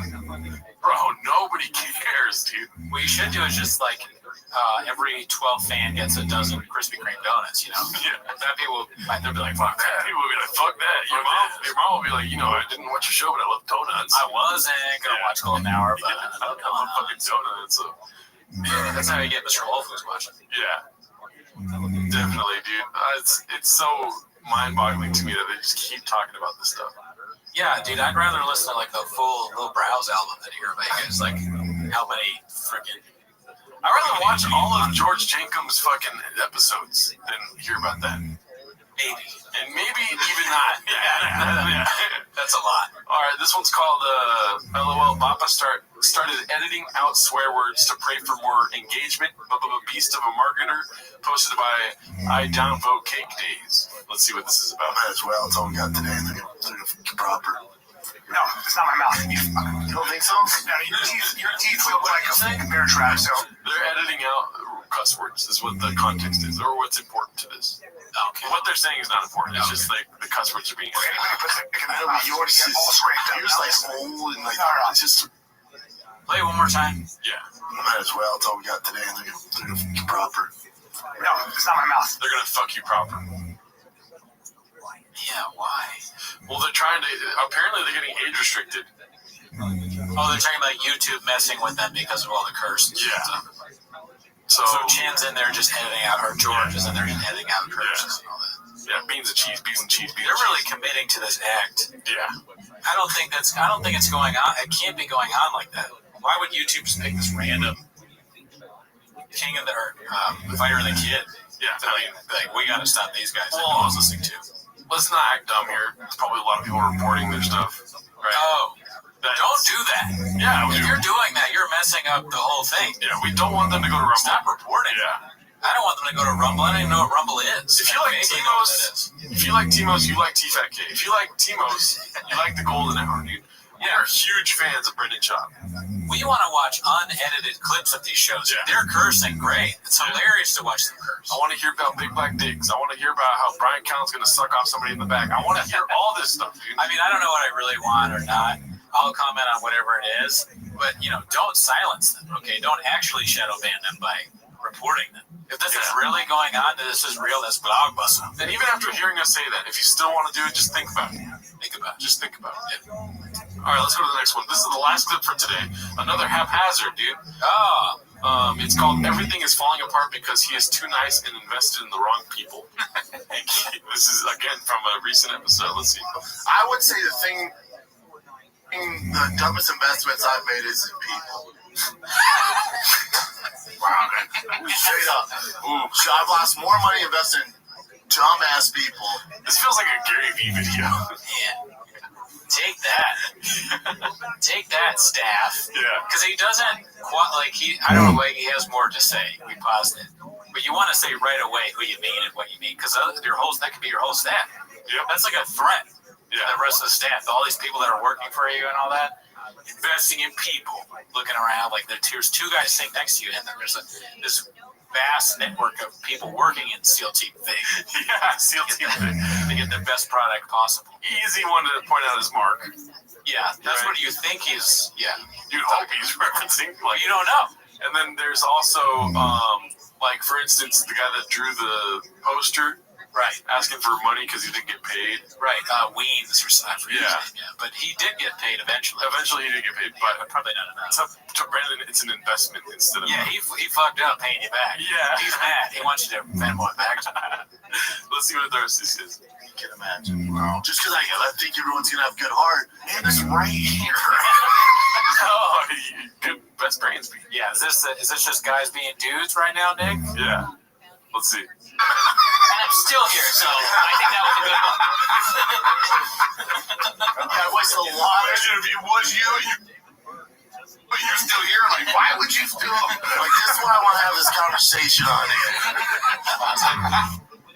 bro, nobody cares, dude. What you should do is just every 12 fan gets a dozen Krispy Kreme donuts, you know? Yeah. That people, they'll be like, fuck that. People will be like, fuck that. Your mom will be like, I didn't watch your show, but I love donuts. I wasn't gonna watch Golden Hour, but I love fucking donuts. So. That's how you get Mr. Wolf who's watching. Yeah. Definitely, dude. It's so mind-boggling to me that they just keep talking about this stuff. Yeah, dude, I'd rather listen to the full Lil Browse album than hear Vegas. How many freaking... I'd rather watch all of George Jenkum's fucking episodes than hear about that. Maybe. And maybe even not. Yeah. That's a lot. All right, this one's called LOL Bappa started editing out swear words to pray for more engagement. Beast of a Marketer, posted by I Downvote Cake Days. Let's see what this is about. Might as well. It's all we got today. They're going to proper. No, it's not my mouth. You don't think so? No, your teeth look like a bear trap, so. They're editing out cuss words, is what the context is, or what's important to this. Okay. What they're saying is not important. It's just the cuss words are being edited. Anybody puts it in the mouth, yours get all scraped up. Yours old and it's just. Play it one more time. Yeah. Might as well. It's all we got today. They're going to fuck you proper. No, it's not my mouth. They're going to fuck you proper. Yeah, why? Well, they're trying to. Apparently, they're getting age restricted. Oh, they're talking about YouTube messing with them because of all the curses. Yeah. So Chin's in there just editing out, or George is in there just editing out curses and all that. Yeah, beans and cheese. They're really committing to this act. Yeah. I don't think it's going on. It can't be going on like that. Why would YouTube just pick this random king of their fighter of the kid? Yeah. We got to stop these guys. Well, I was listening to. Let's not act dumb here. There's probably a lot of people reporting their stuff. Right? Oh. Don't do that. Yeah. If you're doing that, you're messing up the whole thing. Yeah, we don't want them to go to Rumble. Stop reporting. Yeah. I don't want them to go to Rumble. I don't even know what Rumble is. If you like Timos, you like T-Fat K. If you like Timos, you like the Golden Hour, dude. We are huge fans of Brendan Schaub. We want to watch unedited clips of these shows. Yeah. They're cursing great. It's hilarious to watch them curse. I want to hear about big black dicks. I want to hear about how Brian Callen's going to suck off somebody in the back. I want to hear all this stuff, dude. I mean, I don't know what I really want or not. I'll comment on whatever it is, but don't silence them. Okay, don't actually shadow ban them by reporting them. If this is really going on, this is real. That's blockbuster. And even after hearing us say that, if you still want to do it, just think about it. Just think about it. Yeah. All right, let's go to the next one. This is the last clip for today. Another haphazard, dude. It's called "Everything is Falling Apart Because He Is Too Nice and Invested in the Wrong People." This is again from a recent episode. Let's see. I would say the dumbest investments I've made is in people. Wow, man. Straight up. So I've lost more money investing in dumbass people. This feels like a Gary Vee video. Yeah. Take that. Take that, staff. Yeah. Because he doesn't I don't know, he has more to say. We paused it. But you want to say right away who you mean and what you mean. Because that could be your whole staff. Yeah. That's like a threat. Yeah. The rest of the staff, all these people that are working for you and all that, investing in people, looking around there's two guys sitting next to you, and then there's this vast network of people working in SEAL Team Thing. Yeah, SEAL Team Thing. To get the best product possible. Easy one to point out is Mark. Yeah, that's what you think he's. Yeah, you hope he's referencing. You don't know. And then there's also, for instance, the guy that drew the poster. Right. Asking for money because he didn't get paid. Right. Weens or something. Yeah. But he did get paid eventually. Eventually he did get paid, but probably not enough. To Brandon, it's an investment instead of. Yeah, he fucked up paying you back. Yeah. He's mad. He wants you to Venmo it back. Let's see what the rest of this is. You can imagine. Wow. Just because I think everyone's going to have a good heart. Man, this right here. Oh, good best brains. Yeah, is this just guys being dudes right now, Nick? Yeah. Let's see. And I'm still here, so I think that was a good one. I wasted a lot of Imagine if it was you, but you're still here. Like, why would you still? like this is why I want to have this conversation on here.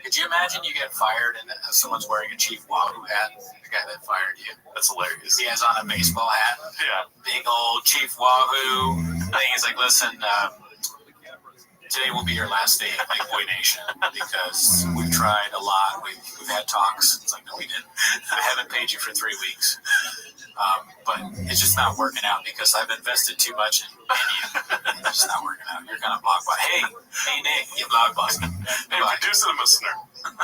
Could you imagine you get fired and someone's wearing a Chief Wahoo hat? The guy that fired you. That's hilarious. He has on a baseball hat. Yeah. Big old Chief Wahoo thing. He's like, listen, today will be your last day at Big Boy Nation because we've tried a lot. We've had talks. It's like, no, we didn't. I haven't paid you for 3 weeks. But it's just not working out because I've invested too much in you. It's just not working out. You're kind of blockbusted. Hey, Nick, you blockbusted. Hey, producer and listener,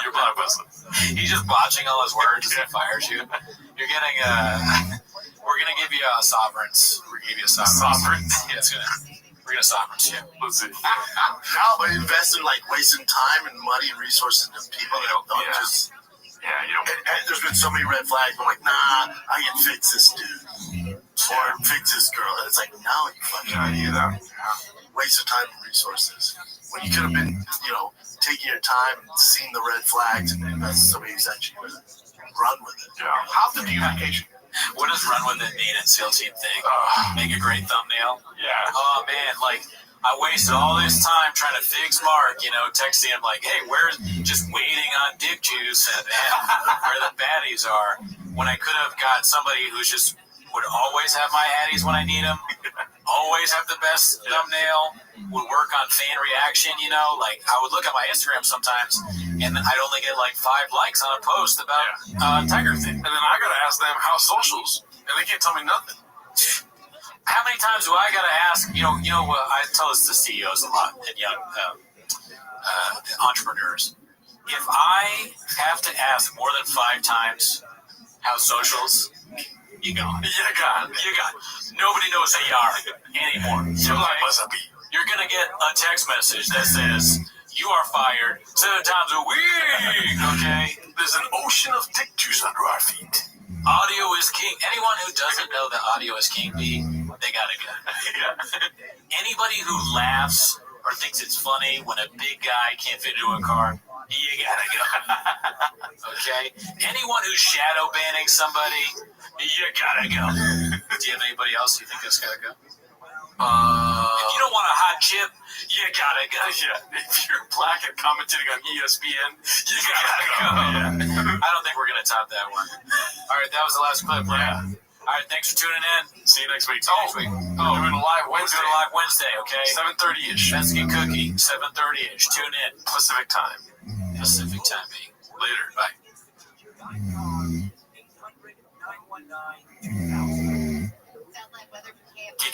you're blockbusted. He's just botching all his words and fires you. You're getting we're gonna give you a sovereigns. We're gonna give you a sovereigns. Yeah, we're gonna sovereigns you. Let's see. No, but investing like wasting time and money and resources into people that don't just. Yeah, you know. And there's been so many red flags. I'm like, nah, I can fix this dude or fix this girl. And it's like, no, you fucking idiot. Waste of time and resources. When you could have been, taking your time and seeing the red flags and investing somebody who's actually going to run with it. Yeah. How often do you vacation? What does run with it mean in SEAL Team thing? Make a great thumbnail. Yeah. Oh man, like I wasted all this time trying to fix Mark, texting him like, hey, where's just waiting on dick juice and where the baddies are, when I could have got somebody who's just would always have my addies when I need them, always have the best thumbnail, would work on fan reaction, like I would look at my Instagram sometimes and I'd only get like 5 likes on a post about Tiger thing. And then I gotta ask them how socials, and they can't tell me nothing. How many times do I gotta ask? I tell this to CEOs a lot and young entrepreneurs. If I have to ask more than 5 times how socials, you got it. Nobody knows who you are anymore. You're gonna get a text message that says you are fired 7 times a week. Okay, There's an ocean of dick juice under our feet. audio is king. Anyone who doesn't know that audio is king, they gotta go. Anybody who laughs or thinks it's funny when a big guy can't fit into a car, you gotta go. Okay? Anyone who's shadow banning somebody, you gotta go. Do you have anybody else you think that's gotta go? If you don't want a hot chip, you gotta go. Yeah. If you're black and commenting on ESPN, you gotta go. Yeah. I don't think we're gonna top that one. All right, that was the last clip, right? Yeah. All right, thanks for tuning in. See you next week. Doing a live Wednesday. Doing a live Wednesday, okay? 7:30-ish. Mexican cookie, 7:30-ish. Tune in. Pacific time. Pacific time, baby. Later. Bye.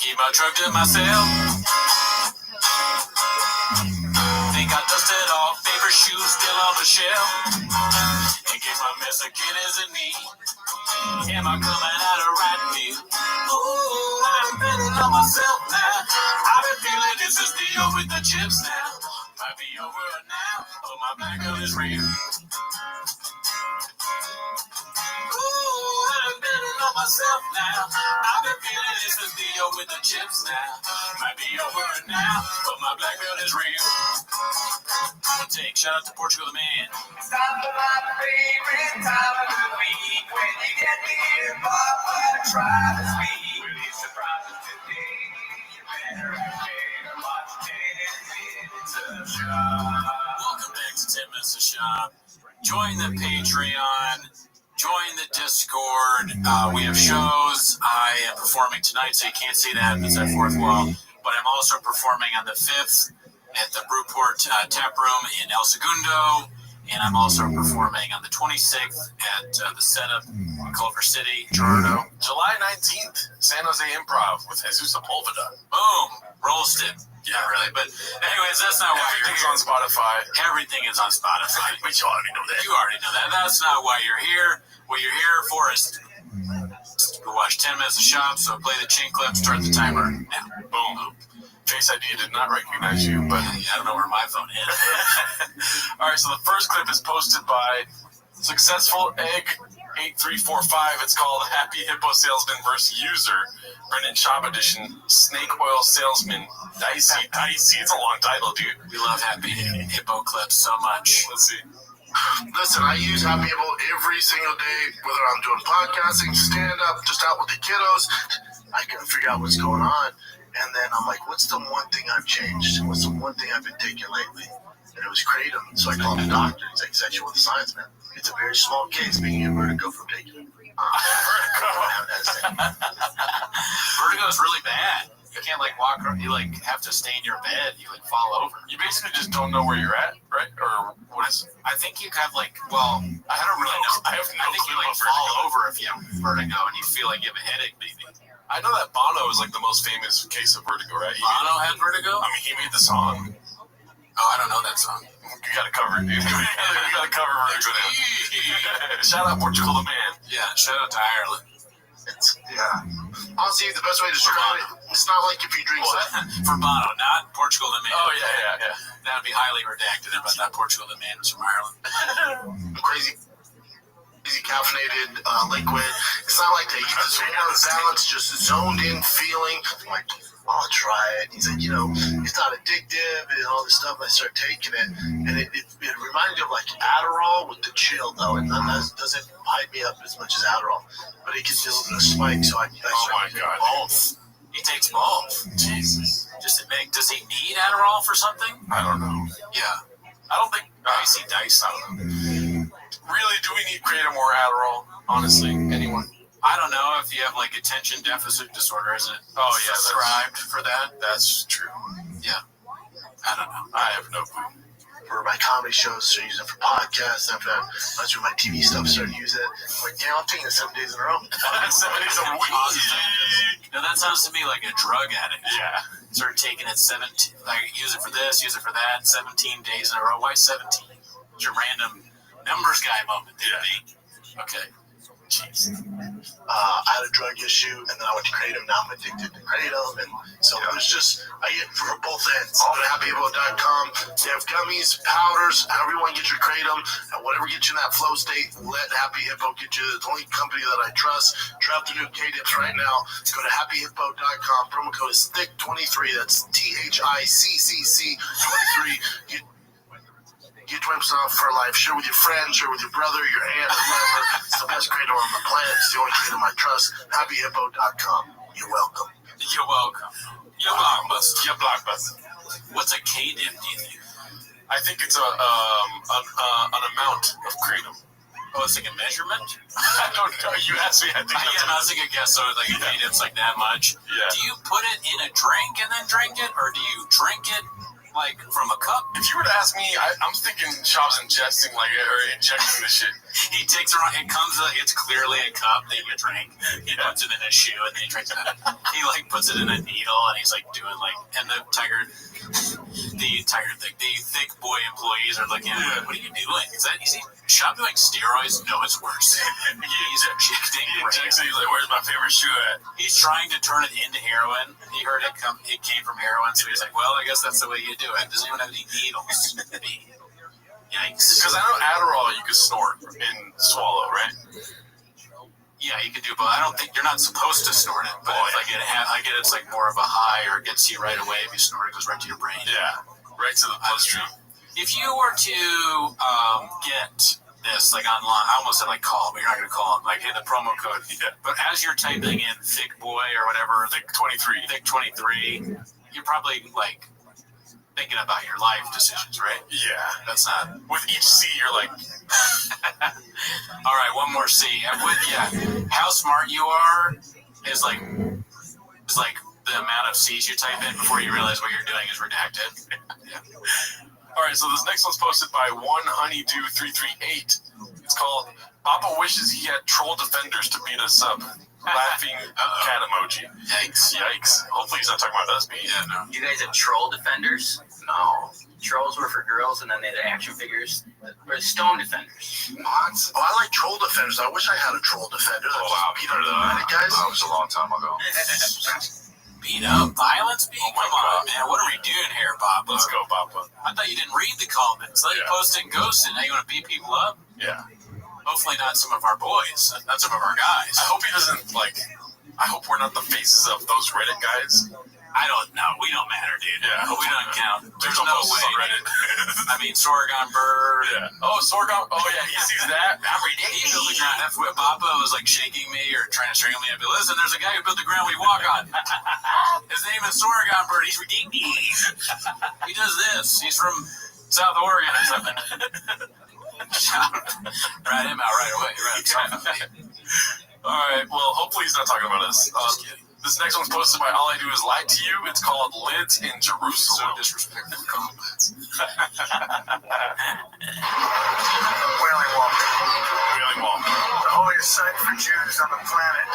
Keep my truck to myself. Think I dusted off, favorite shoes still on the shelf. In case my Mexican isn't me, am I coming out of right view? Ooh, I'm betting on myself now. I've been feeling this is the deal with the chips now. Might be over now, but my backup is real. Ooh, I'm betting on myself now. I've been feeling this is the deal with the chips now. Might be over now, but my black belt is real. One take, shout out to Portugal the Man. It's time for my favorite time of the week when you get to hear Papa try to speak. When he surprises today, you better watch 10 minutes of shop. Welcome back to 10 Minutes of Shop. Join the Patreon. Join the Discord. We have shows. I am performing tonight, so you can't see that. It's at Fourth Wall. But I'm also performing on the 5th at the Brewport Tap Room in El Segundo. And I'm also performing on the 26th at the Setup in Culver City, Gerardo. July 19th, San Jose Improv with Jesus Sepulveda. Boom. Roasted. Yeah, really. But anyways, that's not why you're Everything's here. on Spotify. Everything is on Spotify. But you already know that. You already know that. That's not why you're here. What you're here for is to watch 10 Minutes of Shop. So play the chin clip, start the timer now. Boom. Face ID did not recognize you, but I don't know where my phone is. all right. So the first clip is posted by Successful Egg 8345. It's called Happy Hippo Salesman vs. User. Brendan Schaub edition. Snake Oil Salesman. Dicey. It's a long title, dude. We love Happy Hippo clips so much. Let's see. Listen, I use Happy Hippo every single day, whether I'm doing podcasting, stand-up, just out with the kiddos. I can figure out what's going on. And then I'm like, what's the one thing I've changed? What's the one thing I've been taking lately? And it was kratom. So I called the doctor. He's like, it's actually with the science, man. It's a very small case, meaning a vertigo from taking it. Vertigo is really bad. You can't like walk around. You like have to stay in your bed. You like fall over. You basically just don't know where you're at, right? Or what is it? I think you have like, well, I don't really know. I have no think you clue like about fall vertigo. over if you have vertigo and you feel like you have a headache, maybe. I know that Bono is like the most famous case of vertigo, right? Bono had vertigo? I mean, he made the song. Oh, I don't know that song. You gotta cover it, dude. You gotta cover vertigo now. Shout out Portugal the Man. Yeah, shout out to Ireland. Honestly, the best way to describe it, it's not like if you drink For Bono, not Portugal the Man. Oh, yeah. That would be highly redacted, but not Portugal the Man is from Ireland. crazy caffeinated liquid. It's not like they use this balance, just zoned in feeling. I'm like, I'll try it. He's like, it's not addictive and all this stuff. I start taking it, and it reminded me of like Adderall with the chill, though. It doesn't hype me up as much as Adderall, but it gives me a little bit of spike. So I Oh my God. Both. He takes both. Jesus. Does he need Adderall for something? I don't know. Yeah. I don't think. Dicey dice. I don't know. Really, do we need kratom or Adderall? Honestly, anyone? I don't know if you have like attention deficit disorder, is it? Oh yeah, prescribed for that. That's true. Yeah. I don't know. I have no clue. for my comedy shows, started using it for podcasts. After I was doing my TV stuff, started using it. I'm like, damn, I'm taking it 7 days in a row. 7 days a week. Now that sounds to me like a drug addict. Yeah. Start taking it 17, like use it for this, use it for that, 17 days in a row. Why 17? It's your random numbers guy moment, dude. Okay. Jeez. I had a drug issue, and then I went to kratom. Now I'm addicted to kratom, and so it was just I get it for both ends. Go to happyhippo.com. They have gummies, powders, however you want to get your kratom, and whatever gets you in that flow state. Let Happy Hippo get you. It's the only company that I trust. Try out the new K-Dips right now. Go to happyhippo.com. Promo code is THICK23. That's THICCC 23. Get 20% off for life. Share with your friends, share with your brother, your aunt, whoever. It's the best kratom on the planet. It's the only kratom I trust. Happyhippo.com. You're welcome. You're welcome. You're blockbuster. You're blockbuster. What's a K-dip, do you think? I think it's an amount of kratom. Oh, it's like a measurement? I don't know. You asked me. I think that's a good guess. So like a K-dip's like that much. Yeah. Do you put it in a drink and then drink it, or do you drink it like from a cup? If you were to ask me, I'm thinking Shop's ingesting or injecting the shit. He takes around. It comes. It's clearly a cup that you drink. He puts it in a shoe and then he drinks it. He like puts it in a needle and he's like doing like. And the thick boy employees are looking at him. What are you doing? Is he Shop doing steroids? No, it's worse. He's injecting. He's like, where's my favorite shoe at? He's trying to turn it into heroin. He heard it came from heroin, so he's like, well, I guess that's the way you do it. Doesn't even have any needles. Yikes. Because I know Adderall you can snort and swallow, right? Yeah, you can do both. I don't think you're not supposed to snort it, but I get it's like more of a high, or it gets you right away. If you snort it, it goes right to your brain. Yeah, right to the bloodstream. If you were to get this like online, I almost said like call, but you're not going to call them. Like, hey, the promo code. Yeah. But as you're typing in thick boy or whatever, thick 23, you're probably like thinking about your life decisions, right? Yeah. That's not. With each C, you're like. All right, one more C. How smart you are is like the amount of C's you type in before you realize what you're doing is redacted. Yeah. All right, so this next one's posted by OneHoneydew338. It's called Papa wishes he had troll defenders to beat us up. Laughing cat emoji. Yikes. Hopefully he's not talking about us, but yeah, no. You guys have troll defenders? No. Trolls were for girls, and then they had action figures. Or stone defenders. What? Oh, I like troll defenders. I wish I had a troll defender. Oh, wow. Beat up the bad guys. That was a long time ago. Beat up? Violence? Come on, man. What are we doing here, Papa? Let's go, Papa. I thought you didn't read the comments. I thought you posted ghosts, and now you want to beat people up? Yeah. Hopefully not some of our boys, not some of our guys. I hope he doesn't, like, I hope we're not the faces of those Reddit guys. I don't know. We don't matter, dude. Yeah, we don't count. There's no no posts way. on Reddit. I mean, Sorghum Bird. Yeah. Oh, Sorghum. Oh, yeah, he sees that. He built the ground. If Papa was like shaking me or trying to strangle me, I'd be, listen, there's a guy who built the ground we walk on. His name is Sorghum Bird. He's ridiculous. He does this. He's from South Oregon or something. Rat him out right away. All right. Well, hopefully he's not talking about us. This next one's posted by All I Do Is Lie to You. It's called Lids in Jerusalem. So disrespectful. Call them lids. Wailing Wall. Wailing Wall. The holiest site for Jews on the planet.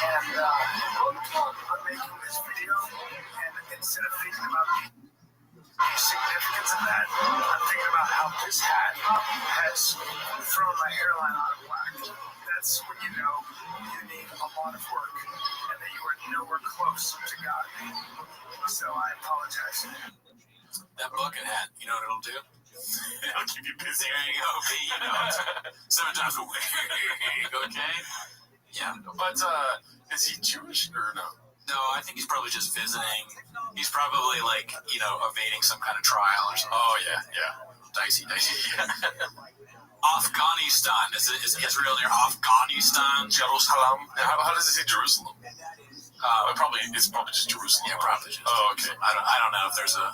And I'm making this video, and instead of thinking about the significance of that, I'm thinking about how this hat has thrown my hairline out of whack. That's when you know you need a lot of work and that you are nowhere close to God. So I apologize. That bucket hat, you know what it'll do? It'll keep you busy. There you go, B. You know, 7 times a week. Okay? Yeah. But is he Jewish or no? No, I think he's probably just visiting. He's probably like, you know, evading some kind of trial or something. Oh, yeah. Dicey. Afghanistan. Is Israel near Afghanistan? Jerusalem. How does it say Jerusalem? It's probably just Jerusalem. Yeah, probably just. Oh, okay. I don't know if there's a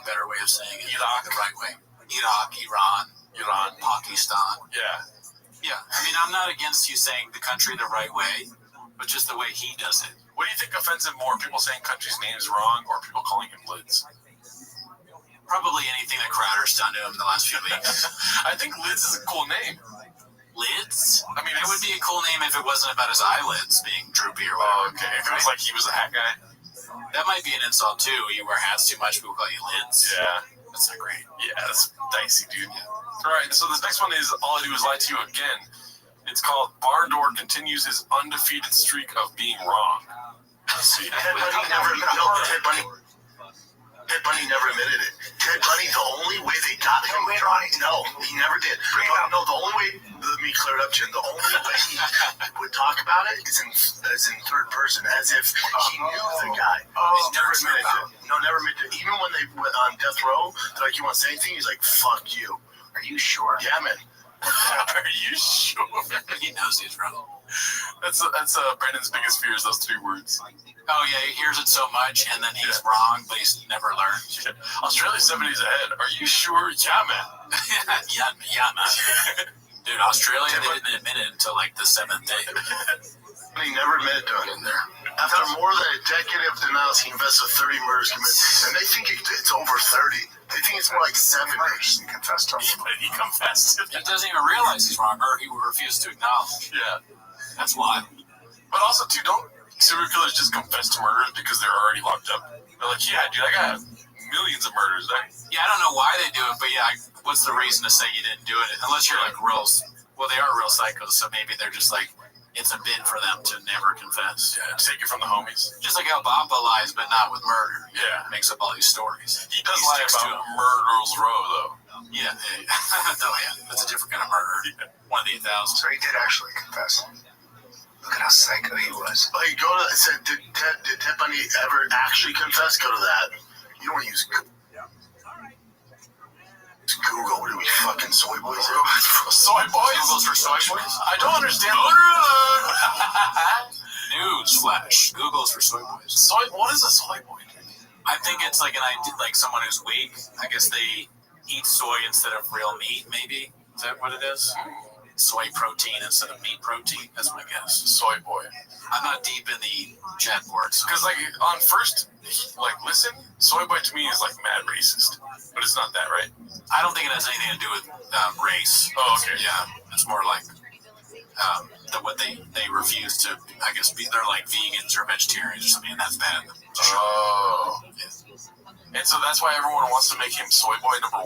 better way of saying it. Iraq. The right way. Iraq, Iran, Pakistan. Yeah. Yeah. I mean, I'm not against you saying the country the right way, but just the way he does it. What do you think offends him more? People saying country's names wrong or people calling him Lids? Probably anything that Crowder's done to him in the last few weeks. I think Lids is a cool name. Lids? I mean, it would be a cool name if it wasn't about his eyelids being droopy or whatever. Oh, okay. If it was like he was a hat guy. That might be an insult too. You wear hats too much, people call you Lids. Yeah. That's not great. Yeah, that's dicey, dude. All right, so this next one is All I Do Is Lie to You Again. It's called Barn Door Continues His Undefeated Streak of Being Wrong. Let's see. Ted Bundy never admitted it. Ted Bundy, the only way they got him later on, no, he never did. No, the only way, let me clear it up, Jim, the only way he would talk about it is in third person, as if he knew the guy. He's never admitted it. No, never admitted it. Even when they went on death row, they're like, you want to say anything? He's like, fuck you. Are you sure? Yeah, man. Are you sure? He knows he's wrong. That's Brandon's biggest fear is those 3 words. Oh, yeah, he hears it so much, and then he's wrong, but he's never learned. Yeah. Australia's 70s ahead. Are you sure? Yeah, man. yeah, man. Dude, Australia, they didn't admit it until like the 7th day. He never admitted to it in there. After more than a decade of denials, he invested 30 murders committed. And they think it's over 30. They think it's more like 7 murders. He confessed to them. He confessed. He doesn't even realize he's wrong, or he refused to acknowledge. Yeah. That's wild. But also, too, don't serial killers just confess to murders because they're already locked up? They're like, yeah, dude, I got millions of murders. Yeah, I don't know why they do it, but yeah, what's the reason to say you didn't do it? Unless you're like real, well, they are real psychos, so maybe they're just like, it's a bid for them to never confess. Yeah, take it from the homies. Just like how Baba lies, but not with murder. Yeah. Makes up all these stories. He does lie about Murderers Row, though. Yeah. Oh, yeah. That's a different kind of murder. Yeah. One of the 1,000. So he did actually confess. Look at how psycho he was. Like, go to, it said, did Ted Bundy ever actually confess? Go to that. You don't want to use Google. What are we, fucking soy boys? Soy boys? Google's for soy boys? I don't understand. News flash. Google's for soy boys. What is a soy boy? I think it's like someone who's weak. I guess they eat soy instead of real meat, maybe. Is that what it is? Soy protein instead of meat protein. That's my guess. Soy boy. I'm not deep in the chat boards. Because, like, on first, like, listen, soy boy to me is, like, mad racist. But it's not that, right? I don't think it has anything to do with race. Oh, okay. Yeah. It's more like what they refuse to, I guess, they're like vegans or vegetarians or something, and that's bad. Oh. Yeah. And so that's why everyone wants to make him soy boy number 1?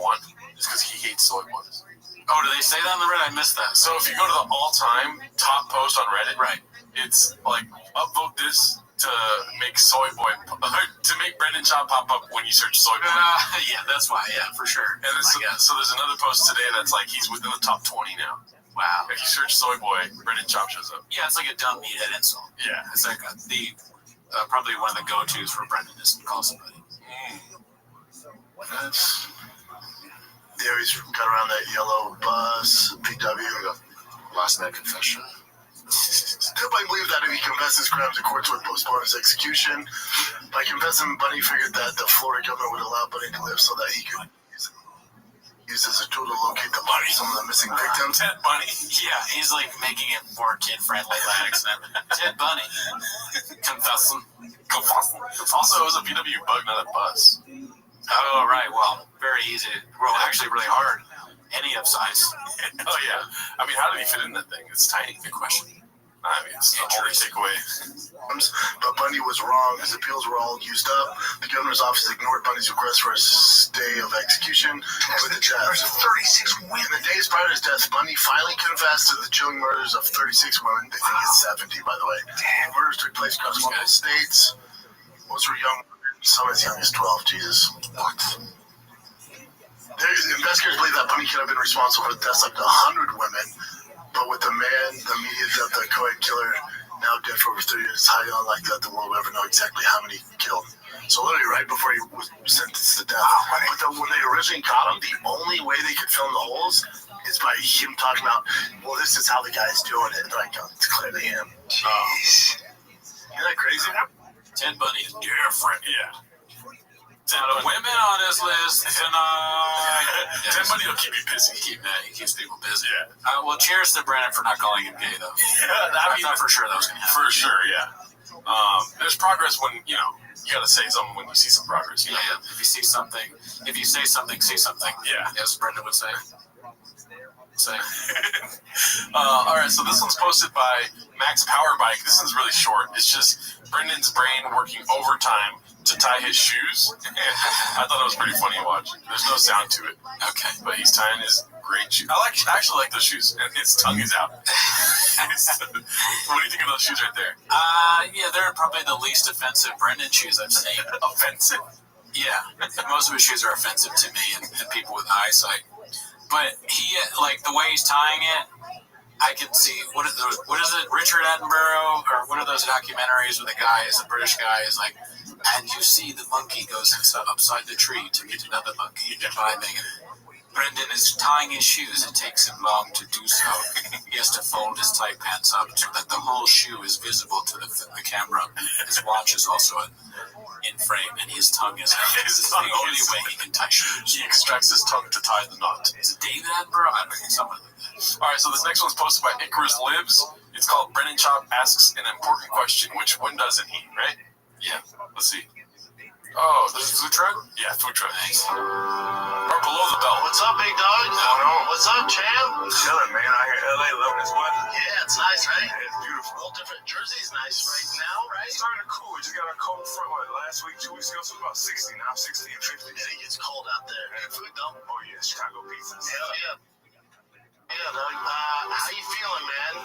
Is because he hates soy boys. Oh, do they say that on the Reddit? I missed that. So if you go to the all-time top post on Reddit, right, it's like, upvote this to make soy boy, to make Brendan Shaw pop up when you search soy boy. Yeah, that's why, yeah, for sure. And so there's another post today that's like, he's within the top 20 now. Wow. If you search soy boy, Brendan Chop shows up. Yeah, it's like a dumb meathead insult. Yeah. It's like probably one of the go-tos for Brendan is to call somebody. That's... They always got around that yellow bus, PW. Last night confession. Nobody believed that if he confessed his crimes, the courts would postpone his execution. By confessing, Bunny figured that the Florida governor would allow Bunny to live so that he could use as a tool to locate the bodies of some of the missing victims. Ted Bunny. Yeah, he's like making it more kid-friendly by accident. Ted Bunny. Confessing. Also, it was a VW bug, not a bus. Oh, right. Well, very easy. Well, actually really hard. Any of size. Oh, yeah. I mean, how did he fit in that thing? It's tiny. Good question. I mean, it's the only takeaway. But Bundy was wrong. His appeals were all used up. The governor's office ignored Bundy's request for a stay of execution with the death. 36 women. In the days prior to his death, Bundy finally confessed to the chilling murders of 36 women. They think it's 70, by the way. Damn. Murders took place across multiple states. Most were young women, some as young as 12. Jesus. What? Investigators believe that Bundy could have been responsible for the deaths of up to 100 women. But with the immediate death of the co-ed killer, now dead for over 30 years, it's highly unlikely that the world will ever know exactly how many he killed. So literally right before he was sentenced to death. But when they originally caught him, the only way they could fill in the holes is by him talking about, well, this is how the guy's doing it. And they're like, oh, it's clearly him. Jeez. Isn't that crazy? Ted Bundy is different. Yeah. Women on this list tonight. Ted Bundy will keep you busy. He keeps people busy. Yeah. Well, cheers to Brennan for not calling him gay, though. Yeah, I thought for sure that was going to happen. For sure, yeah. There's progress when, you got to say something when you see some progress. Yeah. If you see something, if you say something, see something. Yeah. As Brendan would say. All right, so this one's posted by Max Powerbike. This one's really short. It's just Brendan's brain working overtime to tie his shoes. I thought it was pretty funny to watch. There's no sound to it. Okay. But he's tying his great shoes. I actually like those shoes. And his tongue is out. What do you think of those shoes right there? Yeah, they're probably the least offensive Brendan shoes I've seen. Offensive? Yeah. Most of his shoes are offensive to me and people with eyesight. But he, like, the way he's tying it, I can see, what is it, Richard Attenborough, or one of those documentaries where the guy is, a British guy, is like, and you see the monkey goes upside the tree to meet another monkey climbing. Brendan is tying his shoes. It takes him long to do so. He has to fold his tight pants up so that the whole shoe is visible to the camera. His watch is also in frame, and his tongue is out. This is the only way he can tie shoes. He extracts his tongue to tie the knot. Is it David Attenborough? I don't know, someone like that. All right, so this next one's posted by Icarus Lives. It's called Brendan Chop Asks an Important Question, which one doesn't he, right? Yeah. Let's see. Oh, this is food truck? Yeah, food truck. Nice. Or below the belt. What's up, big dog? What's up, champ? Chilling, man. I hear LA loving this weather. Yeah, it's nice, right? It's beautiful. All different. Jersey's nice right now, right? It's starting to cool. We just got a cold front last week, 2 weeks ago, so it was about 60. Now 60 and 50. Yeah, it gets cold out there. Good food, though. Oh, yeah. Chicago pizza. Hell yeah. Yeah, dog. How you feeling, man?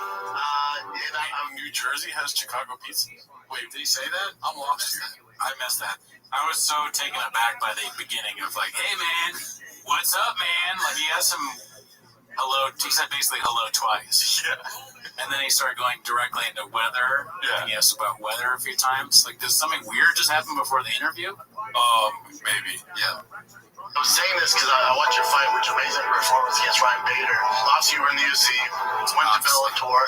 New Jersey has Chicago pizza. Wait, did he say that? I'm lost here. I missed that. I was so taken aback by the beginning of like, hey man, what's up, man? Like he has some hello. He said basically hello twice. Yeah. And then he started going directly into weather. Yeah. He asked about weather a few times. Like, does something weird just happen before the interview? Maybe. Yeah. I was saying this because I watched your fight, which amazing performance against Ryan Bader. Lost, you were in the UFC, went to Bellator.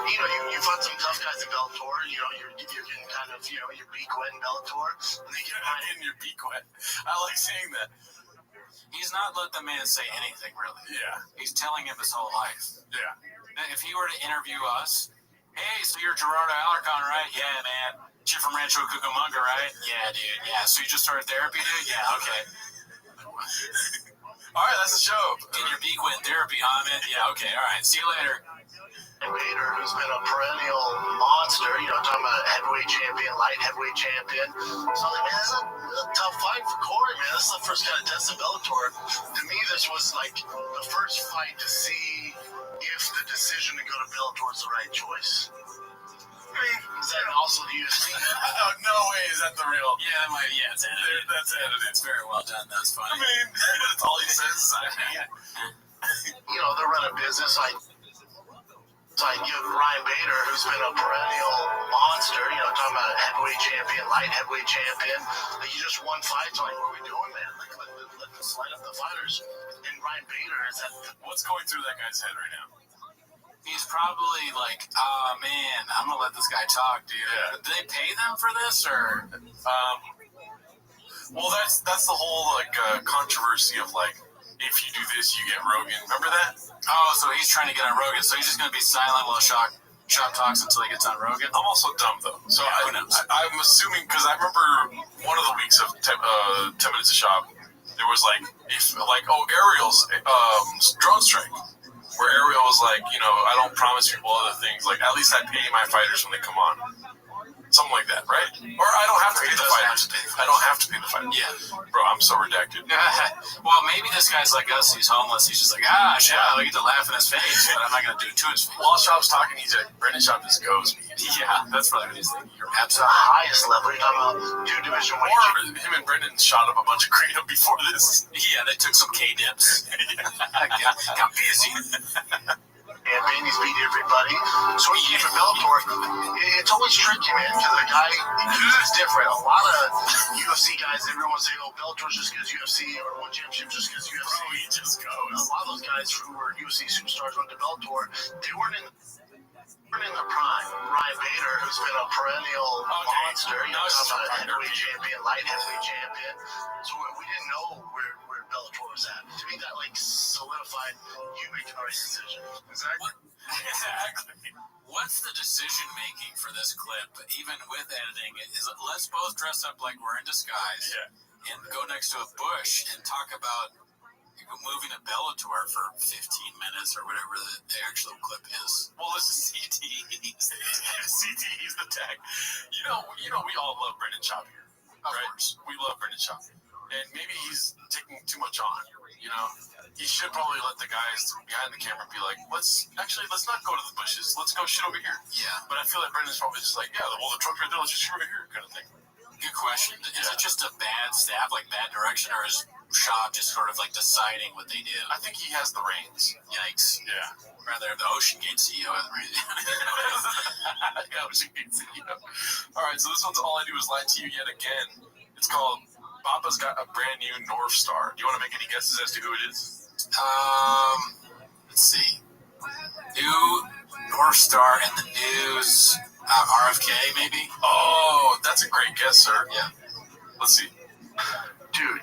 You fought some tough guys in Bellator. You're getting kind of, your beak wet in Bellator. And they get getting your beak wet. I like saying that. He's not let the man say anything, really. Yeah. He's telling him his whole life. Yeah. If he were to interview us, hey, so you're Gerardo Alarcon, right? Yeah, man. You're from Rancho Cucamonga, right? Yeah, dude. Yeah, so you just started therapy, dude? Yeah, okay. All right, that's the show. Get your beak wet in therapy, huh, man? Yeah, okay, all right. See you later. Bader, who's been a perennial monster, talking about heavyweight champion, light heavyweight champion. So, man, that's a tough fight for Corey, man. This is the first kind of test of Bellator. To me, this was like the first fight to see if the decision to go to Bellator is the right choice. Is that also the UFC? No way, is that the real? Yeah, it's edited. That's edited. It's very well done. That's funny. I mean, that's all he says. They're running business. like you have Ryan Bader, who's been a perennial monster, talking about a heavyweight champion, light heavyweight champion. Like, you just won fights. Like, what are we doing, man? Like, let's light up the fighters. And Ryan Bader is at. What's going through that guy's head right now? He's probably like, oh man, I'm gonna let this guy talk, dude. Yeah. Did they pay them for this, or? Well, that's the whole controversy of like, if you do this, you get Rogan. Remember that? Oh, so he's trying to get on Rogan. So he's just gonna be silent while Shop talks until he gets on Rogan. I'm also dumb though, so Yeah, I'm assuming, because I remember one of the weeks of 10 Minutes of Shop, there was like, Ariel's drone strike, where Ariel was like, I don't promise people other things. Like, at least I pay my fighters when they come on. Something like that, right? Or I don't have to pay the fighters. I don't have to pay the fighters. Yeah. Bro, I'm so redacted. Well, maybe this guy's like us. He's homeless. He's just like, shit, I get to laugh in his face, but I'm not going to do it to his face. While Shop's talking, he's like, Brendan Shop just goes. Yeah, that's probably what he's thinking. You're At the highest level, you're talking about 2 division weight. Or him and Brendan shot up a bunch of kratom before this. Yeah, they took some K-dips. Got busy. And Baby's beat everybody. So when you get to Bellator, it's always tricky, man, because the guy, he's different. A lot of UFC guys, everyone say, Bellator's just because UFC, or one championship just because UFC. Bro, he just goes. A lot of those guys who were UFC superstars went to Bellator, they weren't in the prime. Ryan Bader, who's been a perennial monster, talking about a heavyweight champion, light heavyweight champion. So we didn't know where Bellator was at. To me, that solidified you making the right decision. Exactly. What's the decision making for this clip, even with editing? Is it, let's both dress up like we're in disguise and go next to a bush and talk about moving to Bellator for 15 minutes or whatever the actual clip is. Well, this is CTE's the tag. We all love Brendan Schaub here, right? Of course. We love Brendan Schaub. And maybe he's taking too much on, He should probably let the guys behind the camera be like, let's not go to the bushes. Let's go shit over here. Yeah. But I feel like Brendan's probably just like, the truck's right there. Let's just shoot over here kind of thing. Good question. Is it just a bad stab, like bad direction, or is Schaub just sort of like deciding what they do? I think he has the reins. Yikes. Yeah. Rather, the Ocean Gate CEO has the reins. Ocean Gate CEO. All right, so this one's All I Do Is Lie to You Yet Again. It's called Papa's Got a Brand New North Star. Do you want to make any guesses as to who it is? Let's see. New North Star in the news. RFK, maybe? Oh, that's a great guess, sir. Yeah. Let's see. Dude,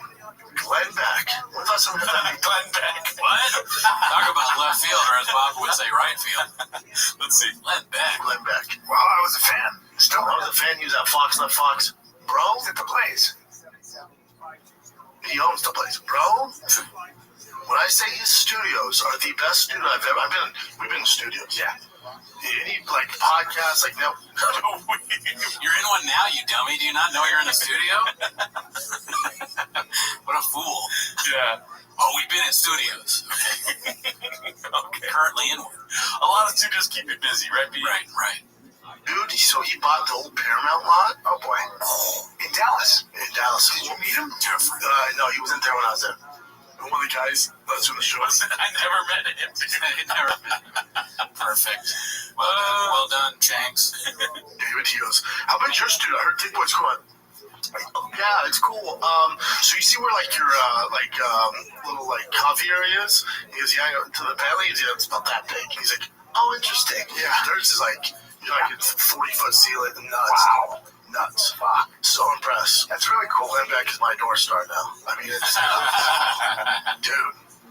Glenn Beck. What's awesome about Glenn Beck? What? Talk about left field, or as Bob would say, right field. Let's see. Glenn Beck. Well, I was a fan. Still, I was a fan. He was at Fox Left Fox. Bro, at the place. He owns the place. Bro, when I say his studios are the best studio I've ever been, we've been in studios. Yeah. Any podcasts, no. You're in one now, you dummy. Do you not know you're in a studio? What a fool. Yeah. Oh, we've been in studios. Okay. Currently in one. A lot of studios keep you busy, right, B? Right. Dude, so he bought the old Paramount lot? Oh, boy. In Dallas. Did you meet him? No, he wasn't there when I was there. One of the guys that's doing the show. I never met him. Never met him. Perfect. Well done, Shanks. David Hughes. How about your studio? I heard Dick Boy's cool. Yeah, it's cool. So you see where your little coffee area is? He goes, to the valley. It's about that big. He's like, oh, interesting. Yeah, theirs is it's 40-foot ceiling. Nuts. Wow. Nuts. Fuck. So impressed. That's really cool. Glenn Beck is my door star now. I mean, it's dude.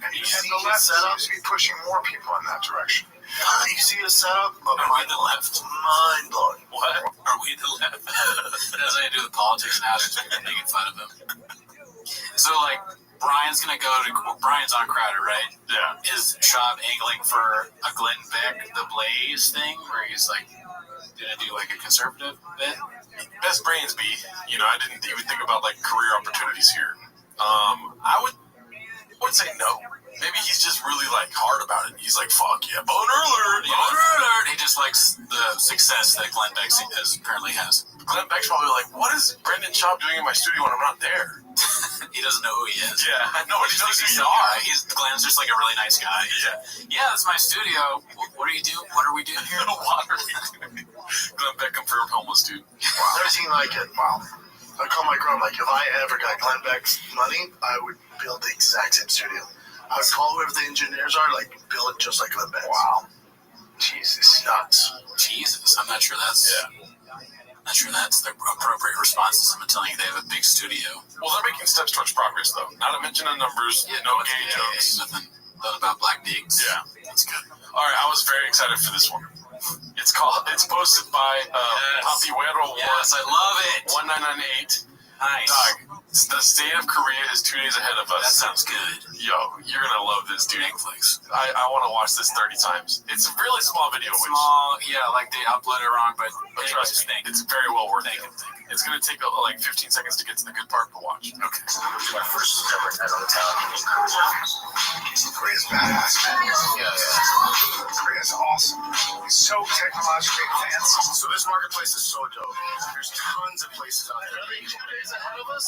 And You the see left his setup? seems to be pushing more people in that direction. You see his setup? Are we the left? Mind blowing. What? Are we the left? It has nothing to do with politics now. It's just people making fun of him. So, Brian's Brian's on Crowder, right? Yeah. Is Schaub angling for a Glenn Beck, the Blaze thing, where he's gonna do a conservative bit? Best brains, B. I didn't even think about career opportunities here. I would say no. Maybe he's just really hard about it. He's like, fuck yeah, boner alert. Boner alert. He just likes the success that Glenn Beck apparently has. Glenn Beck's probably like, what is Brendan Schaub doing in my studio when I'm not there? He doesn't know who he is. Yeah, nobody knows who you are. Glenn's just like a really nice guy. Yeah, that's my studio. What are you doing? What are we doing here? What are we doing? Glenn Beck confirmed homeless dude. Wow. Never seen like it. Wow. I call my girl, like, if I ever got Glenn Beck's money, I would build the exact same studio. I would call whoever the engineers are, like, build it just like Glenn Beck's. Wow. Jesus, nuts. Jesus, I'm not sure that's the appropriate response to someone telling you they have a big studio. Well, they're making steps towards progress, though. Not to mention the numbers, no gay jokes. Nothing about black pigs. Yeah. That's good. All right, I was very excited for this one. It's posted by Papiwero. Yes, I love it. 1998. Nice. Dog, the state of Korea is 2 days ahead of us. That sounds good. Yo, you're gonna love this, dude. Netflix. I want to watch this 30 times. It's a really small video. Small, like they uploaded it wrong, but trust me, it's very well worth it. It's gonna take like 15 seconds to get to the good part, but watch. Okay. My first ever night on the town in Korea. Korea's badass, man. Yeah. Korea's awesome. It's so technologically advanced. So this marketplace is so dope. There's tons of places out there. 2 days ahead of us.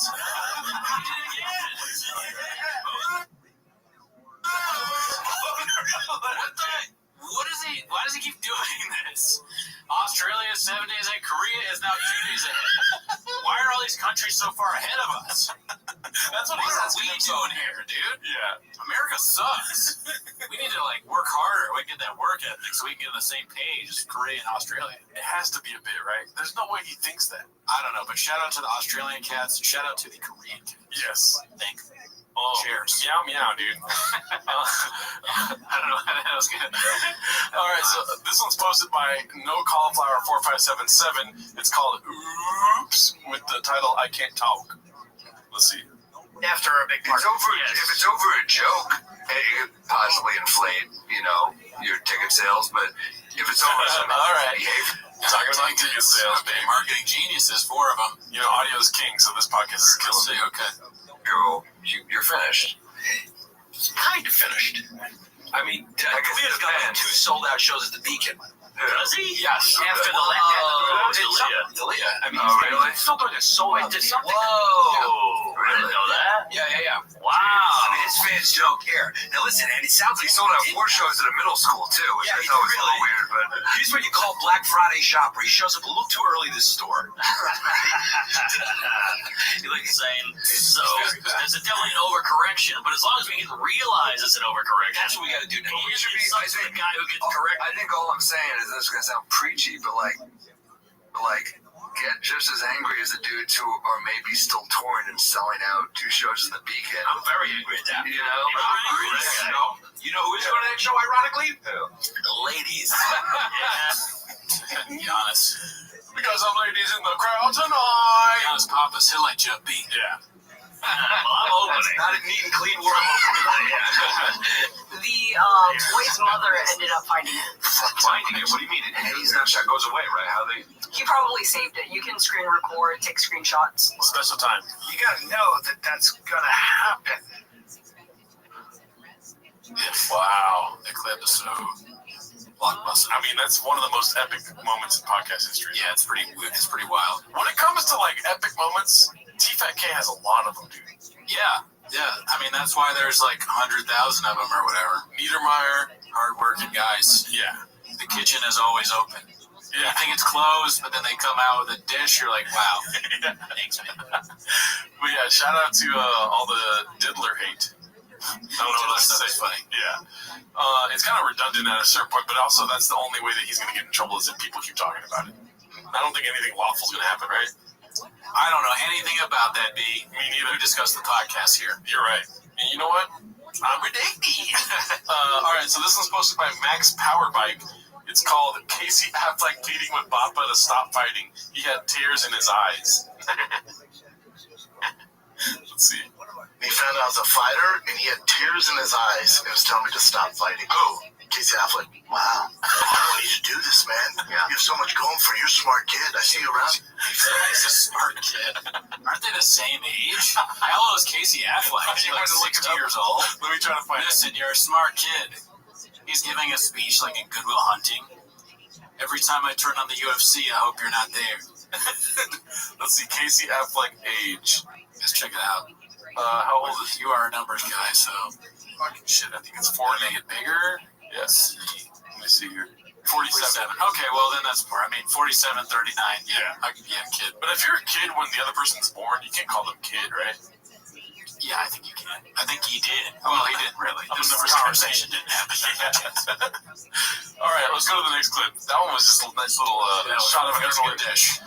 What is he? Why does he keep doing this? Australia is 7 days ahead. Korea is now 2 days ahead. Why are all these countries so far ahead of us? That's what we doing here, dude. Yeah. America sucks. We need to work harder. We get that work ethic so we can get on the same page as Korea and Australia. It has to be a bit, right? There's no way he thinks that. I don't know, but shout out to the Australian cats. Shout out to the Korean cats. Yes. Thank you. Oh, cheers. Meow, meow, dude. I don't know how that was good. All right, so this one's posted by No Cauliflower 4577. It's called Oops with the title I Can't Talk. Let's see. After a big part. If it's over a joke, it could possibly inflate, your ticket sales. But if it's over some all right. behavior, talking about ticket sales, baby. Marketing geniuses, 4 of them. Audio's king, so this podcast is killing me. Okay. You're finished. Kind of finished. I mean, Khalil's got 2 sold-out shows at the Beacon. Does he? Yes. After the Dalia. I mean, really? He's still doing a sold-out. Did something? Whoa. I didn't know that. Yeah. Wow. I mean, his fans don't care. Now listen, and it sounds like he sold out 4 shows at a middle school too, which I thought was a little weird. But he's what you call Black Friday shopper. He shows up a little too early to the store. You like saying so? There's definitely an overcorrection, but as long as we can realize it's an overcorrection, That's what we got to do. Now, we should be the guy who gets corrected. I think all I'm saying is this is gonna sound preachy, but get just as angry as the dudes who are maybe still torn and selling out 2 shows in the Beacon. I'm very angry at that. You know who is going to that show, ironically? The ladies. Giannis. We got some ladies in the crowd tonight. Giannis Papas, he'll let you be. Yeah. I'm opening. Not a neat and clean world. The boy's mother ended up finding it. Finding it? What do you mean? Any snapshot goes away, right? How they? He probably saved it. You can screen record, take screenshots. Special time. You gotta know that that's gonna happen. Wow. Nick episode. Blockbuster. I mean, that's one of the most epic moments in podcast history. Yeah, it's pretty wild. When it comes to epic moments, T-Fat K has a lot of them, dude. Yeah. I mean, that's why there's 100,000 of them or whatever. Niedermeyer, hardworking guys. Yeah. The kitchen is always open. Yeah. You think it's closed, but then they come out with a dish. You're like, wow. Thanks, man. But yeah, shout out to all the diddler hate. I don't know what else to say. Funny. Yeah. It's kind of redundant at a certain point, but also that's the only way that he's going to get in trouble is if people keep talking about it. I don't think anything lawful is going to happen, right? I don't know anything about that, B. Me neither. We discussed the podcast here. You're right. And you know what? I'm ridiculous. All right, so this one's posted by Max Powerbike. It's called Casey Affleck pleading with Bappa to stop fighting. He had tears in his eyes. Let's see. He found out I was a fighter, and he had tears in his eyes and was telling me to stop fighting. Oh, Casey Affleck. Wow. I don't need to do this, man. Yeah. You have so much going for you. You're a smart kid. I see you around. He's a smart kid. Aren't they the same age? How old is Casey Affleck? He's 60 years old. Let me try to find Listen, you're a smart kid. He's giving a speech like in Good Will Hunting. Every time I turn on the UFC, I hope you're not there. Let's see, Casey Affleck age. Let's check it out. How old is You are a numbers guy, so fucking shit. I think it's 4. Make it bigger. Yes. Let me see here. 47. Okay, well then that's more. I mean, 47, 39. Yeah, kid. But if you're a kid when the other person's born, you can't call them kid, right? Yeah, I think you can. I think he did. Well, he didn't really. This conversation didn't happen. All right, let's go to the next clip. That one was just a nice little shot of a good dish.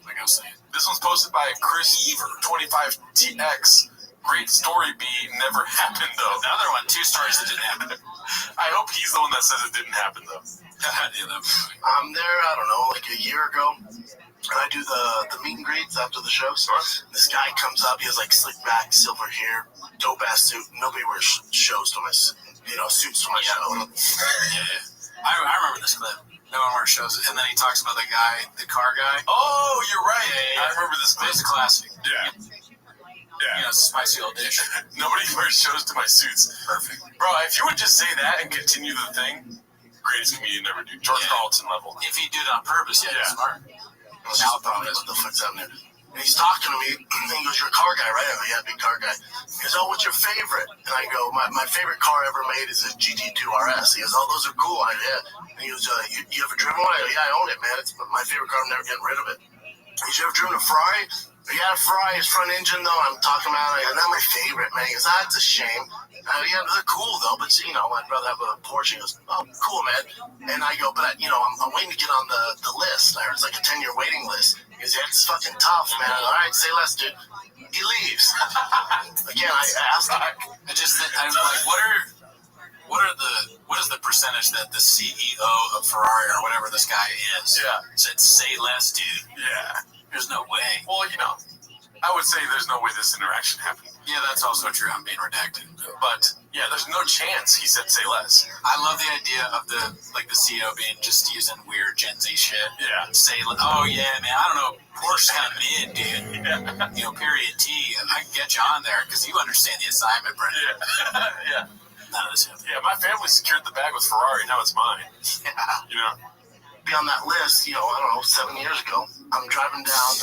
Like I was saying. This one's posted by Chris Ever, 25TX. Great story, B. Never happened, though. The other one, 2 stories that didn't happen. I hope he's the one that says it didn't happen, though. I'm there, I don't know, like a year ago. And I do the meet and greets after the show. So this guy comes up, he has like slick back, silver hair, dope ass suit. Nobody wears shows to my, suits to my show. Yeah. I remember this clip. No one wears shows, and then he talks about the guy, the car guy. Oh, you're right. Yeah. I remember this clip. It's a classic. Yeah. You know, spicy old dish. Nobody wears shows to my suits. Perfect. Bro, if you would just say that and continue the thing, greatest comedian ever, dude. George Carlton level. If he did it on purpose, it's smart. Now probably what the fuck's happening there? And he's talking to me, and he goes, "You're a car guy, right?" I go, "Yeah, big car guy." He goes, "Oh, what's your favorite?" And I go, my favorite car ever made is a GT2 RS. He goes, "Oh, those are cool." Yeah. And he goes, you ever driven one?" I go, "Yeah, I own it, man. It's my favorite car. I'm never getting rid of it." He goes, "You ever driven a Ferrari?" "Yeah, a Ferrari, his front engine, though." I'm talking about it. Not my favorite, man. He goes, "That's a shame." Yeah, they're cool, though, but, I'd rather have a Porsche. He goes, "Oh, cool, man." And I go, "But, I'm waiting to get on the list." I heard it's like a 10-year waiting list. He goes, "Yeah, it's fucking tough, man." I go, "All right, say less, dude." He leaves. Again, I asked him. I'm like, what is the percentage that the CEO of Ferrari or whatever this guy is said, "Say less, dude"? Yeah. There's no way. Well, I would say there's no way this interaction happened. Yeah, that's also true. I'm being redacted. But, yeah, there's no chance he said say less. I love the idea of the CEO being just using weird Gen Z shit. Yeah. Say, "Oh, yeah, man, I don't know. Porsche's kind of mid, dude." Yeah. Period T. I can get you on there because you understand the assignment, Brendan. Yeah. None of this happened. Yeah, my family secured the bag with Ferrari. Now it's mine. Yeah. Be on that list, I don't know, 7 years ago. I'm driving down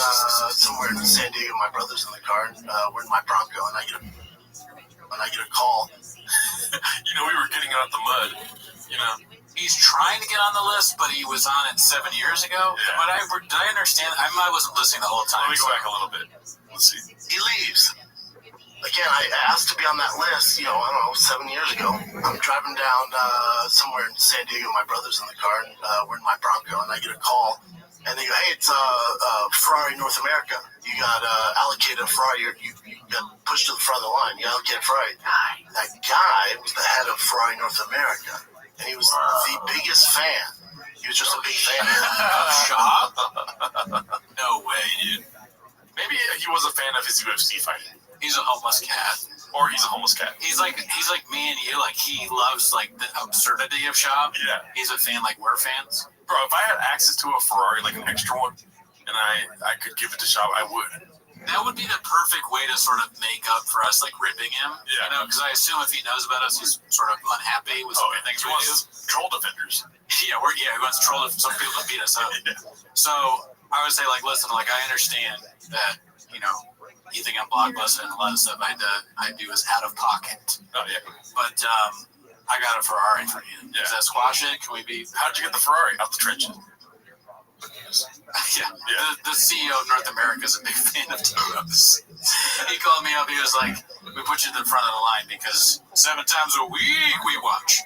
somewhere in San Diego. My brother's in the car. We're in my Bronco, and I get a call. We were getting out the mud. He's trying to get on the list, but he was on it 7 years ago. Yeah. But did I understand? I wasn't listening the whole time. Let me go back a little bit. Let's see. He leaves. Again, I asked to be on that list, I don't know, 7 years ago. I'm driving down somewhere in San Diego. My brother's in the car. We're in my Bronco, and I get a call. And they go, "Hey, it's Ferrari North America. You got allocated a Ferrari. You got pushed to the front of the line. You allocated Ferrari." That guy was the head of Ferrari North America, and he was the biggest fan. He was just a big fan of Shop? No way, dude. Maybe he was a fan of his UFC fighting. He's a homeless cat. Or he's a homeless cat. He's like me and you. Like, he loves the absurdity of Shop. Yeah. He's a fan like we're fans. Bro, if I had access to a Ferrari, like an extra one, and I could give it to Shop, I would. That would be the perfect way to sort of make up for us, like, ripping him. Yeah. Because I assume if he knows about us, he's sort of unhappy with some of the things we do. Troll defenders. He wants to troll some people to beat us up. So I would say, like, listen, like, I understand that, you think I'm blockbuster and a lot of stuff I do is out of pocket. Oh, yeah. But I got a Ferrari for you. Yeah. Does that squash it? Can we be... How'd you get the Ferrari? Out the trenches. Yeah. The CEO of North America is a big fan of Toros. He called me up. He was like, "We put you to the front of the line because 7 times a week we watch."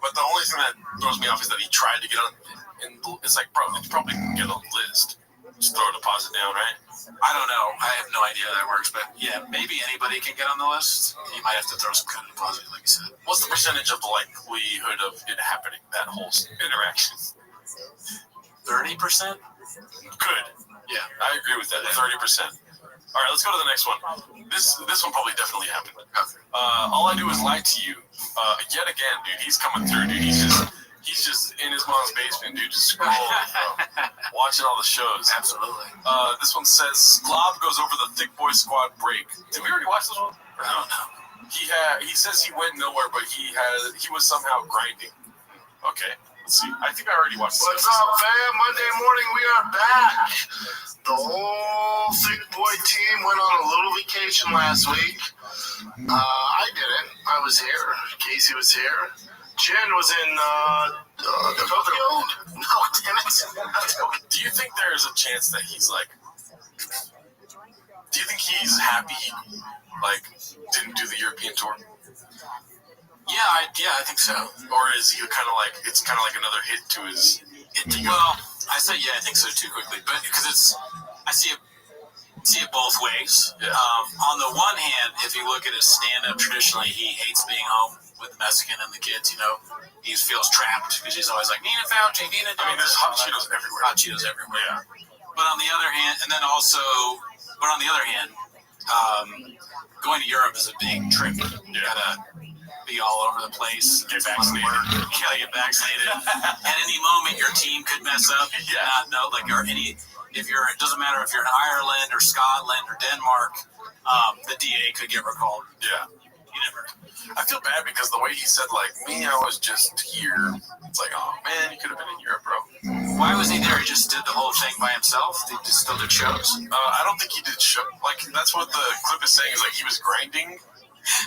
But the only thing that throws me off is that he tried to get on, and it's like, bro, you probably can get on the list. Just throw a deposit down, right? I don't know. I have no idea how that works, but yeah, maybe anybody can get on the list. You might have to throw some kind of deposit, like you said. What's the percentage of the likelihood of it happening, that whole interaction? 30%? Good. Yeah. I agree with that, 30%. All right, let's go to the next one. This one probably definitely happened. All I do is lie to you. Yet again, dude, he's coming through, dude. He's just in his mom's basement, dude, just scrolling, watching all the shows. Absolutely. This one says, Slob goes over the Thick Boy Squad break. Did we already watch this one? No. He says he went nowhere, but he was somehow grinding. Okay. Let's see. I think I already watched. What's up, fam? Monday morning, we are back. The whole Thick Boy team went on a little vacation last week. I didn't. I was here. Casey was here. Jen was in Tokyo. No, damn it. Not Tokyo. Do you think there is a chance that he's like? Do you think he's happy he like didn't do the European tour? Yeah, I think so. Or is he kind of like it's kind of like another hit to his? Well, I said yeah, I think so too quickly, but because I see it both ways. Yeah. On the one hand, if you look at his stand-up, traditionally he hates being home with the Mexican and the kids. You know, he feels trapped because he's always like Nina Fauci, Nina. I mean, there's hot Cheetos everywhere. Hot Cheetos everywhere. Yeah. But on the other hand, going to Europe is a big trip. You gotta be all over the place. Get vaccinated. You gotta get vaccinated. At any moment, your team could mess up. Yeah. It doesn't matter if you're in Ireland or Scotland or Denmark, the DA could get recalled. Yeah. You never. I feel bad because the way he said, like, me, I was just here. It's like, oh, man, you could have been in Europe, bro. Why was he there? He just did the whole thing by himself? He just still did shows? I don't think he did show. Like, that's what the clip is saying is, like, he was grinding.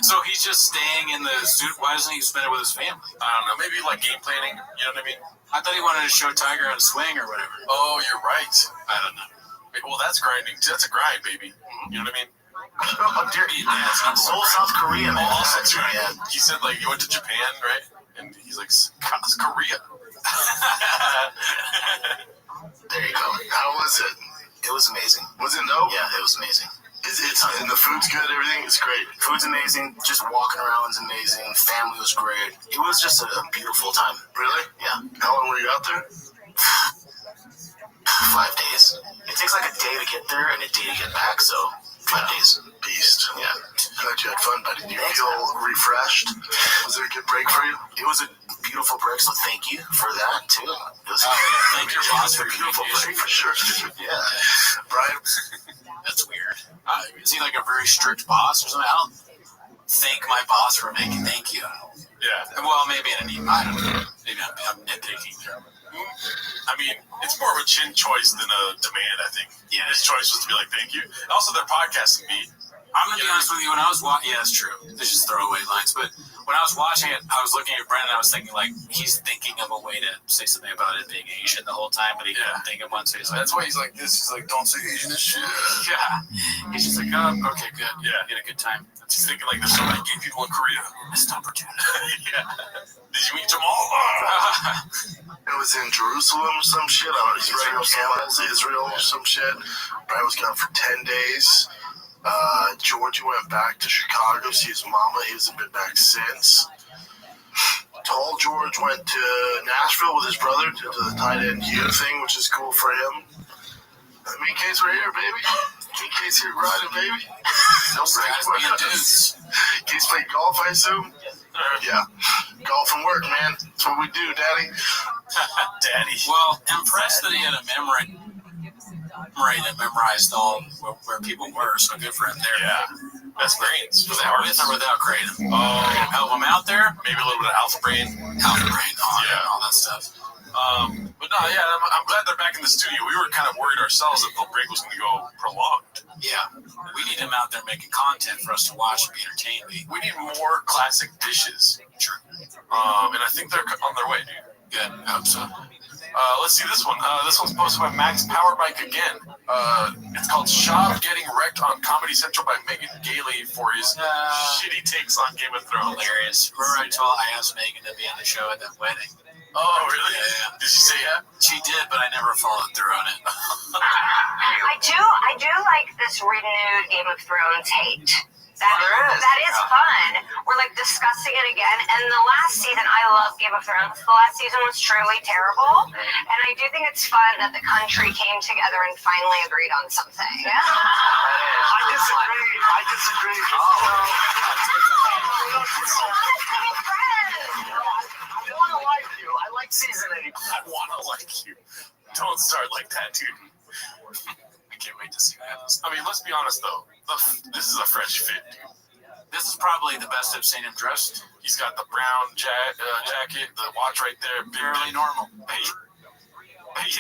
So he's just staying in the suit. Why doesn't he spend it with his family? I don't know. Maybe, like, game planning. You know what I mean? I thought he wanted to show Tiger how to swing or whatever. Oh, you're right. I don't know. Well, that's grinding. That's a grind, baby. You know what I mean? Oh, dear. Seoul, South Korea, man. Also, too, he said, like, he went to Japan, right? And he's like, Korea. There you go. How was it? It was amazing. Was it dope? Yeah, it was amazing. And the food's good, everything is great. Food's amazing. Just walking around is amazing. Family was great. It was just a beautiful time. Really? Yeah. How long were you out there? 5 days. It takes like a day to get there and a day to get back, so 5 days. Beast. Yeah. Glad you had fun, buddy. Do you feel refreshed? Was there a good break for you? It was a beautiful break, so thank you for that, too. It was thank your boss for a beautiful break, for sure. Yeah. Brian? That's weird. Is he like a very strict boss or something? I don't thank my boss for making thank you. Yeah. Well, maybe I don't know. Maybe I'm nitpicking there. I mean, it's more of a chin choice than a demand, I think. Yeah. His choice was to be like, thank you. Also, their podcasting beat. I'm going to be honest with you. When I was watching, yeah, it's true. It's just throwaway lines. But when I was watching it, I was looking at Brendan. I was thinking, like, he's thinking of a way to say something about it being Asian the whole time, but he couldn't think of one. So he's like, that's why he's like this. He's like, don't say Asian as shit. Yeah. He's just like, oh, okay, good. Yeah. You had a good time. He's thinking like there's so many gay people in Korea. Missed opportunity. Yeah. Did you meet Jamal? It was in Jerusalem or some shit. I don't know. Israel or some shit. Brian was gone for 10 days. George went back to Chicago to see his mama. He hasn't been back since. Tall George went to Nashville with his brother to do the tight end U thing, which is cool for him. I mean, Case, we're here, baby. Case here riding, baby. No dudes. Case played golf, I assume? Yeah. Golf and work, man. That's what we do, Daddy. Daddy. Well, impressed that he had a memory that memorized all where people were, so good for him there. Yeah. Best brains. Was that with or without Kratom? Oh. Help him out there? Maybe a little bit of alpha brain. All that stuff. But no, yeah, I'm glad they're back in the studio. We were kind of worried ourselves that the break was going to go prolonged. Yeah. We need him out there making content for us to watch and be entertained. We need more classic dishes. True. And I think they're on their way, dude. Good. I hope so. Let's see this one. This one's posted by Max Powerbike again. It's called Shab Getting Wrecked on Comedy Central by Megan Gailey for his shitty takes on Game of Thrones. Hilarious. Remember I asked Megan to be on the show at that wedding. Oh, really? Yeah. Did she say yeah? She did, but I never followed through on it. I do like this renewed Game of Thrones hate. That is fun. We're like discussing it again. And the last season, I love Game of Thrones. The last season was truly terrible. And I do think it's fun that the country came together and finally agreed on something. I disagree. I want to like you. I like season 8. I want to like you. Don't start like that, dude. I can't wait to see what happens. I mean, let's be honest, though. This is a fresh fit, dude. This is probably the best I've seen him dressed. He's got the brown jacket, the watch right there. Barely normal. Oh, he's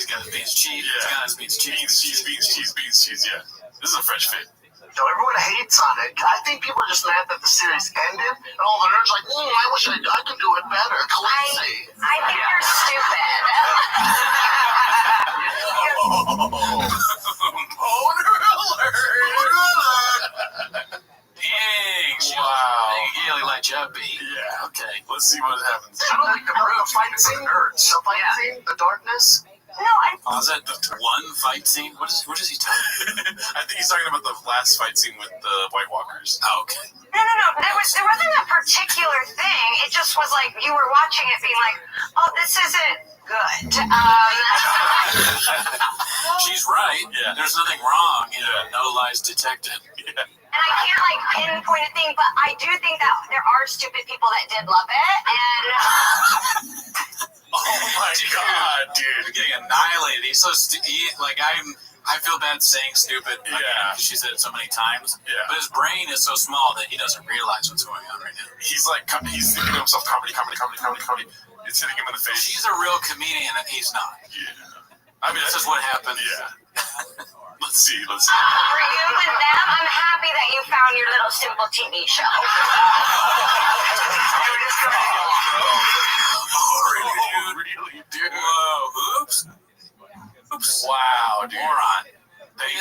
got his beans cheese. Yeah. He's got his beans cheese. Beans cheese. Yeah, this is a fresh fit. No, everyone hates on it. I think people are just mad that the series ended, and all the nerds are like, I wish I could do it better. Crazy. I think you're stupid. Boner alert! Wow. He really let you up, B. Yeah. Okay. Let's see what happens. I don't like the fight scene. The fight scene, the darkness. No, I. Oh, is that the one fight scene? What is he talking about? I think he's talking about the last fight scene with the White Walkers. Oh, okay. No. There wasn't a particular thing. It just was like you were watching it, being like, "Oh, this isn't good." She's right. Yeah. There's nothing wrong. No lies detected. Yeah. And I can't like pinpoint a thing, but I do think that there are stupid people that did love it, and. Oh my god, dude! You're getting annihilated. He's so I feel bad saying stupid. Yeah. She said it so many times. Yeah. But his brain is so small that he doesn't realize what's going on right now. He's thinking to himself, comedy. It's hitting him in the face. She's a real comedian and he's not. Yeah. I mean, this is what happened. Yeah. Let's see. For you and them, I'm happy that you found your little simple TV show. Really, dude. Whoa. Oops. Wow, dude. Moron.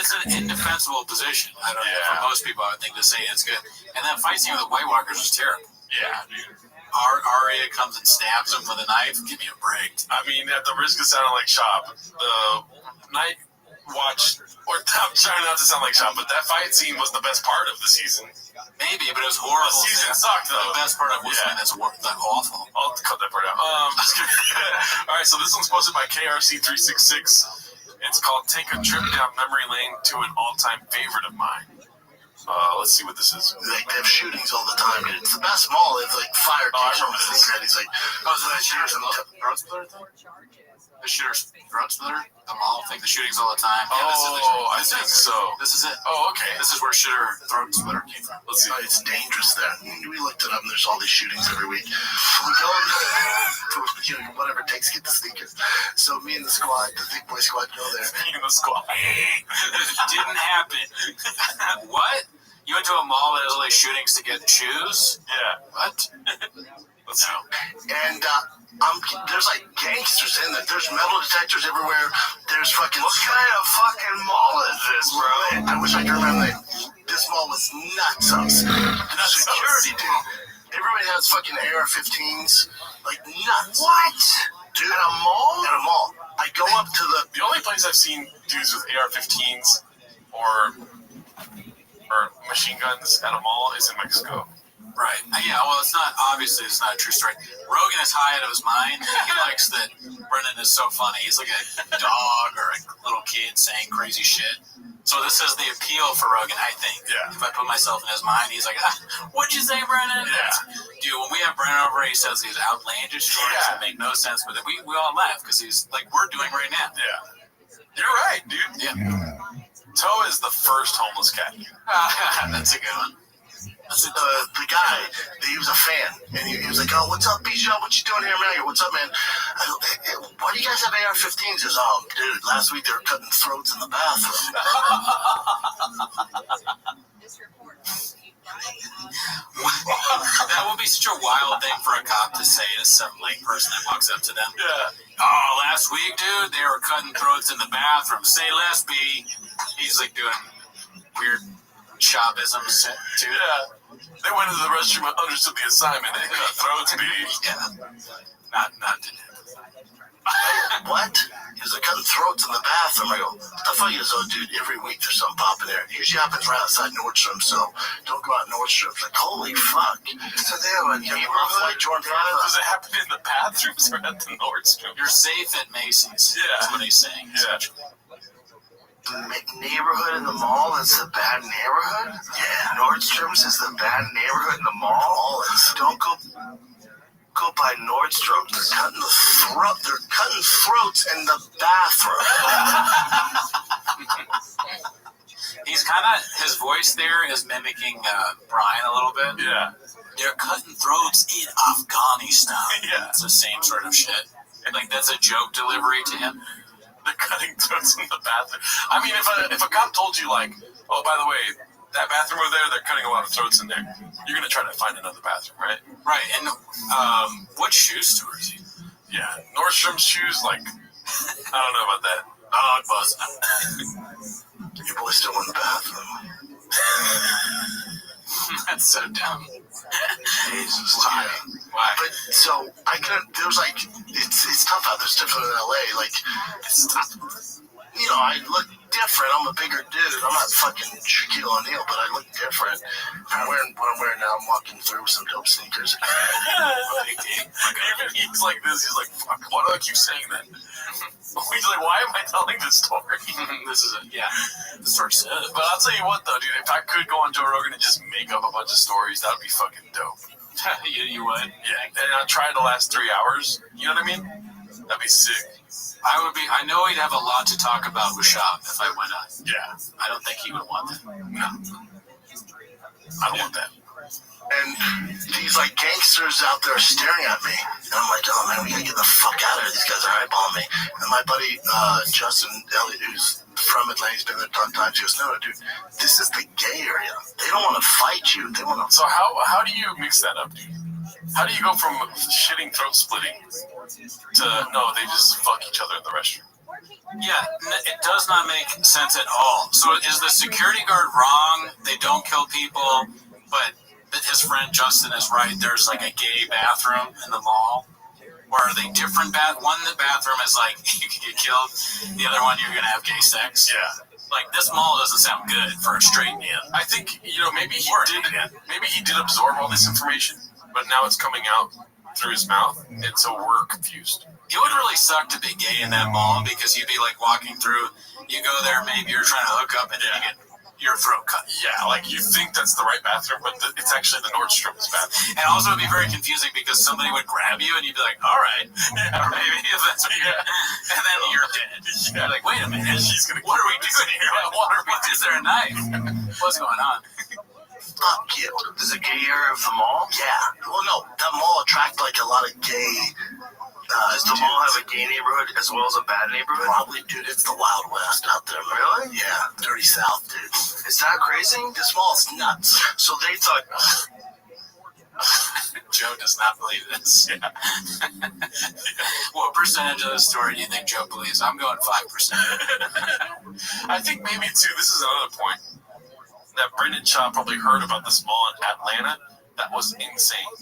It's an indefensible position. I don't know. For most people, I would think to say it's good. And that fight scene with the White Walkers was terrible. Yeah, dude. Arya comes and stabs him with a knife. Give me a break. I mean, at the risk of sounding like Shop, the Night Watch, or I'm trying not to sound like Shop, but that fight scene was the best part of the season. Maybe, but it was horrible. The season sucked, though. The best part of listening is awful. I'll cut that part out. Just kidding. All right, so this one's posted by KRC366. It's called Take a Trip Down Memory Lane to an All-Time Favorite of Mine. Let's see what this is. Like, they have shootings all the time. And it's the best mall. They have, like, fire kicks on the secret. He's like, the shooter's throat splitter thing? The shooter's throat splitter? The mall thing? The shootings all the time? Yeah, I think so. This is it. Oh, okay. This is where shooter throat splitter came from. Let's see. It's dangerous there. We looked it up, and there's all these shootings every week. We go to whatever it takes to get the sneakers. So me and the squad, the big boy squad, go there. Me and the squad. Didn't happen. What? You went to a mall that has all these shootings to get shoes? Yeah. What? Let's see. And there's like gangsters in there. There's metal detectors everywhere. There's fucking. What kind of fucking mall is this, bro? I wish I could remember that. This mall was nuts. Security, dude. Everybody has fucking AR-15s. Like nuts. What? Dude, at a mall? At a mall. I go up to the only place I've seen dudes with AR-15s or machine guns at a mall is in Mexico. Right. Yeah, well, it's not a true story. Rogan is high out of his mind. He likes that Brennan is so funny. He's like a dog or a little kid saying crazy shit. So this is the appeal for Rogan, I think. Yeah. If I put myself in his mind, he's like, what'd you say, Brennan? Yeah. Dude, when we have Brennan over, he says these outlandish stories that make no sense, but we all laugh because he's like we're doing right now. Yeah. You're right, dude. Yeah. Toe is the first homeless cat. That's a good one. The guy, he was a fan, and he was like, "Oh, what's up, B-Shop? What you doing here, man? What's up, man? Why do you guys have AR-15s?" He goes, "Oh, dude, last week they were cutting throats in the bathroom." That would be such a wild thing for a cop to say to some like person that walks up to them. Yeah. Oh, last week, dude, they were cutting throats in the bathroom. Say less, B. He's like doing weird Chavisms, dude. Yeah. They went into the restroom and understood the assignment. They cut throats, B. Yeah. Not today. What? He was like cutting throats in the bathroom. I go, what the fuck is oh, dude, every week there's something popping there. It usually happens right outside Nordstrom, so don't go out Nordstrom. Like, holy fuck. So there, like, like Jordan does it happen in the bathrooms or at the Nordstrom? You're safe at Macy's. Yeah. That's what he's saying. Yeah. Neighborhood in the mall is the bad neighborhood? Yeah, Nordstrom's is the bad neighborhood in the mall. Don't go by Nordstrom. They're cutting throats in the bathroom. He's kind of, his voice there is mimicking Brian a little bit. Yeah. They're cutting throats in Afghanistan. Yeah. It's the same sort of shit. Like, that's a joke delivery to him. They're cutting throats in the bathroom. I mean, if a cop told you, like, oh, by the way, that bathroom over there, they're cutting a lot of throats in there, you're going to try to find another bathroom, right? Right. And what shoe store is he? Yeah. Nordstrom's shoes, like, I don't know about that. Dog buzz. Your boy's still in the bathroom. That's so dumb. Jesus, why? But so I couldn't. There was like it's tough out there. It's different in LA. Like it's tough. You know, I look different. I'm a bigger dude. I'm not fucking Shaquille O'Neal, but I look different. I'm wearing what I'm wearing now. I'm walking through with some dope sneakers. Even he's like this. He's like, fuck. Why do I keep saying that? He's like, why am I telling this story? This is the story says. But I'll tell you what, though, dude. If I could go on Joe Rogan and just make up a bunch of stories, that would be fucking dope. You would? Yeah. And I'll try to last 3 hours. You know what I mean? That'd be sick. I know he'd have a lot to talk about with Shop if I went on. Yeah. I don't think he would want that. No. I don't want that. And these like gangsters out there staring at me. And I'm like, oh man, we gotta get the fuck out of here. These guys are eyeballing me. And my buddy Justin Elliott, who's from Atlanta, he's been there a ton of times. He goes, no, dude, this is the gay area. They don't want to fight you. They want to. So how do you mix that up, dude? How do you go from shitting throat splitting to no, they just fuck each other in the restroom? Yeah, it does not make sense at all. So is the security guard wrong? They don't kill people, but his friend Justin is right. There's like a gay bathroom in the mall. Or are they different One, the bathroom is like you can get killed. The other one, you're gonna have gay sex. Yeah. Like this mall doesn't sound good for a straight man. I think maybe he did absorb all this information, but now it's coming out through his mouth, and so we're confused. It would really suck to be gay in that mall because you'd be like walking through. You go there, maybe you're trying to hook up, and then you get your throat cut. Yeah, like you think that's the right bathroom, but it's actually the Nordstrom's bathroom. And also it'd be very confusing because somebody would grab you and you'd be like, all right, maybe if that's what and then you're dead. Yeah. You're like, wait a minute, what are we doing here? Is there a knife? What's going on? Fuck you. There's a gay area of the mall? Yeah. Well, no, that mall attracts like a lot of gay. Does the mall have a gay neighborhood as well as a bad neighborhood? Probably, dude. It's the Wild West out there. Really? Yeah. Dirty South, dude. Is that crazy? This mall's nuts. So they thought. Joe does not believe this. Yeah. What percentage of the story do you think Joe believes? I'm going 5%. I think maybe too. This is another point that Brendan Shaw probably heard about this mall in Atlanta. That was insane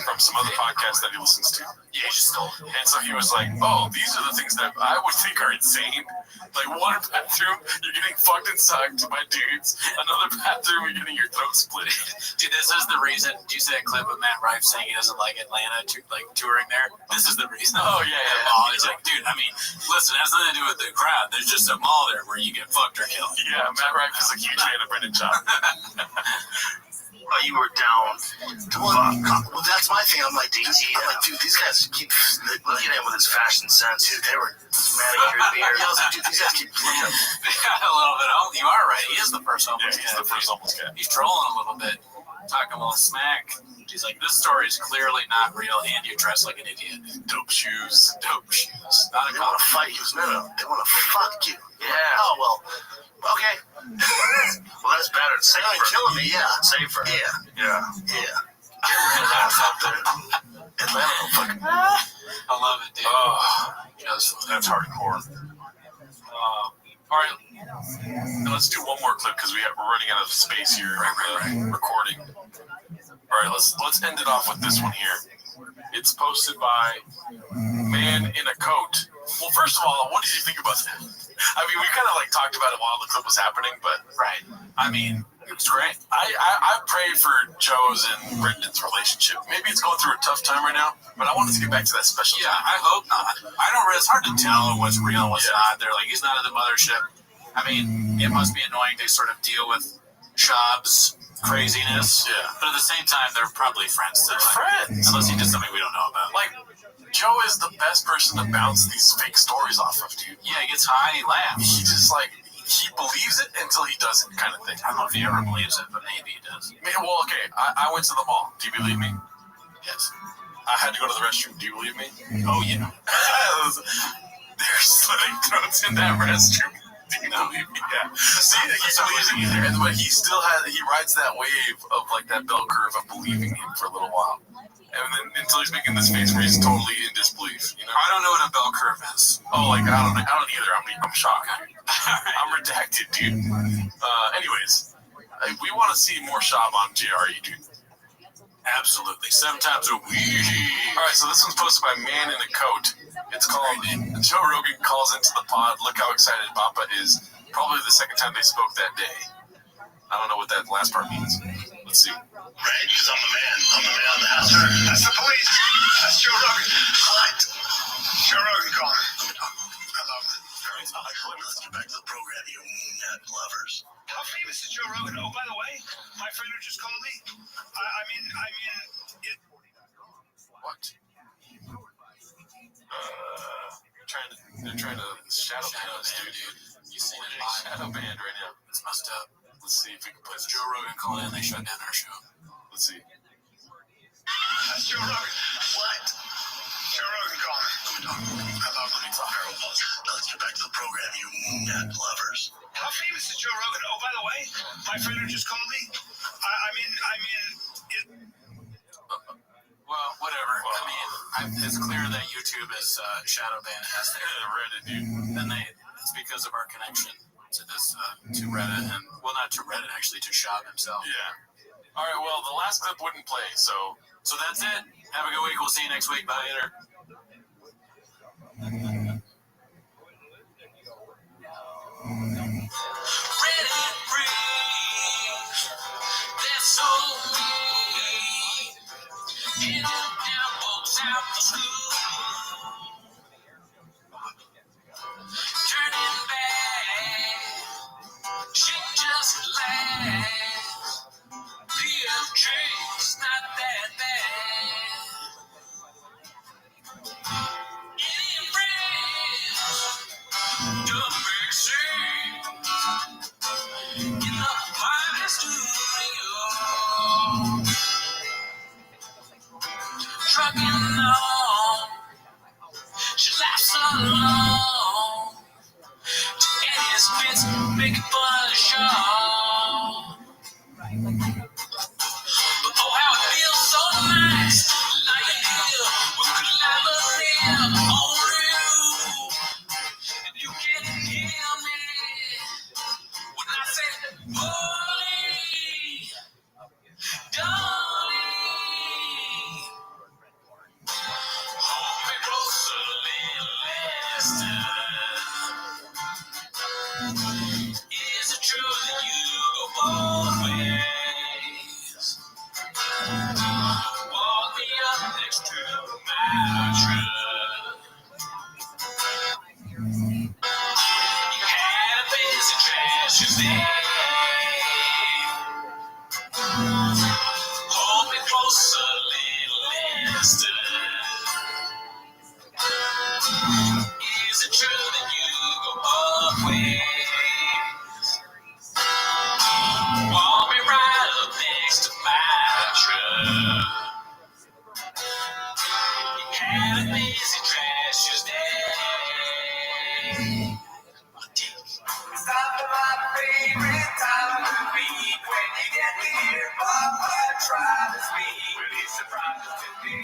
from some other podcast that he listens to. Yeah, he just stole it. And so he was like, oh, these are the things that I would think are insane. Like one bathroom, you're getting fucked and sucked by dudes. Another bathroom, you're getting your throat split. Dude, this is the reason. Do you see that clip of Matt Rife saying he doesn't like Atlanta, touring there? This is the reason. Oh, yeah. He's like, dude, I mean, listen, it has nothing to do with the crowd. There's just a mall there where you get fucked or killed. Yeah, Matt Rife is a huge fan of Brendan Shaw. You were down. Well, that's my thing. I'm like, dude, these guys keep looking at him with his fashion sense. Dude, they were manicured beard. I was like, dude, these guys keep looking. Yeah, a little bit. You are right. He is the first homeless guy. He's the first homeless guy. He's trolling a little bit, talking a little smack. He's like, this story is clearly not real, and you dress like an idiot. Dope shoes. Not a They want to fight you. No. They want to fuck you. Yeah. Oh, well. Okay. Well, that's better. It's safer. You're killing me, yeah. Safer. Yeah. Get rid of that out there. Atlanta don't fucking. I love it, dude. Oh, that's hardcore. All right. Now let's do one more clip because we're running out of space here on the recording. All right, let's end it off with this one here. It's posted by Man in a Coat. Well, first of all, what did you think about that? I mean, we kind of talked about it while the clip was happening, but I mean, it was great. I pray for Joe's and Brendan's relationship. Maybe it's going through a tough time right now, but I wanted to get back to that special. Yeah, I hope not. It's hard to tell what's real and what's not. They're like, he's not at the mothership. I mean, it must be annoying to sort of deal with Shab's craziness. Yeah. But at the same time, they're probably friends. Unless he did something we don't know about. Joe is the best person to bounce these fake stories off of, dude. Yeah, he gets high and he laughs. He just he believes it until he doesn't, kind of thing. I don't know if he ever believes it, but maybe he does. Well, okay, I went to the mall. Do you believe me? Yes. I had to go to the restroom. Do you believe me? Oh, yeah. They're slitting throats in that restroom. Do you believe me? Yeah. See, he believes it either, and but he rides that wave of like that bell curve of believing him for a little while, and then until he's making this face where he's totally in disbelief. You know? I don't know what a bell curve is. Oh, like I don't either. I'm shocked. I'm redacted, dude. Anyways, we want to see more Shab on JRE, dude. Absolutely. 7 times a week. All right, so this one's posted by Man in a Coat. It's called Joe Rogan Calls Into the Pod. Look how excited Papa is. Probably the second time they spoke that day. I don't know what that last part means. Let's see. Right? Because I'm the man. I'm the man on the house. That's the police. That's Joe Rogan. What? Joe Rogan calling. I love it. Let's get back to the program, you net lovers. How famous is Joe Rogan? Oh, by the way, my friend who just called me. I mean, What? They're trying to shadow ban us, dude. You see it? Shadow banned right now. It's messed up. Let's see if we can play this. Joe Rogan called in, they shut down our show. Let's see. that's Joe Rogan. What? Joe Rogan calling. I love it. Let's get back to the program, you net lovers. How famous is Joe Rogan? Oh, by the way, my friend who just called me. Well, whatever. I mean, it's clear that YouTube is shadow banned us there. Reddit, dude. And it's because of our connection to this, to Reddit, and well, not to Reddit, actually, to Shab himself. Yeah. All right. Well, the last clip wouldn't play, so that's it. Have a good week. We'll see you next week. Bye later. Reddit breeze. That's so mean. Getting down folks out the school. Turning back. She just laughs. Real drinks, not that bad. Any friends? Don't make sense. In the party studio. Trucking on. She laughs alone. And his bits make fun of the show. But oh, how it feels so nice. Lying here with collaborative on you. And you can hear me when I say, holy, darling. Hold me closer, little Lester. Is it true that you go both ways? Walk me up next to my truck. You had a busy tragedy. Hold me closer, little Lester. Is it true that you go both ways? Walk me right up next to my truck. You had a busy trashes day. It's time for my favorite time of the week. When you get to hear Papa try to speak. When he surprises to me,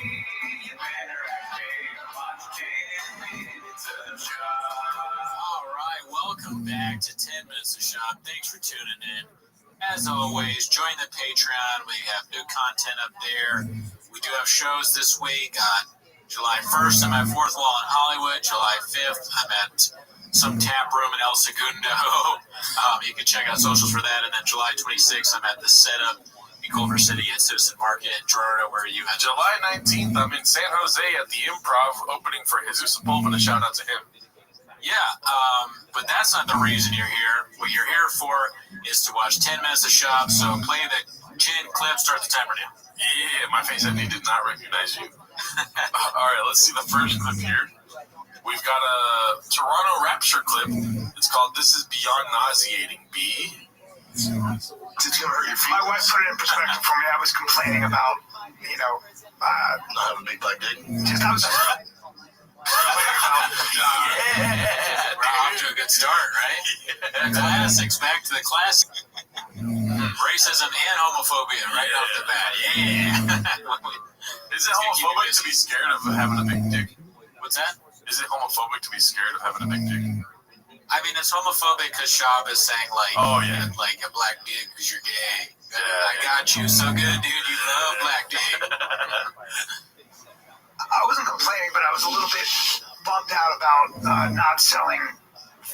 you better act big. Watch 10 minutes of Shab. All right, welcome back to 10 Minutes of Shab. Thanks for tuning in. As always, join the Patreon. We have new content up there. We do have shows this week. On July 1st, I'm at Fourth Wall in Hollywood. July 5th, I'm at some tap room in El Segundo. You can check out socials for that. And then July 26th, I'm at the Setup in Culver City at Citizen Market in Gerardo, where you at? July 19th, I'm in San Jose at the Improv opening for Jesus Sepulveda. Shout out to him. Yeah, but that's not the reason you're here. What you're here for is to watch 10 Minutes of Shab. So play the chin clip, start the timer now. Yeah, my face ID did not recognize you. All right, let's see the first clip here. We've got a Toronto Rapture clip. It's called "This Is Beyond Nauseating." B. It's gonna hurt your My wife put it in perspective for me. I was complaining about, not having a big black dick. I was We're off to a good start, right? Classics, back to the classic. Racism and homophobia right off the bat. Yeah. Is it homophobic to be scared of having a big dick? What's that? Is it homophobic to be scared of having a big dick? I mean, it's homophobic because Shab is saying, like, like a black dick because you're gay. I got you so good, dude. You love black dick. I wasn't complaining, but I was a little bit bummed out about not selling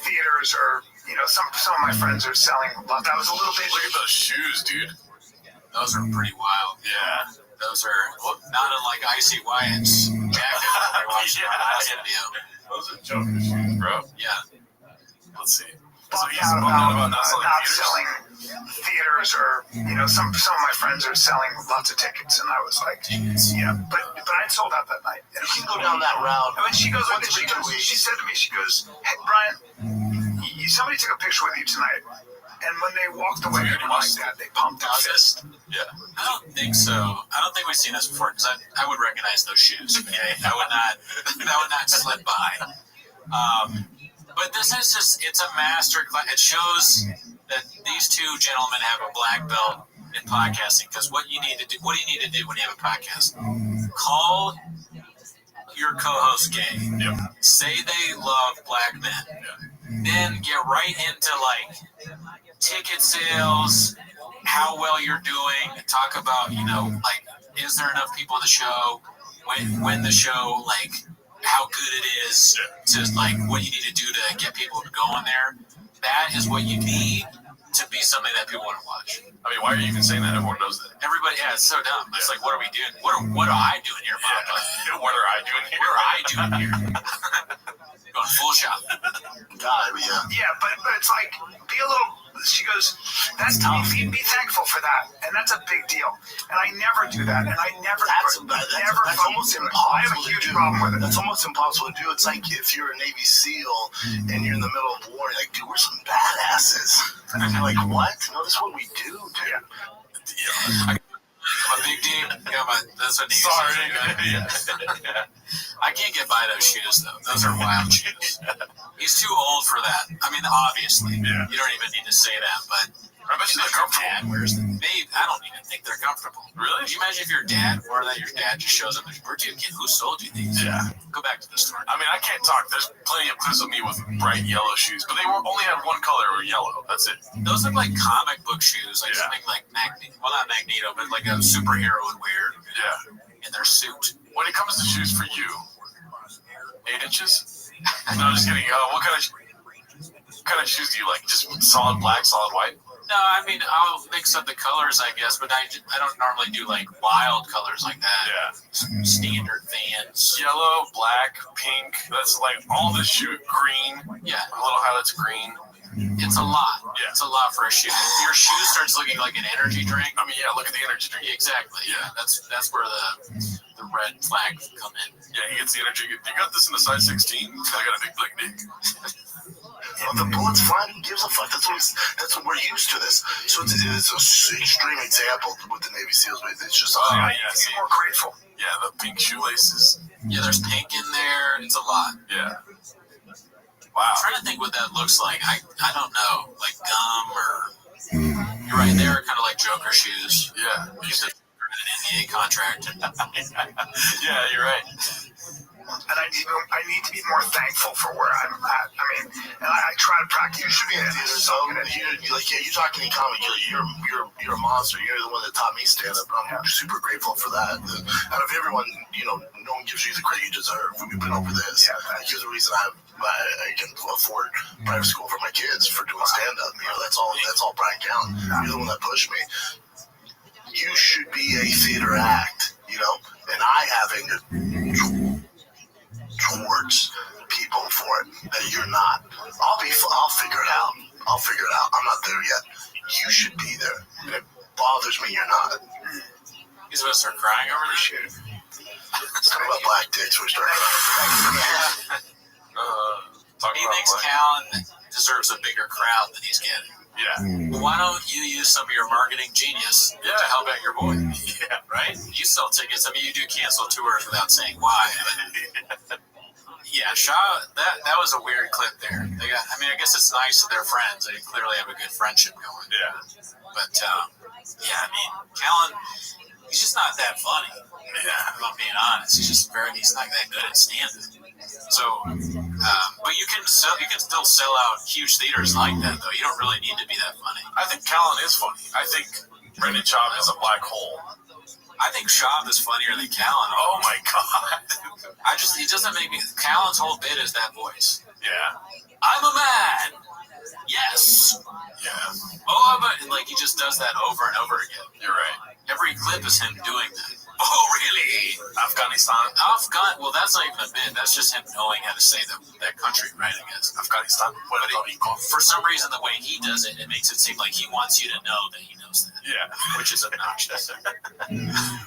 theaters, or some of my friends are selling. But I was a little bit. Look at those shoes, dude. Those are pretty wild. Yeah. Those are not unlike Icy Wyatt's jacket I watched in my last video. Those are Joker shoes, bro. Yeah. Let's see. Bummed out about not selling theaters, or some of my friends are selling lots of tickets, and I was like, but I sold out that night. And You can go down that route. when she goes, she said to me, she goes, "Hey, Brian, somebody took a picture with you tonight." And when they walked away like that, they pumped their fist. Yeah. I don't think so. I don't think we've seen this before because I would recognize those shoes. Okay, that would not slip by. But this is just—it's a master class. It shows that these two gentlemen have a black belt in podcasting. Because what do you need to do when you have a podcast? Call your co-host gay. Yep. Say they love black men. Then get right into like ticket sales, how well you're doing. Talk about like, is there enough people at the show? When the show, like, how good it is to like what you need to do to get people to go in there. That is what you need to be something that people want to watch. I mean, why are you even saying that? Everyone knows that. Everybody, it's so dumb. It's like, what are we doing? What do I do in here, Bob? What are I doing here? What are I doing here? Going full shot. Yeah, but it's like, be a little. She goes, "That's be thankful for that, and that's a big deal." And I never do that, and I never. That's almost impossible. I have a huge problem with it. That's almost impossible to do. It's like if you're a Navy SEAL and you're in the middle of war, you're like, dude, we're some badasses. And you're like, what? No, this is what we do, dude. Yeah. I'm a big dude. That's what Navy I can't get by those shoes though. Those are wild shoes. He's too old for that. I mean, obviously, you don't even need to say that, but I bet they're comfortable. Wears them. Babe, I don't even think they're comfortable. Really? Could you imagine if your dad wore that? Your dad just shows up. Where'd you get? Who sold you these? Yeah. Go back to the store. I mean, I can't talk. There's plenty of clips of me with bright yellow shoes, but they only have one color, or yellow. That's it. Those look like comic book shoes, like something like Magneto. Well, not Magneto, but like a superhero would wear. Yeah. In their suit. When it comes to shoes for you, 8 inches? No, I'm just kidding. What kind of shoes do you like? Just solid black, solid white? No, I mean, I'll mix up the colors, I guess, but I don't normally do like wild colors like that. Yeah. Standard Vans. Yellow, black, pink. That's like all the shoe. Green. Yeah. A little highlights green. It's a lot. Yeah. It's a lot for a shoe. Your shoe starts looking like an energy drink. I mean, yeah, look at the energy drink. Exactly. Yeah. That's where the red flags come in. Yeah, he gets the energy. You got this in a size 16? I got a big black dick. The bullet's fine. Who gives a fuck? That's what we're used to this. So it's an extreme example with the Navy SEALs. But it's just more grateful. Yeah, the pink shoelaces. Yeah, there's pink in there. It's a lot. Yeah. Wow. I'm trying to think what that looks like. I don't know. Like gum or... You're right. They're kind of like Joker shoes. Yeah. You said an NBA contract. Yeah, you're right. And I need to be more thankful for where I'm at. I mean, and I try to practice. You should be in theater. So you're talking in comedy. You're a monster. You're the one that taught me stand up. I'm super grateful for that. Out of everyone, no one gives you the credit you deserve. We've been over this. You're the reason I can afford private school for my kids for doing stand up. That's all Brian Callen. You're the one that pushed me. You should be a theater act, and I having towards people for it that you're not. I'll figure it out. I'm not there yet. You should be there. And it bothers me you're not. He's gonna start crying over this shit. Let's talk about black dicks. We're starting crying. He thinks Callan deserves a bigger crowd than he's getting. Yeah. Why don't you use some of your marketing genius to help out your boy? Yeah. Right? You sell tickets. I mean, you do cancel tours without saying why. But yeah, Shaw, that was a weird clip there. I guess it's nice that they're friends. They clearly have a good friendship going. Yeah. But, yeah, I mean, Callan, he's just not that funny. Yeah, if I'm being honest. He's not that good at stand-up. So, but you can still sell out huge theaters like that, though. You don't really need to be that funny. I think Callan is funny. I think Brendan Schaub is a black hole. I think Schaub is funnier than Callan. Oh my god! He doesn't make me. Callan's whole bit is that voice. Yeah. I'm a man. Yes. Yeah. Oh, and like he just does that over and over again. You're right. Every clip is him doing that. Oh, really? Afghanistan. Well, that's not even a bit. That's just him knowing how to say that country, right? I guess. Afghanistan. For some reason, the way he does it, it makes it seem like he wants you to know that he knows that. Yeah. Which is obnoxious.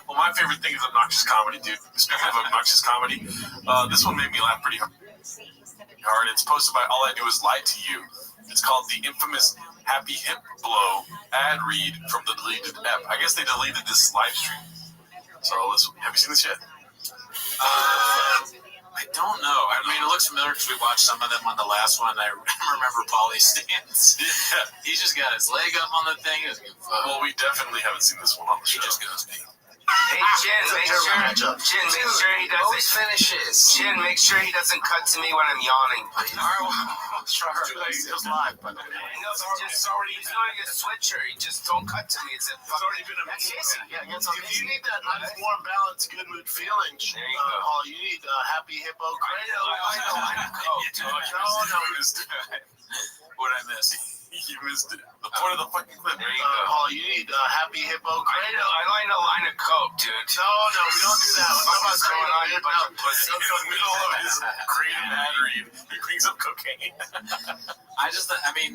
Well, my favorite thing is obnoxious comedy, dude. Speaking of obnoxious comedy, this one made me laugh pretty hard. It's posted by All I Do Is Lie to You. It's called the infamous Happy Hip Blow ad read from the deleted app. I guess they deleted this live stream. So have you seen this yet? I don't know. I mean, it looks familiar because we watched some of them on the last one. I remember Paulie's stance. Yeah. He just got his leg up on the thing. Well, we definitely haven't seen this one on the show. He just goes, Hey, Jin, make sure he doesn't finishes. Jin, make sure he doesn't cut to me when I'm yawning, please. All right, well, try her. It was live, but he's doing a switcher. He just don't cut to me. It's already been a If you need that nice, warm, balanced, good mood feeling, Paul, you need Happy Hippo Credo. No. What did I miss? You missed it. The point of the fucking clip. Paul, you need Happy Hippo Credo. I like a line of coke, dude. No, we don't do that. What's going on? You bunch of pussy. In the middle of his creative ad read, he brings up cocaine.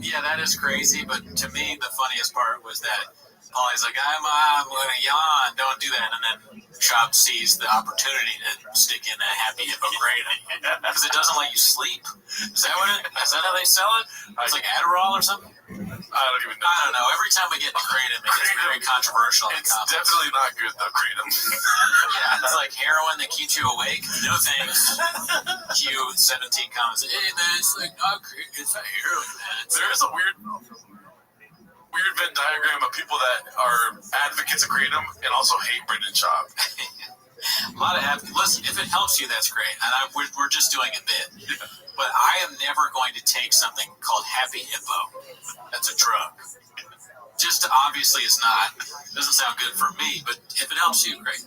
Yeah, that is crazy. But to me, the funniest part was that Paulie's like, I'm going to yawn. Don't do that. And then Schaub sees the opportunity to stick in a Happy Hippo Credo because it doesn't let you sleep. Is that how they sell it? It's like Adderall or something? I don't know. Every time we get to Kratom, it gets very controversial. It's definitely not good, though, Kratom. Yeah, it's like heroin that keeps you awake. No thanks. Q17 comments, hey, man, it's like not great. It's not heroin, man. There is a weird Venn diagram of people that are advocates of Kratom and also hate Brendan Schaub. A lot of advocates. Listen, if it helps you, that's great. And we're just doing a bit. Yeah. But I am never going to take something called Happy Hippo. That's a drug. Just obviously it's not. It doesn't sound good for me, but if it helps you, great.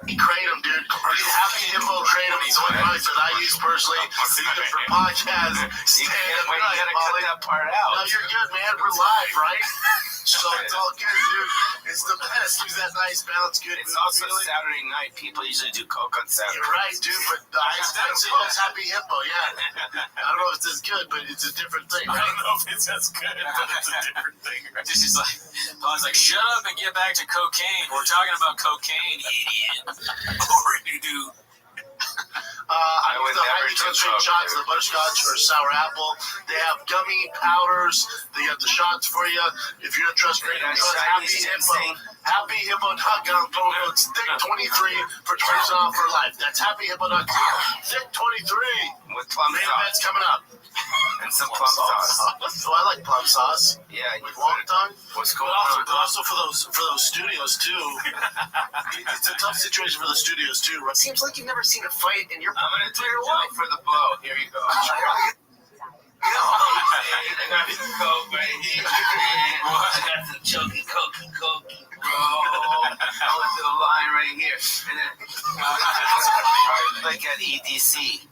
Kratom, dude. Happy Hippo Kratom is one product that I use personally. Either for podcasts, stand-up. You gotta cut that part out. No, you're good, man. We're live, right? So it's all good, dude. It's the best. Use that nice, balanced, good. It's also Saturday night. People usually do coke on Saturday. You're right, dude. But that's Happy Hippo, yeah. I don't know if it's as good, but it's a different thing, right? I don't know if it's as good, but it's a different thing. Right? Just I was like, shut up and get back to cocaine. We're talking about cocaine, idiot. Already do. I would never do shots of the butterscotch or sour apple. They have gummy powders. They have the shots for you. If you don't trust me, trust Happy Hippo. HappyHippo.com. Code Thick23 for 20% off for life. That's HappyHippo.com. Thick23. With plum sauce. Coming up. And some plum sauce. Oh, I like plum sauce. Yeah. With wonton. What's going on? But also for those studios too. It's a tough situation for the studios too. Right? Seems like you've never seen a fight in your. I'm gonna do your wife for the blow. Here you go. I got some coke right here. I got some chunky coke. I'm gonna do a line right here. And then like at EDC.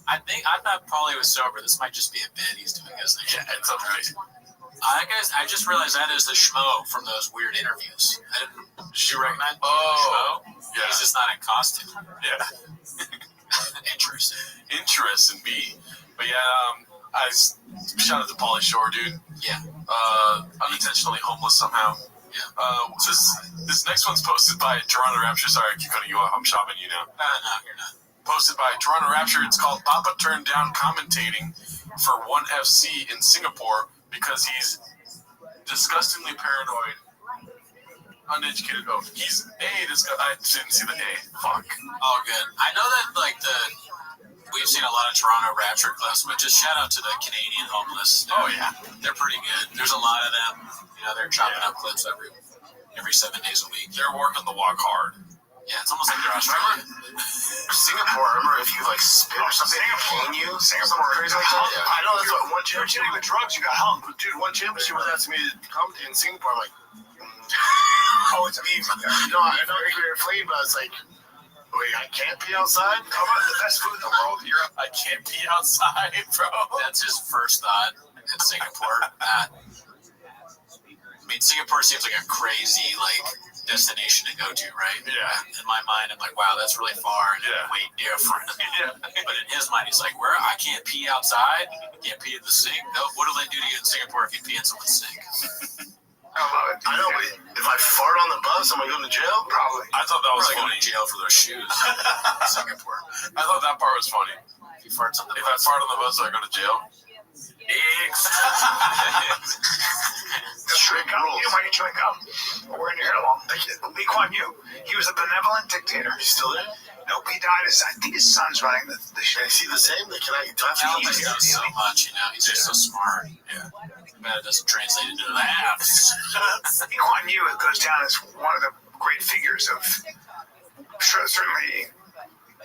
I thought Paulie was sober. This might just be a bit he's doing, isn't it? Yeah, it's okay. I just realized that is the schmo from those weird interviews. Did you recognize Oh, schmo? yeah. He's just not in costume. Yeah. Interesting. B. But yeah, I shout out to Pauly Shore, dude. Yeah. Unintentionally homeless somehow. Yeah. This next one's posted by Toronto Rapture. Sorry, I keep cutting you off. I'm shopping you now. No, you're not. posted by Toronto Rapture. It's called Papa Turned Down Commentating for ONE FC in Singapore because he's disgustingly paranoid. Uneducated. Oh, he's A. I didn't see the A. Fuck. Oh, good. I know that we've seen a lot of Toronto Rapture clips, but just shout out to the Canadian homeless. Oh yeah, they're pretty good. There's a lot of them. They're chopping up clips every 7 days a week. They're working the walk hard. Yeah, it's almost like they're Australian. Singapore, I remember if you spit or something, hang you. Singapore, crazy like that. Yeah. I know that's what one championship with drugs, you got hung. Dude, one championship was asking me to commentate in Singapore. I'm like, oh, it's me. I know you're afraid, but it's like, wait, I can't be outside? How about the best food in the world? I can't be outside, bro. That's his first thought in Singapore. Singapore seems like a crazy, destination to go to, right? Yeah. In my mind, I'm like, wow, that's really far and way different. Yeah. But in his mind, he's like, where? I can't pee outside? Can't pee in the sink? No, what do they do to you in Singapore if you pee in someone's sink? I know, but if I fart on the bus, am I going to jail? Probably. I thought that was funny. funny. Going to jail for those shoes in Singapore. I thought that part was funny. If you fart on the bus. If I fart on the bus, do I go to jail? Chewing gum. You might be chewing gum. We're in your hair long. Lee Kuan Yew. He was a benevolent dictator. He's still there? Nope, he died. I think his son's running the shit. Is he the same? Do I He knows so much, He's just so smart. Yeah. But it doesn't translate into laughs. Lee Kuan Yew goes down as one of the great figures of certainly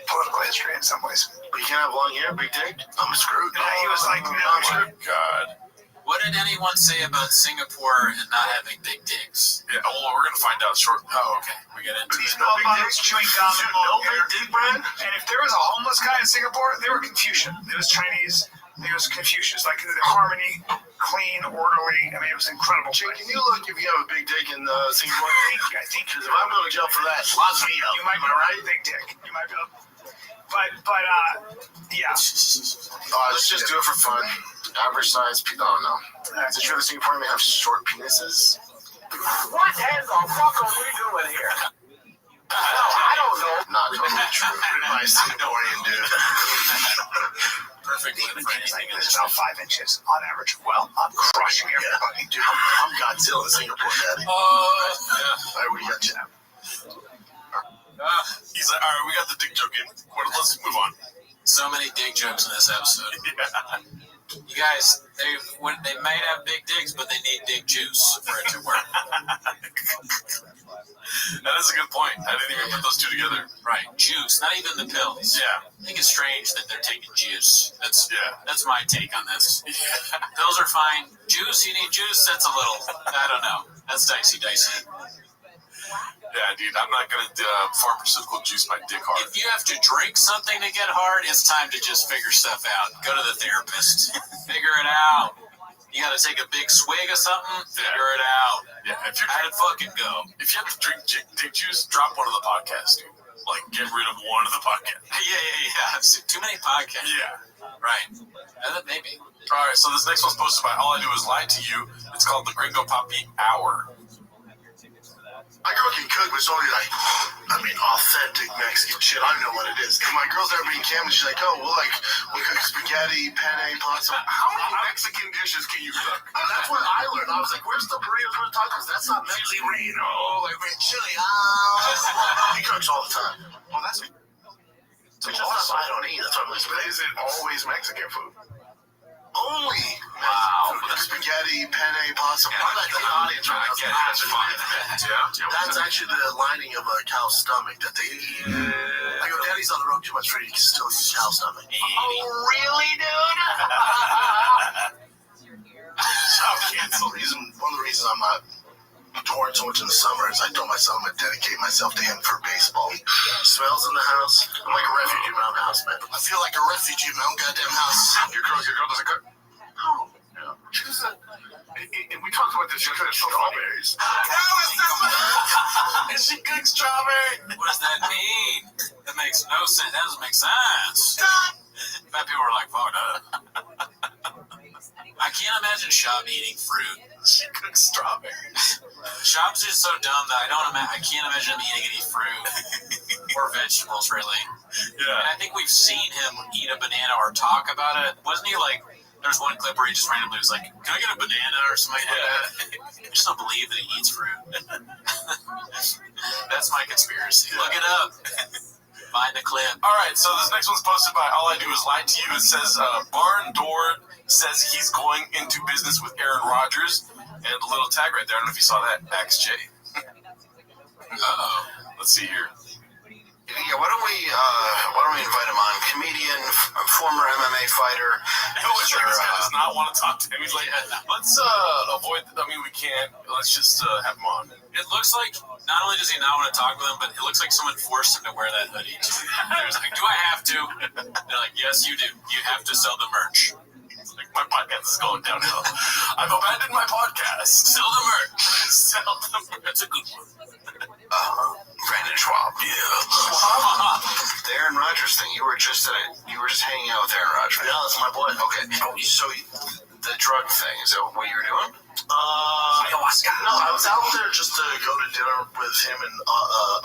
political history in some ways. But you can't have long hair, big dick? I'm screwed. Yeah, he was like, no, oh my God. What did anyone say about Singapore and not having big dicks? Yeah, we're going to find out short. Oh, okay. We get into these it. no big dicks chewing gum. No big dick, Brian? And if there was a homeless guy in Singapore, they were Confucian. It was Chinese. It was Confucius. Like the harmony, clean, orderly. I mean, it was incredible. Chick, can you look if you have a big dick in Singapore? I think because if I'm going to jail for that, lots of you might be right. Big dick. You might be. But yeah. Let's just do it for fun. Average size. I don't know. Is it true that Singaporeans may have short penises? What in the fuck are we doing here? I don't know. Not totally true. My Singaporean dude. Perfect. It's about 5 inches on average. Well, I'm crushing everybody. Dude, I'm Godzilla in Singapore, daddy. Yeah. Alright, what do you got, Jim? He's like, all right, we got the dick joke in. Let's move on. So many dick jokes in this episode. You guys, they might have big dicks, but they need dick juice for it to work. That is a good point. I didn't even put those two together. Right, juice, not even the pills. Yeah. I think it's strange that they're taking juice. That's my take on this. Pills are fine. Juice, you need juice? That's a little, I don't know. That's dicey. Yeah, dude, I'm not gonna pharmaceutical juice my dick hard. If you have to drink something to get hard, it's time to just figure stuff out. Go to the therapist. Figure it out. You gotta take a big swig of something, figure it out. Yeah, if you're How'd it fucking go? If you have to drink dick juice, drop one of the podcasts, dude. Like, get rid of one of the podcasts. Yeah. Too many podcasts. Yeah. Right. Maybe. All right, so this next one's posted by All I Do Is Lie to You. It's called the Gringo Poppy Hour. My girl can cook, but it's only authentic Mexican shit. I know what it is. And my girl's ever been in Camden, she's like, we'll cook spaghetti, penne, pasta. How many Mexican dishes can you cook? And that's what I learned. I was like, where's the burritos, where's the tacos? That's not Mexican. Reno, red chili. He cooks all the time. Well, that's just I don't eat. That's what I'm listening. But is it always Mexican food? Only spaghetti, penne, pasta. Yeah, I'm like the audience right now. That's fine. That's actually the lining of a cow's stomach that they eat. I go, Daddy's on the road too much for you. You can still use cow's stomach. Oh, really, dude? So one of the reasons I'm not touring so much in the summer is I told myself I'm going to dedicate myself to him for baseball. Smells in the house. I'm like a refugee in my own house, man. I feel like a refugee in my own goddamn house. Your girl doesn't cook? No. She doesn't. And we talked about this. She cooks strawberries. And she cooks strawberry. What does that mean? That makes no sense. That doesn't make sense. In fact, people are like, fuck up. I can't imagine Shab eating fruit. She cooks strawberries. Shab's just so dumb that I can't imagine him eating any fruit or vegetables, really. And I think we've seen him eat a banana or talk about it. Wasn't he like? There's one clip where he just randomly was like, "Can I get a banana or something like that?" I just don't believe that he eats fruit. That's my conspiracy. Look it up. Find the clip. All right, so this next one's posted by All I Do Is Lie to You. It says, Barn Door says he's going into business with Aaron Rodgers. And a little tag right there. I don't know if you saw that. Max J. Let's see here. Yeah, why don't we invite him on? Comedian, former MMA fighter. This guy does not want to talk to him. He's like, let's avoid. I mean, we can't. Let's just have him on. It looks like not only does he not want to talk with him, but it looks like someone forced him to wear that hoodie. There's like, do I have to? They're like, yes, you do. You have to sell the merch. Like, my podcast is going downhill. I've abandoned my podcast. Sell the merch. Sell the merch. That's a good one. Brandon Schwab. The Aaron Rodgers thing. You were just hanging out with Aaron Rodgers. Yeah, that's my boy. Okay. So the drug thing, is that what you were doing? Ayahuasca. No, I was out there just to go to dinner with him and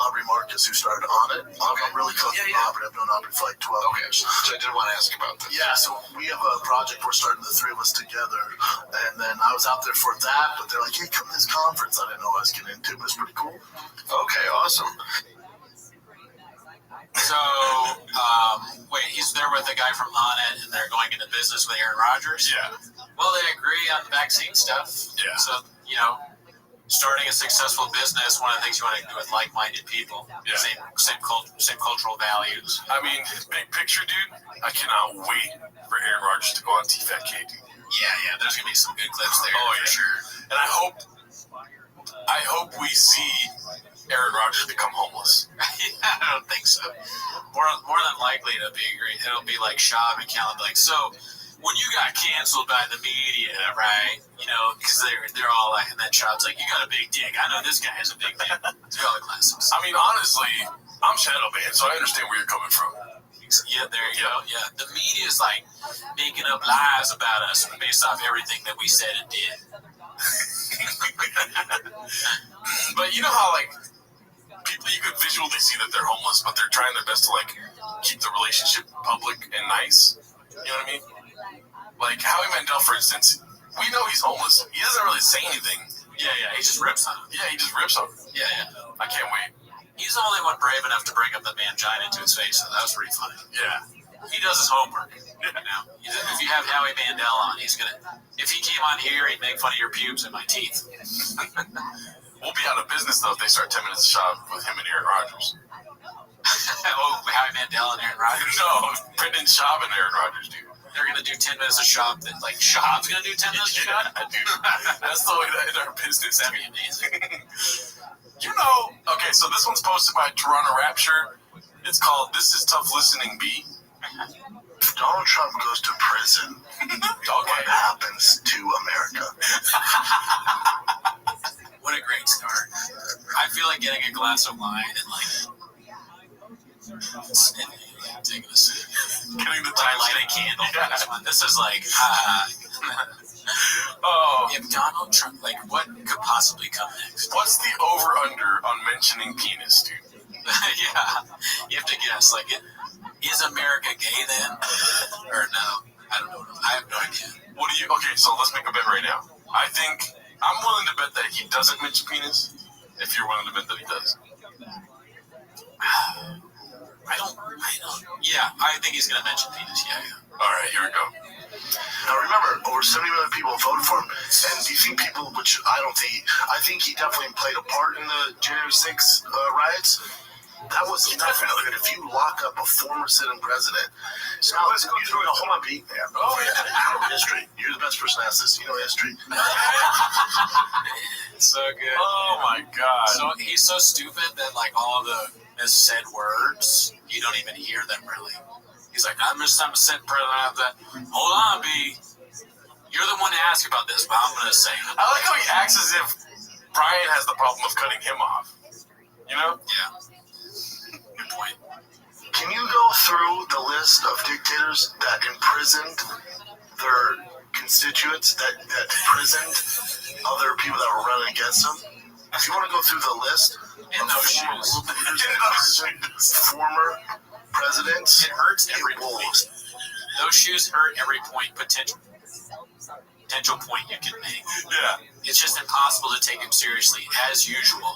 Aubrey Marcus, who started on it. I'm really close to Aubrey. I've known Aubrey for like 12 years. So I did want to ask about this. Yeah, so we have a project. We're starting the three of us together. And then I was out there for that, but they're like, hey, come to this conference. I didn't know what I was getting into, but it's pretty cool. Okay, awesome. So, wait, he's there with a guy from On It, and they're going into business with Aaron Rodgers? Yeah. Well, they agree on the vaccine stuff. Yeah. So, you know, starting a successful business, one of the things you want to do with like-minded people. Yeah. Same cultural values. I mean, big picture, dude, I cannot wait for Aaron Rodgers to go on T-Fat-K, dude. Yeah, there's going to be some good clips there for sure. And I hope we see Aaron Rodgers become homeless. I don't think so. More than likely, it'll be like Schaub and Callan, like, so when you got canceled by the media, right? You know, because they're all like, and then Schaub's like, you got a big dick. I know this guy has a big dick. Through all the classics. I mean, honestly, I'm shadow banned, so I understand where you're coming from. Yeah, there you go. Yeah, the media's like making up lies about us based off everything that we said and did. But you know how, like, people, you could visually see that they're homeless, but they're trying their best to, like, keep the relationship public and nice. You know what I mean? Like, Howie Mandel, for instance, we know he's homeless. He doesn't really say anything. Yeah, he just rips on him. Yeah, he just rips on him. Yeah. I can't wait. He's the only one brave enough to bring up the mangina to his face, so that was pretty funny. Yeah. He does his homework. You know? If you have Howie Mandel on, he's gonna. If he came on here, he'd make fun of your pubes and my teeth. We'll be out of business, though, if they start 10 minutes of shop with him and Aaron Rodgers. Howie Mandel and Aaron Rodgers? No, Brendan Schaub and Aaron Rodgers, dude. They're going to do 10 minutes of shop. Like, Schaub's going to do 10 minutes of shop? Dude, that's the way that in our business. That'd be amazing. You know, okay, so this one's posted by Toronto Rapture. It's called This Is Tough Listening, B. If Donald Trump goes to prison, what happens to America? What a great start. I feel like getting a glass of wine and, like, taking a sip. Getting the time light a candle for this one. This is like, if Donald Trump, like, what could possibly come next? What's the over-under on mentioning penis, dude? Yeah, you have to guess. Like, is America gay then? Or no? I don't know. I have no idea. Okay, so let's make a bet right now. I think I'm willing to bet that he doesn't mention penis. If you're willing to bet that he does. I don't. Yeah, I think he's gonna mention penis. Yeah. All right, here we go. Now remember, over 70 million people voted for him, and do you think people, which I think he definitely played a part in the January 6th riots. That was definitely good. If you lock up a former sitting president, so let's go through it. Hold on, Pete. Yeah. Oh, yeah. You know history. You're the best person to ask this. You know history. So good. Oh my God. So he's so stupid that, like, all the missaid words, you don't even hear them really. He's like, I'm just some sit president of that. Hold on, B. You're the one to ask about this, but I'm gonna say. I like how he acts as if Brian has the problem of cutting him off. You know? Yeah. Good point. Can you go through the list of dictators that imprisoned their constituents, that imprisoned other people that were running against them? If you want to go through the list in those shoes, former president, it hurts every point. Those shoes hurt every point potential point you can make. Yeah. It's just impossible to take him seriously, as usual,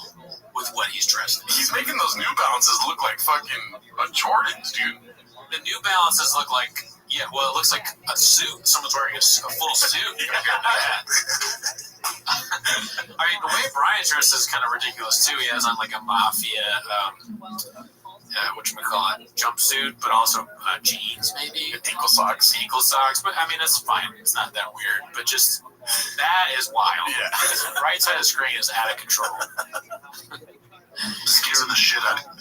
with what he's dressed in. He's making those New Balances look like fucking Jordans, dude. The New Balances look like, it looks like a suit. Someone's wearing a full suit. I mean, the way Brian's dressed is kind of ridiculous, too. He has on like a mafia, whatchamacallit, jumpsuit, but also jeans, maybe. Ankle socks. But, I mean, it's fine. It's not that weird. But just, that is wild. Yeah. The right side of the screen is out of control. Scaring the shit out of you.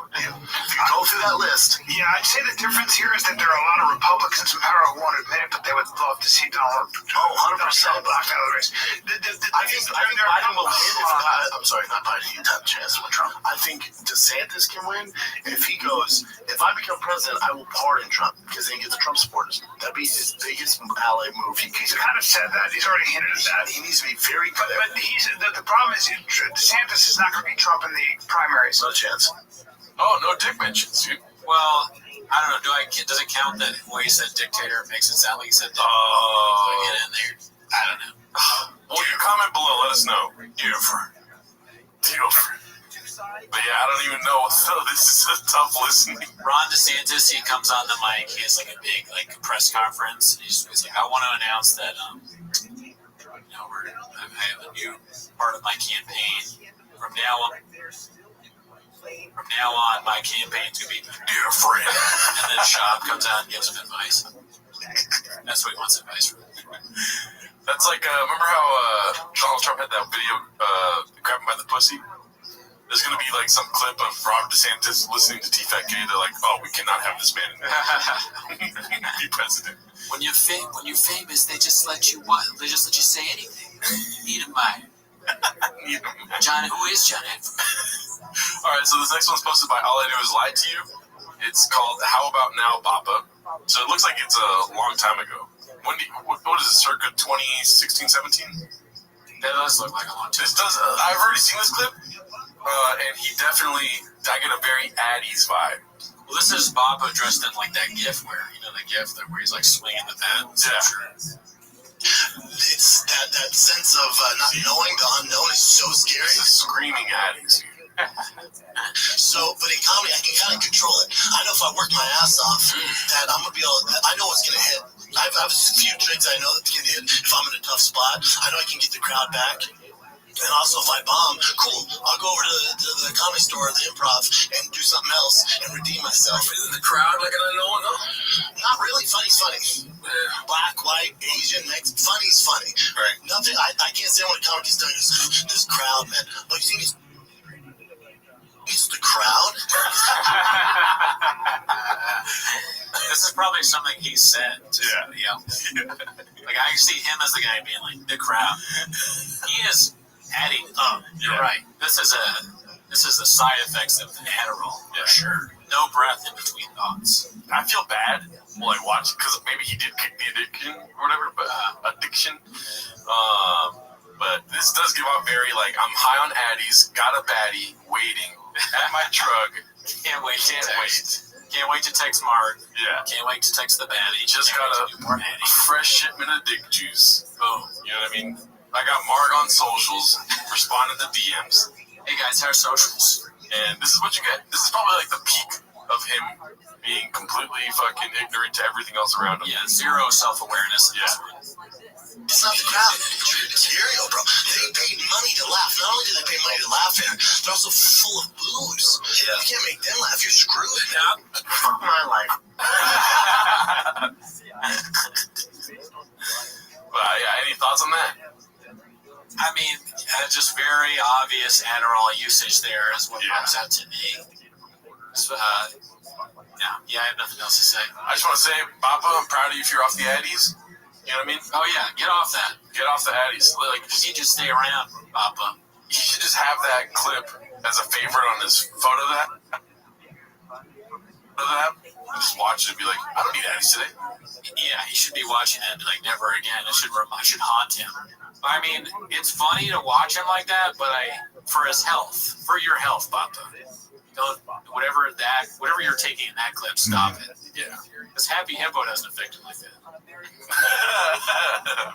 If you go through that list. Yeah, I'd say the difference here is that there are a lot of Republicans in power who won't admit it, but they would love to see Donald Trump 100% blocked out of the race. I think Biden will win. I'm sorry, not Biden. He had a chance with Trump. I think DeSantis can win. And if he goes, if I become president, I will pardon Trump because then he gets the Trump supporters. That'd be his biggest ally move. He's kind of said that. He's already hinted at that. He needs to be very clear. But the problem is DeSantis is not going to beat Trump in the primaries. No chance. Oh, no dick mentions, dude. Well, I don't know. Does it count that when he said dictator, it makes it sound like he said dictator? Oh. Get in there. I don't know. Well, you comment below. Let us know. Different. But yeah, I don't even know. So this is a tough listening. Ron DeSantis, he comes on the mic. He has like a big press conference. He's like, I want to announce that I have a new part of my campaign. From now on, my campaign's gonna be different. And then Schaub comes out and gives him advice. That's what he wants advice from. That's like, remember how Donald Trump had that video grabbing by the pussy? There's gonna be like some clip of Ron DeSantis listening to T-Fat K. They're like, oh, we cannot have this man be president. When you're famous, they just let you say anything. Need a mic. Who is John Hanford? All right, so this next one's posted by All I Do Is Lie to You. It's called How About Now, Papa? So it looks like it's a long time ago. What is it, circa 2016, 17? That does look like a long time. I've already seen this clip, and I get a very Addies vibe. Well, this is Papa dressed in like that GIF where he's like swinging the bat. Yeah. It's that sense of not knowing the unknown is so scary. It's a screaming Addies. So, but in comedy, I can kind of control it. I know if I work my ass off, that I'm gonna be able. I know what's gonna hit. I have a few tricks I know that's gonna hit. If I'm in a tough spot, I know I can get the crowd back. And also, if I bomb, cool. I'll go over to the comedy store, or the Improv, and do something else and redeem myself. Isn't the crowd like an unknown? Not really. Funny's funny. Black, white, Asian, Mexican. Funny's funny. Right. Nothing. I can't say when a comedy's done. This crowd, man. Like you see It's the crowd. This is probably something he said. Yeah. Like I see him as the guy being like the crowd. He is adding up. You're right. This is the side effects of Adderall for sure. No breath in between thoughts. I feel bad while I watch it because maybe he did kick the addiction or whatever, but addiction. But this does give off very like I'm high on Addies, got a baddie, waiting at my drug. Can't wait to text Mark. Yeah. Can't wait to text the baddie. Just got a fresh shipment of dick juice. Boom. You know what I mean? I got Mark on socials, responding to DMs. Hey guys, our socials. And this is what you get. This is probably like the peak of him being completely fucking ignorant to everything else around him. Yeah, zero self-awareness. It's not the crowd. It's material, bro. They paid money to laugh. Not only do they pay money to laugh here, they're also full of booze. Yeah. You can't make them laugh. You're screwed. Yeah. Fuck my life. But yeah, any thoughts on that? I mean, just very obvious Adderall usage there is what comes out to me. So, I have nothing else to say. I just want to say, Papa, I'm proud of you if you're off the Addies. You know what I mean? Oh yeah, get off that. Get off the Addies. Like, you need to stay around, Papa. You should just have that clip as a favorite on his photo app. And just watch it and be like, I don't need Addies today. Yeah, he should be watching it like never again. It should haunt him. I mean, it's funny to watch him like that, but for his health, for your health, Papa. Don't whatever you're taking in that clip, stop it. Yeah. Because Happy Hippo doesn't effectively fit.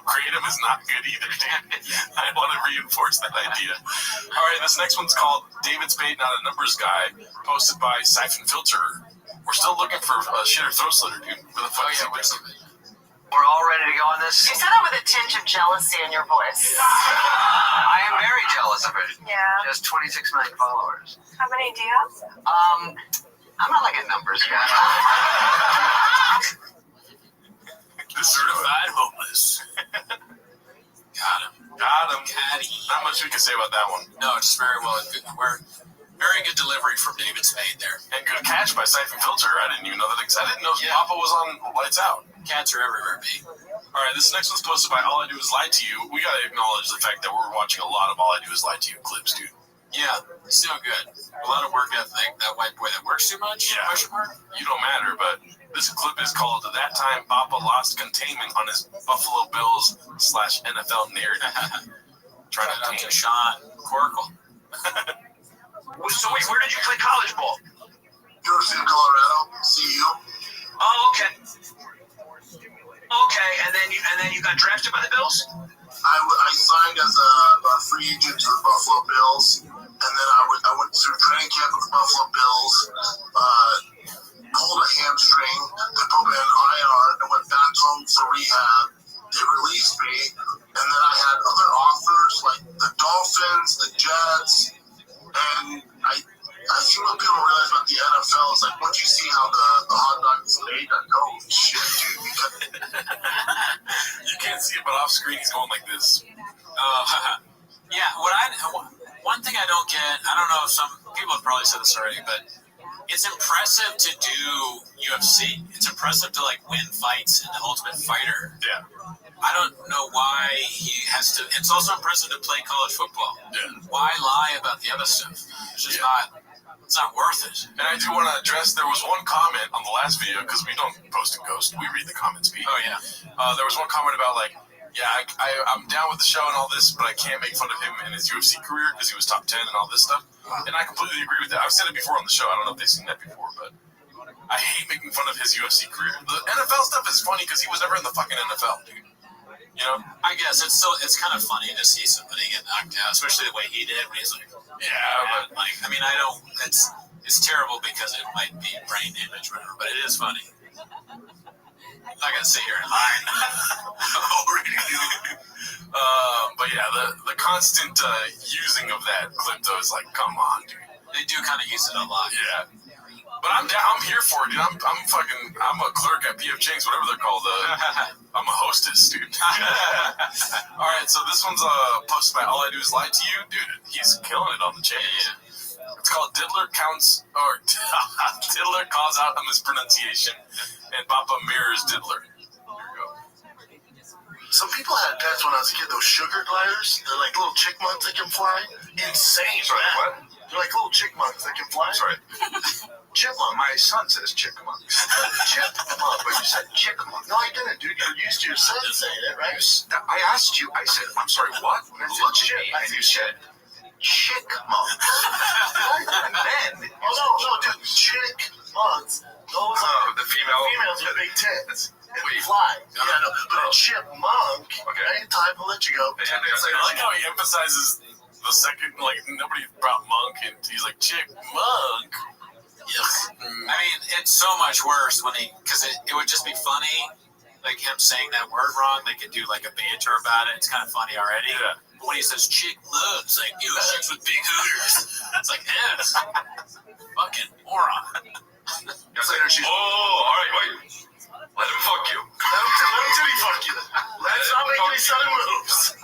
Kratom is not good either, dude. I want to reinforce that idea. All right, this next one's called David Spade, Not a Numbers Guy, posted by Siphon Filter. We're still looking for a shitter throat slitter, dude. Where the fuck is he? We're all ready to go on this. You said that with a tinge of jealousy in your voice. I am very jealous of it. Yeah. She has 26 million followers. How many do you have? I'm not like a numbers guy. The certified homeless. Got him. Caddy. Not much we can say about that one. No, just very well. Very good delivery from David Spade there. And good catch by Siphon Filter. I didn't even know that. I didn't know Papa was on Lights Out. Cats are everywhere, B. All right, this next one's posted by All I Do Is Lie to You. We gotta acknowledge the fact that we're watching a lot of All I Do Is Lie to You clips, dude. Yeah, he's doing good. A lot of work ethic. That white boy that works too much? Yeah. Question mark? You don't matter, but this clip is called "That Time Papa Lost Containment on His Buffalo Bills / NFL Narrative." Trying to tame Sean Corkle. So wait, where did you play college ball? University of Colorado, CU. Oh, okay. Okay, and then you got drafted by the Bills? I signed as a free agent to the Buffalo Bills, and then I went through training camp with the Buffalo Bills, pulled a hamstring, they put me on IR, and went back home for rehab. They released me, and then I had other offers like the Dolphins, the Jets, and I think what people realize about the NFL is like once you see how the hot dog is made, I go, holy shit, dude. You can't see it, but off screen he's going like this. Yeah, one thing I don't get, I don't know if some people have probably said this already, but it's impressive to do UFC. It's impressive to like win fights in the Ultimate Fighter. Yeah. I don't know why he has to. It's also impressive to play college football. Yeah. Why lie about the other stuff? It's just not. It's not worth it. And I do want to address, there was one comment on the last video, because we don't post and ghost, we read the comments, Pete. Oh, yeah. There was one comment about, like, yeah, I'm down with the show and all this, but I can't make fun of him in his UFC career because he was top 10 and all this stuff. And I completely agree with that. I've said it before on the show. I don't know if they've seen that before, but I hate making fun of his UFC career. The NFL stuff is funny because he was never in the fucking NFL, dude. You know? I guess it's kind of funny to see somebody get knocked out, especially the way he did when he's like, yeah, but like, I mean, I don't. It's terrible because it might be brain damage, or whatever, but it is funny. I'm not gonna sit here and lie. But yeah, the constant using of that clip though is like, come on, dude. They do kind of use it a lot. Yeah. But I'm down. I'm here for it, dude. I'm a clerk at PF Chang's, whatever they're called. I'm a hostess, dude. All right, so this one's posted by All I Do Is Lie to You, dude. He's killing it on the channel. Yeah. It's called Diddler Diddler calls out a mispronunciation, and Papa mirrors Diddler. Some people had pets when I was a kid, those sugar gliders. They're like little chipmunks that can fly. Insane. Sorry, what? They're like little chipmunks that can fly. Sorry. Chipmunk. My son says chipmunks. Chipmunk, but you said chipmunk. No, I didn't, dude. You're used to your son saying it, right? I asked you. I said, I'm sorry, what? I said Look chip. at me, and you said chickmunk. And then, no, dude. Chickmunks. Those are the females with big tits. And they fly. Yeah, no, but a chipmunk. Okay. Anytime, I'll let you go. I like how he emphasizes the second, like, nobody brought monk, and he's like, chickmunk. Yes. I mean, it's so much worse because it would just be funny, like him saying that word wrong. They could do like a banter about it. It's kind of funny already. Yeah. But when he says chick loves, like, you have sex with big hooters. It's like, yes. Fucking moron. Yes, later she's, all right, wait. Let him fuck you. Let him titty fuck you. Let's not make any sudden moves.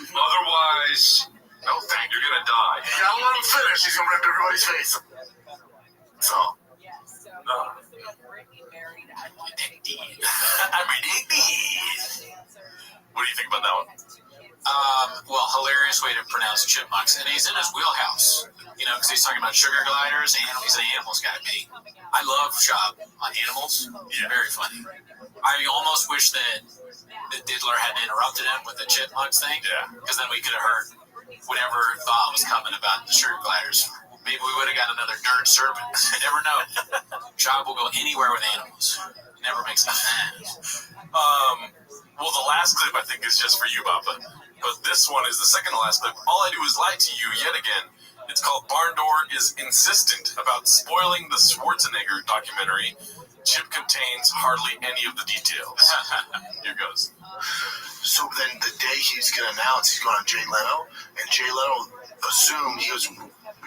Otherwise, no thank you're gonna die. You gotta let him finish. He's gonna rip everybody's face. So. I'm addicted. What do you think about that one? Well, hilarious way to pronounce chipmunks, and he's in his wheelhouse. You know, because he's talking about sugar gliders, and he's an animals guy. I love Shop on animals. Yeah. Very funny. I almost wish that Diddler hadn't interrupted him with the chipmunks thing. Yeah. Because then we could have heard we never thought was coming about the sugar gliders. Maybe we would have got another darn serpent. You never know. Job will go anywhere with animals. Never makes any sense. Well, the last clip I think is just for you, Papa. But this one is the second to last clip. All I do is lie to you yet again. It's called Barn Door is insistent about spoiling the Schwarzenegger documentary. Chip contains hardly any of the details. Here goes. So then the day he's going to announce he's going on Jay Leno, and Jay Leno assumed he was,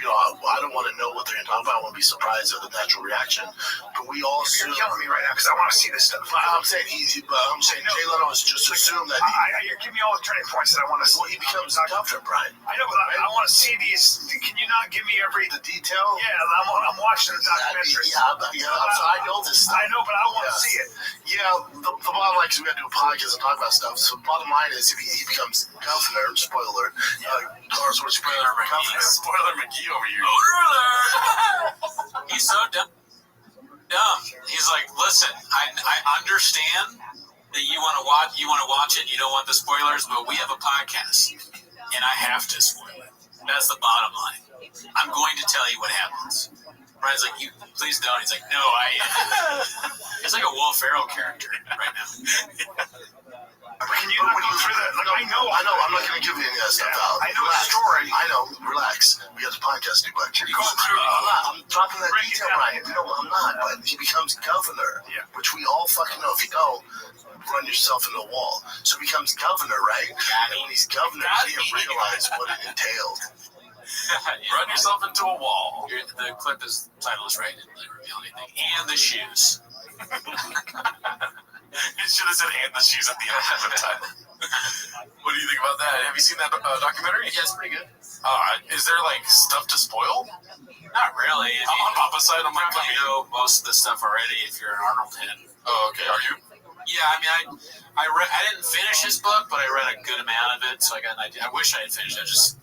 I don't want to know what they're going to talk about. I want to be surprised at the natural reaction. But we all assume. You're killing me right now because I want to see this stuff. I'm saying Jay Leno has just assumed that. You're giving me all the turning points that I want to see. Well, he becomes governor, Brian. I know, but I want to see these. Can you not give me the detail? Yeah, I'm watching the documentary. So I know this stuff. I know, but I want to see it. Yeah, the bottom line is we got to do a podcast and talk about stuff. So the bottom line is if he becomes governor, spoiler, Lars was governor. Spoiler McGee over here. He's so dumb. He's like, listen, I understand that you want to watch it. You don't want the spoilers, but we have a podcast, and I have to spoil it. That's the bottom line. I'm going to tell you what happens. Brian's like, you please don't. He's like, no, It's like a Will Ferrell character right now. Can you not go through that? I know. I'm not going to give you any of that stuff out. I know the story. I know. Relax. We got the podcast to do, but I'm dropping that detail, Brian. No, I'm not. But he becomes governor, which we all fucking know. If you don't, run yourself into a wall. So he becomes governor, right? And when he's governor, he didn't realize what it entailed. Run yourself into a wall. The clip is title is right. Didn't really reveal anything. And the shoes. It should have said "and the shoes" at the end of the title. What do you think about that? Have you seen that documentary? Yeah, it's pretty good. Is there like stuff to spoil? Not really. I'm on Papa's side. I'm like, you know most of the stuff already if you're an Arnold head. Oh, okay. Are you? Yeah, I mean, I didn't finish his book, but I read a good amount of it, so I got an idea. I wish I had finished it. Just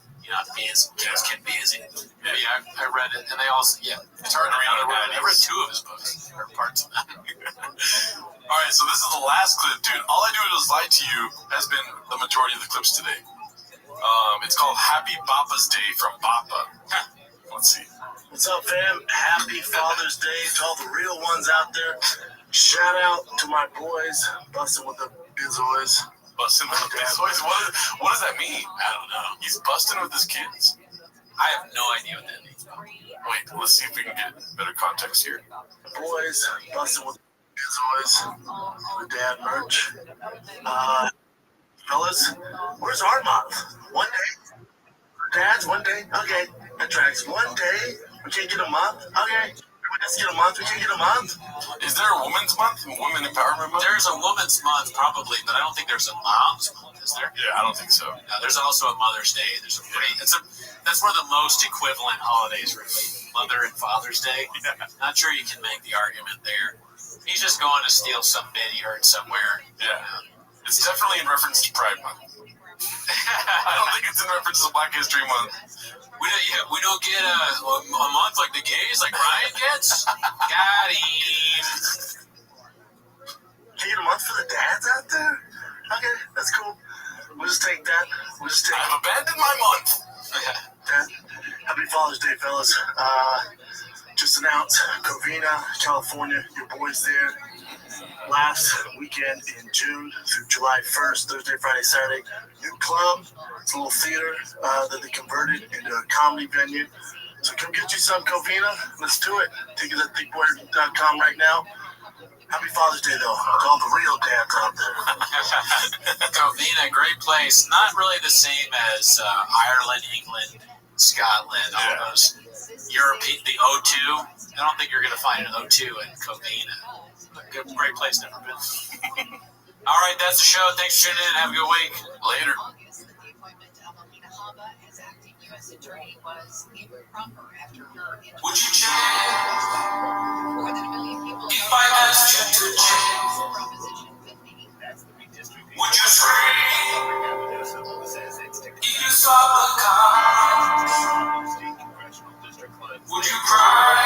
kids get busy. Yeah, I read it, and they also it's hard to read. I read 2 of his books or parts of them. All right, so this is the last clip, dude. All I do is lie to you has been the majority of the clips today. It's called Happy Papa's Day from Papa. Let's see. What's up, fam? Happy Father's Day to all the real ones out there. Shout out to my boys, busting with the Bizoys. Busting with the Bizoys? What does that mean? I don't know. He's busting with his kids. I have no idea what that means. Wait, let's see if we can get better context here. Boys, busting with Bizoys, the dad merch. Fellas, where's our month? One day? Dads, one day? Okay, that tracks. One day? We can't get a month? Okay. Let's get a month. We can't get a month. Is there a women's month? Women empowerment month? There's a women's month, probably, but I don't think there's a mom's month, is there? Yeah, I don't think so. No, there's also a Mother's Day. That's one of the most equivalent holidays, really. Mother and Father's Day. Yeah. Not sure you can make the argument there. He's just going to steal some bit he heard somewhere. Yeah. It's definitely in reference to Pride Month. I don't think it's in reference to Black History Month. We don't get a month like the gays, like Ryan gets. Got him. Can you get a month for the dads out there? Okay, that's cool. We'll just take that. I've abandoned my month. Happy Father's Day, fellas. Just announced Covina, California. Your boys there. Last weekend in June through July 1st, Thursday, Friday, Saturday. New club. It's a little theater that they converted into a comedy venue. So come get you some Covina. Let's do it. Tickets at thickboy.com right now. Happy Father's Day, though. To all the real dads out there. Covina, great place. Not really the same as Ireland, England, Scotland, all those European, the O2. I don't think you're going to find an O2 in Covina. Great place, never been. All right, that's the show. Thanks for tuning in. Have a good week. Later. Would you change if I asked you to change? Would you scream if you saw the car? Would you cry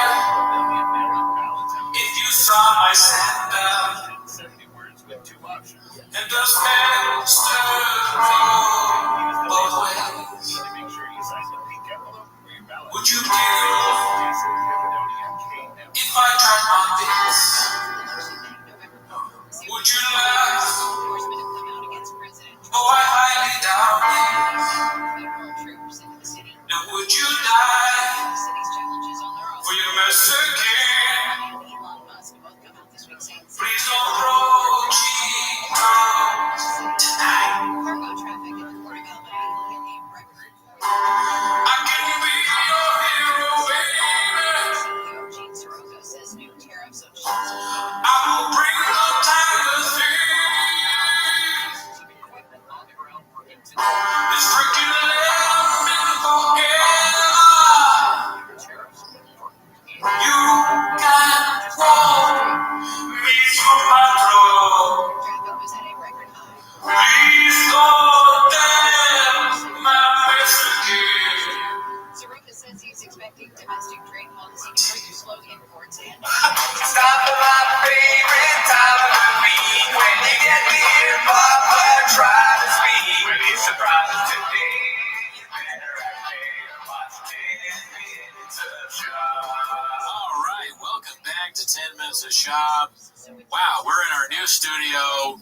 if you saw my sandal? And does man still roll both ways? giggle if I tried my best? Would you laugh? Oh, I highly doubt it. And would you die for your massacre? Please don't throw cheap tonight. I can be your hero, baby. I will bring the tigers in. This freaking lamb in you can walk me through my throat. Please go down my message. Stop at my favorite time of the week. When you get near Papa, try to speak. When it's surprises today, you better actually watch 10 minutes of shop. All right, welcome back to 10 Minutes of Shop. Wow, we're in our new studio.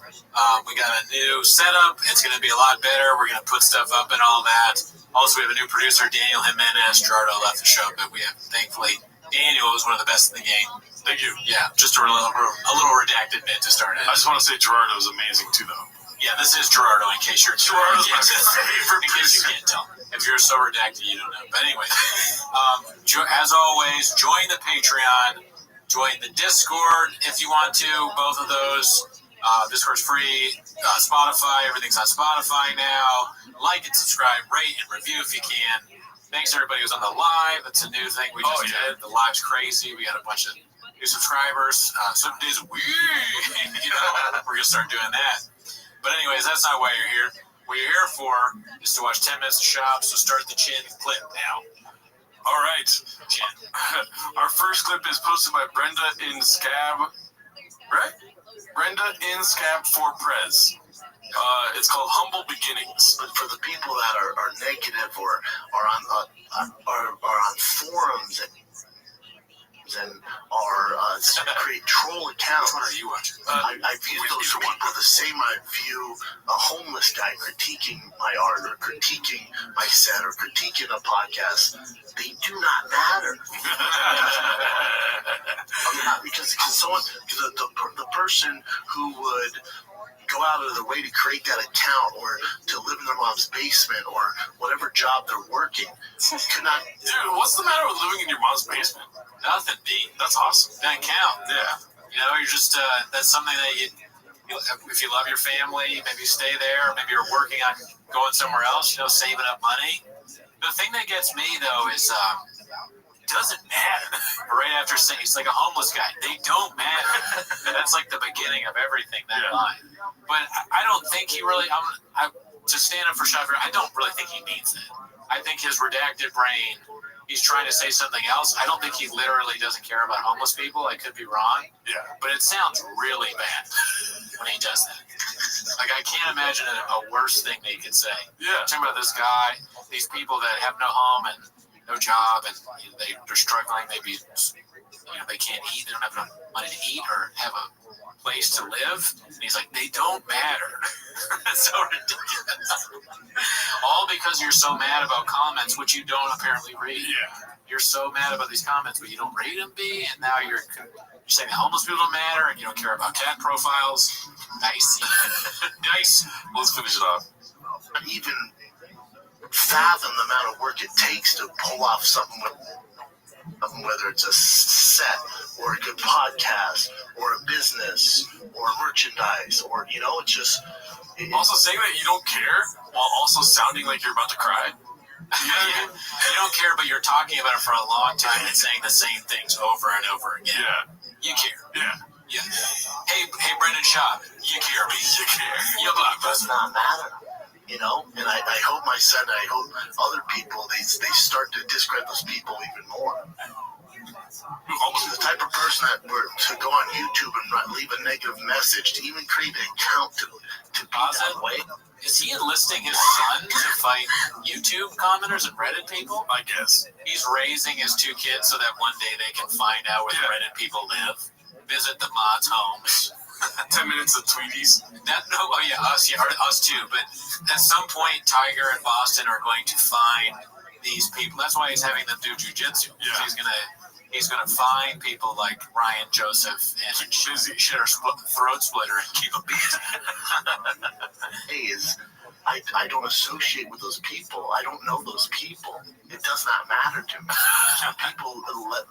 We got a new setup. It's going to be a lot better. We're going to put stuff up and all that. Also, we have a new producer, Daniel Jimenez. Gerardo left the show, but we have, thankfully, Daniel was one of the best in the game. Thank you. Yeah, just a little redacted bit to start it. I just want to say Gerardo is amazing too, though. Yeah, this is Gerardo. In case you're Gerardo's my favorite. In case you can't tell, if you're so redacted, you don't know. But anyway, as always, join the Patreon, join the Discord if you want to. Both of those. Discord's free. Spotify, everything's on Spotify now. Like and subscribe, rate and review if you can. Thanks to everybody who's on the live. It's a new thing we just did. The live's crazy. We got a bunch of new subscribers. Some days we're gonna start doing that. But anyways, that's not why you're here. What you're here for is to watch 10 Minutes of Shop. So start the chin clip now. All right. Our first clip is posted by Brenda in Scab. Right? Brenda in Scab for Prez. It's called Humble Beginnings. But for the people that are negative or are on forums and create troll accounts. What are you watching? I view those people the same I view a homeless guy critiquing my art or critiquing my set or critiquing a podcast. They do not matter. Because the person who would go out of their way to create that account or to live in their mom's basement or whatever job they're working could not. Dude, what's the matter with living in your mom's basement? Nothing, D. That's awesome. Doesn't count. Yeah. You know, you're just, that's something that if you love your family, maybe stay there. Maybe you're working on going somewhere else, saving up money. The thing that gets me, though, is it doesn't matter. Right after saying, it's like a homeless guy. They don't matter. That's like the beginning of everything, that line. But I don't think he really, to stand up for Shopper, I don't really think he means that. I think his redacted brain, he's trying to say something else. I don't think he literally doesn't care about homeless people. I could be wrong. Yeah. But it sounds really bad when he does that. Like, I can't imagine a worse thing they could say. Yeah. Talking about this guy, these people that have no home and no job, and they're struggling. Maybe they can't eat. They don't have enough money to eat or have a place to live. And he's like, they don't matter. That's so ridiculous. All because you're so mad about comments, which you don't apparently read. Yeah. You're so mad about these comments, but you don't read them, B. And now you're saying the homeless people don't matter, and you don't care about cat profiles. Nice. Nice. Let's finish it off. Not even fathom the amount of work it takes to pull off something, whether it's a set or a good podcast or a business or merchandise or it's just also saying that you don't care while also sounding like you're about to cry. Yeah. You don't care, but you're talking about it for a long time and saying the same things over and over again. Yeah. You care. Yeah. Hey, Brendan Schaub, you care, B. You care. You it does not matter. And I hope my son, I hope other people, they start to discredit those people even more. The type of person that were to go on YouTube and not leave a negative message, to even create an account to be that way. Is he enlisting his son to fight YouTube commenters and Reddit people? I guess. He's raising his 2 kids so that one day they can find out where the Reddit people live, visit the mods' homes. 10 minutes of tweeties. Us too. But at some point, Tiger and Boston are going to find these people. That's why he's having them do jujitsu. Yeah. He's gonna find people like Ryan Joseph and Shitter Throat Splitter and keep them busy. I don't associate with those people. I don't know those people. It does not matter to me. Some people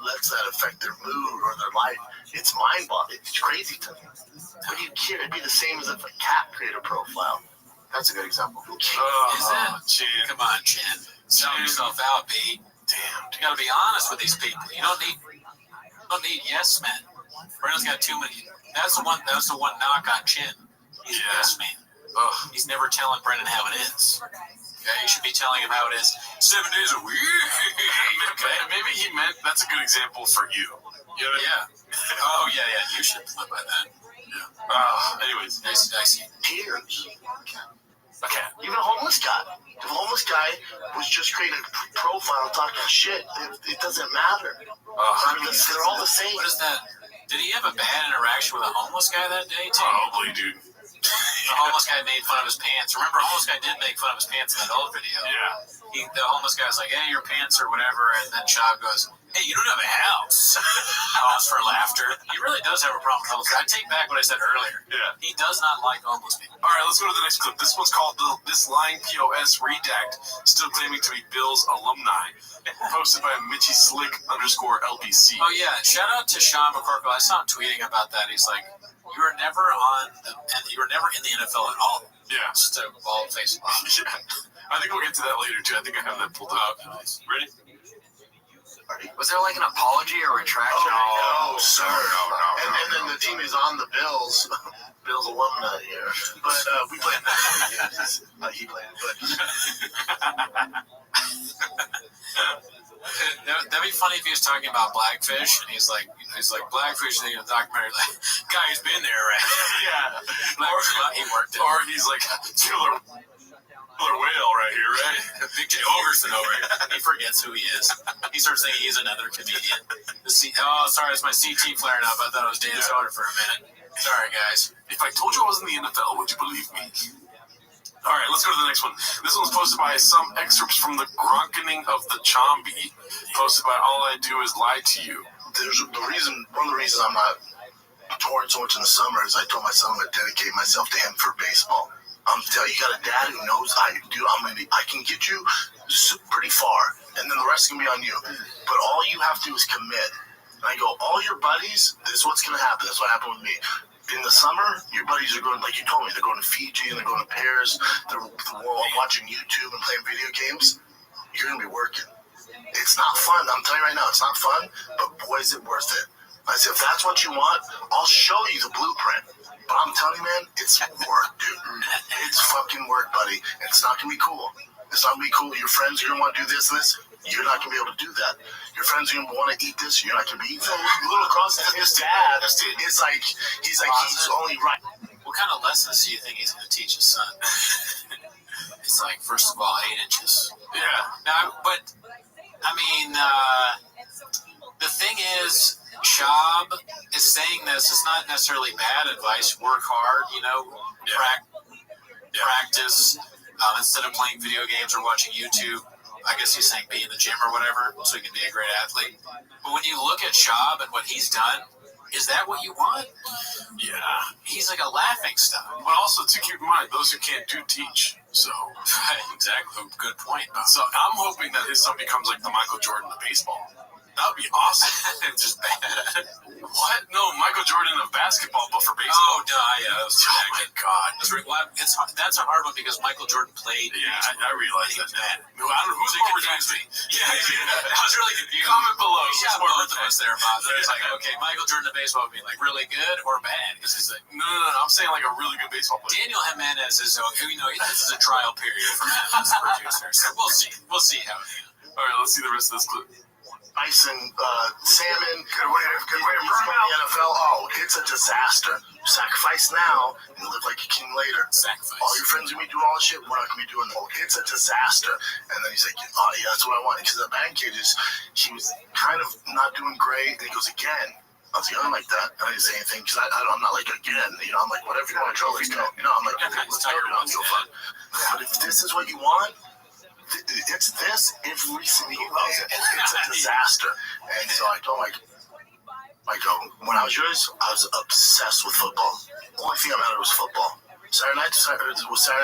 lets that affect their mood or their life. It's mind-boggling. It's crazy to me. What do you care? It'd be the same as if a cat created a profile. That's a good example. Is it? Chin. Come on, Chin. Sell yourself out, B. Damn. You gotta be honest with these people. You don't need yes men. Brandon's got too many. That's the one knock on Chin. He's a yes man. He's never telling Brendan how it is. Okay, you should be telling him how it is 7 days a week. Okay, maybe he meant that's a good example for you. You know what I mean? Oh yeah. You should live by that. Yeah. Anyways, I see. Tears. Okay. Even a homeless guy. If a homeless guy was just creating a profile talking shit, it doesn't matter. They're all the same. What is that? Did he have a bad interaction with a homeless guy that day too? Probably, dude. The homeless guy made fun of his pants. Remember, the homeless guy did make fun of his pants in that old video. Yeah. The homeless guy's like, hey, your pants or whatever. And then Chab goes, hey, you don't have a house. Pause for laughter. He really does have a problem with homeless. I take back what I said earlier. Yeah. He does not like homeless people. All right, let's go to the next clip. This one's called This Lying POS Redact, still claiming to be Bill's alumni. Posted by Mitchy Slick _LBC. Oh, yeah. Shout out to Sean McCorkle. I saw him tweeting about that. He's like, you were never in the NFL at all. Yeah. Just a bald face. Yeah. I think we'll get to that later, too. I think I have that pulled up. Nice. Ready? Was there like an apology or retraction? No, sir. And then the team is on the Bills. Bills alumni here. But we played that. He played it, but... That'd be funny if he was talking about Blackfish and he's like Blackfish in the documentary, like, guy's been there, right? Yeah. He worked it. Or he's like, killer whale right here, right? Big J. Overson over here. He forgets who he is. He starts thinking he's another comedian. Sorry, it's my CT flaring up. I thought it was Dan Soder for a minute. Sorry, guys. If I told you I was in the NFL, would you believe me? All right, let's go to the next one. This one's posted by some excerpts from the Gronkening of the Chombi, posted by All I Do Is Lie to You. One of the reasons I'm not touring so much in the summer is I told my son I'm going to dedicate myself to him for baseball. I'm telling you, you got a dad who knows I can get you pretty far, and then the rest can be on you. But all you have to do is commit. And I go, all your buddies, this is what's going to happen. That's what happened with me. In the summer, your buddies are going, like you told me, they're going to Fiji and they're going to Paris. They're watching YouTube and playing video games. You're going to be working. It's not fun. I'm telling you right now, it's not fun, but boy, is it worth it. I said, if that's what you want, I'll show you the blueprint. But I'm telling you, man, it's work, dude. It's fucking work, buddy. And it's not going to be cool. It's not going to be cool. Your friends are going to want to do this and this. You're not going to be able to do that. Your friends are going to want to eat this. You're not going to be eating that. Little Cross, his dad, he's only right. What kind of lessons do you think he's going to teach his son? It's like, first of all, 8 inches. Yeah. Now, but, I mean, the thing is, Shab is saying this. It's not necessarily bad advice. Work hard, practice. Instead of playing video games or watching YouTube, I guess he's saying be in the gym or whatever, so he can be a great athlete. But when you look at Shab and what he's done, is that what you want? Yeah. He's like a laughing stock. But also, to keep in mind, those who can't do teach. So, exactly. Good point. So I'm hoping that his son becomes like the Michael Jordan of baseball. That would be awesome. Just bad. What? No, Michael Jordan of basketball, but for baseball. Oh, no, yeah. Oh, my God. That's a hard one because Michael Jordan played. Yeah, I realize that. Bad. I don't know who's more reduced. Yeah. I was really confused. Comment below. You shot both of us there, Bob. It's like, okay, Michael Jordan of baseball would be like really good or bad? Because he's like, no. I'm saying like a really good baseball player. Daniel Jimenez is, this is a trial period for him as a producer. So we'll see. We'll see how it goes. All right, let's see the rest of this clip. ice and salmon. Good way to burn from out. the NFL. Oh, it's a disaster. Sacrifice now and live like a king later. Sacrifice. All your friends are gonna be doing all this shit. We're not gonna be doing that. It's a disaster. And then he's like, oh yeah, that's what I want. Because the band kid he was kind of not doing great. And he goes, again. I was like, I don't like that. I didn't say anything because I'm not like, again. You know, I'm like, whatever you want to go, let's go. You know, I'm like, let's go. I don't give a fuck. But if this is what you want, it's this every single day. It's a disaster. And so I told when I was yours, I was obsessed with football. The only thing I mattered was football. Saturday Night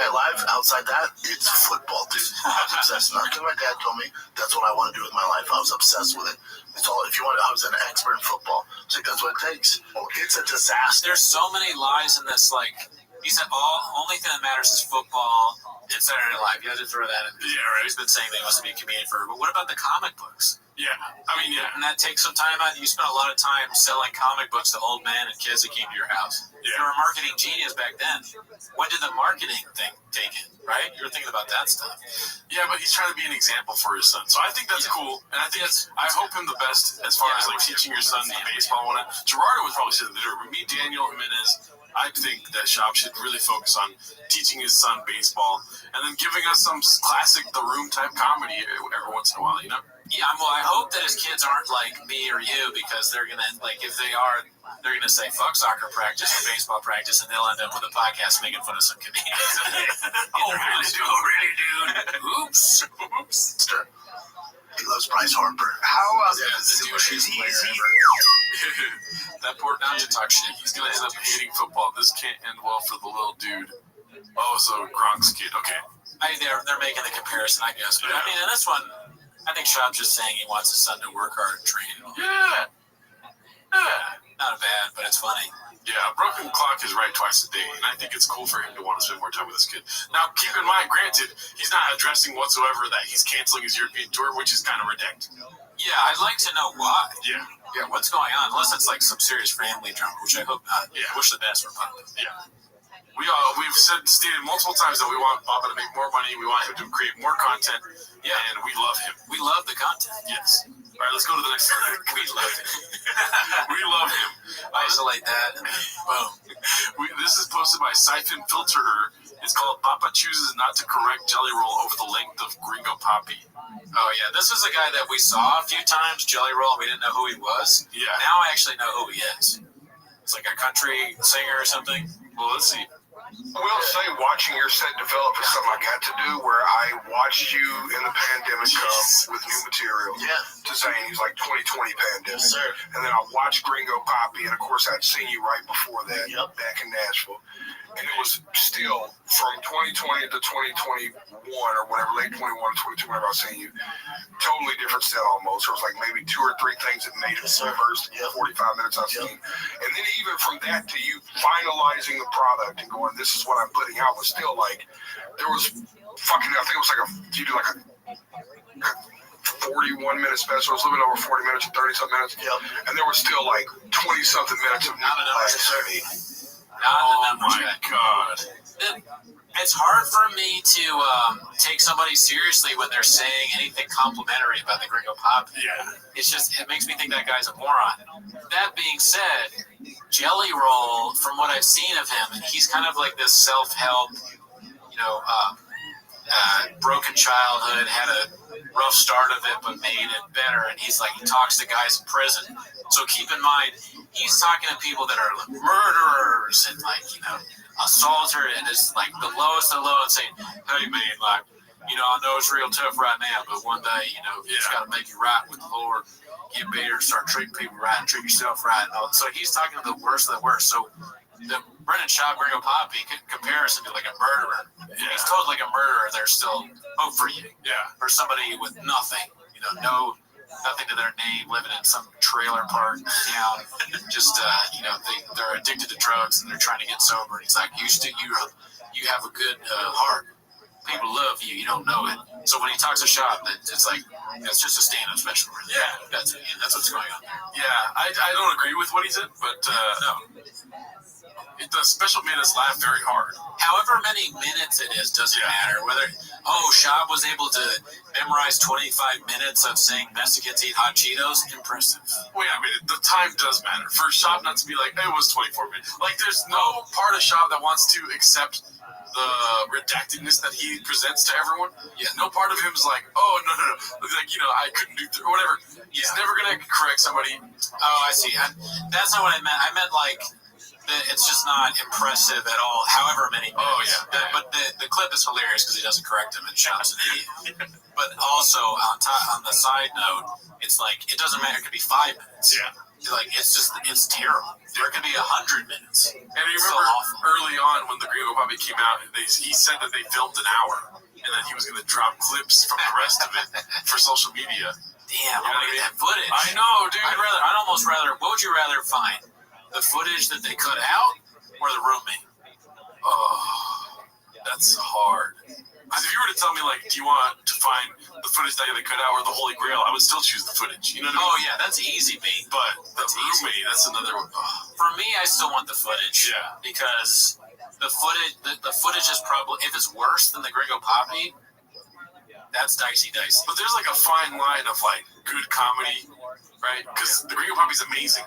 Live. Outside that, it's football, dude. I was obsessed. Not because my dad told me that's what I want to do with my life. I was obsessed with it. It's all. If you want, I was an expert in football. So that's what it takes. Oh, it's a disaster. There's so many lies in this. Like he said, only thing that matters is football and Saturday Night Live. You had to throw that in. Yeah, right. He's been saying that he wants to be a comedian forever. But what about the comic books? Yeah, I mean, yeah. And that takes some time out. You spent a lot of time selling comic books to old men and kids that came to your house. Yeah. You were a marketing genius back then. When did the marketing thing take it, right? You were thinking about that stuff. Yeah, but he's trying to be an example for his son. So I think that's cool. And I think I hope him the best as far as like teaching your son the baseball one. Gerardo would probably say that, but me, Daniel, Jimenez, I think that Shop should really focus on teaching his son baseball and then giving us some classic The Room type comedy every once in a while, you know? Yeah, well, I hope that his kids aren't like me or you because they're going to, like, if they are, they're going to say, fuck soccer practice or baseball practice, and they'll end up with a podcast making fun of some comedians. Really, dude. Oops. He loves Bryce Harper. How the douchiest player ever. That poor, not to talk shit, he's going to end up hating football. This can't end well for the little dude. Oh, so Gronk's kid. Okay. They're making the comparison, I guess. But I mean, in this one, I think Shop's just saying he wants his son to work hard and train. Yeah. Not bad, but it's funny. Yeah, a broken clock is right twice a day, and I think it's cool for him to want to spend more time with his kid. Now, keep in mind, granted, he's not addressing whatsoever that he's canceling his European tour, which is kind of redacted. Yeah, I'd like to know why. Yeah. Yeah, what's going on? Unless it's like some serious family drama, which I hope not. Yeah. Wish the best for Papa. Yeah. We've stated multiple times that we want Papa to make more money. We want him to create more content. Yeah, and we love him. We love the content. Yes. All right, let's go to the next one. We love him. We love him. Isolate that. And boom. This is posted by Siphon Filterer. It's called Papa Chooses Not to Correct Jelly Roll Over the Length of Gringo Poppy. Oh, yeah. This is a guy that we saw a few times, Jelly Roll, and we didn't know who he was. Yeah. Now I actually know who he is. It's like a country singer or something. Well, let's see. I will say, watching your set develop is something I got to do, where I watched you in the pandemic come with new material. Yeah. To Zane, he's like 2020 pandemic. Yes, sir. And then I watched Gringo Poppy, and of course I'd seen you right before that, Yep. back in Nashville. And it was still, from 2020 to 2021, or whatever, late 21 to 22, whenever I was seeing you, totally different set almost. There was like maybe 2 or 3 things that made it the first 45 minutes I've seen. And then even from that to you finalizing the product and going, this is what I'm putting out, was still like, there was fucking, I think it was like you do like a 41-minute special. It was a little bit over 40 minutes or 30-something minutes. Yep. And there was still like 20-something minutes of Not enough last for me. Oh my God. It's hard for me to take somebody seriously when they're saying anything complimentary about the Gringo Pop. Yeah. It's just, it makes me think that guy's a moron. That being said, Jelly Roll, from what I've seen of him, he's kind of like this self-help, broken childhood, had a rough start of it, but made it better. And he's like, he talks to guys in prison. So keep in mind, he's talking to people that are like murderers and assaulter, and it's like the lowest of low, and saying, hey man, like, I know it's real tough right now, but one day, you just got to make it right with the Lord. Get better, start treating people right, and treat yourself right. And all. So he's talking to the worst of the worst. So the Brendan Schaub, Gringo Poppy, comparison to like a murderer. Yeah. He's told like a murderer, there's still hope for you. Yeah. For somebody with nothing, nothing to their name, living in some trailer park town, just they're addicted to drugs and they're trying to get sober. And he's like, you have a good heart. People love you. You don't know it. So when he talks to Shop, it's like it's just a stand-up special. Really. Yeah, that's what's going on there. Yeah, I don't agree with what he said, but no. The special made us laugh very hard. However many minutes it is doesn't matter. Whether Shab was able to memorize 25 minutes of saying Mexicans eat hot Cheetos, impressive. Wait, I mean, the time does matter. For Shab not to be like, it was 24 minutes. Like, there's no part of Shab that wants to accept the redactedness that he presents to everyone. Yeah. No part of him is like, oh, no. Like, I couldn't do or whatever. He's never going to correct somebody. Oh, I see. That's not what I meant. I meant, like, it's just not impressive at all, however many minutes. Oh, yeah. But the clip is hilarious because he doesn't correct him and Shab's an idiot. But also, on the side note, it's like, it doesn't matter. It could be 5 minutes. Yeah. Like, it's terrible. There could be 100 minutes. And you remember early on when the Gringo Puppy came out, he said that they filmed an hour and that he was going to drop clips from the rest of it for social media. Damn, I want to get that footage. I know, dude. I'd almost rather, what would you rather find? The footage that they cut out or the roommate? Oh, that's hard. If you were to tell me, like, do you want to find the footage that they cut out or the Holy Grail, I would still choose the footage. You know what I mean? Oh, yeah, that's easy, mate. But the roommate, that's another one. For me, I still want the footage. Yeah. Because the footage is probably, if it's worse than the Gringo Poppy, that's dicey. But there's, like, a fine line of, like, good comedy, right? Because the Gringo Poppy's amazing.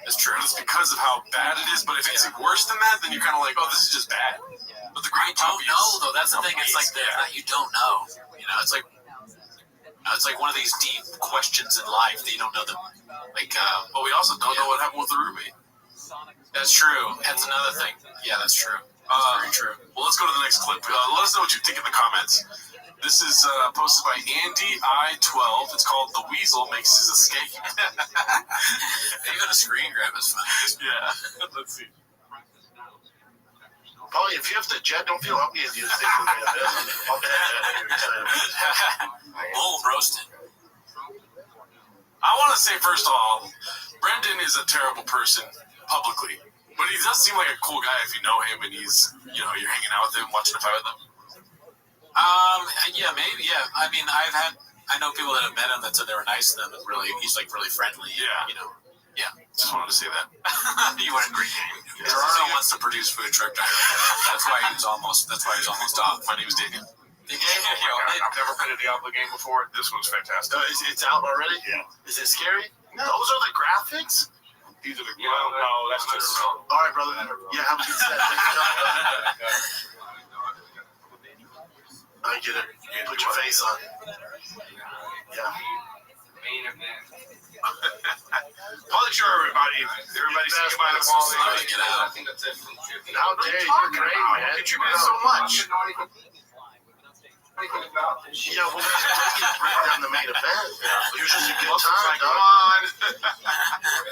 It's true. It's because of how bad it is. But if it's worse than that, then you're kind of like, oh, this is just bad. But the Gringo Poppy don't know, though. That's the thing. It's like that you don't know. It's like one of these deep questions in life that you don't know. But we also don't know what happened with the roommate. That's true. That's another thing. Yeah, that's true. That's very true. Well, let's go to the next clip. Let us know what you think in the comments. This is posted by Andy I12. It's called "The Weasel Makes His Escape." Even a screen grab is funny. Yeah. Let's see. Probably if you have to jet, don't feel obligated to use things with me. I'll bet Bull roasted. I want to say, first of all, Brendan is a terrible person publicly. But he does seem like a cool guy if you know him and he's, you're hanging out with him, watching a fight with him. Yeah, maybe, yeah. I mean, I know people that have met him that said they were nice to them and he's like really friendly. Yeah. Yeah. Just wanted to say that. You went a great game. Gerardo wants to produce Food Truck Diary. That's why he was almost off. My name is Daniel. I've never played a Diablo game before. This one's fantastic. It's out already? Yeah. Is it scary? No. Those are the graphics? These are the no, that's just all right, brother. Yeah, have a good set. I get it. Put your face on. Yeah. Probably sure everybody's thinking about it. I think that's it. How dare you? You're great, man. Contributed so much. Yeah, well, that's bring down the main event. It was just a good time, come on.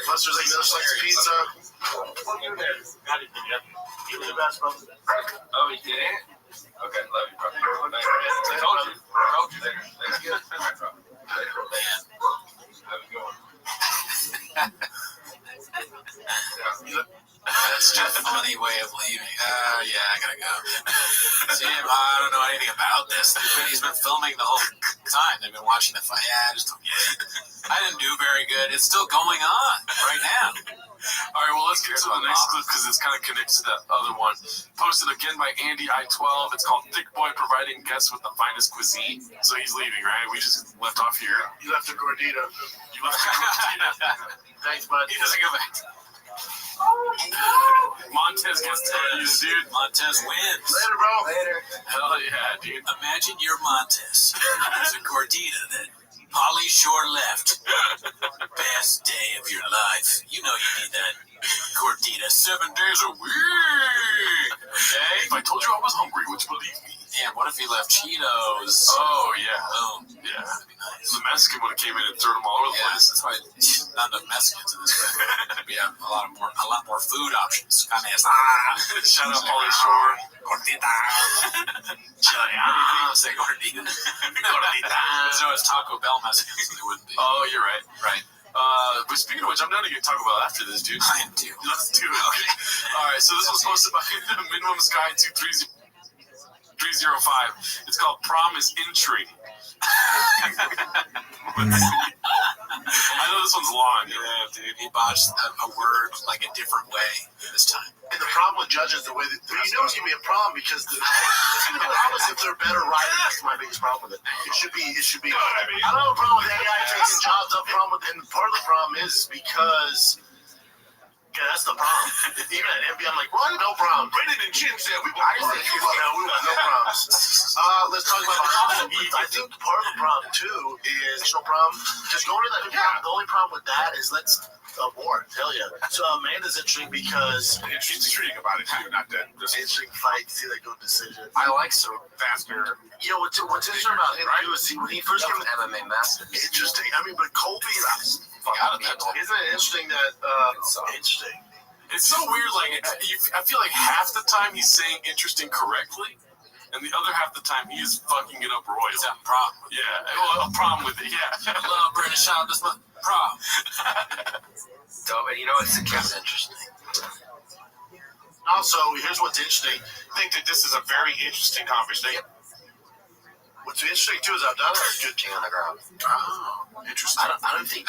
Plus, there's like no slice of pizza. You were the best, brother. Oh, he did it? Okay, love you, brother. I told you. Thank you. Have a good one. That's just a funny way of leaving. Yeah, I gotta go. See, I don't know anything about this. He's been filming the whole time. They've been watching the fight. Yeah, I just don't get it. I didn't do very good. It's still going on right now. All right, well, let's get to the next clip because it's kind of connected to that other one. Posted again by Andy I12. It's called Thick Boy Providing Guests with the Finest Cuisine. So he's leaving, right? We just left off here. You left the gordita. You left the gordita. Thanks, bud. He doesn't go back. Montez gets teased, dude. Montez wins. Later, bro. Later. Hell yeah, dude. Imagine you're Montez. There's a gordita that Polly Shore left. Best day of your life. You know you need that gordita 7 days a week. Okay? If I told you I was hungry, would you believe me? Damn, what if he left Cheetos? Oh, yeah. Boom. Yeah. That'd be nice. The Mexican would have came in and threw them all over the place. That's why not enough Mexicans in this film. We have a lot more food options. Shout out Polly Shore. Gordita. Say gordita. Gordita. So it's Taco Bell Mexicans, so they wouldn't be. Oh, you're right. Right. But speaking of which, I'm down to get Taco Bell after this, dude. I am too. Let's do it. Okay. All right, so this was posted by Minimum Sky 230. 305. It's called Prom is Intrigue. I know this one's long. Yeah, dude. He botched a word like a different way this time. And the problem with judges, the way that it's going to be a problem because it's going to be obvious if they're better writing. That's my biggest problem with it. It should be. I don't have a problem with AI taking jobs up. And part of the problem is because. Yeah, that's the problem. Even at MB, I'm like, what? No problem. Brendan and Chin said we want no problems. Let's talk about I think part of the problem too is no problem. Just going to that. Yeah. The only problem with that is war. Hell yeah. So Amanda's interesting because she's intriguing about it too. Not that interesting fight. See that good decision. I like some faster. You know what's interesting about him too is when he first came to MMA Masters. Interesting. I mean, but Colby, isn't it interesting that? Interesting. It's so weird. Like I feel like half the time he's saying interesting correctly, and the other half the time he is fucking it up royal. Is that a problem? Yeah, well, a problem with it. Yeah. I love British out. That's my problem. So, but you know, it's interesting. Also, here's what's interesting. I think that this is a very interesting conversation. What's interesting too is I've done a good King on the ground. Oh, interesting. I don't think.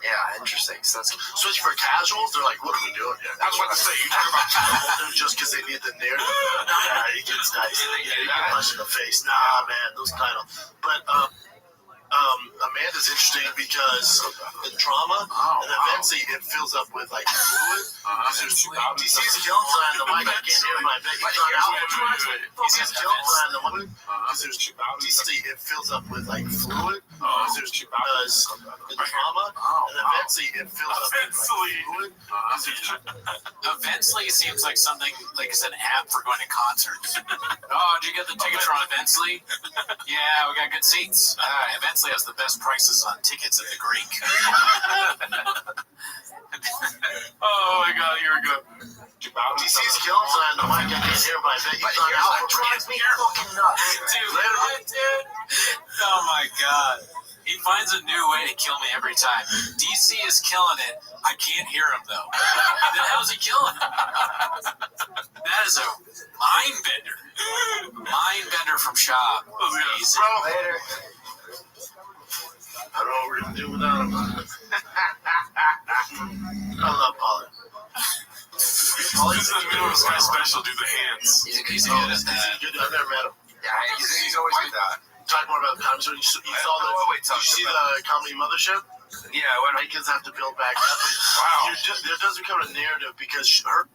Yeah, interesting. So that's especially for casuals, they're like, "What are we doing here?" I was about to say, you talk about casuals just because they need the narrative. Nah, it gets nice. Yeah, you get punched in the face. Nah, man, those titles. But Amanda's interesting because the trauma, and eventually it fills up with like fluid. DC's killing time. The mic I can't hear my baby. DC's killing time. The mic because there's DC. It fills up with like fluid. Because the trauma, and eventually it fills up with fluid. Eventually seems like something like it's an app for going to concerts. Oh, did you get the tickets from Eventually? Yeah, we got good seats. Eventually has the best prices on tickets at the Greek. Oh my god, here we go. DC's killing time. The mic I can't hear my baby. It drives me fucking nuts. Dude. Oh my god. He finds a new way to kill me every time. DC is killing it. I can't hear him though. Then how's he killing him? That is a mind bender. Mind bender from Shop. Easy. Later. I don't know what we're gonna do without him. I love Pollard. This is the middle of Sky Special. Do the hands. He's good at that. I've never met him. Yeah, he's always good at that. Talk more about the comedy. So you saw did you see the comedy Mothership? Yeah, when kids have to build back up. Wow. There does become a narrative because her.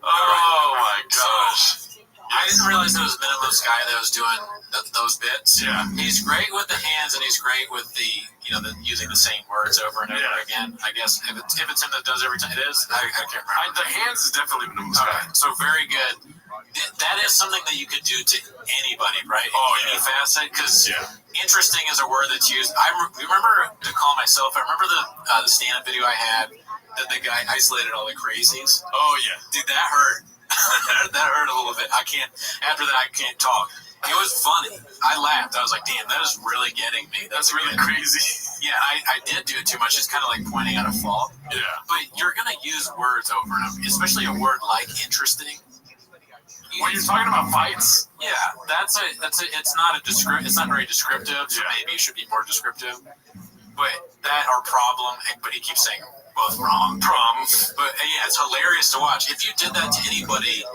Oh my gosh. I didn't realize it was Minimum Sky that was doing those bits. Yeah. He's great with the hands and he's great with the using the same words over and over again. I guess if it's him that does every time, it is. I can't remember. The hands is definitely Minimum Sky. Okay. So very good. That is something that you could do to anybody, right? Any facet, because interesting is a word that's used. I remember to call myself. I remember the stand-up video I had that the guy isolated all the crazies. Oh yeah, dude, that hurt. That hurt a little bit. After that, I can't talk. It was funny. I laughed. I was like, damn, that is really getting me. That's really crazy. Yeah, I did do it too much. It's kind of like pointing out a fault. Yeah. But you're going to use words over and over, especially a word like interesting. When you're talking about fights? Yeah, it's not very descriptive, so maybe it should be more descriptive. But our problem, but he keeps saying both wrong. But yeah, it's hilarious to watch. If you did that to anybody,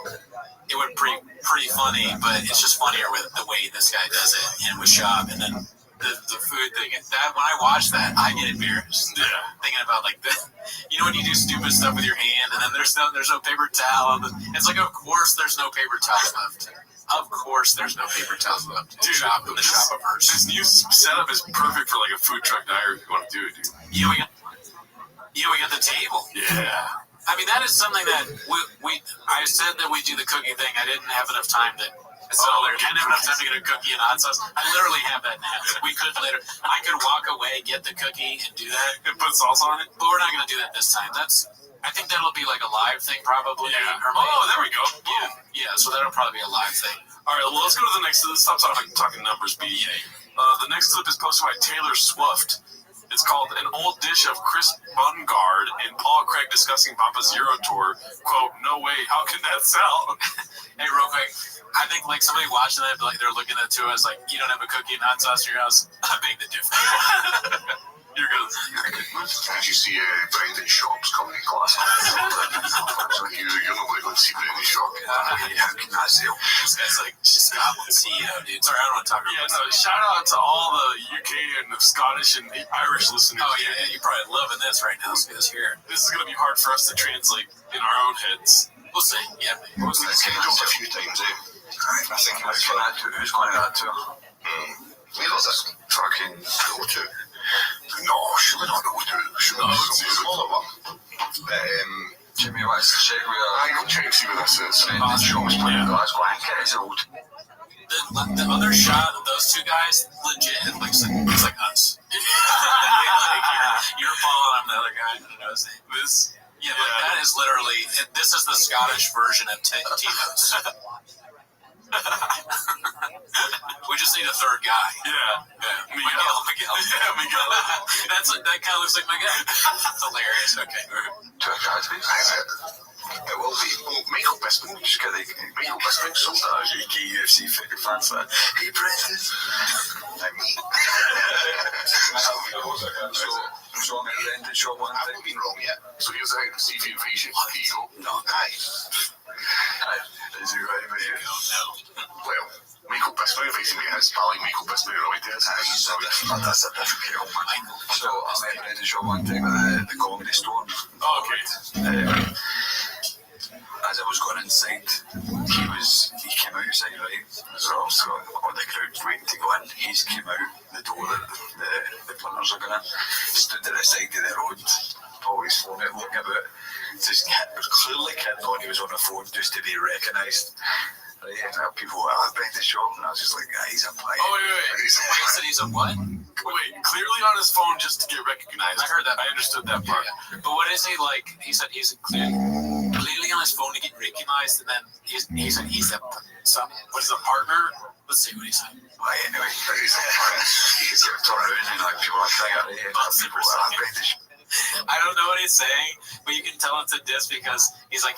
it would be pretty funny, but it's just funnier with the way this guy does it and with Shop. And then the food thing, that when I watch that, I get embarrassed. Yeah. Thinking about like when you do stupid stuff with your hand and then there's no paper towel. It's like, of course there's no paper towels left. Of course there's no paper towels left. Dude, the shop-overs. This new setup is perfect for like a food truck diary if you want to do it, dude. We got the table. Yeah. I mean, that is something that I said that we do the cooking thing. I didn't have enough time to. I didn't have enough time to get a cookie and hot sauce. I literally have that now. We could later. I could walk away, get the cookie, and do that. And put salsa on it? But we're not going to do that this time. I think that'll be like a live thing probably. Yeah. There we go. Yeah, so that'll probably be a live thing. All right, well, let's go to the next. Let's stop talking numbers, BEA. The next clip is posted by Taylor Swift. It's called An Old Dish of Chris Bungard and Paul Craig discussing Papa's Euro Tour. Quote, no way, how can that sell? Hey, real quick. I think like somebody watching that, like they're looking at it too as like, you don't have a cookie and hot sauce in your house. I beg the difference. You're good. As you see, branded shops coming in class. So you're not going to see branded shop. How can I sell? This guy's like Scotland CEO, dude. Sorry, I don't want to talk about Yeah, no, shout out to all the UK and the Scottish and the Irish listeners. Oh, yeah, you're probably loving this right now. So let's hear it. This is going to be hard for us to translate in our own heads. We'll see. Yeah. We'll see. It's going to a few times, I think who's going to that tour? Where is this fucking go to? No, should we not go to? Should we not go to the smaller one? Jimmy, let's check where I go check see where this is. The shop's playing. That's blanket is old. The other shot of those two guys, legit, it looks like us. You're Paul and I'm the other guy. I don't know his name. This? Yeah, like that is literally, this is the Scottish version of Tito's. We just need a third guy. Yeah. Miguel. Yeah, Miguel. That kind of looks like Miguel. That's hilarious. Okay. It will be. Michael Bisping, just get Michael Bisping sold that as UK UFC figure fans. Hey, Brendan. I mean. So I'm going to show one I haven't been wrong yet. So here's the CV invasion. Here you go. No, nice. Is he right, mate? No. Well, Michael Bisping facing me his pal Michael Bisping right there. That's a different kill, man. So I'm going to show one thing at the Comedy Store. Oh, okay. As I was going inside, he came out outside, right? So all the crowd's waiting to go in. He's came out the door that the punters are going in, stood at the side of the road, always phone out, looking about. Just was clearly kidding on, he was on the phone just to be recognised. Right, and people were like, I've the shop, and I was just like, he's a player. Oh, wait. He said he's a what? Wait, clearly on his phone just to get recognized. I heard that. I understood that part. Yeah. But what is he like? He said he's clearly on his phone to get recognized, and then he said he's a partner? Let's see what he said. Well, anyway, he's a partner. He's a turn around and like people are like, people are like, I don't know what he's saying, but you can tell it's a diss because he's like,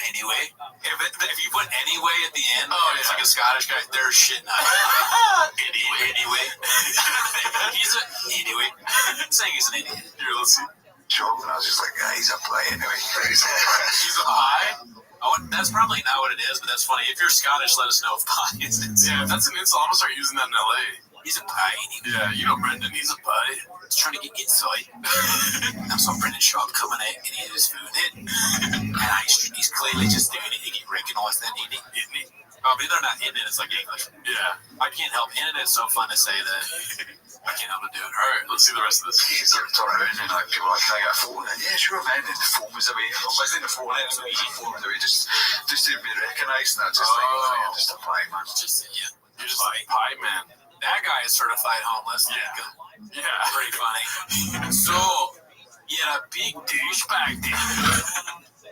anyway. If you put anyway at the end, it's like a Scottish guy, they're shitting on it. Anyway. Anyway. Saying he's an idiot. Here, let's see. Job, and I was just like, he's a play anyway. He's a pie? Oh, that's probably not what it is, but that's funny. If you're Scottish, let us know if pie is an insult. Yeah, if that's an insult, I'm going to start using that in LA. He's a pie. Yeah, you know Brendan, he's a pie. He's trying to get inside. I saw Brendan Schaub coming out and eat his food. And he's clearly just doing it to get recognized and eating it. Oh, but they're not in it, it's like English. Yeah. I can't help in it. It's so fun to say that. I can't help to do it. All right, let's see the rest of this. He's turn around and like people are like, can I get a photo? And yeah, sure, man. And the phone was away. I wasn't the phone in, so the phone was away just to be recognised. And I just like, just a pie, man. You're just like pie, man. That guy is certified homeless. Yeah. Pretty funny. So, you had a big douchebag there.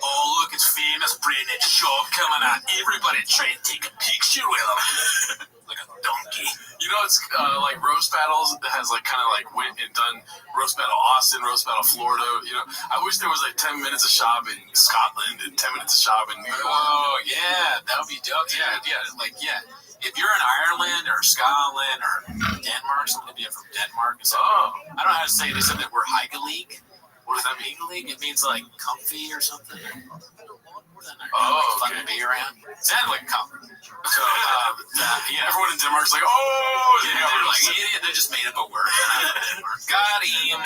Oh, look, it's famous Brendan Schaub coming on. Everybody try and take a picture with him. Like a donkey. You know, it's like roast battles that has like kind of like went and done roast battle Austin, roast battle Florida. You know, I wish there was like 10 minutes of Schaub in Scotland and 10 minutes of Schaub in New York. Oh, yeah, that would be dope. Yeah. If you're in Ireland or Scotland or Denmark, somebody from Denmark, I don't know how to say it. They said that we're Hygge-league. What does that mean? Hygge-league? It means like comfy or something. Fun to be around. Sounds like comfy. So, everyone in Denmark's like, oh! They're like, idiot. They just made up a word. Got him.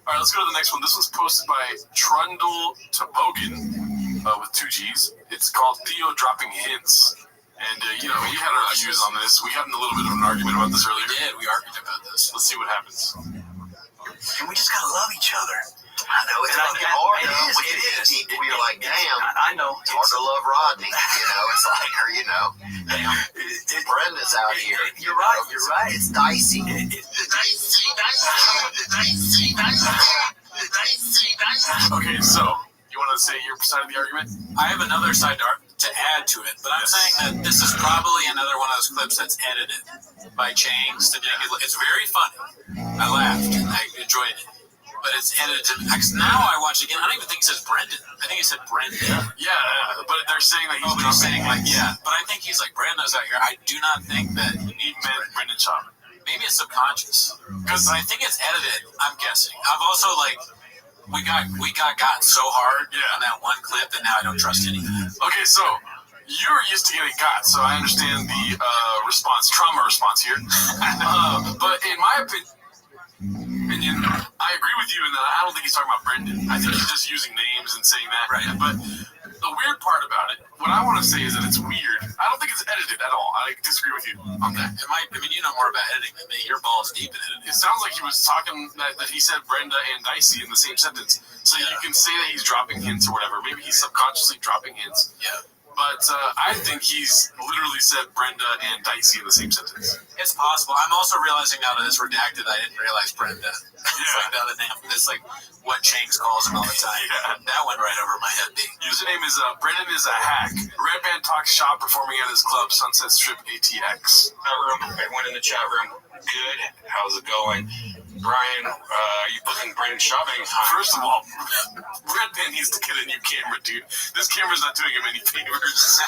All right, let's go to the next one. This was posted by Trundle Toboggan with 2 G's. It's called Theo Dropping Hints. And, we had our views on this. We had a little bit of an argument about this earlier. We did. We argued about this. Let's see what happens. And we just gotta love each other. I know it's fucking hard. It is. We're like, damn. I know. It's hard to love Rodney. It's like, damn. Brenda's out here. You're right. It's dicey. Okay, so you want to say your side of the argument? I have another side to add to it, but I'm saying that this is probably another one of those clips that's edited by Chains to make it. It's very funny. I laughed. I enjoyed it. but it's edited. Because now I watch it again. I don't even think it says Brendan. I think it said Brendan. Yeah, but they're saying that he's but he's saying like, yeah. But I think he's like, Brenda's out here. I do not think that he meant Brendan Schaub. Maybe it's subconscious. Because I think it's edited, I'm guessing. I've also like, we got gotten so hard on that one clip that now I don't trust anything. Okay, so you're used to getting got, so I understand the trauma response here. But in my opinion, I agree with you in that I don't think he's talking about Brendan. I think he's just using names and saying that. Right. But the weird part about it, what I want to say is that it's weird. I don't think it's edited at all. I disagree with you on that. You know more about editing than me. Your ball's deep in editing. It sounds like he was talking that he said Brenda and Dicey in the same sentence. So you can say that he's dropping hints or whatever. Maybe he's subconsciously dropping hints. Yeah. But I think he's literally said Brenda and Dicey in the same sentence. It's possible. I'm also realizing now that it's redacted, I didn't realize Brenda. It's like the other name. It's like what Changs calls him all the time. Yeah. That went right over my head. Username is Brendan is a hack. Red Band talks shop performing at his club, Sunset Strip ATX. Everyone in the chat room. Good. How's it going? Brian, are you booking Brendan shopping? First of all, Red Band needs to get a new camera, dude. This camera's not doing him any favors.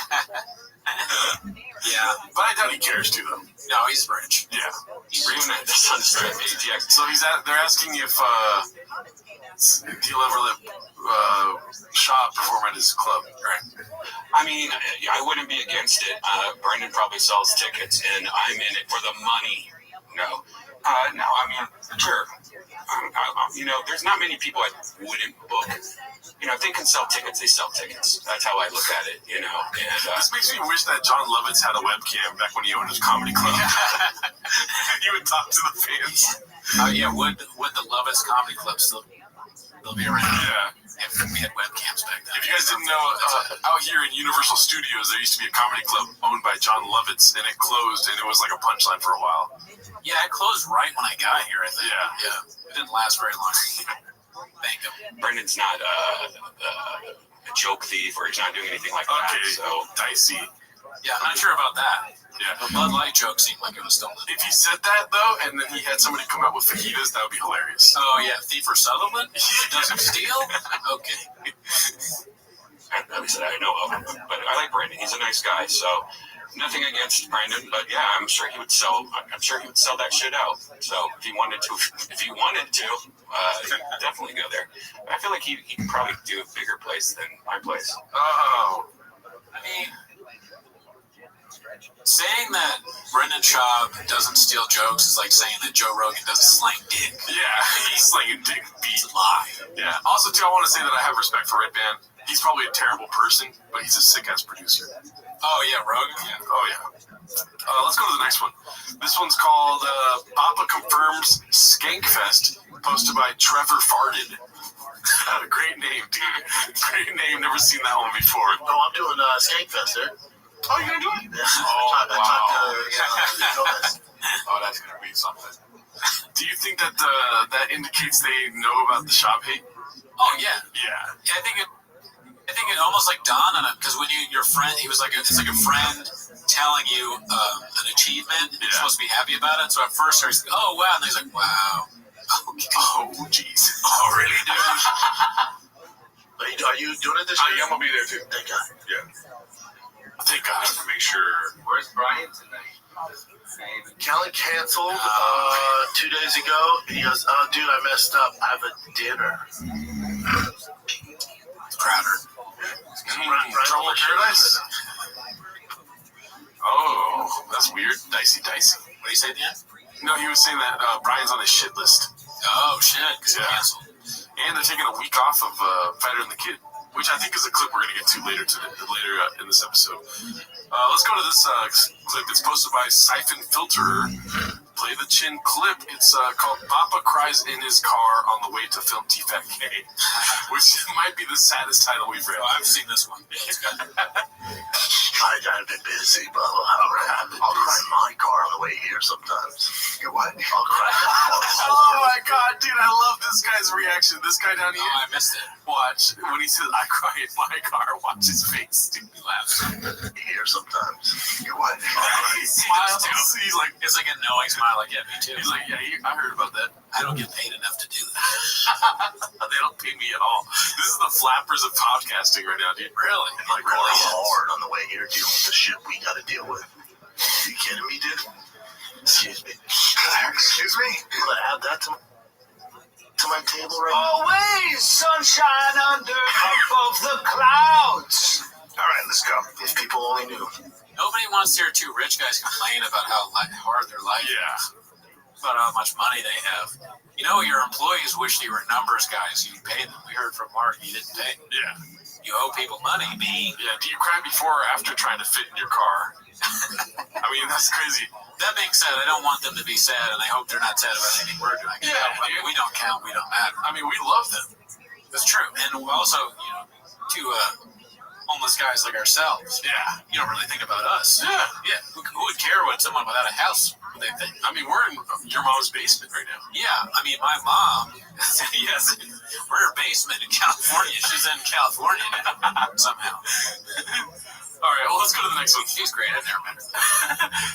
Yeah. But I doubt he cares too, though. No, he's rich. Yeah. He's rich. ATX. So they're asking if he'll ever let Shaw perform at his club. Right. I mean, I wouldn't be against it. Brendan probably sells tickets, and I'm in it for the money. No, I mean, sure. There's not many people I wouldn't book. If they can sell tickets, they sell tickets. That's how I look at it, And this makes me wish that John Lovitz had a webcam back when he owned his comedy club. He would talk to the fans. Would the Lovitz comedy club still be around? Yeah. If we had webcams back then. If you guys didn't know, out here in Universal Studios, there used to be a comedy club owned by John Lovitz, and it closed, and it was like a punchline for a while. Yeah, it closed right when I got here, I think. Yeah. It didn't last very long. Thank him. Brendan's not a joke thief, or he's not doing anything like that. Okay, so dicey. Yeah, I'm not sure about that. Yeah. The Bud Light joke seemed like it was stolen. If he said that, though, and then he had somebody come out with fajitas, that would be hilarious. Oh, yeah. Thief or Sutherland? Doesn't steal? Okay. At least I know of him. But I like Brendan. He's a nice guy, so nothing against Brendan. But yeah, I'm sure he would sell that shit out. So if he wanted to, definitely go there. I feel like he could probably do a bigger place than my place. Oh. I mean, saying that Brendan Schaub doesn't steal jokes is like saying that Joe Rogan doesn't slang dick. Yeah, he's slanging dick. It's a lie. Yeah. Also, too, I want to say that I have respect for Red Band. He's probably a terrible person, but he's a sick-ass producer. Oh, yeah, Rogan? Yeah. Oh, yeah. Let's go to the next one. This one's called Papa Confirms Skankfest, posted by Trevor Farted. Great name, dude. Great name. Never seen that one before. Oh, I'm doing Skankfest there. Oh, you're going to do it? Yeah. Oh, that's going to be something. Do you think that that indicates they know about the shop hate? Oh, yeah. Yeah. I think it almost like dawned on him, because when your friend, it's like a friend telling you an achievement, and you're supposed to be happy about it. So at first, he's like, oh, wow. And he's like, wow. Okay. Oh, jeez. Oh, really, dude? Are you doing it this year? Yeah, I'm going to be there, too. Thank God. Yeah. Thank God to make sure. Where's Brian tonight? Callie canceled 2 days ago. He goes, oh, dude, I messed up. I have a dinner. Crowder. Trouble in Paradise? Oh, that's weird. Dicey. What did he say at the end? No, he was saying that Brian's on his shit list. Oh, shit, because he canceled. And they're taking a week off of Fighter and the Kid, which I think is a clip we're going to get to later in this episode. Let's go to this clip. It's posted by Siphon Filterer. Play the chin clip. It's called Papa Cries in His Car on the Way to Film T-Fat K, which might be the saddest title we've read. Oh, I've seen this one. Yeah, it's good. I've been busy, blah, blah. I'll cry in my car on the way here sometimes. What? I'll cry. Oh my God, dude, I love this guy's reaction. This guy down here. Oh, I missed it. Watch when he says, "I cry in my car." Watch his face. Dude, he laughs. Here sometimes. You what? He smiles. He's like, it's like a knowing smile. Like, yeah, me too. He's like, yeah, I heard about that. I don't get paid enough to do that. They don't pay me at all. This is the flappers of podcasting right now, dude. Really? Like, really hard on the way here dealing with the shit we got to deal with. Are you kidding me, dude? Excuse me. Excuse me? I'm gonna add that to my table right now. Always sunshine under above the clouds. All right, let's go. If people only knew. Nobody wants to hear two rich guys complain about how hard their life is. About how much money they have. You know, your employees wish you were numbers guys. You pay them. We heard from Mark, you didn't pay. Yeah. You owe people money, me. Yeah. Do you cry before or after trying to fit in your car? I mean, that's crazy. That being said, I don't want them to be sad, and I hope they're not sad about anything we're doing. Yeah, I mean, we don't count. We don't matter. I mean, we love them. That's true. And also, you know, to homeless guys like ourselves. Yeah. You don't really think about us. Yeah. Yeah. Who would care what someone without a house would they think? I mean, we're in your mom's basement right now. Yeah. I mean, my mom, yes, we're in her basement in California. She's in California now, somehow. All right, well, let's go to the next one. She's great. I've never met her.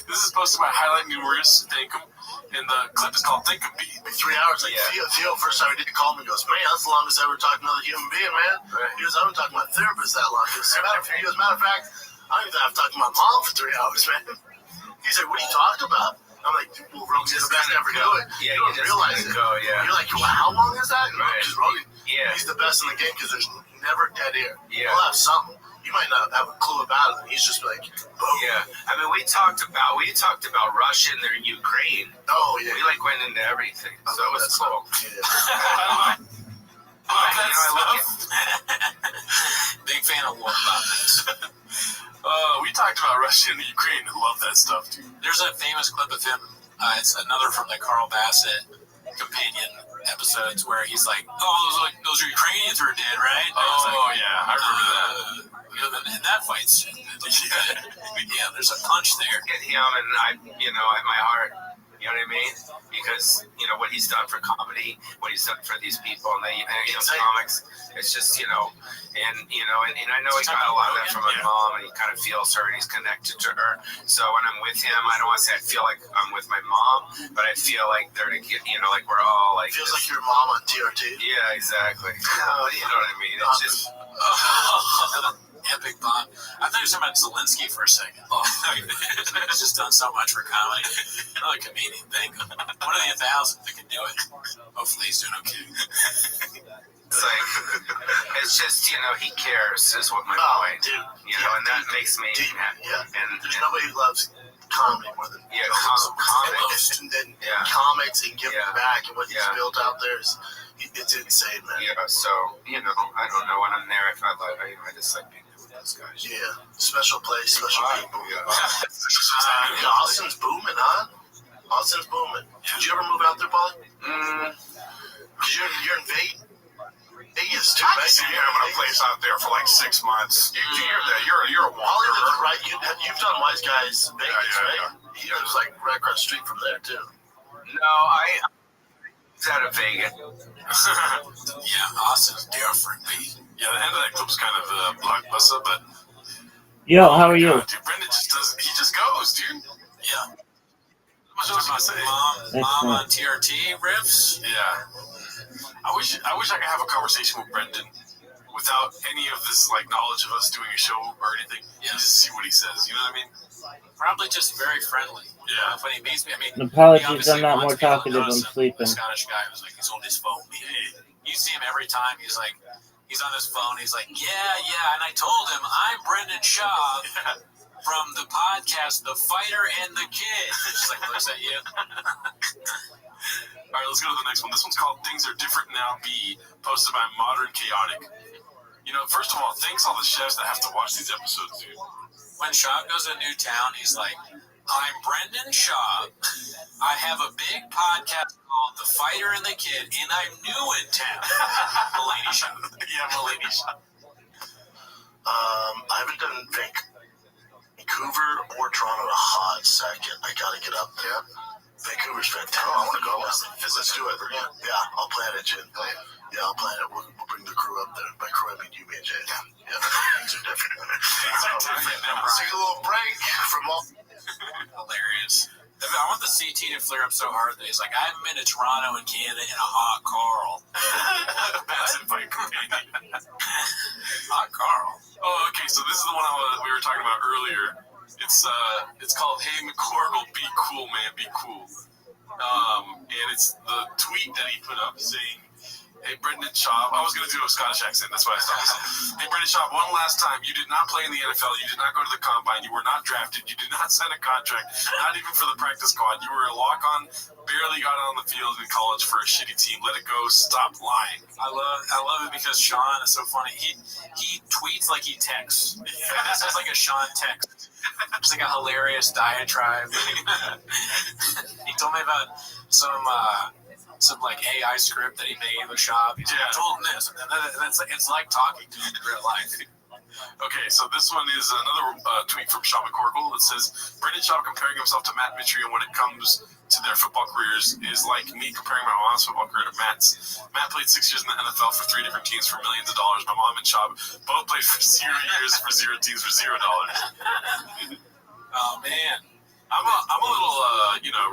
This is posted by Highlight Numerous. Thank him. And the clip is called Think of Beat. 3 hours. Like, Theo, first time he did call me, goes, man, that's the longest I ever talked to another human being, man. Right. He goes, I haven't talked to my therapist that long. He goes, matter of fact, I don't even have to talk to my mom for 3 hours, man. He's like, what are you talking about? I'm like, well, Rogan's the best to ever do it. Yeah, you don't realize it. Yeah. You're like, well, how long is that? Right. Because Rogan, he's the best in the game because there's never dead air. Yeah. He'll have something. You might not have a clue about it. And he's just like, boom. Yeah. I mean, we talked about Russia and their Ukraine. Oh, yeah. We went into everything. So it was cool. Yeah. Big fan of war about this. We talked about Russia and Ukraine. I love that stuff, dude. There's a famous clip of him. It's another from the Carl Bassett companion episodes where he's like, "Oh, those are Ukrainians who are dead, right?" Yeah, I remember that. And that fight's yeah, there's a punch there. Get him, and I, at my heart, you know what I mean? Because what he's done for comedy, what he's done for these people, and comics. It's just and I know he got a lot of that from my mom, and he kind of feels her, and he's connected to her. So when I'm with him, I don't want to say I feel like I'm with my mom, but I feel like they're like we're all like. Feels like your mom on TRT. Yeah, exactly. You know what I mean? It's just. Epic bomb. I thought you were talking about Zelensky for a second. He's just done so much for comedy. Another comedian, thank him. One of the 1,000 that can do it. Hopefully he's doing okay. It's like, it's just, he cares is what my point. Dude. And that makes me happy. Yeah. And there's nobody who loves comedy more than comics. And comics and giving back and what he's built out there is it's insane, man. Yeah, so, I don't know when I'm there if I just like being with those guys. Yeah. Special place, special people. Yeah. Austin's booming, huh? Austin's booming. Did you ever move out there, Paulie? Because you're in Vegas too, right? Yeah, I'm gonna place out there for like 6 months. You're a wanderer. Right? You've done Wise Guys Vegas, right? He was like right across the street from there too. No, I was out of Vegas. Yeah, Austin's different. Yeah, the end of that clip's kind of blockbuster, but. Yo, how are you? Dude, Brendan he just goes, dude. Yeah. What was I say? Mom on TRT riffs. Yeah. I wish I could have a conversation with Brendan without any of this knowledge of us doing a show or anything. Yeah. Just see what he says. You know what I mean? Probably just very friendly. Yeah. When he meets me, Apologies, I'm not more talkative. I'm sleeping. The Scottish guy was like, he's on his phone. You see him every time. He's like, he's on his phone. He's like, yeah. And I told him, I'm Brendan Shaw from the podcast, The Fighter and the Kid. Just like looks at you. All right, let's go to the next one. This one's called Things Are Different Now B, posted by Modern Chaotic. First of all, thanks all the chefs that have to watch these episodes, dude. When Shaw goes to a new town, he's like, I'm Brendan Shaw. I have a big podcast called The Fighter and the Kid, and I'm new in town. Mulaney Shaw. Yeah, Mulaney Shaw. I haven't done Vancouver or Toronto in a hot second. I gotta get up there. Vancouver's fantastic. I want to go. Let's do it. Yeah, I'll plan it. mention, yeah, I'll plan it. We'll bring the crew up there. By crew, I mean you, me, and Jay. Yeah, things are different. Let's take a little break from all. Hilarious. I want the CT to flare up so hard that he's like, I haven't been to Toronto and Canada in a hot Carl. Massive fight. Hot Carl. Oh, okay. So this is the one we were talking about earlier. It's called "Hey McCorkle, be cool, man, be cool." And it's the tweet that he put up saying, "Hey Brendan Schaub," I was going to do a Scottish accent, that's why I stopped myself. "Hey Brendan Schaub, one last time, you did not play in the NFL, you did not go to the combine, you were not drafted, you did not sign a contract, not even for the practice squad. You were a walk-on, barely got on the field in college for a shitty team. Let it go, stop lying." I love it because Sean is so funny. He tweets like he texts. This is like a Sean text. It's like a hilarious diatribe. He told me about some like AI script that he made with Shop. He's like, I told him this, and it's like talking to him in real life. Okay, so this one is another tweet from Sean McCorkle that says, "Brendan Schaub comparing himself to Matt Mitchell when it comes to their football careers is like me comparing my mom's football career to Matt's. Matt played 6 years in the NFL for 3 different teams for millions of dollars. My mom and Schaub both played for 0 years for 0 teams for $0. Oh man, I'm a little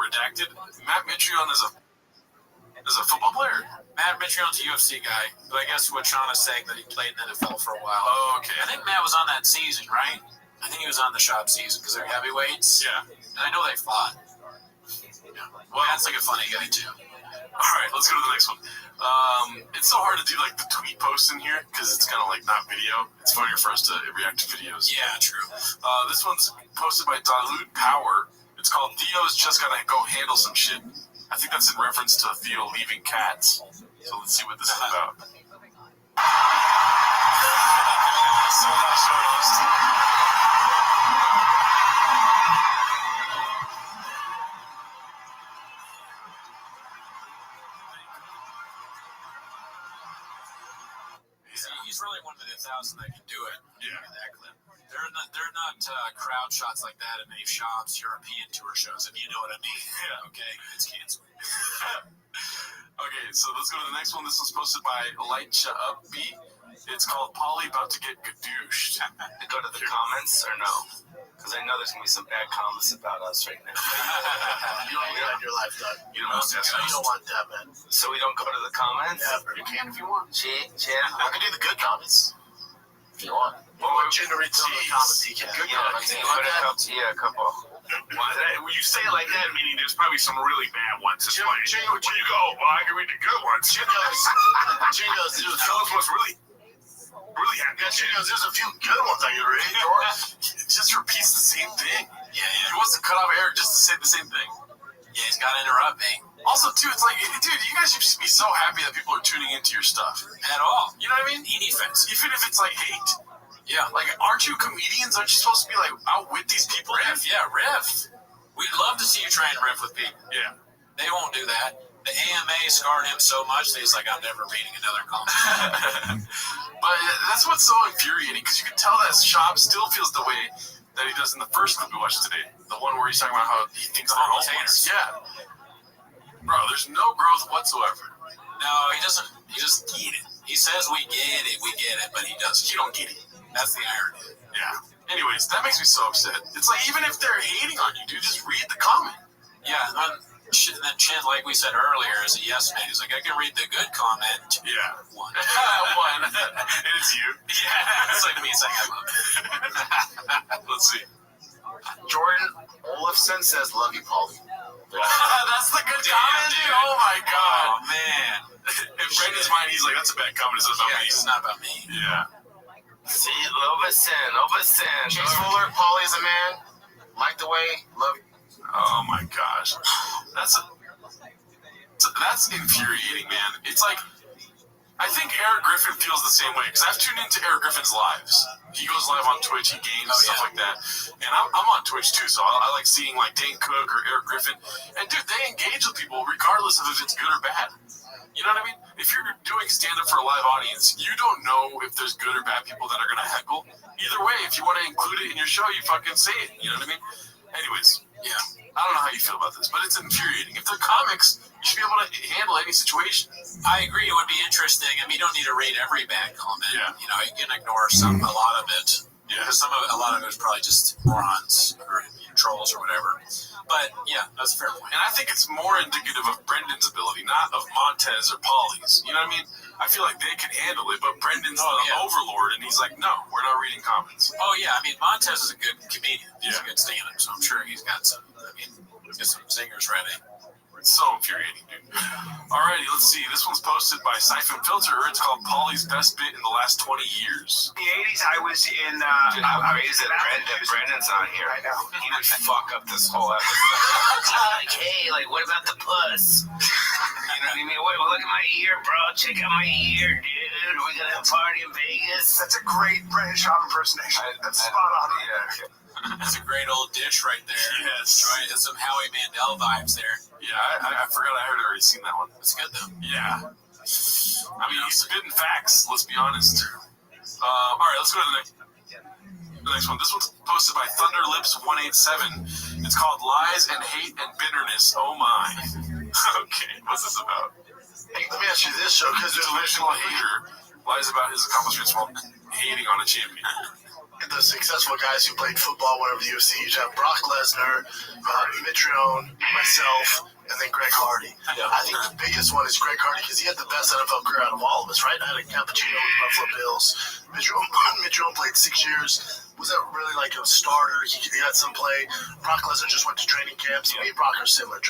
redacted. Matt Mitchell is a football player. Matt Mitchell's a UFC guy, but I guess what Sean is saying that he played in the NFL for a while. Oh, okay. I think Matt was on that season, right? I think he was on the Shop season because they're heavyweights. Yeah. And I know they fought. Yeah. Well, Matt's like a funny guy too. All right, let's go to the next one. It's so hard to do like the tweet post in here because it's kind of like not video. It's funnier for us to react to videos. Yeah, true. This one's posted by Dilute Power. It's called "Theo's Just Gotta Go Handle Some Shit." I think that's in reference to Theo leaving Cats. So let's see what this is about. So that's He's really one of the 1,000 that can do it. Yeah. That clip. They're not crowd shots like that in any Shop's European tour shows, if you know what I mean. Yeah. Okay, it's canceled. Okay, so let's go to the next one. This was posted by Lightcha Upbeat. It's called "Polly About to Get Gadooshed." To go to the comments or no? Because I know there's going to be some bad comments about us right now. You don't need that in your life, Doug. You don't want that, man. So we don't go to the comments? Yeah, you can if you want. Chat. I can do the good comments. If you want. Well, generate some of the comments he can. Good comments. Yeah, a couple. When you say it like that, meaning there's probably some really bad ones. It's like, when you go, well, I can read the good ones. Chingos, tell us what's really happening. Chingos, there's a few good ones I can read, George. It just repeats the same thing. Yeah. He wants to cut off Eric just to say the same thing. Yeah, he's got to interrupt me. Also, too, it's like, dude, you guys should just be so happy that people are tuning into your stuff. At all. You know what I mean? Any offense. Even if it's like hate. Yeah. Like, aren't you comedians? Aren't you supposed to be like outwit these people? Riff. We'd love to see you try and riff with people. Yeah. They won't do that. The AMA scarred him so much that he's like, I'm never reading another comment. But that's what's so infuriating, because you can tell that Schaub still feels the way that he does in the first clip we watched today. The one where he's talking about how he thinks they're homeless. Yeah. Bro, there's no growth whatsoever. No, he doesn't. He just get it. He says we get it, but he doesn't. You don't get it. That's the irony. Yeah. Anyways, that makes me so upset. It's like, even if they're hating on you, dude, just read the comment. Yeah, and then Chin, like we said earlier, is a yes man. He's like, I can read the good comment. Yeah. One. One. And it's you. Yeah. It's like me saying I love it. Let's see. Jordan Olafson says, "Love you, Paulie." That's the good comment, dude. Oh my god. Oh man. In Brendan's mind, he's like, that's a bad comment. It's not about me. It's not about me. Yeah. See, oversend. Chase Fuller, Paulie's a man. Like the way, love you. Oh my gosh. That's infuriating, man. It's like, I think Eric Griffin feels the same way, because I've tuned into Eric Griffin's lives. He goes live on Twitch, he games, stuff like that. And I'm on Twitch too, so I like seeing like Dane Cook or Eric Griffin. And dude, they engage with people regardless of if it's good or bad. You know what I mean? If you're doing stand-up for a live audience, you don't know if there's good or bad people that are going to heckle. Either way, if you want to include it in your show, you fucking say it. You know what I mean? Anyways, yeah. I don't know how you feel about this, but it's infuriating. If they're comics, You should be able to handle any situation. I agree. It would be interesting. I mean, you don't need to rate every bad comment. Yeah. You know, you can ignore a lot of it. Yeah. Because a lot of it is probably just morons or trolls or whatever. But yeah, that's a fair point. And I think it's more indicative of Brendan's ability, not of Montez or Paulie's. You know what I mean? I feel like they can handle it, but Brendan's the overlord, and he's like, no, we're not reading comments. Oh, yeah. I mean, Montez is a good comedian. He's Yeah. a good stand-up, so I'm sure he's got some, get some singers ready. It's so infuriating, dude. Alrighty, let's see. This one's posted by Siphon Filter. It's called Paulie's Best Bit in the Last 20 Years. In the 80s, I was in. Dude, I'm amazed that Brendan's not here. I know. He would fuck up this whole episode. Like, hey, like, what about the puss? You know what I mean? Wait, look at my ear, bro. Check out my ear, dude. We're gonna have a party in Vegas. That's a great Brendan Schaub impersonation. That's spot on. Yeah. That's a great old dish right there. Yes. Right? There's some Howie Mandel vibes there. Yeah, I forgot I had already seen that one. That's good, though. Yeah. I mean, he's spitting facts, let's be honest. Alright, let's go to the next one. This one's posted by Thunderlips187. It's called Lies and Hate and Bitterness. Oh my. Okay, what's this about? Hey, let me ask you this, show, because The delusional hater lies about his accomplishments while hating on a champion. the successful guys who played football whenever the UFC, you have Brock Lesnar, Mitrione, myself, and then Greg Hardy. Yeah. I think the biggest one is Greg Hardy because he had the best NFL career out of all of us, right? I had a cappuccino with the Buffalo Bills. Mitrione played 6 years. Was that really like a starter? He had some play. Brock Lesnar just went to training camps. Me and Brock are similar.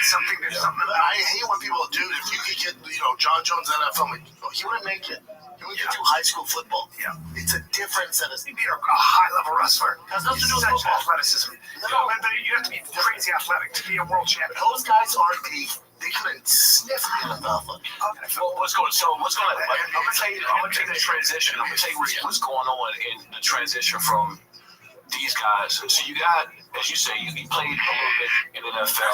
Something I hate when people, dude, if you could get, John Jones NFL, he wouldn't make it. He would do high school football. Yeah. It's a different set of. He'd be a high-level wrestler. Has nothing to do with Such football. athleticism. No, but you have to be crazy athletic to be a world champion. Those guys aren't they couldn't sniff the NFL. Well, what's going on? I'm gonna tell you the transition. I'm gonna tell you what's going on in the transition from these guys. So you got, as you say, you played a little bit in the NFL.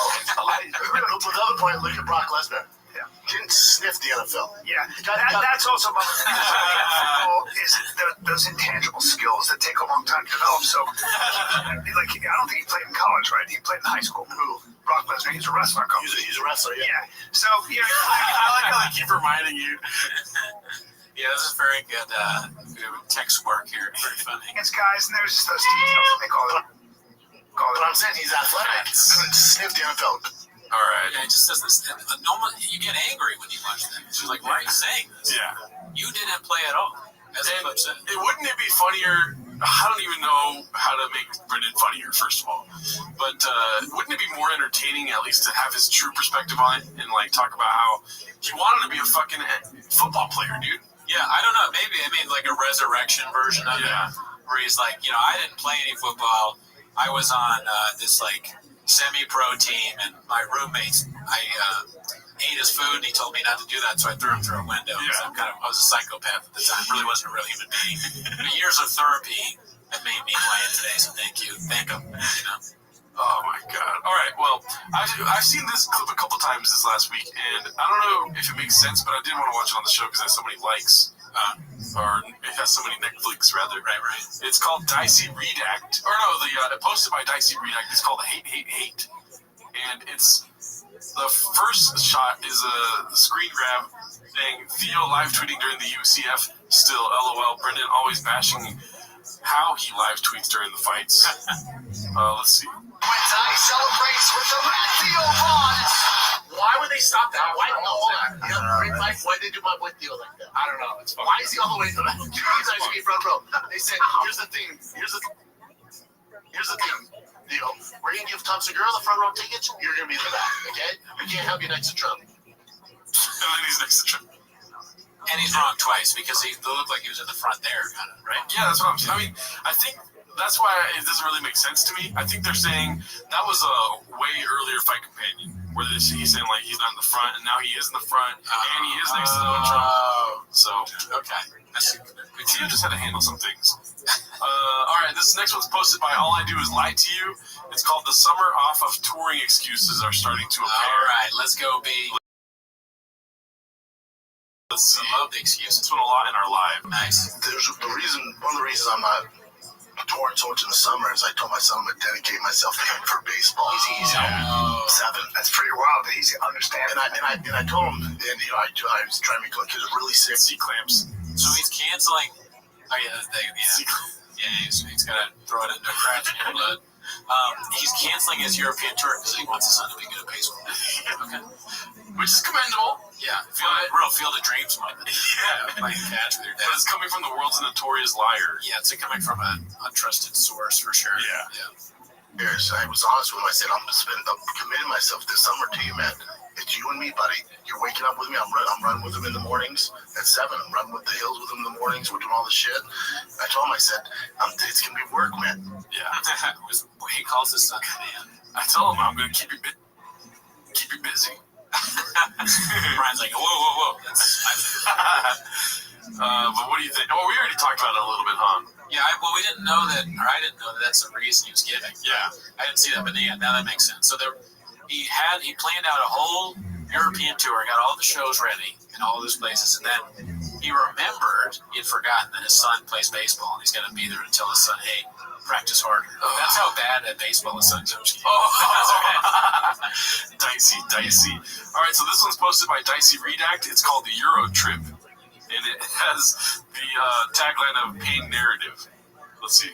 With other point, look at Brock Lesnar. Yeah. Didn't sniff the NFL. Yeah, that's also about football is those intangible skills that take a long time to develop. So, I don't think he played in college, right? He played in high school. Who? Brock Lesnar. He's a wrestler. He's a wrestler. Yeah. So I like how they keep reminding you. Yeah, this is very good text work here. Very funny. It's guys, and there's just those details that they call it. But I'm saying he's athletic. Couldn't sniff the NFL. All right. Yeah, it just doesn't. You get angry when you watch that. You're like, why are you saying this? Yeah. You didn't play at all. That's what I'm saying. Wouldn't it be funnier? I don't even know how to make Brendan funnier, first of all. But wouldn't it be more entertaining, at least, to have his true perspective on it and talk about how he wanted to be a fucking football player, dude? Yeah, I don't know. Maybe like a resurrection version of it, where he's like, I didn't play any football. I was on this semi-pro team, and my roommates, I ate his food, and he told me not to do that, so I threw him through a window. Yeah. I was a psychopath at the time. Really wasn't a real human being. But years of therapy have made me play it today, so thank you. Thank him. Oh my god. All right. Well, I've seen this clip a couple times this last week, and I don't know if it makes sense, but I didn't want to watch it on the show because it has so many likes. Or it has so many Netflix, rather. Right. It's called Dicey Redact. Or no, posted by Dicey Redact. It's called Hate. And it's the first shot is a screen grab saying Theo live tweeting during the UCF. Still, LOL. Brendan always bashing how he live tweets during the fights. Let's see. He celebrates with the Theo Vaughn. Why would they stop that? Why Hold on. Why did they do my boy Theo like that? I don't know. It's Why is he all the way in the back? He's actually front row. They said, here's the thing, Theo. We're going to give Tom Segura the front row tickets. You're going to be in the back, okay? We can't have you next to Trump. And then he's next to Trump. And he's wrong twice because he looked like he was in the front there, kind of, right? Yeah, that's what I'm saying. I mean, I think that's why it doesn't really make sense to me. I think they're saying that was a way earlier fight companion, where he's saying he's not in the front, and now he is in the front, and he is next to Donald Trump. So, okay. Theo just had to handle some things. All right, this next one's posted by All I Do Is Lie to You. It's called The Summer Off of Touring Excuses Are Starting to Appear. All right, let's go, B. Let's see. I love the excuses. It's been a lot in our life. Nice. One of the reasons I'm not touring so much in the summers, I told myself I'm going to dedicate myself for baseball. He's 7. That's pretty wild that he's understand. And I told him, and I was trying to make him kids really sick. C-clamps. So he's canceling. Oh yeah, he's got to throw it into a crack in your blood. He's canceling his European tour because he wants his son to be good at baseball. Okay. Which is commendable. Yeah, real Field of Dreams moment. Yeah. Playing catch with your dad. But it's coming from the world's notorious liar. Yeah, it's coming from a untrusted source for sure. Yeah. Yes, I was honest with him. I said, I'm committing myself this summer to you, man. It's you and me, buddy. You're waking up with me. I'm running with him in the mornings at 7. I'm running with the hills with him in the mornings. We're doing all the shit. I told him, I said, it's going to be work, man. Yeah. He calls his son man. I tell him I'm going to keep you busy. Brian's like, whoa. But what do you think? Oh, we already talked about it a little bit, huh? Yeah, we didn't know that, or I didn't know that that's the reason he was giving. Yeah. I didn't see that, but yeah, now that makes sense. So he planned out a whole European tour, got all the shows ready in all those places, and then he remembered he had forgotten that his son plays baseball, and he's going to be there to tell his son, hey, practice harder. That's how bad at baseball his son's going. Dicey. All right, so this one's posted by Dicey Redact. It's called the Euro Trip, and it has the tagline of Pain Narrative. Let's see.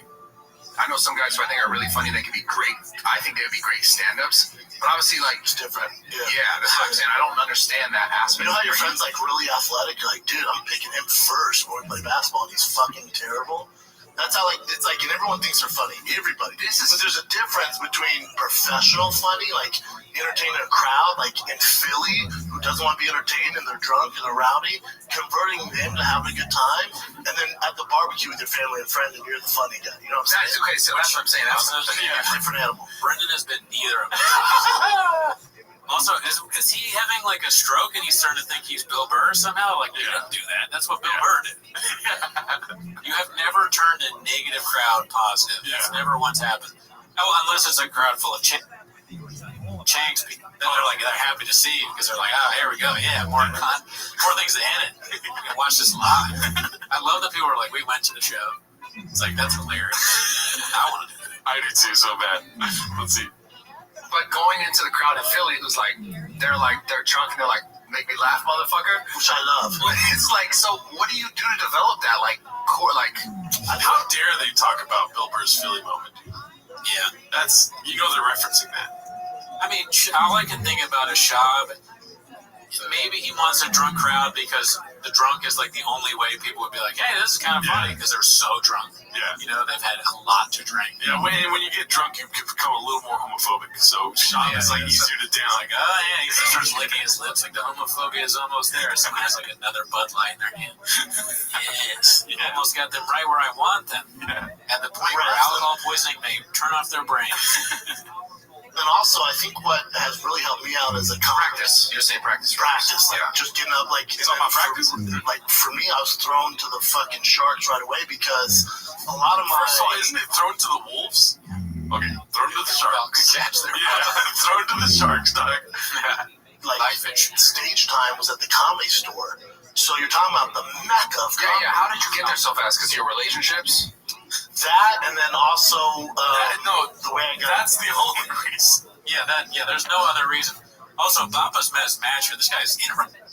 I know some guys who I think are really funny. They could be great. I think they would be great stand-ups. But obviously, like, it's different. Yeah, that's what I'm saying. I don't understand that aspect. You know how your friend's like really athletic? You're like, dude, I'm picking him first when we play basketball, and he's fucking terrible. That's how, like, it's like, and everyone thinks they're funny. Everybody. But there's a difference between professional funny, like entertaining a crowd, like in Philly, who doesn't want to be entertained and they're drunk and they're rowdy, converting them to having a good time, and then at the barbecue with your family and friends, and you're the funny guy. You know what I'm saying? Okay, so that's what I'm saying. That's a different animal. Brendan has been neither of them. Also, is he having like a stroke and he's starting to think he's Bill Burr somehow? Like, you don't do that. That's what Bill Burr did. You have never turned a negative crowd positive. It's never once happened. Oh, unless it's a crowd full of Changs people. Then they're happy to see you because they're like, here we go. Yeah, more things to hit it. You can watch this live. I love that people are like, we went to the show. It's like, that's hilarious. I want to do it. I do too, so bad. Let's see. But going into the crowd in Philly, it was like, they're drunk and they're like, make me laugh, motherfucker. Which I love. It's like, so what do you do to develop that? How dare they talk about Bill Burr's Philly moment, dude? Yeah. They're referencing that. I mean, all I can think about is Shab. Maybe he wants a drunk crowd because the drunk is like the only way people would be like, hey, this is kind of funny because they're so drunk. Yeah. They've had a lot to drink. Yeah, when you get drunk, you can become a little more homophobic. So Sean is like easier to down. Like, he starts licking his lips like the homophobia is almost there. Someone has like another Bud Light in their hand. Yes, you almost got them right where I want them. Yeah. At the point where alcohol poisoning may turn off their brain. And also, I think what has really helped me out is a practice. You're saying practice. Practice. Like, just getting up, like, it's all about practice. Like, for me, I was thrown to the fucking sharks right away because a lot of my. First of all, isn't it thrown to the wolves? Okay, thrown to the sharks. Thrown to the sharks, dog. Like, stage time was at the Comedy Store. So you're talking about the mecca of comedy. Yeah. How did you get there so fast? Because of your relationships? That, and then also the way I got. That's the only reason. Yeah, there's no other reason. Also, Papa's met his matcher. This guy's interrupting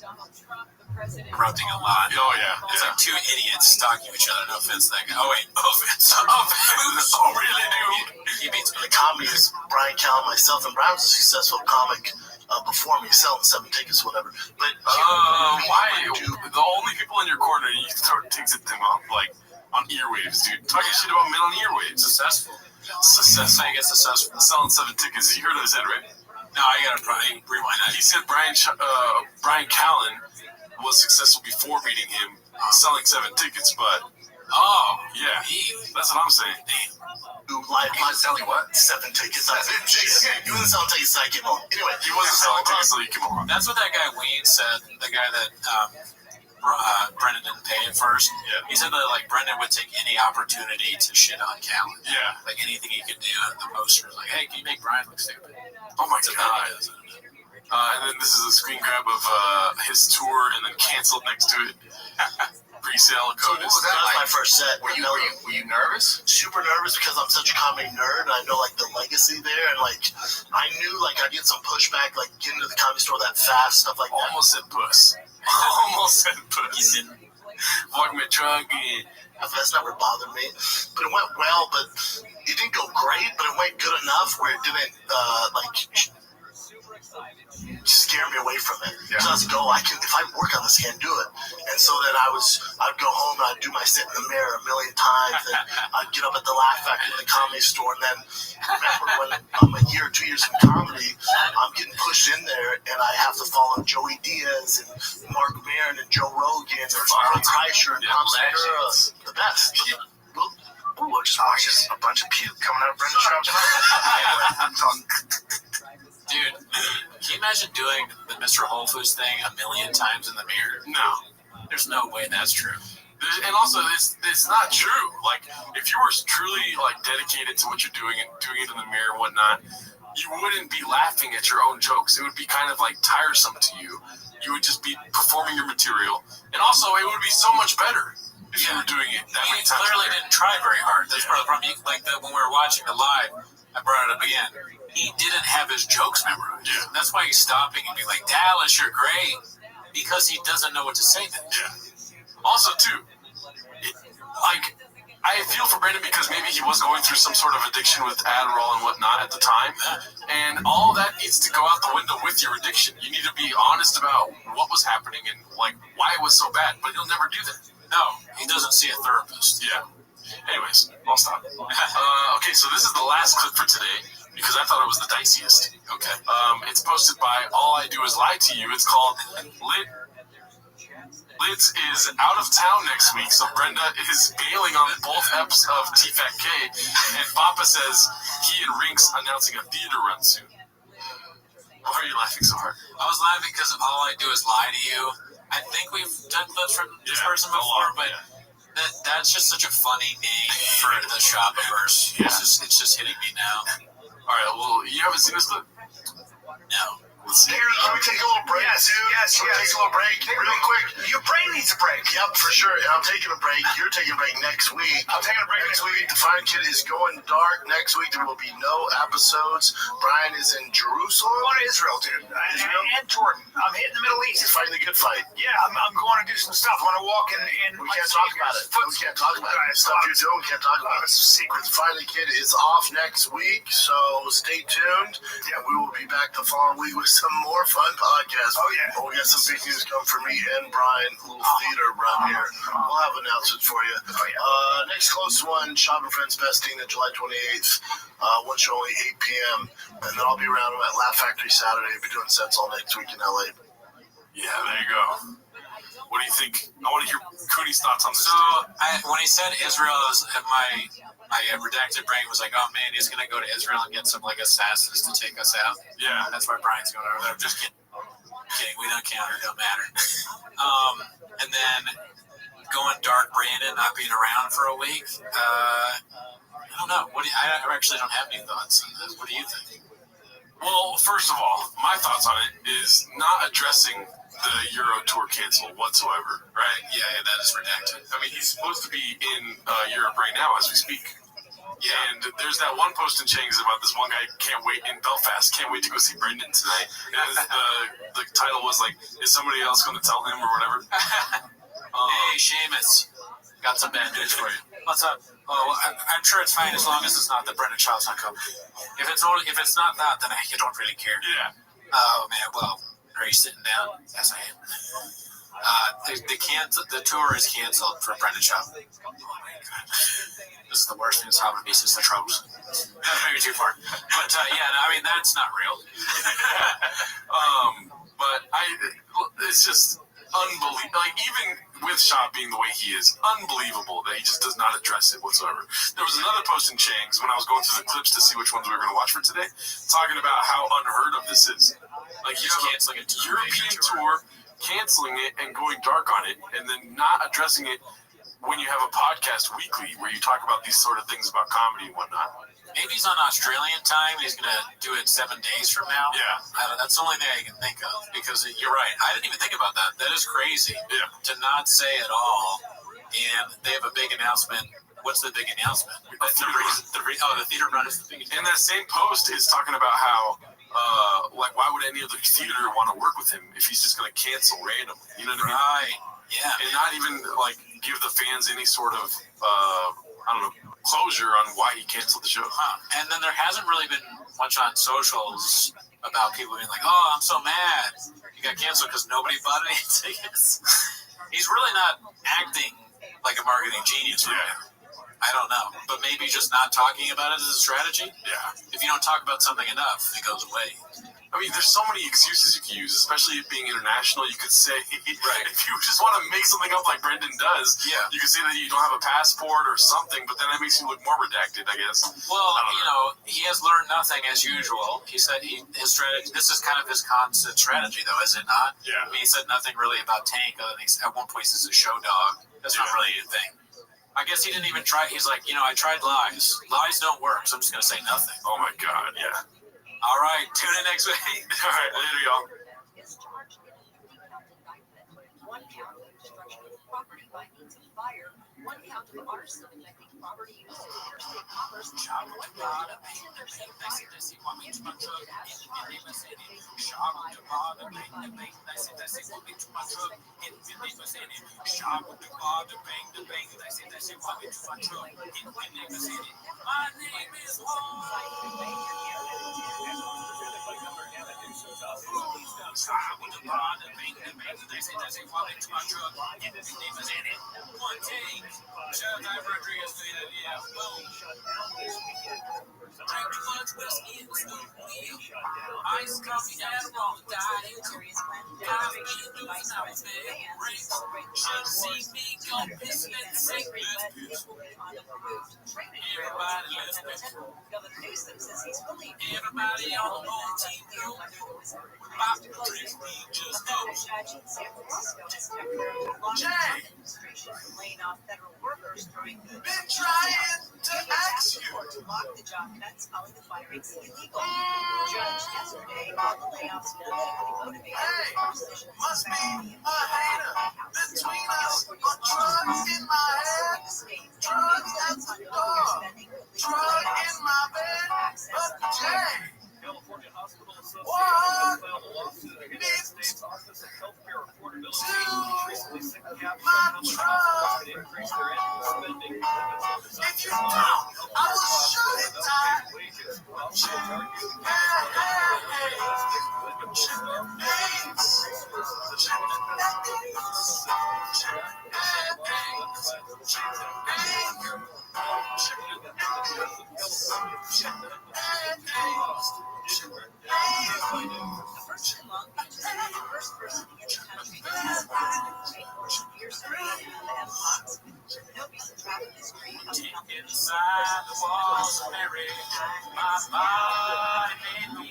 a lot. Oh, yeah. It's like two idiots talking to each other. No offense to that guy. Oh, wait. Offense. Oh, really, dude? He beats me. The comedy is Brian Cal and myself, and Brian was a successful comic before me, selling 7 tickets, whatever. But why? The only people in your corner, you throw tickets at them like on earwaves, dude. Talking shit about men on earwaves. Successful. I guess successful. Selling 7 tickets. You heard what I said, right? No, I gotta probably rewind that. He said Brian Callen was successful before meeting him, selling 7 tickets, but yeah, that's what I'm saying. Live selling what? 7 tickets. He wasn't selling tickets, so I came on. Anyway, he wasn't selling tickets, so he came on. That's what that guy Wayne said. The guy that Brendan didn't pay at first. Yeah. He said that like Brendan would take any opportunity to shit on Callen. Yeah. Like anything he could do. The poster was like, hey, can you make Brian look stupid? Oh my god. And then this is a screen grab of his tour and then canceled next to it. pre-sale code. So that was my first set. Were you nervous? Super nervous because I'm such a comedy nerd, and I know like the legacy there, and like I knew like I'd get some pushback, like getting to the comedy store that fast, stuff like that. Almost said puss. Almost said puss. Walking my truck. That's never bothered me, but it went well. But it didn't go great, but it went good enough where it didn't scare me away from it. Yeah. So I was like, if I work on this, I can do it. And so then I'd go home and I'd do my sit in the mirror a million times, and I'd get up at the Laugh Factory in the Comedy Store, and then remember when I'm a year, 2 years in comedy, I'm getting pushed in there, and I have to follow Joey Diaz and Mark Maron and Joe Rogan and Ron Kreischer and Tom Segura, the best. Ooh, I just watched a bunch of puke coming out of Brendan Schaub's Dude, can you imagine doing the Mr. Whole Foods thing a million times in the mirror? No. There's no way that's true. And also, it's not true. Like, if you were truly, like, dedicated to what you're doing and doing it in the mirror and whatnot, you wouldn't be laughing at your own jokes. It would be kind of, like, tiresome to you. You would just be performing your material. And also, it would be so much better if you were doing it that many times. He clearly didn't try very hard. That's part of the problem. When we were watching the live, I brought it up again. He didn't have his jokes memorized. Yeah. That's why he's stopping and being like, Dallas, you're great. Because he doesn't know what to say then. Yeah. Also, too, I feel for Brandon because maybe he was going through some sort of addiction with Adderall and whatnot at the time. And all that needs to go out the window with your addiction. You need to be honest about what was happening and, like, why it was so bad. But he'll never do that. No, he doesn't see a therapist. Yeah. Anyways, I'll stop. Okay, so this is the last clip for today because I thought it was the diciest. Okay. It's posted by All I Do Is Lie to You. It's called Liz is out of town next week, so Brenda is bailing on both eps of TFATK, and Papa says he and Rinks announcing a theater run soon. Why are you laughing so hard? I was laughing because All I Do Is Lie to You. I think we've done clips from this person before, but that's just such a funny name for the Shopperverse. Yeah. It's just hitting me now. All right, well, you haven't seen this clip? No. Can we take a little break? Yes. Take a little break, really quick. Your brain needs a break. Yep, for sure. I'm taking a break. You're taking a break next week. I'm taking a break next week. The Fine Kid is going dark. Next week there will be no episodes. Brian is in Jerusalem. I'm going to Israel, dude. And Jordan. I'm hitting the Middle East. You're fighting the good fight. Yeah, I'm going to do some stuff. I want to walk in. We can't talk about it. We can't talk about it. Stuff you're doing, we can't talk about it. It's a secret. The Fine Kid is off next week, so stay tuned. And we will be back the following week with some more fun podcast. Oh, yeah. But we got some big news coming from me and Brian, little theater run here. We'll have announcements for you. Oh, yeah. Next close one, Shop and Friends Festing, July 28th. One show only 8 p.m. And then I'll be around at Laugh Factory Saturday. I'll be doing sets all next week in LA. Yeah, there you go. What do you think? I want to hear Cooney's thoughts on this. So, when he said Israel, my redacted brain was like, oh man, he's going to go to Israel and get some like assassins to take us out. Yeah. That's why Brian's going over there. I'm just kidding. We don't count. It don't matter. And then going dark Brandon not being around for a week. I don't know. I actually don't have any thoughts on this. What do you think? Well, first of all, my thoughts on it is not addressing the Euro tour cancel whatsoever, right? Yeah, that is redacted. I mean, he's supposed to be in Europe right now as we speak. Yeah. And there's that one post in Chang's about this one guy can't wait in Belfast, can't wait to go see Brendan tonight. And the title was like, is somebody else going to tell him or whatever? Hey, Seamus. Got some bad news for you. What's up? Oh, I'm sure it's fine as long as it's not the Brendan Child's not coming. If it's not that, then you don't really care. Yeah. Oh man, well, are you sitting down? Yes, I am. The tour is canceled for Brendan Child. Oh my god, this is the worst thing that's happened to me since the Tropes. Maybe too far, but I mean that's not real. But it's just unbelievable. Like even with Shop being the way he is, unbelievable that he just does not address it whatsoever. There was another post in Chang's when I was going through the clips to see which ones we were going to watch for today, talking about how unheard of this is. Like he's canceling a European tour, canceling it and going dark on it, and then not addressing it when you have a podcast weekly where you talk about these sort of things about comedy and whatnot. Maybe he's on Australian time. He's going to do it 7 days from now. Yeah. That's the only thing I can think of. Because you're right. I didn't even think about that. That is crazy. Yeah. To not say at all and they have a big announcement. What's the big announcement? The theater run is the big announcement. And that same post is talking about how, why would any other theater want to work with him if he's just going to cancel randomly? You know what I mean? Right. Yeah. And not even give the fans any sort of closure on why he canceled the show. And then there hasn't really been much on socials about people being like, "Oh, I'm so mad you got canceled because nobody bought any tickets." He's really not acting like a marketing genius right now. I don't know, but maybe just not talking about it as a strategy. Yeah. If you don't talk about something enough, it goes away. I mean, there's so many excuses you can use, especially it being international. You could say, if you just want to make something up like Brendan does, you could say that you don't have a passport or something, but then that makes you look more redacted, I guess. Well, he has learned nothing as usual. He said his strategy, this is kind of his constant strategy, though, is it not? Yeah. I mean, he said nothing really about Tank, other than at one point he's a show dog. That's not really a thing. I guess he didn't even try. He's like, I tried lies. Lies don't work, so I'm just going to say nothing. Oh, my God, yeah. All right, tune in next week. All right, later, y'all. One count of destruction of property by means of fire, one count of arson affecting property used in interstate commerce, and one count of interstate fire. Ice coffee and wrong diet. Should see me go piss and sick. Everybody listening. Everybody on the whole team. About to drink me just knows. Jay! Been trying to ask you. To lock the job cuts following the firings illegal. Judge yesterday called the layoffs politically motivated. Hey, must be a hater between us. But drugs in my head, drugs at the door, drug in my bed. But Jay, what needs to my drug? If you don't, I will shoot it down. First person in the country to have no piece of travel history. Inside the walls of Mary, my body made me.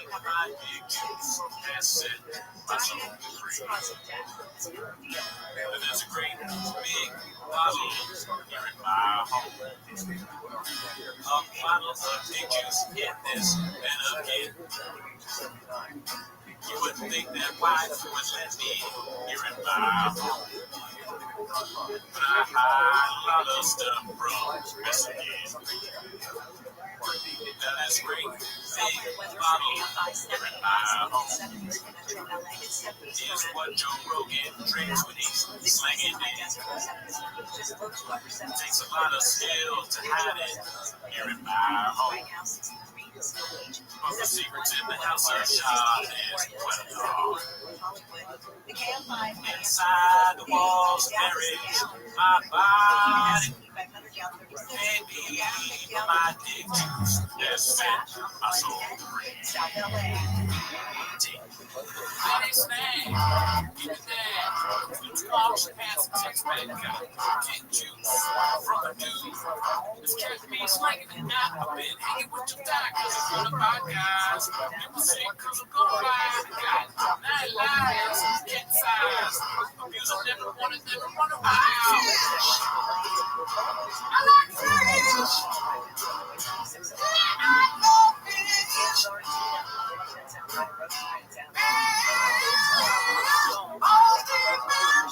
My big juice that's it, my soul free. And there's a great big bottle here in my home. A bottle of big juice, get this, and again. You wouldn't think that wife would let me here in my home. But I hide a lot of stuff from Michigan. Now that's great big bottle here in my home. Is what Joe Rogan drinks when he's slanging it. Takes a lot of skill to hide it here in my home. But the secrets in the house are shot is quite a dog. Inside the walls there is my body. Baby, my dick juice has set my soul free. Honey snag, give it that. It's wash past the six-pack. Dick juice from a dude. This carries me slanging it out. I've been hanging with your dad cause I'm one of my guys. People say cause I'm gonna lie. Got 9 lives, get size. Abuse I never wanted, never run away. I like fish. I love fish. All these men,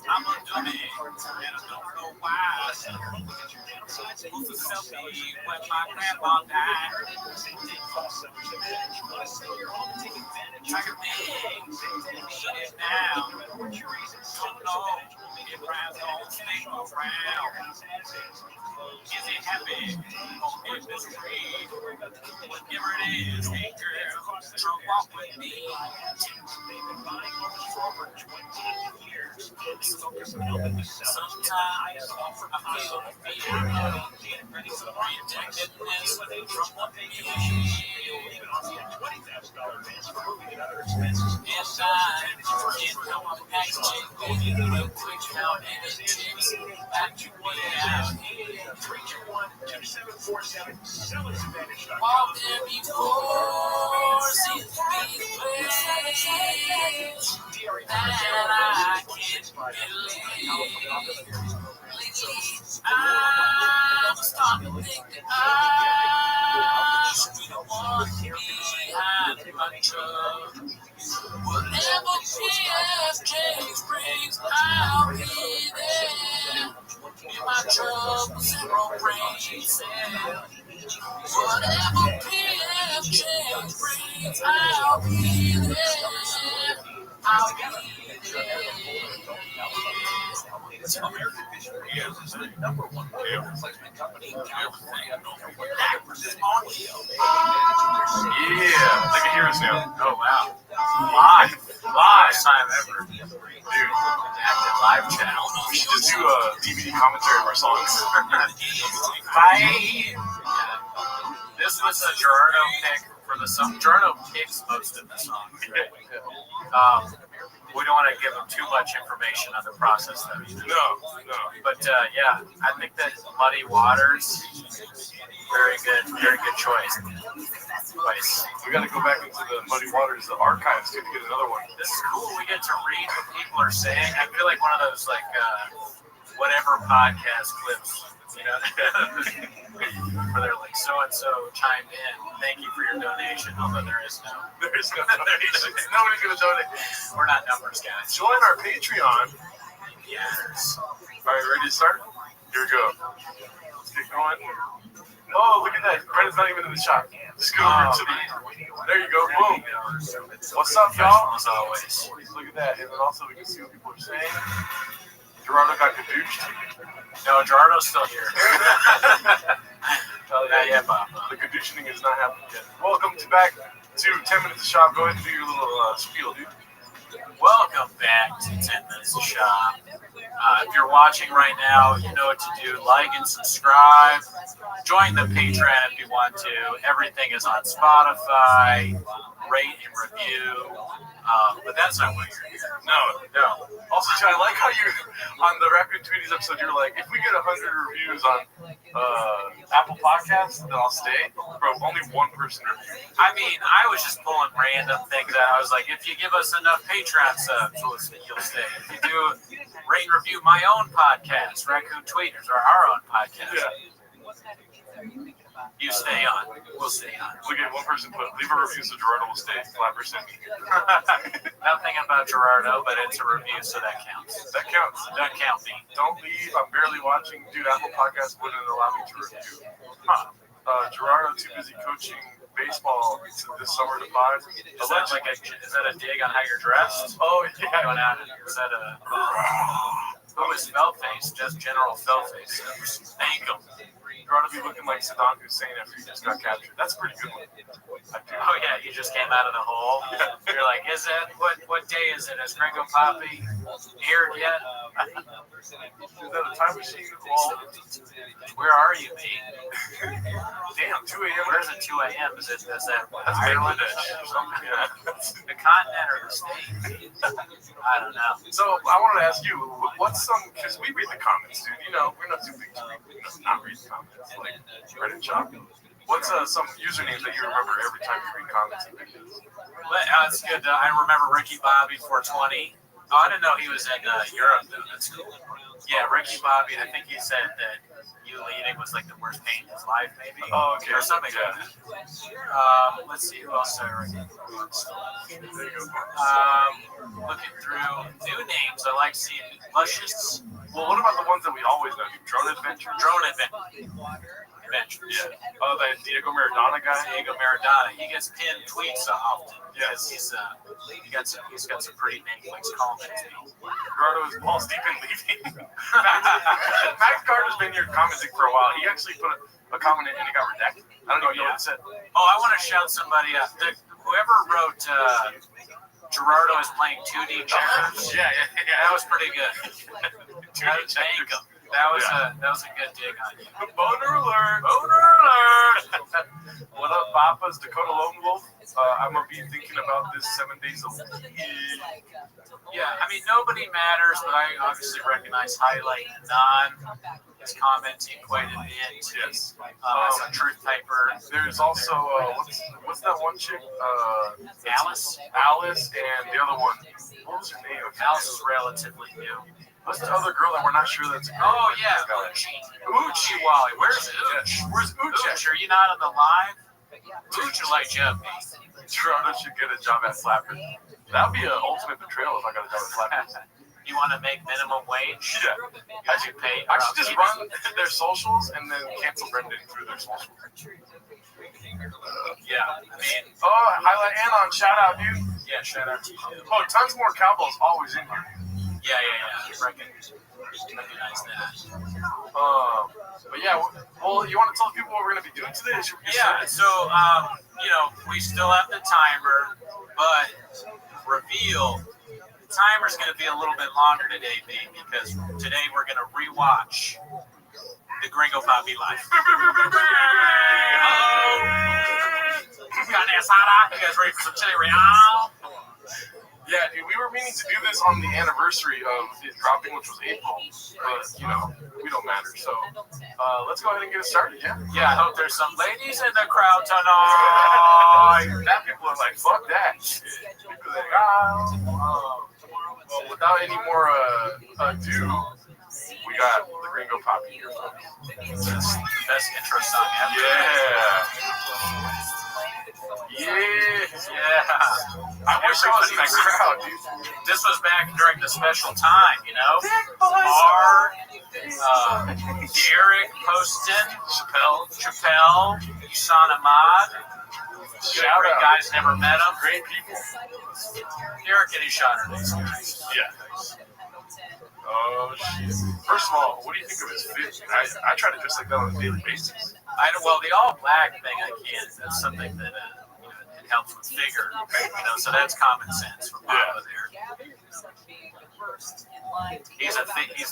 I'm a dummy, and I don't know why. Who's a selfie when my grandma died? Track of things, shut it down. Don't know if rhymes don't stay around. Is it happy or is it free? Whatever it is, hey girl, come walk with me. Sometimes I feel rejectedness from what they feel. And I can't help but act with a quick count and it takes back to what it out here. 321-2747. Walk there before, see the ways that I can't believe. Lately, I'm starting to think that I should be the one behind my truck. Whatever PFJ brings, I'll be there. In my trouble, zero brain cell. Whatever PFJ brings, I'll be there. I'll be there. American Vision Radio is the number one radio replacement company in California. Yeah, they can hear us now. Oh, wow. Live. First time ever. Dude, active live channel. We should just do a DVD commentary of our songs. Bye. This was a Gerardo pick for the song. Gerardo picks most of the songs, right? We don't want to give them too much information on the process, though. No. But yeah, I think that Muddy Waters, very good choice. We got to go back into the Muddy Waters, the archives, too, to get another one. This is cool. We get to read what people are saying. I feel like one of those whatever podcast clips, you know, where they're like, so and so chimed in. Thank you for your donation. Although there is no donation. Nobody's gonna donate. We're not numbers guys. Join our Patreon. Yes. All right, ready to start? Here we go. Let's get going. Oh, look at that. Brendan's not even in the shot. Just go over to the. There you go. Boom. What's up, y'all? As always. Look at that. And then also we can see what people are saying. Gerardo got caduced. No, Gerardo's still here. The conditioning is not happening yet. Welcome back to 10 Minutes of Shop. Go ahead and do your little spiel, dude. Welcome back to 10 Minutes of Shop. If you're watching right now, you know what to do. Like and subscribe. Join the Patreon if you want to. Everything is on Spotify. Rate and review. But that's not why you're here. No. Also, too, I like how you, on the Raccoon Tweeties episode, you were like, if we get 100 reviews on Apple Podcasts, then I'll stay. Bro, only one person reviewed. I mean, I was just pulling random things out. I was like, if you give us enough Patreon subs, you'll stay. If you do rate and review my own podcast, Raccoon Tweeters, or our own podcast, you stay on. We'll stay on. Look at one person put, leave a review so Gerardo will stay. 5%. Nothing about Gerardo, but it's a review, so that counts. That counts. Don't count me. Don't leave. I'm barely watching. Dude, Apple Podcasts wouldn't allow me to review. Gerardo too busy coaching baseball this summer to 5. Is that a dig on how you're dressed? Oh, yeah. Going out, is that a... Who is Fellface? Just General Fellface. Thank him. Gerardo be looking like Saddam Hussein after he just got captured. That's a pretty good one. Oh, yeah, you just came out of the hole. You're like, is it? What day is it? Is Gringo Poppy here yet? Is that a time machine? Well, where are you, mate? Damn, 2 a.m. Where's it 2 a.m.? Is that That's Ireland? The continent or the state? I don't know. So I wanted to ask you, what's some, because we read the comments, dude. You know, we're not too big to not read the comments, like Reddit shop. What's some usernames that you remember every time you read comments and videos? That's good. I remember Ricky Bobby 420. Oh, I didn't know he was in Europe, though. That's cool. Yeah, Ricky Bobby, I think he said that you leading was like the worst pain in his life, maybe. Oh, okay. Or something like that. Let's see, who else did I write? Looking through new names, I like seeing Luscious. Well, what about the ones that we always know? Drone Adventure? Drone Adventure. Yeah. Oh, that Diego Maradona guy? Diego Maradona. He gets pinned tweets often. Yes. He's got some pretty Netflix comments. Gerardo is balls deep in leaving. Max Carter's been here commenting for a while. He actually put a comment in and it got redacted. I don't even know what it said. Oh, I want to shout somebody out. Whoever wrote Gerardo is playing 2D checkers. Yeah. That was pretty good. 2D checkers. That was a good dig on you. Boner alert! What up, Papa's Dakota Lone Wolf? I'm gonna be thinking about this 7 days a week. Yeah, I mean nobody matters, but I obviously recognize Highlight and Non is commenting quite a bit. Yes. As a truth typer. There's also what's that one chick? Alice, and the other one. What was her name? Alice is relatively new. What's the other girl that we're not sure that's a girl? Oh, yeah, Uchi Wally. Where's Uch? Where's Uch? Are you not on the live? Uch will light you up. Toronto should get a job at Flappers. That would be an ultimate betrayal if I got a job at Flappers. You want to make minimum wage? Yeah. I should pay. I should just run their socials and then cancel Brendan through their socials. Yeah, I mean. Oh, Highlight Anon, shout out, dude. Yeah, shout out to you. Oh, tons more cowboys always in here. Yeah. Recognize that. But yeah, well, you want to tell people what we're going to be doing today? Yeah, so, we still have the timer, but reveal, the timer's going to be a little bit longer today, babe, because today we're going to rewatch the Gringo Poppy Life. You guys ready for some chili real? Yeah, dude, we were meaning to do this on the anniversary of it dropping, which was April, but, we don't matter. So, let's go ahead and get it started, yeah? Yeah, I hope there's some ladies in the crowd tonight. Now people are like, fuck that shit. People are like, well, without any more ado, we got the Gringo Poppy here, folks. It's the best intro song ever. Yeah. I wish I was in that crowd, dude. This was back during the special time, Mark, Derek Poston, Chappelle, Isan Ahmad. Great guys, never met them. Great people. Derek and Isan are nice guys. Yeah. Oh, shit. First of all, what do you think of his fit? I try to dress like that on a daily basis. Well, the all black thing, I can't. That's something that it helps with figure, so that's common sense from Papa there. He's a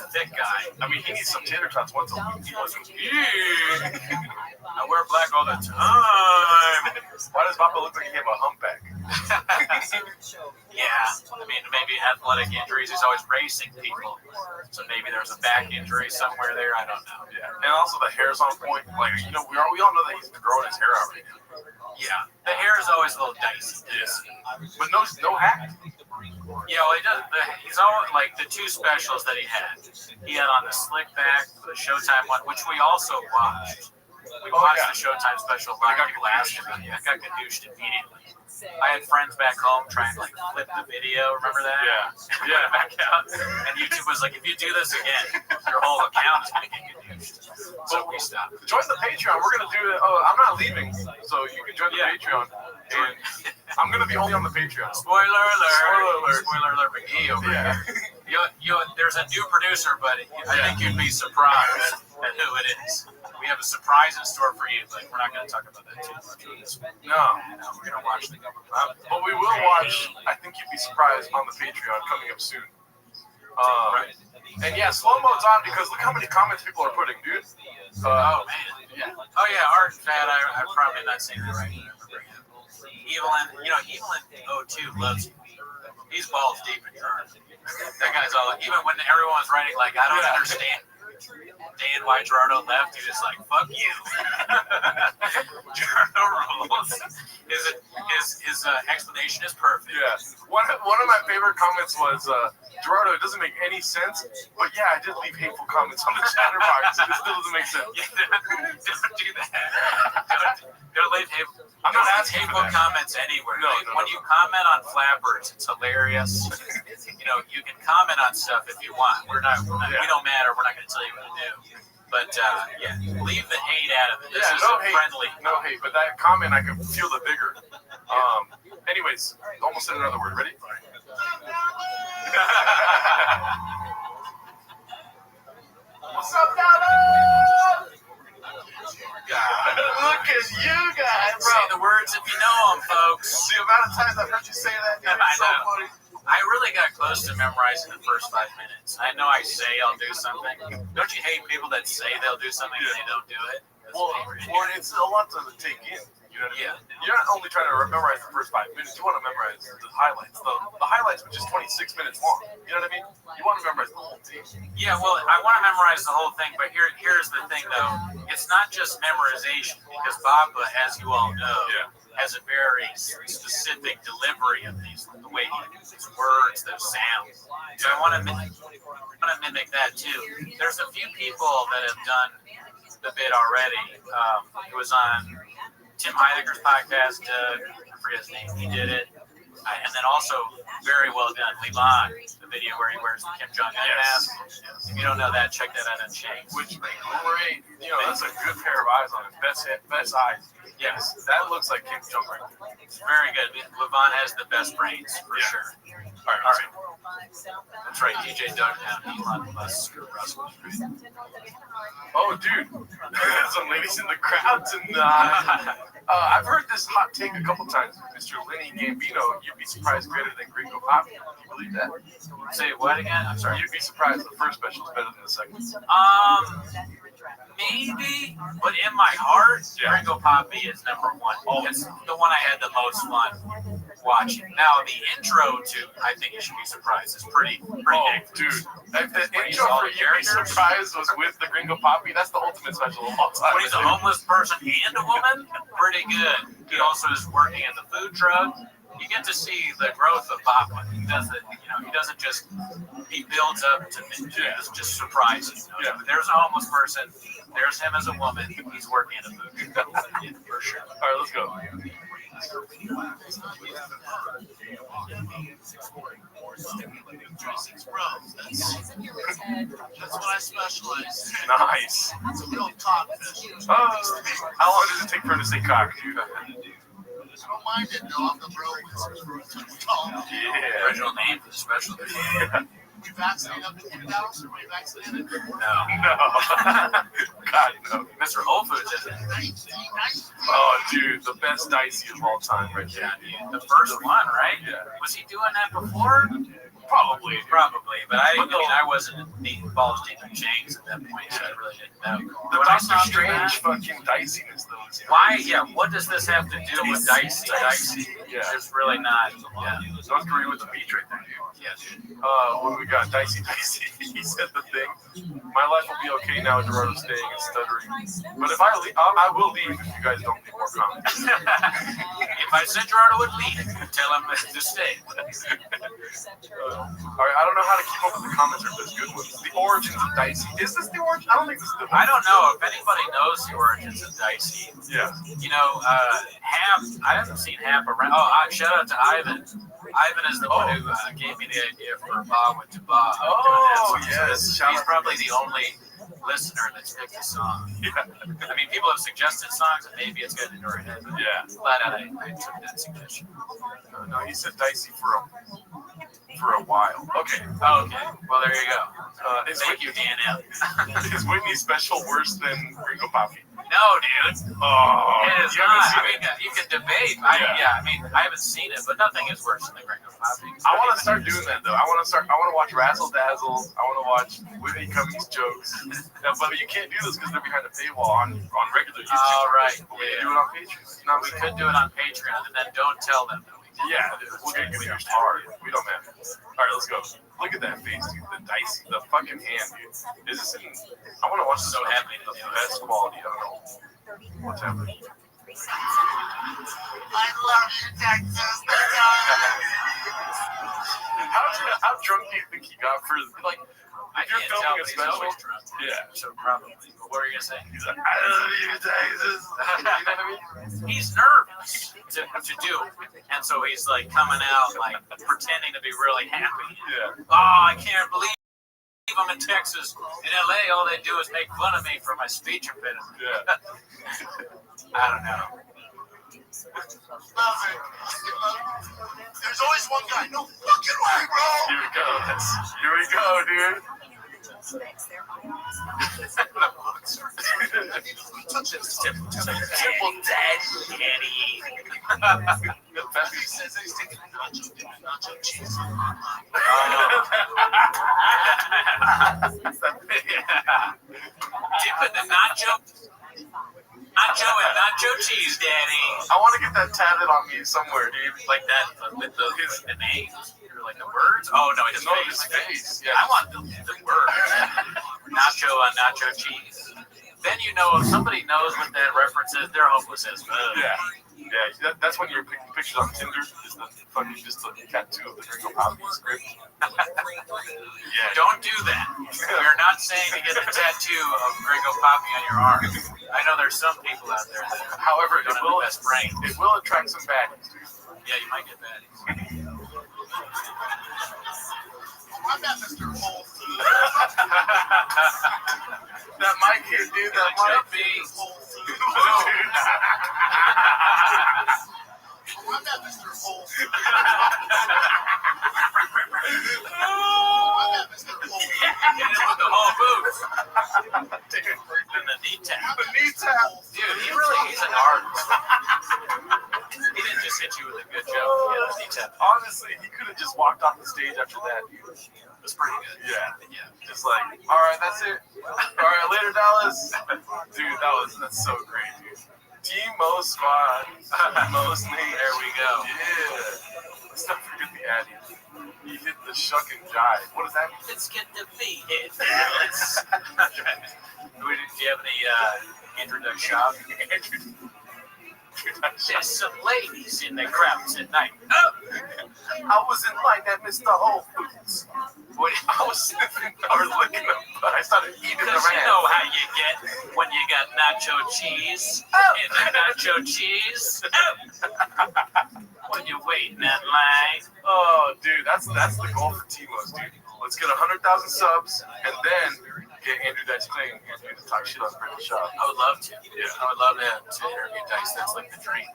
thick guy. I mean, he needs some tater tots once a week. He wasn't. I wear black all the time. Why does Papa look like he have a humpback? Yeah, I mean, maybe athletic injuries. He's always racing people, so maybe there's a back injury somewhere there. I don't know. Yeah, and also the hair's on point. Like, we all know that he's growing his hair out right now. Yeah, the hair is always a little dicey. Yeah, but no hat. Yeah, well, he does. He's always like the two specials that he had. He had on the slick back, the Showtime one, which we also watched. We watched the Showtime special last year. I got gadooshed immediately. I had friends back home trying to flip the video. Remember that? Yeah. Back out. And YouTube was like, if you do this again, your whole account is going to get gadooshed. So we stopped. Join the Patreon. We're going to do it. I'm not leaving, so you can join the Patreon. And I'm going to be only on the Patreon. Spoiler alert. Spoiler alert McGee over here. There's a new producer, but I think you'd be surprised at who it is. We have a surprise in store for you, but we're not going to talk about that too much on this one. No, we're going to watch the government. But we will watch, I think you'd be surprised, on the Patreon coming up soon. Right. And yeah, slow-mo's on because look how many comments people are putting, dude. Oh, man. Yeah. Oh, yeah, Art and Fat, I'm probably not saying that right. Evelyn, Evelyn 02 loves you. He's balls deep in German. That guy's all, even when everyone's writing, I don't understand. Dan why Gerardo left, he was like, fuck you. Gerardo rules. His explanation is perfect. Yeah. One of my favorite comments was, Gerardo, it doesn't make any sense, but yeah, I did leave hateful comments on the chatterbox, and it still doesn't make sense. Yeah, don't do that. Don't leave hateful. I'm not asking hateful comments anywhere. No, when you comment on flappers, it's hilarious. You know, you can comment on stuff if you want. We don't matter. We're not going to tell you what to do. But yeah, leave the hate out of it. This is no hate, friendly. No hate, but that comment I could feel the vigor. Anyways, almost said another word. Ready? What's up, Donald? God, look at you guys, bro. Say the words if you know them, folks. The amount of times I've heard you say that, dude, it's so funny. I really got close to memorizing the first 5 minutes. I know I say I'll do something. Don't you hate people that say they'll do something and they don't do it? Well, it's a lot to take in. You know what I mean? Yeah. You're not only trying to memorize the first 5 minutes, you want to memorize the highlights. The highlights, which is 26 minutes long. You know what I mean? You want to memorize the whole thing. Yeah, well, I want to memorize the whole thing, but here's the thing, though. It's not just memorization, because Baba, as you all know, has a very specific delivery of these, the way he uses words, those sounds. So I want to mimic that, too. There's a few people that have done the bit already. It was on Tim Heidegger's podcast, I forget his name, he did it. And then also, very well done, Liban, the video where he wears the Kim Jong-un mask. If you don't know that, check that out on Shakes. Which, great, you know, that's a good pair of eyes on him. Best eyes. Yes, that looks like Kim Jong-un. It's very good. Liban has the best brains, for sure. All right. That's right, DJ Doug now, Elon Musk or Russell. Oh, dude, some ladies in the crowd tonight. I've heard this hot take a couple times. Mr. Lenny Gambino, you'd be surprised greater than Gringo Poppy. Can you believe that? Say what again? I'm sorry. You'd be surprised the first special is better than the second. Maybe, but in my heart, Gringo Poppy is number one. It's the one I had the most fun watching. Now, the intro to I Think You Should Be Surprised is pretty big. Dude, if the intro for You'd Be Surprised was with the Gringo Poppy, that's the ultimate special of all time. When he's a homeless person and a woman, pretty good. He also is working in the food truck. You get to see the growth of Papa. He doesn't, he doesn't just, he builds up to just surprises. Yeah. There's a homeless person. There's him as a woman. He's working in a food truck. For sure. All right, let's go. That's what I specialize in. Nice. It's a real cock fish. How long does it take for him to say cock, dude? I don't mind it, no, I'm the bro. Yeah. Original name for the specialty. We vaccinated up to 2,000? Are we vaccinated? No. God, no. Mr. Whole Foods is it? Oh, dude, the best dicey of all time, right there. Yeah, the first one, right? Yeah. Was he doing that before? Probably. But I wasn't balls deep in James at that point, so I really didn't know. The Doctor Strange fucking diciness, though. Why? Yeah. What does this have to do with dicey? Yeah. It's really not. Yeah. North Korea with the beach right there, dude. Yeah, dude. When we got dicey. He said the thing. My life will be okay now. Gerardo's staying and stuttering. But if I leave, I will leave if you guys don't leave more comments. If I said Gerardo would leave, tell him to stay. All right, I don't know how to keep up with the comments or if there's good ones. The origins of dicey. Is this the origin? I don't think this is the. I don't know if anybody knows the origins of dicey. Yeah. Hap. I haven't seen Hap around. Oh, shout out to Ivan. Ivan is the one who gave me the idea for Bob Went to Bob. Oh, yes. He's probably the only listener that's picked a song. Yeah. I mean, people have suggested songs, and maybe it's gotten into our head. But glad I took that suggestion. No, he said dicey for a while. Okay. Oh, okay. Well, there you go. Thank you, Dan L. Is Whitney special worse than Gringo Poppy? No, dude. Oh, it is not. I mean, you can debate. I haven't seen it, but nothing is worse than the Gringo Poppy. I want to start doing that though. I want to watch Razzle Dazzle. I want to watch Whitney Cummings jokes. But you can't do this because they're behind a paywall on regular YouTube. Oh, right. We can do it on Patreon. No, we could do it on Patreon, and then don't tell them that we Yeah, we'll get used hard. We don't matter. All right, let's go. Look at that face, dude. The dicey, the fucking hand, dude. Is this in, I want to watch this. So happening. The best quality. I don't know what's happening. I love you, Texas. How drunk do you think he got for, like, I if you're can't tell, filming a but he's special? always drunk. Yeah. So probably. What were you gonna say? He's like, I love you, Texas. You know what I mean? He's nervous to do it, and so he's like coming out like pretending to be really happy. Yeah. Oh, I can't believe I'm in Texas. In LA, all they do is make fun of me for my speech impediment. Yeah. I don't know. There's always one guy. No fucking way, bro. Here we go. Here we go, dude. Triple dead Kenny. He says that he's taking nacho cheese. Dipping the nacho and nacho cheese, Daddy. I want to get that tatted on me somewhere, dude. Like that with the names or like the words. Oh no, his face. Yeah. I want the words. Nacho on nacho cheese. Then you know if somebody knows what that reference is, they're hopeless as fuck. Yeah. Yeah, that's when you're picking pictures on Tinder. Is the fucking just a tattoo of the Gringo Poppy script. Yeah. Don't do that. We're not saying to get a tattoo of Gringo Poppy on your arm. I know there's some people out there that, however, don't have the best brain. It will attract some baddies. Yeah, you might get baddies. I'm not Mr. Whole Foods. That mic here, dude. That might be. I'm not Mr. Whole Foods. With the whole boots. And the knee tap. Dude, he's an artist. He didn't just hit you with a good joke. He had a knee tap. Honestly, he could have just walked off the stage after that, dude. That's pretty good. Yeah. Just like, all right, that's it. All right, later, Dallas. Dude, that's so great, dude. Team Mo Squad. Most name. There we go. Yeah. Let's not forget the Addy. He hit the shuck and jive. What does that mean? Let's get the feet hit, Dallas. Do you have any introduction? There's some ladies in the crowd tonight. Oh! I was in line at Mr. Whole Foods. I was sniffing or looking up, but I started eating around. Because you know how you get when you got nacho cheese in the nacho cheese. When you're waiting that line. Oh, dude, that's the goal for T-Mos, dude. Let's get 100,000 subs, and then get Andrew Dice Clay and Andrew to talk shit on Brandon Shaw. I would love to. Yeah. I would love to interview Dice. That's like the dream.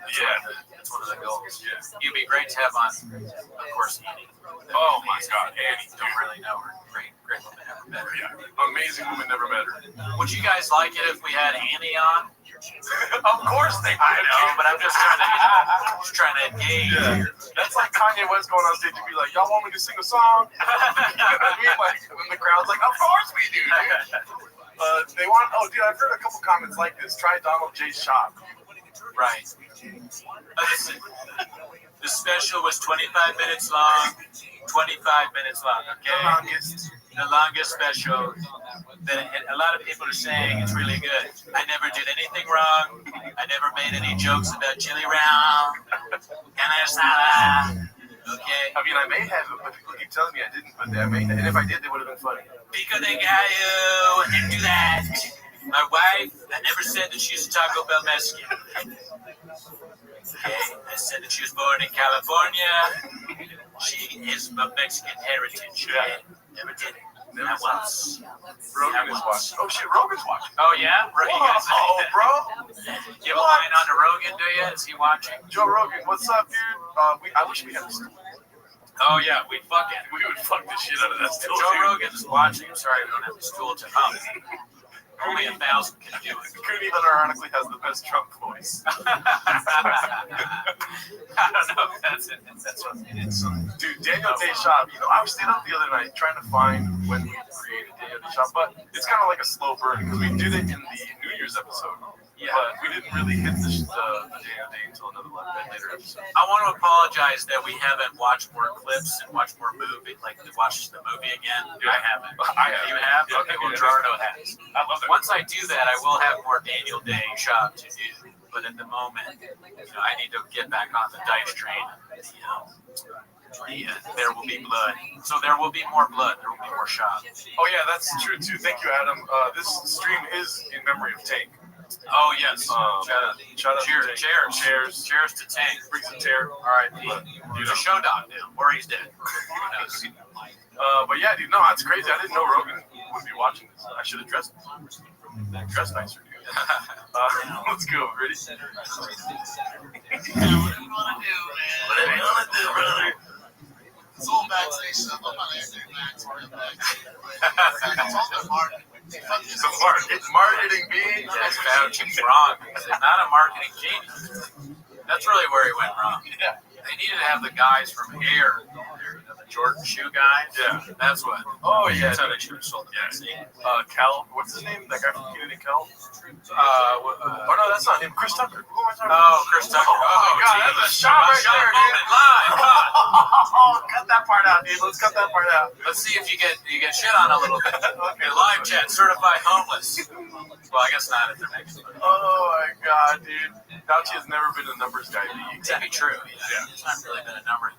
That's one of the goals. Yeah. You'd be great to have on, of course, Annie. Oh my God, Annie. Don't really know her. Great woman, never met her. Yeah. Amazing woman, never met her. Would you guys like it if we had Annie on? Of course they would. I know, but I'm just trying to engage. Yeah. That's like Kanye West going on stage and be like, y'all want me to sing a song? You know what I mean? Like, and the crowd's like, of course we do, dude. They want, dude, I've heard a couple comments like this. Try Donald J's shop. Right. Listen, the special was 25 minutes long. 25 minutes long, okay? The longest special. That a lot of people are saying it's really good. I never did anything wrong. I never made any jokes about chili round. Okay. I mean, I may have, but people keep telling me I didn't. But I may, and if I did, it would have been funny. Pico de gallo, and do that. My wife, I never said that she's a Taco Bell Mexican. Okay, I said that she was born in California. She is of Mexican heritage. Okay? Never did it. Not once. Rogan is watching. Oh shit, Rogan's watching. Oh yeah? Bro, you guys, bro. You have a line on to Rogan, do you? Is he watching? Joe Rogan, what's up, dude? I wish we had a stool. Oh yeah, we would fuck the shit out of that stool. Joe Rogan's watching. I'm sorry we don't have a stool to hum. Only 1,000 can do it. Cooney unironically has the best Trump voice. I don't know if that's it. That's what it is. Dude, Daniel Day Shop. You know, I was staying up the other night trying to find when we created Daniel Day Shop, but it's kind of like a slow burn because we did it in the New Year's episode. Yeah. But we didn't really hit the day until another later episode. I want to apologize that we haven't watched more clips and watched more movie, like to watch the movie again. Yeah. I haven't. You have? Yeah, okay, well, Gerardo has. I love that. Once I do that, I will have more Daniel Day shop to do. But at the moment, I need to get back on the dice train. There will be blood. So there will be more blood. There will be more shop. Oh, yeah, that's true, too. Thank you, Adam. This stream is in memory of Tank. Oh, yes. Shout out cheers. to Tank. Cheers to Tank. Brings a tear. All right. He's a show dog now, or he's dead. But yeah, dude, no, that's crazy. I didn't know Rogan would be watching this. I should have dressed nicer, dude. Let's go. Ready? Whatever you want to do, brother. It's all backstage stuff. I'm not answering back. It's all the marketing. It's marketing being. That's Fauci's wrong. He's not a marketing genius. That's really where he went wrong. Yeah. They needed to have the guys from Air, the Jordan shoe guys. Yeah. That's what. Oh, yeah. That's how they should have sold the vaccine. Cal, what's his name? That guy from Kennedy Cal? Oh, no, that's not him. Chris Tucker. Who am I talking about? Oh, Chris Tucker. Oh, my God. That's a shot right there, dude. Live. Cut that part out, dude. Let's cut that part out. Let's see if you get shit on a little bit. Okay, live chat, certified homeless. Well, I guess not if they're next. Oh, my God, dude. Fauci has never been a numbers guy. That'd be true. Yeah. He's not really been a numbers.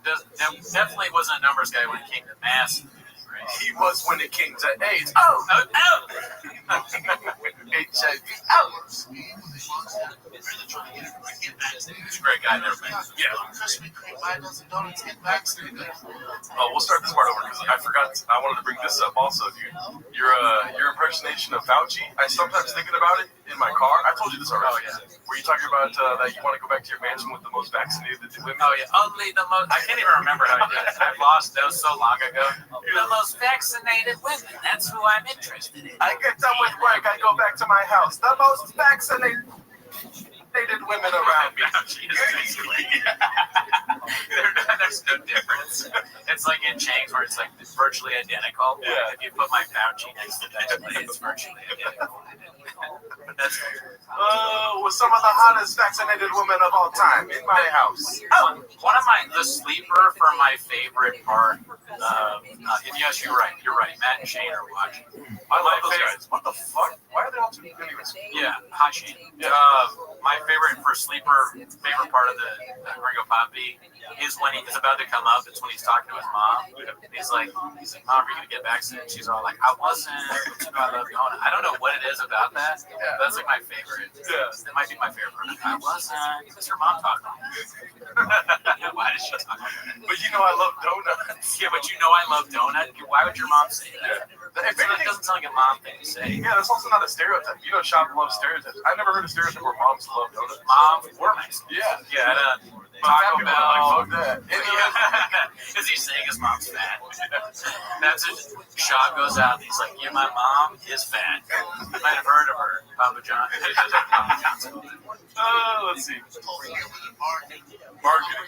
Definitely wasn't a numbers guy when it came to mass. He was when it came to AIDS. HIV. He's a great guy, never been. Yeah. We'll start this part over because I forgot. I wanted to bring this up also, dude. Your impersonation of Fauci. I sometimes thinking about it in my car. I told you this already. Oh, yeah. Were you talking about that you want to go back to your mansion with the most vaccinated women? Oh, yeah. Only the most. I can't even remember how I did it. I've lost those so long ago. The most vaccinated women. That's who I'm interested in. I get done with work. I go back to my house. The most vaccinated women around me. There's no difference. It's like in Chang's where it's like virtually identical. Yeah. If you put my Fauci next to that, it's virtually identical. That's with some of the hottest vaccinated women of all time in my house. One of the sleeper for my favorite part. Yes, you're right. Matt and Shane are watching. I love those guys. What the fuck? Why are they all two? Anyways. Yeah, hi Shane. My favorite part of the Ringo Poppy is when he's about to come up. It's when he's talking to his mom. He's like, Mom, are you gonna get vaccinated? She's all like, I wasn't. I love donut. I don't know what it is about that. But that's like my favorite. Yeah. It might be my favorite. I wasn't. It's your mom talking. Why does she talk like that? But you know I love donuts. Yeah, but you know I love donut. Why would your mom say that? Yeah. It doesn't sound like a mom thing to say. Yeah, that's also not a stereotype. You know, Shop loves stereotypes. I've never heard a stereotype where moms love donuts. Moms were nice. Yeah. Yeah. Taco Bell. Like, fuck that. Is he saying his mom's fat? That's it. Shaw goes out and he's like, yeah, my mom is fat. You might have heard of her, Papa John. Let's see. Marketing.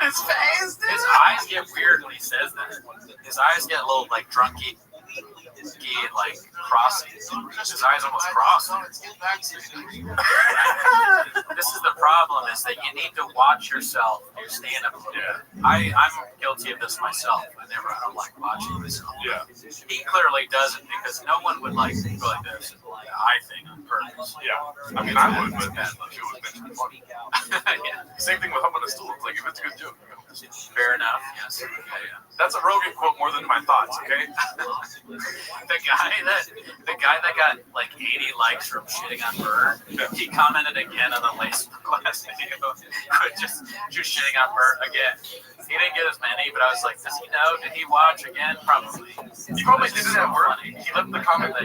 His face, dude. His eyes get weird when he says that. His eyes get a little like drunky. Like crossing. His eyes almost cross. This is the problem, is that you need to watch yourself do stand up a little bit. I'm guilty of this myself. I don't like watching myself. Yeah. He clearly doesn't, because no one would like go like this. I think on purpose. Yeah. I mean, I would, but if it was meant to be funny. Yeah. Same thing with Up on a Stool. It's like, if it's a good joke, fair enough. Yes. Yeah. That's a Rogan quote more than my thoughts, okay? The guy that got like 80 likes from shitting on Bird, he commented again on the last video, just shitting on Bird again. He didn't get as many, but I was like, does he know? Did he watch again? Probably. He probably did it at work. He left the comment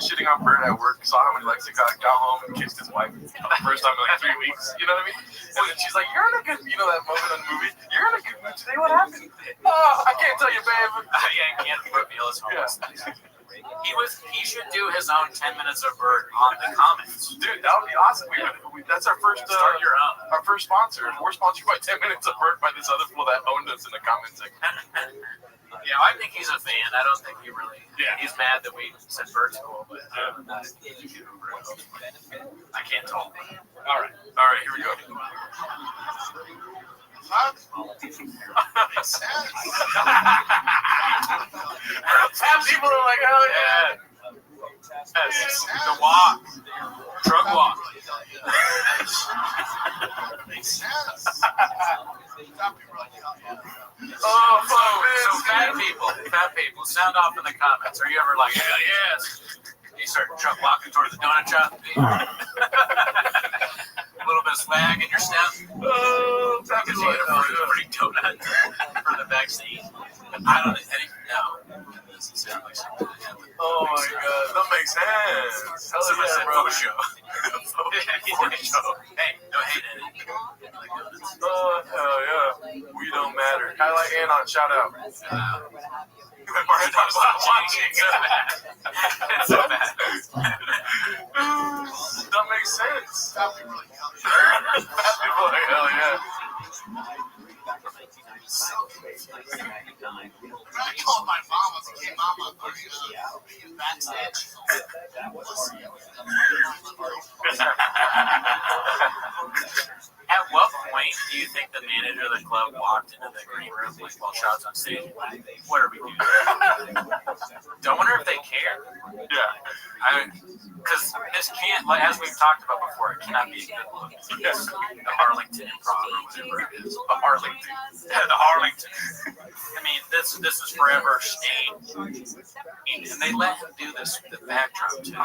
shitting on Bird at work, saw how many likes it got home and kissed his wife for the first time in like 3 weeks. You know what I mean? And then she's like, you're in a good, you know that moment in the movie? You're in a good mood today. What happened? Oh, I can't tell you, babe. Yeah, I can't reveal his homelessness. He should do his own 10 minutes of Bert on the comments. Dude, that would be awesome. That's our first Start your own. Our first sponsor. We're sponsored by 10 Minutes of Bert by this other fool that owned us in the comment section. Yeah, I think he's a fan. I don't think he really. Yeah. He's mad that we said Bert's cool, but I can't tell. All right, here we go. Fat people are like, oh yeah. Yes. The walk. Drug walk. Oh, so fat people, sound off in the comments. Are you ever like, hell yes? You start truck walking towards the donut shop. A little bit of swag in your step. Oh, fat people get a free donut for the back seat. I don't know. This sounds like something that happened. Oh my god, that makes sense. Hell yeah, bro. Show. Hey, don't hate it. Oh, hell yeah. We don't matter. Highlight Anon, shout out. So bad. That makes sense. Fat people, hell yeah. I called my mama to get mama backstage. At what point do you think the manager of the club walked into the green room while Shot's on stage? What are we doing? Don't wonder if they care. Yeah. Because this can't, like, as we've talked about before, it cannot be a good look. Yes. The Arlington Improv or whatever it is. The Arlington. Yeah, the Arlington. I mean, this is forever staying. And they let him do this with the backdrop too.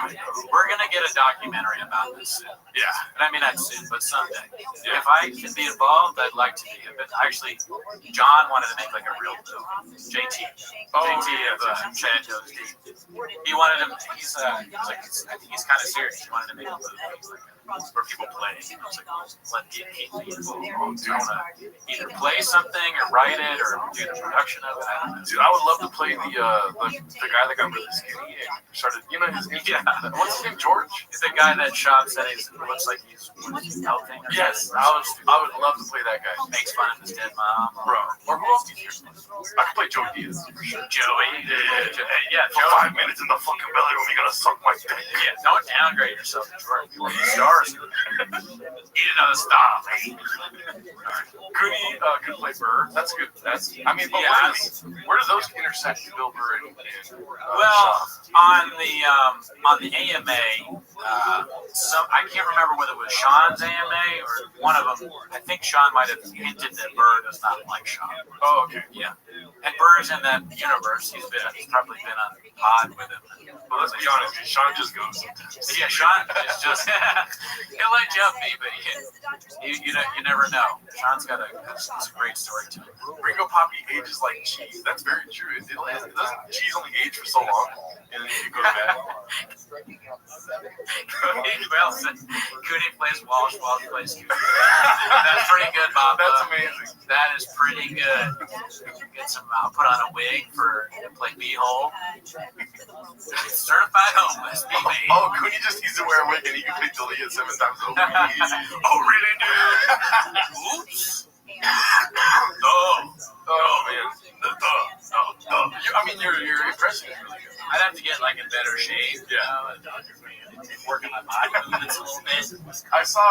We're gonna get a documentary about this soon. Yeah. And I mean not soon, but someday. Yeah. If I can be involved, I'd like to be. But actually, John wanted to make like a real movie. JT. Oh, JT yeah, of Chad Joe's Deep. He wanted to. He's like, I think he's kind of serious. He wanted to make a movie where people play. I was like, let Keith be involved. Do you want to either play something or write it or do the production of it? I don't know. Dude, I would love to play the guy that got really skinny and started, you know, his what's his name, George? He's the guy that Shot said he looks like he's helping. Yes, I would love to play that guy. Makes fun of his dead mom. Bro, or who else is here? I could play Joey Diaz for sure. Joey? Yeah, for 5 minutes in the fucking belly room, you're gonna suck my dick. Yeah, don't downgrade yourself to Jordan. You want to be stars. Eat another star, man. Cooney could play Burr. That's good. I mean, but where do those intersect, Bill Burr and well, on the AMA, I can't remember whether it was Sean's AMA or one of them. I think Sean might have hinted that Burr does not like Sean. Oh, okay. Yeah. And Burr's in that universe. He's probably been on pod with him. Well, let's be honest. Sean just goes sometimes. Yeah, Sean is just he'll let you up me, but you never know. Sean's got it's a great story too. Ringo Poppy ages like cheese. That's very true. Doesn't cheese only age for so long and then you go to bed? Cooney plays Walsh plays Cooney. That's pretty good, Bob. That's amazing. That is pretty good. Get some. I'll put on a wig for play B-hole. Certified homeless. Oh, Cooney just needs to wear a wig and he can play Dalia 7 times over. Oh, really, dude? Oops. Oh, man. I mean, your impression is really good. I'd have to get like in better shape. Yeah. Working my body movements a little bit. I saw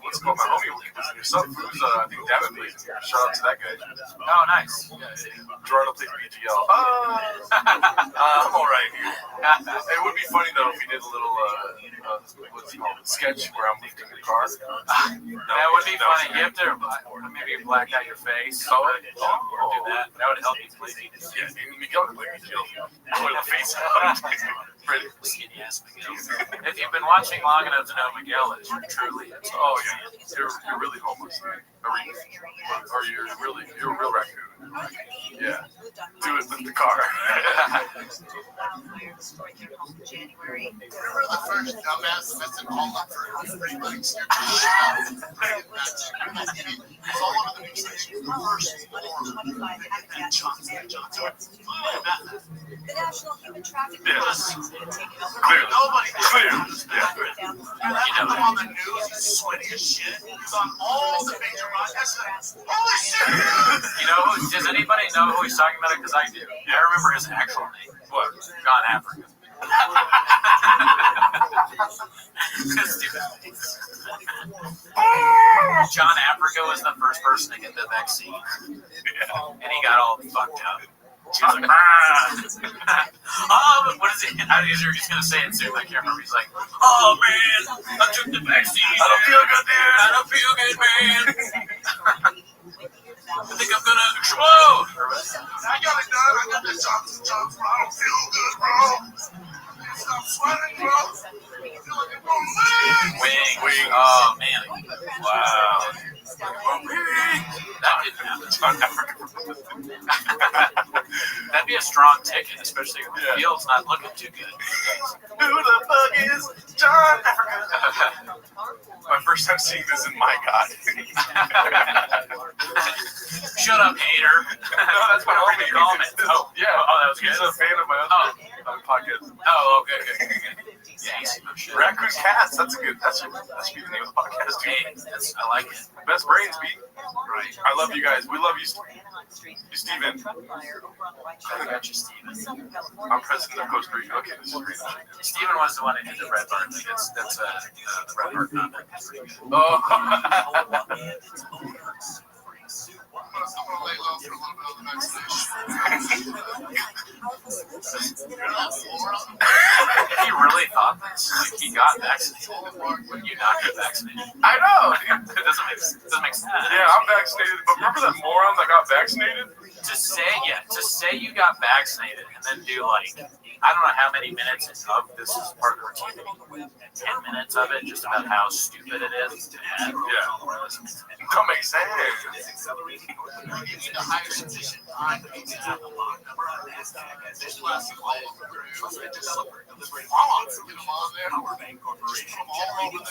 what's called my homie was in your sub who's I think Davin plays in here. Shout out to that guy. Oh, nice. Gerardo plays BGL. I'm alright, dude. It would be funny though if we did a little what's it called, sketch where I'm lifting the car. That would be funny. You have to maybe black out your face. Do that. That would help you play. Yeah, Miguel can play BGL. Put the face out. Pretty skinny ass Miguel. If you've been watching long enough to know Miguel is truly. Oh yeah, you're really homeless, or you're a real raccoon. Yeah, do it with the car. Remember the first dumbass messing all up for free bikes? It's all over the The National Human Trafficking Yes. Clear. Clear. Yeah. You know, on the news, he's sweaty as shit. He's on all the major broadcasts. Holy shit! You know, does anybody know who he's talking about? Because I do. I remember his actual name. What? John Africa. Stupid. John Africa was the first person to get the vaccine, and he got all fucked up. He was like, oh, what is it? He's just gonna say it soon. I can't remember. He's like, oh man, I took the vaccine. I don't feel good, dude. I don't feel good, man. I think I'm gonna explode. I got it done. I got the Johnson Johnson. I don't feel good, bro. Stop sweating, bro. I feel like I'm going Wing. Oh man. Wow. That didn't happen. That'd be a strong ticket, especially if the field's not looking too good. Who the fuck is John Africa? My first time seeing this in My God. Shut up, hater. No, that's my homie. Oh, yeah. Oh, that was good. He's a fan of my other podcast. Oh, okay. Yeah, Raccoon Cast. That should be the name of the podcast. Hey, I like it. Best brains beat. Right. I love you guys. We love you, Steven. I got you, Steven. I'm president of Costa Rica. Okay, this is great. Steven was the one who did the red bar thing. That's the red bar comment. Oh. I'm gonna lay low for a little bit of the vaccination. If he really thought this, like he got vaccinated, would you not get vaccinated? I know. It doesn't make sense. Yeah, I'm vaccinated, but remember that moron that got vaccinated? To say you got vaccinated and then do like, I don't know how many minutes of this is part of the routine, 10 minutes of it, just about how stupid it is. Yeah. Don't make sense.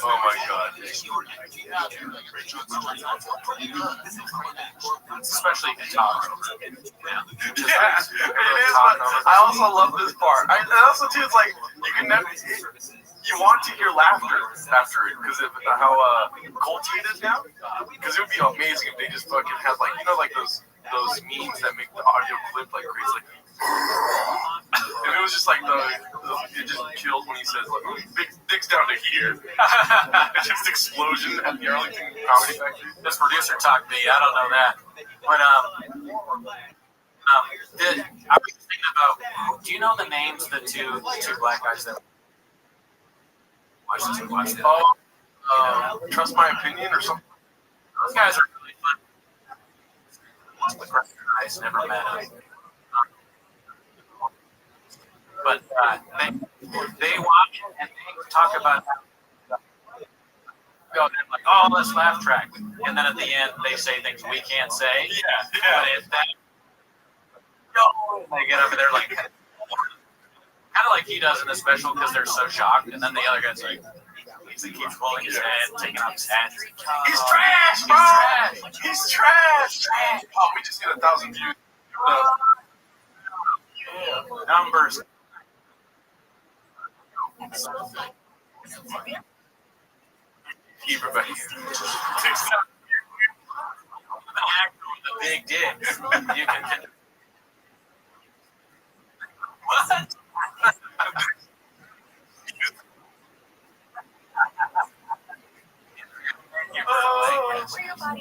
Oh my God. Especially if you talk. Yeah, it is, but I also love this part. And also, too, it's like, you can never, you want to hear laughter after it, because of how culty it is now. Because it would be amazing if they just fucking had, like, you know, like those memes that make the audio clip, like, crazy, like, if it was just like it just killed when he says, like, big dick's down to here. It's just explosion at the Arlington Comedy Factory. This producer talked me. I don't know that. But I was thinking about. Do you know the names of the two black guys that watched it? Oh, Trust My Opinion or something. Those guys are really fun. The rest of the guys never met them. But they watch and they talk about how like, oh, let's laugh track, and then at the end they say things we can't say. Yeah. But if that, they get up and they're like, kind of like he does in the special because they're so shocked, and then the other guy's like, he keeps rolling his head, taking off his hat. He's trash, bro. He's trash. Oh, we just hit 1,000 views. Numbers. Everybody. The big dick. You can. What?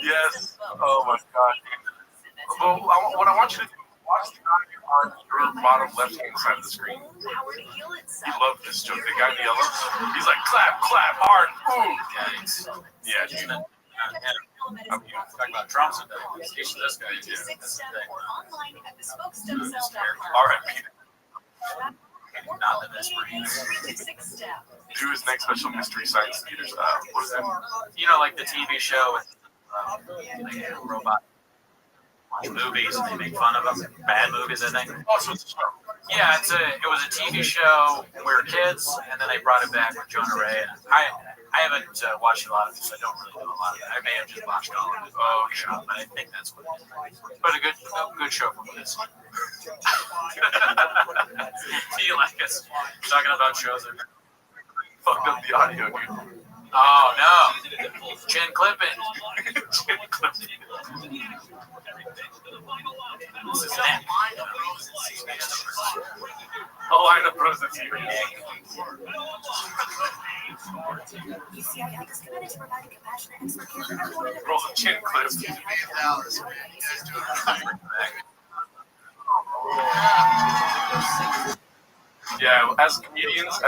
Yes. Oh my God. Well, what I want you to do is watch the guy on your bottom left-hand side of the screen. He loved this joke. The guy in the yellow. He's like, clap, clap, hard, boom. Yeah, dude. I'm talking about Trump's this guy. All right. Not the best brains. Do his next special Mystery Science Theater. What is that? You know, like the TV show with like robot movies, and they make fun of them. Bad movies, I think. Also, it's a show. Yeah, it was a TV show when we were kids, and then they brought it back with Jonah Ray. And I haven't watched a lot of it, so I don't really know a lot of it. I may have just watched all of it. Oh, okay. But I think that's what it is. But a good show for this. Do you like us talking about shows that Fucked up the audio, dude. Oh, no. Chin clipping. Chin clipping. This is it. A line of pros that's here. UCIL is committed to providing compassionate expert care for everyone. Roll the chin clips. Yeah, as comedians,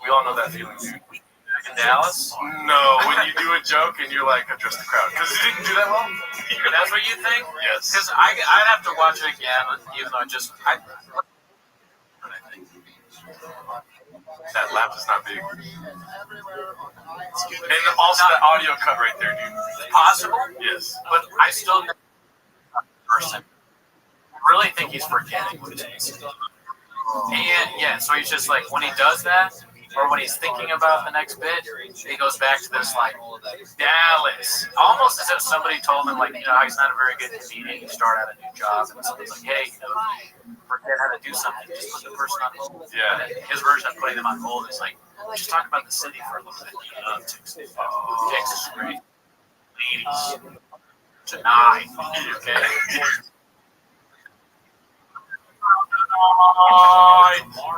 we all know that feeling, dude. In Dallas? No, when you do a joke and you're like, address the crowd. Because you didn't do that well? That's what you think? Yes. Because I'd have to watch it again, even though that laugh is not big. And also that audio cut right there, dude. Possible? Yes. But I still person. I really think he's forgetting what it is. And yeah, so he's just like, when he does that, or when he's thinking about the next bit, he goes back to this like Dallas, almost as if somebody told him like, he's not a very good comedian. You start out a new job, and somebody's like, hey, forget how to do something. Just put the person on hold. Yeah. And his version of putting them on hold is like, just talk about the city for a little bit. Texas. Texas is great. Ladies tonight, okay.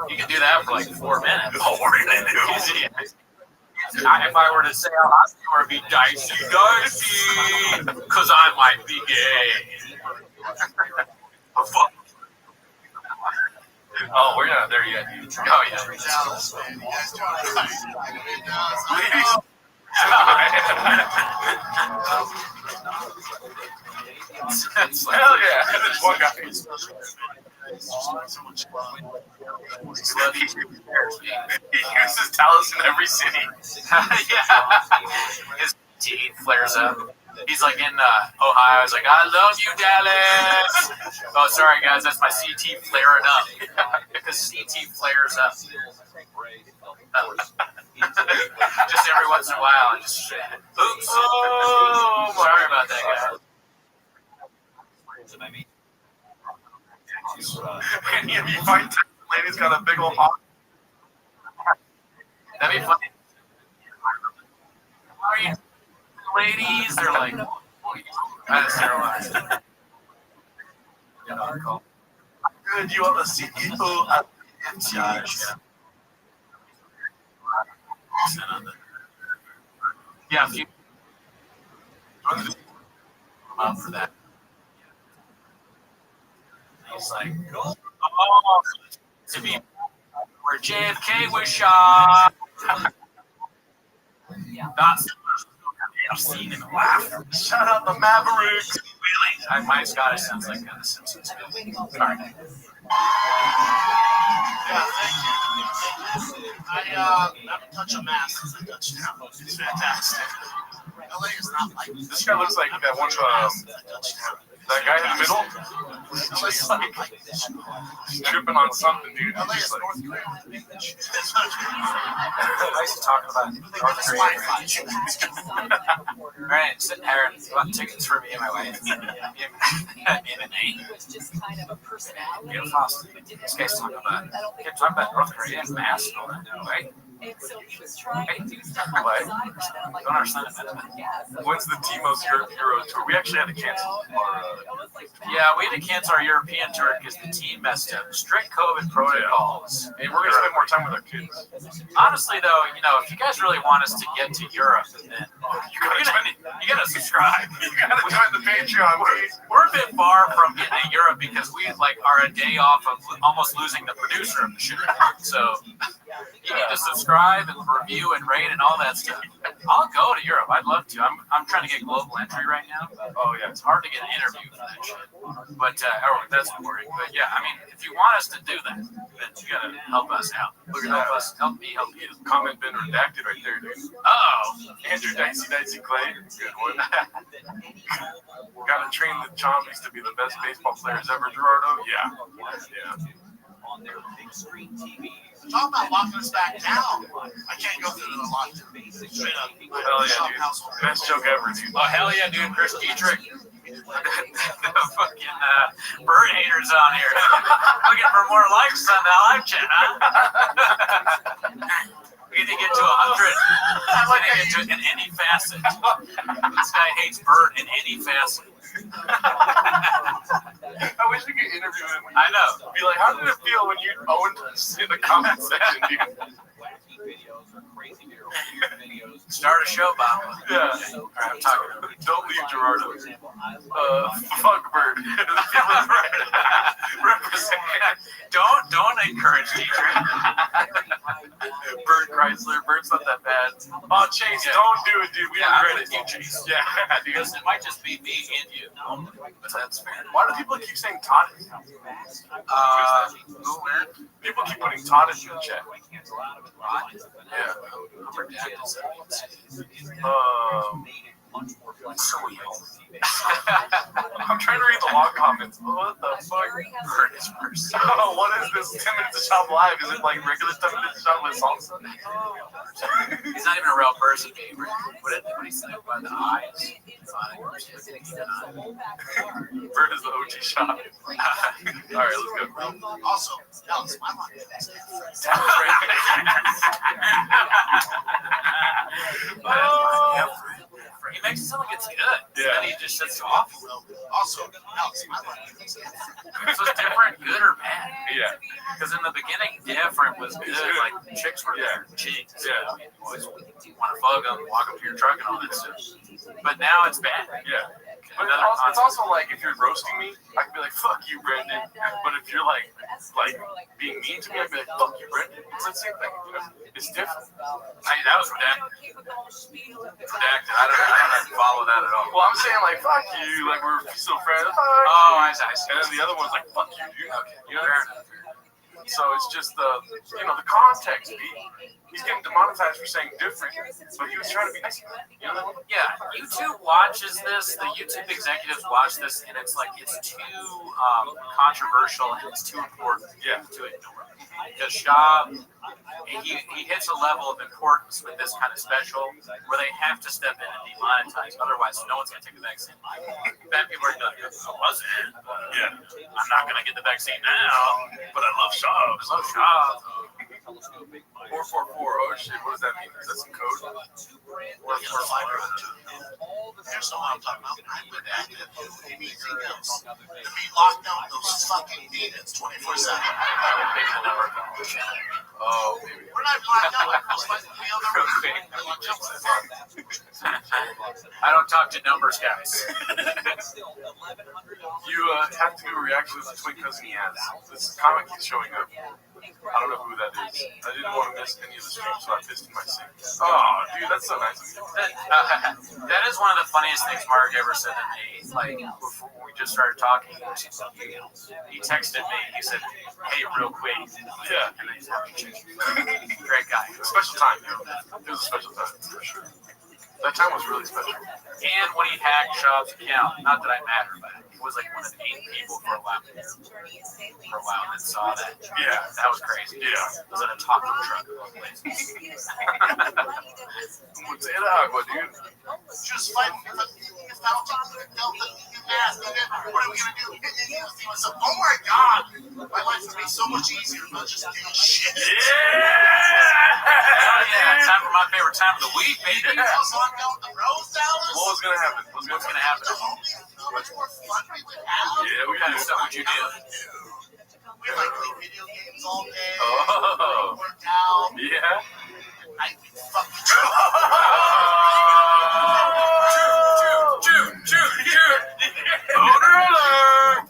You can do that for like 4 minutes. Oh, we're gonna do it. If I were to say, I'm going to be dicey, because I might be gay. Oh, we're not there yet, dude. Oh, yeah. Dallas, man. You guys doing it right. Hell yeah. There's one guy. He uses Dallas in every city. Yeah. His teeth flares up. He's like in Ohio. He's like, I love you, Dallas. Oh, sorry, guys. That's my CT flaring up. Because CT flares up. Just every once in a while. And just, oops. Oh, sorry about that, guys. And if you find lady's got a big old hawk. That'd be funny. How are you, ladies? They're like, that's sterilized. Good, you want to see people at MTH. Yeah, if you for that. He's like, oh, to be where JFK was shot. That's I've seen him laugh. Shout out the Mavericks. Really? My Scottish sounds like The Simpsons. Sorry. Yeah, thank you. I haven't touched a mask since I touched down. It's fantastic. LA is not like this guy looks like that one that guy in the middle. Just like he's tripping on something, dude. LA is like, North Korea. I used to talk about North Korea. Alright, so Aaron, you want tickets for me and my wife? Me and Nate. Beautiful. This guy's talking about North Korea and masks and all that, right? Hey, what? Don't understand it. When's the Timo's Euro tour? We actually had to cancel our. Yeah, we had to cancel our European tour because the team messed up. Strict COVID protocols. And we're gonna spend more time with our kids. Honestly, though, if you guys really want us to get to Europe, then you gotta subscribe. You gotta join the Patreon. We're a bit far from getting to Europe because we are a day off of almost losing the producer of the show. So you need to subscribe and review and rate and all that stuff. I'll go to Europe. I'd love to. I'm trying to get global entry right now. Oh yeah, it's hard to get an interview for that shit. But that's boring. But yeah, I mean, if you want us to do that, then you gotta help us out. Help us, help me, help you. Comment been redacted right there, dude. Oh, Andrew Dicey Clay, good one. Gotta train the Chombies to be the best baseball players ever, Gerardo. Yeah. On their big screen TVs. Talk about locking us back down. I can't go through the lockdown. Straight up. Hell yeah, dude. Best joke ever, dude. Oh, hell yeah, dude. Chris Dietrich. Fucking bird haters on here. Looking for more likes on the live chat, huh? We need to get to 100. We need to get to in any facet. This guy hates Bert in any facet. I wish we could interview him. I know. Be like, how did it feel when you owned us in the comment section, dude? Start a show, Bob. Yeah. All right, I'm talking about it. Don't leave Gerardo. Fuck Bird. Represent. Don't encourage Dietrich. Bird Chrysler. Bird's not that bad. Oh, Chase, don't do it, dude. We regret it. Chase. Yeah, dude. Because it might just be me and you. But that's fair. Why do people keep saying Todd? People keep putting Todd in the chat. Yeah. I'm trying to read the long comments. What the fuck? Oh, what is this 10 minutes to shop live? Is it like regular 10 minutes to shop with salsa? He's not even a real person, Gabriel. What did he say by the eyes? Bird is the OG shop. Alright, let's go. Also, Alex, my mom He makes it sound like it's good. Yeah. And he just says it's awful. Also, Alex, my mom So it's different, good or bad? Yeah. Because in the beginning, different was good. Like chicks were there. Chicks. Yeah. Boys want to bug them, walk up to your truck and all that stuff. But now it's bad. Yeah. But it's also like, if you're roasting me, I can be like, fuck you, Brendan. But if you're like being mean to me, I'd be like, fuck you, Brendan. It's the same thing. You know? It's different. That was redacted. Redacted. I don't follow that at all. Well, I'm saying like, fuck you, like we're still friends. Oh, I see. And then the other one's like, fuck you, dude. Okay. You know? So it's just the context. He's getting demonetized for saying different, but he was trying to be nice. You know? Yeah, YouTube watches this. The YouTube executives watch this, and it's like it's too controversial and it's too important to ignore. Because Shab, he hits a level of importance with this kind of special where they have to step in and demonetize. Otherwise, no one's going to take the vaccine. Bad people are going to go, I wasn't. I'm not going to get the vaccine now, but I love Shab. I love Shab. 444. Oh shit, what does that mean? Is that some code? 445. There's no one I'm talking about. I'm with active anything else. To be locked down those fucking demons 24/7. Oh, baby. We're not locked down. I don't talk to numbers, guys. You have to do a reaction to the twin cousin he has. This comic is showing up. I don't know who that is. I didn't want to miss any of the streams, so I pissed in my sink. Oh, dude, that's so nice. That is one of the funniest things Mark ever said to me. Like, before we just started talking, he texted me. He said, hey, real quick. Yeah. And he's great guy. Special time, you know. It was a special time, for sure. That time was really special. And when he hacked Shab's account, not that I matter, but it was like one of 8 people for a while that saw that. Yeah. That was crazy. Yeah. It was in a taco truck. What's in agua, dude? Just fighting the fountain, Delta, mask, and then what are we going to do? Oh my God! My life would be so much easier if I was just doing shit. Yeah, time for my favorite time of the week, baby. I was on down the road, Dallas. What was gonna happen? What's gonna happen? How much more fun we would have. Yeah, we kind of do. stuff what you do. We like play video games all day. Oh. Work out. Yeah. I fucking Owner alert!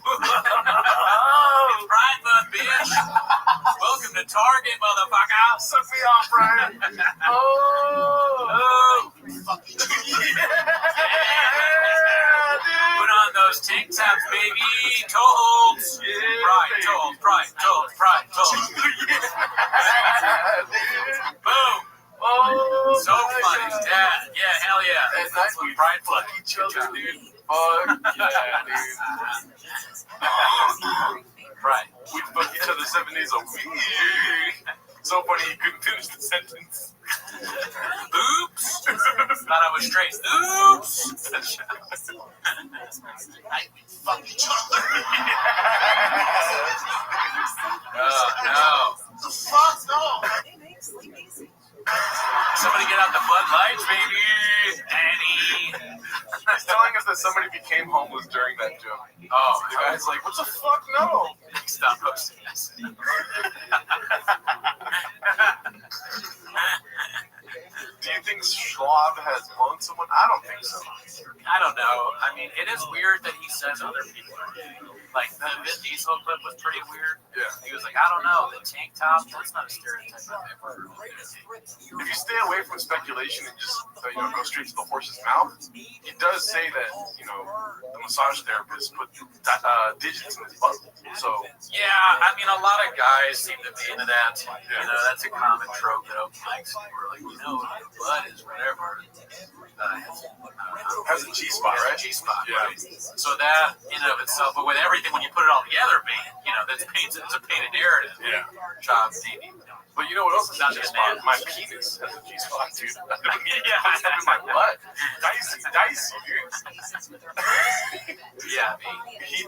Pride Month, bitch. Welcome to Target, motherfucker. Suck me off, Brian. Oh. Put on those tank tops, baby. Toe holds. Pride, toe holds, pride, toe holds, pride, toe holds. Boom. Oh, so funny. Yeah, hell yeah. That's nice. We Pride flag. each other, dude. Fuck yeah, dude. Right. We fuck each other 7 days a week. So funny he couldn't finish the sentence. Oops. Thought I was straight. Oops. Fuck each other. No. The fuck no. Somebody get out the Bud Lights, baby. Danny. He's telling us that somebody became homeless during that joke. Oh, the guy's like, what the fuck? No. Stop posting this. Do you think Schwab has blown someone? I don't think so. I don't know. I mean, it is weird that he says other people are gay. Like, the Vin Diesel clip was pretty weird. Yeah. He was like, I don't know, the tank top, that's not a stereotype I've ever heard. If you stay away from speculation and just go straight to the horse's mouth, he does say that the massage therapist put digits in his butt. So yeah, I mean, a lot of guys seem to be into that. You know, that's a common trope that open mics are like, blood is whatever. Has a G-spot, right? G-spot, yeah. Right? So that in and of itself, but with everything, when you put it all together, that's painted as a painted narrative. Yeah. Job, maybe. But you know what else is a G-spot? My penis has a G-spot, too. Yeah, it's up in my butt. Dicey, dude. Yeah, he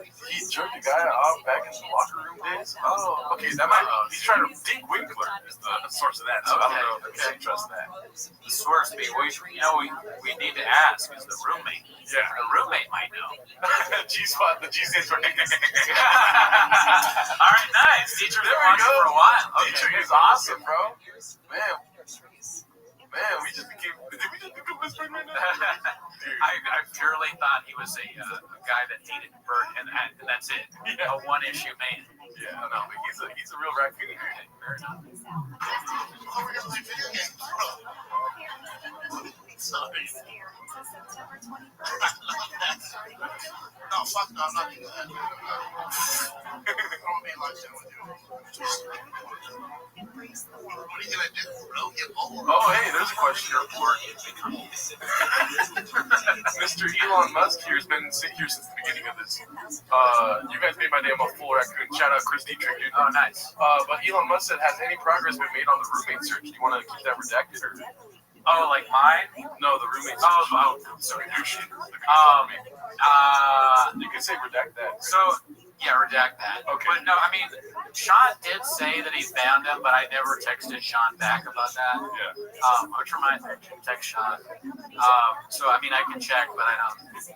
jerked a guy off back in the locker room days. Oh, okay, that might be. He's trying to. Dick Winkler is the source of that, so I don't know if I can trust that. The source, we need to ask, is the roommate. Yeah. The roommate might know. G-spot, the G stands for All right, nice. Teacher's been watching for a while. Okay. Teacher is awesome, bro. Man, we just became. Did we just become best friends right now? I purely thought he was a guy that hated Bert, and that's it. Yeah. A one-issue man. Yeah, no, but he's a real raccoon. Fair enough. Oh, we're gonna play video games. Sorry. No, fuck no, I'm not doing that. I'm gonna be like that with you. What are you gonna do, bro? Get old? Oh, hey, there's a question report. Mr. Elon Musk here has been here since the beginning of this. You guys made my day. I'm a full raccoon. Shout out Chris Dietrich, dude. Oh, nice. But Elon Musk said, has any progress been made on the roommate search? Do you want to keep that redacted or? Oh, like mine? No, the roommate search. Oh, sorry, douche. You can say redact that. So, yeah, redact that. Okay. But no, I mean, Sean did say that he found him, but I never texted Sean back about that. Yeah. Which reminds me, text Sean. So, I mean, I can check, but I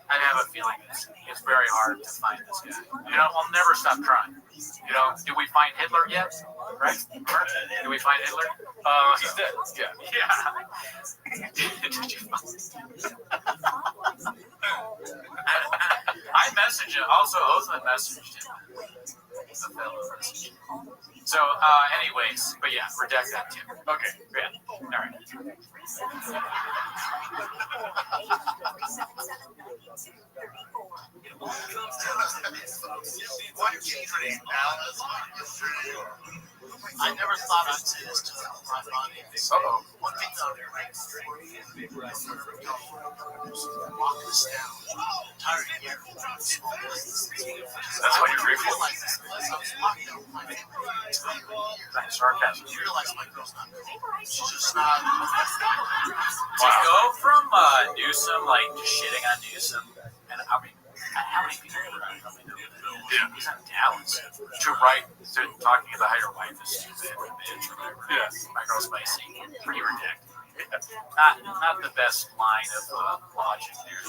have a feeling it's very hard to find this guy. I'll never stop trying. Did we find Hitler yet? Right? Did we find Hitler? He's dead. Yeah. Yeah. Did you find I messaged him. Also, Othman messaged him. The fellow messaged him. So, anyways, but yeah, redact that too. Okay. Yeah. All right. What cheating, Alice? I never thought I'd say this to my body. Uh-oh. One thing on there, right? Walk this down. Entire year. That's why you're grateful. I was walking down with my family. Thanks, sarcasm. You realize my girl's not cool. She's just not. To go from Newsom, like just shitting on Newsom, and I mean, how many people are Yeah. he's in Dallas to talking about how your wife is stupid or bitch or whatever. Yeah. My girl's spicy. Pretty ridiculous. Not the best line of logic there.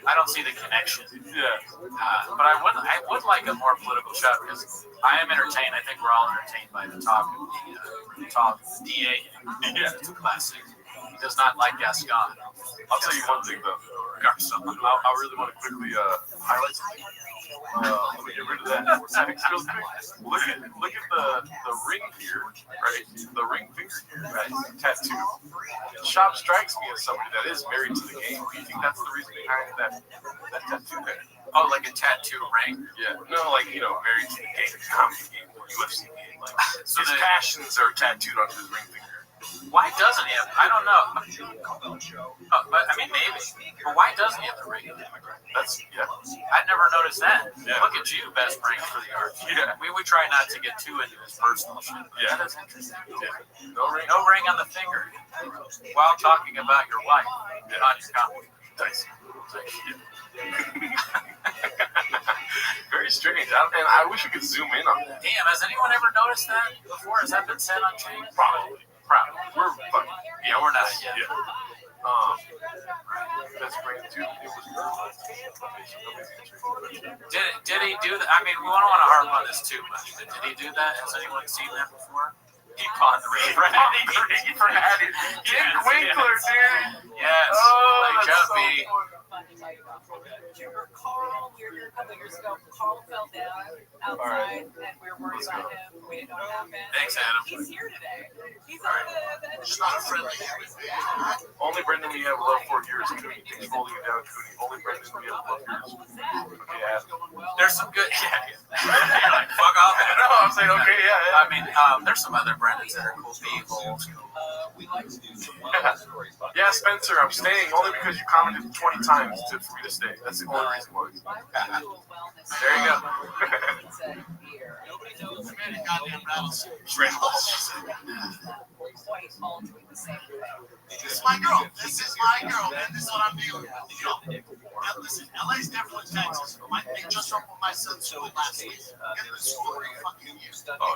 I don't see the connection. Yeah. But I would like a more political shot because I am entertained. I think we're all entertained by the talk of the DA. Yeah. It's a classic. He does not like Gascon. I'll tell you one thing though. I really want to quickly highlight something. Let me get rid of that settings real quick. Look at the ring here, right? The ring finger here, right? Tattoo. Shop strikes me as somebody that is married to the game. Do you think that's the reason behind that tattoo there? Oh, like a tattoo ring? Yeah. No, like married to the game, comedy game, UFC game. Like So his passions are tattooed onto his ring finger. Why doesn't he have? I don't know. But I mean, maybe. But why doesn't he have the ring? That's I'd never noticed that. Yeah. Look at you, best brains for the arts. Yeah. We try not to get too into his personal shit. Yeah. That is interesting. Yeah. No ring. No ring on the finger while talking about your wife on your comedy. Nice. Very strange. And I wish we could zoom in on that. Damn, has anyone ever noticed that before? Has that been said on chain? Probably. We're fucking. Yeah, we're not yet. Yeah. That's great too. It was Did he do that? I mean, we don't want to harp on this too much, but did he do that? Has anyone seen that before? He caught the ring for Hattie. Dick Winkler, dude. Yes. Oh, Like that's so Jumpy. Remember Carl, we were here a couple years ago. Carl fell down outside, and we were worried about him. We didn't know what happened. Thanks, Adam. He's here today. He's on the Just not a friendly. Only Brendan we have love for here is Cooney. He's holding it down, Cooney. Only Brendan we have love for here is okay, Adam. There's some good. Yeah. You're like, fuck off. No, I'm saying okay, yeah. I mean, there's some other Brendans that are cool people. Yeah, Spencer, I'm staying only because you commented 20 times for me to stay. That's the only reason why. There you go. This is my girl. This is my girl, man. This is what I'm dealing with. Yo, now listen, LA's definitely Texas. I just opened my son's school last week. Get to school every fucking year.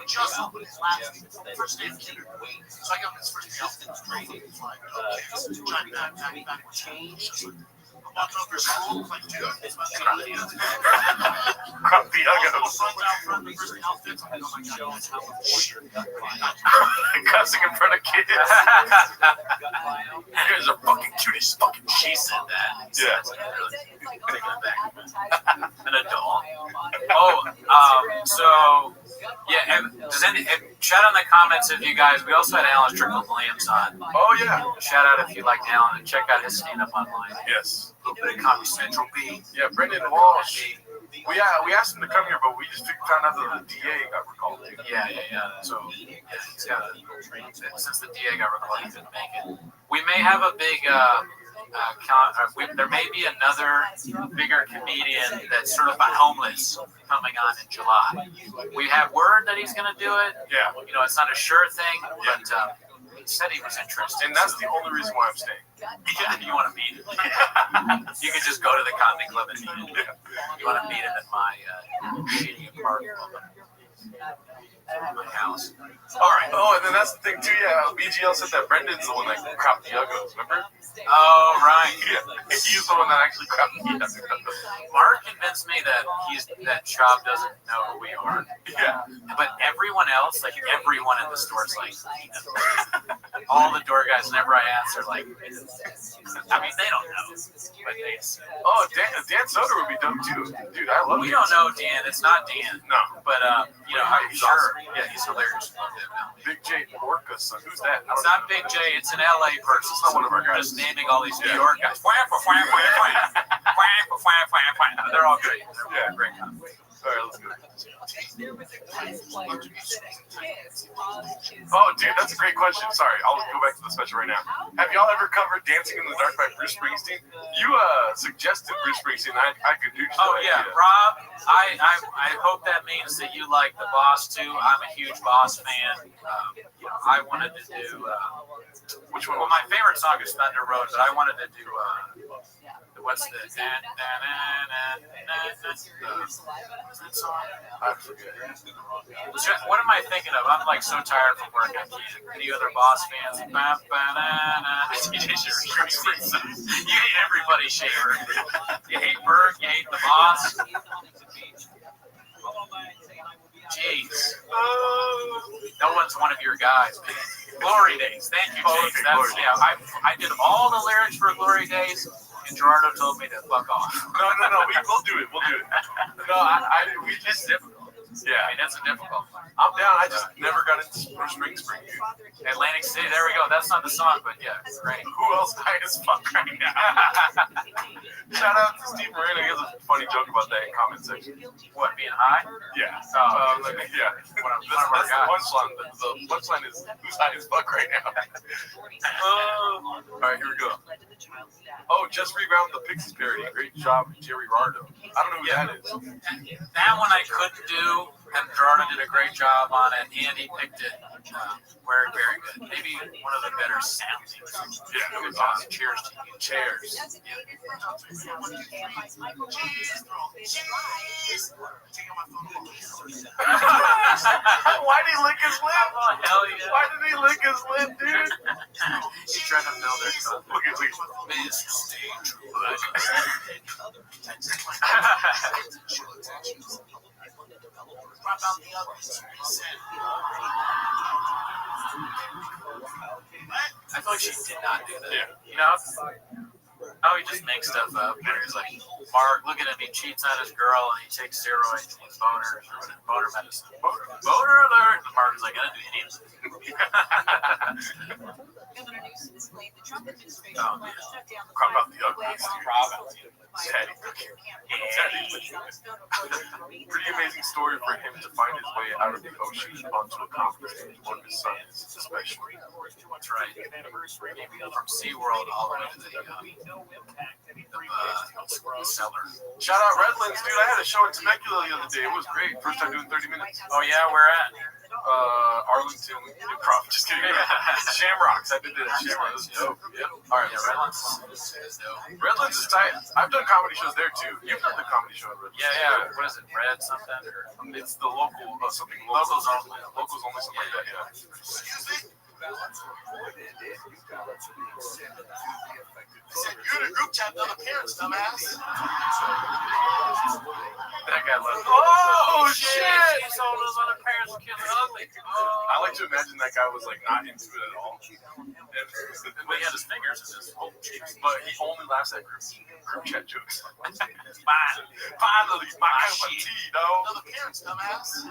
Just opened his last week. First day of kindergarten. So I got his first day off. It's crazy. It's like, okay, trying back. Change. I'm walking over to school. I'm like, dude, it's my Crop the cussing in front of kids. You guys are fucking cute as fucking. She said that. Yeah. An adult. Oh, so yeah. Shout out in the comments if you guys. We also had Alan Strickland-Williams on. Oh yeah. Shout out if you like Alan and check out his stand-up online. Yes. A little bit of Comedy Central B. Yeah, Brendan Walsh. We asked him to come here, but we just found out that the DA got recalled. Yeah. So since the DA got recalled, he couldn't make it. We may have a big. There may be another bigger comedian that's certified homeless coming on in July. We have word that he's going to do it. Yeah. You know, it's not a sure thing, but he said he was interested. And that's the only reason why I'm staying. Yeah, you want to meet him. You can just go to the comedy club and meet him. Yeah. You want to meet him at my shitty apartment. My house. All right. Oh, and then that's the thing too. Yeah, BGL said that Brendan's the one that cropped the uggos. Remember? Oh, right. Yeah, he's the one that actually cropped the uggos. Mark convinced me that Chop doesn't know who we are. Yeah. But everyone else, like everyone in the store, is like all the door guys. Whenever I answer, like, I mean, they don't know, but they. Oh, Dan Soder would be dope too, dude. I love. We don't know Dan. It's not Dan. No. But you know, I'm sure. Awesome. Yeah, he's hilarious. Big J Orca's son. Who's that? It's not Big J. It's an LA person. It's not one of our guys. Just naming all these New York guys. They're all great. They're great. All right, let's go. Oh, dude, that's a great question. Sorry, I'll go back to the special right now. Have y'all ever covered Dancing in the Dark by Bruce Springsteen? You suggested Bruce Springsteen. I could do so. Oh yeah, Rob. I hope that means that you like the Boss too. I'm a huge Boss fan. I wanted to do which one? Well, my favorite song is Thunder Road, but I wanted to do what's the I forget. What am I thinking of? I'm like so tired from work. I can't. Any other Boss fans? You hate everybody, Shaver. You hate Berg. You hate the Boss. Jeez. No one's one of your guys. Glory Days. Thank you, James. I did all the lyrics for Glory Days, and Gerardo told me to fuck off. No. We'll do it. No, it's difficult. Yeah, I mean, that's a difficult one. I'm down. I just never got into Bruce Springsteen. Atlantic City, there we go. That's not the song, but yeah, it's great. Who else high as fuck right now? Shout out to Steve Moreno. He has a funny joke about that in comment section. What, being high? Yeah. Yeah. That's the punchline. The punchline is who's high as fuck right now. All right, here we go. Oh, just rebound the Pixies parody. Great job, Jerry Rardo. I don't know who that is. That one I couldn't do, and Gerardo did a great job on it. Andy picked it very, very good. Maybe one of the better sounding. Yeah, it was awesome. Cheers to you. Cheers. Why did he lick his lip? Oh, hell yeah. Why did he lick his lip, dude? He's trying to build it. Look at me. I feel like she did not do that. Yeah. You know? Oh, he just makes stuff up. Where he's like, Mark, look at him. He cheats on his girl and he takes steroids and he's boners or whatever. Boner medicine. Boner alert. And Mark is like, I don't do any of this. Oh, man. Crop out the uglies, dude. Teddy. Pretty amazing story for him to find his way out of the ocean and onto a conference. One of his sons, especially. That's right. Maybe from SeaWorld all the way to the cellar. Shout out Redlands, dude. I had a show in Temecula the other day. It was great. First time doing 30 minutes. Oh, yeah? Where at? Arlington Improv. Just kidding. Shamrocks. I did that at Shamrocks. It was dope. Yep. All right. Yeah, Redlands is dope. Redlands is tight. I've done comedy shows there too. You've done the comedy show at Redlands. Yeah. What is it? Red something? Or? It's the local, something Locals only. Locals only, something like that, yeah. Excuse me? I said, you're in a group chat with other parents, dumbass. That guy left. Oh, shit! He told us other parents were killing ugly. I like to imagine that guy was like not into it at all. But he had his fingers in his whole cheeks. But he only laughs at group chat jokes. Finally, my cup of tea, dog. Other parents, dumbass.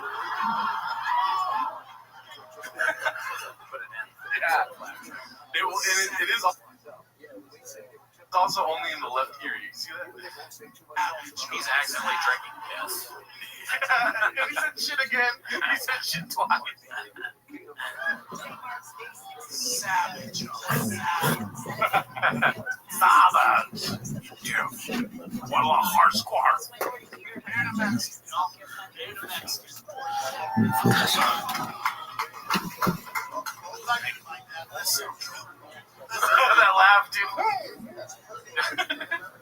Put it in. Yeah. It is also only in the left ear. You see that? He's accidentally drinking piss. Yeah, he said shit again. He said shit twice. Savage. Savage. Yeah. What a hard squad. That laugh, dude.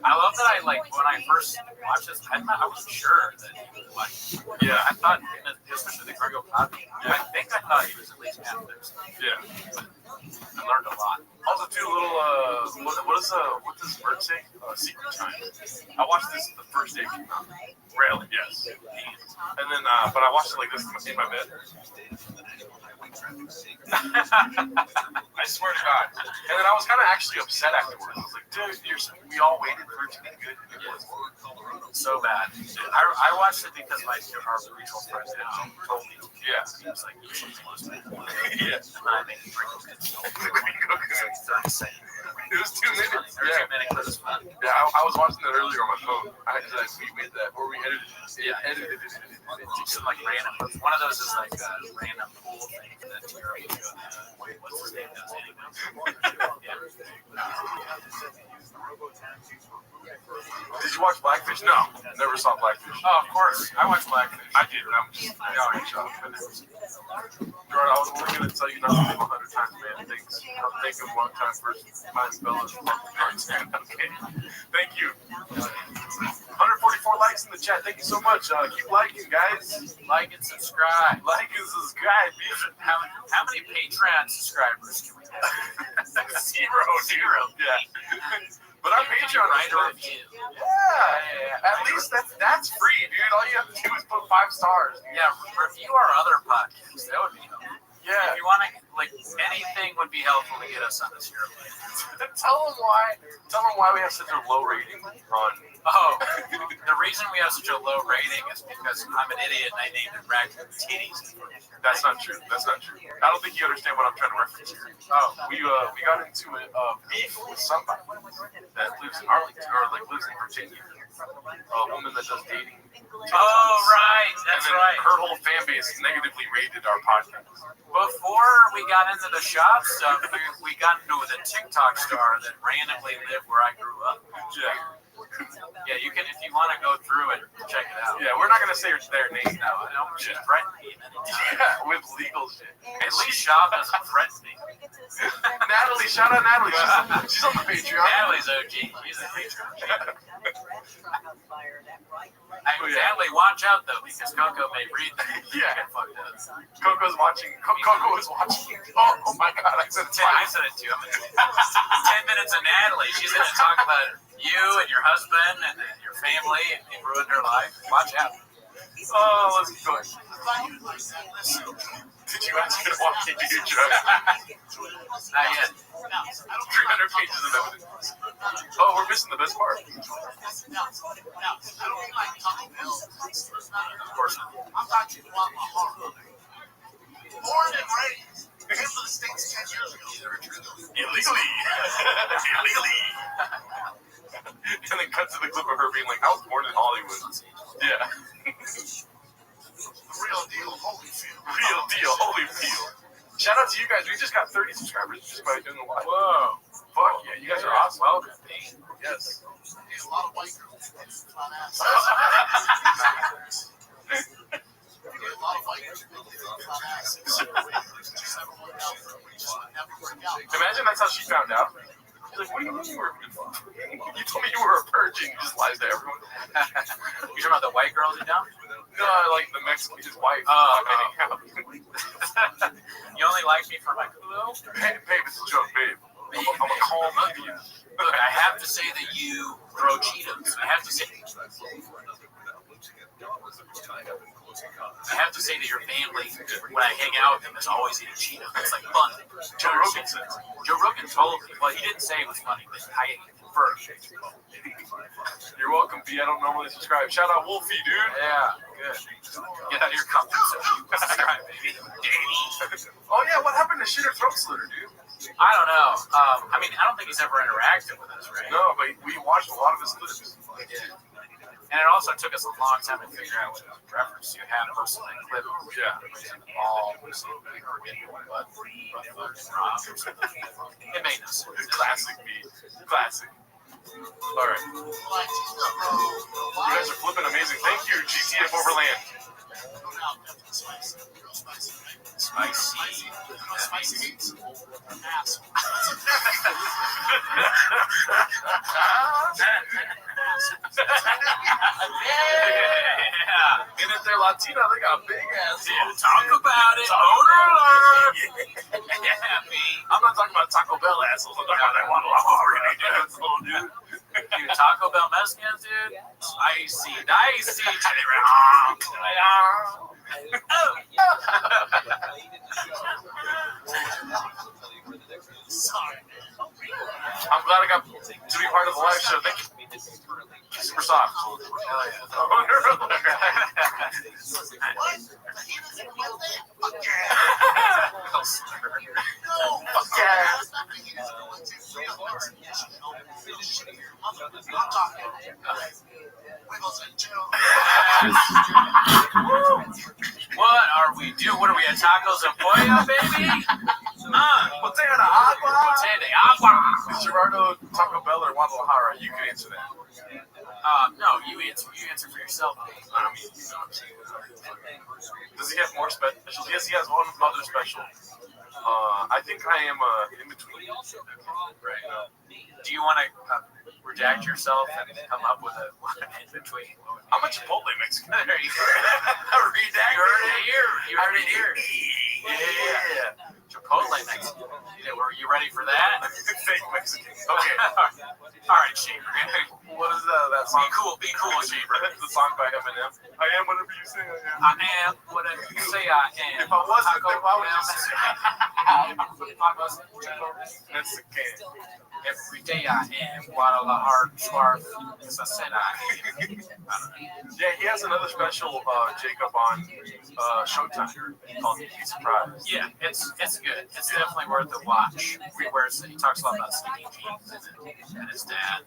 I love that when I first watched this, I wasn't sure that he was like, yeah, I thought, especially the Gregor Poppy, I thought he was at least half there. Yeah. I learned a lot. Also, too, a little, what does Bert say? Secret time. I watched this the first day it came out. Rarely, yes. And then, but I watched it like this in my bed. I swear to God. And then I was kind of actually upset afterwards. I was like, dude, we all waited for it to be good. And it was so bad. I watched it because our mutual friend told me. Yeah. He was like, you should watch it. Yeah. And I made him bring it. It was 2 minutes. Yeah. Yeah, I was watching that earlier on my phone. I had to tweet that, or we edited it. Yeah, edited it. Just like random. One of those is like a random pool thing that what's his name does anyway. Did you watch Blackfish? No, never saw Blackfish. Oh, of course. I watched Blackfish. I did, but I'm just Jordan, I was only going to tell you not to live 100 times, man. Thanks. I'll take a long time for time, fellas. Okay. Thank you. 144 likes in the chat. Thank you so much. Keep liking, guys. Like and subscribe. Like and subscribe. How many Patreon subscribers can we have? Zero. Yeah. But our Patreon review. Yeah. At least that's free, dude. All you have to do is put 5 stars. Yeah, review our other podcasts. That would be helpful. Yeah. If you want to, anything would be helpful to get us on this hero plan. Tell them why we have such a low rating on. Oh, the reason we have such a low rating is because I'm an idiot and I named it Raccoon Titties. That's not true. I don't think you understand what I'm trying to reference here. Oh, we got into a beef with somebody that lives in Arlington or lives in Virginia. A woman that does dating Oh, right. That's and then right. Her whole fan base negatively rated our podcast. Before we got into the shop stuff, we got into with a TikTok star that randomly lived where I grew up. Yeah. Yeah, you can, if you want to go through it, check it out. Yeah, we're not gonna say their name now. I know she threatened me. Yeah, with legal shit. At least Shop doesn't threaten me. Natalie, shout out Natalie. She's on the Patreon. Natalie's OG. She's a Patreon. Natalie, watch out though, because Coco may read that. Yeah. Get fucked up. Coco's watching. Coco is watching. Oh my God! I said it too. 10 minutes of Natalie. She's going to talk about you and your husband and your family and you ruined her life. Watch out. Oh, let's go. Did you ask her to walk into your drug? Not yet. 300 pages of evidence. Oh, we're missing the best part. Of course. I'm talking about my heart. Born and raised. Came to the States 10 years ago. Illegally. And then cut to the clip of her being like, I was born in Hollywood. Yeah. Real deal, Holyfield. Real deal, Holyfield. Shout out to you guys. We just got 30 subscribers just by doing the live. Whoa. Fuck yeah, you guys are awesome. Welcome. Yes. There's a lot of white girls. Imagine that's how she found out. She's like, what do you mean you were? You told me you were a virgin. You just lied to everyone. You talking about the white girls in town? No, like the Mexican, his wife. You only like me for my culo? Hey, babe, it's a joke, babe. I'm a calm you. Look, I have to say that you throw Cheetos. I have to say that your family, when I hang out with them, is always eating Cheetos. It's like fun. Joe Rogan told me. Well, he didn't say it was funny, but I inferred. You're welcome, B. I don't normally subscribe. Shout out Wolfie, dude. Yeah, good. Get out of your comfort zone. Subscribe, baby. Oh yeah, what happened to Shitter Throat Slitter, dude? I don't know. I mean, I don't think he's ever interacted with us, right? No, but we watched a lot of his clips. Yeah. And it also took us a long time to figure out what it was reference to. Had most of that clip. Yeah. It made no sense. Classic beat. Classic. All right. You guys are flipping amazing. Thank you, GTF Overland. Spicy. Yeah. And if they're Latino, they got big ass. Yeah, talk about it. Owner alert. I'm not talking about Taco Bell assholes. I'm talking about that one already asshole, dude. Dude, Taco Bell Mexicans, dude. Spicy, dicey. Sorry. I'm glad I got to be part of the live show. Thank you. Super soft. Hell yeah. Fuck yeah. What are we doing? What are we at? Tacos and pollo, baby? Potato de agua. Potato de agua. Is Gerardo Taco Bell or Guadalajara? You can answer that. No, you answer. You answer for yourself. Does he have more specials? Yes, he has one other special. I think I am in between. Right. Do you want to redact yourself and come up with a in between? I'm a Chipotle Mexican. There you go. Redact. You heard it here. You heard it here. Yeah. Chipotle Mexican. Were you ready for that? Fake Mexican. Okay. All right, Shaver. What is that song? Be cool, Shaver. That's the song by Eminem. I am whatever you say I am. I am whatever you say I am. If I wasn't, then why would you say Mexican? Every day I am Guadalajara Scarf. As I said I am. Yeah, he has another special, Jacob, on Showtime called Be Surprised. Yeah, it's good. It's definitely worth a watch. He talks a lot about skinny jeans and his dad.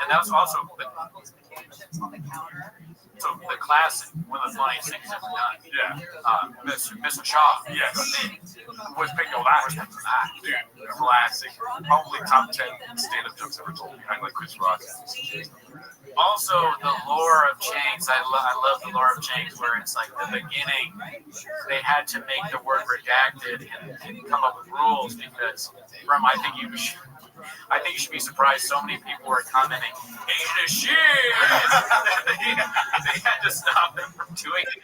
And that was also, So the classic, one of the funniest things ever done. Yeah. Mr. Shaw. Yes. Was Pinko that? Dude, classic. Probably top 10 stand-up jokes ever told behind like Chris Rock. Also, the lore of Changs. I love the lore of Changs, where it's like the beginning, they had to make the word redacted and come up with rules because I think you should be surprised. So many people were commenting, Asian as shit. they had to stop them from doing it.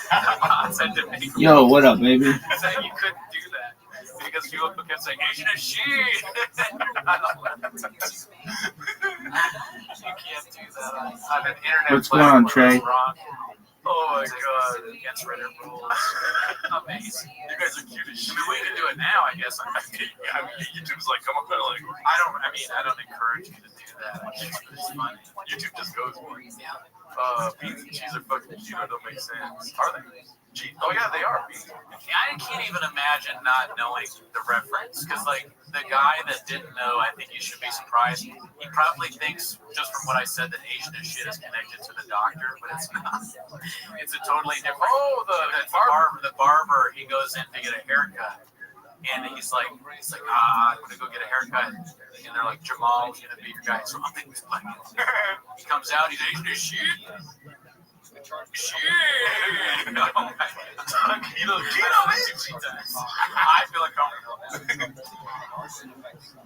Had to make Yo, what up, baby? saying you couldn't do that because people kept saying Asian as shit. You can't do that on an internet. What's going on, Trey? Oh my god. Against Reddit rules. Amazing. You guys are cute as shit. I mean, we can do it now, I guess. I mean, YouTube's like, come on, like. I don't encourage you to do that. It's funny. YouTube just goes. Beans and cheese are fucking cute. That don't make sense. Are they? Oh yeah, they are. I can't even imagine not knowing the reference because, like, the guy that didn't know, I think you should be surprised. He probably thinks, just from what I said, that Asian as shit is connected to the doctor, but it's not. It's a totally different. Oh, the barber. He goes in to get a haircut, and he's like, I'm gonna go get a haircut, and they're like, Jamal's gonna be your guy. So I'm thinking, like, he comes out, he's Asian as shit. Shit! No, I feel uncomfortable.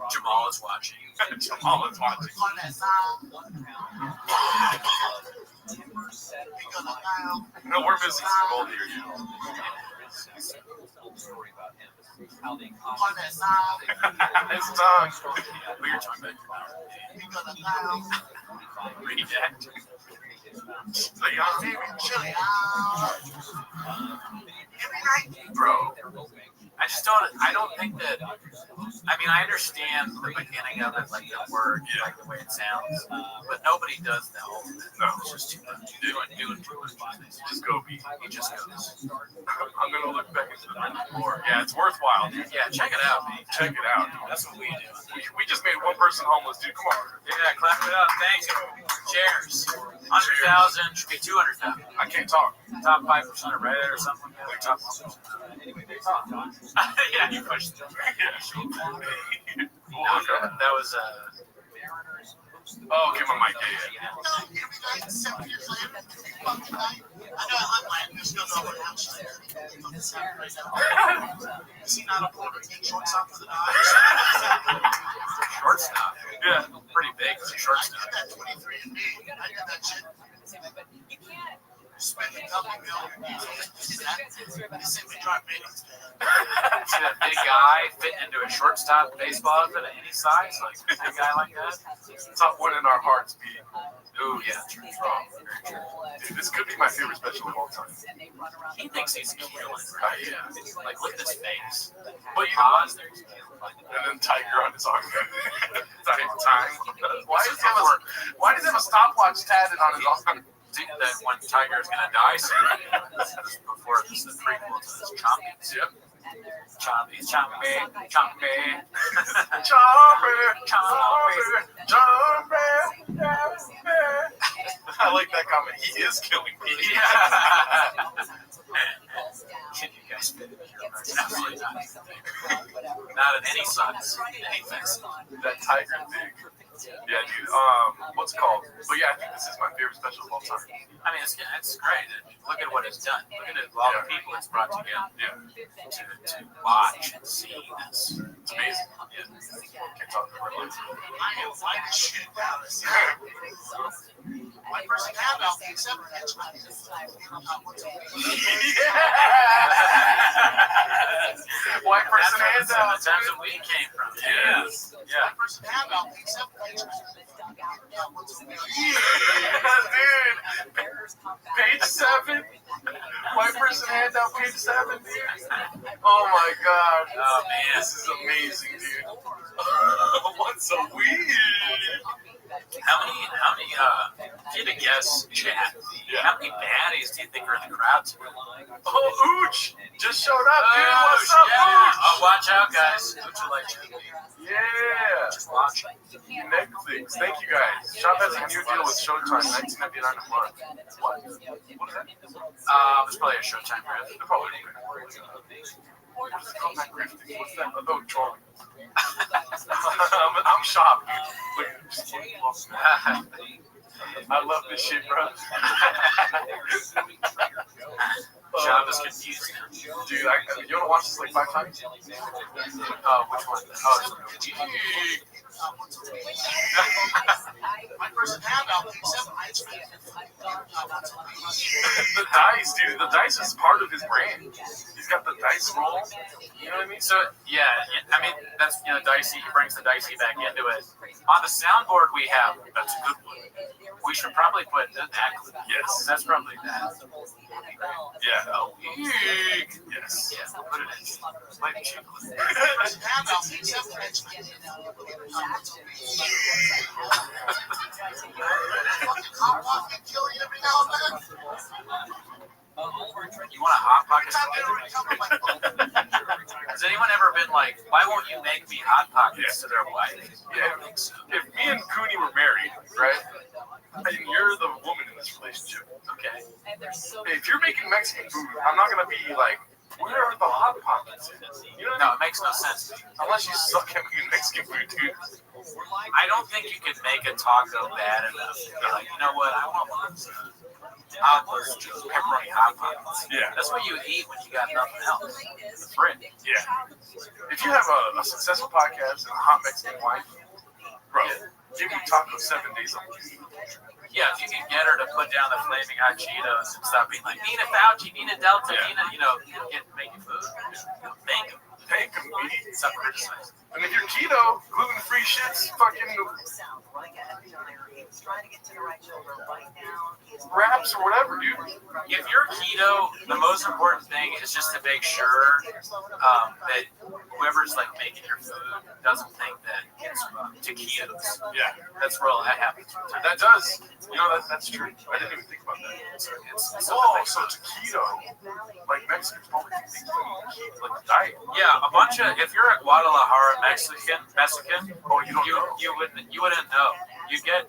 Jamal is watching. Jamal is watching. No, we're missing some gold here. His tongue. What you're talking about? Redact. Bro, I don't think that. I mean, I understand the beginning of it, like the word, like the way it sounds, but nobody does that. No, it's just too much. Doing too much. Just go, B. He just goes. I'm gonna look back into the menu more. Yeah, it's worthwhile, dude. Yeah, check it out, B. Check it out. That's what we do. We just made one person homeless, dude. Come on. Yeah, clap it up. Thank you. Cheers. 100,000 should be 200,000. I can't talk. Top 5% of Reddit or something. Like top 1%. Yeah, you pushed it. Yeah. That was Oh, give him my mic. Is he not a shortstop for the Dodgers? Shortstop? Yeah. Pretty big for shortstop. I did that 23andMe. I did that shit. Spend a couple million. They said we drop ratings. See that big guy fitting into a shortstop baseball outfit at any size? Like a big guy like that? Top one in our hearts, B. Ooh, yeah. Dude, this could be my favorite special of all time. He thinks he's killing it. Yeah. Like, look at his face. But you know what? And then Tiger on his arm. Time. Why does he have a stopwatch tatted on his arm? That when Tiger is gonna die soon. Before this is the prequel to this Chompies. Yep. Chompies. I like that comment. He is killing people. Yeah. Can you guys fit it? Absolutely not. Not in any size. Any face. That Tiger thing. Yeah, dude. What's it called? But yeah, I think this is my favorite special of all time. I mean, it's great. Look at what it's done. Look at all the people it's brought together. Yeah. To watch and see this. It's amazing. Yeah. Can't talk about it. I am like shit now. One person handout, except for that. White person handout. That's where we came from. Yes. Yeah. One person handout, except for that. Dude. Page 7. White person handout, page 7, dude. Oh my god. Oh man. This is amazing, dude. What's so weird? How many, if you had to guess, chat, Yeah. How many baddies do you think are in the crowd today? Oh, Ooch just showed up, dude. What's up, yeah. Ooch? Oh, watch out, guys. Ooch will like you. Yeah. Just watch. Netflix. Thank you, guys. Shop has a new deal with Showtime, $19.99 a month. What? What is that? It's probably a Showtime riff. They're probably what is it called? Not grifting. What's that? Oh, trolling. I'm shocked, dude. Look, I love this shit, bro. Job is confused. Dude, you want to watch this like 5 times? Which one? Oh, My person handout, except the dice, dude. The dice is part of his brand. He's got the dice roll. You know what I mean? So yeah, I mean that's Dicey. He brings the Dicey back into it. On the soundboard we have that's a good one. We should probably put that. Yes, that's probably that. Yeah. Oh, yes. Yeah. Put it in. Play the cheap one. handout, except You want a hot pocket? Has anyone ever been like, why won't you make me hot pockets to their wife? Yeah. I don't think so. If me and Cooney were married, right, and you're the woman in this relationship, okay. If you're making Mexican food, I'm not gonna be like, where are the hot pockets? You know what I mean? No, it makes no sense. Unless you suck at making Mexican food, dude. I don't think you can make a taco bad enough. You're like, you know what? I want pepperoni hot pockets. Yeah. That's what you eat when you got nothing else. The fridge. Yeah. If you have a successful podcast and a hot Mexican wife, bro, give me tacos 7 days a week. Yeah, if you can get her to put down the flaming hot Cheetos and stop being like, Nina Fauci, Nina Delta, Nina, get making food. Thank him. Thank him, me. Stop criticizing. And if you're keto, gluten-free shit's fucking wraps or whatever, dude. If you're keto, the most important thing is just to make sure that whoever's like making your food doesn't think that it's taquitos. Yeah, that's real. That happens. That does. That's true. I didn't even think about that. So taquito, like Mexicans probably think like the diet. Yeah, a bunch of. If you're a Guadalajara Mexican. Oh, you wouldn't know. You would get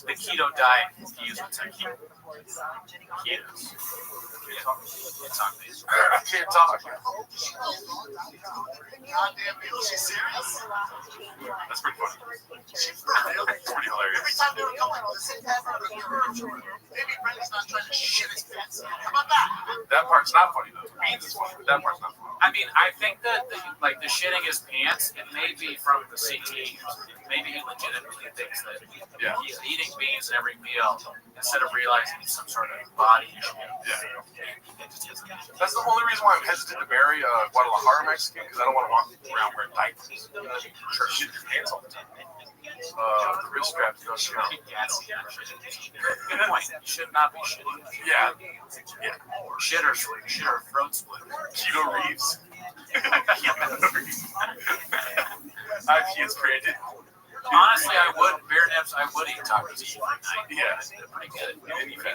the keto diet confused with taquito. Ketos. It's on these. I can't talk. Goddamn, she's serious? That's pretty funny. It's pretty hilarious. Every time they were going, the same time for the curve. Maybe Brendan's not trying to shit his pants. How about that? That part's not funny though. Beans is funny, but that part's not funny. I mean, I think that the shitting his pants, it may be from the CT. Maybe he legitimately thinks that he's eating beans in every meal instead of realizing it's some sort of body issue. Yeah. That's the only reason why I'm hesitant to marry a Guadalajara Mexican, because I don't want to walk around wearing diapers. Sure, shit your pants all the time. The wrist straps don't count. Good point. You should not be shitting. Yeah. Shitter throat split. Keto Reeves. IPS granted. Honestly, I would, beer nips, I would eat tacos every night. Yeah. They're pretty good.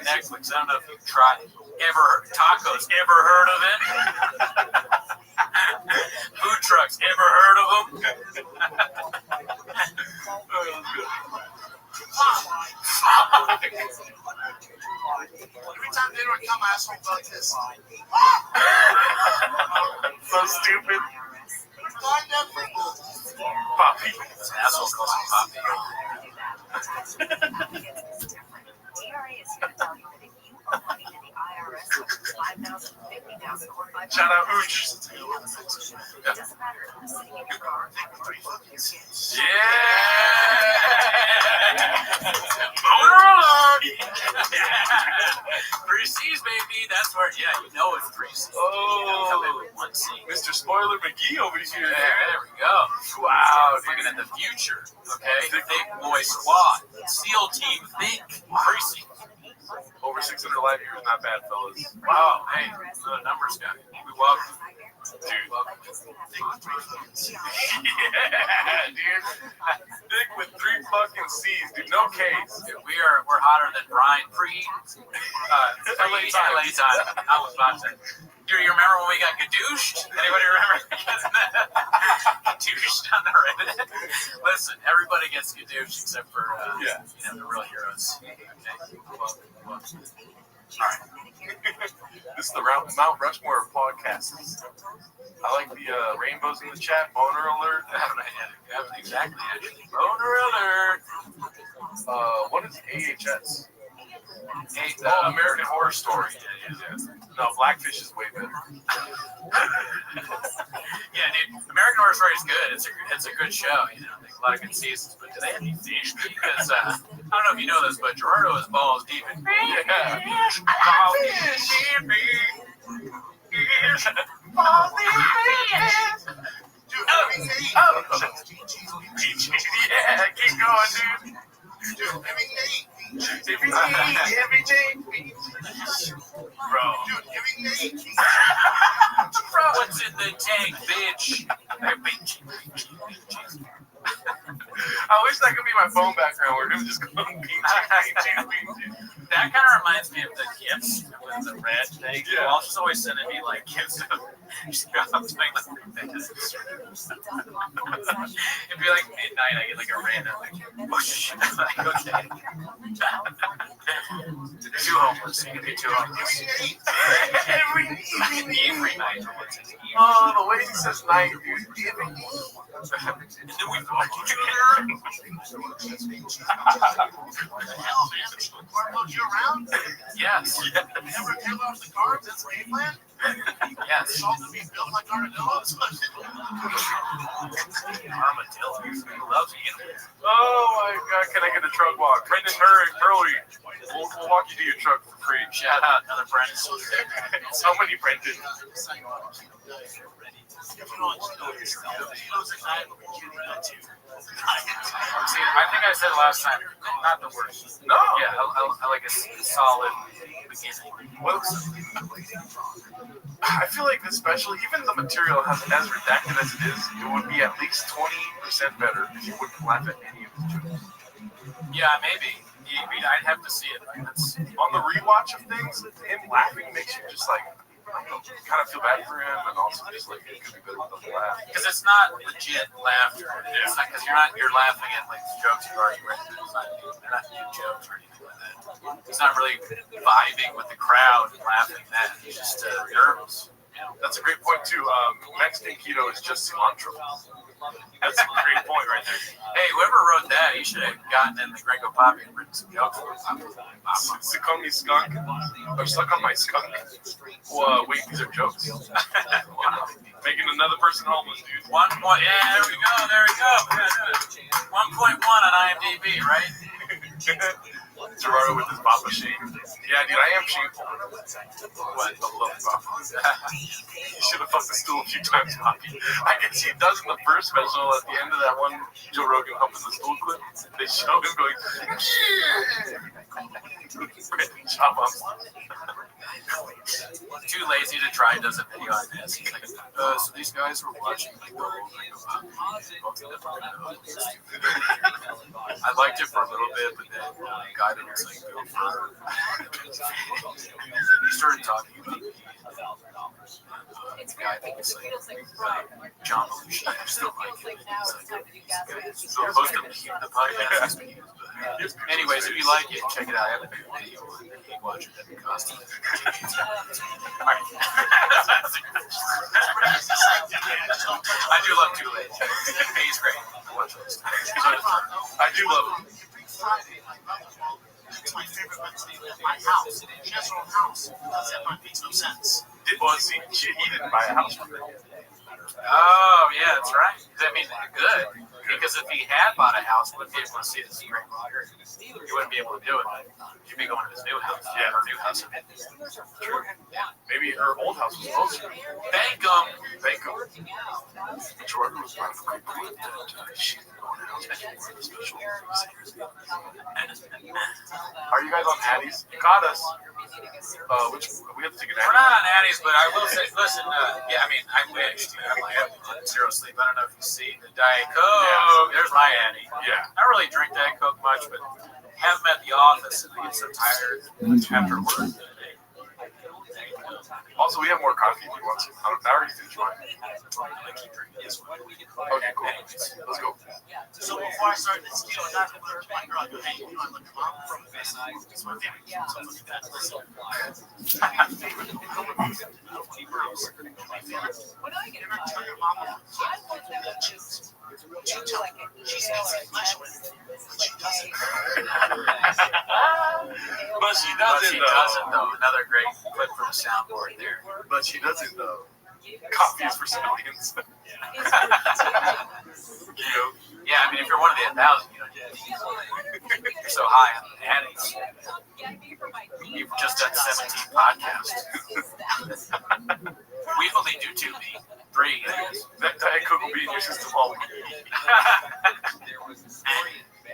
Netflix, I don't know if you've tried tacos, ever heard of it? Food trucks, ever heard of them? Every time they don't come, I ask them like this. So stupid. Poppy. Asshole calls him Poppy. Shout out Ooch. Three C's, baby. That's where, it's 3 C's. Oh, Mr. Spoiler McGee over here. There we go. Wow, looking at the future. Okay, Big Boy Squad, SEAL Team Think, Precinct. Over 600 live viewers, not bad, fellas. Wow, hey, the numbers guy. We welcome. Yeah, dude. Thick with 3 fucking C's, dude. No K's. We're hotter than Brian LA time. I was about to. Do you remember when we got gadooshed? Anybody remember getting that? Gadooshed on the Reddit? Listen, everybody gets gadooshed except for the real heroes. Okay. Well. All right. This is the Mount Rushmore of podcasts. I like the rainbows in the chat. Boner alert. Exactly. Boner alert. What is AHS? Oh, American Horror Story. Yeah. No, Blackfish is way better. Yeah, dude. American Horror Story is good. It's a good show. You know, a lot of good seasons. But do they have any fish? Because I don't know if you know this, but Gerardo is balls deep in fish. Balls deep in fish. Balls deep in fish. Yeah, keep going, dude. Bro. What's in the tank, bitch? I wish that could be my phone background where it was just going beach. That kind of reminds me of the gifts with the red thing. Yeah. Well, she's always sending me like gifts of it'd be like midnight, I get like a random like whoosh. Like, okay. Too homeless. You can be too homeless. Every night. Oh, the way he says night, dude. And then we fuck each other. Hell, man. Are you around? Yes. Ever kill off the carbs? That's what you plan? Yes. It's all to be built like armadillos. Armadillos. Who loves you? Oh my God! Can I get a truck walk? Brendan Hurley. We'll walk you to your truck for free. Shout out another Brendan. So many Brendan. See, I think I said it last time. Not the worst. No. Yeah, I like a solid beginning. Well, I feel like this special, even the material as redacted as it is, it would be at least 20% better if you wouldn't laugh at any of the jokes. Yeah, maybe. I'd have to see it. That's, on the rewatch of things, him laughing makes you just like, I don't know, kind of feel bad for him, and also just like it could be better with the laugh. Because it's not legit laughter. It's not because you're laughing at like jokes you've already written. They're not new jokes or anything like that. He's not really vibing with the crowd and laughing at that. He's just nervous. That's a great point too. Mexican keto is just cilantro. That's a great point right there. Hey, whoever wrote that, you should have gotten in the Gringo Poppy and written some jokes. Suck on me skunk, or suck on my skunk. Well, wait, these are jokes. Making another person homeless, dude. 1 point. Yeah, there we go. 1.1 on IMDb, right? Gerardo with his Papa shame. Yeah, dude, I am shameful. What? I love Papa. He should have fucked the stool a few times, Poppy. I guess he does in the first special. At the end of that one Joe Rogan humping the stool clip, they show him going, chop up. Too lazy to try does a video on this. He's like, so these guys were watching like the whole I liked it for a little bit, but then the guy that was like built for he started talking about the guy that was like John Belushi. I just don't like it. He's like, supposed to be the podcast. Anyways, if you like it, check it out. I have a video on it. Watch it at the cost. Alright. I do love Too Late. He's great. I do love him. It's my favorite Wednesday at my house. She has her own house. That makes no sense. Well, see, he didn't buy a house from her. Oh, yeah, that's right. I mean, good. Because if he had bought a house, he wouldn't be able to see this great water. He wouldn't be able to do it. You'd be going to his new house. Yeah. Her new house. True. Yeah. Maybe her old house was closer. Thank him. Jordan was part of a great point that she's going to house before the special. Are you guys on Addie's? You caught us. Which we have to take an We're not on Addies, but I will say, listen, yeah, I mean, I wish, dude. I have zero sleep. I don't know if you see the Diet Coke. Yeah. There's my Addy. Yeah. I don't really drink Diet Coke much, but have them at the office, and I get so tired after work. Also, we have more coffee if you want some. I already finished mine. Okay, cool. Let's go. So before I started this keto diet, my girl, hey, you know, I look at mom from Facebook. It's my favorite. So look at that. When I get her, tell your mom, I want that chips. She tell her she's eating flesh with it, but she doesn't. But she doesn't, though. Another great clip from the soundboard there. But she doesn't, though. Coffee is for civilians. Yeah, I mean, if you're one of the 1,000, you know, you're so high on the Addies. You've just done 17 podcasts. We only do 2, 3. That Diet Coke will be in your system all week.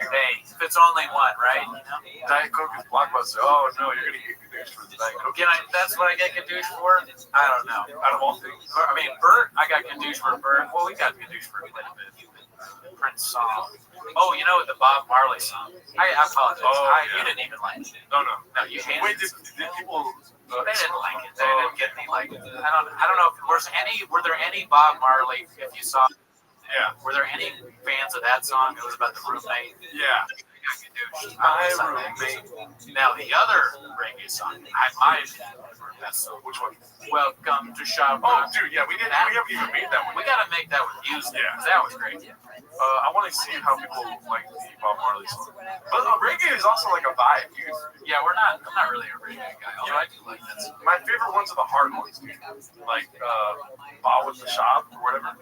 Hey, if it's only one, right? Diet Coke is Blockbuster. Oh, no, you're going to get Gadoosh for the Diet Coke. That's what I get Gadoosh for? I don't know. Out of all things. I mean, Bert, I got Gadoosh for Bert. Well, we got Gadoosh for quite a bit. Prince song. Oh, you know the Bob Marley song. I apologize. You didn't even like it. No, you hated Wait, it. did people... They didn't like it. They didn't get me like... I don't know if were there any Bob Marley, if you saw... Yeah. Were there any fans of that song? It was about the roommate. Yeah. My roommate. Now the other reggae song, my best song. Which one? Welcome to Shop. Oh, dude, yeah, we haven't even made that one. We gotta make that with music. Yeah. Because that was great. I want to see how people like the Bob Marley song. But reggae is also like a vibe. Yeah, I'm not really a reggae guy, although I do like that song. My favorite ones are the hard ones, dude. Like Bob with the Shop or whatever.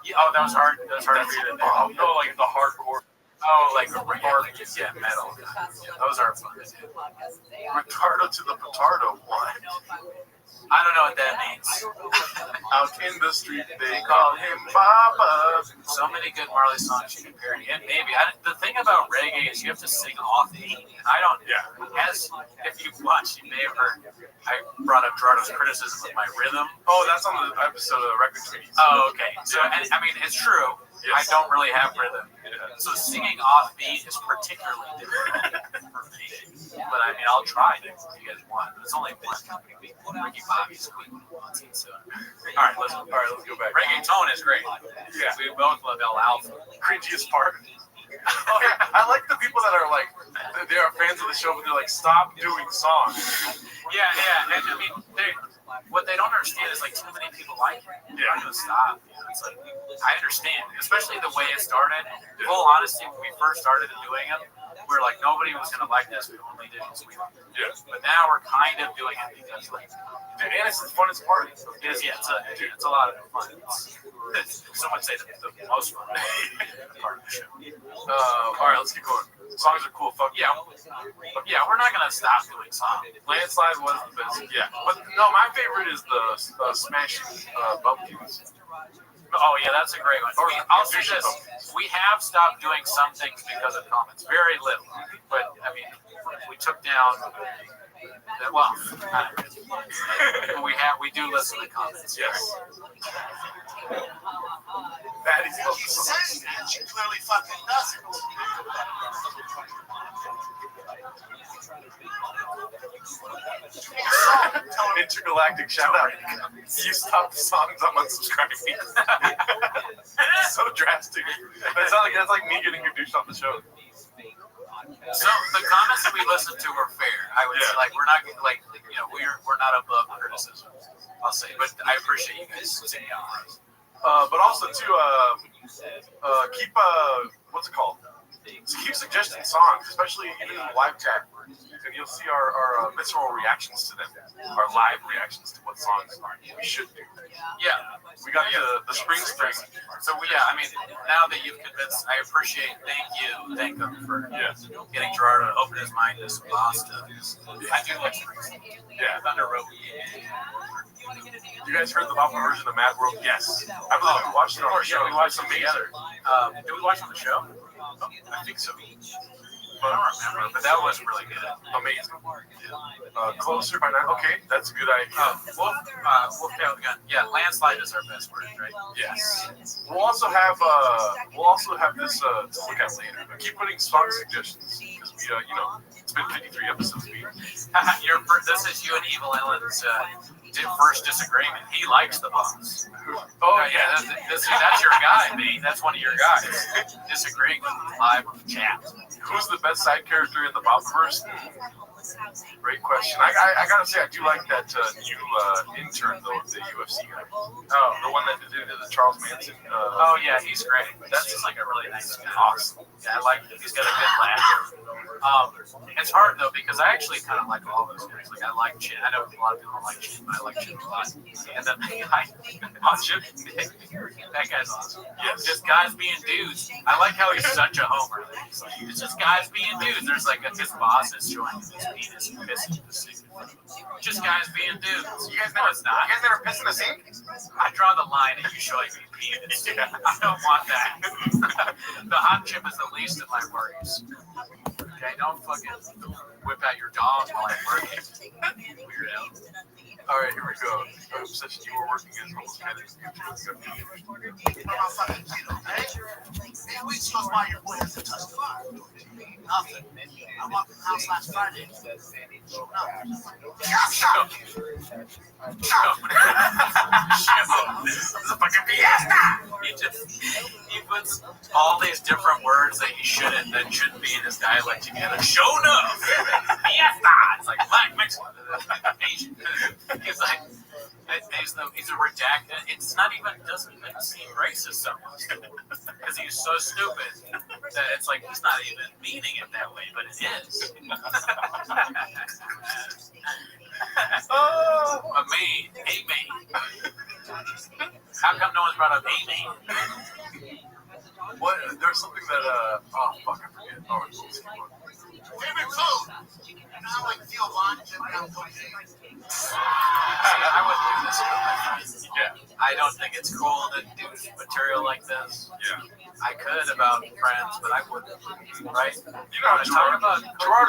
Yeah, that was hard. That was hard to read it. No, like the hardcore. Oh, like metal. Yeah, those are fun. Retardo to the petardo. What? I don't know what that means. Out in the street, they call him Papa. So many good Marley songs you can parody. And maybe the thing about reggae is you have to sing off the beat. I don't. Yeah. As if you've watched, you may have heard. I brought up Gerardo's criticism of my rhythm. Oh, that's on the episode of the Record Treaties. Oh, okay. So I mean, it's true. Yes. I don't really have rhythm. Yeah. So singing off beat is particularly difficult for me. But I mean, I'll try it if you guys want. There's only one company. Ricky Bobby's quick. So, all right, let's go back. Reggaeton is great. Yeah. We both love El Alfa. Cringiest part. Okay, I like the people that are like, they are fans of the show, but they're like, stop doing songs. Yeah. And I mean, what they don't understand is like too many people like it. They're not gonna stop. It's like, I understand, especially the way it started. Full honesty, when we first started doing it, we were like, nobody was gonna like this. We only did it in Sweden. Yeah. But now we're kind of doing it because, like, dude, and it's the funnest part. It is, yeah. It's a lot of fun. Some would say the most fun part of the show. All right, let's keep going. Songs are cool. Fuck yeah. Yeah, we're not gonna stop doing songs. Landslide was the best. Yeah. But no, my favorite is the Smashing Bumpkins. Oh yeah, that's a great one. I'll say this: we have stopped doing some things because of comments. Very little, but I mean, we took down. Well, we do listen to comments. Yes. That is what she says that. She clearly fucking doesn't. Intergalactic shout out. You stop the songs, I'm unsubscribing. So drastic. That's like me getting Gadoosh off the show. So the comments that we listened to were fair. I would say, like, we're not like, you know, we're not above criticism. I'll say, but I appreciate you guys sitting down for us. But also too, keep what's it called? Keep suggesting songs, especially even in the live chat, and you'll see our visceral reactions to them, our live reactions to what songs we should do. Yeah, we got the spring. So I mean, now that you've convinced, I appreciate. Thank them for getting Gerardo to open his mind to some pasta. I do like spring. Yeah, Thunder Road. You guys heard the Bapa version of Mad World? Yes. I believe we watched it on the show. We watched them together. Did we watch on the show? I think so. I don't remember, but that was really good. Amazing. Closer by now. Okay, that's a good idea. Wolftail Gun. Yeah, landslide is our best word, right? Yes. We'll also have this to look at later. But keep putting song suggestions because we it's been 53 episodes. This is you and Evil Ellen's first disagreement. He likes the boss. Oh yeah, that's your guy, man. That's one of your guys. Disagreeing with live chat. Who's the best side character in the Bobverse? Great question. I gotta say, I do like that new intern, though, the UFC guy. Oh, the one that did the Charles Manson. Oh, yeah, he's great. That's just like a really nice guy. Awesome. Yeah, I like him. He's got a good laugh. It's hard, though, because I actually kind of like all those guys. Like, I like Chin. I know a lot of people don't like Chin, but I like Chin a lot. And then Chin, that guy's awesome. Yes. Just guys being dudes. I like how he's such a homer. It's just guys being dudes. There's like his boss is showing his penis pissing the sink. Just guys being dudes. You guys never piss in the sink? I draw the line at you showing me penis. I don't want that. The hot chip is the least of my worries. Okay, don't fucking whip out your dog while I'm working. Weirdo. All right, here we go. Since you were working as almost kind of Hey, weeks goes by, your boy hasn't touched the bar. Nothing. I walked in the house last Friday. Nothing. This is a fucking fiesta. He puts all these different words that shouldn't be in his dialect together. Show enough. Fiesta. It's like black, Mexican, Asian. He's like, he's a redacted. It's not even, doesn't even seem racist so much. Because he's so stupid that it's like he's not even meaning it that way, but it is. Oh, me. How come no one's brought up me? What? There's something that I forget. Oh, it's Favorite food? You know how like feel on around cocaine? I wouldn't do this. Yeah. I don't think it's cool to do material like this. Yeah. I could about friends, but I wouldn't. Right? You know how Gerardo,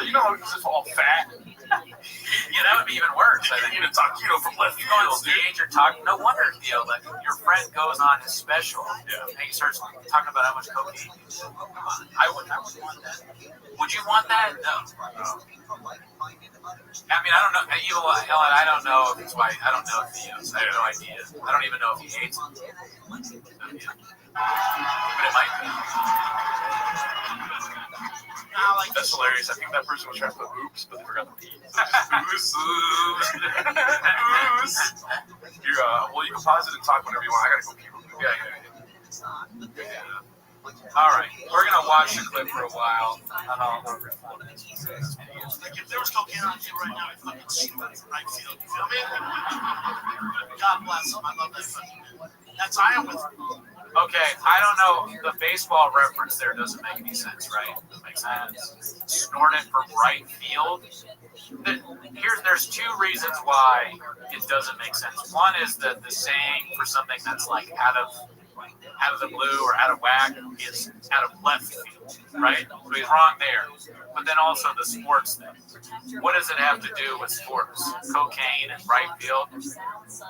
you know how he's just all fat? Yeah, that would be even worse. I think you need a taquito from left field. You go on stage, you're talking. No wonder, Theo, that your friend goes on his special and he starts talking about how much cocaine. I wouldn't want that. Would you want that? No. I mean, I don't know. Ellen, I don't know if it's white. I don't know if he is. I have no idea. I don't even know if he hates him. But it might be. That's hilarious. I think that person was trying to put oops, but they forgot the P. Oops. Well, you can pause it and talk whenever you want. I gotta go pee real quick. Yeah. All right, we're gonna watch the clip for a while. Like if there was cocaine on you right now, I'd fucking shoot it from right field. You feel me? God bless him. I love that fucking man. That's I am with him. Okay, I don't know. The baseball reference there doesn't make any sense, right? Doesn't make sense. Snort it from right field. There's two reasons why it doesn't make sense. One is that the saying for something that's like out of the blue or out of whack is out of left field, right? So he's wrong there. But then also the sports thing. What does it have to do with sports? Cocaine and right field?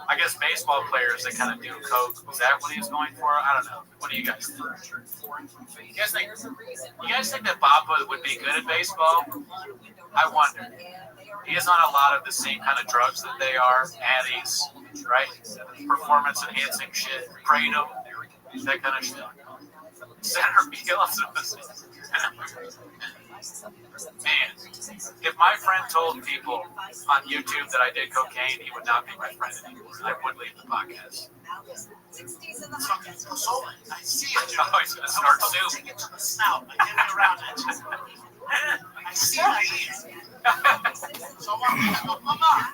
I guess baseball players, they kind of do coke. Was that what he was going for? I don't know. What do you guys think? You guys think that Papa would be good at baseball? I wonder. He is on a lot of the same kind of drugs that they are. Addies, right? Performance enhancing shit. Kratom. That kind of shit. Center field. Man, if my friend told people on YouTube that I did cocaine, he would not be my friend anymore. I would leave the podcast. I see it. Oh, he's gonna snort soup. Take it to the snout. I get it around it. I see it. So, Mama.